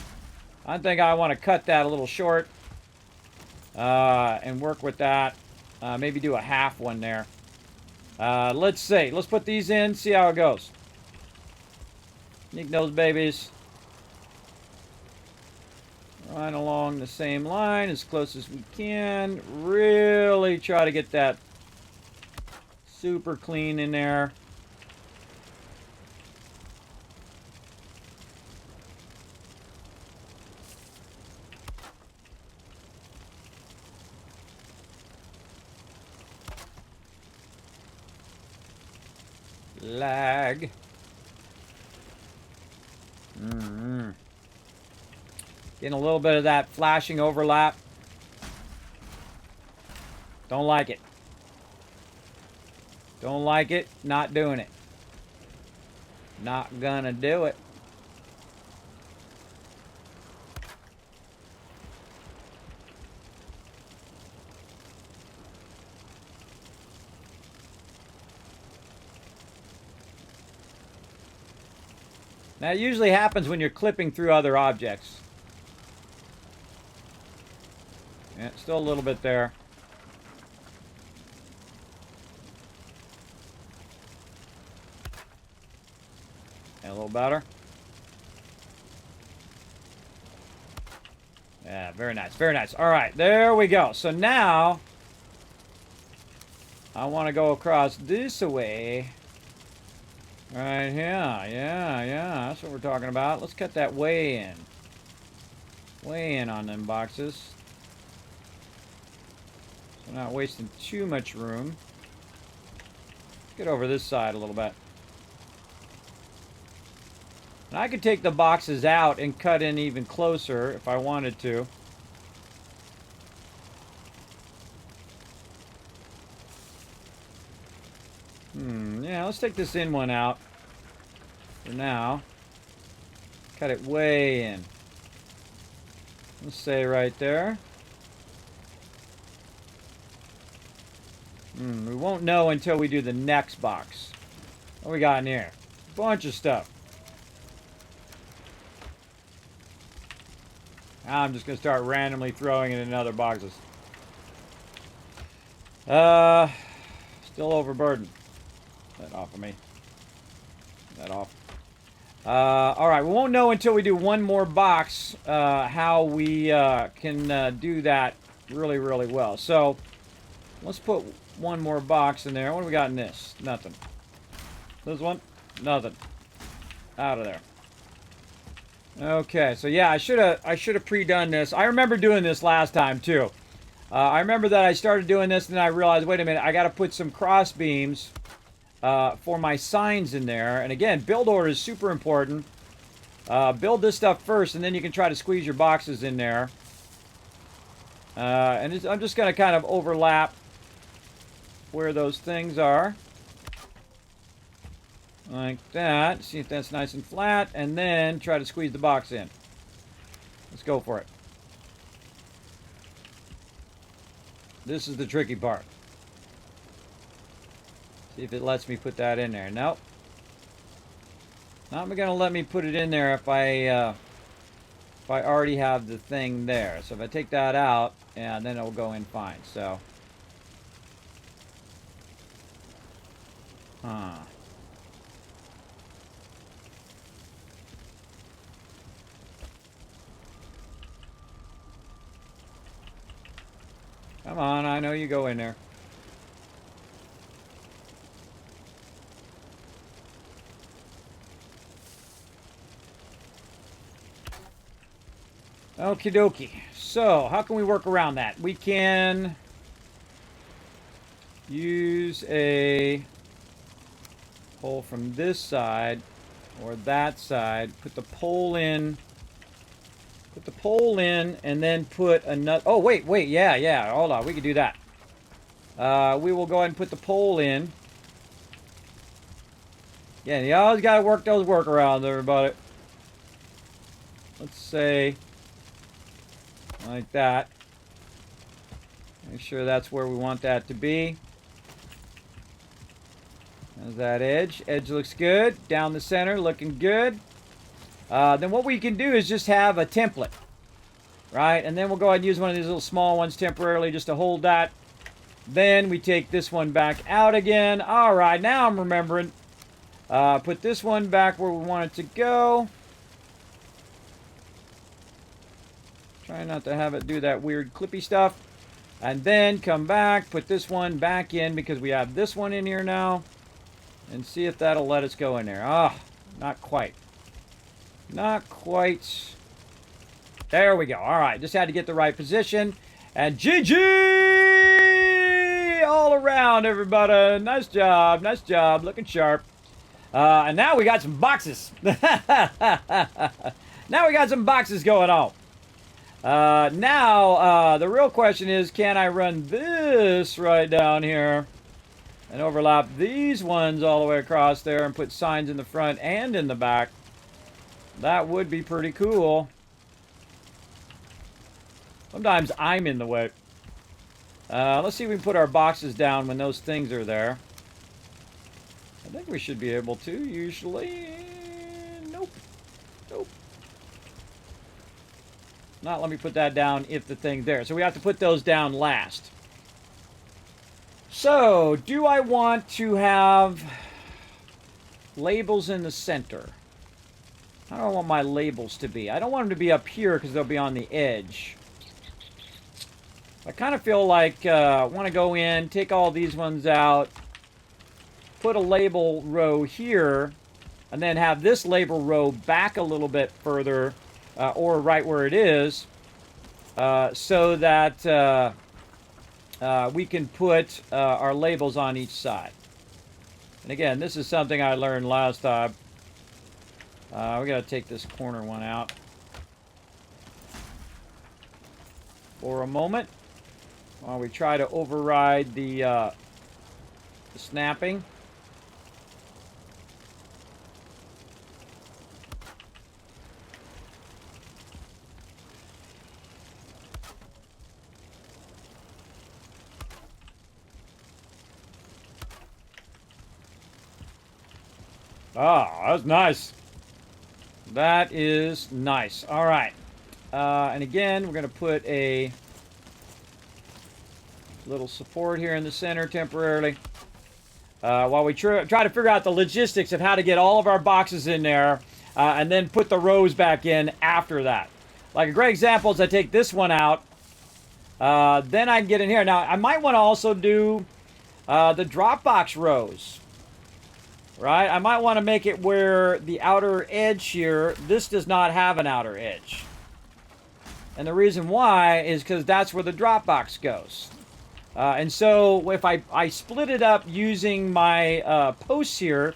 I think I want to cut that a little short. And work with that. Maybe do a half one there. Let's see. Let's put these in. See how it goes. Sneak those babies. Right along the same line as close as we can. Really try to get that super clean in there. Lag. Getting a little bit of that flashing overlap. Don't like it. Don't like it. Not doing it. Not gonna do it. Now, it usually happens when you're clipping through other objects. Yeah, still a little bit there. And a little better. Yeah, very nice, very nice. All right, there we go. So now, I want to go across this way. Right here, yeah, that's what we're talking about. Let's cut that way in. Way in on them boxes. So not wasting too much room. Let's get over this side a little bit. And I could take the boxes out and cut in even closer if I wanted to. Yeah, let's take this in one out for now. Cut it way in. Let's say right there. We won't know until we do the next box. What we got in here? Bunch of stuff. I'm just going to start randomly throwing it in other boxes. Still overburdened. That off of me. That off. Alright, we won't know until we do one more box how we can do that really, really well. So, let's put one more box in there. What do we got in this? Nothing. This one? Nothing. Out of there. Okay, so yeah, I should have pre-done this. I remember doing this last time too. I remember that I started doing this and then I realized, wait a minute, I got to put some cross beams for my signs in there. And again, build order is super important. Build this stuff first and then you can try to squeeze your boxes in there. I'm just going to kind of overlap where those things are. Like that. See if that's nice and flat. And then try to squeeze the box in. Let's go for it. This is the tricky part. See if it lets me put that in there. Nope. Not going to let me put it in there if I already have the thing there. So if I take that out, yeah, then it'll go in fine. So. Huh. Come on, I know you go in there. Okie dokie. So, how can we work around that? We can use a pole from this side or that side. Put the pole in. Put the pole in and then put another... Oh, wait. Yeah. Hold on. We can do that. We will go ahead and put the pole in. Yeah, you always got to work those workarounds, everybody. Let's say... like that. Make sure that's where we want that to be. There's that edge. Edge looks good. Down the center, looking good. Then what we can do is just have a template. Right? And then we'll go ahead and use one of these little small ones temporarily just to hold that. Then we take this one back out again. Alright, now I'm remembering. Put this one back where we want it to go. Try not to have it do that weird clippy stuff. And then come back, put this one back in because we have this one in here now. And see if that'll let us go in there. Ah, not quite. Not quite. There we go. All right, just had to get the right position. And GG! All around, everybody. Nice job. Nice job. Looking sharp. And now we got some boxes. Now we got some boxes going on. Now, the real question is, can I run this right down here and overlap these ones all the way across there and put signs in the front and in the back? That would be pretty cool. Sometimes I'm in the way. Let's see if we can put our boxes down when those things are there. I think we should be able to, usually. Nope. Nope. Not let me put that down if the thing's there. So we have to put those down last. So, do I want to have labels in the center? How do I want my labels to be? I don't want them to be up here because they'll be on the edge. I kind of feel like I want to go in, take all these ones out, put a label row here, and then have this label row back a little bit further, or right where it is, so that we can put our labels on each side. And again, this is something I learned last time. We got to take this corner one out for a moment while we try to override the snapping. Ah, that's nice. That is nice. All right. And again, we're going to put a little support here in the center temporarily. While we try to figure out the logistics of how to get all of our boxes in there and then put the rows back in after that. Like a great example is I take this one out. Then I can get in here. Now, I might want to also do the Dropbox rows. Right? I might want to make it where the outer edge here, this does not have an outer edge. And the reason why is because that's where the Dropbox goes. And so if I split it up using my posts here,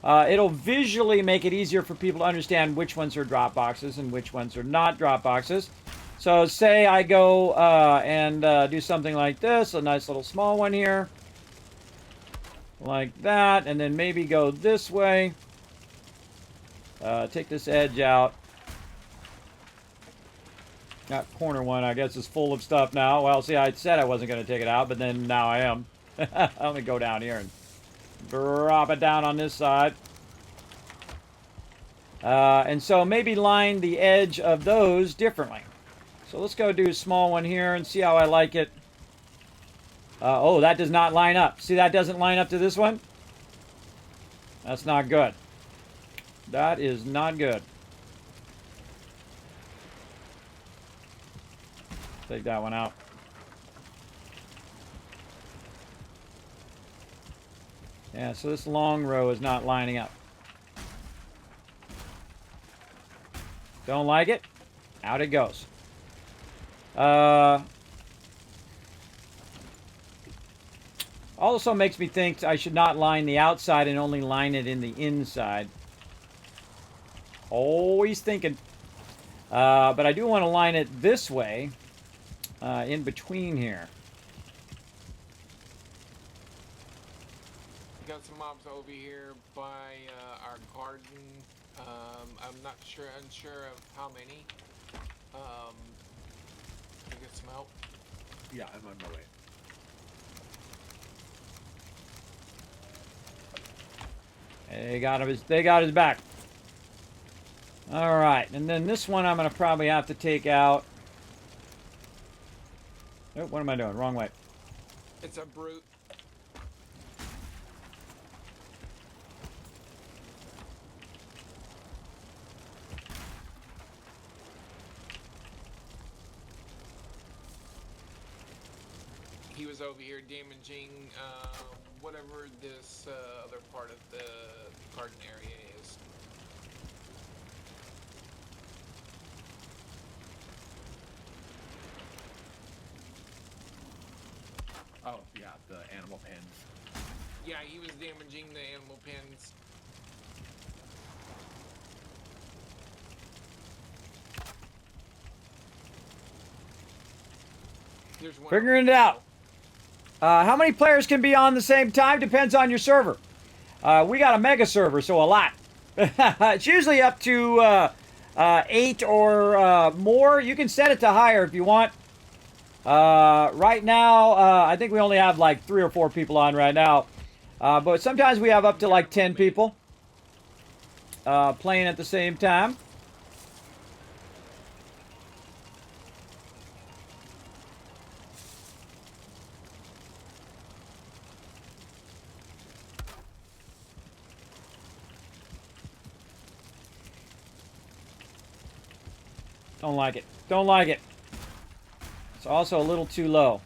it'll visually make it easier for people to understand which ones are Dropboxes and which ones are not Dropboxes. So say I go and do something like this, a nice little small one here. Like that, and then maybe go this way. Take this edge out. That corner one, I guess, is full of stuff now. Well, see, I said I wasn't going to take it out, but then now I am. Let me go down here and drop it down on this side. And so maybe line the edge of those differently. So let's go do a small one here and see how I like it. Oh, that does not line up. See, that doesn't line up to this one? That's not good. That is not good. Take that one out. Yeah, so this long row is not lining up. Don't like it? Out it goes. Also makes me think I should not line the outside and only line it in the inside. Always thinking. But I do want to line it this way, in between here. We got some mobs over here by our garden. I'm not unsure of how many. Can I get some help? Yeah, I'm on my way. They got his back. All right, and then this one I'm going to probably have to take out. Oh, what am I doing? Wrong way. It's a brute. He was over here damaging whatever this other part of the garden area is. Oh, yeah, the animal pens. Yeah, he was damaging the animal pens. There's one. Figuring it out. How many players can be on the same time depends on your server. We got a mega server, so a lot. It's usually up to 8 or more. You can set it to higher if you want. Right now, I think we only have like 3 or 4 people on right now. But sometimes we have up to like 10 people playing at the same time. Don't like it. Don't like it. It's also a little too low.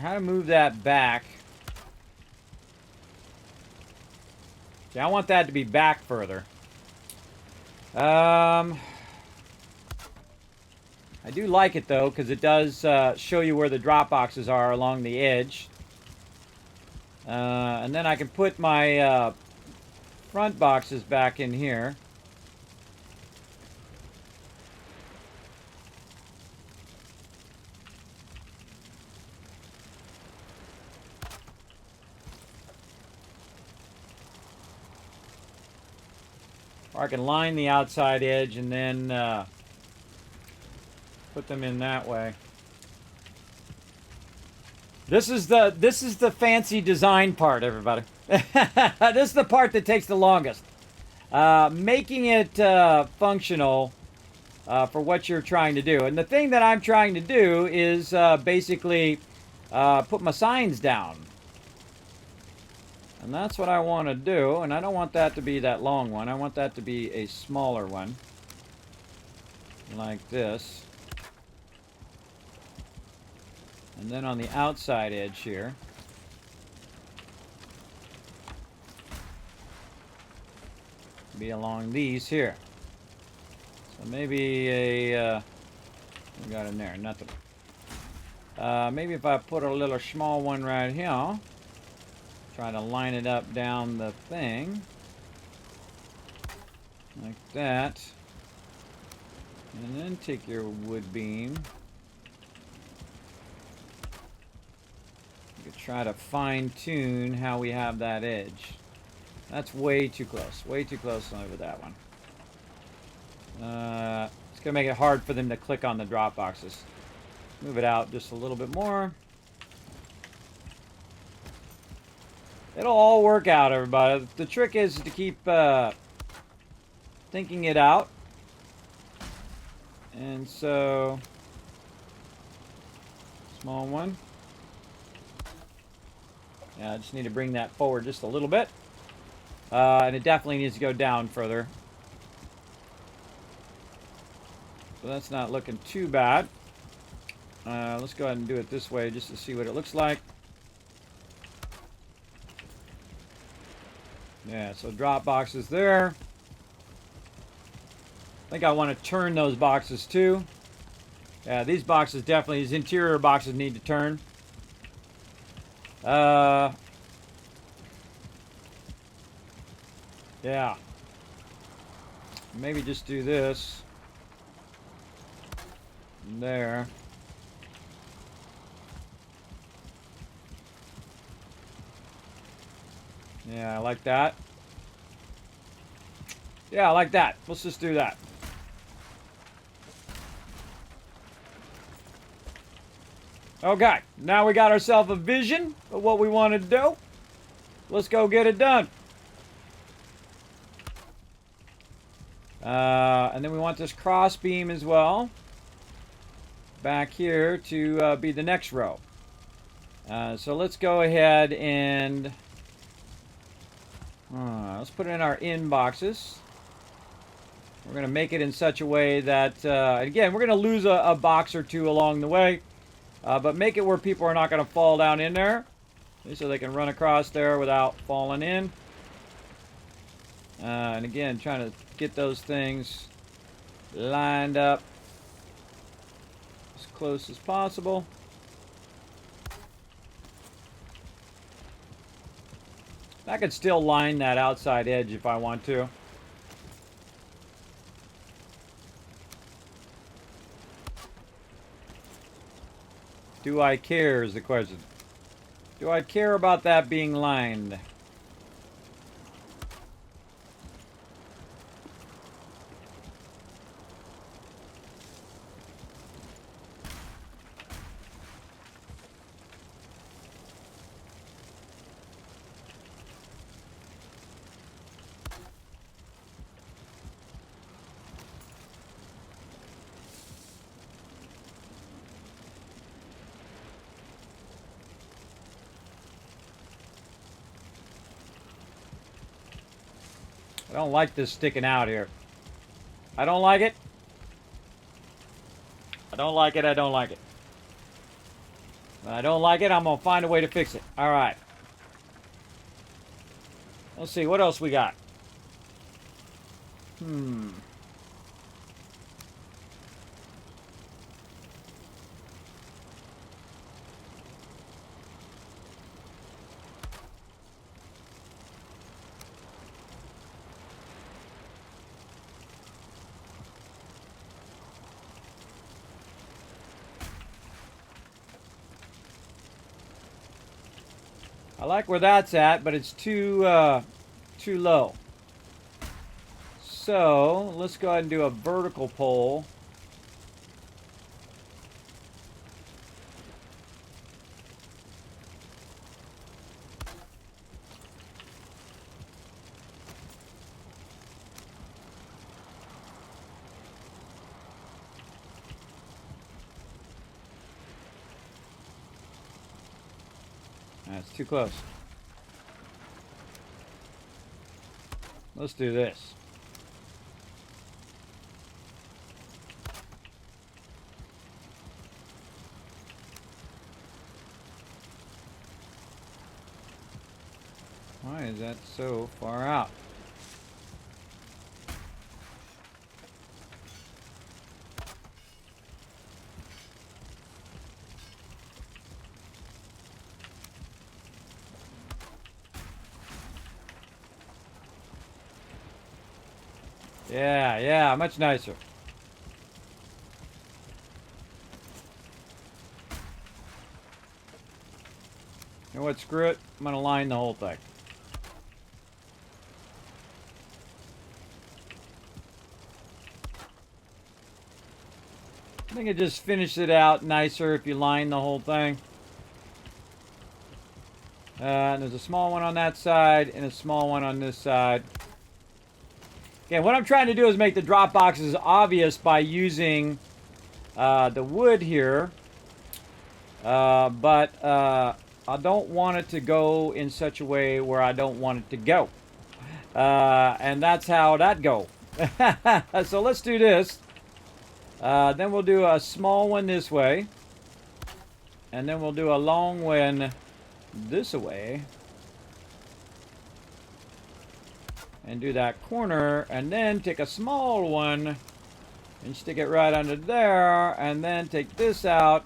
How to move that back? See, I want that to be back further. I do like it though, because it does show you where the drop boxes are along the edge. And then I can put my front boxes back in here. Or I can line the outside edge and then put them in that way. This is the fancy design part, everybody. This is the part that takes the longest. Making it functional for what you're trying to do. And the thing that I'm trying to do is basically put my signs down. And that's what I want to do. And I don't want that to be that long one. I want that to be a smaller one. Like this. And then on the outside edge here, be along these here. So maybe a, we got in there, nothing. Maybe if I put a little small one right here, try to line it up down the thing, like that. And then take your wood beam. Try to fine-tune how we have that edge. That's way too close. Way too close over that one. It's going to make it hard for them to click on the drop boxes. Move it out just a little bit more. It'll all work out, everybody. The trick is to keep thinking it out. And so, small one. Yeah, I just need to bring that forward just a little bit. And it definitely needs to go down further. So that's not looking too bad. Let's go ahead and do it this way just to see what it looks like. Yeah, so drop boxes there. I think I want to turn those boxes too. Yeah, these boxes definitely, these interior boxes need to turn. Yeah. Maybe just do this. There. Yeah, I like that. Yeah, I like that. Let's just do that. Okay, now we got ourselves a vision of what we want to do. Let's go get it done. And then we want this cross beam as well. Back here to be the next row. So let's go ahead and let's put it in our inboxes. We're going to make it in such a way that, again, we're going to lose a box or two along the way. But make it where people are not going to fall down in there. So they can run across there without falling in. And again, trying to get those things lined up as close as possible. I could still line that outside edge if I want to. Do I care is the question. Do I care about that being lined? I don't like this sticking out here. I don't like it. I don't like it. I don't like it. When I don't like it, I'm going to find a way to fix it. All right. Let's see. What else we got? I like where that's at, but it's too low. So let's go ahead and do a vertical pole. That's too close. Let's do this. Why is that so far out? Yeah, much nicer. You know what, screw it. I'm gonna line the whole thing. I think it just finishes it out nicer if you line the whole thing. And there's a small one on that side and a small one on this side. Okay, what I'm trying to do is make the drop boxes obvious by using the wood here. But I don't want it to go in such a way where I don't want it to go. And that's how that go. So let's do this. Then we'll do a small one this way. And then we'll do a long one this way. And do that corner. And then take a small one and stick it right under there. And then take this out.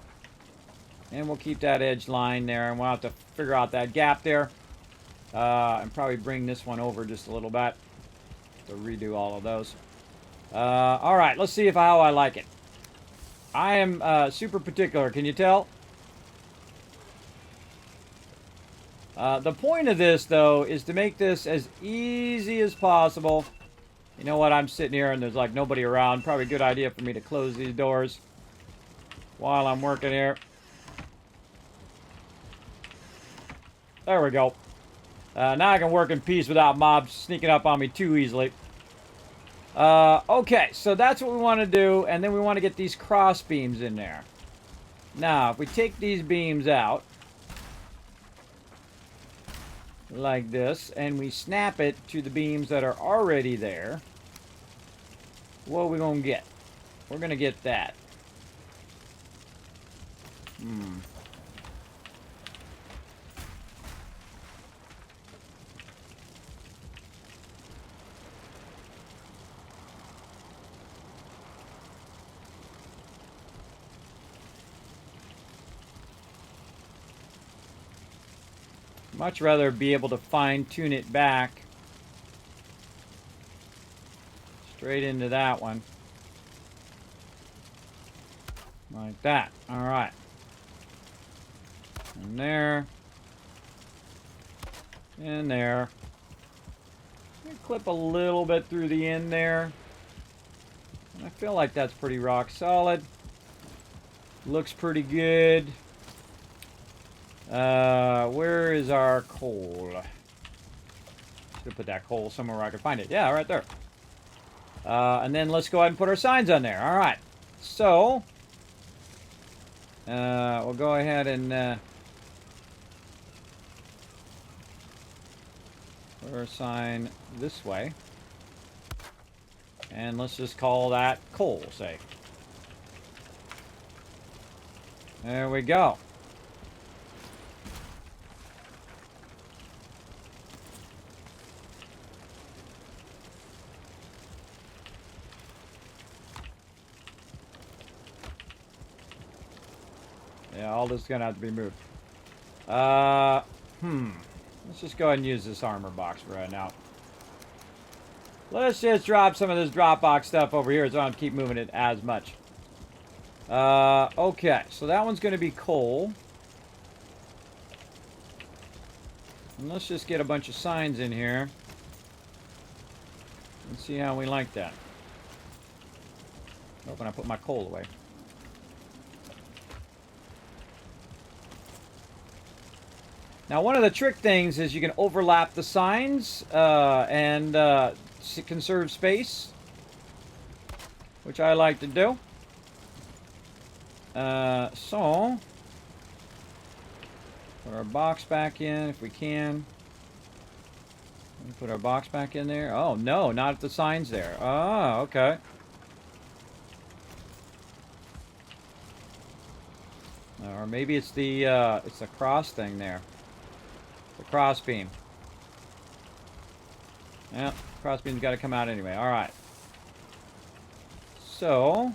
And we'll keep that edge line there. And we'll have to figure out that gap there. And probably bring this one over just a little bit. To redo all of those. Alright, let's see how I like it. I am super particular, can you tell? The point of this, though, is to make this as easy as possible. You know what? I'm sitting here and there's like nobody around. Probably a good idea for me to close these doors while I'm working here. There we go. Now I can work in peace without mobs sneaking up on me too easily. Okay, so that's what we want to do. And then we want to get these cross beams in there. Now, if we take these beams out, like this, and we snap it to the beams that are already there, what are we going to get? We're going to get that. Much rather be able to fine-tune it back straight into that one. Like that. Alright. And there. And there. Clip a little bit through the end there. I feel like that's pretty rock solid. Looks pretty good. Where is our coal? Should put that coal somewhere where I can find it. Yeah, right there. And then let's go ahead and put our signs on there. All right. So, we'll go ahead and put our sign this way. And let's just call that coal, say. There we go. Yeah, all this is gonna have to be moved. Let's just go ahead and use this armor box for right now. Let's just drop some of this drop box stuff over here so I don't keep moving it as much. Okay, so that one's gonna be coal. And let's just get a bunch of signs in here. Let's see how we like that. Oh, when I put my coal away. Now, one of the trick things is you can overlap the signs and conserve space, which I like to do. So, put our box back in if we can. Put our box back in there. Oh, no, not if the sign's there. Oh, okay. Or maybe it's the cross thing there. The cross beam. Yeah, cross beam's got to come out anyway. All right. So,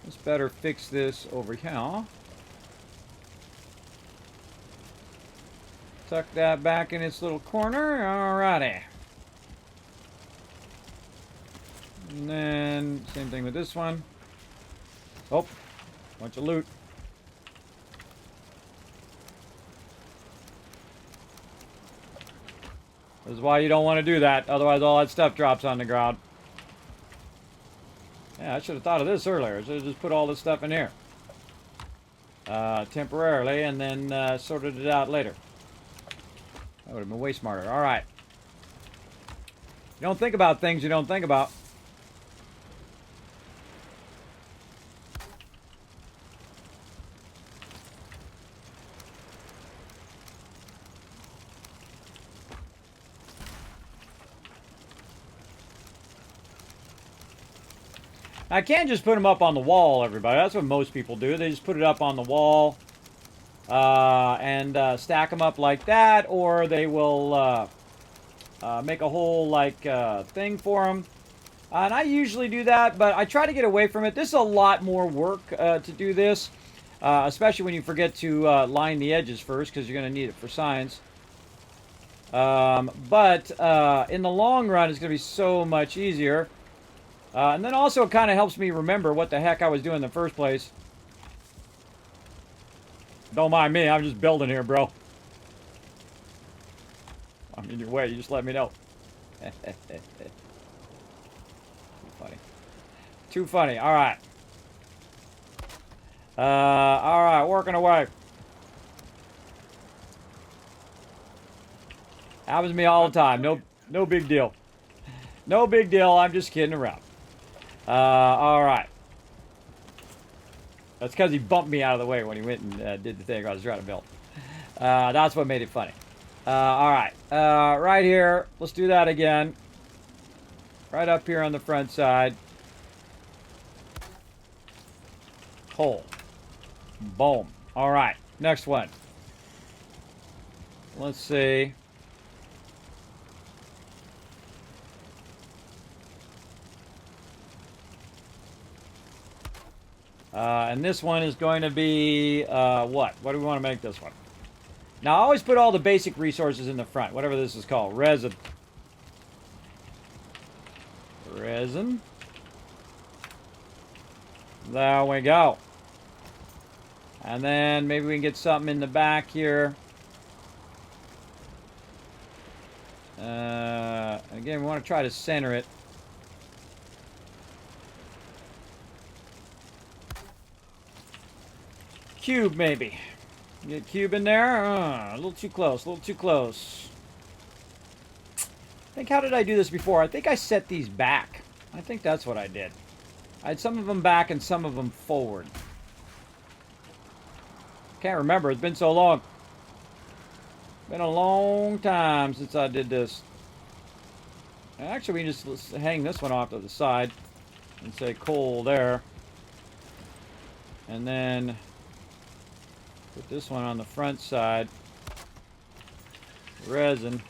let's better fix this over here. Tuck that back in its little corner. Alrighty. And then, same thing with this one. Oh, bunch of loot. This is why you don't want to do that. Otherwise, all that stuff drops on the ground. Yeah, I should have thought of this earlier. I should have just put all this stuff in here. Temporarily, and then sorted it out later. That would have been way smarter. All right. You don't think about things you don't think about. I can't just put them up on the wall, everybody. That's what most people do. They just put it up on the wall and stack them up like that, or they will make a whole thing for them. And I usually do that, but I try to get away from it. This is a lot more work to do this, especially when you forget to line the edges first, because you're going to need it for signs. But in the long run, it's going to be so much easier. And then also it kind of helps me remember what the heck I was doing in the first place. Don't mind me, I'm just building here, bro. I'm in your way, you just let me know. Too funny. Too funny, alright. Alright, working away. Happens to me all the time, no big deal. No big deal, I'm just kidding around. Alright. That's because he bumped me out of the way when he went and did the thing I was trying to build. That's what made it funny. Alright. Right here. Let's do that again. Right up here on the front side. Hole. Boom. Alright. Next one. Let's see. And this one is going to be, what? What do we want to make this one? Now, I always put all the basic resources in the front, whatever this is called. Resin. Resin. There we go. And then maybe we can get something in the back here. Again, we want to try to center it. Cube, maybe. Get cube in there. A little too close. A little too close. I think, how did I do this before? I think I set these back. I think that's what I did. I had some of them back and some of them forward. Can't remember. It's been so long. Been a long time since I did this. Actually, we can just hang this one off to the side and say coal there. And then put this one on the front side. Resin.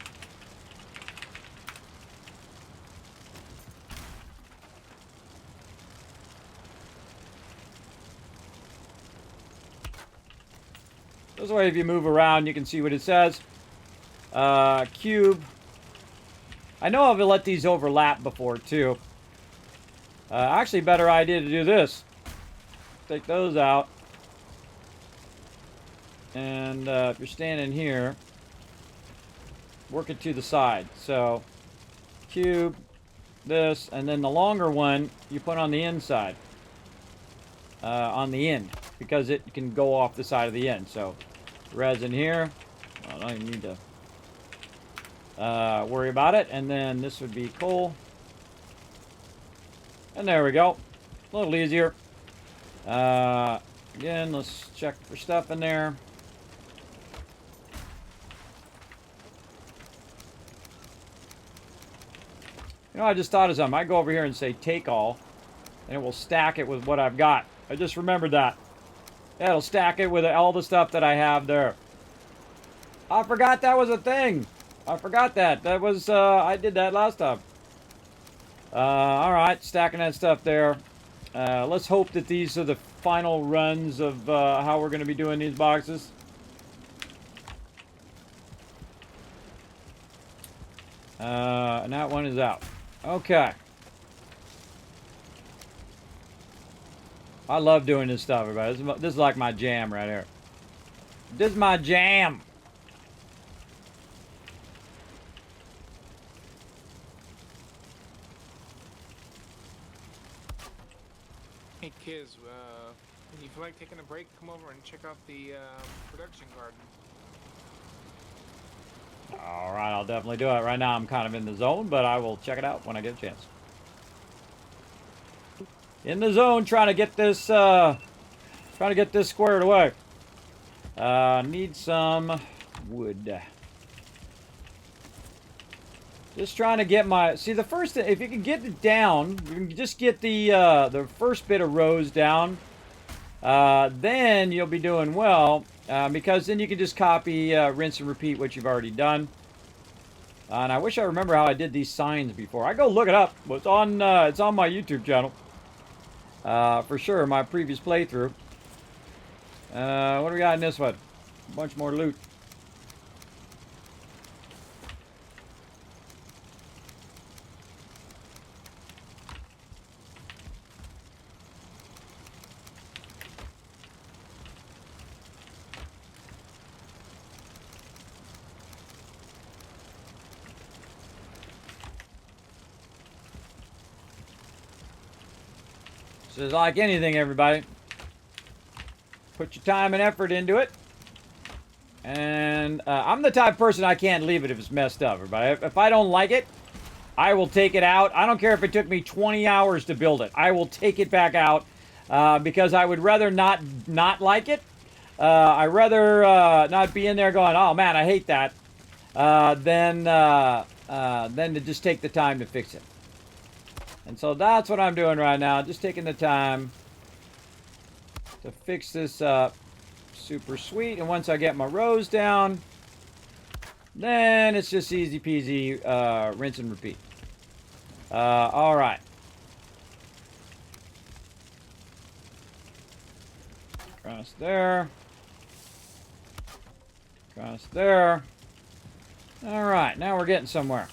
This way, if you move around, you can see what it says. Cube. I know I've let these overlap before, too. Actually, better idea to do this. Take those out. And if you're standing here, work it to the side. So, cube, this, and then the longer one you put on the inside. On the end, because it can go off the side of the end. So, resin here. Well, I don't even need to worry about it. And then this would be coal. And there we go. A little easier. Again, let's check for stuff in there. You know, I just thought of something. I go over here and say take all, and it will stack it with what I've got. I just remembered that. Yeah, it'll stack it with all the stuff that I have there. I forgot that was a thing. I forgot that. That was, I did that last time. Alright, stacking that stuff there. Let's hope that these are the final runs of how we're going to be doing these boxes. And that one is out. Okay. I love doing this stuff, everybody. This is like my jam right here. This is my jam. Hey, kids, when you feel like taking a break, come over and check out the production garden. All right, I'll definitely do it. Right now, I'm kind of in the zone, but I will check it out when I get a chance. In the zone, trying to get this squared away. Need some wood. Just trying to get my... See, the first... If you can get it down, you can just get the first bit of rows down, then you'll be doing well, because then you can just copy, rinse, and repeat what you've already done. And I wish I remember how I did these signs before. I go look it up. It's on my YouTube channel. For sure, my previous playthrough. What do we got in this one? A bunch more loot. This is like anything, everybody. Put your time and effort into it. And I'm the type of person I can't leave it if it's messed up, everybody. If I don't like it, I will take it out. I don't care if it took me 20 hours to build it. I will take it back out because I would rather not like it. I'd rather not be in there going, oh man, I hate that, than to just take the time to fix it. And so that's what I'm doing right now. Just taking the time to fix this up. Super sweet. And once I get my rows down, then it's just easy peasy, rinse and repeat. All right. Across there. Across there. All right. Now we're getting somewhere.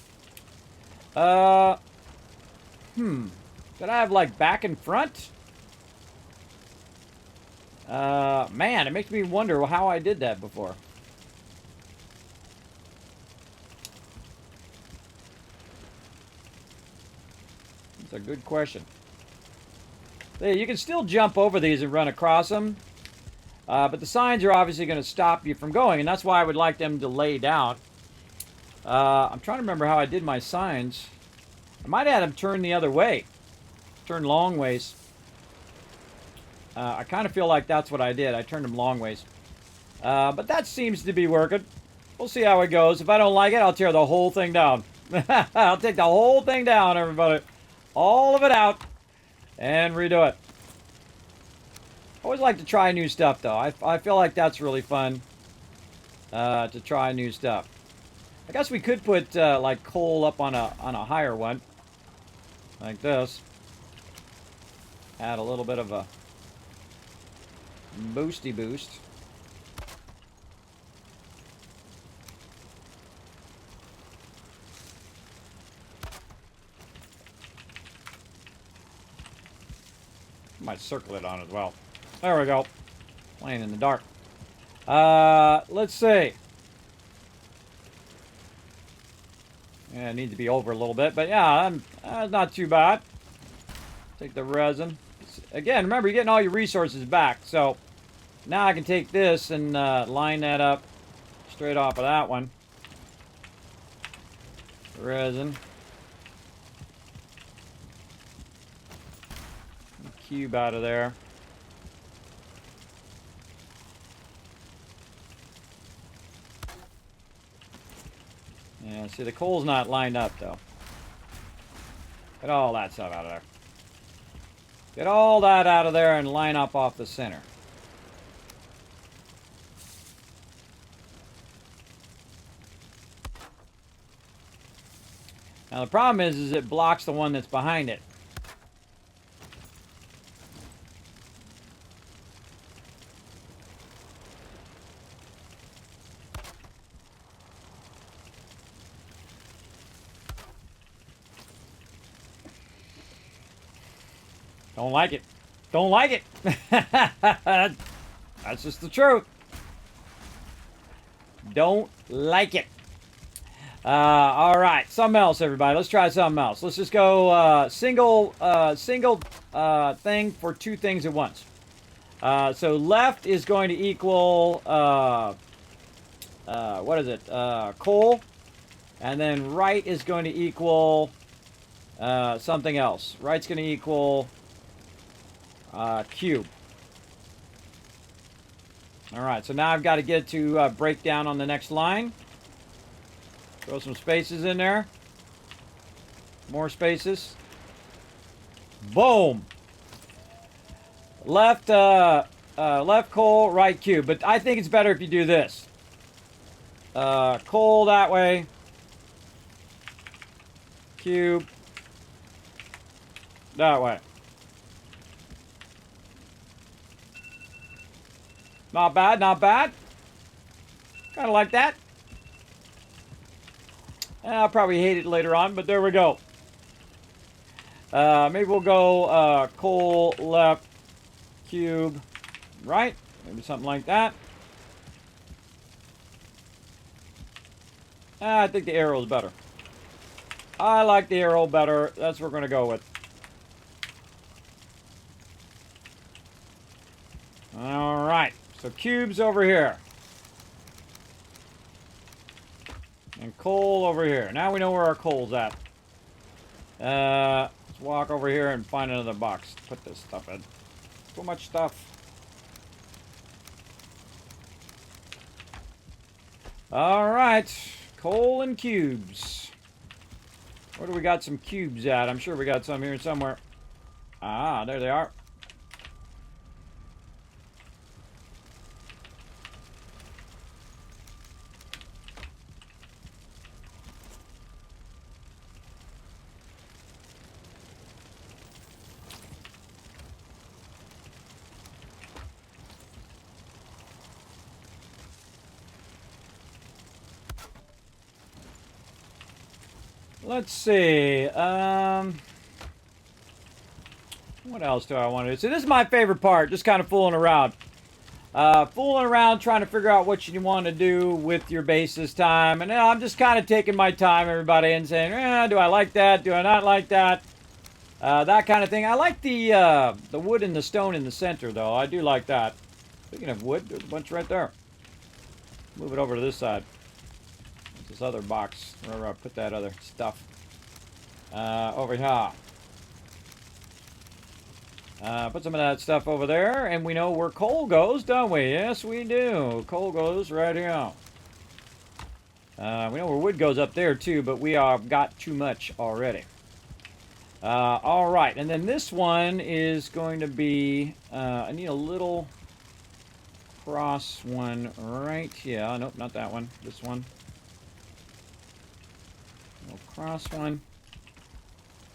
Did I have, like, back and front? Man, it makes me wonder how I did that before. That's a good question. Hey, you can still jump over these and run across them. But the signs are obviously going to stop you from going, and that's why I would like them to lay down. I'm trying to remember how I did my signs. I might have them turn the other way. Turn long ways. I kind of feel like that's what I did. I turned them long ways. But that seems to be working. We'll see how it goes. If I don't like it, I'll tear the whole thing down. I'll take the whole thing down, everybody. All of it out. And redo it. I always like to try new stuff, though. I feel like that's really fun. To try new stuff. I guess we could put, like, coal up on a higher one. Like this. Add a little bit of a boosty boost. Might circle it on as well. There we go. Playing in the dark. Let's see. Yeah, it needs to be over a little bit, but yeah, Not too bad. Take the resin. Again, remember, you're getting all your resources back. So now I can take this and line that up straight off of that one. Resin. Cube out of there. Yeah, see, the coal's not lined up, though. Get all that stuff out of there. Get all that out of there and line up off the center. Now, the problem is it blocks the one that's behind it. Don't like it. Don't like it. That's just the truth. Don't like it. All right, something else, everybody. Let's try something else. Let's just go single thing for two things at once. So left is going to equal what is it? Coal, and then right is going to equal something else. Right's going to equal cube. All right, so now I've got to get to break down on the next line. Throw some spaces in there. More spaces. Boom. Left coal, right cube. But I think it's better if you do this. Coal that way. Cube that way. Not bad, not bad. Kind of like that. I'll probably hate it later on, but there we go. Maybe we'll go coal, left, cube, right. Maybe something like that. I think the arrow's better. I like the arrow better. That's what we're going to go with. All right. So cubes over here. And coal over here. Now we know where our coal's at. Let's walk over here and find another box to put this stuff in. So much stuff. All right. Coal and cubes. Where do we got some cubes at? I'm sure we got some here somewhere. Ah, there they are. Let's see. What else do I want to do? So this is my favorite part, just kind of fooling around. Fooling around, trying to figure out what you want to do with your base this time. And I'm just kind of taking my time, everybody, and saying, do I like that? Do I not like that? That kind of thing. I like the wood and the stone in the center, though. I do like that. Speaking of wood, there's a bunch right there. Move it over to this side. This other box, where I put that other stuff. Over here. Put some of that stuff over there, and we know where coal goes, don't we? Yes, we do. Coal goes right here. We know where wood goes up there, too, but we have got too much already. All right, and then this one is going to be, I need a little cross one right here. Nope, not that one. This one. Cross one.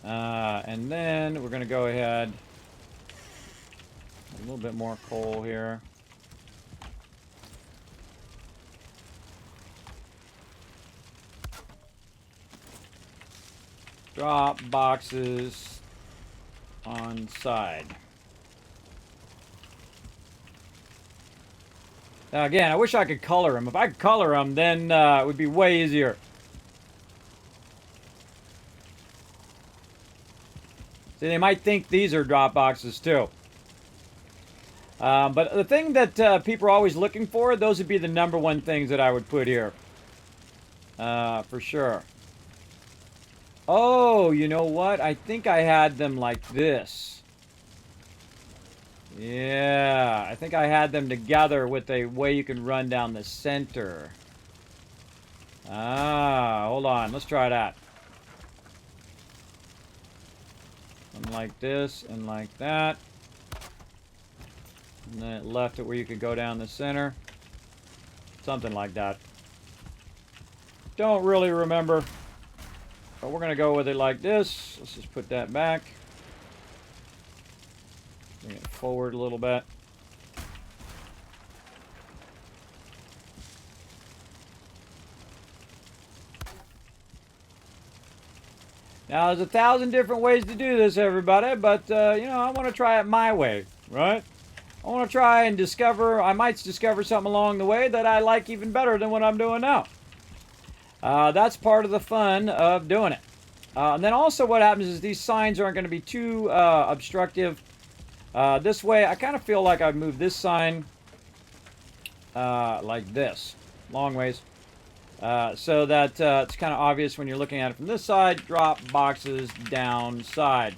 And then we're going to go ahead. A little bit more coal here. Drop boxes on side. Now again, I wish I could color them. If I could color them, then it would be way easier. See, they might think these are drop boxes too. But the thing that people are always looking for, those would be the #1 things that I would put here. For sure. Oh, you know what? I think I had them like this. Yeah, I think I had them together with a way you can run down the center. Ah, hold on. Let's try that. Something like this and like that. And then it left it where you could go down the center. Something like that. Don't really remember. But we're going to go with it like this. Let's just put that back. Bring it forward a little bit. Now, there's 1,000 different ways to do this, everybody, but, you know, I want to try it my way, right? I want to try and discover, I might discover something along the way that I like even better than what I'm doing now. That's part of the fun of doing it. And then also what happens is these signs aren't going to be too obstructive. This way, I kind of feel like I'd move this sign like this, long ways. So that it's kind of obvious when you're looking at it from this side. Drop boxes down side.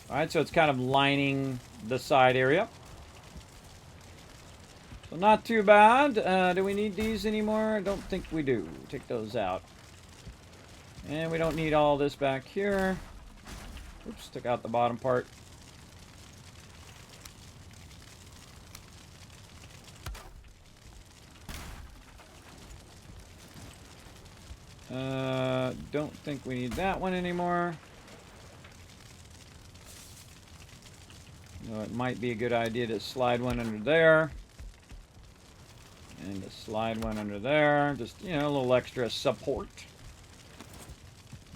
Alright, so it's kind of lining the side area. So not too bad. Do we need these anymore? I don't think we do. Take those out. And we don't need all this back here. Oops, took out the bottom part. Don't think we need that one anymore. No, it might be a good idea to slide one under there. And to slide one under there. Just, you know, a little extra support.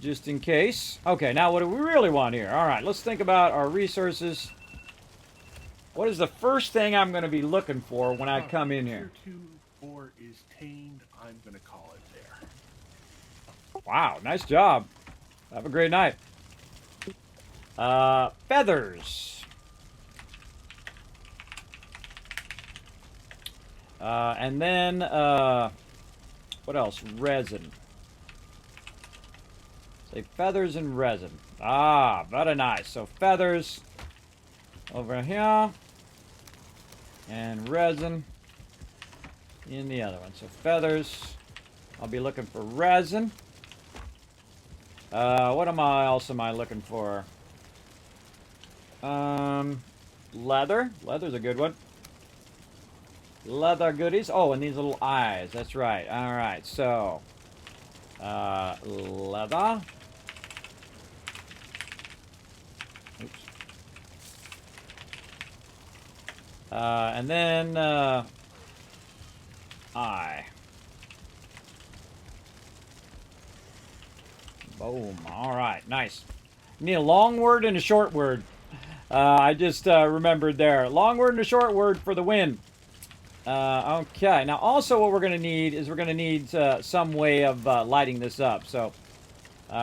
Just in case. Okay, now what do we really want here? Alright, let's think about our resources. What is the first thing I'm going to be looking for when I come in here? Tier 2 ore is tamed. I'm going to call it there. Wow, nice job. Have a great night. Feathers. And then, what else? Resin. Say feathers and resin. Ah, very nice. So feathers over here. And resin in the other one. So feathers. I'll be looking for resin. What else am I looking for? Leather. Leather's a good one. Leather goodies. Oh, and these little eyes. That's right. Alright, so leather. Oops. And then eye. Boom. Alright, nice. Need a long word and a short word. I just remembered there. Long word and a short word for the win. Okay, now also what we're going to need is we're going to need some way of lighting this up. So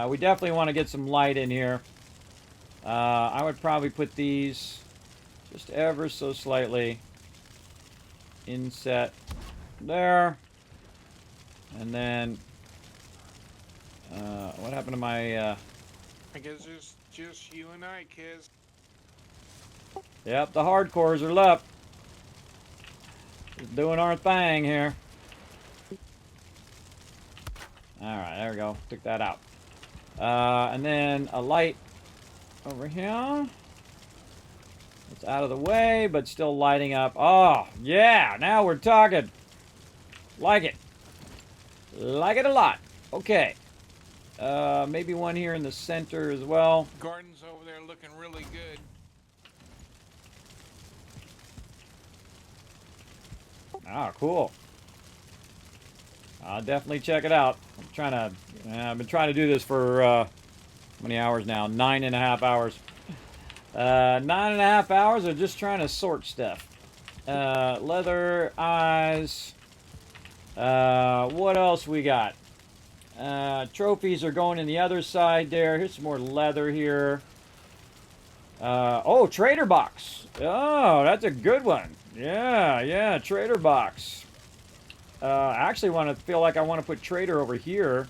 we definitely want to get some light in here. I would probably put these just ever so slightly inset there. And then what happened to my I guess it's just you and I, kids. Yep, the hardcores are left. Just doing our thing here. Alright, there we go. Took that out. And then a light over here. It's out of the way, but still lighting up. Oh, yeah, now we're talking. Like it. Like it a lot. Okay. Maybe one here in the center as well. Garden's over there looking really good. Ah, cool. I'll definitely check it out. I've been trying to do this for, how many hours now? 9.5 hours. 9.5 hours of just trying to sort stuff. Leather, eyes. What else we got? Trophies are going in the other side there. Here's some more leather here. Oh, trader box. Oh, that's a good one. Yeah, trader box. I actually feel like I want to put trader over here.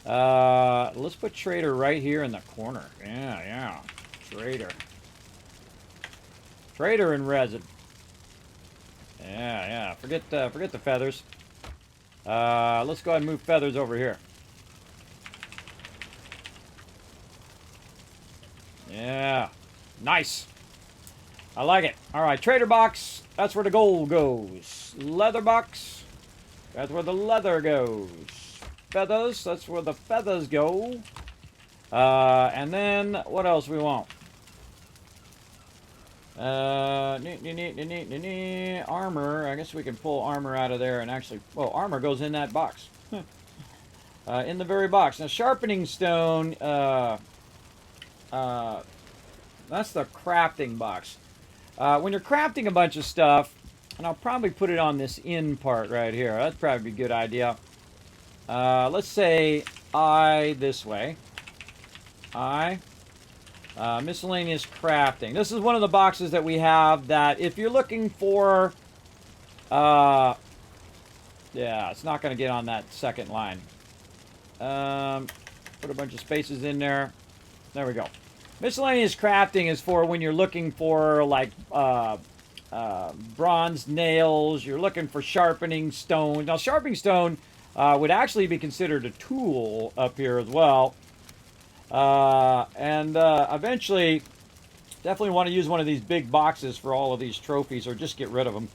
Let's put trader right here in the corner. Yeah. Trader. Trader and resin. Yeah. Forget the feathers. Let's go ahead and move feathers over here. Yeah. Nice. I like it. All right, trader box. That's where the gold goes. Leather box. That's where the leather goes. Feathers. That's where the feathers go. And then what else we want? Armor. I guess we can pull armor out of there and actually. Well, armor goes in that box. In the very box. Now, sharpening stone. That's the crafting box. When you're crafting a bunch of stuff, and I'll probably put it on this in part right here. That'd probably be a good idea. Let's say this way. Miscellaneous crafting. This is one of the boxes that we have that if you're looking for... yeah, it's not going to get on that second line. Put a bunch of spaces in there. There we go. Miscellaneous crafting is for when you're looking for, like, bronze nails. You're looking for sharpening stone. Now, sharpening stone would actually be considered a tool up here as well. Eventually, definitely want to use one of these big boxes for all of these trophies, or just get rid of them.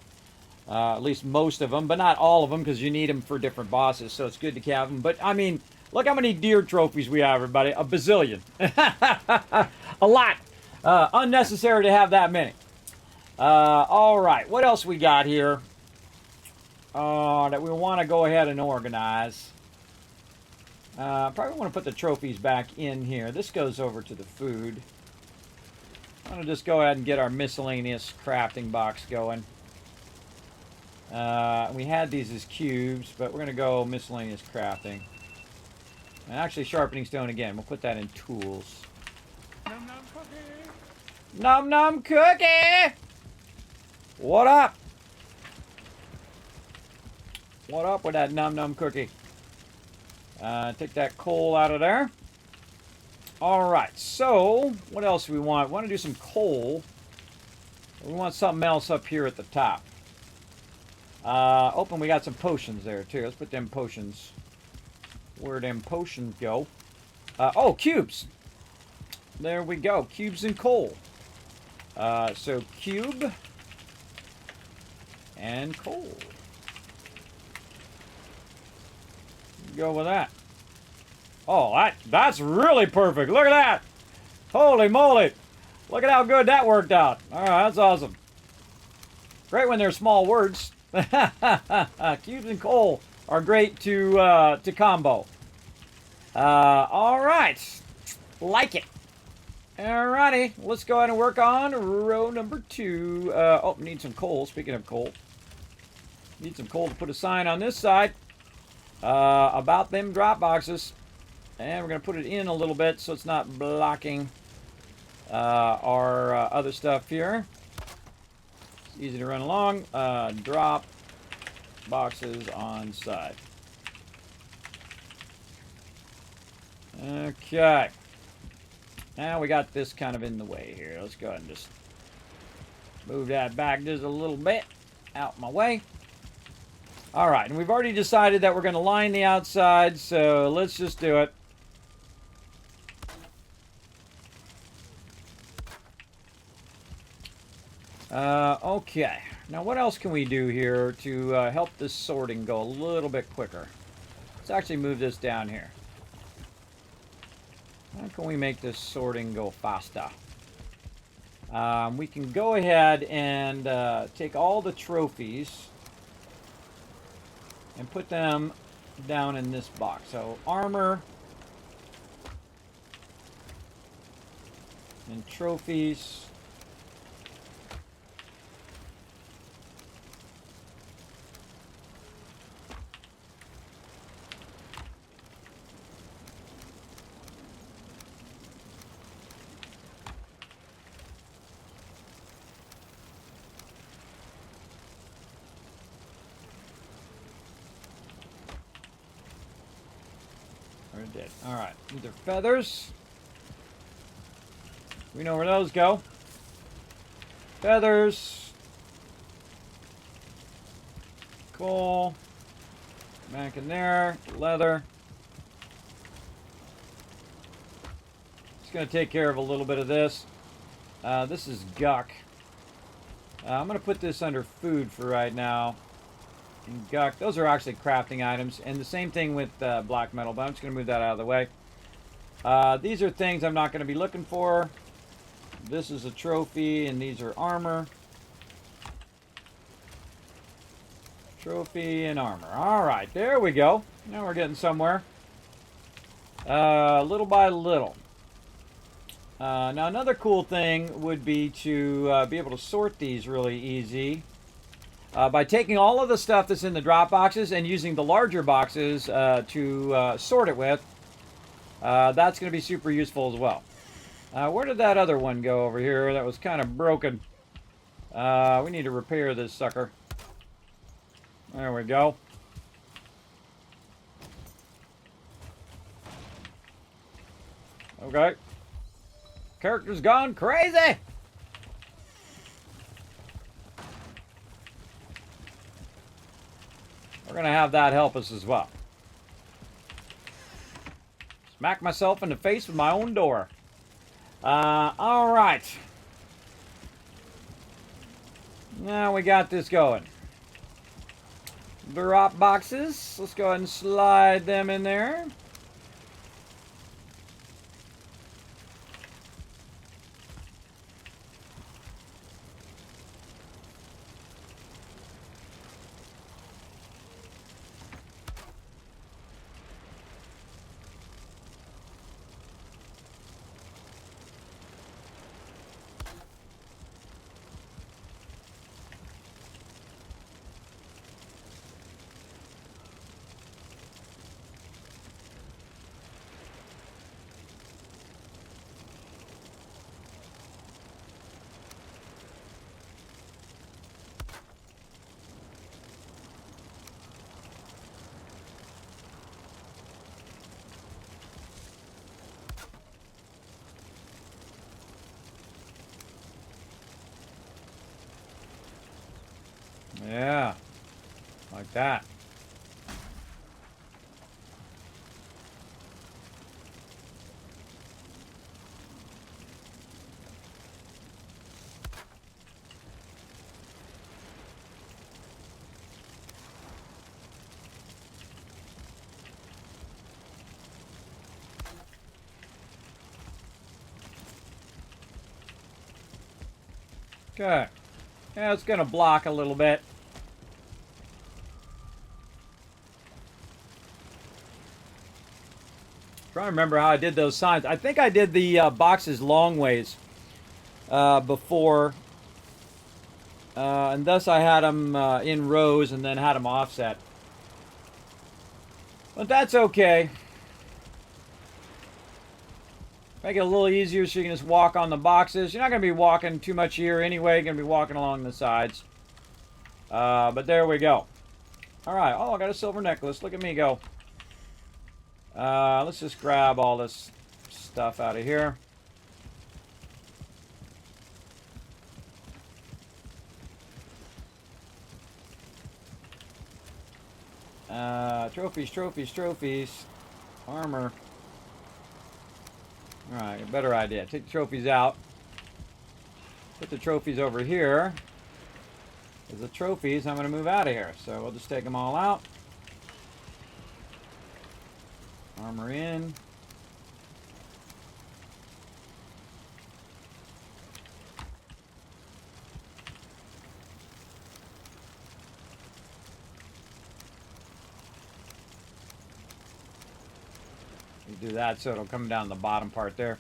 At least most of them, but not all of them, because you need them for different bosses, so it's good to have them. But, I mean, look how many deer trophies we have, everybody. A bazillion. A lot. Unnecessary to have that many. All right, what else we got here that we want to go ahead and organize? Probably want to put the trophies back in here. This goes over to the food. I'm going to just go ahead and get our miscellaneous crafting box going. We had these as cubes, but we're going to go miscellaneous crafting. And actually, sharpening stone again. We'll put that in tools. Num num cookie. Num num cookie! What up? What up with that num num cookie? Take that coal out of there. Alright, so what else do we want? We want to do some coal. We want something else up here at the top. We got some potions there too. Let's put them potions where them potions go. Oh, cubes. There we go. Cubes and coal. So cube and coal. Go with that. Oh, that's really perfect. Look at that. Holy moly. Look at how good that worked out. All right, that's awesome. Great when they're small words. Cubes and coal are great to combo. All right. Like it. Alrighty. Let's go ahead and work on row number 2. Need some coal. Speaking of coal. Need some coal to put a sign on this side. About them drop boxes. And we're going to put it in a little bit so it's not blocking our other stuff here. It's easy to run along. Drop boxes on side. Okay. Now we got this kind of in the way here. Let's go ahead and just move that back just a little bit out my way. All right, and we've already decided that we're going to line the outside, so let's just do it. Okay. Now, what else can we do here to help this sorting go a little bit quicker? Let's actually move this down here. How can we make this sorting go faster? We can go ahead and take all the trophies and put them down in this box. So armor and trophies. did. All right. These are feathers. We know where those go. Feathers. Coal. Back in there. Leather. Just going to take care of a little bit of this. This is guck. I'm going to put this under food for right now. And guck. Those are actually crafting items. And the same thing with black metal, but I'm just going to move that out of the way. These are things I'm not going to be looking for. This is a trophy, and these are armor. Trophy and armor. Alright, there we go. Now we're getting somewhere. Little by little. Now another cool thing would be to be able to sort these really easy. By taking all of the stuff that's in the drop boxes and using the larger boxes to sort it with. That's going to be super useful as well. Where did that other one go over here? That was kind of broken. We need to repair this sucker. There we go. Okay. Character's gone crazy! We're going to have that help us as well. Smack myself in the face with my own door. Alright. Now we got this going. Drop boxes. Let's go ahead and slide them in there. Yeah, like that. Okay. Yeah, it's going to block a little bit. Trying to remember how I did those signs. I think I did the boxes long ways before. And thus I had them in rows and then had them offset. But that's okay. Make it a little easier so you can just walk on the boxes. You're not going to be walking too much here anyway. You're going to be walking along the sides. But there we go. Alright. Oh, I got a silver necklace. Look at me go. Let's just grab all this stuff out of here. Trophies, trophies, trophies. Armor. Alright, a better idea. Take the trophies out. Put the trophies over here. There's the trophies. I'm going to move out of here. So we'll just take them all out. Armor in. You do that so it'll come down the bottom part there.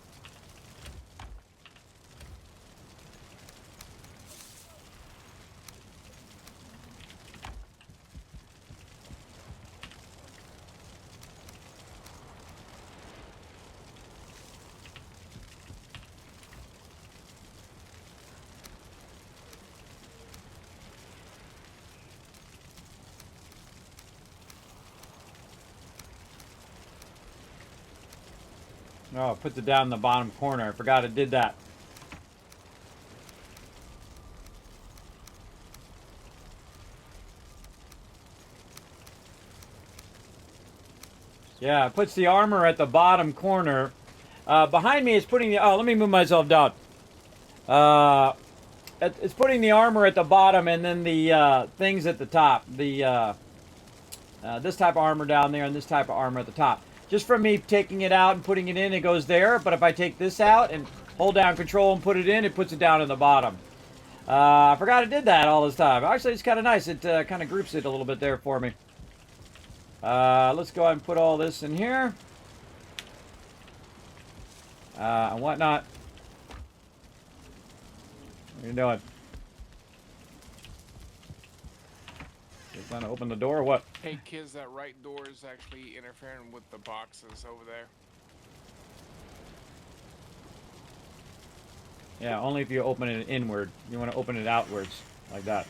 Oh, it puts it down in the bottom corner. I forgot it did that. Yeah, it puts the armor at the bottom corner. Behind me is putting the... Oh, let me move myself down. It's putting the armor at the bottom and then the things at the top. The this type of armor down there and this type of armor at the top. Just from me taking it out and putting it in, it goes there. But if I take this out and hold down control and put it in, it puts it down in the bottom. I forgot it did that all this time. Actually, it's kind of nice. It kind of groups it a little bit there for me. Let's go ahead and put all this in here. And whatnot. What are you doing? You trying to open the door or what? Hey kids, that right door is actually interfering with the boxes over there. Yeah, only if you open it inward. You want to open it outwards, like that.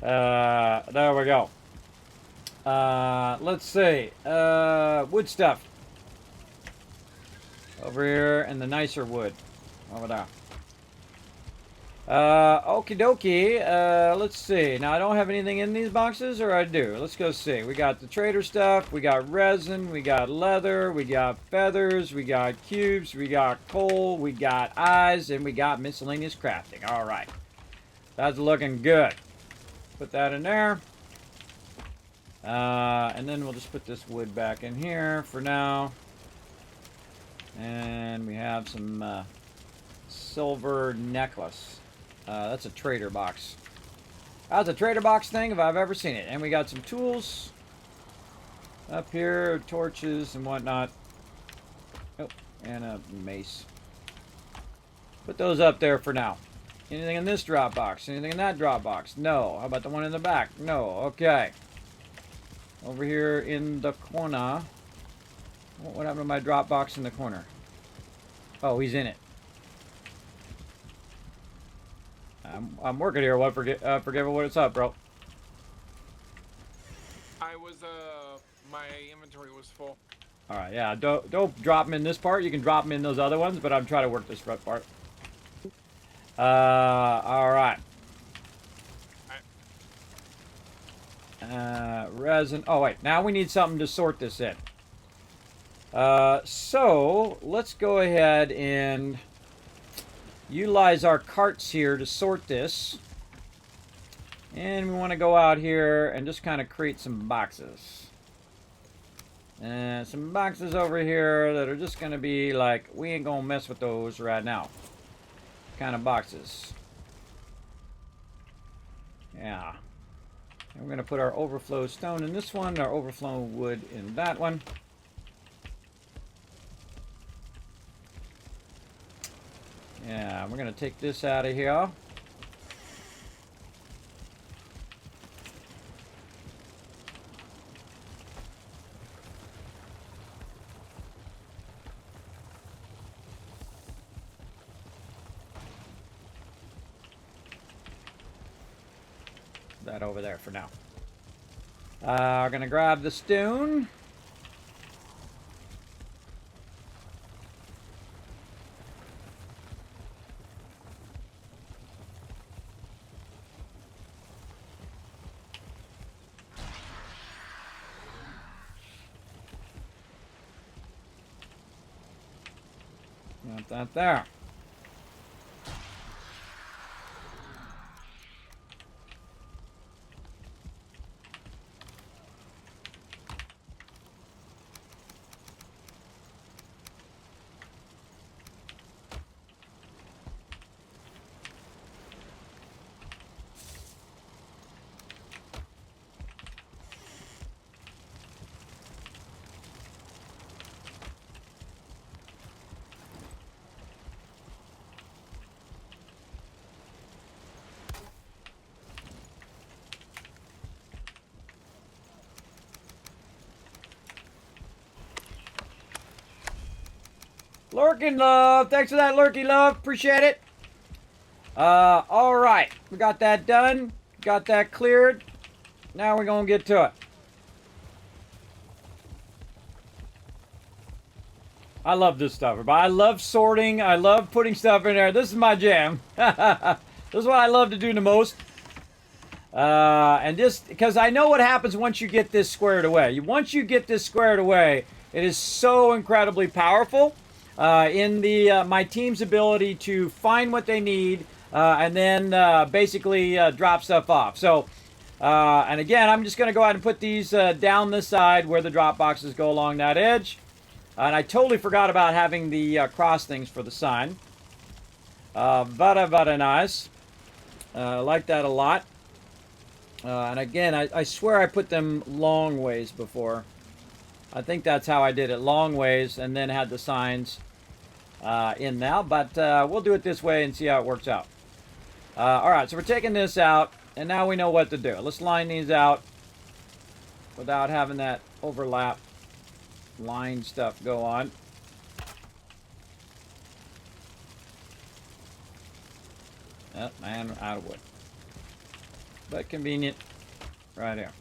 There we go. Let's see. Wood stuff. Over here, and the nicer wood. Over there. Okie dokie. Let's see. Now, I don't have anything in these boxes, or I do? Let's go see. We got the trader stuff. We got resin. We got leather. We got feathers. We got cubes. We got coal. We got eyes. And we got miscellaneous crafting. All right. That's looking good. Put that in there. And then we'll just put this wood back in here for now. And we have some silver necklace. That's a trader box. That's a trader box thing if I've ever seen it. And we got some tools up here, torches and whatnot. Oh, and a mace. Put those up there for now. Anything in this drop box? Anything in that drop box? No. How about the one in the back? No. Okay. Over here in the corner. What happened to my drop box in the corner? Oh, he's in it. I'm working here. What forget what's up, bro? I was my inventory was full. All right, yeah. Don't drop them in this part. You can drop them in those other ones, but I'm trying to work this front part. All right. Resin. Oh wait, now we need something to sort this in. So let's go ahead and utilize our carts here to sort this. And we want to go out here and just kind of create some boxes. And some boxes over here that are just going to be like, we ain't going to mess with those right now. Kind of boxes. Yeah. And we're going to put our overflow stone in this one, our overflow wood in that one. Yeah, we're going to take this out of here. That over there for now. We're going to grab the stone. Got that there. Lurking love. Thanks for that, Lurky love. Appreciate it. All right. We got that done. Got that cleared. Now we're going to get to it. I love this stuff. I love sorting. I love putting stuff in there. This is my jam. This is what I love to do the most. And just because I know what happens once you get this squared away. Once you get this squared away, it is so incredibly powerful in my team's ability to find what they need and then basically drop stuff off. So, and again, I'm just going to go ahead and put these down this side where the drop boxes go along that edge. And I totally forgot about having the cross things for the sign. Very nice. I like that a lot. And again, I swear I put them long ways before. I think that's how I did it. Long ways and then had the signs in now. But we'll do it this way and see how it works out. Alright, so we're taking this out. And now we know what to do. Let's line these out without having that overlap line stuff go on. Yep, and out of wood. But convenient right here.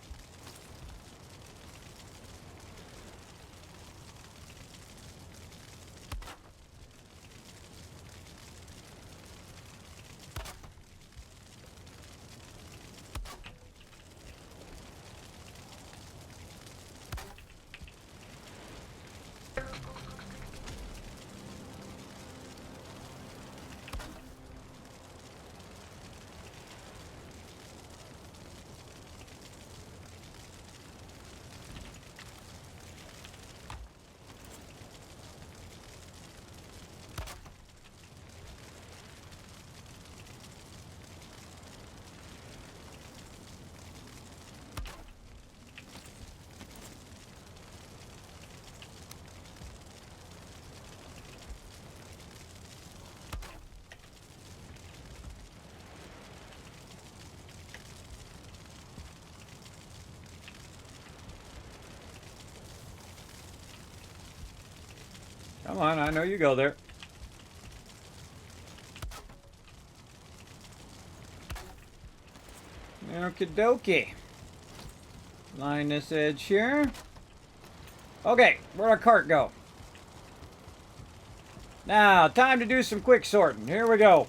Come on, I know you go there. Okie dokie. Line this edge here. Okay, where'd our cart go? Now, time to do some quick sorting. Here we go.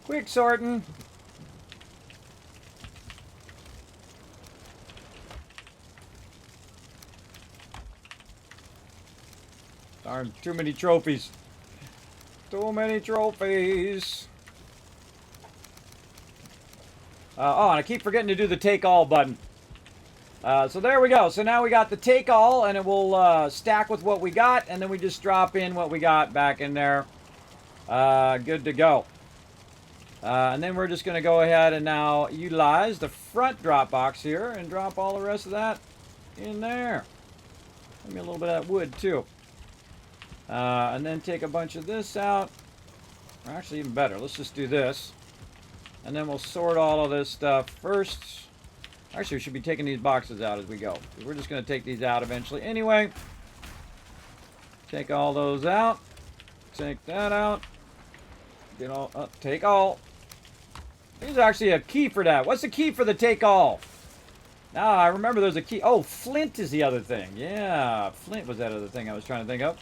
Quick sorting. Darn, too many trophies. Too many trophies. Oh, and I keep forgetting to do the take all button. So there we go. So now we got the take all, and it will stack with what we got, and then we just drop in what we got back in there. Good to go. And then we're just going to go ahead and now utilize the front drop box here and drop all the rest of that in there. Give me a little bit of that wood too. And then take a bunch of this out. Or actually, even better. Let's just do this. And then we'll sort all of this stuff first. Actually, we should be taking these boxes out as we go. We're just going to take these out eventually anyway. Take all those out. Take that out. Get all, take all. There's actually a key for that. What's the key for the take all? Now, I remember there's a key. Oh, flint is the other thing. Yeah, flint was that other thing I was trying to think of.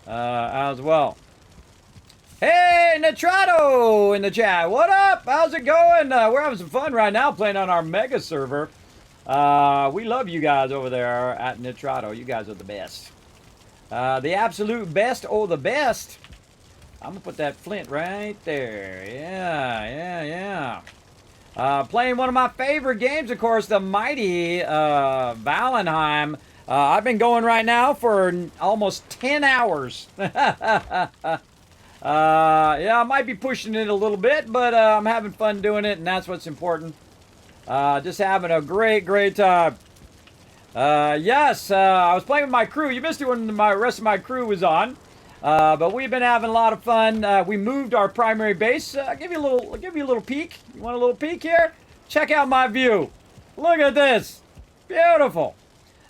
As well. Hey, Nitrato in the chat. What up? How's it going? We're having some fun right now playing on our mega server. We love you guys over there at Nitrato. You guys are the best. The absolute best. Oh, the best. I'm going to put that flint right there. Yeah. Playing one of my favorite games, of course, the mighty Valheim. I've been going right now for almost 10 hours. Yeah, I might be pushing it a little bit, but I'm having fun doing it, and that's what's important. Just having a great time. Yes, I was playing with my crew. You missed it when the rest of my crew was on. But we've been having a lot of fun. We moved our primary base. I'll give you a little peek. You want a little peek here? Check out my view. Look at this. Beautiful.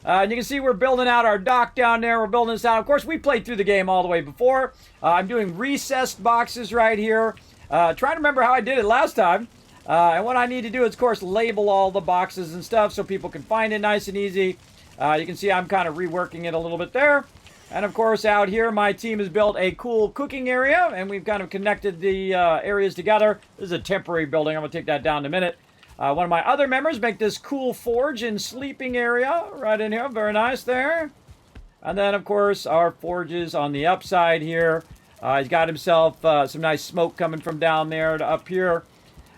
And you can see we're building out our dock down there. We're building this out. Of course, we played through the game all the way before. I'm doing recessed boxes right here. Trying to remember how I did it last time. And what I need to do is, of course, label all the boxes and stuff so people can find it nice and easy. You can see I'm kind of reworking it a little bit there. And of course, out here, my team has built a cool cooking area, and we've kind of connected the areas together. This is a temporary building. I'm going to take that down in a minute. One of my other members make this cool forge and sleeping area right in here. Very nice there. And then, of course, our forges on the upside here. He's got himself some nice smoke coming from down there to up here,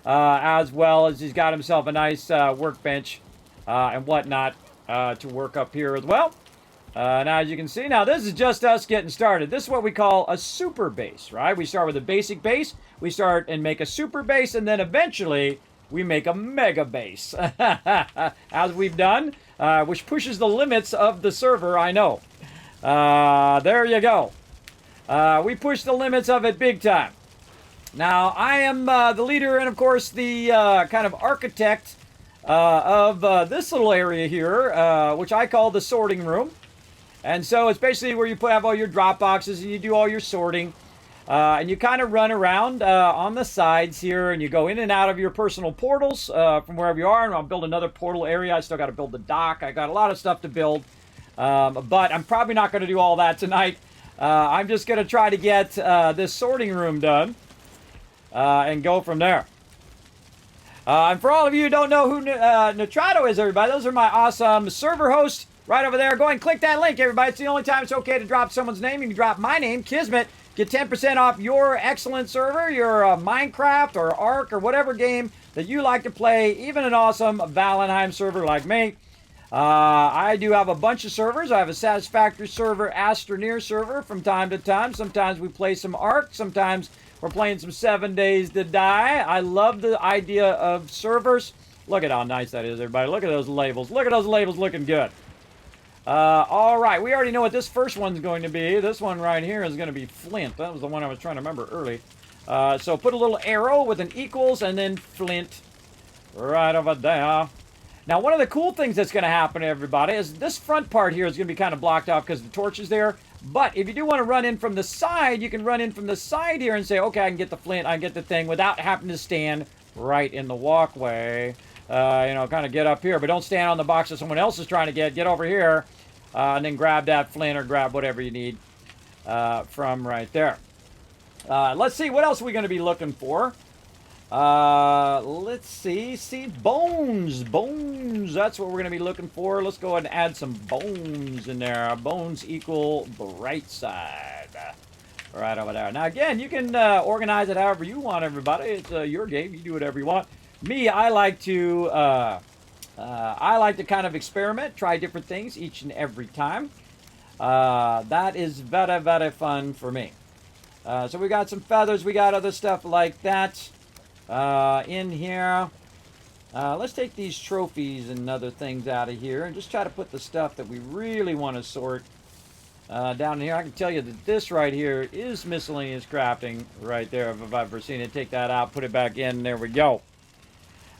as well as he's got himself a nice workbench and whatnot to work up here as well. Now, as you can see, now this is just us getting started. This is what we call a super base, right? We start with a basic base, we start and make a super base, and then eventually we make a mega base, as we've done, which pushes the limits of the server, I know. There you go. We push the limits of it big time. Now, I am the leader and, of course, the kind of architect of this little area here, which I call the sorting room. And so it's basically where you have all your drop boxes and you do all your sorting. And you kind of run around on the sides here and you go in and out of your personal portals from wherever you are. And I'll build another portal area. I still got to build the dock. I got a lot of stuff to build. But I'm probably not going to do all that tonight. I'm just going to try to get this sorting room done and go from there. And for all of you who don't know who Nitrado is, everybody, those are my awesome server hosts. Right over there. Go and click that link, everybody. It's the only time it's okay to drop someone's name. You can drop my name, Kismet. Get 10% off your excellent server, your Minecraft or Ark or whatever game that you like to play, even an awesome Valheim server like me. I do have a bunch of servers. I have a Satisfactory server, Astroneer server from time to time. Sometimes we play some Ark. Sometimes we're playing some 7 Days to Die. I love the idea of servers. Look at how nice that is, everybody. Look at those labels. Look at those labels looking good. All right, we already know what this first one's going to be. This one right here is going to be flint. That was the one I was trying to remember early. So put a little arrow with an equals and then flint right over there. Now, one of the cool things that's going to happen, everybody, is this front part here is going to be kind of blocked off because the torch is there. But if you do want to run in from the side, you can run in from the side here and say, okay, I can get the flint, I can get the thing without having to stand right in the walkway. You know, kind of get up here, but don't stand on the box that someone else is trying to get. Get over here. And then grab that flint or grab whatever you need from right there. Let's see, what else are we going to be looking for? Let's see, bones. Bones, that's what we're going to be looking for. Let's go ahead and add some bones in there. Bones equal bright side. Right over there. Now, again, you can organize it however you want, everybody. It's your game. You do whatever you want. Me, I like to kind of experiment, try different things each and every time. That is very, very fun for me. So we got some feathers, we got other stuff like that in here. Let's take these trophies and other things out of here and just try to put the stuff that we really want to sort down here. I can tell you that this right here is miscellaneous crafting right there, if I've ever seen it. Take that out, put it back in, there we go.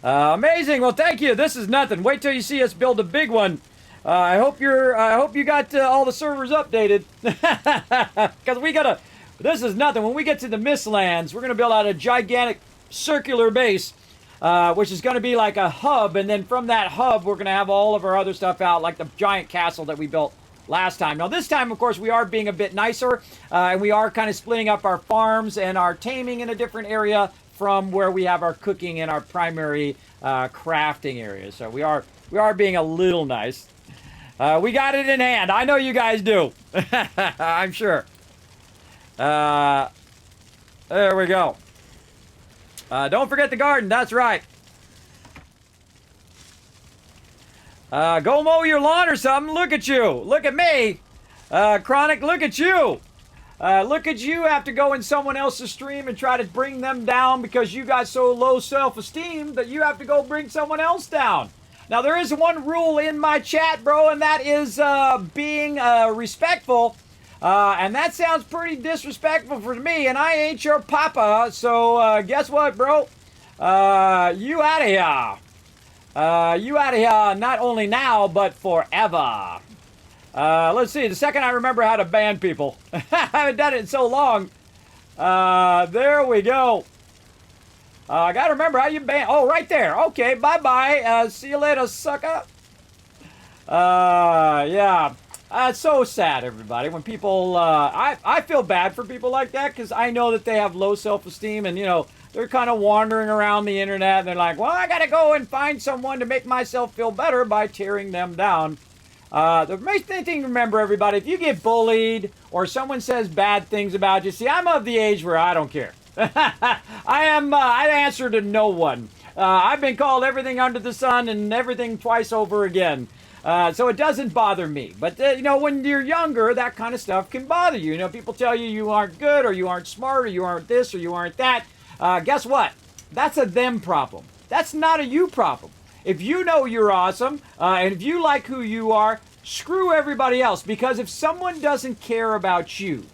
Amazing. Well, thank you. This is nothing. Wait till you see us build a big one. I hope you got all the servers updated, because we gotta. This is nothing. When we get to the Mistlands, we're gonna build out a gigantic circular base, which is gonna be like a hub, and then from that hub, we're gonna have all of our other stuff out, like the giant castle that we built last time. Now, this time, of course, we are being a bit nicer, and we are kind of splitting up our farms and our taming in a different area from where we have our cooking and our primary crafting areas. So we are being a little nice. We got it in hand. I know you guys do. I'm sure. There we go. Don't forget the garden. That's right. Go mow your lawn or something. Look at you. Look at me. Chronic, look at you. Look at you have to go in someone else's stream and try to bring them down because you got so low self-esteem that you have to go bring someone else down. Now, there is one rule in my chat, bro, and that is being respectful. And that sounds pretty disrespectful for me, and I ain't your papa, so guess what, bro? You out of here. You out of here not only now, but forever. Let's see, the second I remember how to ban people. I haven't done it in so long. There we go. I gotta remember how you ban. Oh, right there. Okay, bye-bye. See you later, sucker. Yeah. It's so sad, everybody, when people, I feel bad for people like that because I know that they have low self-esteem and, you know, they're kind of wandering around the internet and they're like, well, I gotta go and find someone to make myself feel better by tearing them down. The main thing to remember, everybody, if you get bullied or someone says bad things about you, see, I'm of the age where I don't care. I answer to no one. I've been called everything under the sun and everything twice over again. So it doesn't bother me. But, you know, when you're younger, that kind of stuff can bother you. You know, people tell you you aren't good or you aren't smart or you aren't this or you aren't that. Guess what? That's a them problem. That's not a you problem. If you know you're awesome and if you like who you are, screw everybody else. Because if someone doesn't care about you,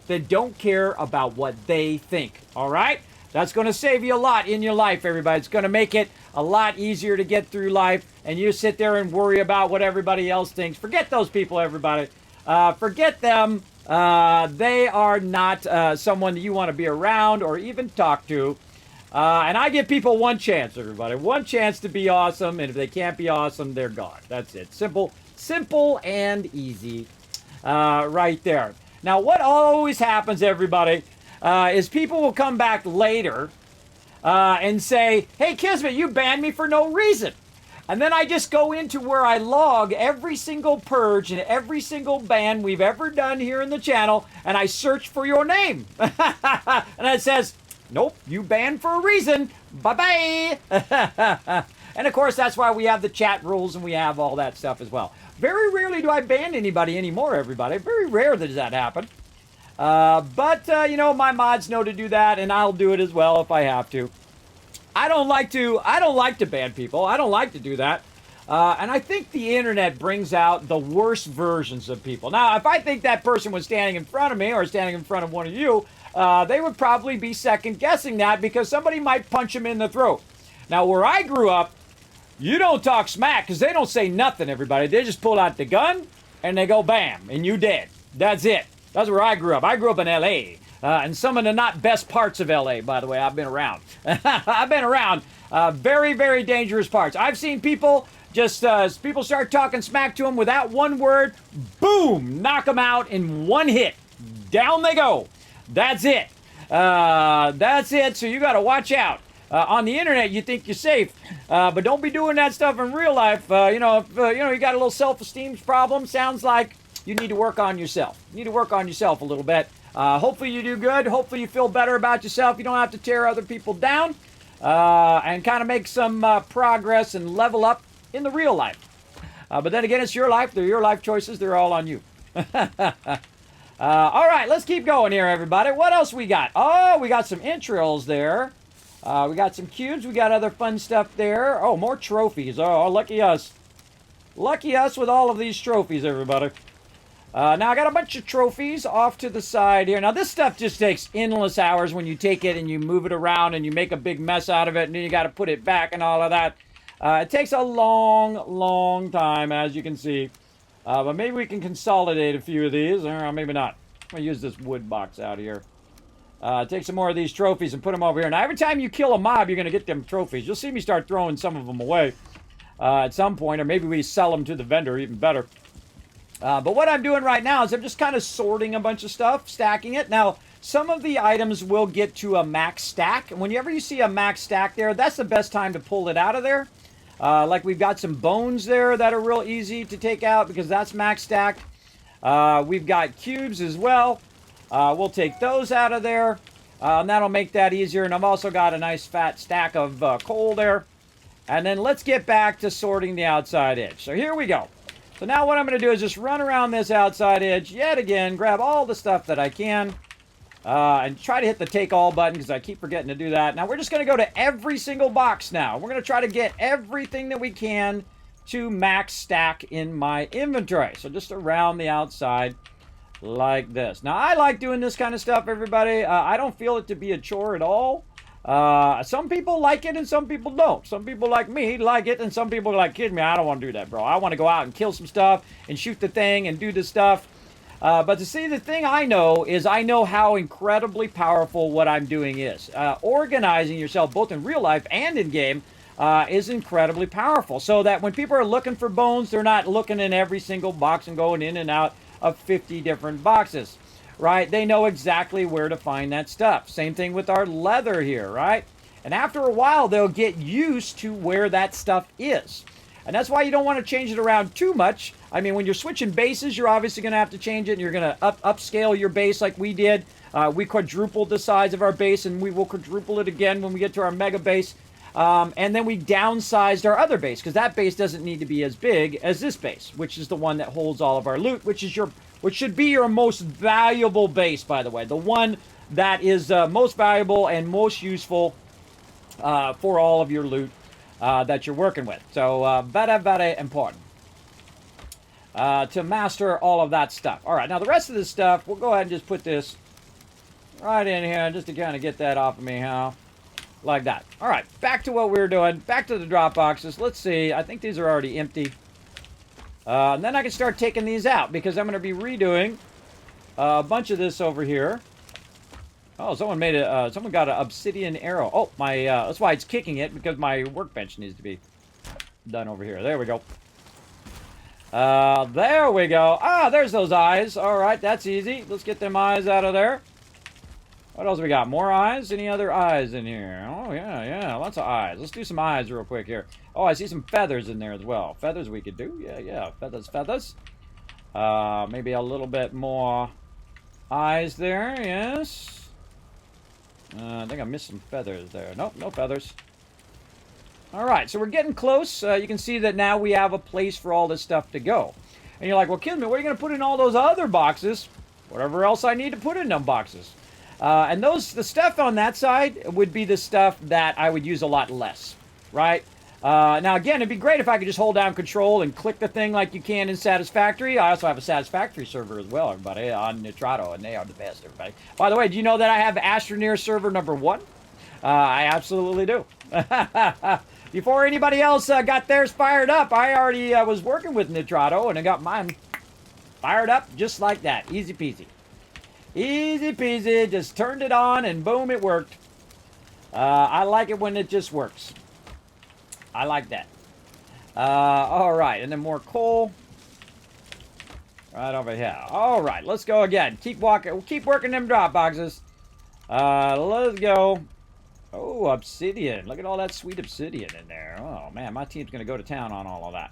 then don't care about what they think. All right? That's going to save you a lot in your life, everybody. It's going to make it a lot easier to get through life. And you sit there and worry about what everybody else thinks. Forget those people, everybody. Forget them. They are not someone that you want to be around or even talk to. And I give people one chance, everybody. One chance to be awesome. And if they can't be awesome, they're gone. That's it. Simple and easy. Right there. Now, what always happens, everybody, is people will come back later and say, hey, Kismet, you banned me for no reason. And then I just go into where I log every single purge and every single ban we've ever done here in the channel, and I search for your name. And it says, nope, you banned for a reason. Bye-bye. And, of course, that's why we have the chat rules and we have all that stuff as well. Very rarely do I ban anybody anymore, everybody. Very rare does that happen. But you know, my mods know to do that, and I'll do it as well if I have to. I don't like to ban people. I don't like to do that. And I think the internet brings out the worst versions of people. Now, if I think that person was standing in front of me or standing in front of one of you, they would probably be second guessing that because somebody might punch them in the throat. Now, where I grew up, you don't talk smack because they don't say nothing, everybody. They just pull out the gun and they go bam, and you dead. That's it. That's where I grew up. I grew up in L.A., and some of the not best parts of L.A., by the way. I've been around. I've been around very, very dangerous parts. I've seen people just, people start talking smack to them without one word, boom, knock them out in one hit. Down they go. That's it. That's it, so you got to watch out. On the internet, you think you're safe, but don't be doing that stuff in real life. You know, if you got a little self-esteem problem, sounds like you need to work on yourself. You need to work on yourself a little bit. Hopefully you do good. Hopefully you feel better about yourself. You don't have to tear other people down and kind of make some progress and level up in the real life. But then again, it's your life. They're your life choices. They're all on you. All right, let's keep going here, everybody. What else we got? Oh, we got some entrails there. We got some cubes. We got other fun stuff there. Oh, more trophies. Oh, lucky us. Lucky us with all of these trophies, everybody. Now, I got a bunch of trophies off to the side here. Now, this stuff just takes endless hours when you take it and you move it around and you make a big mess out of it and then you got to put it back and all of that. It takes a long, long time, as you can see. But maybe we can consolidate a few of these. Or maybe not. I'm going to use this wood box out here. Take some more of these trophies and put them over here. Now, every time you kill a mob, you're going to get them trophies. You'll see me start throwing some of them away at some point. Or maybe we sell them to the vendor, even better. But what I'm doing right now is I'm just kind of sorting a bunch of stuff, stacking it. Now, some of the items will get to a max stack. And whenever you see a max stack there, that's the best time to pull it out of there. Like we've got some bones there that are real easy to take out because that's max stacked. We've got cubes as well. We'll take those out of there. And that'll make that easier. And I've also got a nice fat stack of coal there. And then let's get back to sorting the outside edge. So here we go. So now what I'm going to do is just run around this outside edge yet again, grab all the stuff that I can, and try to hit the take all button because I keep forgetting to do that. Now we're just going to go to every single box now. We're going to try to get everything that we can to max stack in my inventory. So just around the outside like this. Now I like doing this kind of stuff, everybody. I don't feel it to be a chore at all. Some people like it and some people don't. Some people like me like it and some people are like, kid me, I don't want to do that, bro. I want to go out and kill some stuff and shoot the thing and do the stuff. But to see, the thing I know is I know how incredibly powerful what I'm doing is. Organizing yourself both in real life and in game is incredibly powerful. So that when people are looking for bones, they're not looking in every single box and going in and out of 50 different boxes, right? They know exactly where to find that stuff. Same thing with our leather here, right? And after a while, they'll get used to where that stuff is. And that's why you don't want to change it around too much. I mean, when you're switching bases, you're obviously going to have to change it. And you're going to upscale your base like we did. We quadrupled the size of our base, and we will quadruple it again when we get to our mega base. And then we downsized our other base, because that base doesn't need to be as big as this base, which is the one that holds all of our loot, which should be your most valuable base, by the way. The one that is most valuable and most useful for all of your loot that you're working with. So, very important to master all of that stuff. All right, now the rest of this stuff, we'll go ahead and just put this right in here just to kind of get that off of me, how? Like that. All right, back to what we were doing. Back to the drop boxes. Let's see. I think these are already empty. And then I can start taking these out, because I'm going to be redoing a bunch of this over here. Oh, someone got an obsidian arrow. Oh, that's why it's kicking it, because my workbench needs to be done over here. There we go. There we go. Ah, there's those eyes. All right, that's easy. Let's get them eyes out of there. What else we got? More eyes? Any other eyes in here? Oh, yeah, lots of eyes. Let's do some eyes real quick here. Oh, I see some feathers in there as well. Feathers we could do. Yeah, feathers. Maybe a little bit more eyes there, yes. I think I missed some feathers there. Nope, no feathers. All right, so we're getting close. You can see that now we have a place for all this stuff to go. And you're like, well, Kismet, what are you going to put in all those other boxes? Whatever else I need to put in them boxes. And the stuff on that side would be the stuff that I would use a lot less, right? Now, again, it'd be great if I could just hold down control and click the thing like you can in Satisfactory. I also have a Satisfactory server as well, everybody, on Nitrado, and they are the best, everybody. By the way, do you know that I have Astroneer server number 1? I absolutely do. Before anybody else got theirs fired up, I already was working with Nitrado, and I got mine fired up just like that. Easy peasy. Easy peasy. Just turned it on, and boom, it worked. I like it when it just works. I like that. All right, and then more coal. Right over here. All right, let's go again. Keep walking. We'll keep working them drop boxes. Let's go. Oh, obsidian. Look at all that sweet obsidian in there. Oh, man, my team's going to go to town on all of that.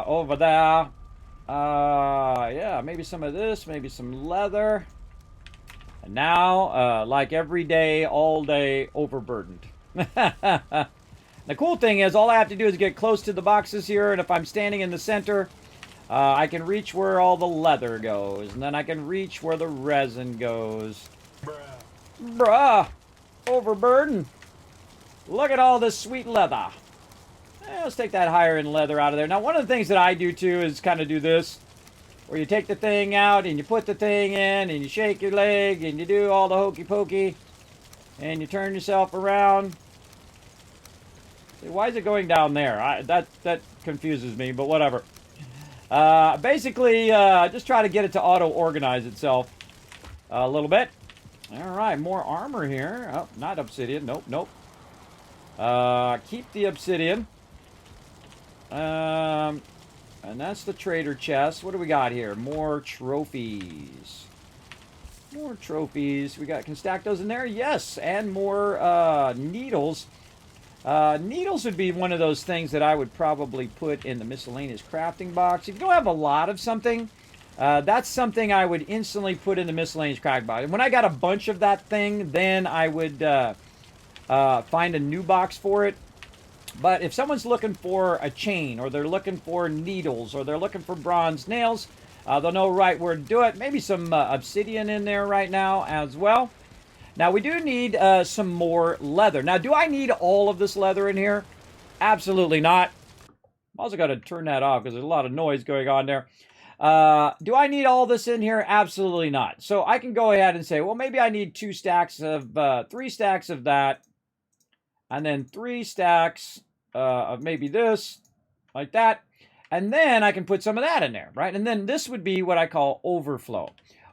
Over there. Yeah, maybe some of this. Maybe some leather. And now, like every day, all day, overburdened. The cool thing is, all I have to do is get close to the boxes here, and if I'm standing in the center, I can reach where all the leather goes, and then I can reach where the resin goes. Bruh! Overburden! Look at all this sweet leather. Let's take that higher end leather out of there. Now, one of the things that I do, too, is kind of do this, where you take the thing out, and you put the thing in, and you shake your leg, and you do all the hokey pokey, and you turn yourself around. Why is it going down there? That confuses me, but whatever. Basically, just try to get it to auto-organize itself a little bit. All right, more armor here. Oh, not obsidian. Nope. Keep the obsidian. And that's the trader chest. What do we got here? More trophies. More trophies. Can stack those in there? Yes, and more needles. Needles would be one of those things that I would probably put in the miscellaneous crafting box. If you don't have a lot of something, that's something I would instantly put in the miscellaneous crafting box. And when I got a bunch of that thing, then I would find a new box for it. But if someone's looking for a chain, or they're looking for needles, or they're looking for bronze nails, they'll know right where to do it. Maybe some obsidian in there right now as well. Now, we do need some more leather. Now, do I need all of this leather in here? Absolutely not. I'm also got to turn that off because there's a lot of noise going on there. Do I need all this in here? Absolutely not. So I can go ahead and say, well, maybe I need 3 stacks of that. And then 3 stacks of maybe this, like that. And then I can put some of that in there, right? And then this would be what I call overflow.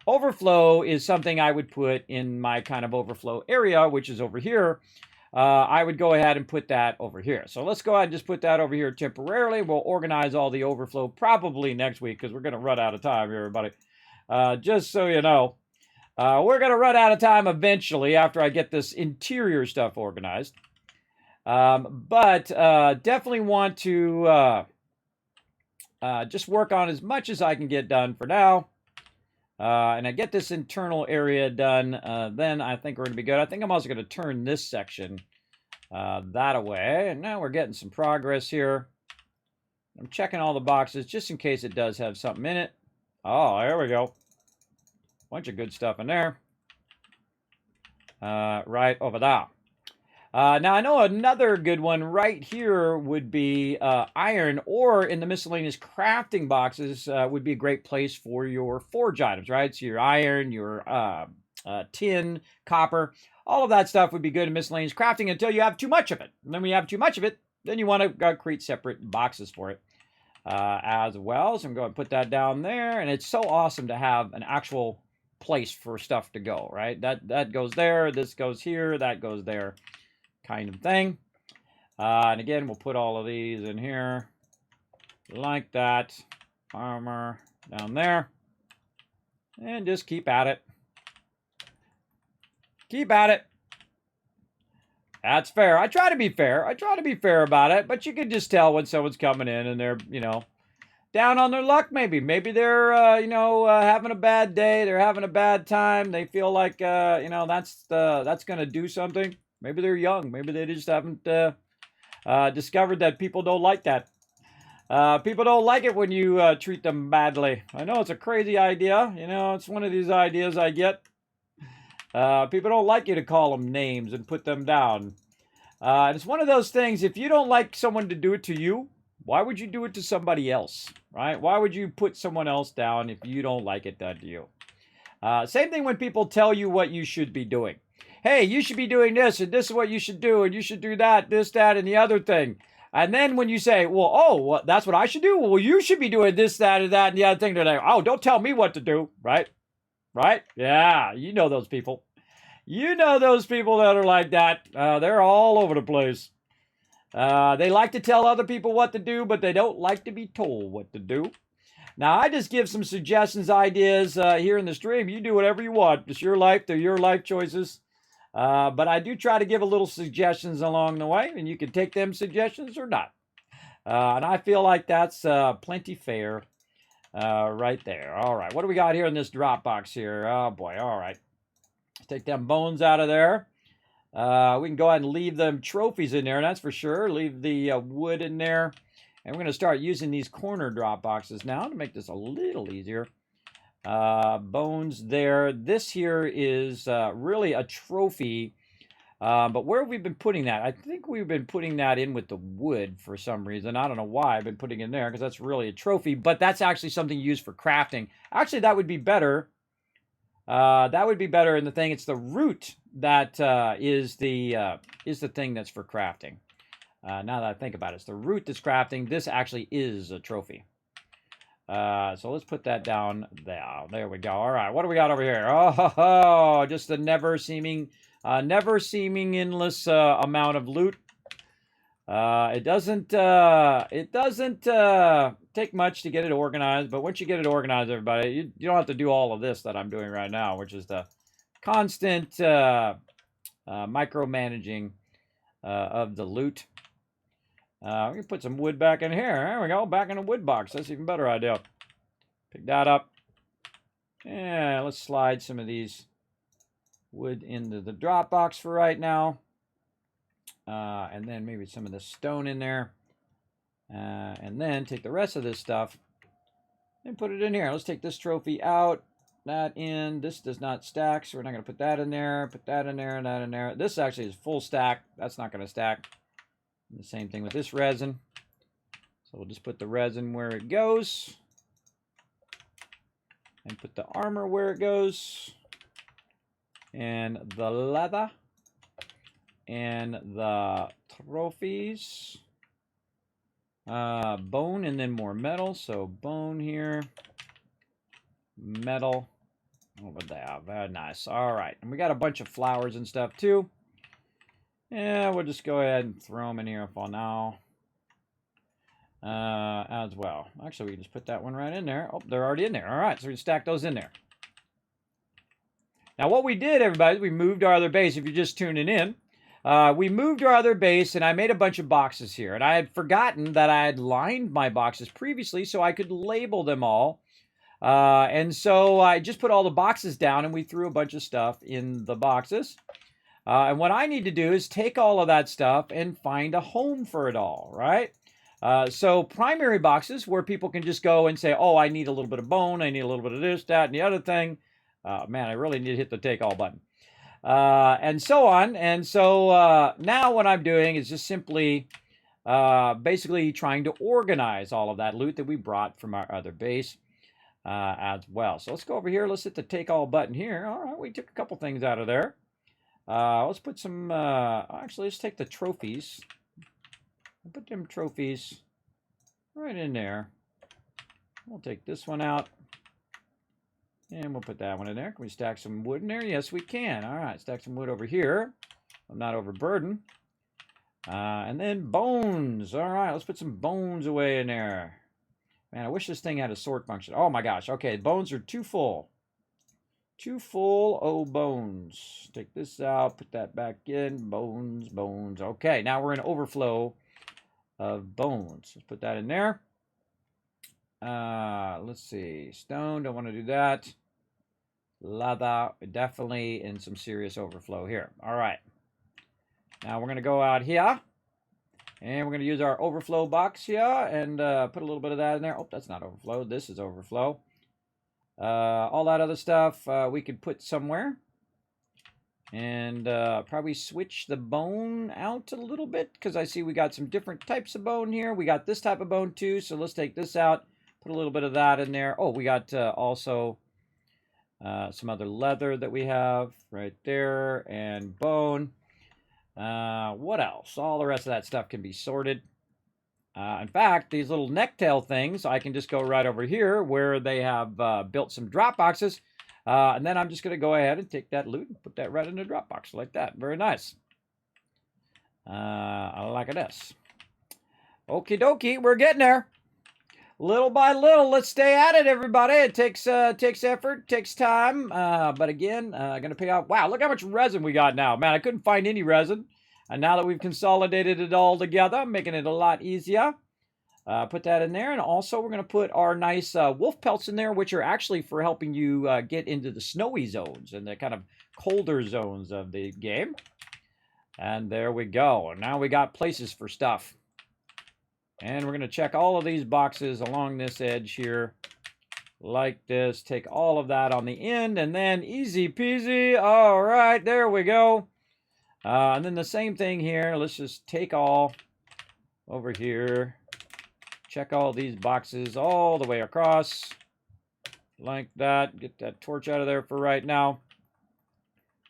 Overflow is something I would put in my kind of overflow area, which is over here. I would go ahead and put that over here. So let's go ahead and just put that over here temporarily. We'll organize all the overflow probably next week because we're going to run out of time here, everybody. Just so you know, we're going to run out of time eventually after I get this interior stuff organized. But definitely want to just work on as much as I can get done for now. And I get this internal area done, then I think we're going to be good. I think I'm also going to turn this section that away. And now we're getting some progress here. I'm checking all the boxes just in case it does have something in it. Oh, there we go. Bunch of good stuff in there. Right over there. Now, I know another good one right here would be iron, or in the miscellaneous crafting boxes would be a great place for your forge items, right? So your iron, your tin, copper, all of that stuff would be good in miscellaneous crafting until you have too much of it. And then when you have too much of it, then you want to create separate boxes for it as well. So I'm going to put that down there. And it's so awesome to have an actual place for stuff to go, right? That goes there, this goes here, that goes there. Kind of thing. And again, we'll put all of these in here like that. Armor down there. And just keep at it. Keep at it. That's fair. I try to be fair. I try to be fair about it, but you can just tell when someone's coming in and they're, you know, down on their luck maybe. Maybe they're, you know, having a bad day. They're having a bad time. They feel like, you know, that's going to do something. Maybe they're young. Maybe they just haven't discovered that people don't like that. People don't like it when you treat them badly. I know it's a crazy idea. You know, it's one of these ideas I get. People don't like you to call them names and put them down. And it's one of those things, if you don't like someone to do it to you, why would you do it to somebody else, right? Why would you put someone else down if you don't like it done to you? Same thing when people tell you what you should be doing. Hey, you should be doing this, and this is what you should do, and you should do that, this, that, and the other thing. And then when you say, well, oh, that's what I should do? Well, you should be doing this, that, and that, and the other thing today. Oh, don't tell me what to do, right? Right? Yeah, you know those people. You know those people that are like that. They're all over the place. They like to tell other people what to do, but they don't like to be told what to do. Now, I just give some suggestions, ideas here in the stream. You do whatever you want. It's your life. They're your life choices. But I do try to give a little suggestions along the way, and you can take them suggestions or not. And I feel like that's plenty fair right there. All right, what do we got here in this drop box here? Oh, boy, all right. Take them bones out of there. We can go ahead and leave them trophies in there, that's for sure. Leave the wood in there. And we're going to start using these corner drop boxes now to make this a little easier. Bones there. This here is really a trophy. But where have we been putting that? I think we've been putting that in with the wood for some reason. I don't know why I've been putting it in there because that's really a trophy. But that's actually something used for crafting. Actually, that would be better. That would be better in the thing. It's the root that is the thing that's for crafting. Now that I think about it, it's the root that's crafting. This actually is a trophy. So let's put that down there. There we go. All right, what do we got over here? Oh, just a never seeming endless amount of loot. It doesn't take much to get it organized, but once you get it organized, everybody, you don't have to do all of this that I'm doing right now, which is the constant micromanaging of the loot. We can put some wood back in here. There we go, back in the wood box. That's an even better idea. Pick that up. Yeah, let's slide some of these wood into the drop box for right now. And then maybe some of the stone in there. And then take the rest of this stuff and put it in here. Let's take this trophy out. That in. This does not stack, so we're not going to put that in there. Put that in there and that in there. This actually is full stack. That's not going to stack. And the same thing with this resin. So we'll just put the resin where it goes. And put the armor where it goes. And the leather. And the trophies. Bone and then more metal. So bone here. Metal. Over there. Very nice. All right. And we got a bunch of flowers and stuff too. Yeah, we'll just go ahead and throw them in here for now. As well. Actually, we can just put that one right in there. Oh, they're already in there. All right, so we can stack those in there. Now, what we did, everybody, is we moved our other base. If you're just tuning in, we moved our other base, and I made a bunch of boxes here. And I had forgotten that I had lined my boxes previously so I could label them all. And so I just put all the boxes down, and we threw a bunch of stuff in the boxes. And what I need to do is take all of that stuff and find a home for it all, right? So primary boxes where people can just go and say, oh, I need a little bit of bone, I need a little bit of this, that, and the other thing. Man, I really need to hit the take all button. And so on. And so now what I'm doing is just simply basically trying to organize all of that loot that we brought from our other base as well. So let's go over here. Let's hit the take all button here. All right, we took a couple things out of there. Let's put some, actually, let's take the trophies. I'll put them trophies right in there. We'll take this one out. And we'll put that one in there. Can we stack some wood in there? Yes, we can. All right, stack some wood over here. I'm not overburdened. And then bones. All right, let's put some bones away in there. Man, I wish this thing had a sort function. Oh my gosh. Okay, bones are too full. Too full. Oh, bones. Take this out. Put that back in. Bones, bones. Okay, now we're in overflow of bones. Let's put that in there. Let's see. Stone, don't want to do that. Leather, definitely in some serious overflow here. All right. Now we're going to go out here. And we're going to use our overflow box here and put a little bit of that in there. Oh, that's not overflow. This is overflow. All that other stuff we could put somewhere. And probably switch the bone out a little bit because I see we got some different types of bone here. We got this type of bone too, so let's take this out, put a little bit of that in there. Oh, we got also some other leather that we have right there and bone. What else? All the rest of that stuff can be sorted. In fact, these little necktail things, I can just go right over here where they have built some drop boxes. And then I'm just going to go ahead and take that loot and put that right in the drop box like that. Very nice. I like this. Okie dokie, we're getting there. Little by little, let's stay at it, everybody. It takes effort, takes time. But again, going to pay off. Wow, look how much resin we got now. Man, I couldn't find any resin. And now that we've consolidated it all together, making it a lot easier. Put that in there. And also we're going to put our nice wolf pelts in there, which are actually for helping you get into the snowy zones and the kind of colder zones of the game. And there we go. Now we got places for stuff. And we're going to check all of these boxes along this edge here. Like this. Take all of that on the end. And then easy peasy. All right. There we go. And then the same thing here. Let's just take all over here. Check all these boxes all the way across. Like that. Get that torch out of there for right now.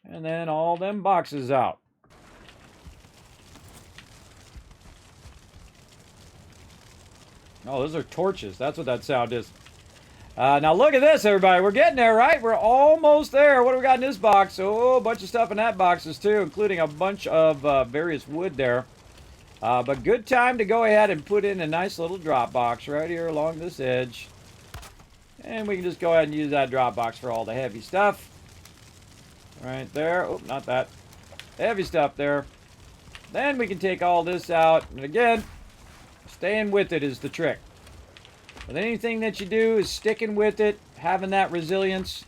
And then all them boxes out. Oh, those are torches. That's what that sound is. Now look at this, everybody. We're getting there, right? We're almost there. What do we got in this box? Oh, a bunch of stuff in that boxes too, including a bunch of various wood there. But good time to go ahead and put in a nice little drop box right here along this edge. And we can just go ahead and use that drop box for all the heavy stuff. Right there. Oh, not that. Heavy stuff there. Then we can take all this out. And again, staying with it is the trick. With anything that you do is sticking with it, having that resilience.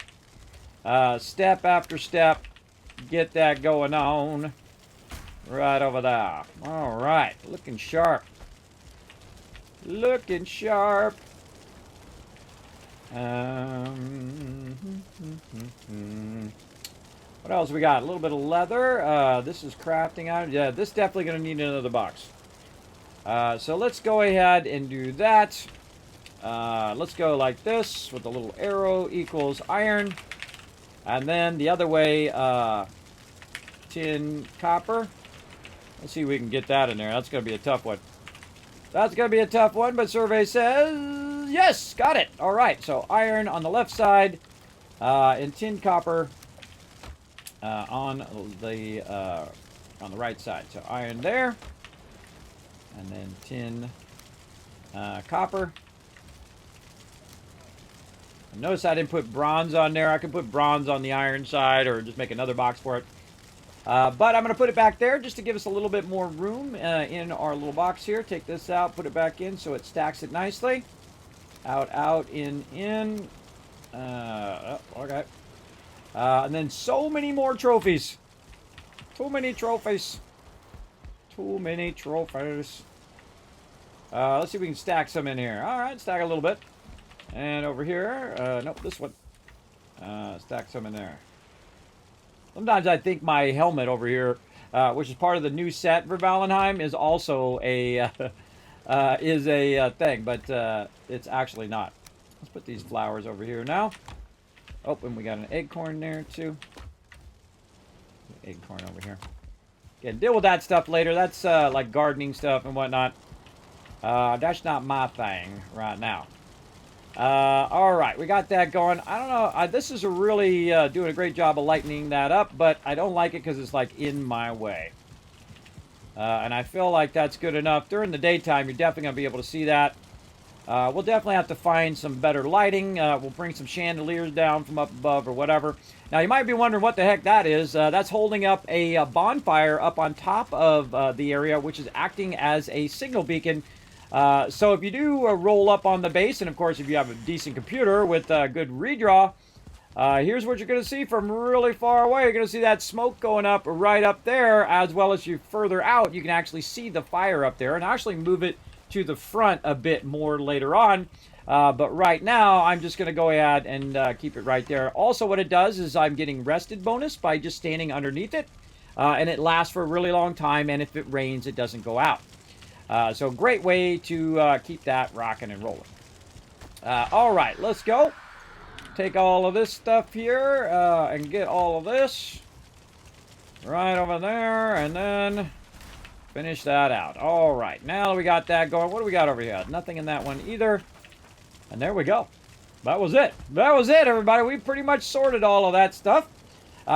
Step after step. Get that going on. Right over there. All right. Looking sharp. Looking sharp. What else we got? A little bit of leather. This is crafting items. Yeah, this is definitely going to need another box. So let's go ahead and do that. Let's go like this with a little arrow equals iron. And then the other way, tin, copper. Let's see if we can get that in there. That's going to be a tough one. That's going to be a tough one, but survey says yes, got it. All right, so iron on the left side, and tin copper on the right side. So iron there, and then tin, copper. Notice I didn't put bronze on there. I could put bronze on the iron side or just make another box for it. But I'm going to put it back there just to give us a little bit more room in our little box here. Take this out, put it back in so it stacks it nicely. Out, in. Okay. And then so many more trophies. Too many trophies. Too many trophies. Let's see if we can stack some in here. All right, stack a little bit. And over here, nope, this one. Stack some in there. Sometimes I think my helmet over here, which is part of the new set for Valheim, is also a thing, but it's actually not. Let's put these flowers over here now. Oh, and we got an acorn there too. Acorn over here. Again, deal with that stuff later. That's like gardening stuff and whatnot. That's not my thing right now. All right, we got that going. I don't know. This is really doing a great job of lightening that up, but I don't like it because it's like in my way. And I feel like that's good enough. During the daytime, you're definitely going to be able to see that. We'll definitely have to find some better lighting. We'll bring some chandeliers down from up above or whatever. Now, you might be wondering what the heck that is. That's holding up a bonfire up on top of the area, which is acting as a signal beacon. So if you do roll up on the base, and of course if you have a decent computer with good redraw, here's what you're going to see from really far away. You're going to see that smoke going up right up there, as well as you further out, you can actually see the fire up there, and actually move it to the front a bit more later on. But right now, I'm just going to go ahead and keep it right there. Also, what it does is I'm getting rested bonus by just standing underneath it, and it lasts for a really long time, and if it rains, it doesn't go out. So great way to keep that rocking and rolling. All right, let's go. Take all of this stuff here and get all of this right over there, and then finish that out. All right, now that we got that going, what do we got over here? Nothing in that one either. And there we go. That was it. That was it, everybody. We pretty much sorted all of that stuff.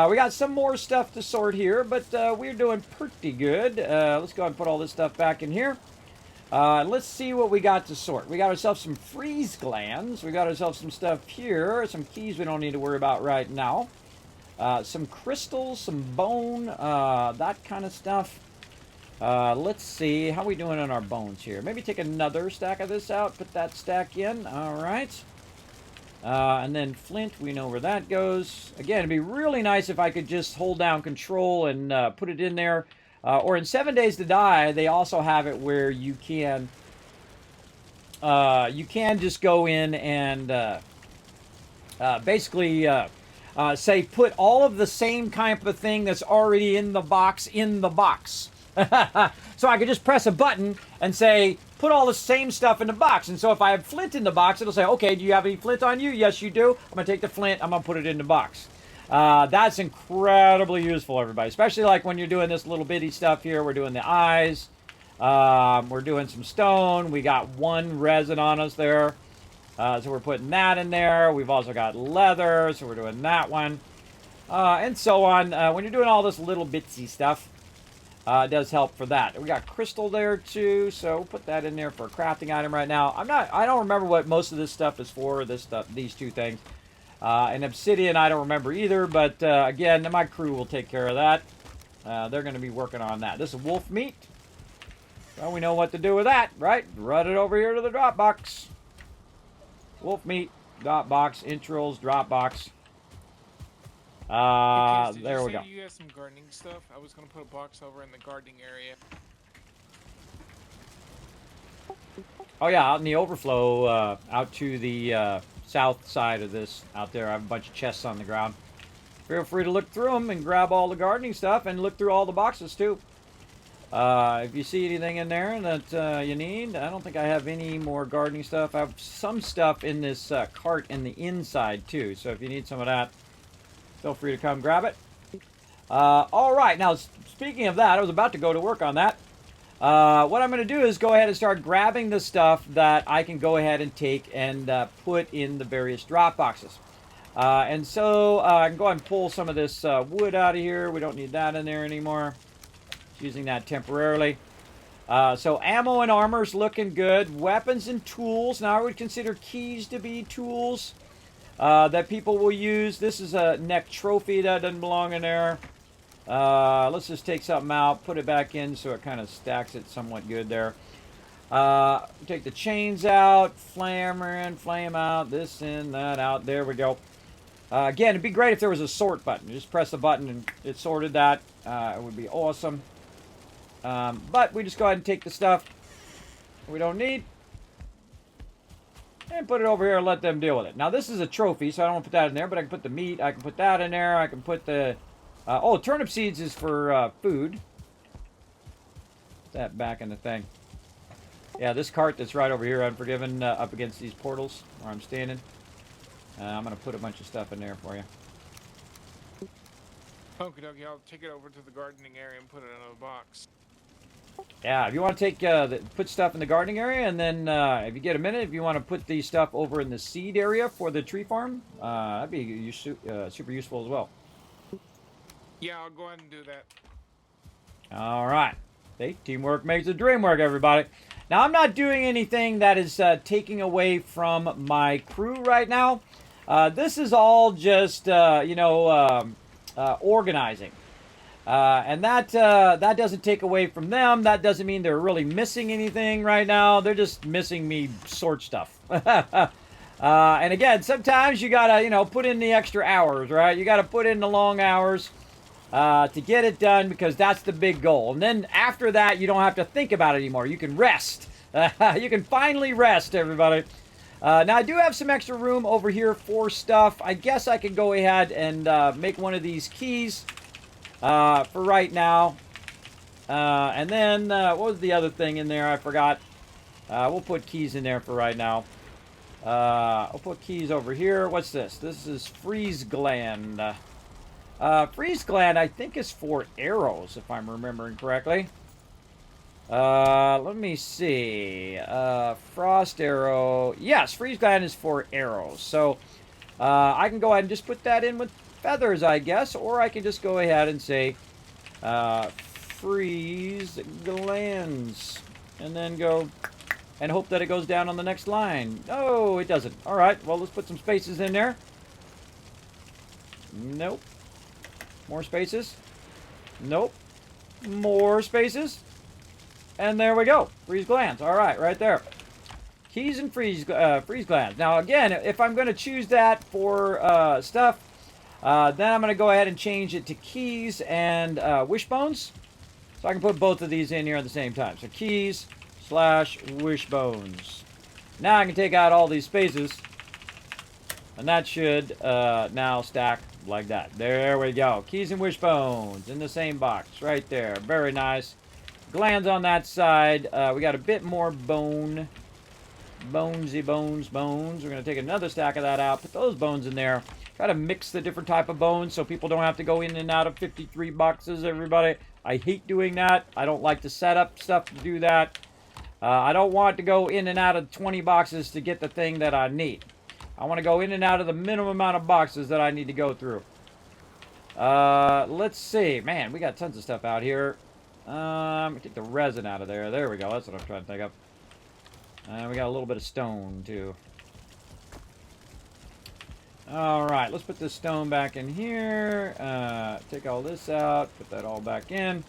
We got some more stuff to sort here, but we're doing pretty good. Let's go ahead and put all this stuff back in here. Let's see what we got to sort. We got ourselves some freeze glands. We got ourselves some stuff here. Some keys we don't need to worry about right now. Some crystals, some bone, that kind of stuff. Let's see. How are we doing on our bones here? Maybe take another stack of this out. Put that stack in. All right. And then flint, we know where that goes. Again, it'd be really nice if I could just hold down control and put it in there. Or in 7 Days to Die, they also have it where you can just go in and basically say put all of the same kind of thing that's already in the box in the box. So I could just press a button and say, put all the same stuff in the box. And so if I have flint in the box, it'll say, okay, do you have any flint on you? Yes, you do. I'm going to take the flint. I'm going to put it in the box. That's incredibly useful, everybody. Especially like when you're doing this little bitty stuff here. We're doing the eyes. We're doing some stone. We got one resin on us there. So we're putting that in there. We've also got leather. So we're doing that one. And so on. When you're doing all this little bitsy stuff, it does help for that. We got crystal there too, so we'll put that in there for a crafting item right now. I don't remember what most of this stuff is for. These two things. And obsidian, I don't remember either. But again, my crew will take care of that. They're going to be working on that. This is wolf meat. Well, we know what to do with that, right? Run it over here to the drop box. Wolf meat, drop box, intros, drop box. There we go. You have some gardening stuff. I was gonna put a box over in the gardening area. Oh yeah, out in the overflow, out to the south side of this, out there, I have a bunch of chests on the ground. Feel free to look through them and grab all the gardening stuff, and look through all the boxes too. If you see anything in there that you need, I don't think I have any more gardening stuff. I have some stuff in this cart in the inside too, so if you need some of that, feel free to come grab it. All right, now speaking of that, I was about to go to work on that. what I'm going to do is go ahead and start grabbing the stuff that I can go ahead and take and put in the various drop boxes. And so I can go ahead and pull some of this wood out of here. We don't need that in there anymore. Just using that temporarily. So ammo and armor is looking good. Weapons and tools. Now I would consider keys to be tools that people will use. This is a neck trophy that doesn't belong in there. Let's just take something out, put it back in so it kind of stacks it somewhat good there. Take the chains out, flame in, flame out, this in, that out. There we go. Again, it'd be great if there was a sort button. You just press the button and it sorted that. It would be awesome. But we just go ahead and take the stuff we don't need and put it over here and let them deal with it. Now, this is a trophy, so I don't want to put that in there, but I can put the meat. I can put that in there. I can put the... oh, turnip seeds is for food. Put that back in the thing. Yeah, this cart that's right over here, Unforgiven, up against these portals where I'm standing. I'm going to put a bunch of stuff in there for you. Okie dokie, I'll take it over to the gardening area and put it in a box. Yeah, if you want to take put stuff in the gardening area, and then if you get a minute, if you want to put the stuff over in the seed area for the tree farm, that'd be super useful as well. Yeah, I'll go ahead and do that. All right. See, teamwork makes the dream work, everybody. Now, I'm not doing anything that is taking away from my crew right now. This is all just, organizing. And that doesn't take away from them. That doesn't mean they're really missing anything right now. They're just missing me sort stuff. And again, sometimes you gotta, put in the extra hours, right? You gotta put in the long hours to get it done, because that's the big goal. And then after that, you don't have to think about it anymore. You can rest. You can finally rest, everybody. Now, I do have some extra room over here for stuff. I guess I can go ahead and make one of these keys for right now. And then, what was the other thing in there? I forgot. We'll put keys in there for right now. I'll put keys over here. What's this? This is freeze gland. Freeze gland, I think, is for arrows, if I'm remembering correctly. Let me see. Frost arrow. Yes, freeze gland is for arrows. So, I can go ahead and just put that in with feathers, I guess. Or I can just go ahead and say, freeze glands. And then go and hope that it goes down on the next line. No, it doesn't. All right, well, let's put some spaces in there. Nope. More spaces. Nope. More spaces. And there we go. Freeze glands. All right, right there. Keys and freeze glands. Now, again, if I'm going to choose that for stuff, then I'm going to go ahead and change it to keys and wishbones. So I can put both of these in here at the same time. So keys / wishbones. Now I can take out all these spaces. And that should now stack like that. There we go. Keys and wishbones in the same box right there. Very nice. Glands on that side. We got a bit more bone. Bonesy bones. We're going to take another stack of that out. Put those bones in there. Try to mix the different type of bones so people don't have to go in and out of 53 boxes, everybody. I hate doing that. I don't like to set up stuff to do that. I don't want to go in and out of 20 boxes to get the thing that I need. I want to go in and out of the minimum amount of boxes that I need to go through. Let's see. Man, we got tons of stuff out here. Take the resin out of there. There we go. That's what I'm trying to think of. We got a little bit of stone, too. Alright, let's put this stone back in here. Take all this out. Put that all back in.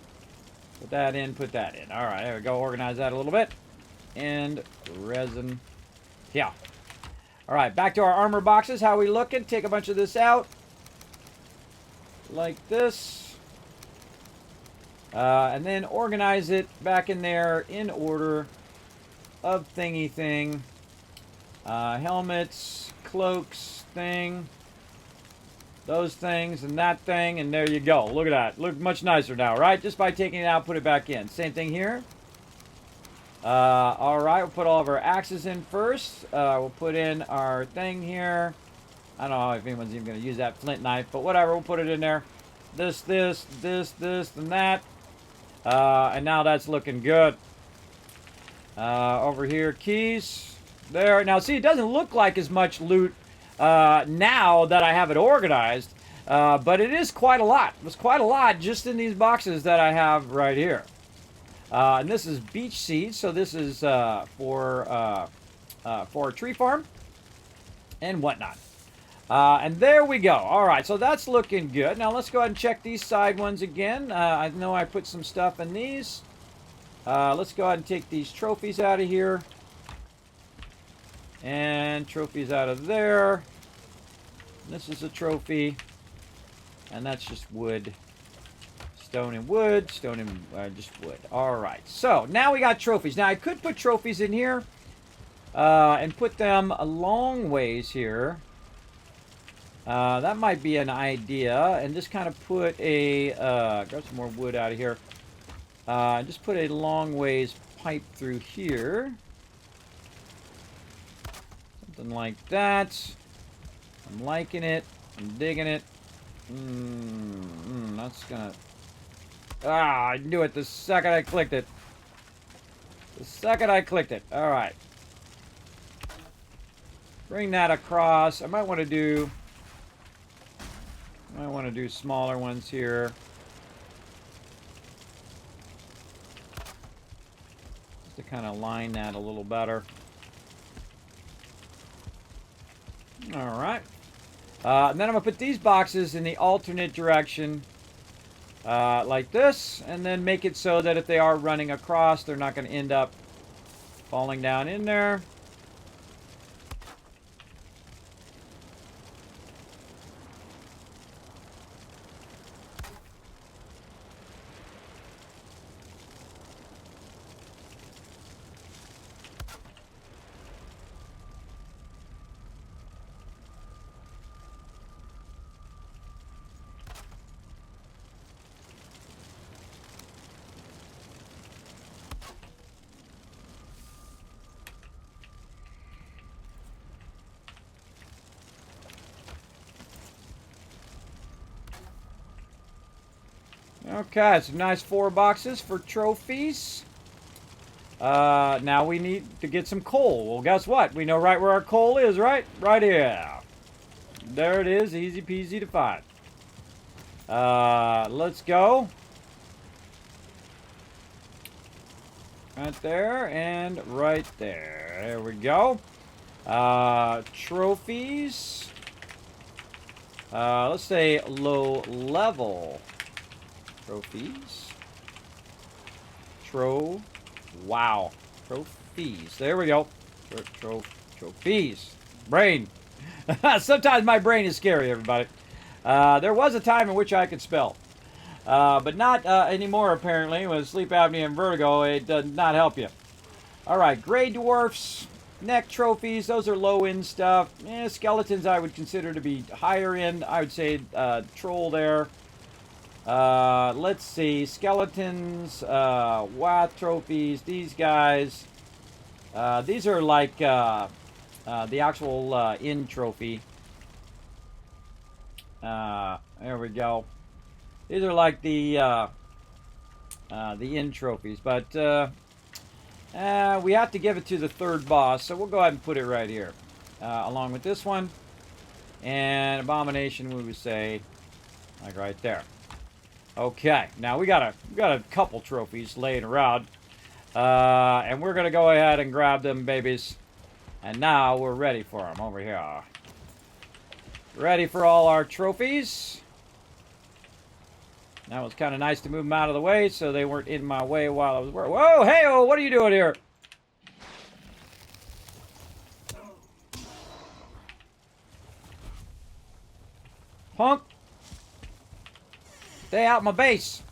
Put that in. Put that in. Alright, there we go. Organize that a little bit. And resin. Yeah. Alright, back to our armor boxes. How are we looking? Take a bunch of this out. Like this. And then organize it back in there in order of thingy thing. Helmets, cloaks, thing. Those things and that thing, and there you go. Look at that. Look much nicer now, right? Just by taking it out, put it back in. Same thing here. Alright, we'll put all of our axes in first. We'll put in our thing here. I don't know if anyone's even going to use that flint knife, but whatever, we'll put it in there. This, and that. And now that's looking good. Over here, keys. There. Now, see, it doesn't look like as much loot now that I have it organized. But it is quite a lot. It's quite a lot just in these boxes that I have right here. And this is beach seeds, so this is for a tree farm and whatnot. And there we go. All right, so that's looking good. Now let's go ahead and check these side ones again. I know I put some stuff in these. Let's go ahead and take these trophies out of here. And trophies out of there. This is a trophy. And that's just wood. Stone and wood. Stone and just wood. All right, so now we got trophies. Now I could put trophies in here. And put them a long ways here. That might be an idea. And just kind of put a... grab some more wood out of here. Just put a long ways pipe through here. Something like that. I'm liking it. I'm digging it. That's gonna... I knew it the second I clicked it. The second I clicked it. Alright. Bring that across. I might want to do smaller ones here. Just to kind of line that a little better. Alright. And then I'm going to put these boxes in the alternate direction. Like this. And then make it so that if they are running across, they're not going to end up falling down in there. Okay, some nice 4 boxes for trophies. Now we need to get some coal. Well, guess what? We know right where our coal is, right? Right here. There it is. Easy peasy to find. Let's go. Right there and right there. There we go. Trophies. Let's say low level. Trophies. Wow. Trophies. There we go. Trophies. Brain. Sometimes my brain is scary, everybody. There was a time in which I could spell. But not anymore, apparently. With sleep apnea and vertigo, it does not help you. Alright, gray dwarfs. Neck trophies. Those are low-end stuff. Skeletons I would consider to be higher end. I would say troll there. Let's see, skeletons, WATH trophies, these guys, these are like, the actual, inn trophy, there we go, these are like the inn trophies, but, we have to give it to the third boss, so we'll go ahead and put it right here, along with this one, and abomination we would say, like right there. Okay, now we got a couple trophies laying around, and we're gonna go ahead and grab them babies, and now we're ready for them over here. Ready for all our trophies. That was kind of nice to move them out of the way so they weren't in my way while I was working. Whoa, hey-oh, what are you doing here? Punk. Stay out my base.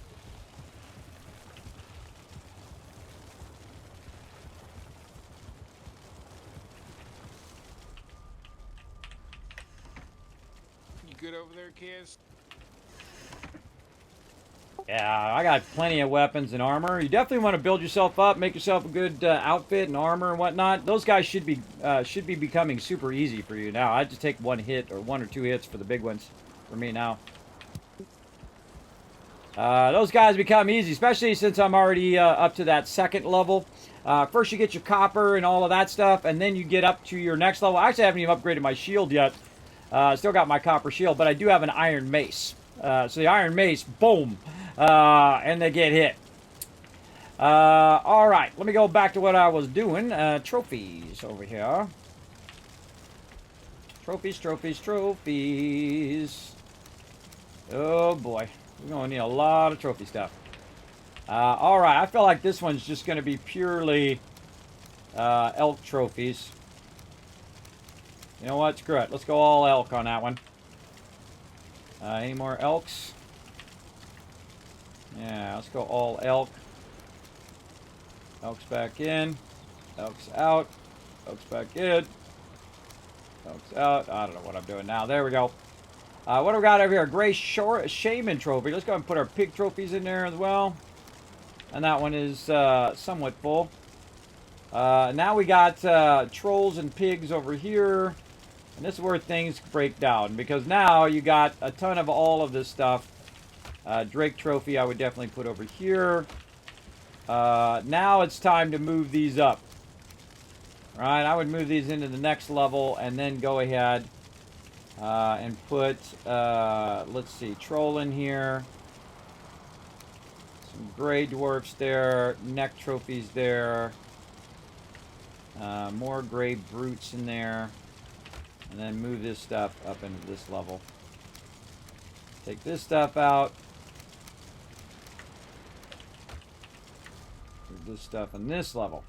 You good over there, kids? Yeah, I got plenty of weapons and armor. You definitely want to build yourself up, make yourself a good outfit and armor and whatnot. Those guys should be becoming super easy for you now. I just take one hit or 1 or 2 hits for the big ones for me now. Those guys become easy, especially since I'm already up to that second level. First you get your copper and all of that stuff, and then you get up to your next level. I actually haven't even upgraded my shield yet. Still got my copper shield, but I do have an iron mace. So the iron mace, boom, and they get hit. All right, let me go back to what I was doing. Trophies over here. Trophies, trophies, trophies. Oh boy, we're gonna need a lot of trophy stuff. All right, I feel like this one's just gonna be purely elk trophies. You know what? Screw it. Let's go all elk on that one. Any more elks? Yeah, let's go all elk. Elks back in. Elks out. Elks back in. Elks out. I don't know what I'm doing now. There we go. What do we got over here? Gray Shaman trophy. Let's go ahead and put our pig trophies in there as well. And that one is somewhat full. Now we got trolls and pigs over here. And this is where things break down. Because now you got a ton of all of this stuff. Drake trophy I would definitely put over here. Now it's time to move these up. Right, I would move these into the next level and then go ahead and put, let's see, troll in here. Some gray dwarfs there, neck trophies there. More gray brutes in there. And then move this stuff up into this level. Take this stuff out. Put this stuff in this level.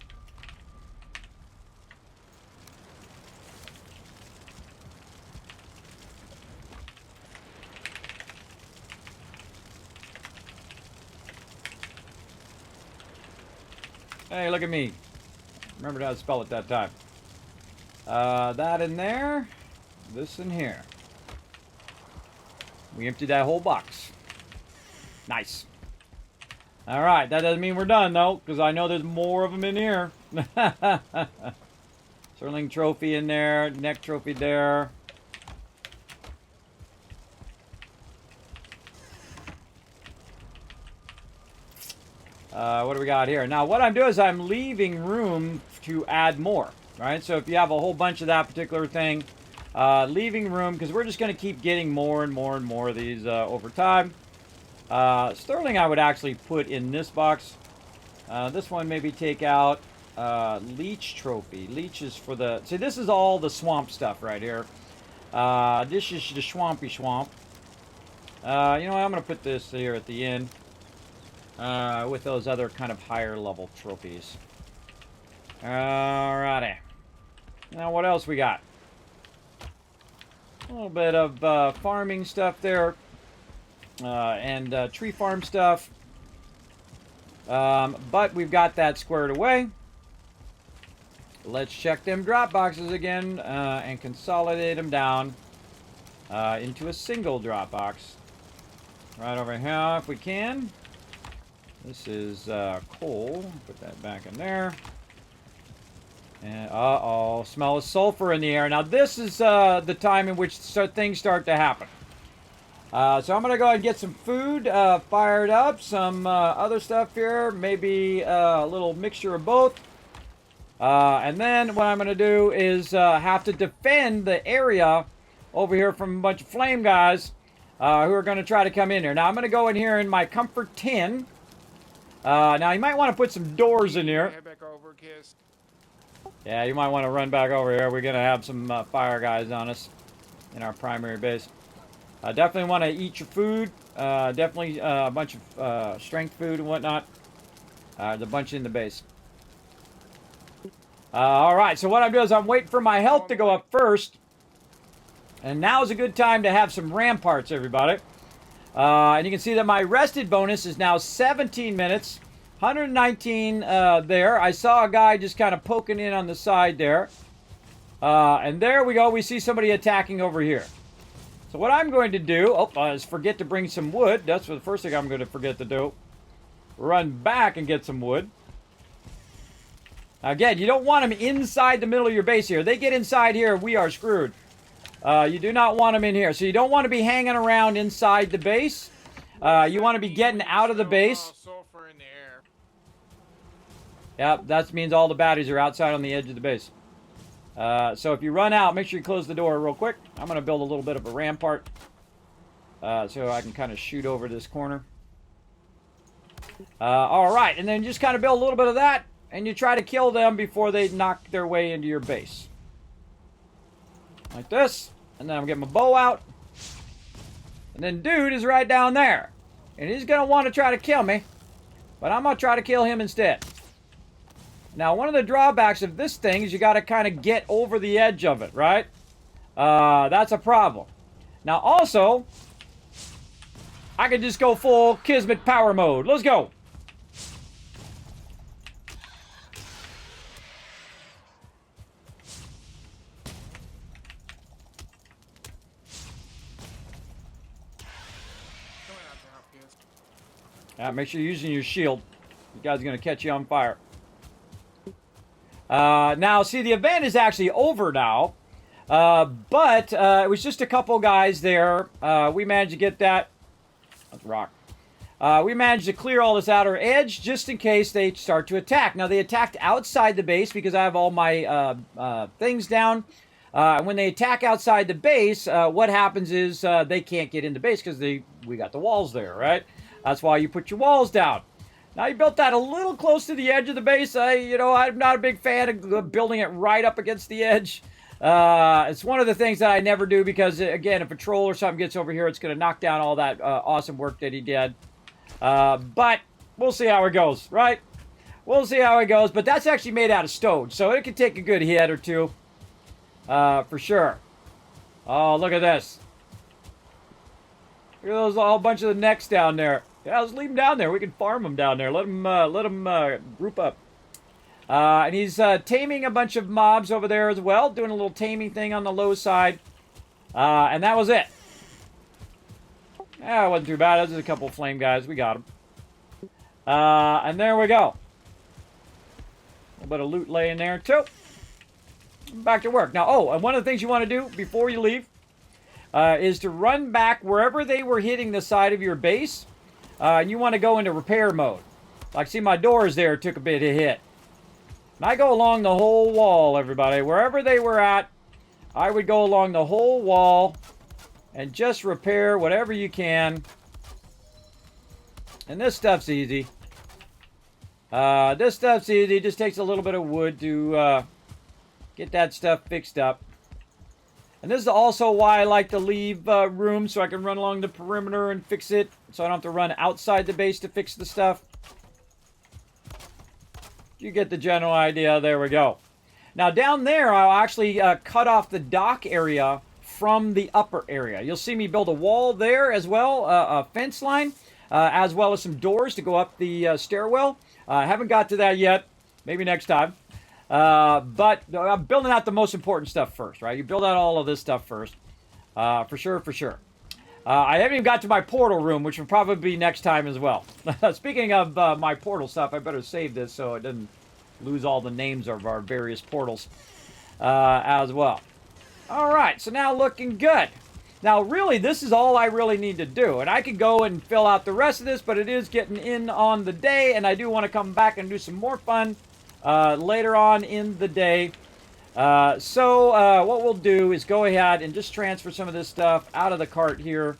Hey, look at me. Remembered how to spell it that time. That in there. This in here. We emptied that whole box. Nice. Alright, that doesn't mean we're done, though, because I know there's more of them in here. Sterling trophy in there. Neck trophy there. What do we got here? Now, what I'm doing is I'm leaving room to add more. Right? So if you have a whole bunch of that particular thing, leaving room, because we're just going to keep getting more and more and more of these over time. Sterling I would actually put in this box. This one maybe take out leech trophy. Leech is for the... See, this is all the swamp stuff right here. This is the swampy swamp. You know what? I'm going to put this here at the end. With those other kind of higher level trophies. Alrighty. Now what else we got? A little bit of farming stuff there. And tree farm stuff. But we've got that squared away. Let's check them drop boxes again and consolidate them down into a single drop box. Right over here if we can. This is coal. Put that back in there. And uh-oh, smell of sulfur in the air. Now this is the time in which things start to happen. So I'm going to go ahead and get some food fired up. Some other stuff here. Maybe a little mixture of both. And then what I'm going to do is have to defend the area over here from a bunch of flame guys who are going to try to come in here. Now I'm going to go in here in my comfort tin. Now you might want to put some doors in here. Head back over, Kiss. Yeah, you might want to run back over here. We're going to have some fire guys on us in our primary base. Definitely want to eat your food. Definitely a bunch of strength food and whatnot. There's a bunch in the base. Alright, so what I'm doing is I'm waiting for my health to go up first. And now is a good time to have some ramparts, everybody. And you can see that my rested bonus is now 17 minutes. 119 there. I saw a guy just kind of poking in on the side there. And there we go. We see somebody attacking over here. So what I'm going to do, is forget to bring some wood. That's the first thing I'm going to forget to do. Run back and get some wood. Again, you don't want them inside the middle of your base here. They get inside here, we are screwed. You do not want them in here. So you don't want to be hanging around inside the base. You want to be getting out of the base. Sulfur in the air. Yep, that means all the batteries are outside on the edge of the base. So if you run out, make sure you close the door real quick. I'm going to build a little bit of a rampart so I can kind of shoot over this corner. All right, and then just kind of build a little bit of that, and you try to kill them before they knock their way into your base. Like this, and then I'm getting my bow out. And then dude is right down there. And he's going to want to try to kill me, but I'm going to try to kill him instead. Now, one of the drawbacks of this thing is you got to kind of get over the edge of it, right? That's a problem. Now, also, I could just go full Kismet power mode. Let's go. Make sure you're using your shield. You guys are going to catch you on fire. Now, see, the event is actually over now. But it was just a couple guys there. We managed to get that. That's rock. We managed to clear all this outer edge just in case they start to attack. Now, they attacked outside the base because I have all my things down. When they attack outside the base, what happens is they can't get into base because we got the walls there, right? That's why you put your walls down. Now, you built that a little close to the edge of the base. I'm not a big fan of building it right up against the edge. It's one of the things that I never do because, again, if a troll or something gets over here, it's going to knock down all that awesome work that he did. But we'll see how it goes, right? We'll see how it goes. But that's actually made out of stone, so it could take a good hit or two for sure. Oh, look at this. Look at those whole bunch of the necks down there. Yeah, let's leave them down there. We can farm them down there. Let them group up. And he's taming a bunch of mobs over there as well, doing a little taming thing on the low side. And that was it. Yeah, it wasn't too bad. There's just a couple of flame guys. We got them. And there we go. A little bit of loot laying there, too. Back to work. Now, and one of the things you want to do before you leave is to run back wherever they were hitting the side of your base. And you want to go into repair mode. Like, see, my doors there took a bit of hit. And I go along the whole wall, everybody. Wherever they were at, I would go along the whole wall and just repair whatever you can. And this stuff's easy. This stuff's easy. It just takes a little bit of wood to get that stuff fixed up. And this is also why I like to leave room so I can run along the perimeter and fix it. So I don't have to run outside the base to fix the stuff. You get the general idea. There we go. Now down there, I'll actually cut off the dock area from the upper area. You'll see me build a wall there as well, a fence line, as well as some doors to go up the stairwell. I haven't got to that yet. Maybe next time. But I'm building out the most important stuff first, right? You build out all of this stuff first. For sure, for sure. I haven't even got to my portal room, which will probably be next time as well. Speaking of my portal stuff, I better save this so it doesn't lose all the names of our various portals as well. All right, so now looking good. Now, really, this is all I really need to do. And I could go and fill out the rest of this, but it is getting in on the day, and I do want to come back and do some more fun later on in the day. So what we'll do is go ahead and just transfer some of this stuff out of the cart here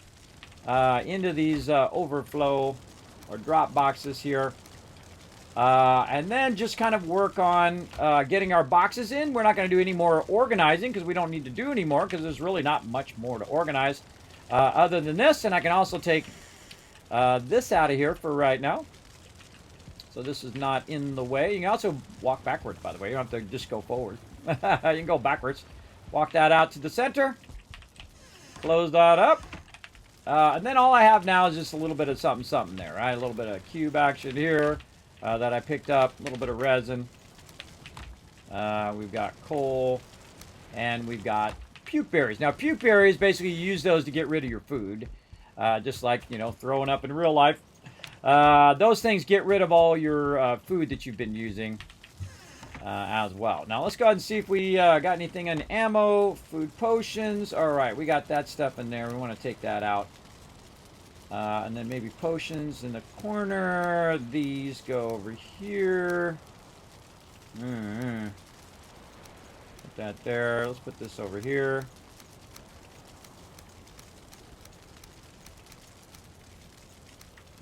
into these overflow or drop boxes here. And then just kind of work on getting our boxes in. We're not going to do any more organizing because we don't need to do any more because there's really not much more to organize other than this. And I can also take this out of here for right now. So this is not in the way. You can also walk backwards, by the way. You don't have to just go forward. You can go backwards. Walk that out to the center. Close that up. And then all I have now is just a little bit of something there, right? A little bit of cube action here that I picked up. A little bit of resin. We've got coal. And we've got puke berries. Now, puke berries, basically you use those to get rid of your food. Just like, you know, throwing up in real life. Those things get rid of all your food that you've been using. As well. Now let's go ahead and see if we got anything in ammo, food potions. All right, we got that stuff in there. We want to take that out. And then maybe potions in the corner. These go over here. Put that there. Let's put this over here.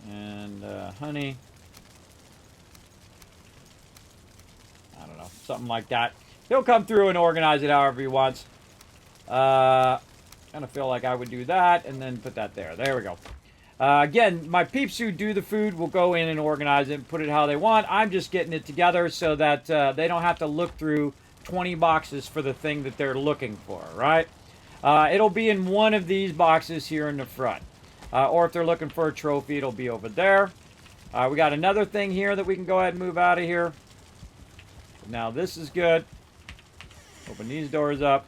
And honey. I don't know. Something like that. He'll come through and organize it however he wants. Kind of feel like I would do that and then put that there. There we go. Again, my peeps who do the food will go in and organize it and put it how they want. I'm just getting it together so that they don't have to look through 20 boxes for the thing that they're looking for, right? It'll be in one of these boxes here in the front. Or if they're looking for a trophy, it'll be over there. We got another thing here that we can go ahead and move out of here. Now this is good. Open these doors up.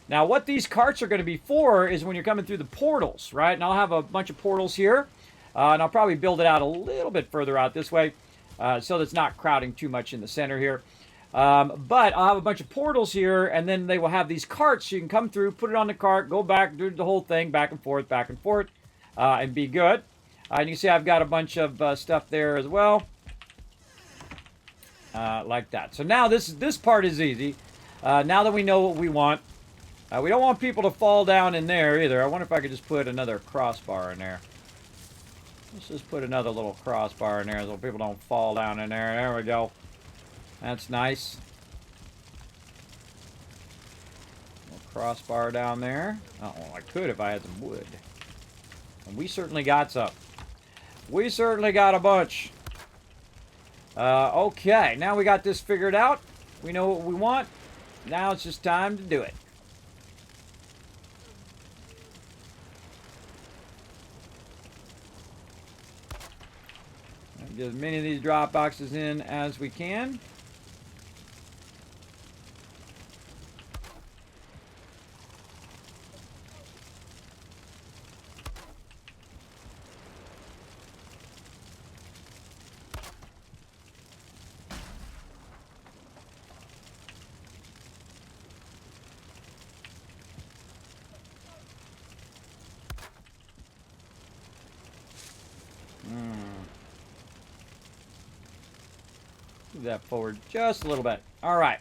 Now, what these carts are going to be for is when you're coming through the portals, right? And I'll have a bunch of portals here. And I'll probably build it out a little bit further out this way so that it's not crowding too much in the center here. But I'll have a bunch of portals here, and then they will have these carts. So you can come through, put it on the cart, go back, do the whole thing, back and forth, and be good. And you can see I've got a bunch of stuff there as well. Like that. So now this part is easy. Now that we know what we want. We don't want people to fall down in there either. I wonder if I could just put another crossbar in there. Let's just put another little crossbar in there so people don't fall down in there. There we go. That's nice. Little crossbar down there. Oh, I could if I had some wood. And we certainly got some. We certainly got a bunch. Okay, now we got this figured out. We know what we want. Now it's just time to do it. Get as many of these drop boxes in as we can. Move that forward just a little bit. All right.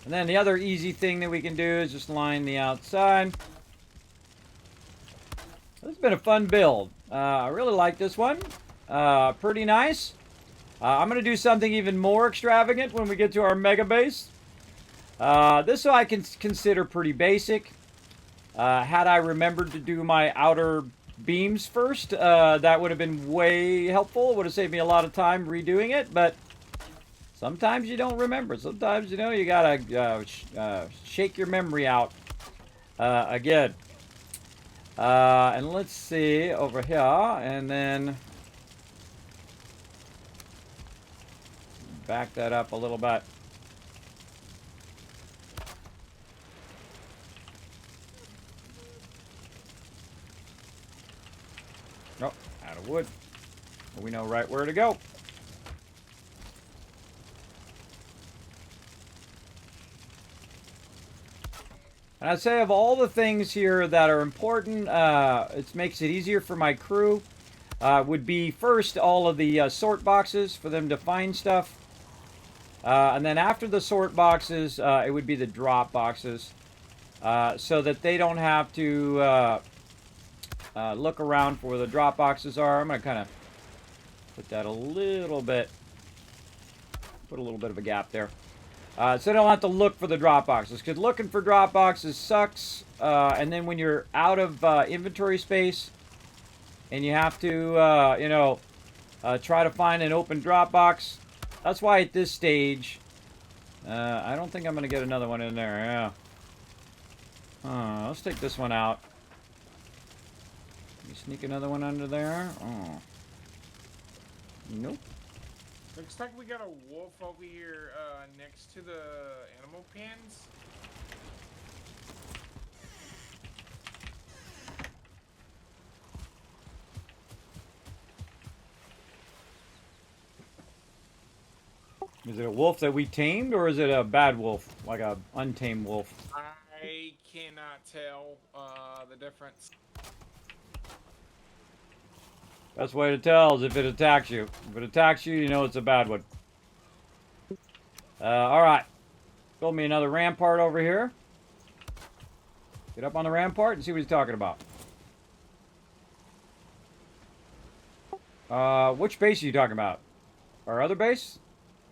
And then the other easy thing that we can do is just line the outside. This has been a fun build. I really like this one. Pretty nice. I'm going to do something even more extravagant when we get to our mega base. This I can consider pretty basic. Had I remembered to do my outer beams first, that would have been way helpful. It would have saved me a lot of time redoing it, but sometimes you don't remember. Sometimes, you know, you gotta shake your memory out again. And let's see over here, and then back that up a little bit. Oh, out of wood. We know right where to go. And I'd say of all the things here that are important, it makes it easier for my crew, would be first all of the sort boxes for them to find stuff. And then after the sort boxes, it would be the drop boxes. So that they don't have to look around for where the drop boxes are. I'm going to kind of put that a little bit, put a little bit of a gap there. So they don't have to look for the drop boxes, because looking for drop boxes sucks. And then when you're out of inventory space and you have to, you know, try to find an open drop box, that's why at this stage, I don't think I'm going to get another one in there. Yeah. Let's take this one out. Can you sneak another one under there? Oh. Nope. Looks like we got a wolf over here next to the animal pens. Is it a wolf that we tamed, or is it a bad wolf, like a untamed wolf? I I cannot tell the difference. Best way to tell is if it attacks you. If it attacks you, you know it's a bad one. Alright. Build me another rampart over here. Get up on the rampart and see what he's talking about. Which base are you talking about? Our other base?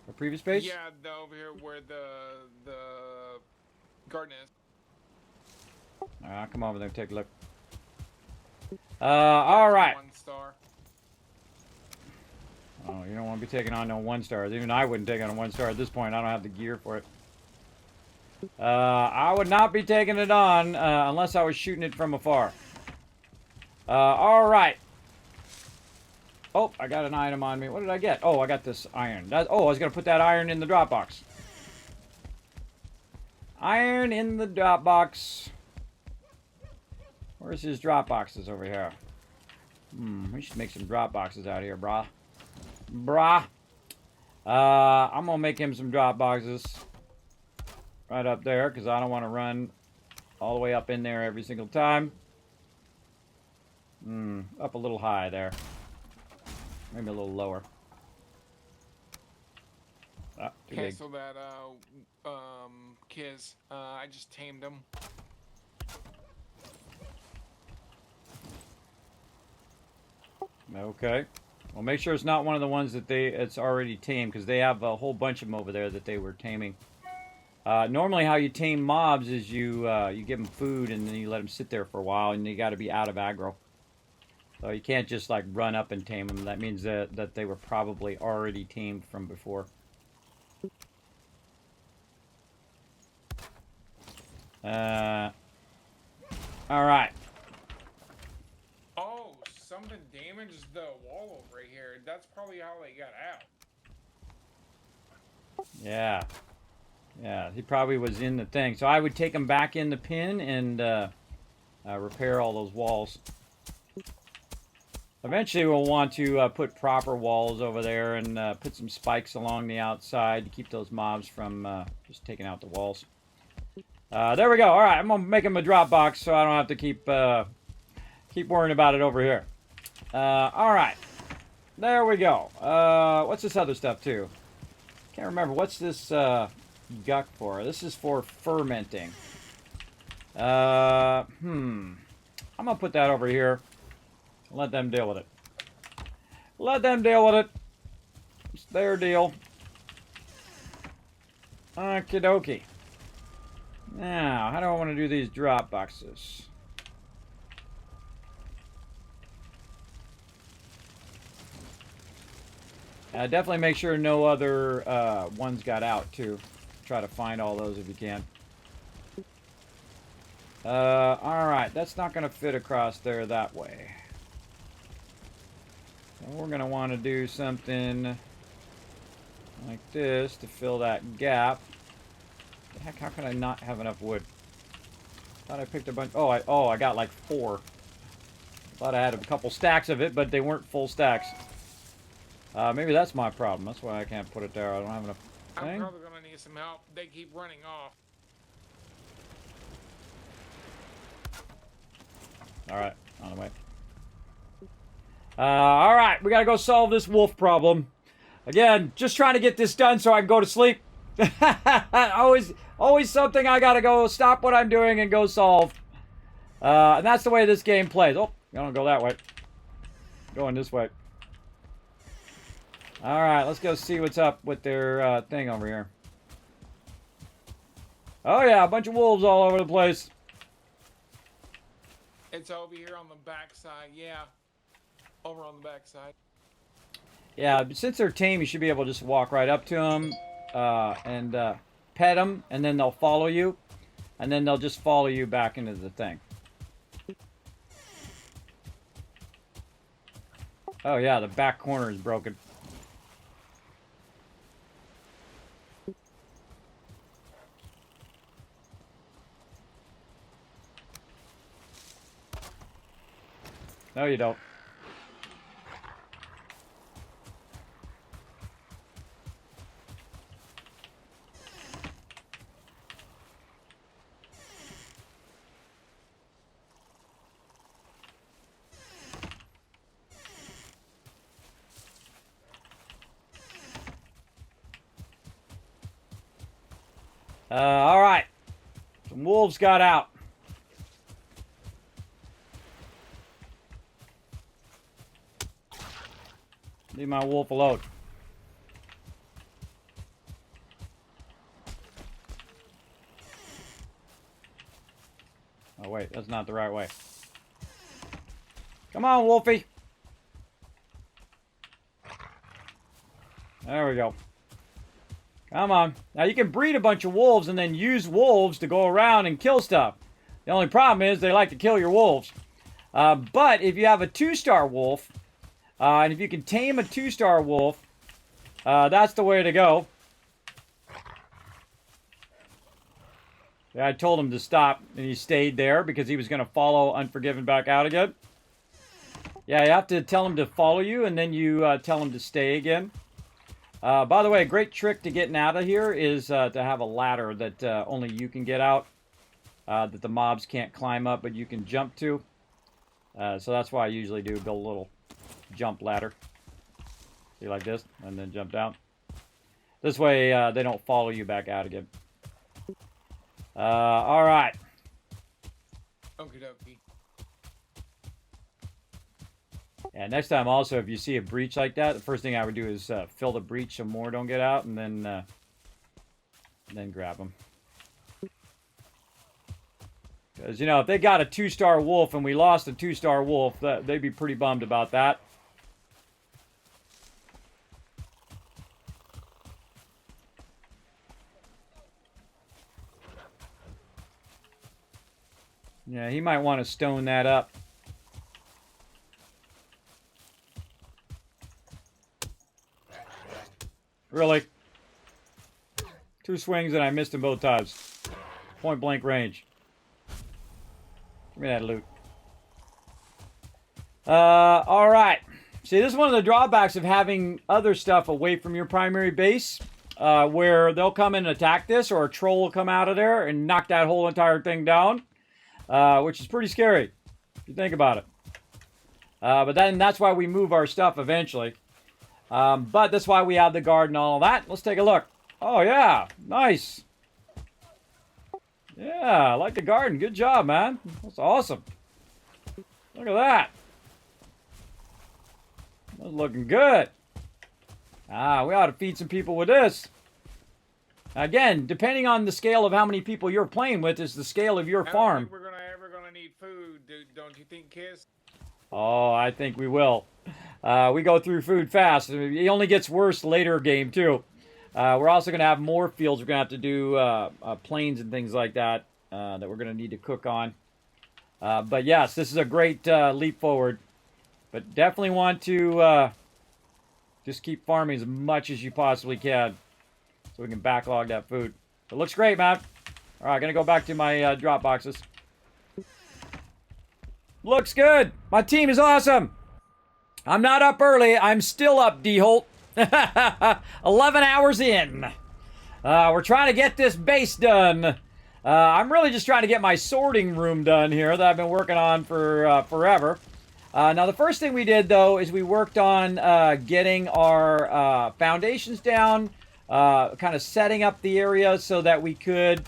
Our previous base? Yeah, over here where the garden is. Come over there and take a look. Alright. 1 star. Oh, you don't want to be taking on no 1-stars. Even I wouldn't take on a 1-star at this point. I don't have the gear for it. I would not be taking it on unless I was shooting it from afar. Alright. Oh, I got an item on me. What did I get? Oh, I got this iron. Oh, I was going to put that iron in the drop box. Iron in the drop box. Where's his drop boxes over here? We should make some drop boxes out here, brah. I'm gonna make him some drop boxes right up there because I don't want to run all the way up in there every single time. Up a little high there. Maybe a little lower. Ah, too big. Cancel that, Kiz. I just tamed him. Okay. Well, make sure it's not one of the ones that it's already tamed, because they have a whole bunch of them over there that they were taming. Normally how you tame mobs is you give them food and then you let them sit there for a while, and you got to be out of aggro. So you can't just like run up and tame them. That means that they were probably already tamed from before. Alright. Oh, something damaged the wall over here. That's probably how they got out. Yeah. Yeah, he probably was in the thing. So I would take him back in the pin and repair all those walls. Eventually we'll want to put proper walls over there and put some spikes along the outside to keep those mobs from just taking out the walls. There we go. All right, I'm going to make him a drop box so I don't have to keep worrying about it over here. All right. There we go. What's this other stuff, too? Can't remember. What's this guck for? This is for fermenting. I'm going to put that over here. Let them deal with it. Let them deal with it. It's their deal. Okie dokie. Now, how do I want to do these drop boxes? Definitely make sure no other ones got out, too. Try to find all those if you can. Alright, that's not going to fit across there that way. So we're going to want to do something like this to fill that gap. The heck, how can I not have enough wood? Thought I picked a bunch. Oh, I got like 4. Thought I had a couple stacks of it, but they weren't full stacks. Maybe that's my problem. That's why I can't put it there. I don't have enough thing. I'm probably gonna need some help. They keep running off. Alright, on the way. Alright, we gotta go solve this wolf problem. Again, just trying to get this done so I can go to sleep. always something I gotta go stop what I'm doing and go solve. And that's the way this game plays. Oh, you don't go that way. Going this way. Alright, let's go see what's up with their thing over here. Oh yeah, a bunch of wolves all over the place. It's over here on the backside, yeah. Over on the backside. Yeah, but since they're tame, you should be able to just walk right up to them and pet them, and then they'll follow you, and then they'll just follow you back into the thing. Oh yeah, the back corner is broken. No, you don't. All right. Some wolves got out. Leave my wolf alone. Oh, wait. That's not the right way. Come on, Wolfie. There we go. Come on. Now, you can breed a bunch of wolves and then use wolves to go around and kill stuff. The only problem is they like to kill your wolves. But if you have a 2-star wolf, and if you can tame a 2-star wolf, that's the way to go. Yeah, I told him to stop, and he stayed there because he was going to follow Unforgiven back out again. Yeah, you have to tell him to follow you, and then you tell him to stay again. By the way, a great trick to getting out of here is to have a ladder that only you can get out, that the mobs can't climb up, but you can jump to. So that's why I usually do, build a little jump ladder. See, like this, and then jump down. This way, they don't follow you back out again. All right. Okie dokie. Yeah, next time also, if you see a breach like that, the first thing I would do is fill the breach so more don't get out, and then grab them. Because, you know, if they got a 2-star wolf and we lost a 2-star wolf, they'd be pretty bummed about that. Yeah, he might want to stone that up. Really? 2 swings and I missed him both times. Point blank range. Give me that loot. All right. See, this is one of the drawbacks of having other stuff away from your primary base, where they'll come in and attack this, or a troll will come out of there and knock that whole entire thing down, which is pretty scary if you think about it. But then that's why we move our stuff eventually. But that's why we have the guard and all that. Let's take a look. Oh, yeah. Nice. Yeah, I like the garden. Good job, man. That's awesome. Look at that. That's looking good. We ought to feed some people with this. Again, depending on the scale of how many people you're playing with is the scale of your farm. I don't think we're ever gonna need food, don't you think, Kiss? Oh, I think we will. We go through food fast. It only gets worse later game, too. We're also going to have more fields. We're going to have to do plains and things like that that we're going to need to cook on. But yes, this is a great leap forward. But definitely want to just keep farming as much as you possibly can so we can backlog that food. It looks great, man. All right, going to go back to my drop boxes. Looks good. My team is awesome. I'm not up early. I'm still up, D-Holt. 11 hours in. We're trying to get this base done. I'm really just trying to get my sorting room done here that I've been working on for forever. Now, the first thing we did, though, is we worked on getting our foundations down, kind of setting up the area so that we could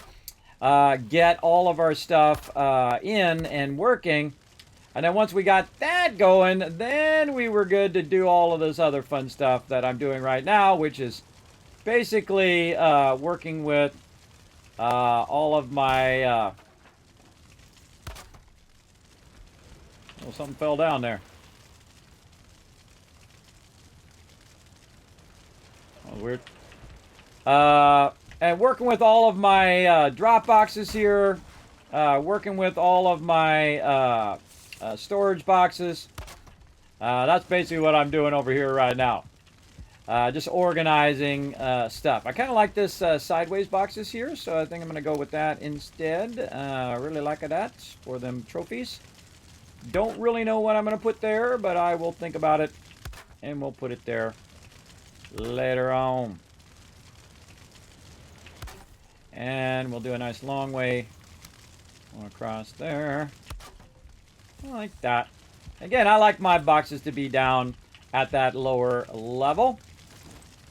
get all of our stuff in and working. And then once we got that going, then we were good to do all of this other fun stuff that I'm doing right now, which is basically working with all of my... oh, something fell down there. Oh, weird. And working with all of my drop boxes here, working with all of my... storage boxes. That's basically what I'm doing over here right now. Just organizing stuff. I kind of like this sideways boxes here, so I think I'm going to go with that instead. I really like that for them trophies. Don't really know what I'm going to put there, but I will think about it, and we'll put it there later on. And we'll do a nice long way across there. Like that. Again, I like my boxes to be down at that lower level.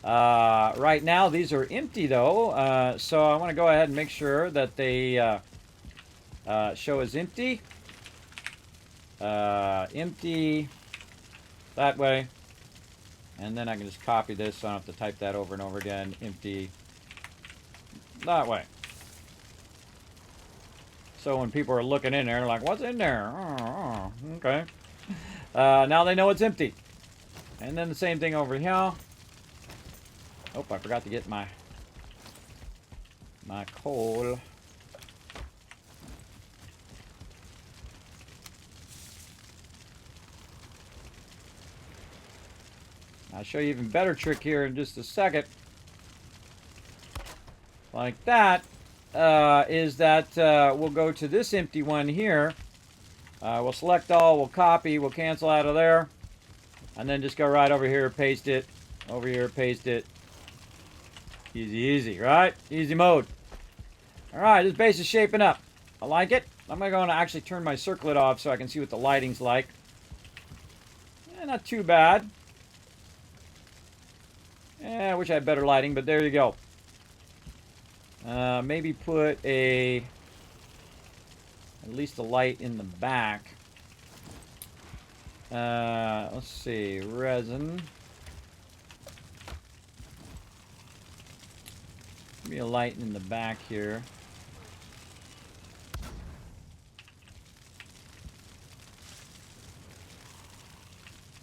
Right now, these are empty, though. So I want to go ahead and make sure that they show as empty. Empty. That way. And then I can just copy this so I don't have to type that over and over again. Empty. That way. So when people are looking in there, like, what's in there? Oh, okay. Now they know it's empty. And then the same thing over here. Oh, I forgot to get my coal. I'll show you an even better trick here in just a second. Like that. Is that we'll go to this empty one here. We'll select all, we'll copy, we'll cancel out of there. And then just go right over here, paste it. Over here, paste it. Easy, easy, right? Easy mode. Alright, this base is shaping up. I like it. I'm going to actually turn my circlet off so I can see what the lighting's like. Not too bad. I wish I had better lighting, but there you go. Maybe put at least a light in the back. Let's see, resin. Maybe a light in the back here.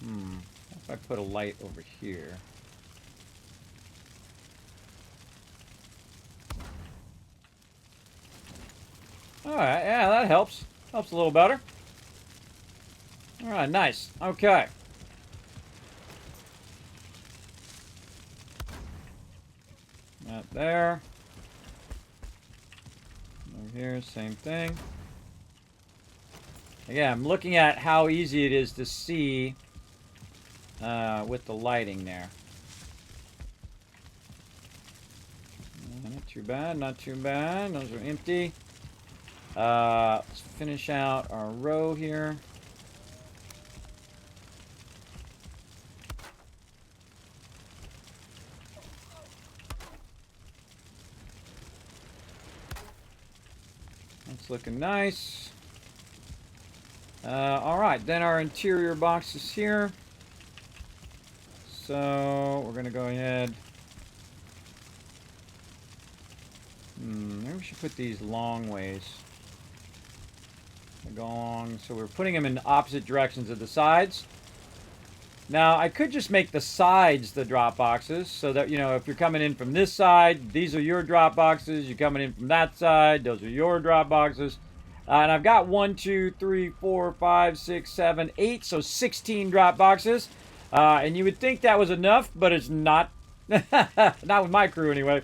If I put a light over here. Alright, yeah, that helps. Helps a little better. Alright, nice. Okay. That there. Over here, same thing. Again, I'm looking at how easy it is to see with the lighting there. Not too bad, not too bad. Those are empty. Let's finish out our row here. That's looking nice. Alright, then our interior boxes here. So, we're going to go ahead. Maybe we should put these long ways. Go along. So we're putting them in opposite directions of the sides. Now, I could just make the sides the drop boxes so that, you know, if you're coming in from this side, these are your drop boxes. You're coming in from that side, those are your drop boxes. And I've got 1, 2, 3, 4, 5, 6, 7, 8, so 16 drop boxes. And you would think that was enough, but it's not. Not with my crew, anyway.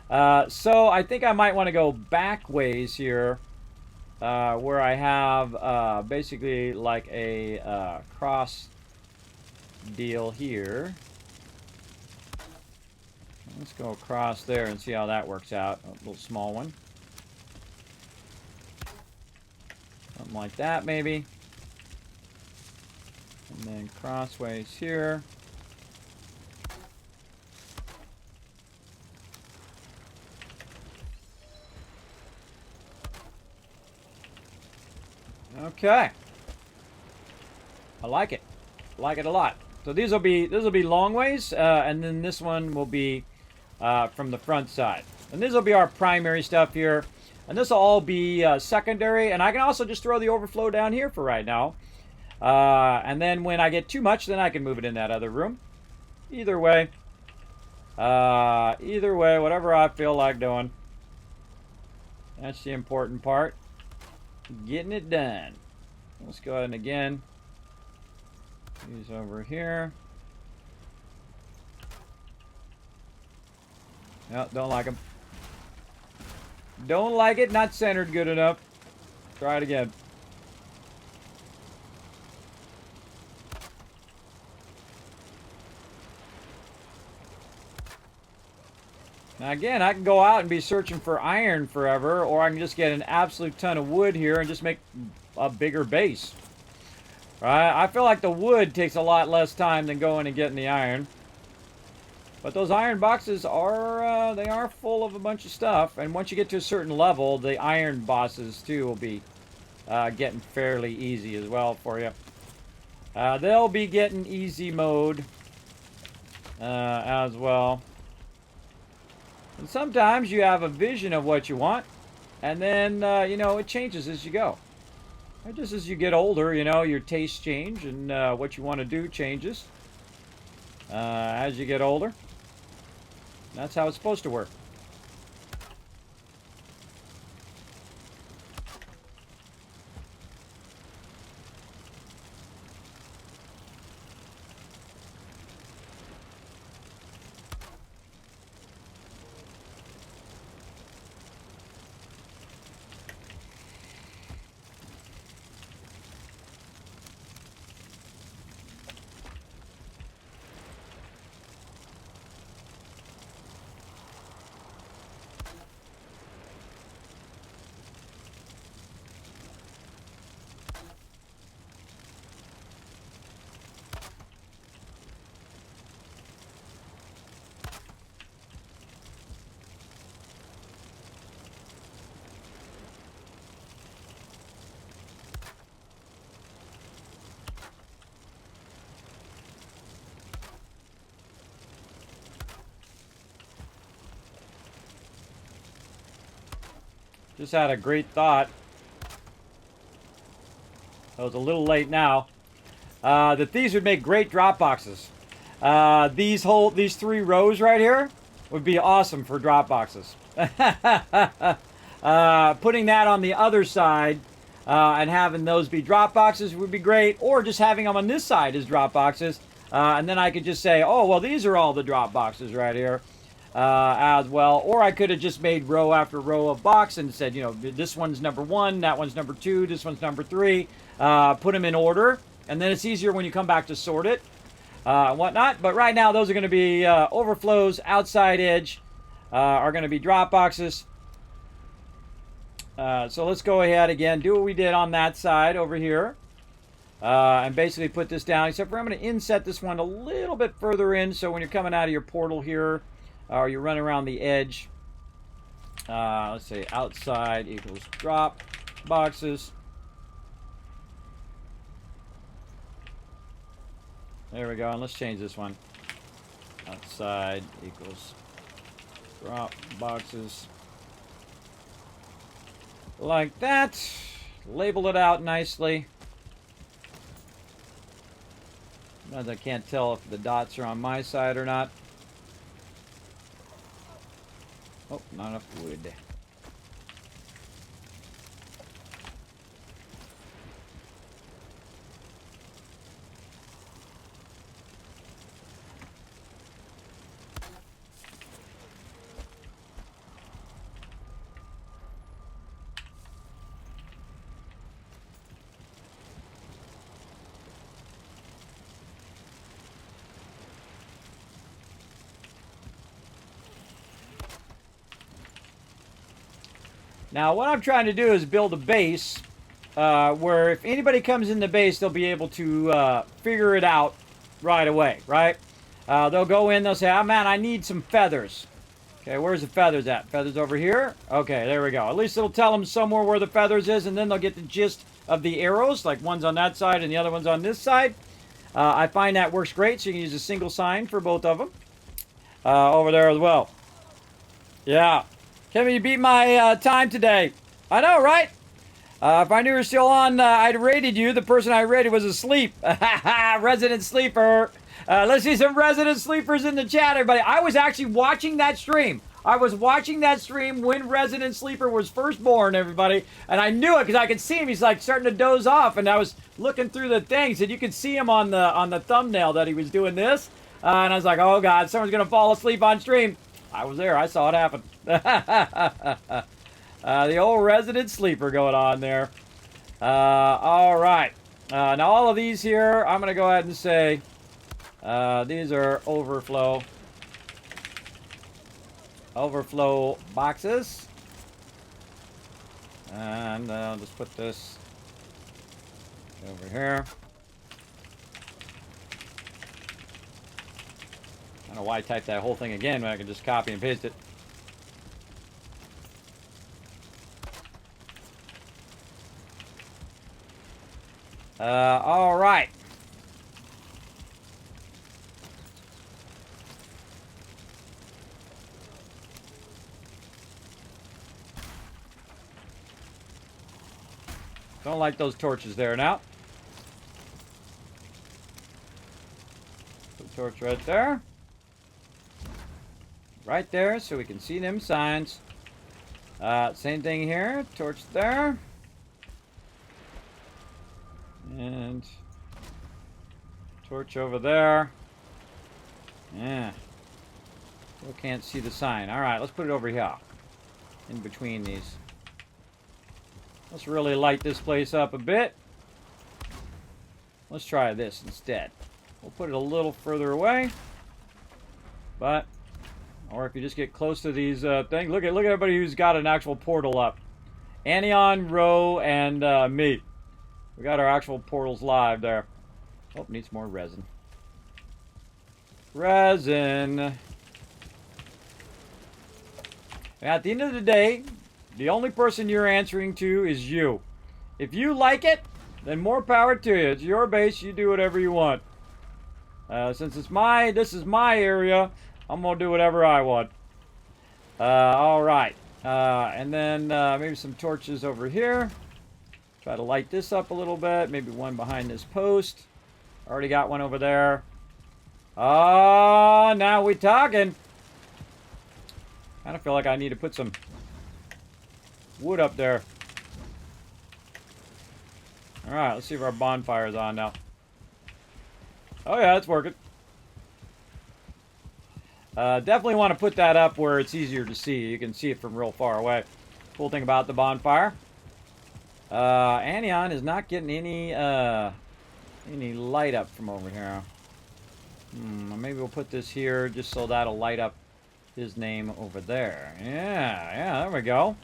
So I think I might want to go back ways here. Where I have basically like a cross deal here. Let's go across there and see how that works out. A little small one. Something like that, maybe. And then crossways here. Okay. I like it. I like it a lot. So these will be long ways, and then this one will be from the front side. And this will be our primary stuff here. And this will all be secondary. And I can also just throw the overflow down here for right now. And then when I get too much, then I can move it in that other room. Either way, whatever I feel like doing. That's the important part. Getting it done. Let's go ahead and again. These over here. No, don't like them. Don't like it. Not centered good enough. Try it again. Now again, I can go out and be searching for iron forever, or I can just get an absolute ton of wood here and just make a bigger base. Right? I feel like the wood takes a lot less time than going and getting the iron. But those iron boxes are, they are full of a bunch of stuff. And once you get to a certain level, the iron bosses, too, will be getting fairly easy as well for you. They'll be getting easy mode as well. And sometimes you have a vision of what you want. And then, you know, it changes as you go. And just as you get older, you know, your tastes change and what you want to do changes as you get older. That's how it's supposed to work. Just had a great thought. It was a little late now. That these would make great drop boxes. These 3 rows right here would be awesome for drop boxes. Putting that on the other side and having those be drop boxes would be great, or just having them on this side as drop boxes, and then I could just say, oh well, these are all the drop boxes right here as well. Or I could have just made row after row of box and said, you know, this one's number 1, that one's number 2, this one's number 3. Put them in order, and then it's easier when you come back to sort it and whatnot. But right now, those are going to be overflows. Outside edge are going to be drop boxes. So let's go ahead again, do what we did on that side over here, and basically put this down. Except for I'm going to inset this one a little bit further in, so when you're coming out of your portal here, or you're running around the edge, let's say outside equals drop boxes. There we go, and let's change this one. Outside equals drop boxes. Like that. Label it out nicely. Sometimes I can't tell if the dots are on my side or not. Oh, not enough wood. Now, what I'm trying to do is build a base where if anybody comes in the base, they'll be able to figure it out right away, right? They'll go in, they'll say, oh man, I need some feathers. Okay, where's the feathers at? Feathers over here? Okay, there we go. At least it'll tell them somewhere where the feathers is, and then they'll get the gist of the arrows, like one's on that side and the other one's on this side. I find that works great, so you can use a single sign for both of them over there as well. Yeah. Kevin, you beat my time today. I know, right? If I knew you were still on, I'd rated you. The person I rated was asleep. Resident sleeper. Let's see some resident sleepers in the chat, everybody. I was actually watching that stream. I was watching that stream when Resident Sleeper was first born, everybody. And I knew it because I could see him. He's like starting to doze off. And I was looking through the things, and you could see him on the thumbnail that he was doing this. And I was like, oh, God, someone's going to fall asleep on stream. I was there. I saw it happen. The old resident sleeper going on there. All right. Now, all of these here, I'm going to go ahead and say these are overflow boxes. And I'll just put this over here. don't know why I typed that whole thing again when I can just copy and paste it. All right. Don't like those torches there now. Put a torch right there. Right there, so we can see them signs. Same thing here. Torch there. And torch over there. Yeah. Still can't see the sign. Alright, let's put it over here. In between these. Let's really light this place up a bit. Let's try this instead. We'll put it a little further away. But, or if you just get close to these things. Look at everybody who's got an actual portal up. Anion, Ro, and me. We got our actual portals live there. Oh, needs more resin. Resin. At the end of the day, the only person you're answering to is you. If you like it, then more power to you. It's your base. You do whatever you want. Since this is my area, I'm gonna do whatever I want. All right. And then maybe some torches over here. Try to light this up a little bit. Maybe one behind this post. Already got one over there. Oh, now we talking. Kind of feel like I need to put some wood up there. All right, let's see if our bonfire is on now. Oh yeah, it's working. Definitely want to put that up where it's easier to see. You can see it from real far away. Cool thing about the bonfire. Anion is not getting any light up from over here. Maybe we'll put this here just so that'll light up his name over there. Yeah, there we go.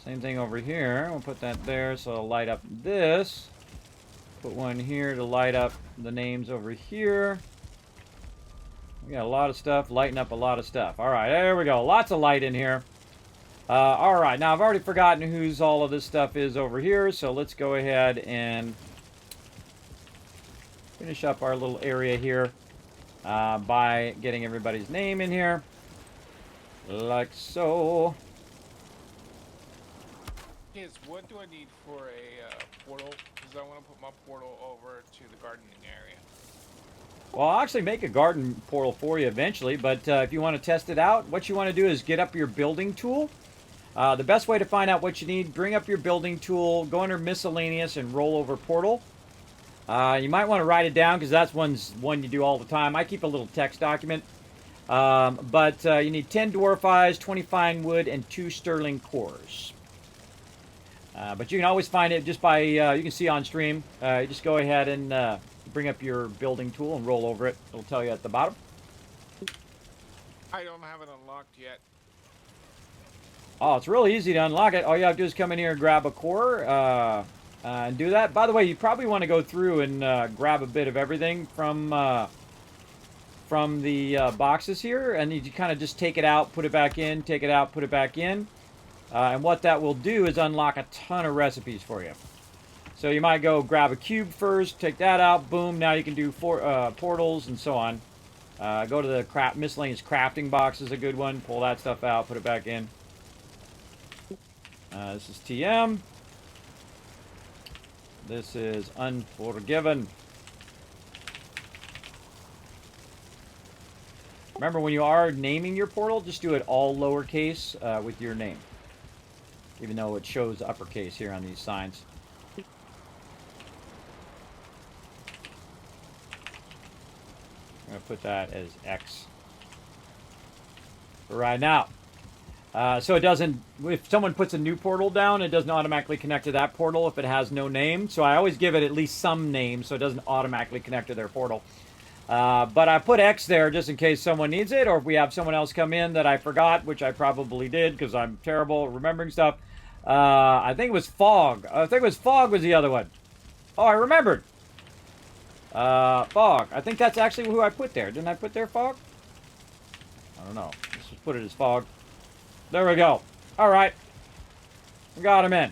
Same thing over here. We'll put that there so it'll light up this. Put one here to light up the names over here. We got a lot of stuff, lighting up a lot of stuff. All right, there we go. Lots of light in here. All right, now I've already forgotten whose all of this stuff is over here, so let's go ahead and finish up our little area here by getting everybody's name in here, like so. Kids, what do I need for a portal? Because I want to put my portal over to the gardening area. Well, I'll actually make a garden portal for you eventually, but if you want to test it out, what you want to do is get up your building tool. The best way to find out what you need, bring up your building tool, go under miscellaneous and roll over portal. You might want to write it down because that's one you do all the time. I keep a little text document. But you need 10 dwarf eyes, 20 fine wood, and 2 sterling cores. But you can always find it just by, you can see on stream. You just go ahead and bring up your building tool and roll over it. It'll tell you at the bottom. I don't have it unlocked yet. Oh, it's really easy to unlock it. All you have to do is come in here and grab a core and do that. By the way, you probably want to go through and grab a bit of everything from the boxes here. And you kind of just take it out, put it back in, take it out, put it back in. And what that will do is unlock a ton of recipes for you. So you might go grab a cube first, take that out, boom, now you can do portals and so on. Go to the miscellaneous crafting box is a good one. Pull that stuff out, put it back in. This is TM. This is Unforgiven. Remember, when you are naming your portal, just do it all lowercase with your name. Even though it shows uppercase here on these signs. I'm going to put that as X for right now. So it doesn't, if someone puts a new portal down, it doesn't automatically connect to that portal if it has no name. So I always give it at least some name so it doesn't automatically connect to their portal. But I put X there just in case someone needs it, or if we have someone else come in that I forgot, which I probably did because I'm terrible at remembering stuff. I think it was Fog. I think it was Fog was the other one. Oh, I remembered. Fog. I think that's actually who I put there. Didn't I put there Fog? I don't know. Let's just put it as fog. There we go. All right. We got them in.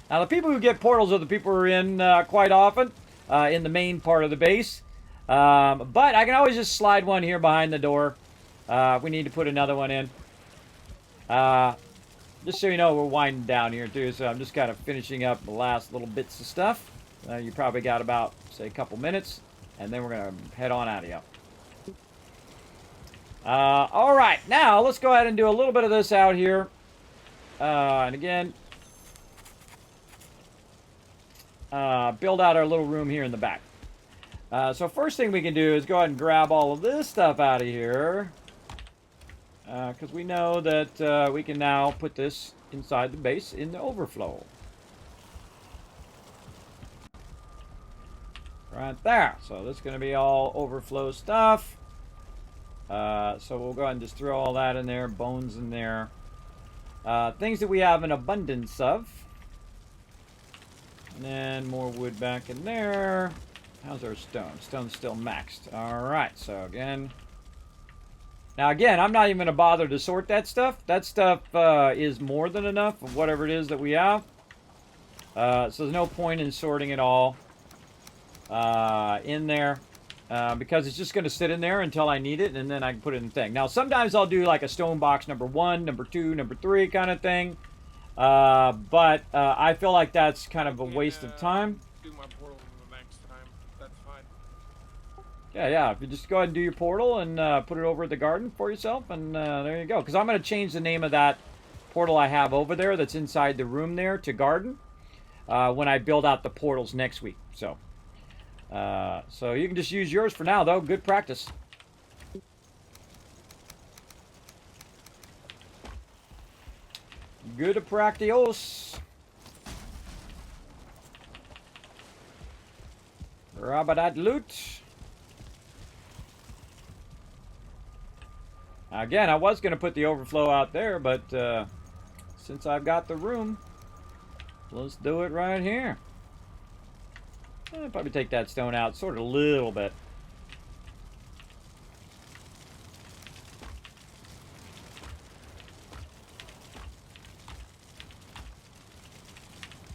Now, the people who get portals are the people who are in quite often in the main part of the base. But I can always just slide one here behind the door. If we need to put another one in. Just so you know, we're winding down here, too. So I'm just kind of finishing up the last little bits of stuff. You probably got about, say, a couple minutes. And then we're going to head on out of here. All right. Now, let's go ahead and do a little bit of this out here. And again, build out our little room here in the back. So first thing we can do is go ahead and grab all of this stuff out of here. Because we know that we can now put this inside the base in the overflow. Right there. So this is going to be all overflow stuff. So we'll go ahead and just throw all that in there. Bones in there. Things that we have an abundance of. And then more wood back in there. How's our stone? Stone's still maxed. Alright, so again. Now again, I'm not even going to bother to sort that stuff. That stuff is more than enough of whatever it is that we have. So there's no point in sorting it all in there. Because it's just going to sit in there until I need it, and then I can put it in the thing. Now, sometimes I'll do like a stone box number 1, number 2, number 3 kind of thing. But I feel like that's kind of a waste of time. Do my portal in the next time. That's fine. Yeah. If you just go ahead and do your portal and put it over at the garden for yourself, and there you go. Because I'm going to change the name of that portal I have over there that's inside the room there to garden when I build out the portals next week. So you can just use yours for now, though. Good practice. Good practice. Grab that loot. Again, I was going to put the overflow out there, but since I've got the room, let's do it right here. I'll probably take that stone out sort of a little bit.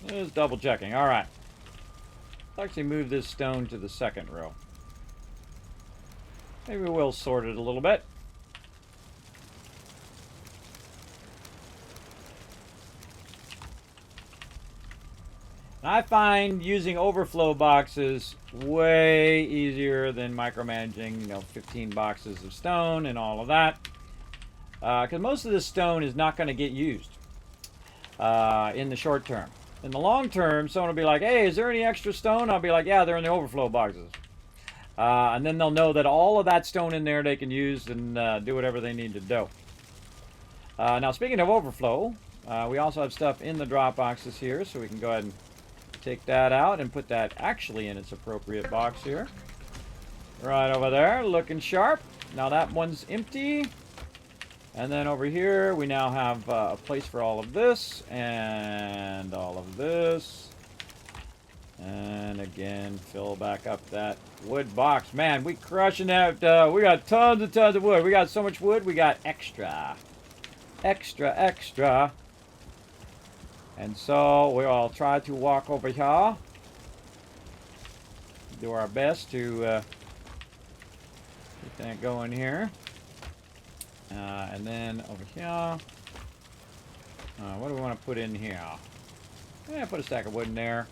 Just double checking. All right. Let's actually move this stone to the second row. Maybe we'll sort it a little bit. I find using overflow boxes way easier than micromanaging, 15 boxes of stone and all of that. Because most of this stone is not going to get used in the short term. In the long term, someone will be like, hey, is there any extra stone? I'll be like, yeah, they're in the overflow boxes. And then they'll know that all of that stone in there they can use and do whatever they need to do. Now, speaking of overflow, we also have stuff in the drop boxes here, so we can go ahead and take that out and put that actually in its appropriate box here. Right over there, looking sharp. Now that one's empty. And then over here, we now have a place for all of this and all of this. And again, fill back up that wood box. Man, we crushing that. We got tons and tons of wood. We got so much wood, we got extra. Extra. And so we'll try to walk over here. Do our best to get that going here. And then over here. What do we want to put in here? Yeah, put a stack of wood in there.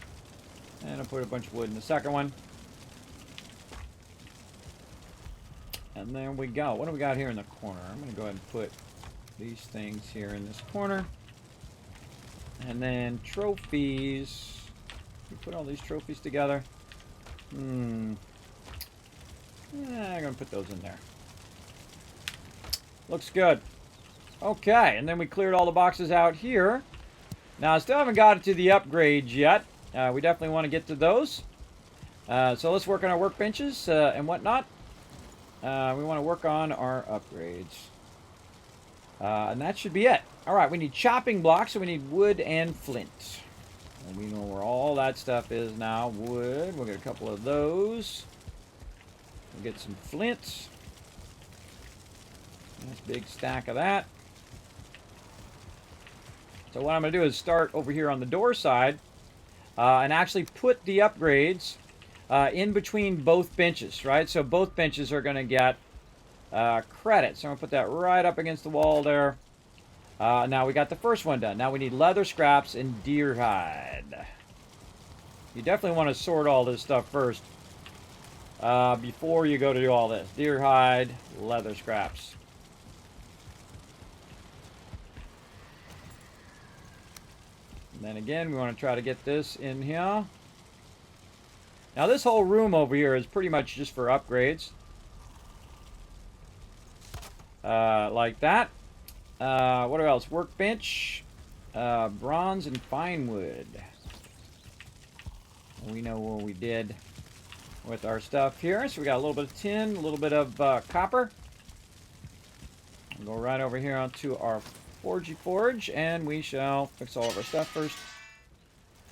And I'll put a bunch of wood in the second one. And there we go. What do we got here in the corner? I'm going to go ahead and put these things here in this corner. And then trophies. We put all these trophies together. Yeah, I'm going to put those in there. Looks good. Okay, and then we cleared all the boxes out here. Now, I still haven't got to the upgrades yet. We definitely want to get to those. So let's work on our workbenches and whatnot. We want to work on our upgrades. And that should be it. Alright, we need chopping blocks, so we need wood and flint. And we know where all that stuff is now. Wood, we'll get a couple of those. We'll get some flint. Nice big stack of that. So what I'm going to do is start over here on the door side and actually put the upgrades in between both benches, right? So both benches are going to get credit. So I'm going to put that right up against the wall there. Now we got the first one done. Now we need leather scraps and deer hide. You definitely want to sort all this stuff first before you go to do all this. Deer hide, leather scraps. And then again, we want to try to get this in here. Now this whole room over here is pretty much just for upgrades. Like that. What else? Workbench, bronze, and fine wood. We know what we did with our stuff here. So we got a little bit of tin, a little bit of copper. We'll go right over here onto our forge, and we shall fix all of our stuff first.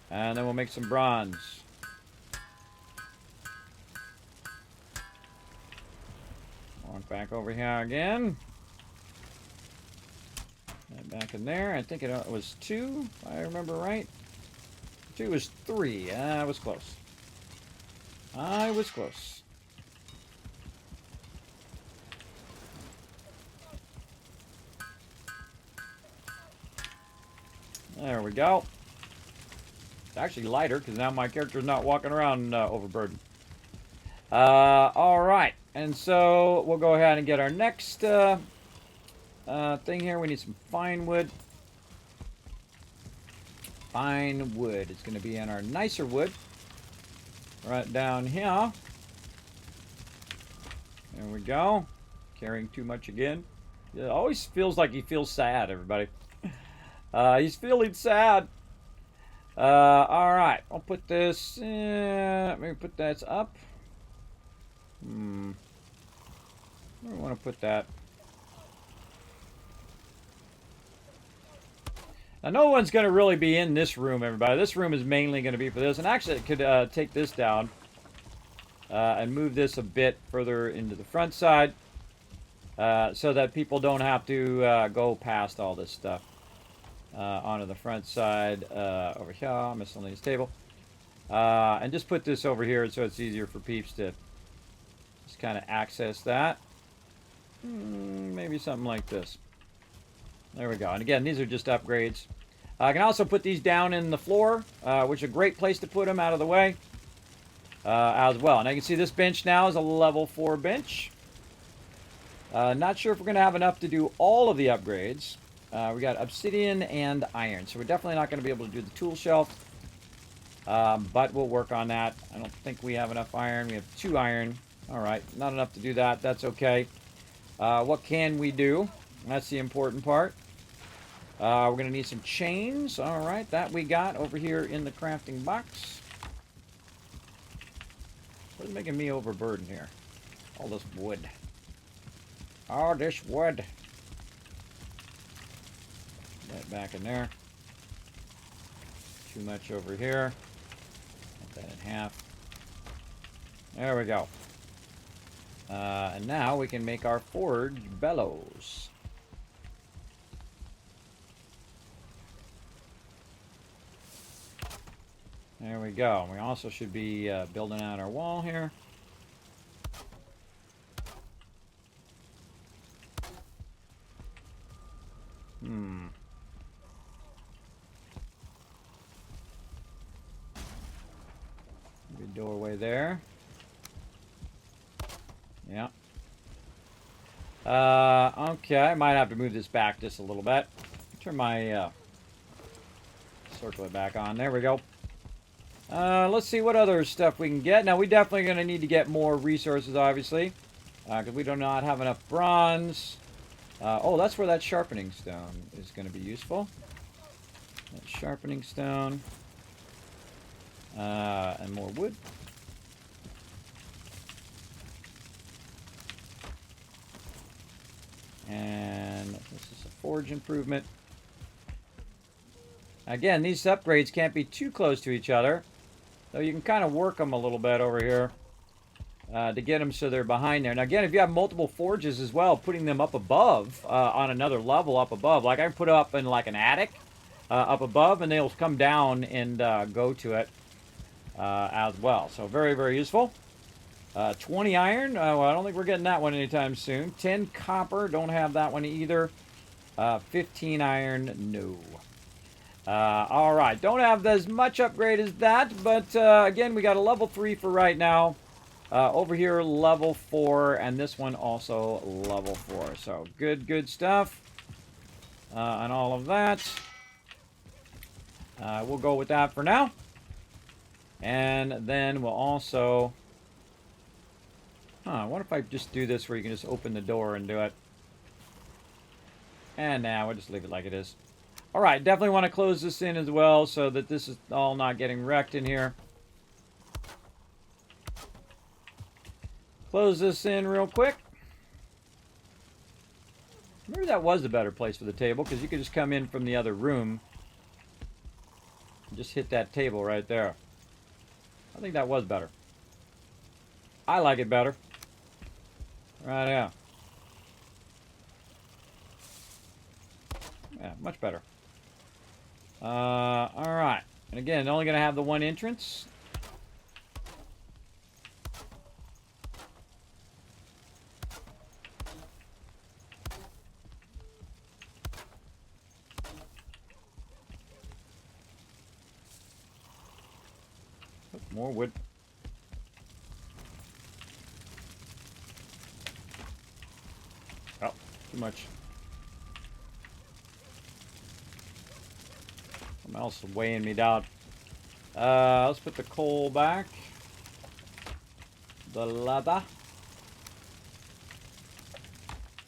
And then we'll make some bronze. Walk back over here again. And back in there. I think it was 2, if I remember right. 2 was 3. I was close. I was close. There we go. It's actually lighter because now my character's not walking around overburdened. Alright. And so we'll go ahead and get our next thing here. We need some fine wood. Fine wood. It's going to be in our nicer wood. Right down here. There we go. Carrying too much again. It always feels like he feels sad, everybody. He's feeling sad. Alright. I'll put this... maybe put that up. Where do I want to put that? Now, no one's going to really be in this room, everybody. This room is mainly going to be for this. And actually, it could take this down and move this a bit further into the front side so that people don't have to go past all this stuff onto the front side over here, miscellaneous table. And just put this over here so it's easier for peeps to just kind of access that. Maybe something like this. There we go. And again, these are just upgrades. I can also put these down in the floor, which is a great place to put them out of the way as well. And I can see this bench now is a level 4 bench. Not sure if we're going to have enough to do all of the upgrades. We got obsidian and iron, so we're definitely not going to be able to do the tool shelf. But we'll work on that. I don't think we have enough iron. We have 2 iron. All right, not enough to do that. That's okay. What can we do? That's the important part. We're going to need some chains. All right, that we got over here in the crafting box. What's making me overburdened here? All this wood. All this wood. Put that back in there. Too much over here. Cut that in half. There we go. And now we can make our forge bellows. There we go. We also should be building out our wall here. Good doorway there. Yeah. Okay, I might have to move this back just a little bit. Turn my circle it back on. There we go. Let's see what other stuff we can get. Now, we're definitely going to need to get more resources, obviously, because we do not have enough bronze. Oh, that's where that sharpening stone is going to be useful. That sharpening stone. And more wood. And this is a forge improvement. Again, these upgrades can't be too close to each other. So you can kind of work them a little bit over here. to get them so they're behind there. Now, again, if you have multiple forges as well, putting them up above, on another level up above, like I can put up in like an attic up above, and they'll come down and go to it as well. So very, very useful. 20 iron. Well, I don't think we're getting that one anytime soon. 10 copper. Don't have that one either. 15 iron. No. All right. Don't have as much upgrade as that, but again, we got a level 3 for right now. Over here, level 4, and this one also level 4. So good, good stuff. And all of that. We'll go with that for now. And then we'll also... what if I just do this where you can just open the door and do it? And now we'll just leave it like it is. Alright, definitely want to close this in as well so that this is all not getting wrecked in here. Close this in real quick. Maybe that was the better place for the table, because you could just come in from the other room and just hit that table right there. I think that was better. I like it better. Right now. Yeah, much better. Alright. And again, only going to have the one entrance. More wood. Oh, too much. Something else is weighing me down. Let's put the coal back. The leather.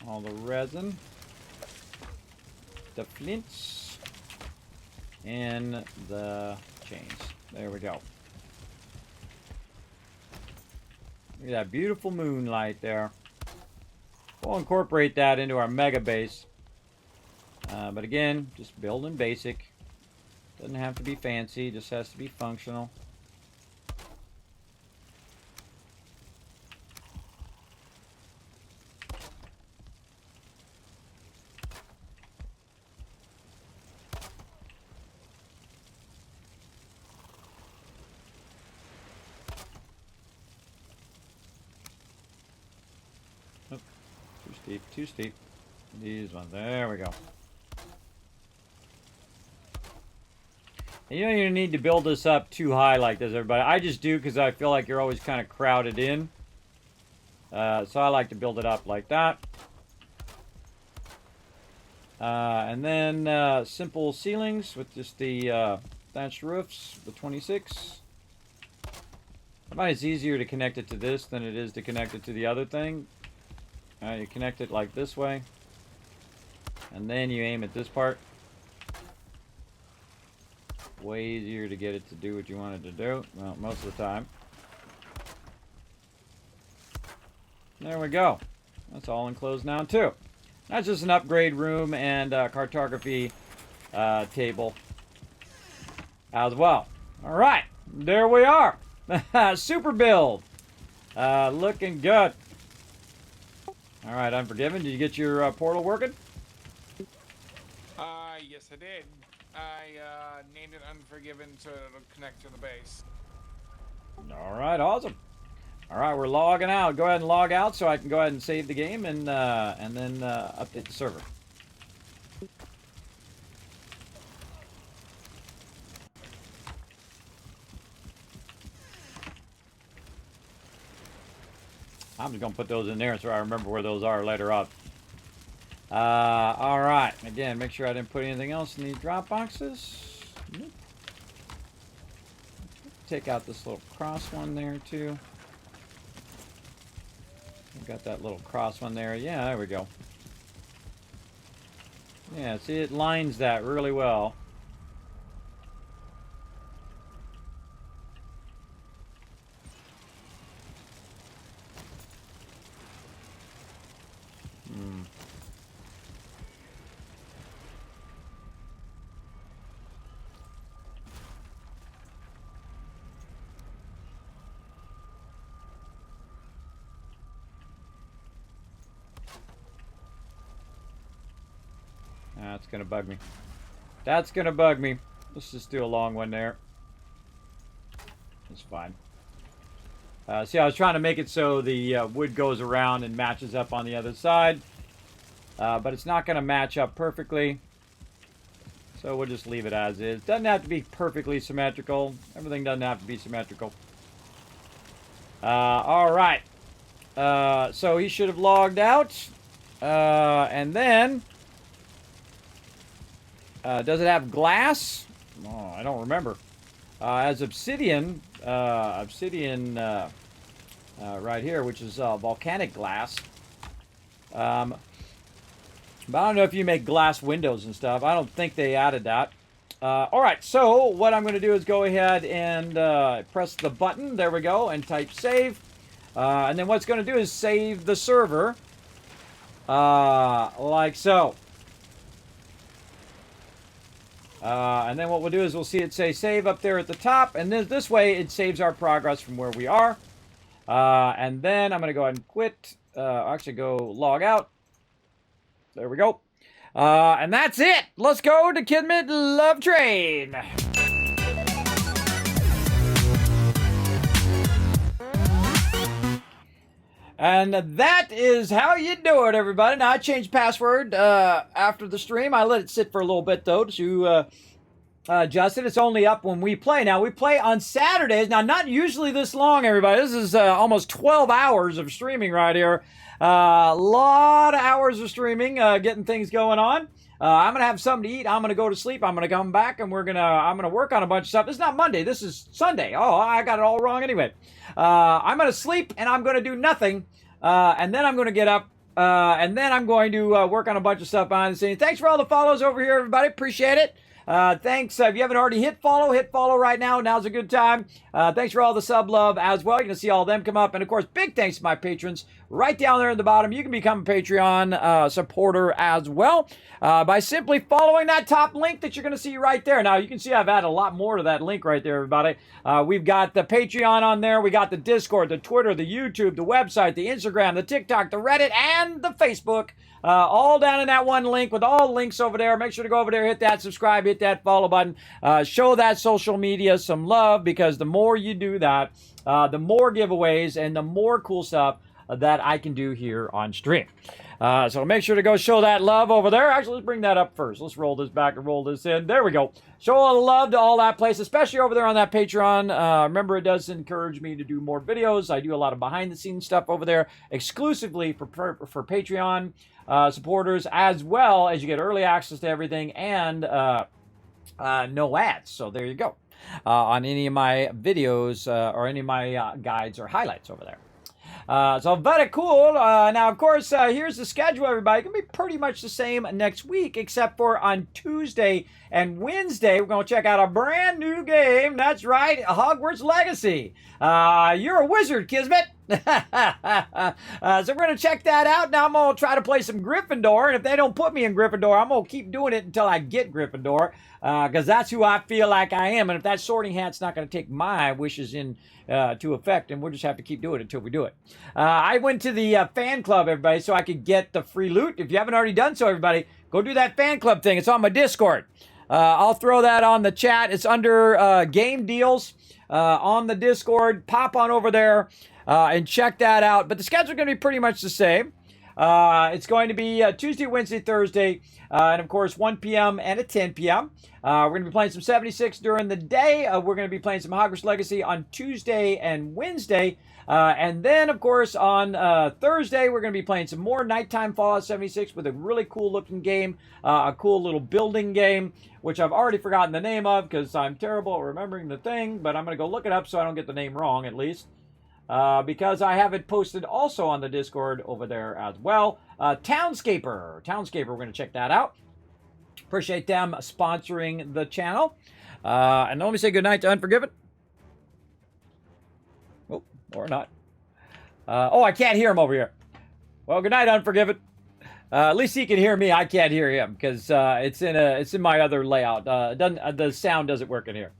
All the resin. The flints. And the chains. There we go. Look at that beautiful moonlight there. We'll incorporate that into our mega base. But again, just building basic. Doesn't have to be fancy, just has to be functional. Oh, too steep, too steep. These ones, there we go. And you don't even need to build this up too high like this, everybody. I just do because I feel like you're always kind of crowded in. So I like to build it up like that. And then simple ceilings with just the thatched roofs, the 26. I find it's easier to connect it to this than it is to connect it to the other thing. You connect it like this way. And then you aim at this part. Way easier to get it to do what you want it to do. Well, most of the time. There we go. That's all enclosed now, too. That's just an upgrade room and cartography table as well. All right. There we are. Super build. Looking good. All right, Unforgiven. Did you get your portal working? Yes, I did. I named it Unforgiven so it'll connect to the base. All right, awesome. All right, we're logging out. Go ahead and log out so I can go ahead and save the game and then update the server. I'm just going to put those in there so I remember where those are later on. All right. Again, make sure I didn't put anything else in these drop boxes. Nope. Take out this little cross one there, too. We've got that little cross one there. Yeah, there we go. Yeah, see, it lines that really well. That's gonna bug me. That's gonna bug me. Let's just do a long one there. That's fine. See, I was trying to make it so the wood goes around and matches up on the other side. But it's not going to match up perfectly. So we'll just leave it as is. Doesn't have to be perfectly symmetrical. Everything doesn't have to be symmetrical. All right. So he should have logged out. And then... does it have glass? Oh, I don't remember. As obsidian... right here, which is volcanic glass. But I don't know if you make glass windows and stuff. I don't think they added that. All right, so what I'm going to do is go ahead and press the button. There we go, and type save. And then what's going to do is save the server. Like so. And then what we'll do is we'll see it say save up there at the top. And then this way it saves our progress from where we are. And then I'm going to go ahead and quit. Actually go log out. There we go. And that's it. Let's go to Kismet Love Train. And that is how you do it, everybody. Now, I changed password after the stream. I let it sit for a little bit, though, to adjust it. It's only up when we play. Now, we play on Saturdays. Now, not usually this long, everybody. This is almost 12 hours of streaming right here. A lot of hours of streaming, getting things going on. I'm going to have something to eat. I'm going to go to sleep. I'm going to come back, and I'm going to work on a bunch of stuff. It's not Monday. This is Sunday. Oh, I got it all wrong anyway. I'm going to sleep, and I'm going to do nothing. And then I'm going to get up, and then I'm going to work on a bunch of stuff behind the scenes. Thanks for all the follows over here, everybody. Appreciate it. Thanks. If you haven't already hit follow right now. Now's a good time. Thanks for all the sub love as well. You're going to see all of them come up. And, of course, big thanks to my patrons right down there at the bottom. You can become a Patreon supporter as well by simply following that top link that you're going to see right there. Now, you can see I've added a lot more to that link right there, everybody. We've got the Patreon on there. We got the Discord, the Twitter, the YouTube, the website, the Instagram, the TikTok, the Reddit, and the Facebook. All down in that one link with all links over there. Make sure to go over there, hit that subscribe, hit that follow button. Show that social media some love, because the more you do that, the more giveaways and the more cool stuff that I can do here on stream. So make sure to go show that love over there. Actually, let's bring that up first. Let's roll this back and roll this in. There we go. Show all the love to all that place, especially over there on that Patreon. Remember, it does encourage me to do more videos. I do a lot of behind-the-scenes stuff over there exclusively for Patreon supporters, as well as you get early access to everything and no ads. So there you go. On any of my videos or any of my guides or highlights over there. So very cool. Now, of course, here's the schedule, everybody. It's going to be pretty much the same next week, except for on Tuesday and Wednesday, we're going to check out a brand new game. That's right, Hogwarts Legacy. You're a wizard, Kismet. So we're going to check that out. Now I'm going to try to play some Gryffindor, and if they don't put me in Gryffindor, I'm going to keep doing it until I get Gryffindor, because that's who I feel like I am. And if that sorting hat's not going to take my wishes into effect, and we'll just have to keep doing it until we do it. I went to the fan club, everybody, so I could get the free loot. If you haven't already done so, everybody, go do that fan club thing. It's on my Discord. I'll throw that on the chat. It's under game deals on the Discord. Pop on over there and check that out. But the schedule is going to be pretty much the same. It's going to be Tuesday, Wednesday, Thursday, and of course 1 p.m. and at 10 p.m. We're going to be playing some 76 during the day. We're going to be playing some Hogwarts Legacy on Tuesday and Wednesday. And then, of course, on Thursday, we're going to be playing some more nighttime Fallout 76 with a really cool looking game, a cool little building game, which I've already forgotten the name of because I'm terrible at remembering the thing, but I'm going to go look it up so I don't get the name wrong at least. Because I have it posted also on the Discord over there as well. Townscaper, we're going to check that out. Appreciate them sponsoring the channel. And let me say goodnight to Unforgiven. Oh, or not. Oh, I can't hear him over here. Well, goodnight, Unforgiven. At least he can hear me. I can't hear him because it's in my other layout. The sound doesn't work in here,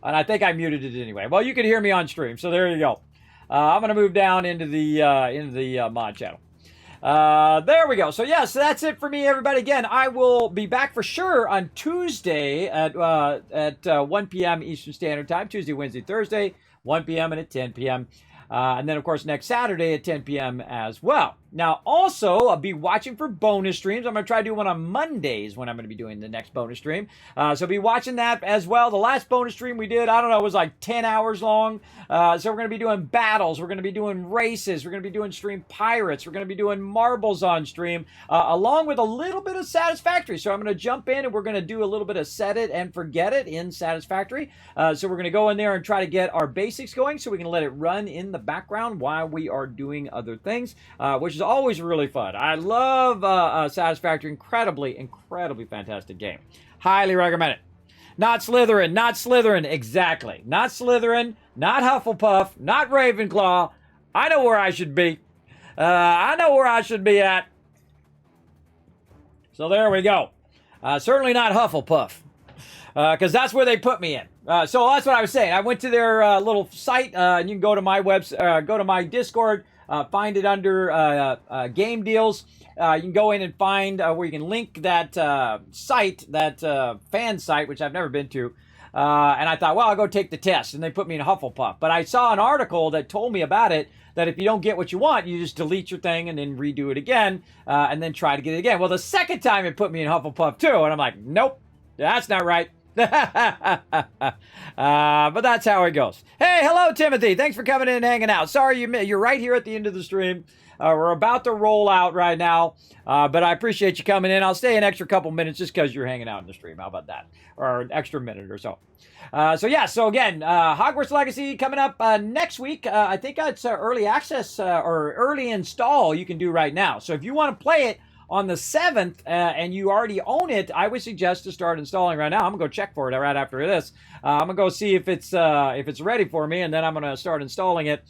and I think I muted it anyway. Well, you can hear me on stream, so there you go. I'm going to move down into the mod channel. There we go. So, yes, that's it for me, everybody. Again, I will be back for sure on Tuesday at 1 p.m. Eastern Standard Time. Tuesday, Wednesday, Thursday, 1 p.m. and at 10 p.m. And then, of course, next Saturday at 10 p.m. as well. Now, also, I'll be watching for bonus streams. I'm going to try to do one on Mondays when I'm going to be doing the next bonus stream. So be watching that as well. The last bonus stream we did, I don't know, it was like 10 hours long. So we're going to be doing battles. We're going to be doing races. We're going to be doing stream pirates. We're going to be doing marbles on stream, along with a little bit of Satisfactory. So I'm going to jump in and we're going to do a little bit of set it and forget it in Satisfactory. So we're going to go in there and try to get our basics going so we can let it run in the background while we are doing other things, which is always really fun. I love Satisfactory. Incredibly fantastic game. Highly recommend it. Not Slytherin, not Slytherin, exactly. Not Slytherin, not Hufflepuff, not Ravenclaw. I know where I should be. I know where I should be at. So there we go. Certainly not Hufflepuff, because that's where they put me in. So that's what I was saying. I went to their little site, and you can go to my go to my Discord. Find it under game deals. You can go in and find where you can link that site, that fan site, which I've never been to. And I thought, well, I'll go take the test. And they put me in Hufflepuff. But I saw an article that told me about it, that if you don't get what you want, you just delete your thing and then redo it again, and then try to get it again. Well, the second time it put me in Hufflepuff too. And I'm like, nope, that's not right. But that's how it goes. Hey, hello, Timothy. Thanks for coming in and hanging out. Sorry, you're right here at the end of the stream. We're about to roll out right now, but I appreciate you coming in. I'll stay an extra couple minutes just because you're hanging out in the stream. How about that? Or an extra minute or so. So again, Hogwarts Legacy coming up next week. I think it's early access or early install you can do right now. So if you want to play it on the 7th, and you already own it, I would suggest to start installing right now. I'm gonna go check for it right after this. I'm gonna go see if it's ready for me, and then I'm gonna start installing it.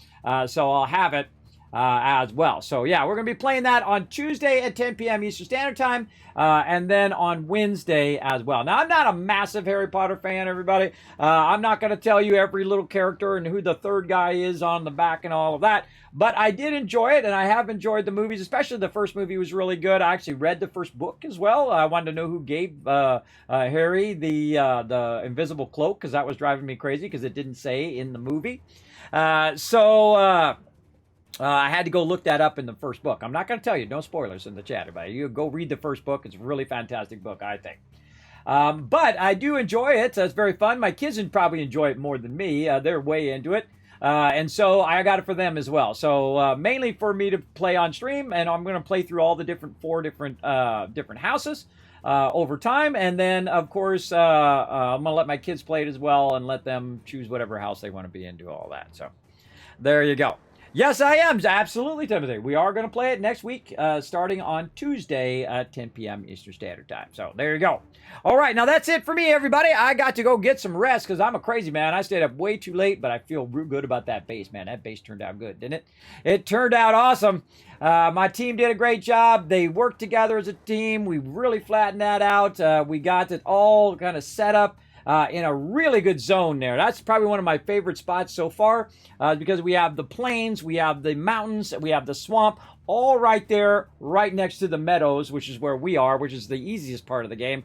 So I'll have it as well. So yeah, we're gonna be playing that on Tuesday at 10 p.m. Eastern Standard Time, and then on Wednesday as well. Now, I'm not a massive Harry Potter fan, everybody. I'm not gonna tell you every little character and who the third guy is on the back and all of that. But I did enjoy it, and I have enjoyed the movies, especially the first movie was really good. I actually read the first book as well. I wanted to know who gave Harry the invisible cloak, because that was driving me crazy, because it didn't say in the movie. I had to go look that up in the first book. I'm not going to tell you. No spoilers in the chat, everybody. You go read the first book. It's a really fantastic book, I think. But I do enjoy it. It's very fun. My kids would probably enjoy it more than me. They're way into it. And so I got it for them as well. So mainly for me to play on stream, and I'm going to play through all the four different houses over time. And then, of course, I'm going to let my kids play it as well and let them choose whatever house they want to be into, all that. So there you go. Yes, I am. Absolutely, Timothy. We are going to play it next week, starting on Tuesday at 10 p.m. Eastern Standard Time. So there you go. All right, now that's it for me, everybody. I got to go get some rest because I'm a crazy man. I stayed up way too late, but I feel real good about that base, man. That base turned out good, didn't it? It turned out awesome. My team did a great job. They worked together as a team. We really flattened that out. We got it all kind of set up in a really good zone there. That's probably one of my favorite spots so far because we have the plains, we have the mountains, we have the swamp, all right there, right next to the meadows, which is where we are, which is the easiest part of the game,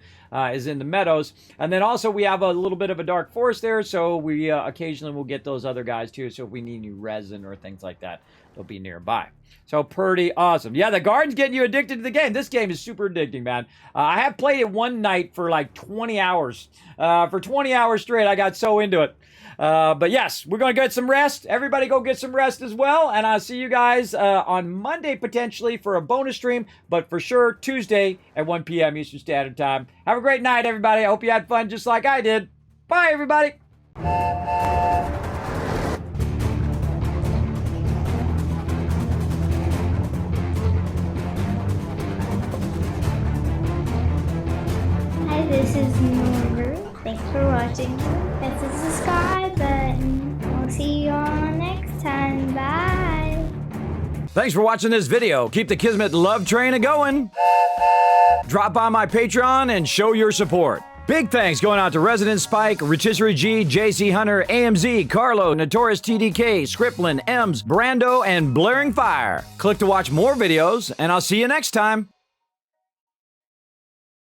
is in the meadows. And then also we have a little bit of a dark forest there, so we occasionally will get those other guys too, so if we need new resin or things like that, they'll be nearby. So pretty awesome. Yeah, the garden's getting you addicted to the game. This game is super addicting, man. I have played it one night for like 20 hours. For 20 hours straight, I got so into it. But yes, we're going to get some rest. Everybody go get some rest as well. And I'll see you guys on Monday potentially for a bonus stream. But for sure, Tuesday at 1 p.m. Eastern Standard Time. Have a great night, everybody. I hope you had fun just like I did. Bye, everybody. Hi, this is Norbert. Thanks for watching. Hit the subscribe button. We'll see you all next time. Bye. Thanks for watching this video. Keep the Kismet love train a-going. Drop by my Patreon and show your support. Big thanks going out to Resident Spike, Rotisserie G, JC Hunter, AMZ, Carlo, Notorious TDK, Scriplin, Ems, Brando, and Blaring Fire. Click to watch more videos, and I'll see you next time.